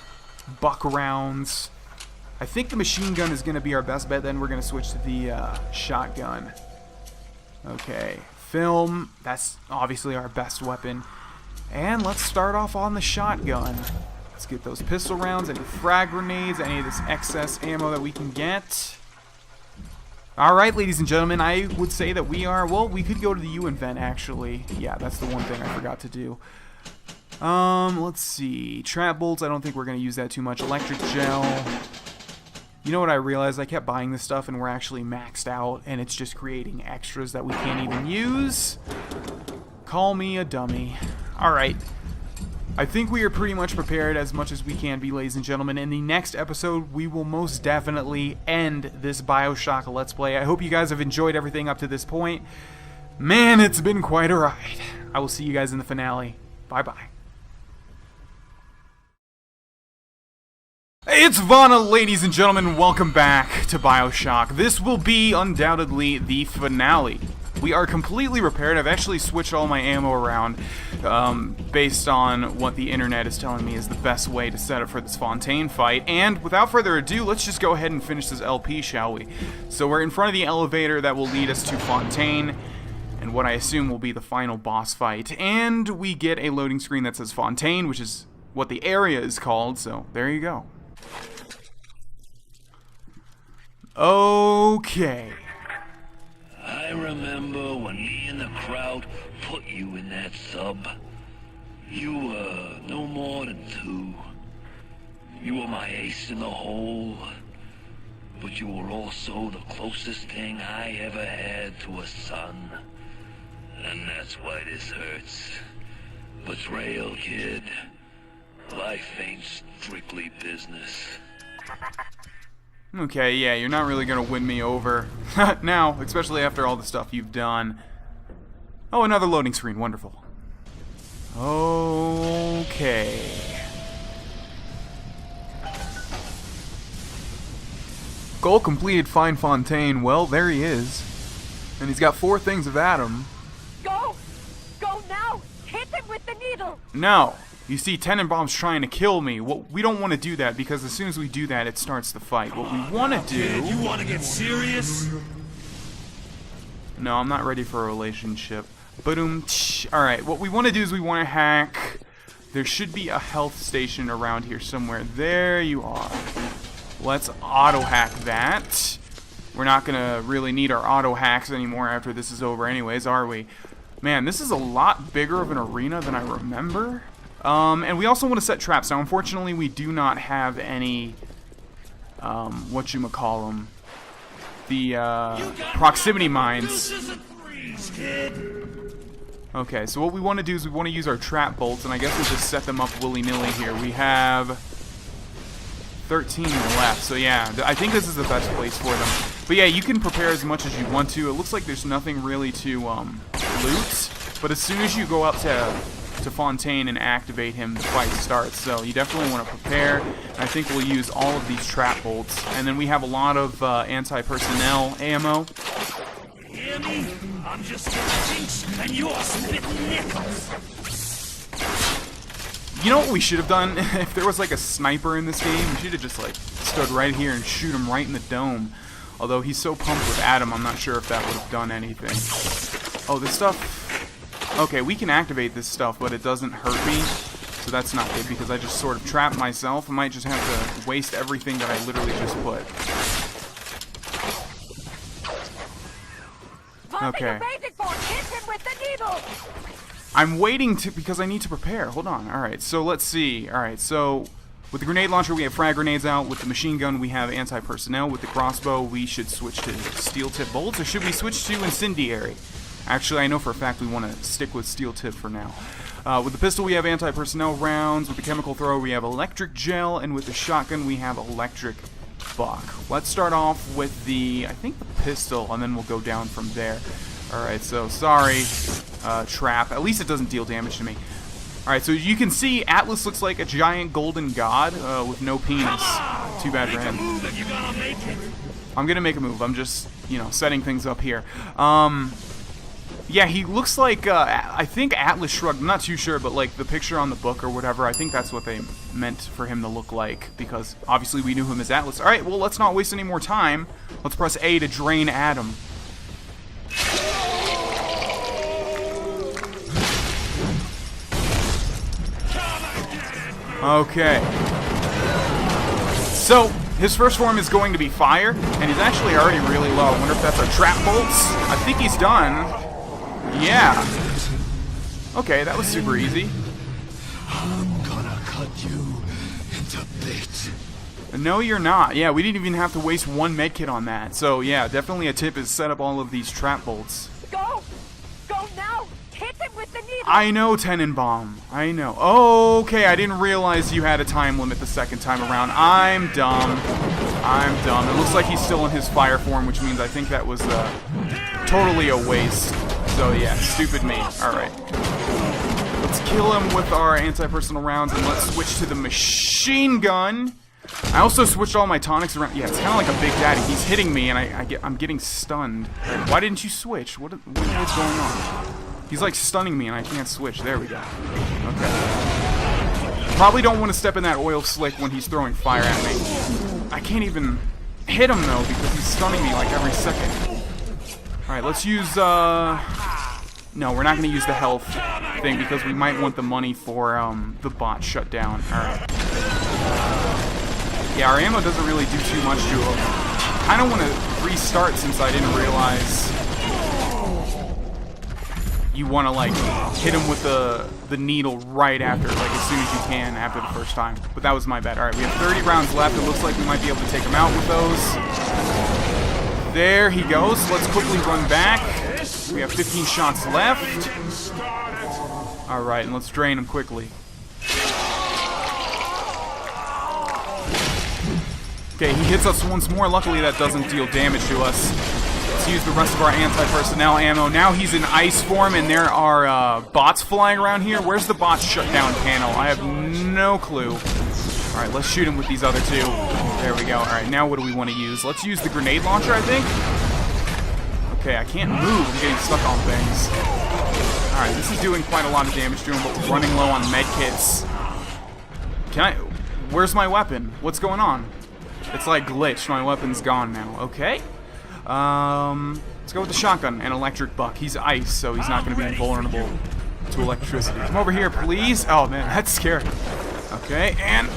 buck rounds. I think the machine gun is going to be our best bet. Then we're going to switch to the shotgun. Okay, film, that's obviously our best weapon. And let's start off on the shotgun. Let's get those pistol rounds, any frag grenades, any of this excess ammo that we can get. Alright, ladies and gentlemen, I would say that we are, well, we could go to the U-invent, actually. Yeah, that's the one thing I forgot to do. Let's see. Trap bolts, I don't think we're going to use that too much. Electric gel. You know what I realized? I kept buying this stuff and we're actually maxed out and it's just creating extras that we can't even use. Call me a dummy. Alright. I think we are pretty much prepared as much as we can be, ladies and gentlemen. In the next episode, we will most definitely end this BioShock Let's Play. I hope you guys have enjoyed everything up to this point. Man, it's been quite a ride. I will see you guys in the finale. Bye-bye. It's Vana, ladies and gentlemen, welcome back to BioShock. This will be undoubtedly the finale. We are completely repaired. I've actually switched all my ammo around based on what the internet is telling me is the best way to set up for this Fontaine fight. And without further ado, let's just go ahead and finish this LP, shall we? So we're in front of the elevator that will lead us to Fontaine, and what I assume will be the final boss fight. And we get a loading screen that says Fontaine, which is what the area is called, so there you go. Okay. I remember when me and the crowd put you in that sub. You were no more than 2. You were my ace in the hole, but you were also the closest thing I ever had to a son. And that's why this hurts. Betrayal, kid. Life ain't strictly business. Okay, yeah, you're not really gonna win me over. Now, especially after all the stuff you've done. Oh, another loading screen, wonderful. Okay. Goal completed, find Fontaine. Well, there he is. And he's got 4 things of Adam. Go! Go now! Hit him with the needle! No! You see, Tenenbaum's trying to kill me. We don't want to do that, because as soon as we do that, it starts the fight. What we want to do... You want to get serious? No, I'm not ready for a relationship. Alright, what we want to do is we want to hack... There should be a health station around here somewhere. There you are. Let's auto-hack that. We're not going to really need our auto-hacks anymore after this is over anyways, are we? Man, this is a lot bigger of an arena than I remember. And we also want to set traps. Now, unfortunately, we do not have any, whatchamacallem, the, proximity mines. Okay, so what we want to do is we want to use our trap bolts, and I guess we'll just set them up willy-nilly here. We have 13 left, so yeah, I think this is the best place for them. But yeah, you can prepare as much as you want to. It looks like there's nothing really to, loot, but as soon as you go up to Fontaine and activate him, the fight starts. So you definitely want to prepare. And I think we'll use all of these trap bolts. And then we have a lot of anti-personnel ammo. Hear me? I'm just getting and you're spitting nickels. You know what we should have done? If there was like a sniper in this game, we should have just like stood right here and shoot him right in the dome. Although he's so pumped with Adam, I'm not sure if that would have done anything. Oh, this stuff... Okay, we can activate this stuff, but it doesn't hurt me, so that's not good because I just sort of trapped myself. I might just have to waste everything that I literally just put. Okay. I'm waiting because I need to prepare. Hold on. Alright, so let's see. Alright, so with the grenade launcher, we have frag grenades out. With the machine gun, we have anti-personnel. With the crossbow, we should switch to steel tip bolts, or should we switch to incendiary? Actually, I know for a fact we want to stick with steel tip for now. With the pistol, we have anti-personnel rounds. With the chemical thrower, we have electric gel. And with the shotgun, we have electric buck. Let's start off with the, I think the pistol, and then we'll go down from there. Alright, so sorry, trap. At least it doesn't deal damage to me. Alright, so you can see Atlas looks like a giant golden god with no penis. Too bad for him. I'm gonna make a move. I'm just, you know, setting things up here. Yeah, he looks like, I think Atlas Shrugged, I'm not too sure, but like the picture on the book or whatever, I think that's what they meant for him to look like, because obviously we knew him as Atlas. Alright, well, let's not waste any more time. Let's press A to drain Adam. Okay. So, his first form is going to be fire, and he's actually already really low. I wonder if that's our trap bolts? I think he's done. Yeah. Okay, that was super easy. I'm gonna cut you into bits. No, you're not. Yeah, we didn't even have to waste one medkit on that. So, yeah, definitely a tip is set up all of these trap bolts. Go! Go now! Hit him with the needle! I know, Tenenbaum. I know. Okay, I didn't realize you had a time limit the second time around. I'm dumb. I'm dumb. It looks like he's still in his fire form, which means I think that was totally a waste. So yeah, stupid me. Alright. Let's kill him with our anti-personnel rounds, and let's switch to the machine gun. I also switched all my tonics around. Yeah, it's kind of like a Big Daddy. He's hitting me, and I'm getting stunned. Why didn't you switch? What's going on? He's like stunning me, and I can't switch. There we go. Okay. Probably don't want to step in that oil slick when he's throwing fire at me. I can't even hit him though because he's stunning me like every second. All right, let's use. No, we're not going to use the health thing because we might want the money for the bot shutdown. All right. Yeah, our ammo doesn't really do too much to him. I don't want to restart since I didn't realize you want to like hit him with the needle right after, like as soon as you can after the first time. But that was my bad. All right, we have 30 rounds left. It looks like we might be able to take him out with those. There he goes. Let's quickly run back. We have 15 shots left. All right, and let's drain him quickly. Okay, he hits us once more. Luckily, that doesn't deal damage to us. Let's use the rest of our anti-personnel ammo. Now he's in ice form, and there are bots flying around here. Where's the bot shutdown panel? I have no clue. All right, let's shoot him with these other two. There we go. All right, now what do we want to use? Let's use the grenade launcher, I think. Okay, I can't move. I'm getting stuck on things. All right, this is doing quite a lot of damage to him, but we're running low on med kits. Where's my weapon? What's going on? It's like glitched. My weapon's gone now. Okay. Let's go with the shotgun and electric buck. He's ice, so he's not going to be vulnerable to electricity. Come over here, please. Oh, man, that's scary. Okay, and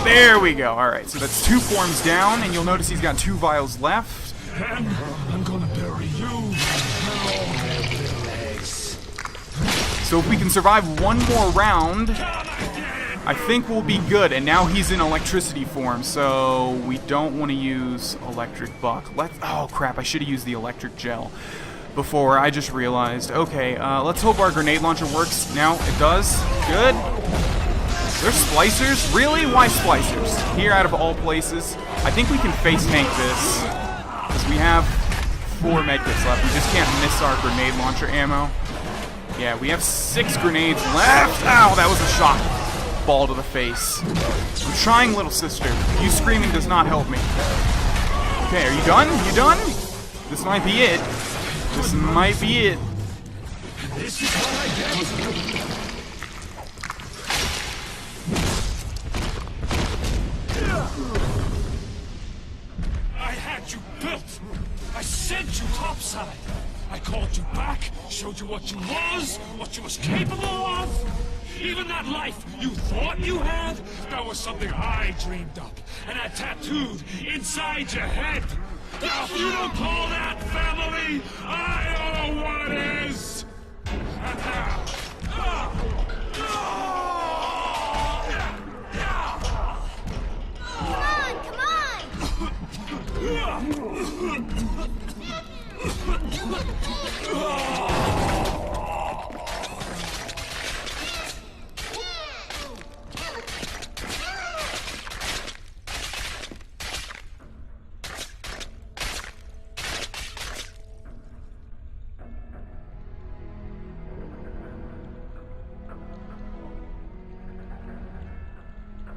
there we go. All right, so that's 2 forms down, and you'll notice he's got 2 vials left. And I'm going to bury you. So if we can survive one more round, I think we'll be good. And now he's in electricity form, so we don't want to use electric buck. Oh crap, I should have used the electric gel before. I just realized. Okay, let's hope our grenade launcher works. Now it does. Good. There's splicers? Really? Why splicers? Here out of all places. I think we can face tank this. Because we have 4 medkits left. We just can't miss our grenade launcher ammo. Yeah, we have 6 grenades left. Ow, that was a shot. Ball to the face. I'm trying, little sister. You screaming does not help me. Okay, are you done? You done? This might be it. This might be it. This is what I get. I had you built. I sent you topside. I called you back, showed you what you was capable of. Even that life you thought you had, that was something I dreamed up and I tattooed inside your head. Now, if you don't call that family, I don't know what is. And now,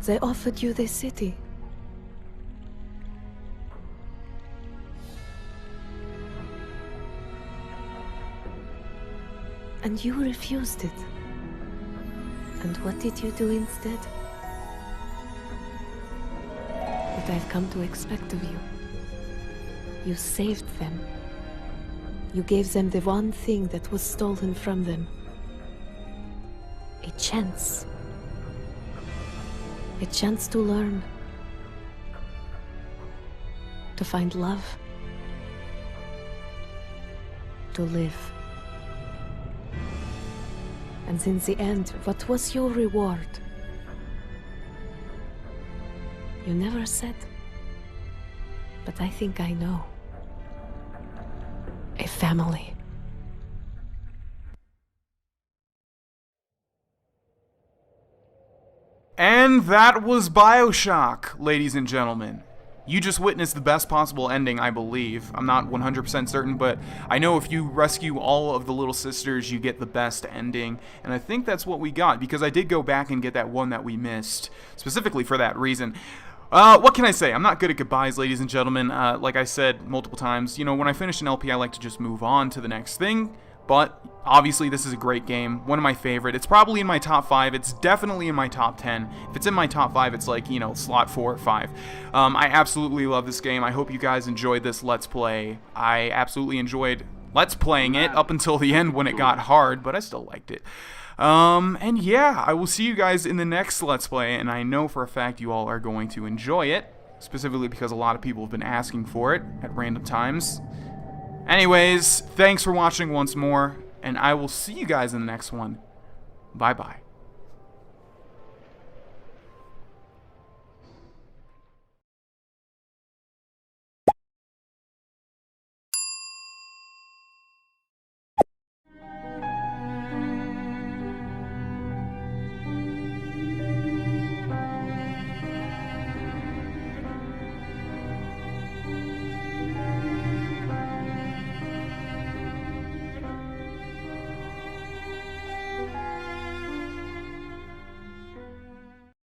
They offered you this city. And you refused it. And what did you do instead? What I've come to expect of you. You saved them. You gave them the one thing that was stolen from them. A chance. A chance to learn. To find love. To live. And in the end, what was your reward? You never said. But I think I know. A family. And that was BioShock, ladies and gentlemen. you just witnessed the best possible ending, I believe. I'm not 100% certain, but I know if you rescue all of the little sisters, you get the best ending. And I think that's what we got, because I did go back and get that one that we missed, specifically for that reason. What can I say? I'm not good at goodbyes, ladies and gentlemen. Like I said multiple times, you know, when I finish an LP, I like to just move on to the next thing. But obviously, this is a great game, one of my favorite. It's probably in my top 5. It's definitely in my top 10. If it's in my top 5, it's like, you know, slot 4 or 5. I absolutely love this game. I hope you guys enjoyed this Let's Play. I absolutely enjoyed Let's Playing it up until the end when it got hard, but I still liked it. And yeah, I will see you guys in the next Let's Play, and I know for a fact you all are going to enjoy it, specifically because a lot of people have been asking for it at random times. Anyways, thanks for watching once more, and I will see you guys in the next one. Bye-bye.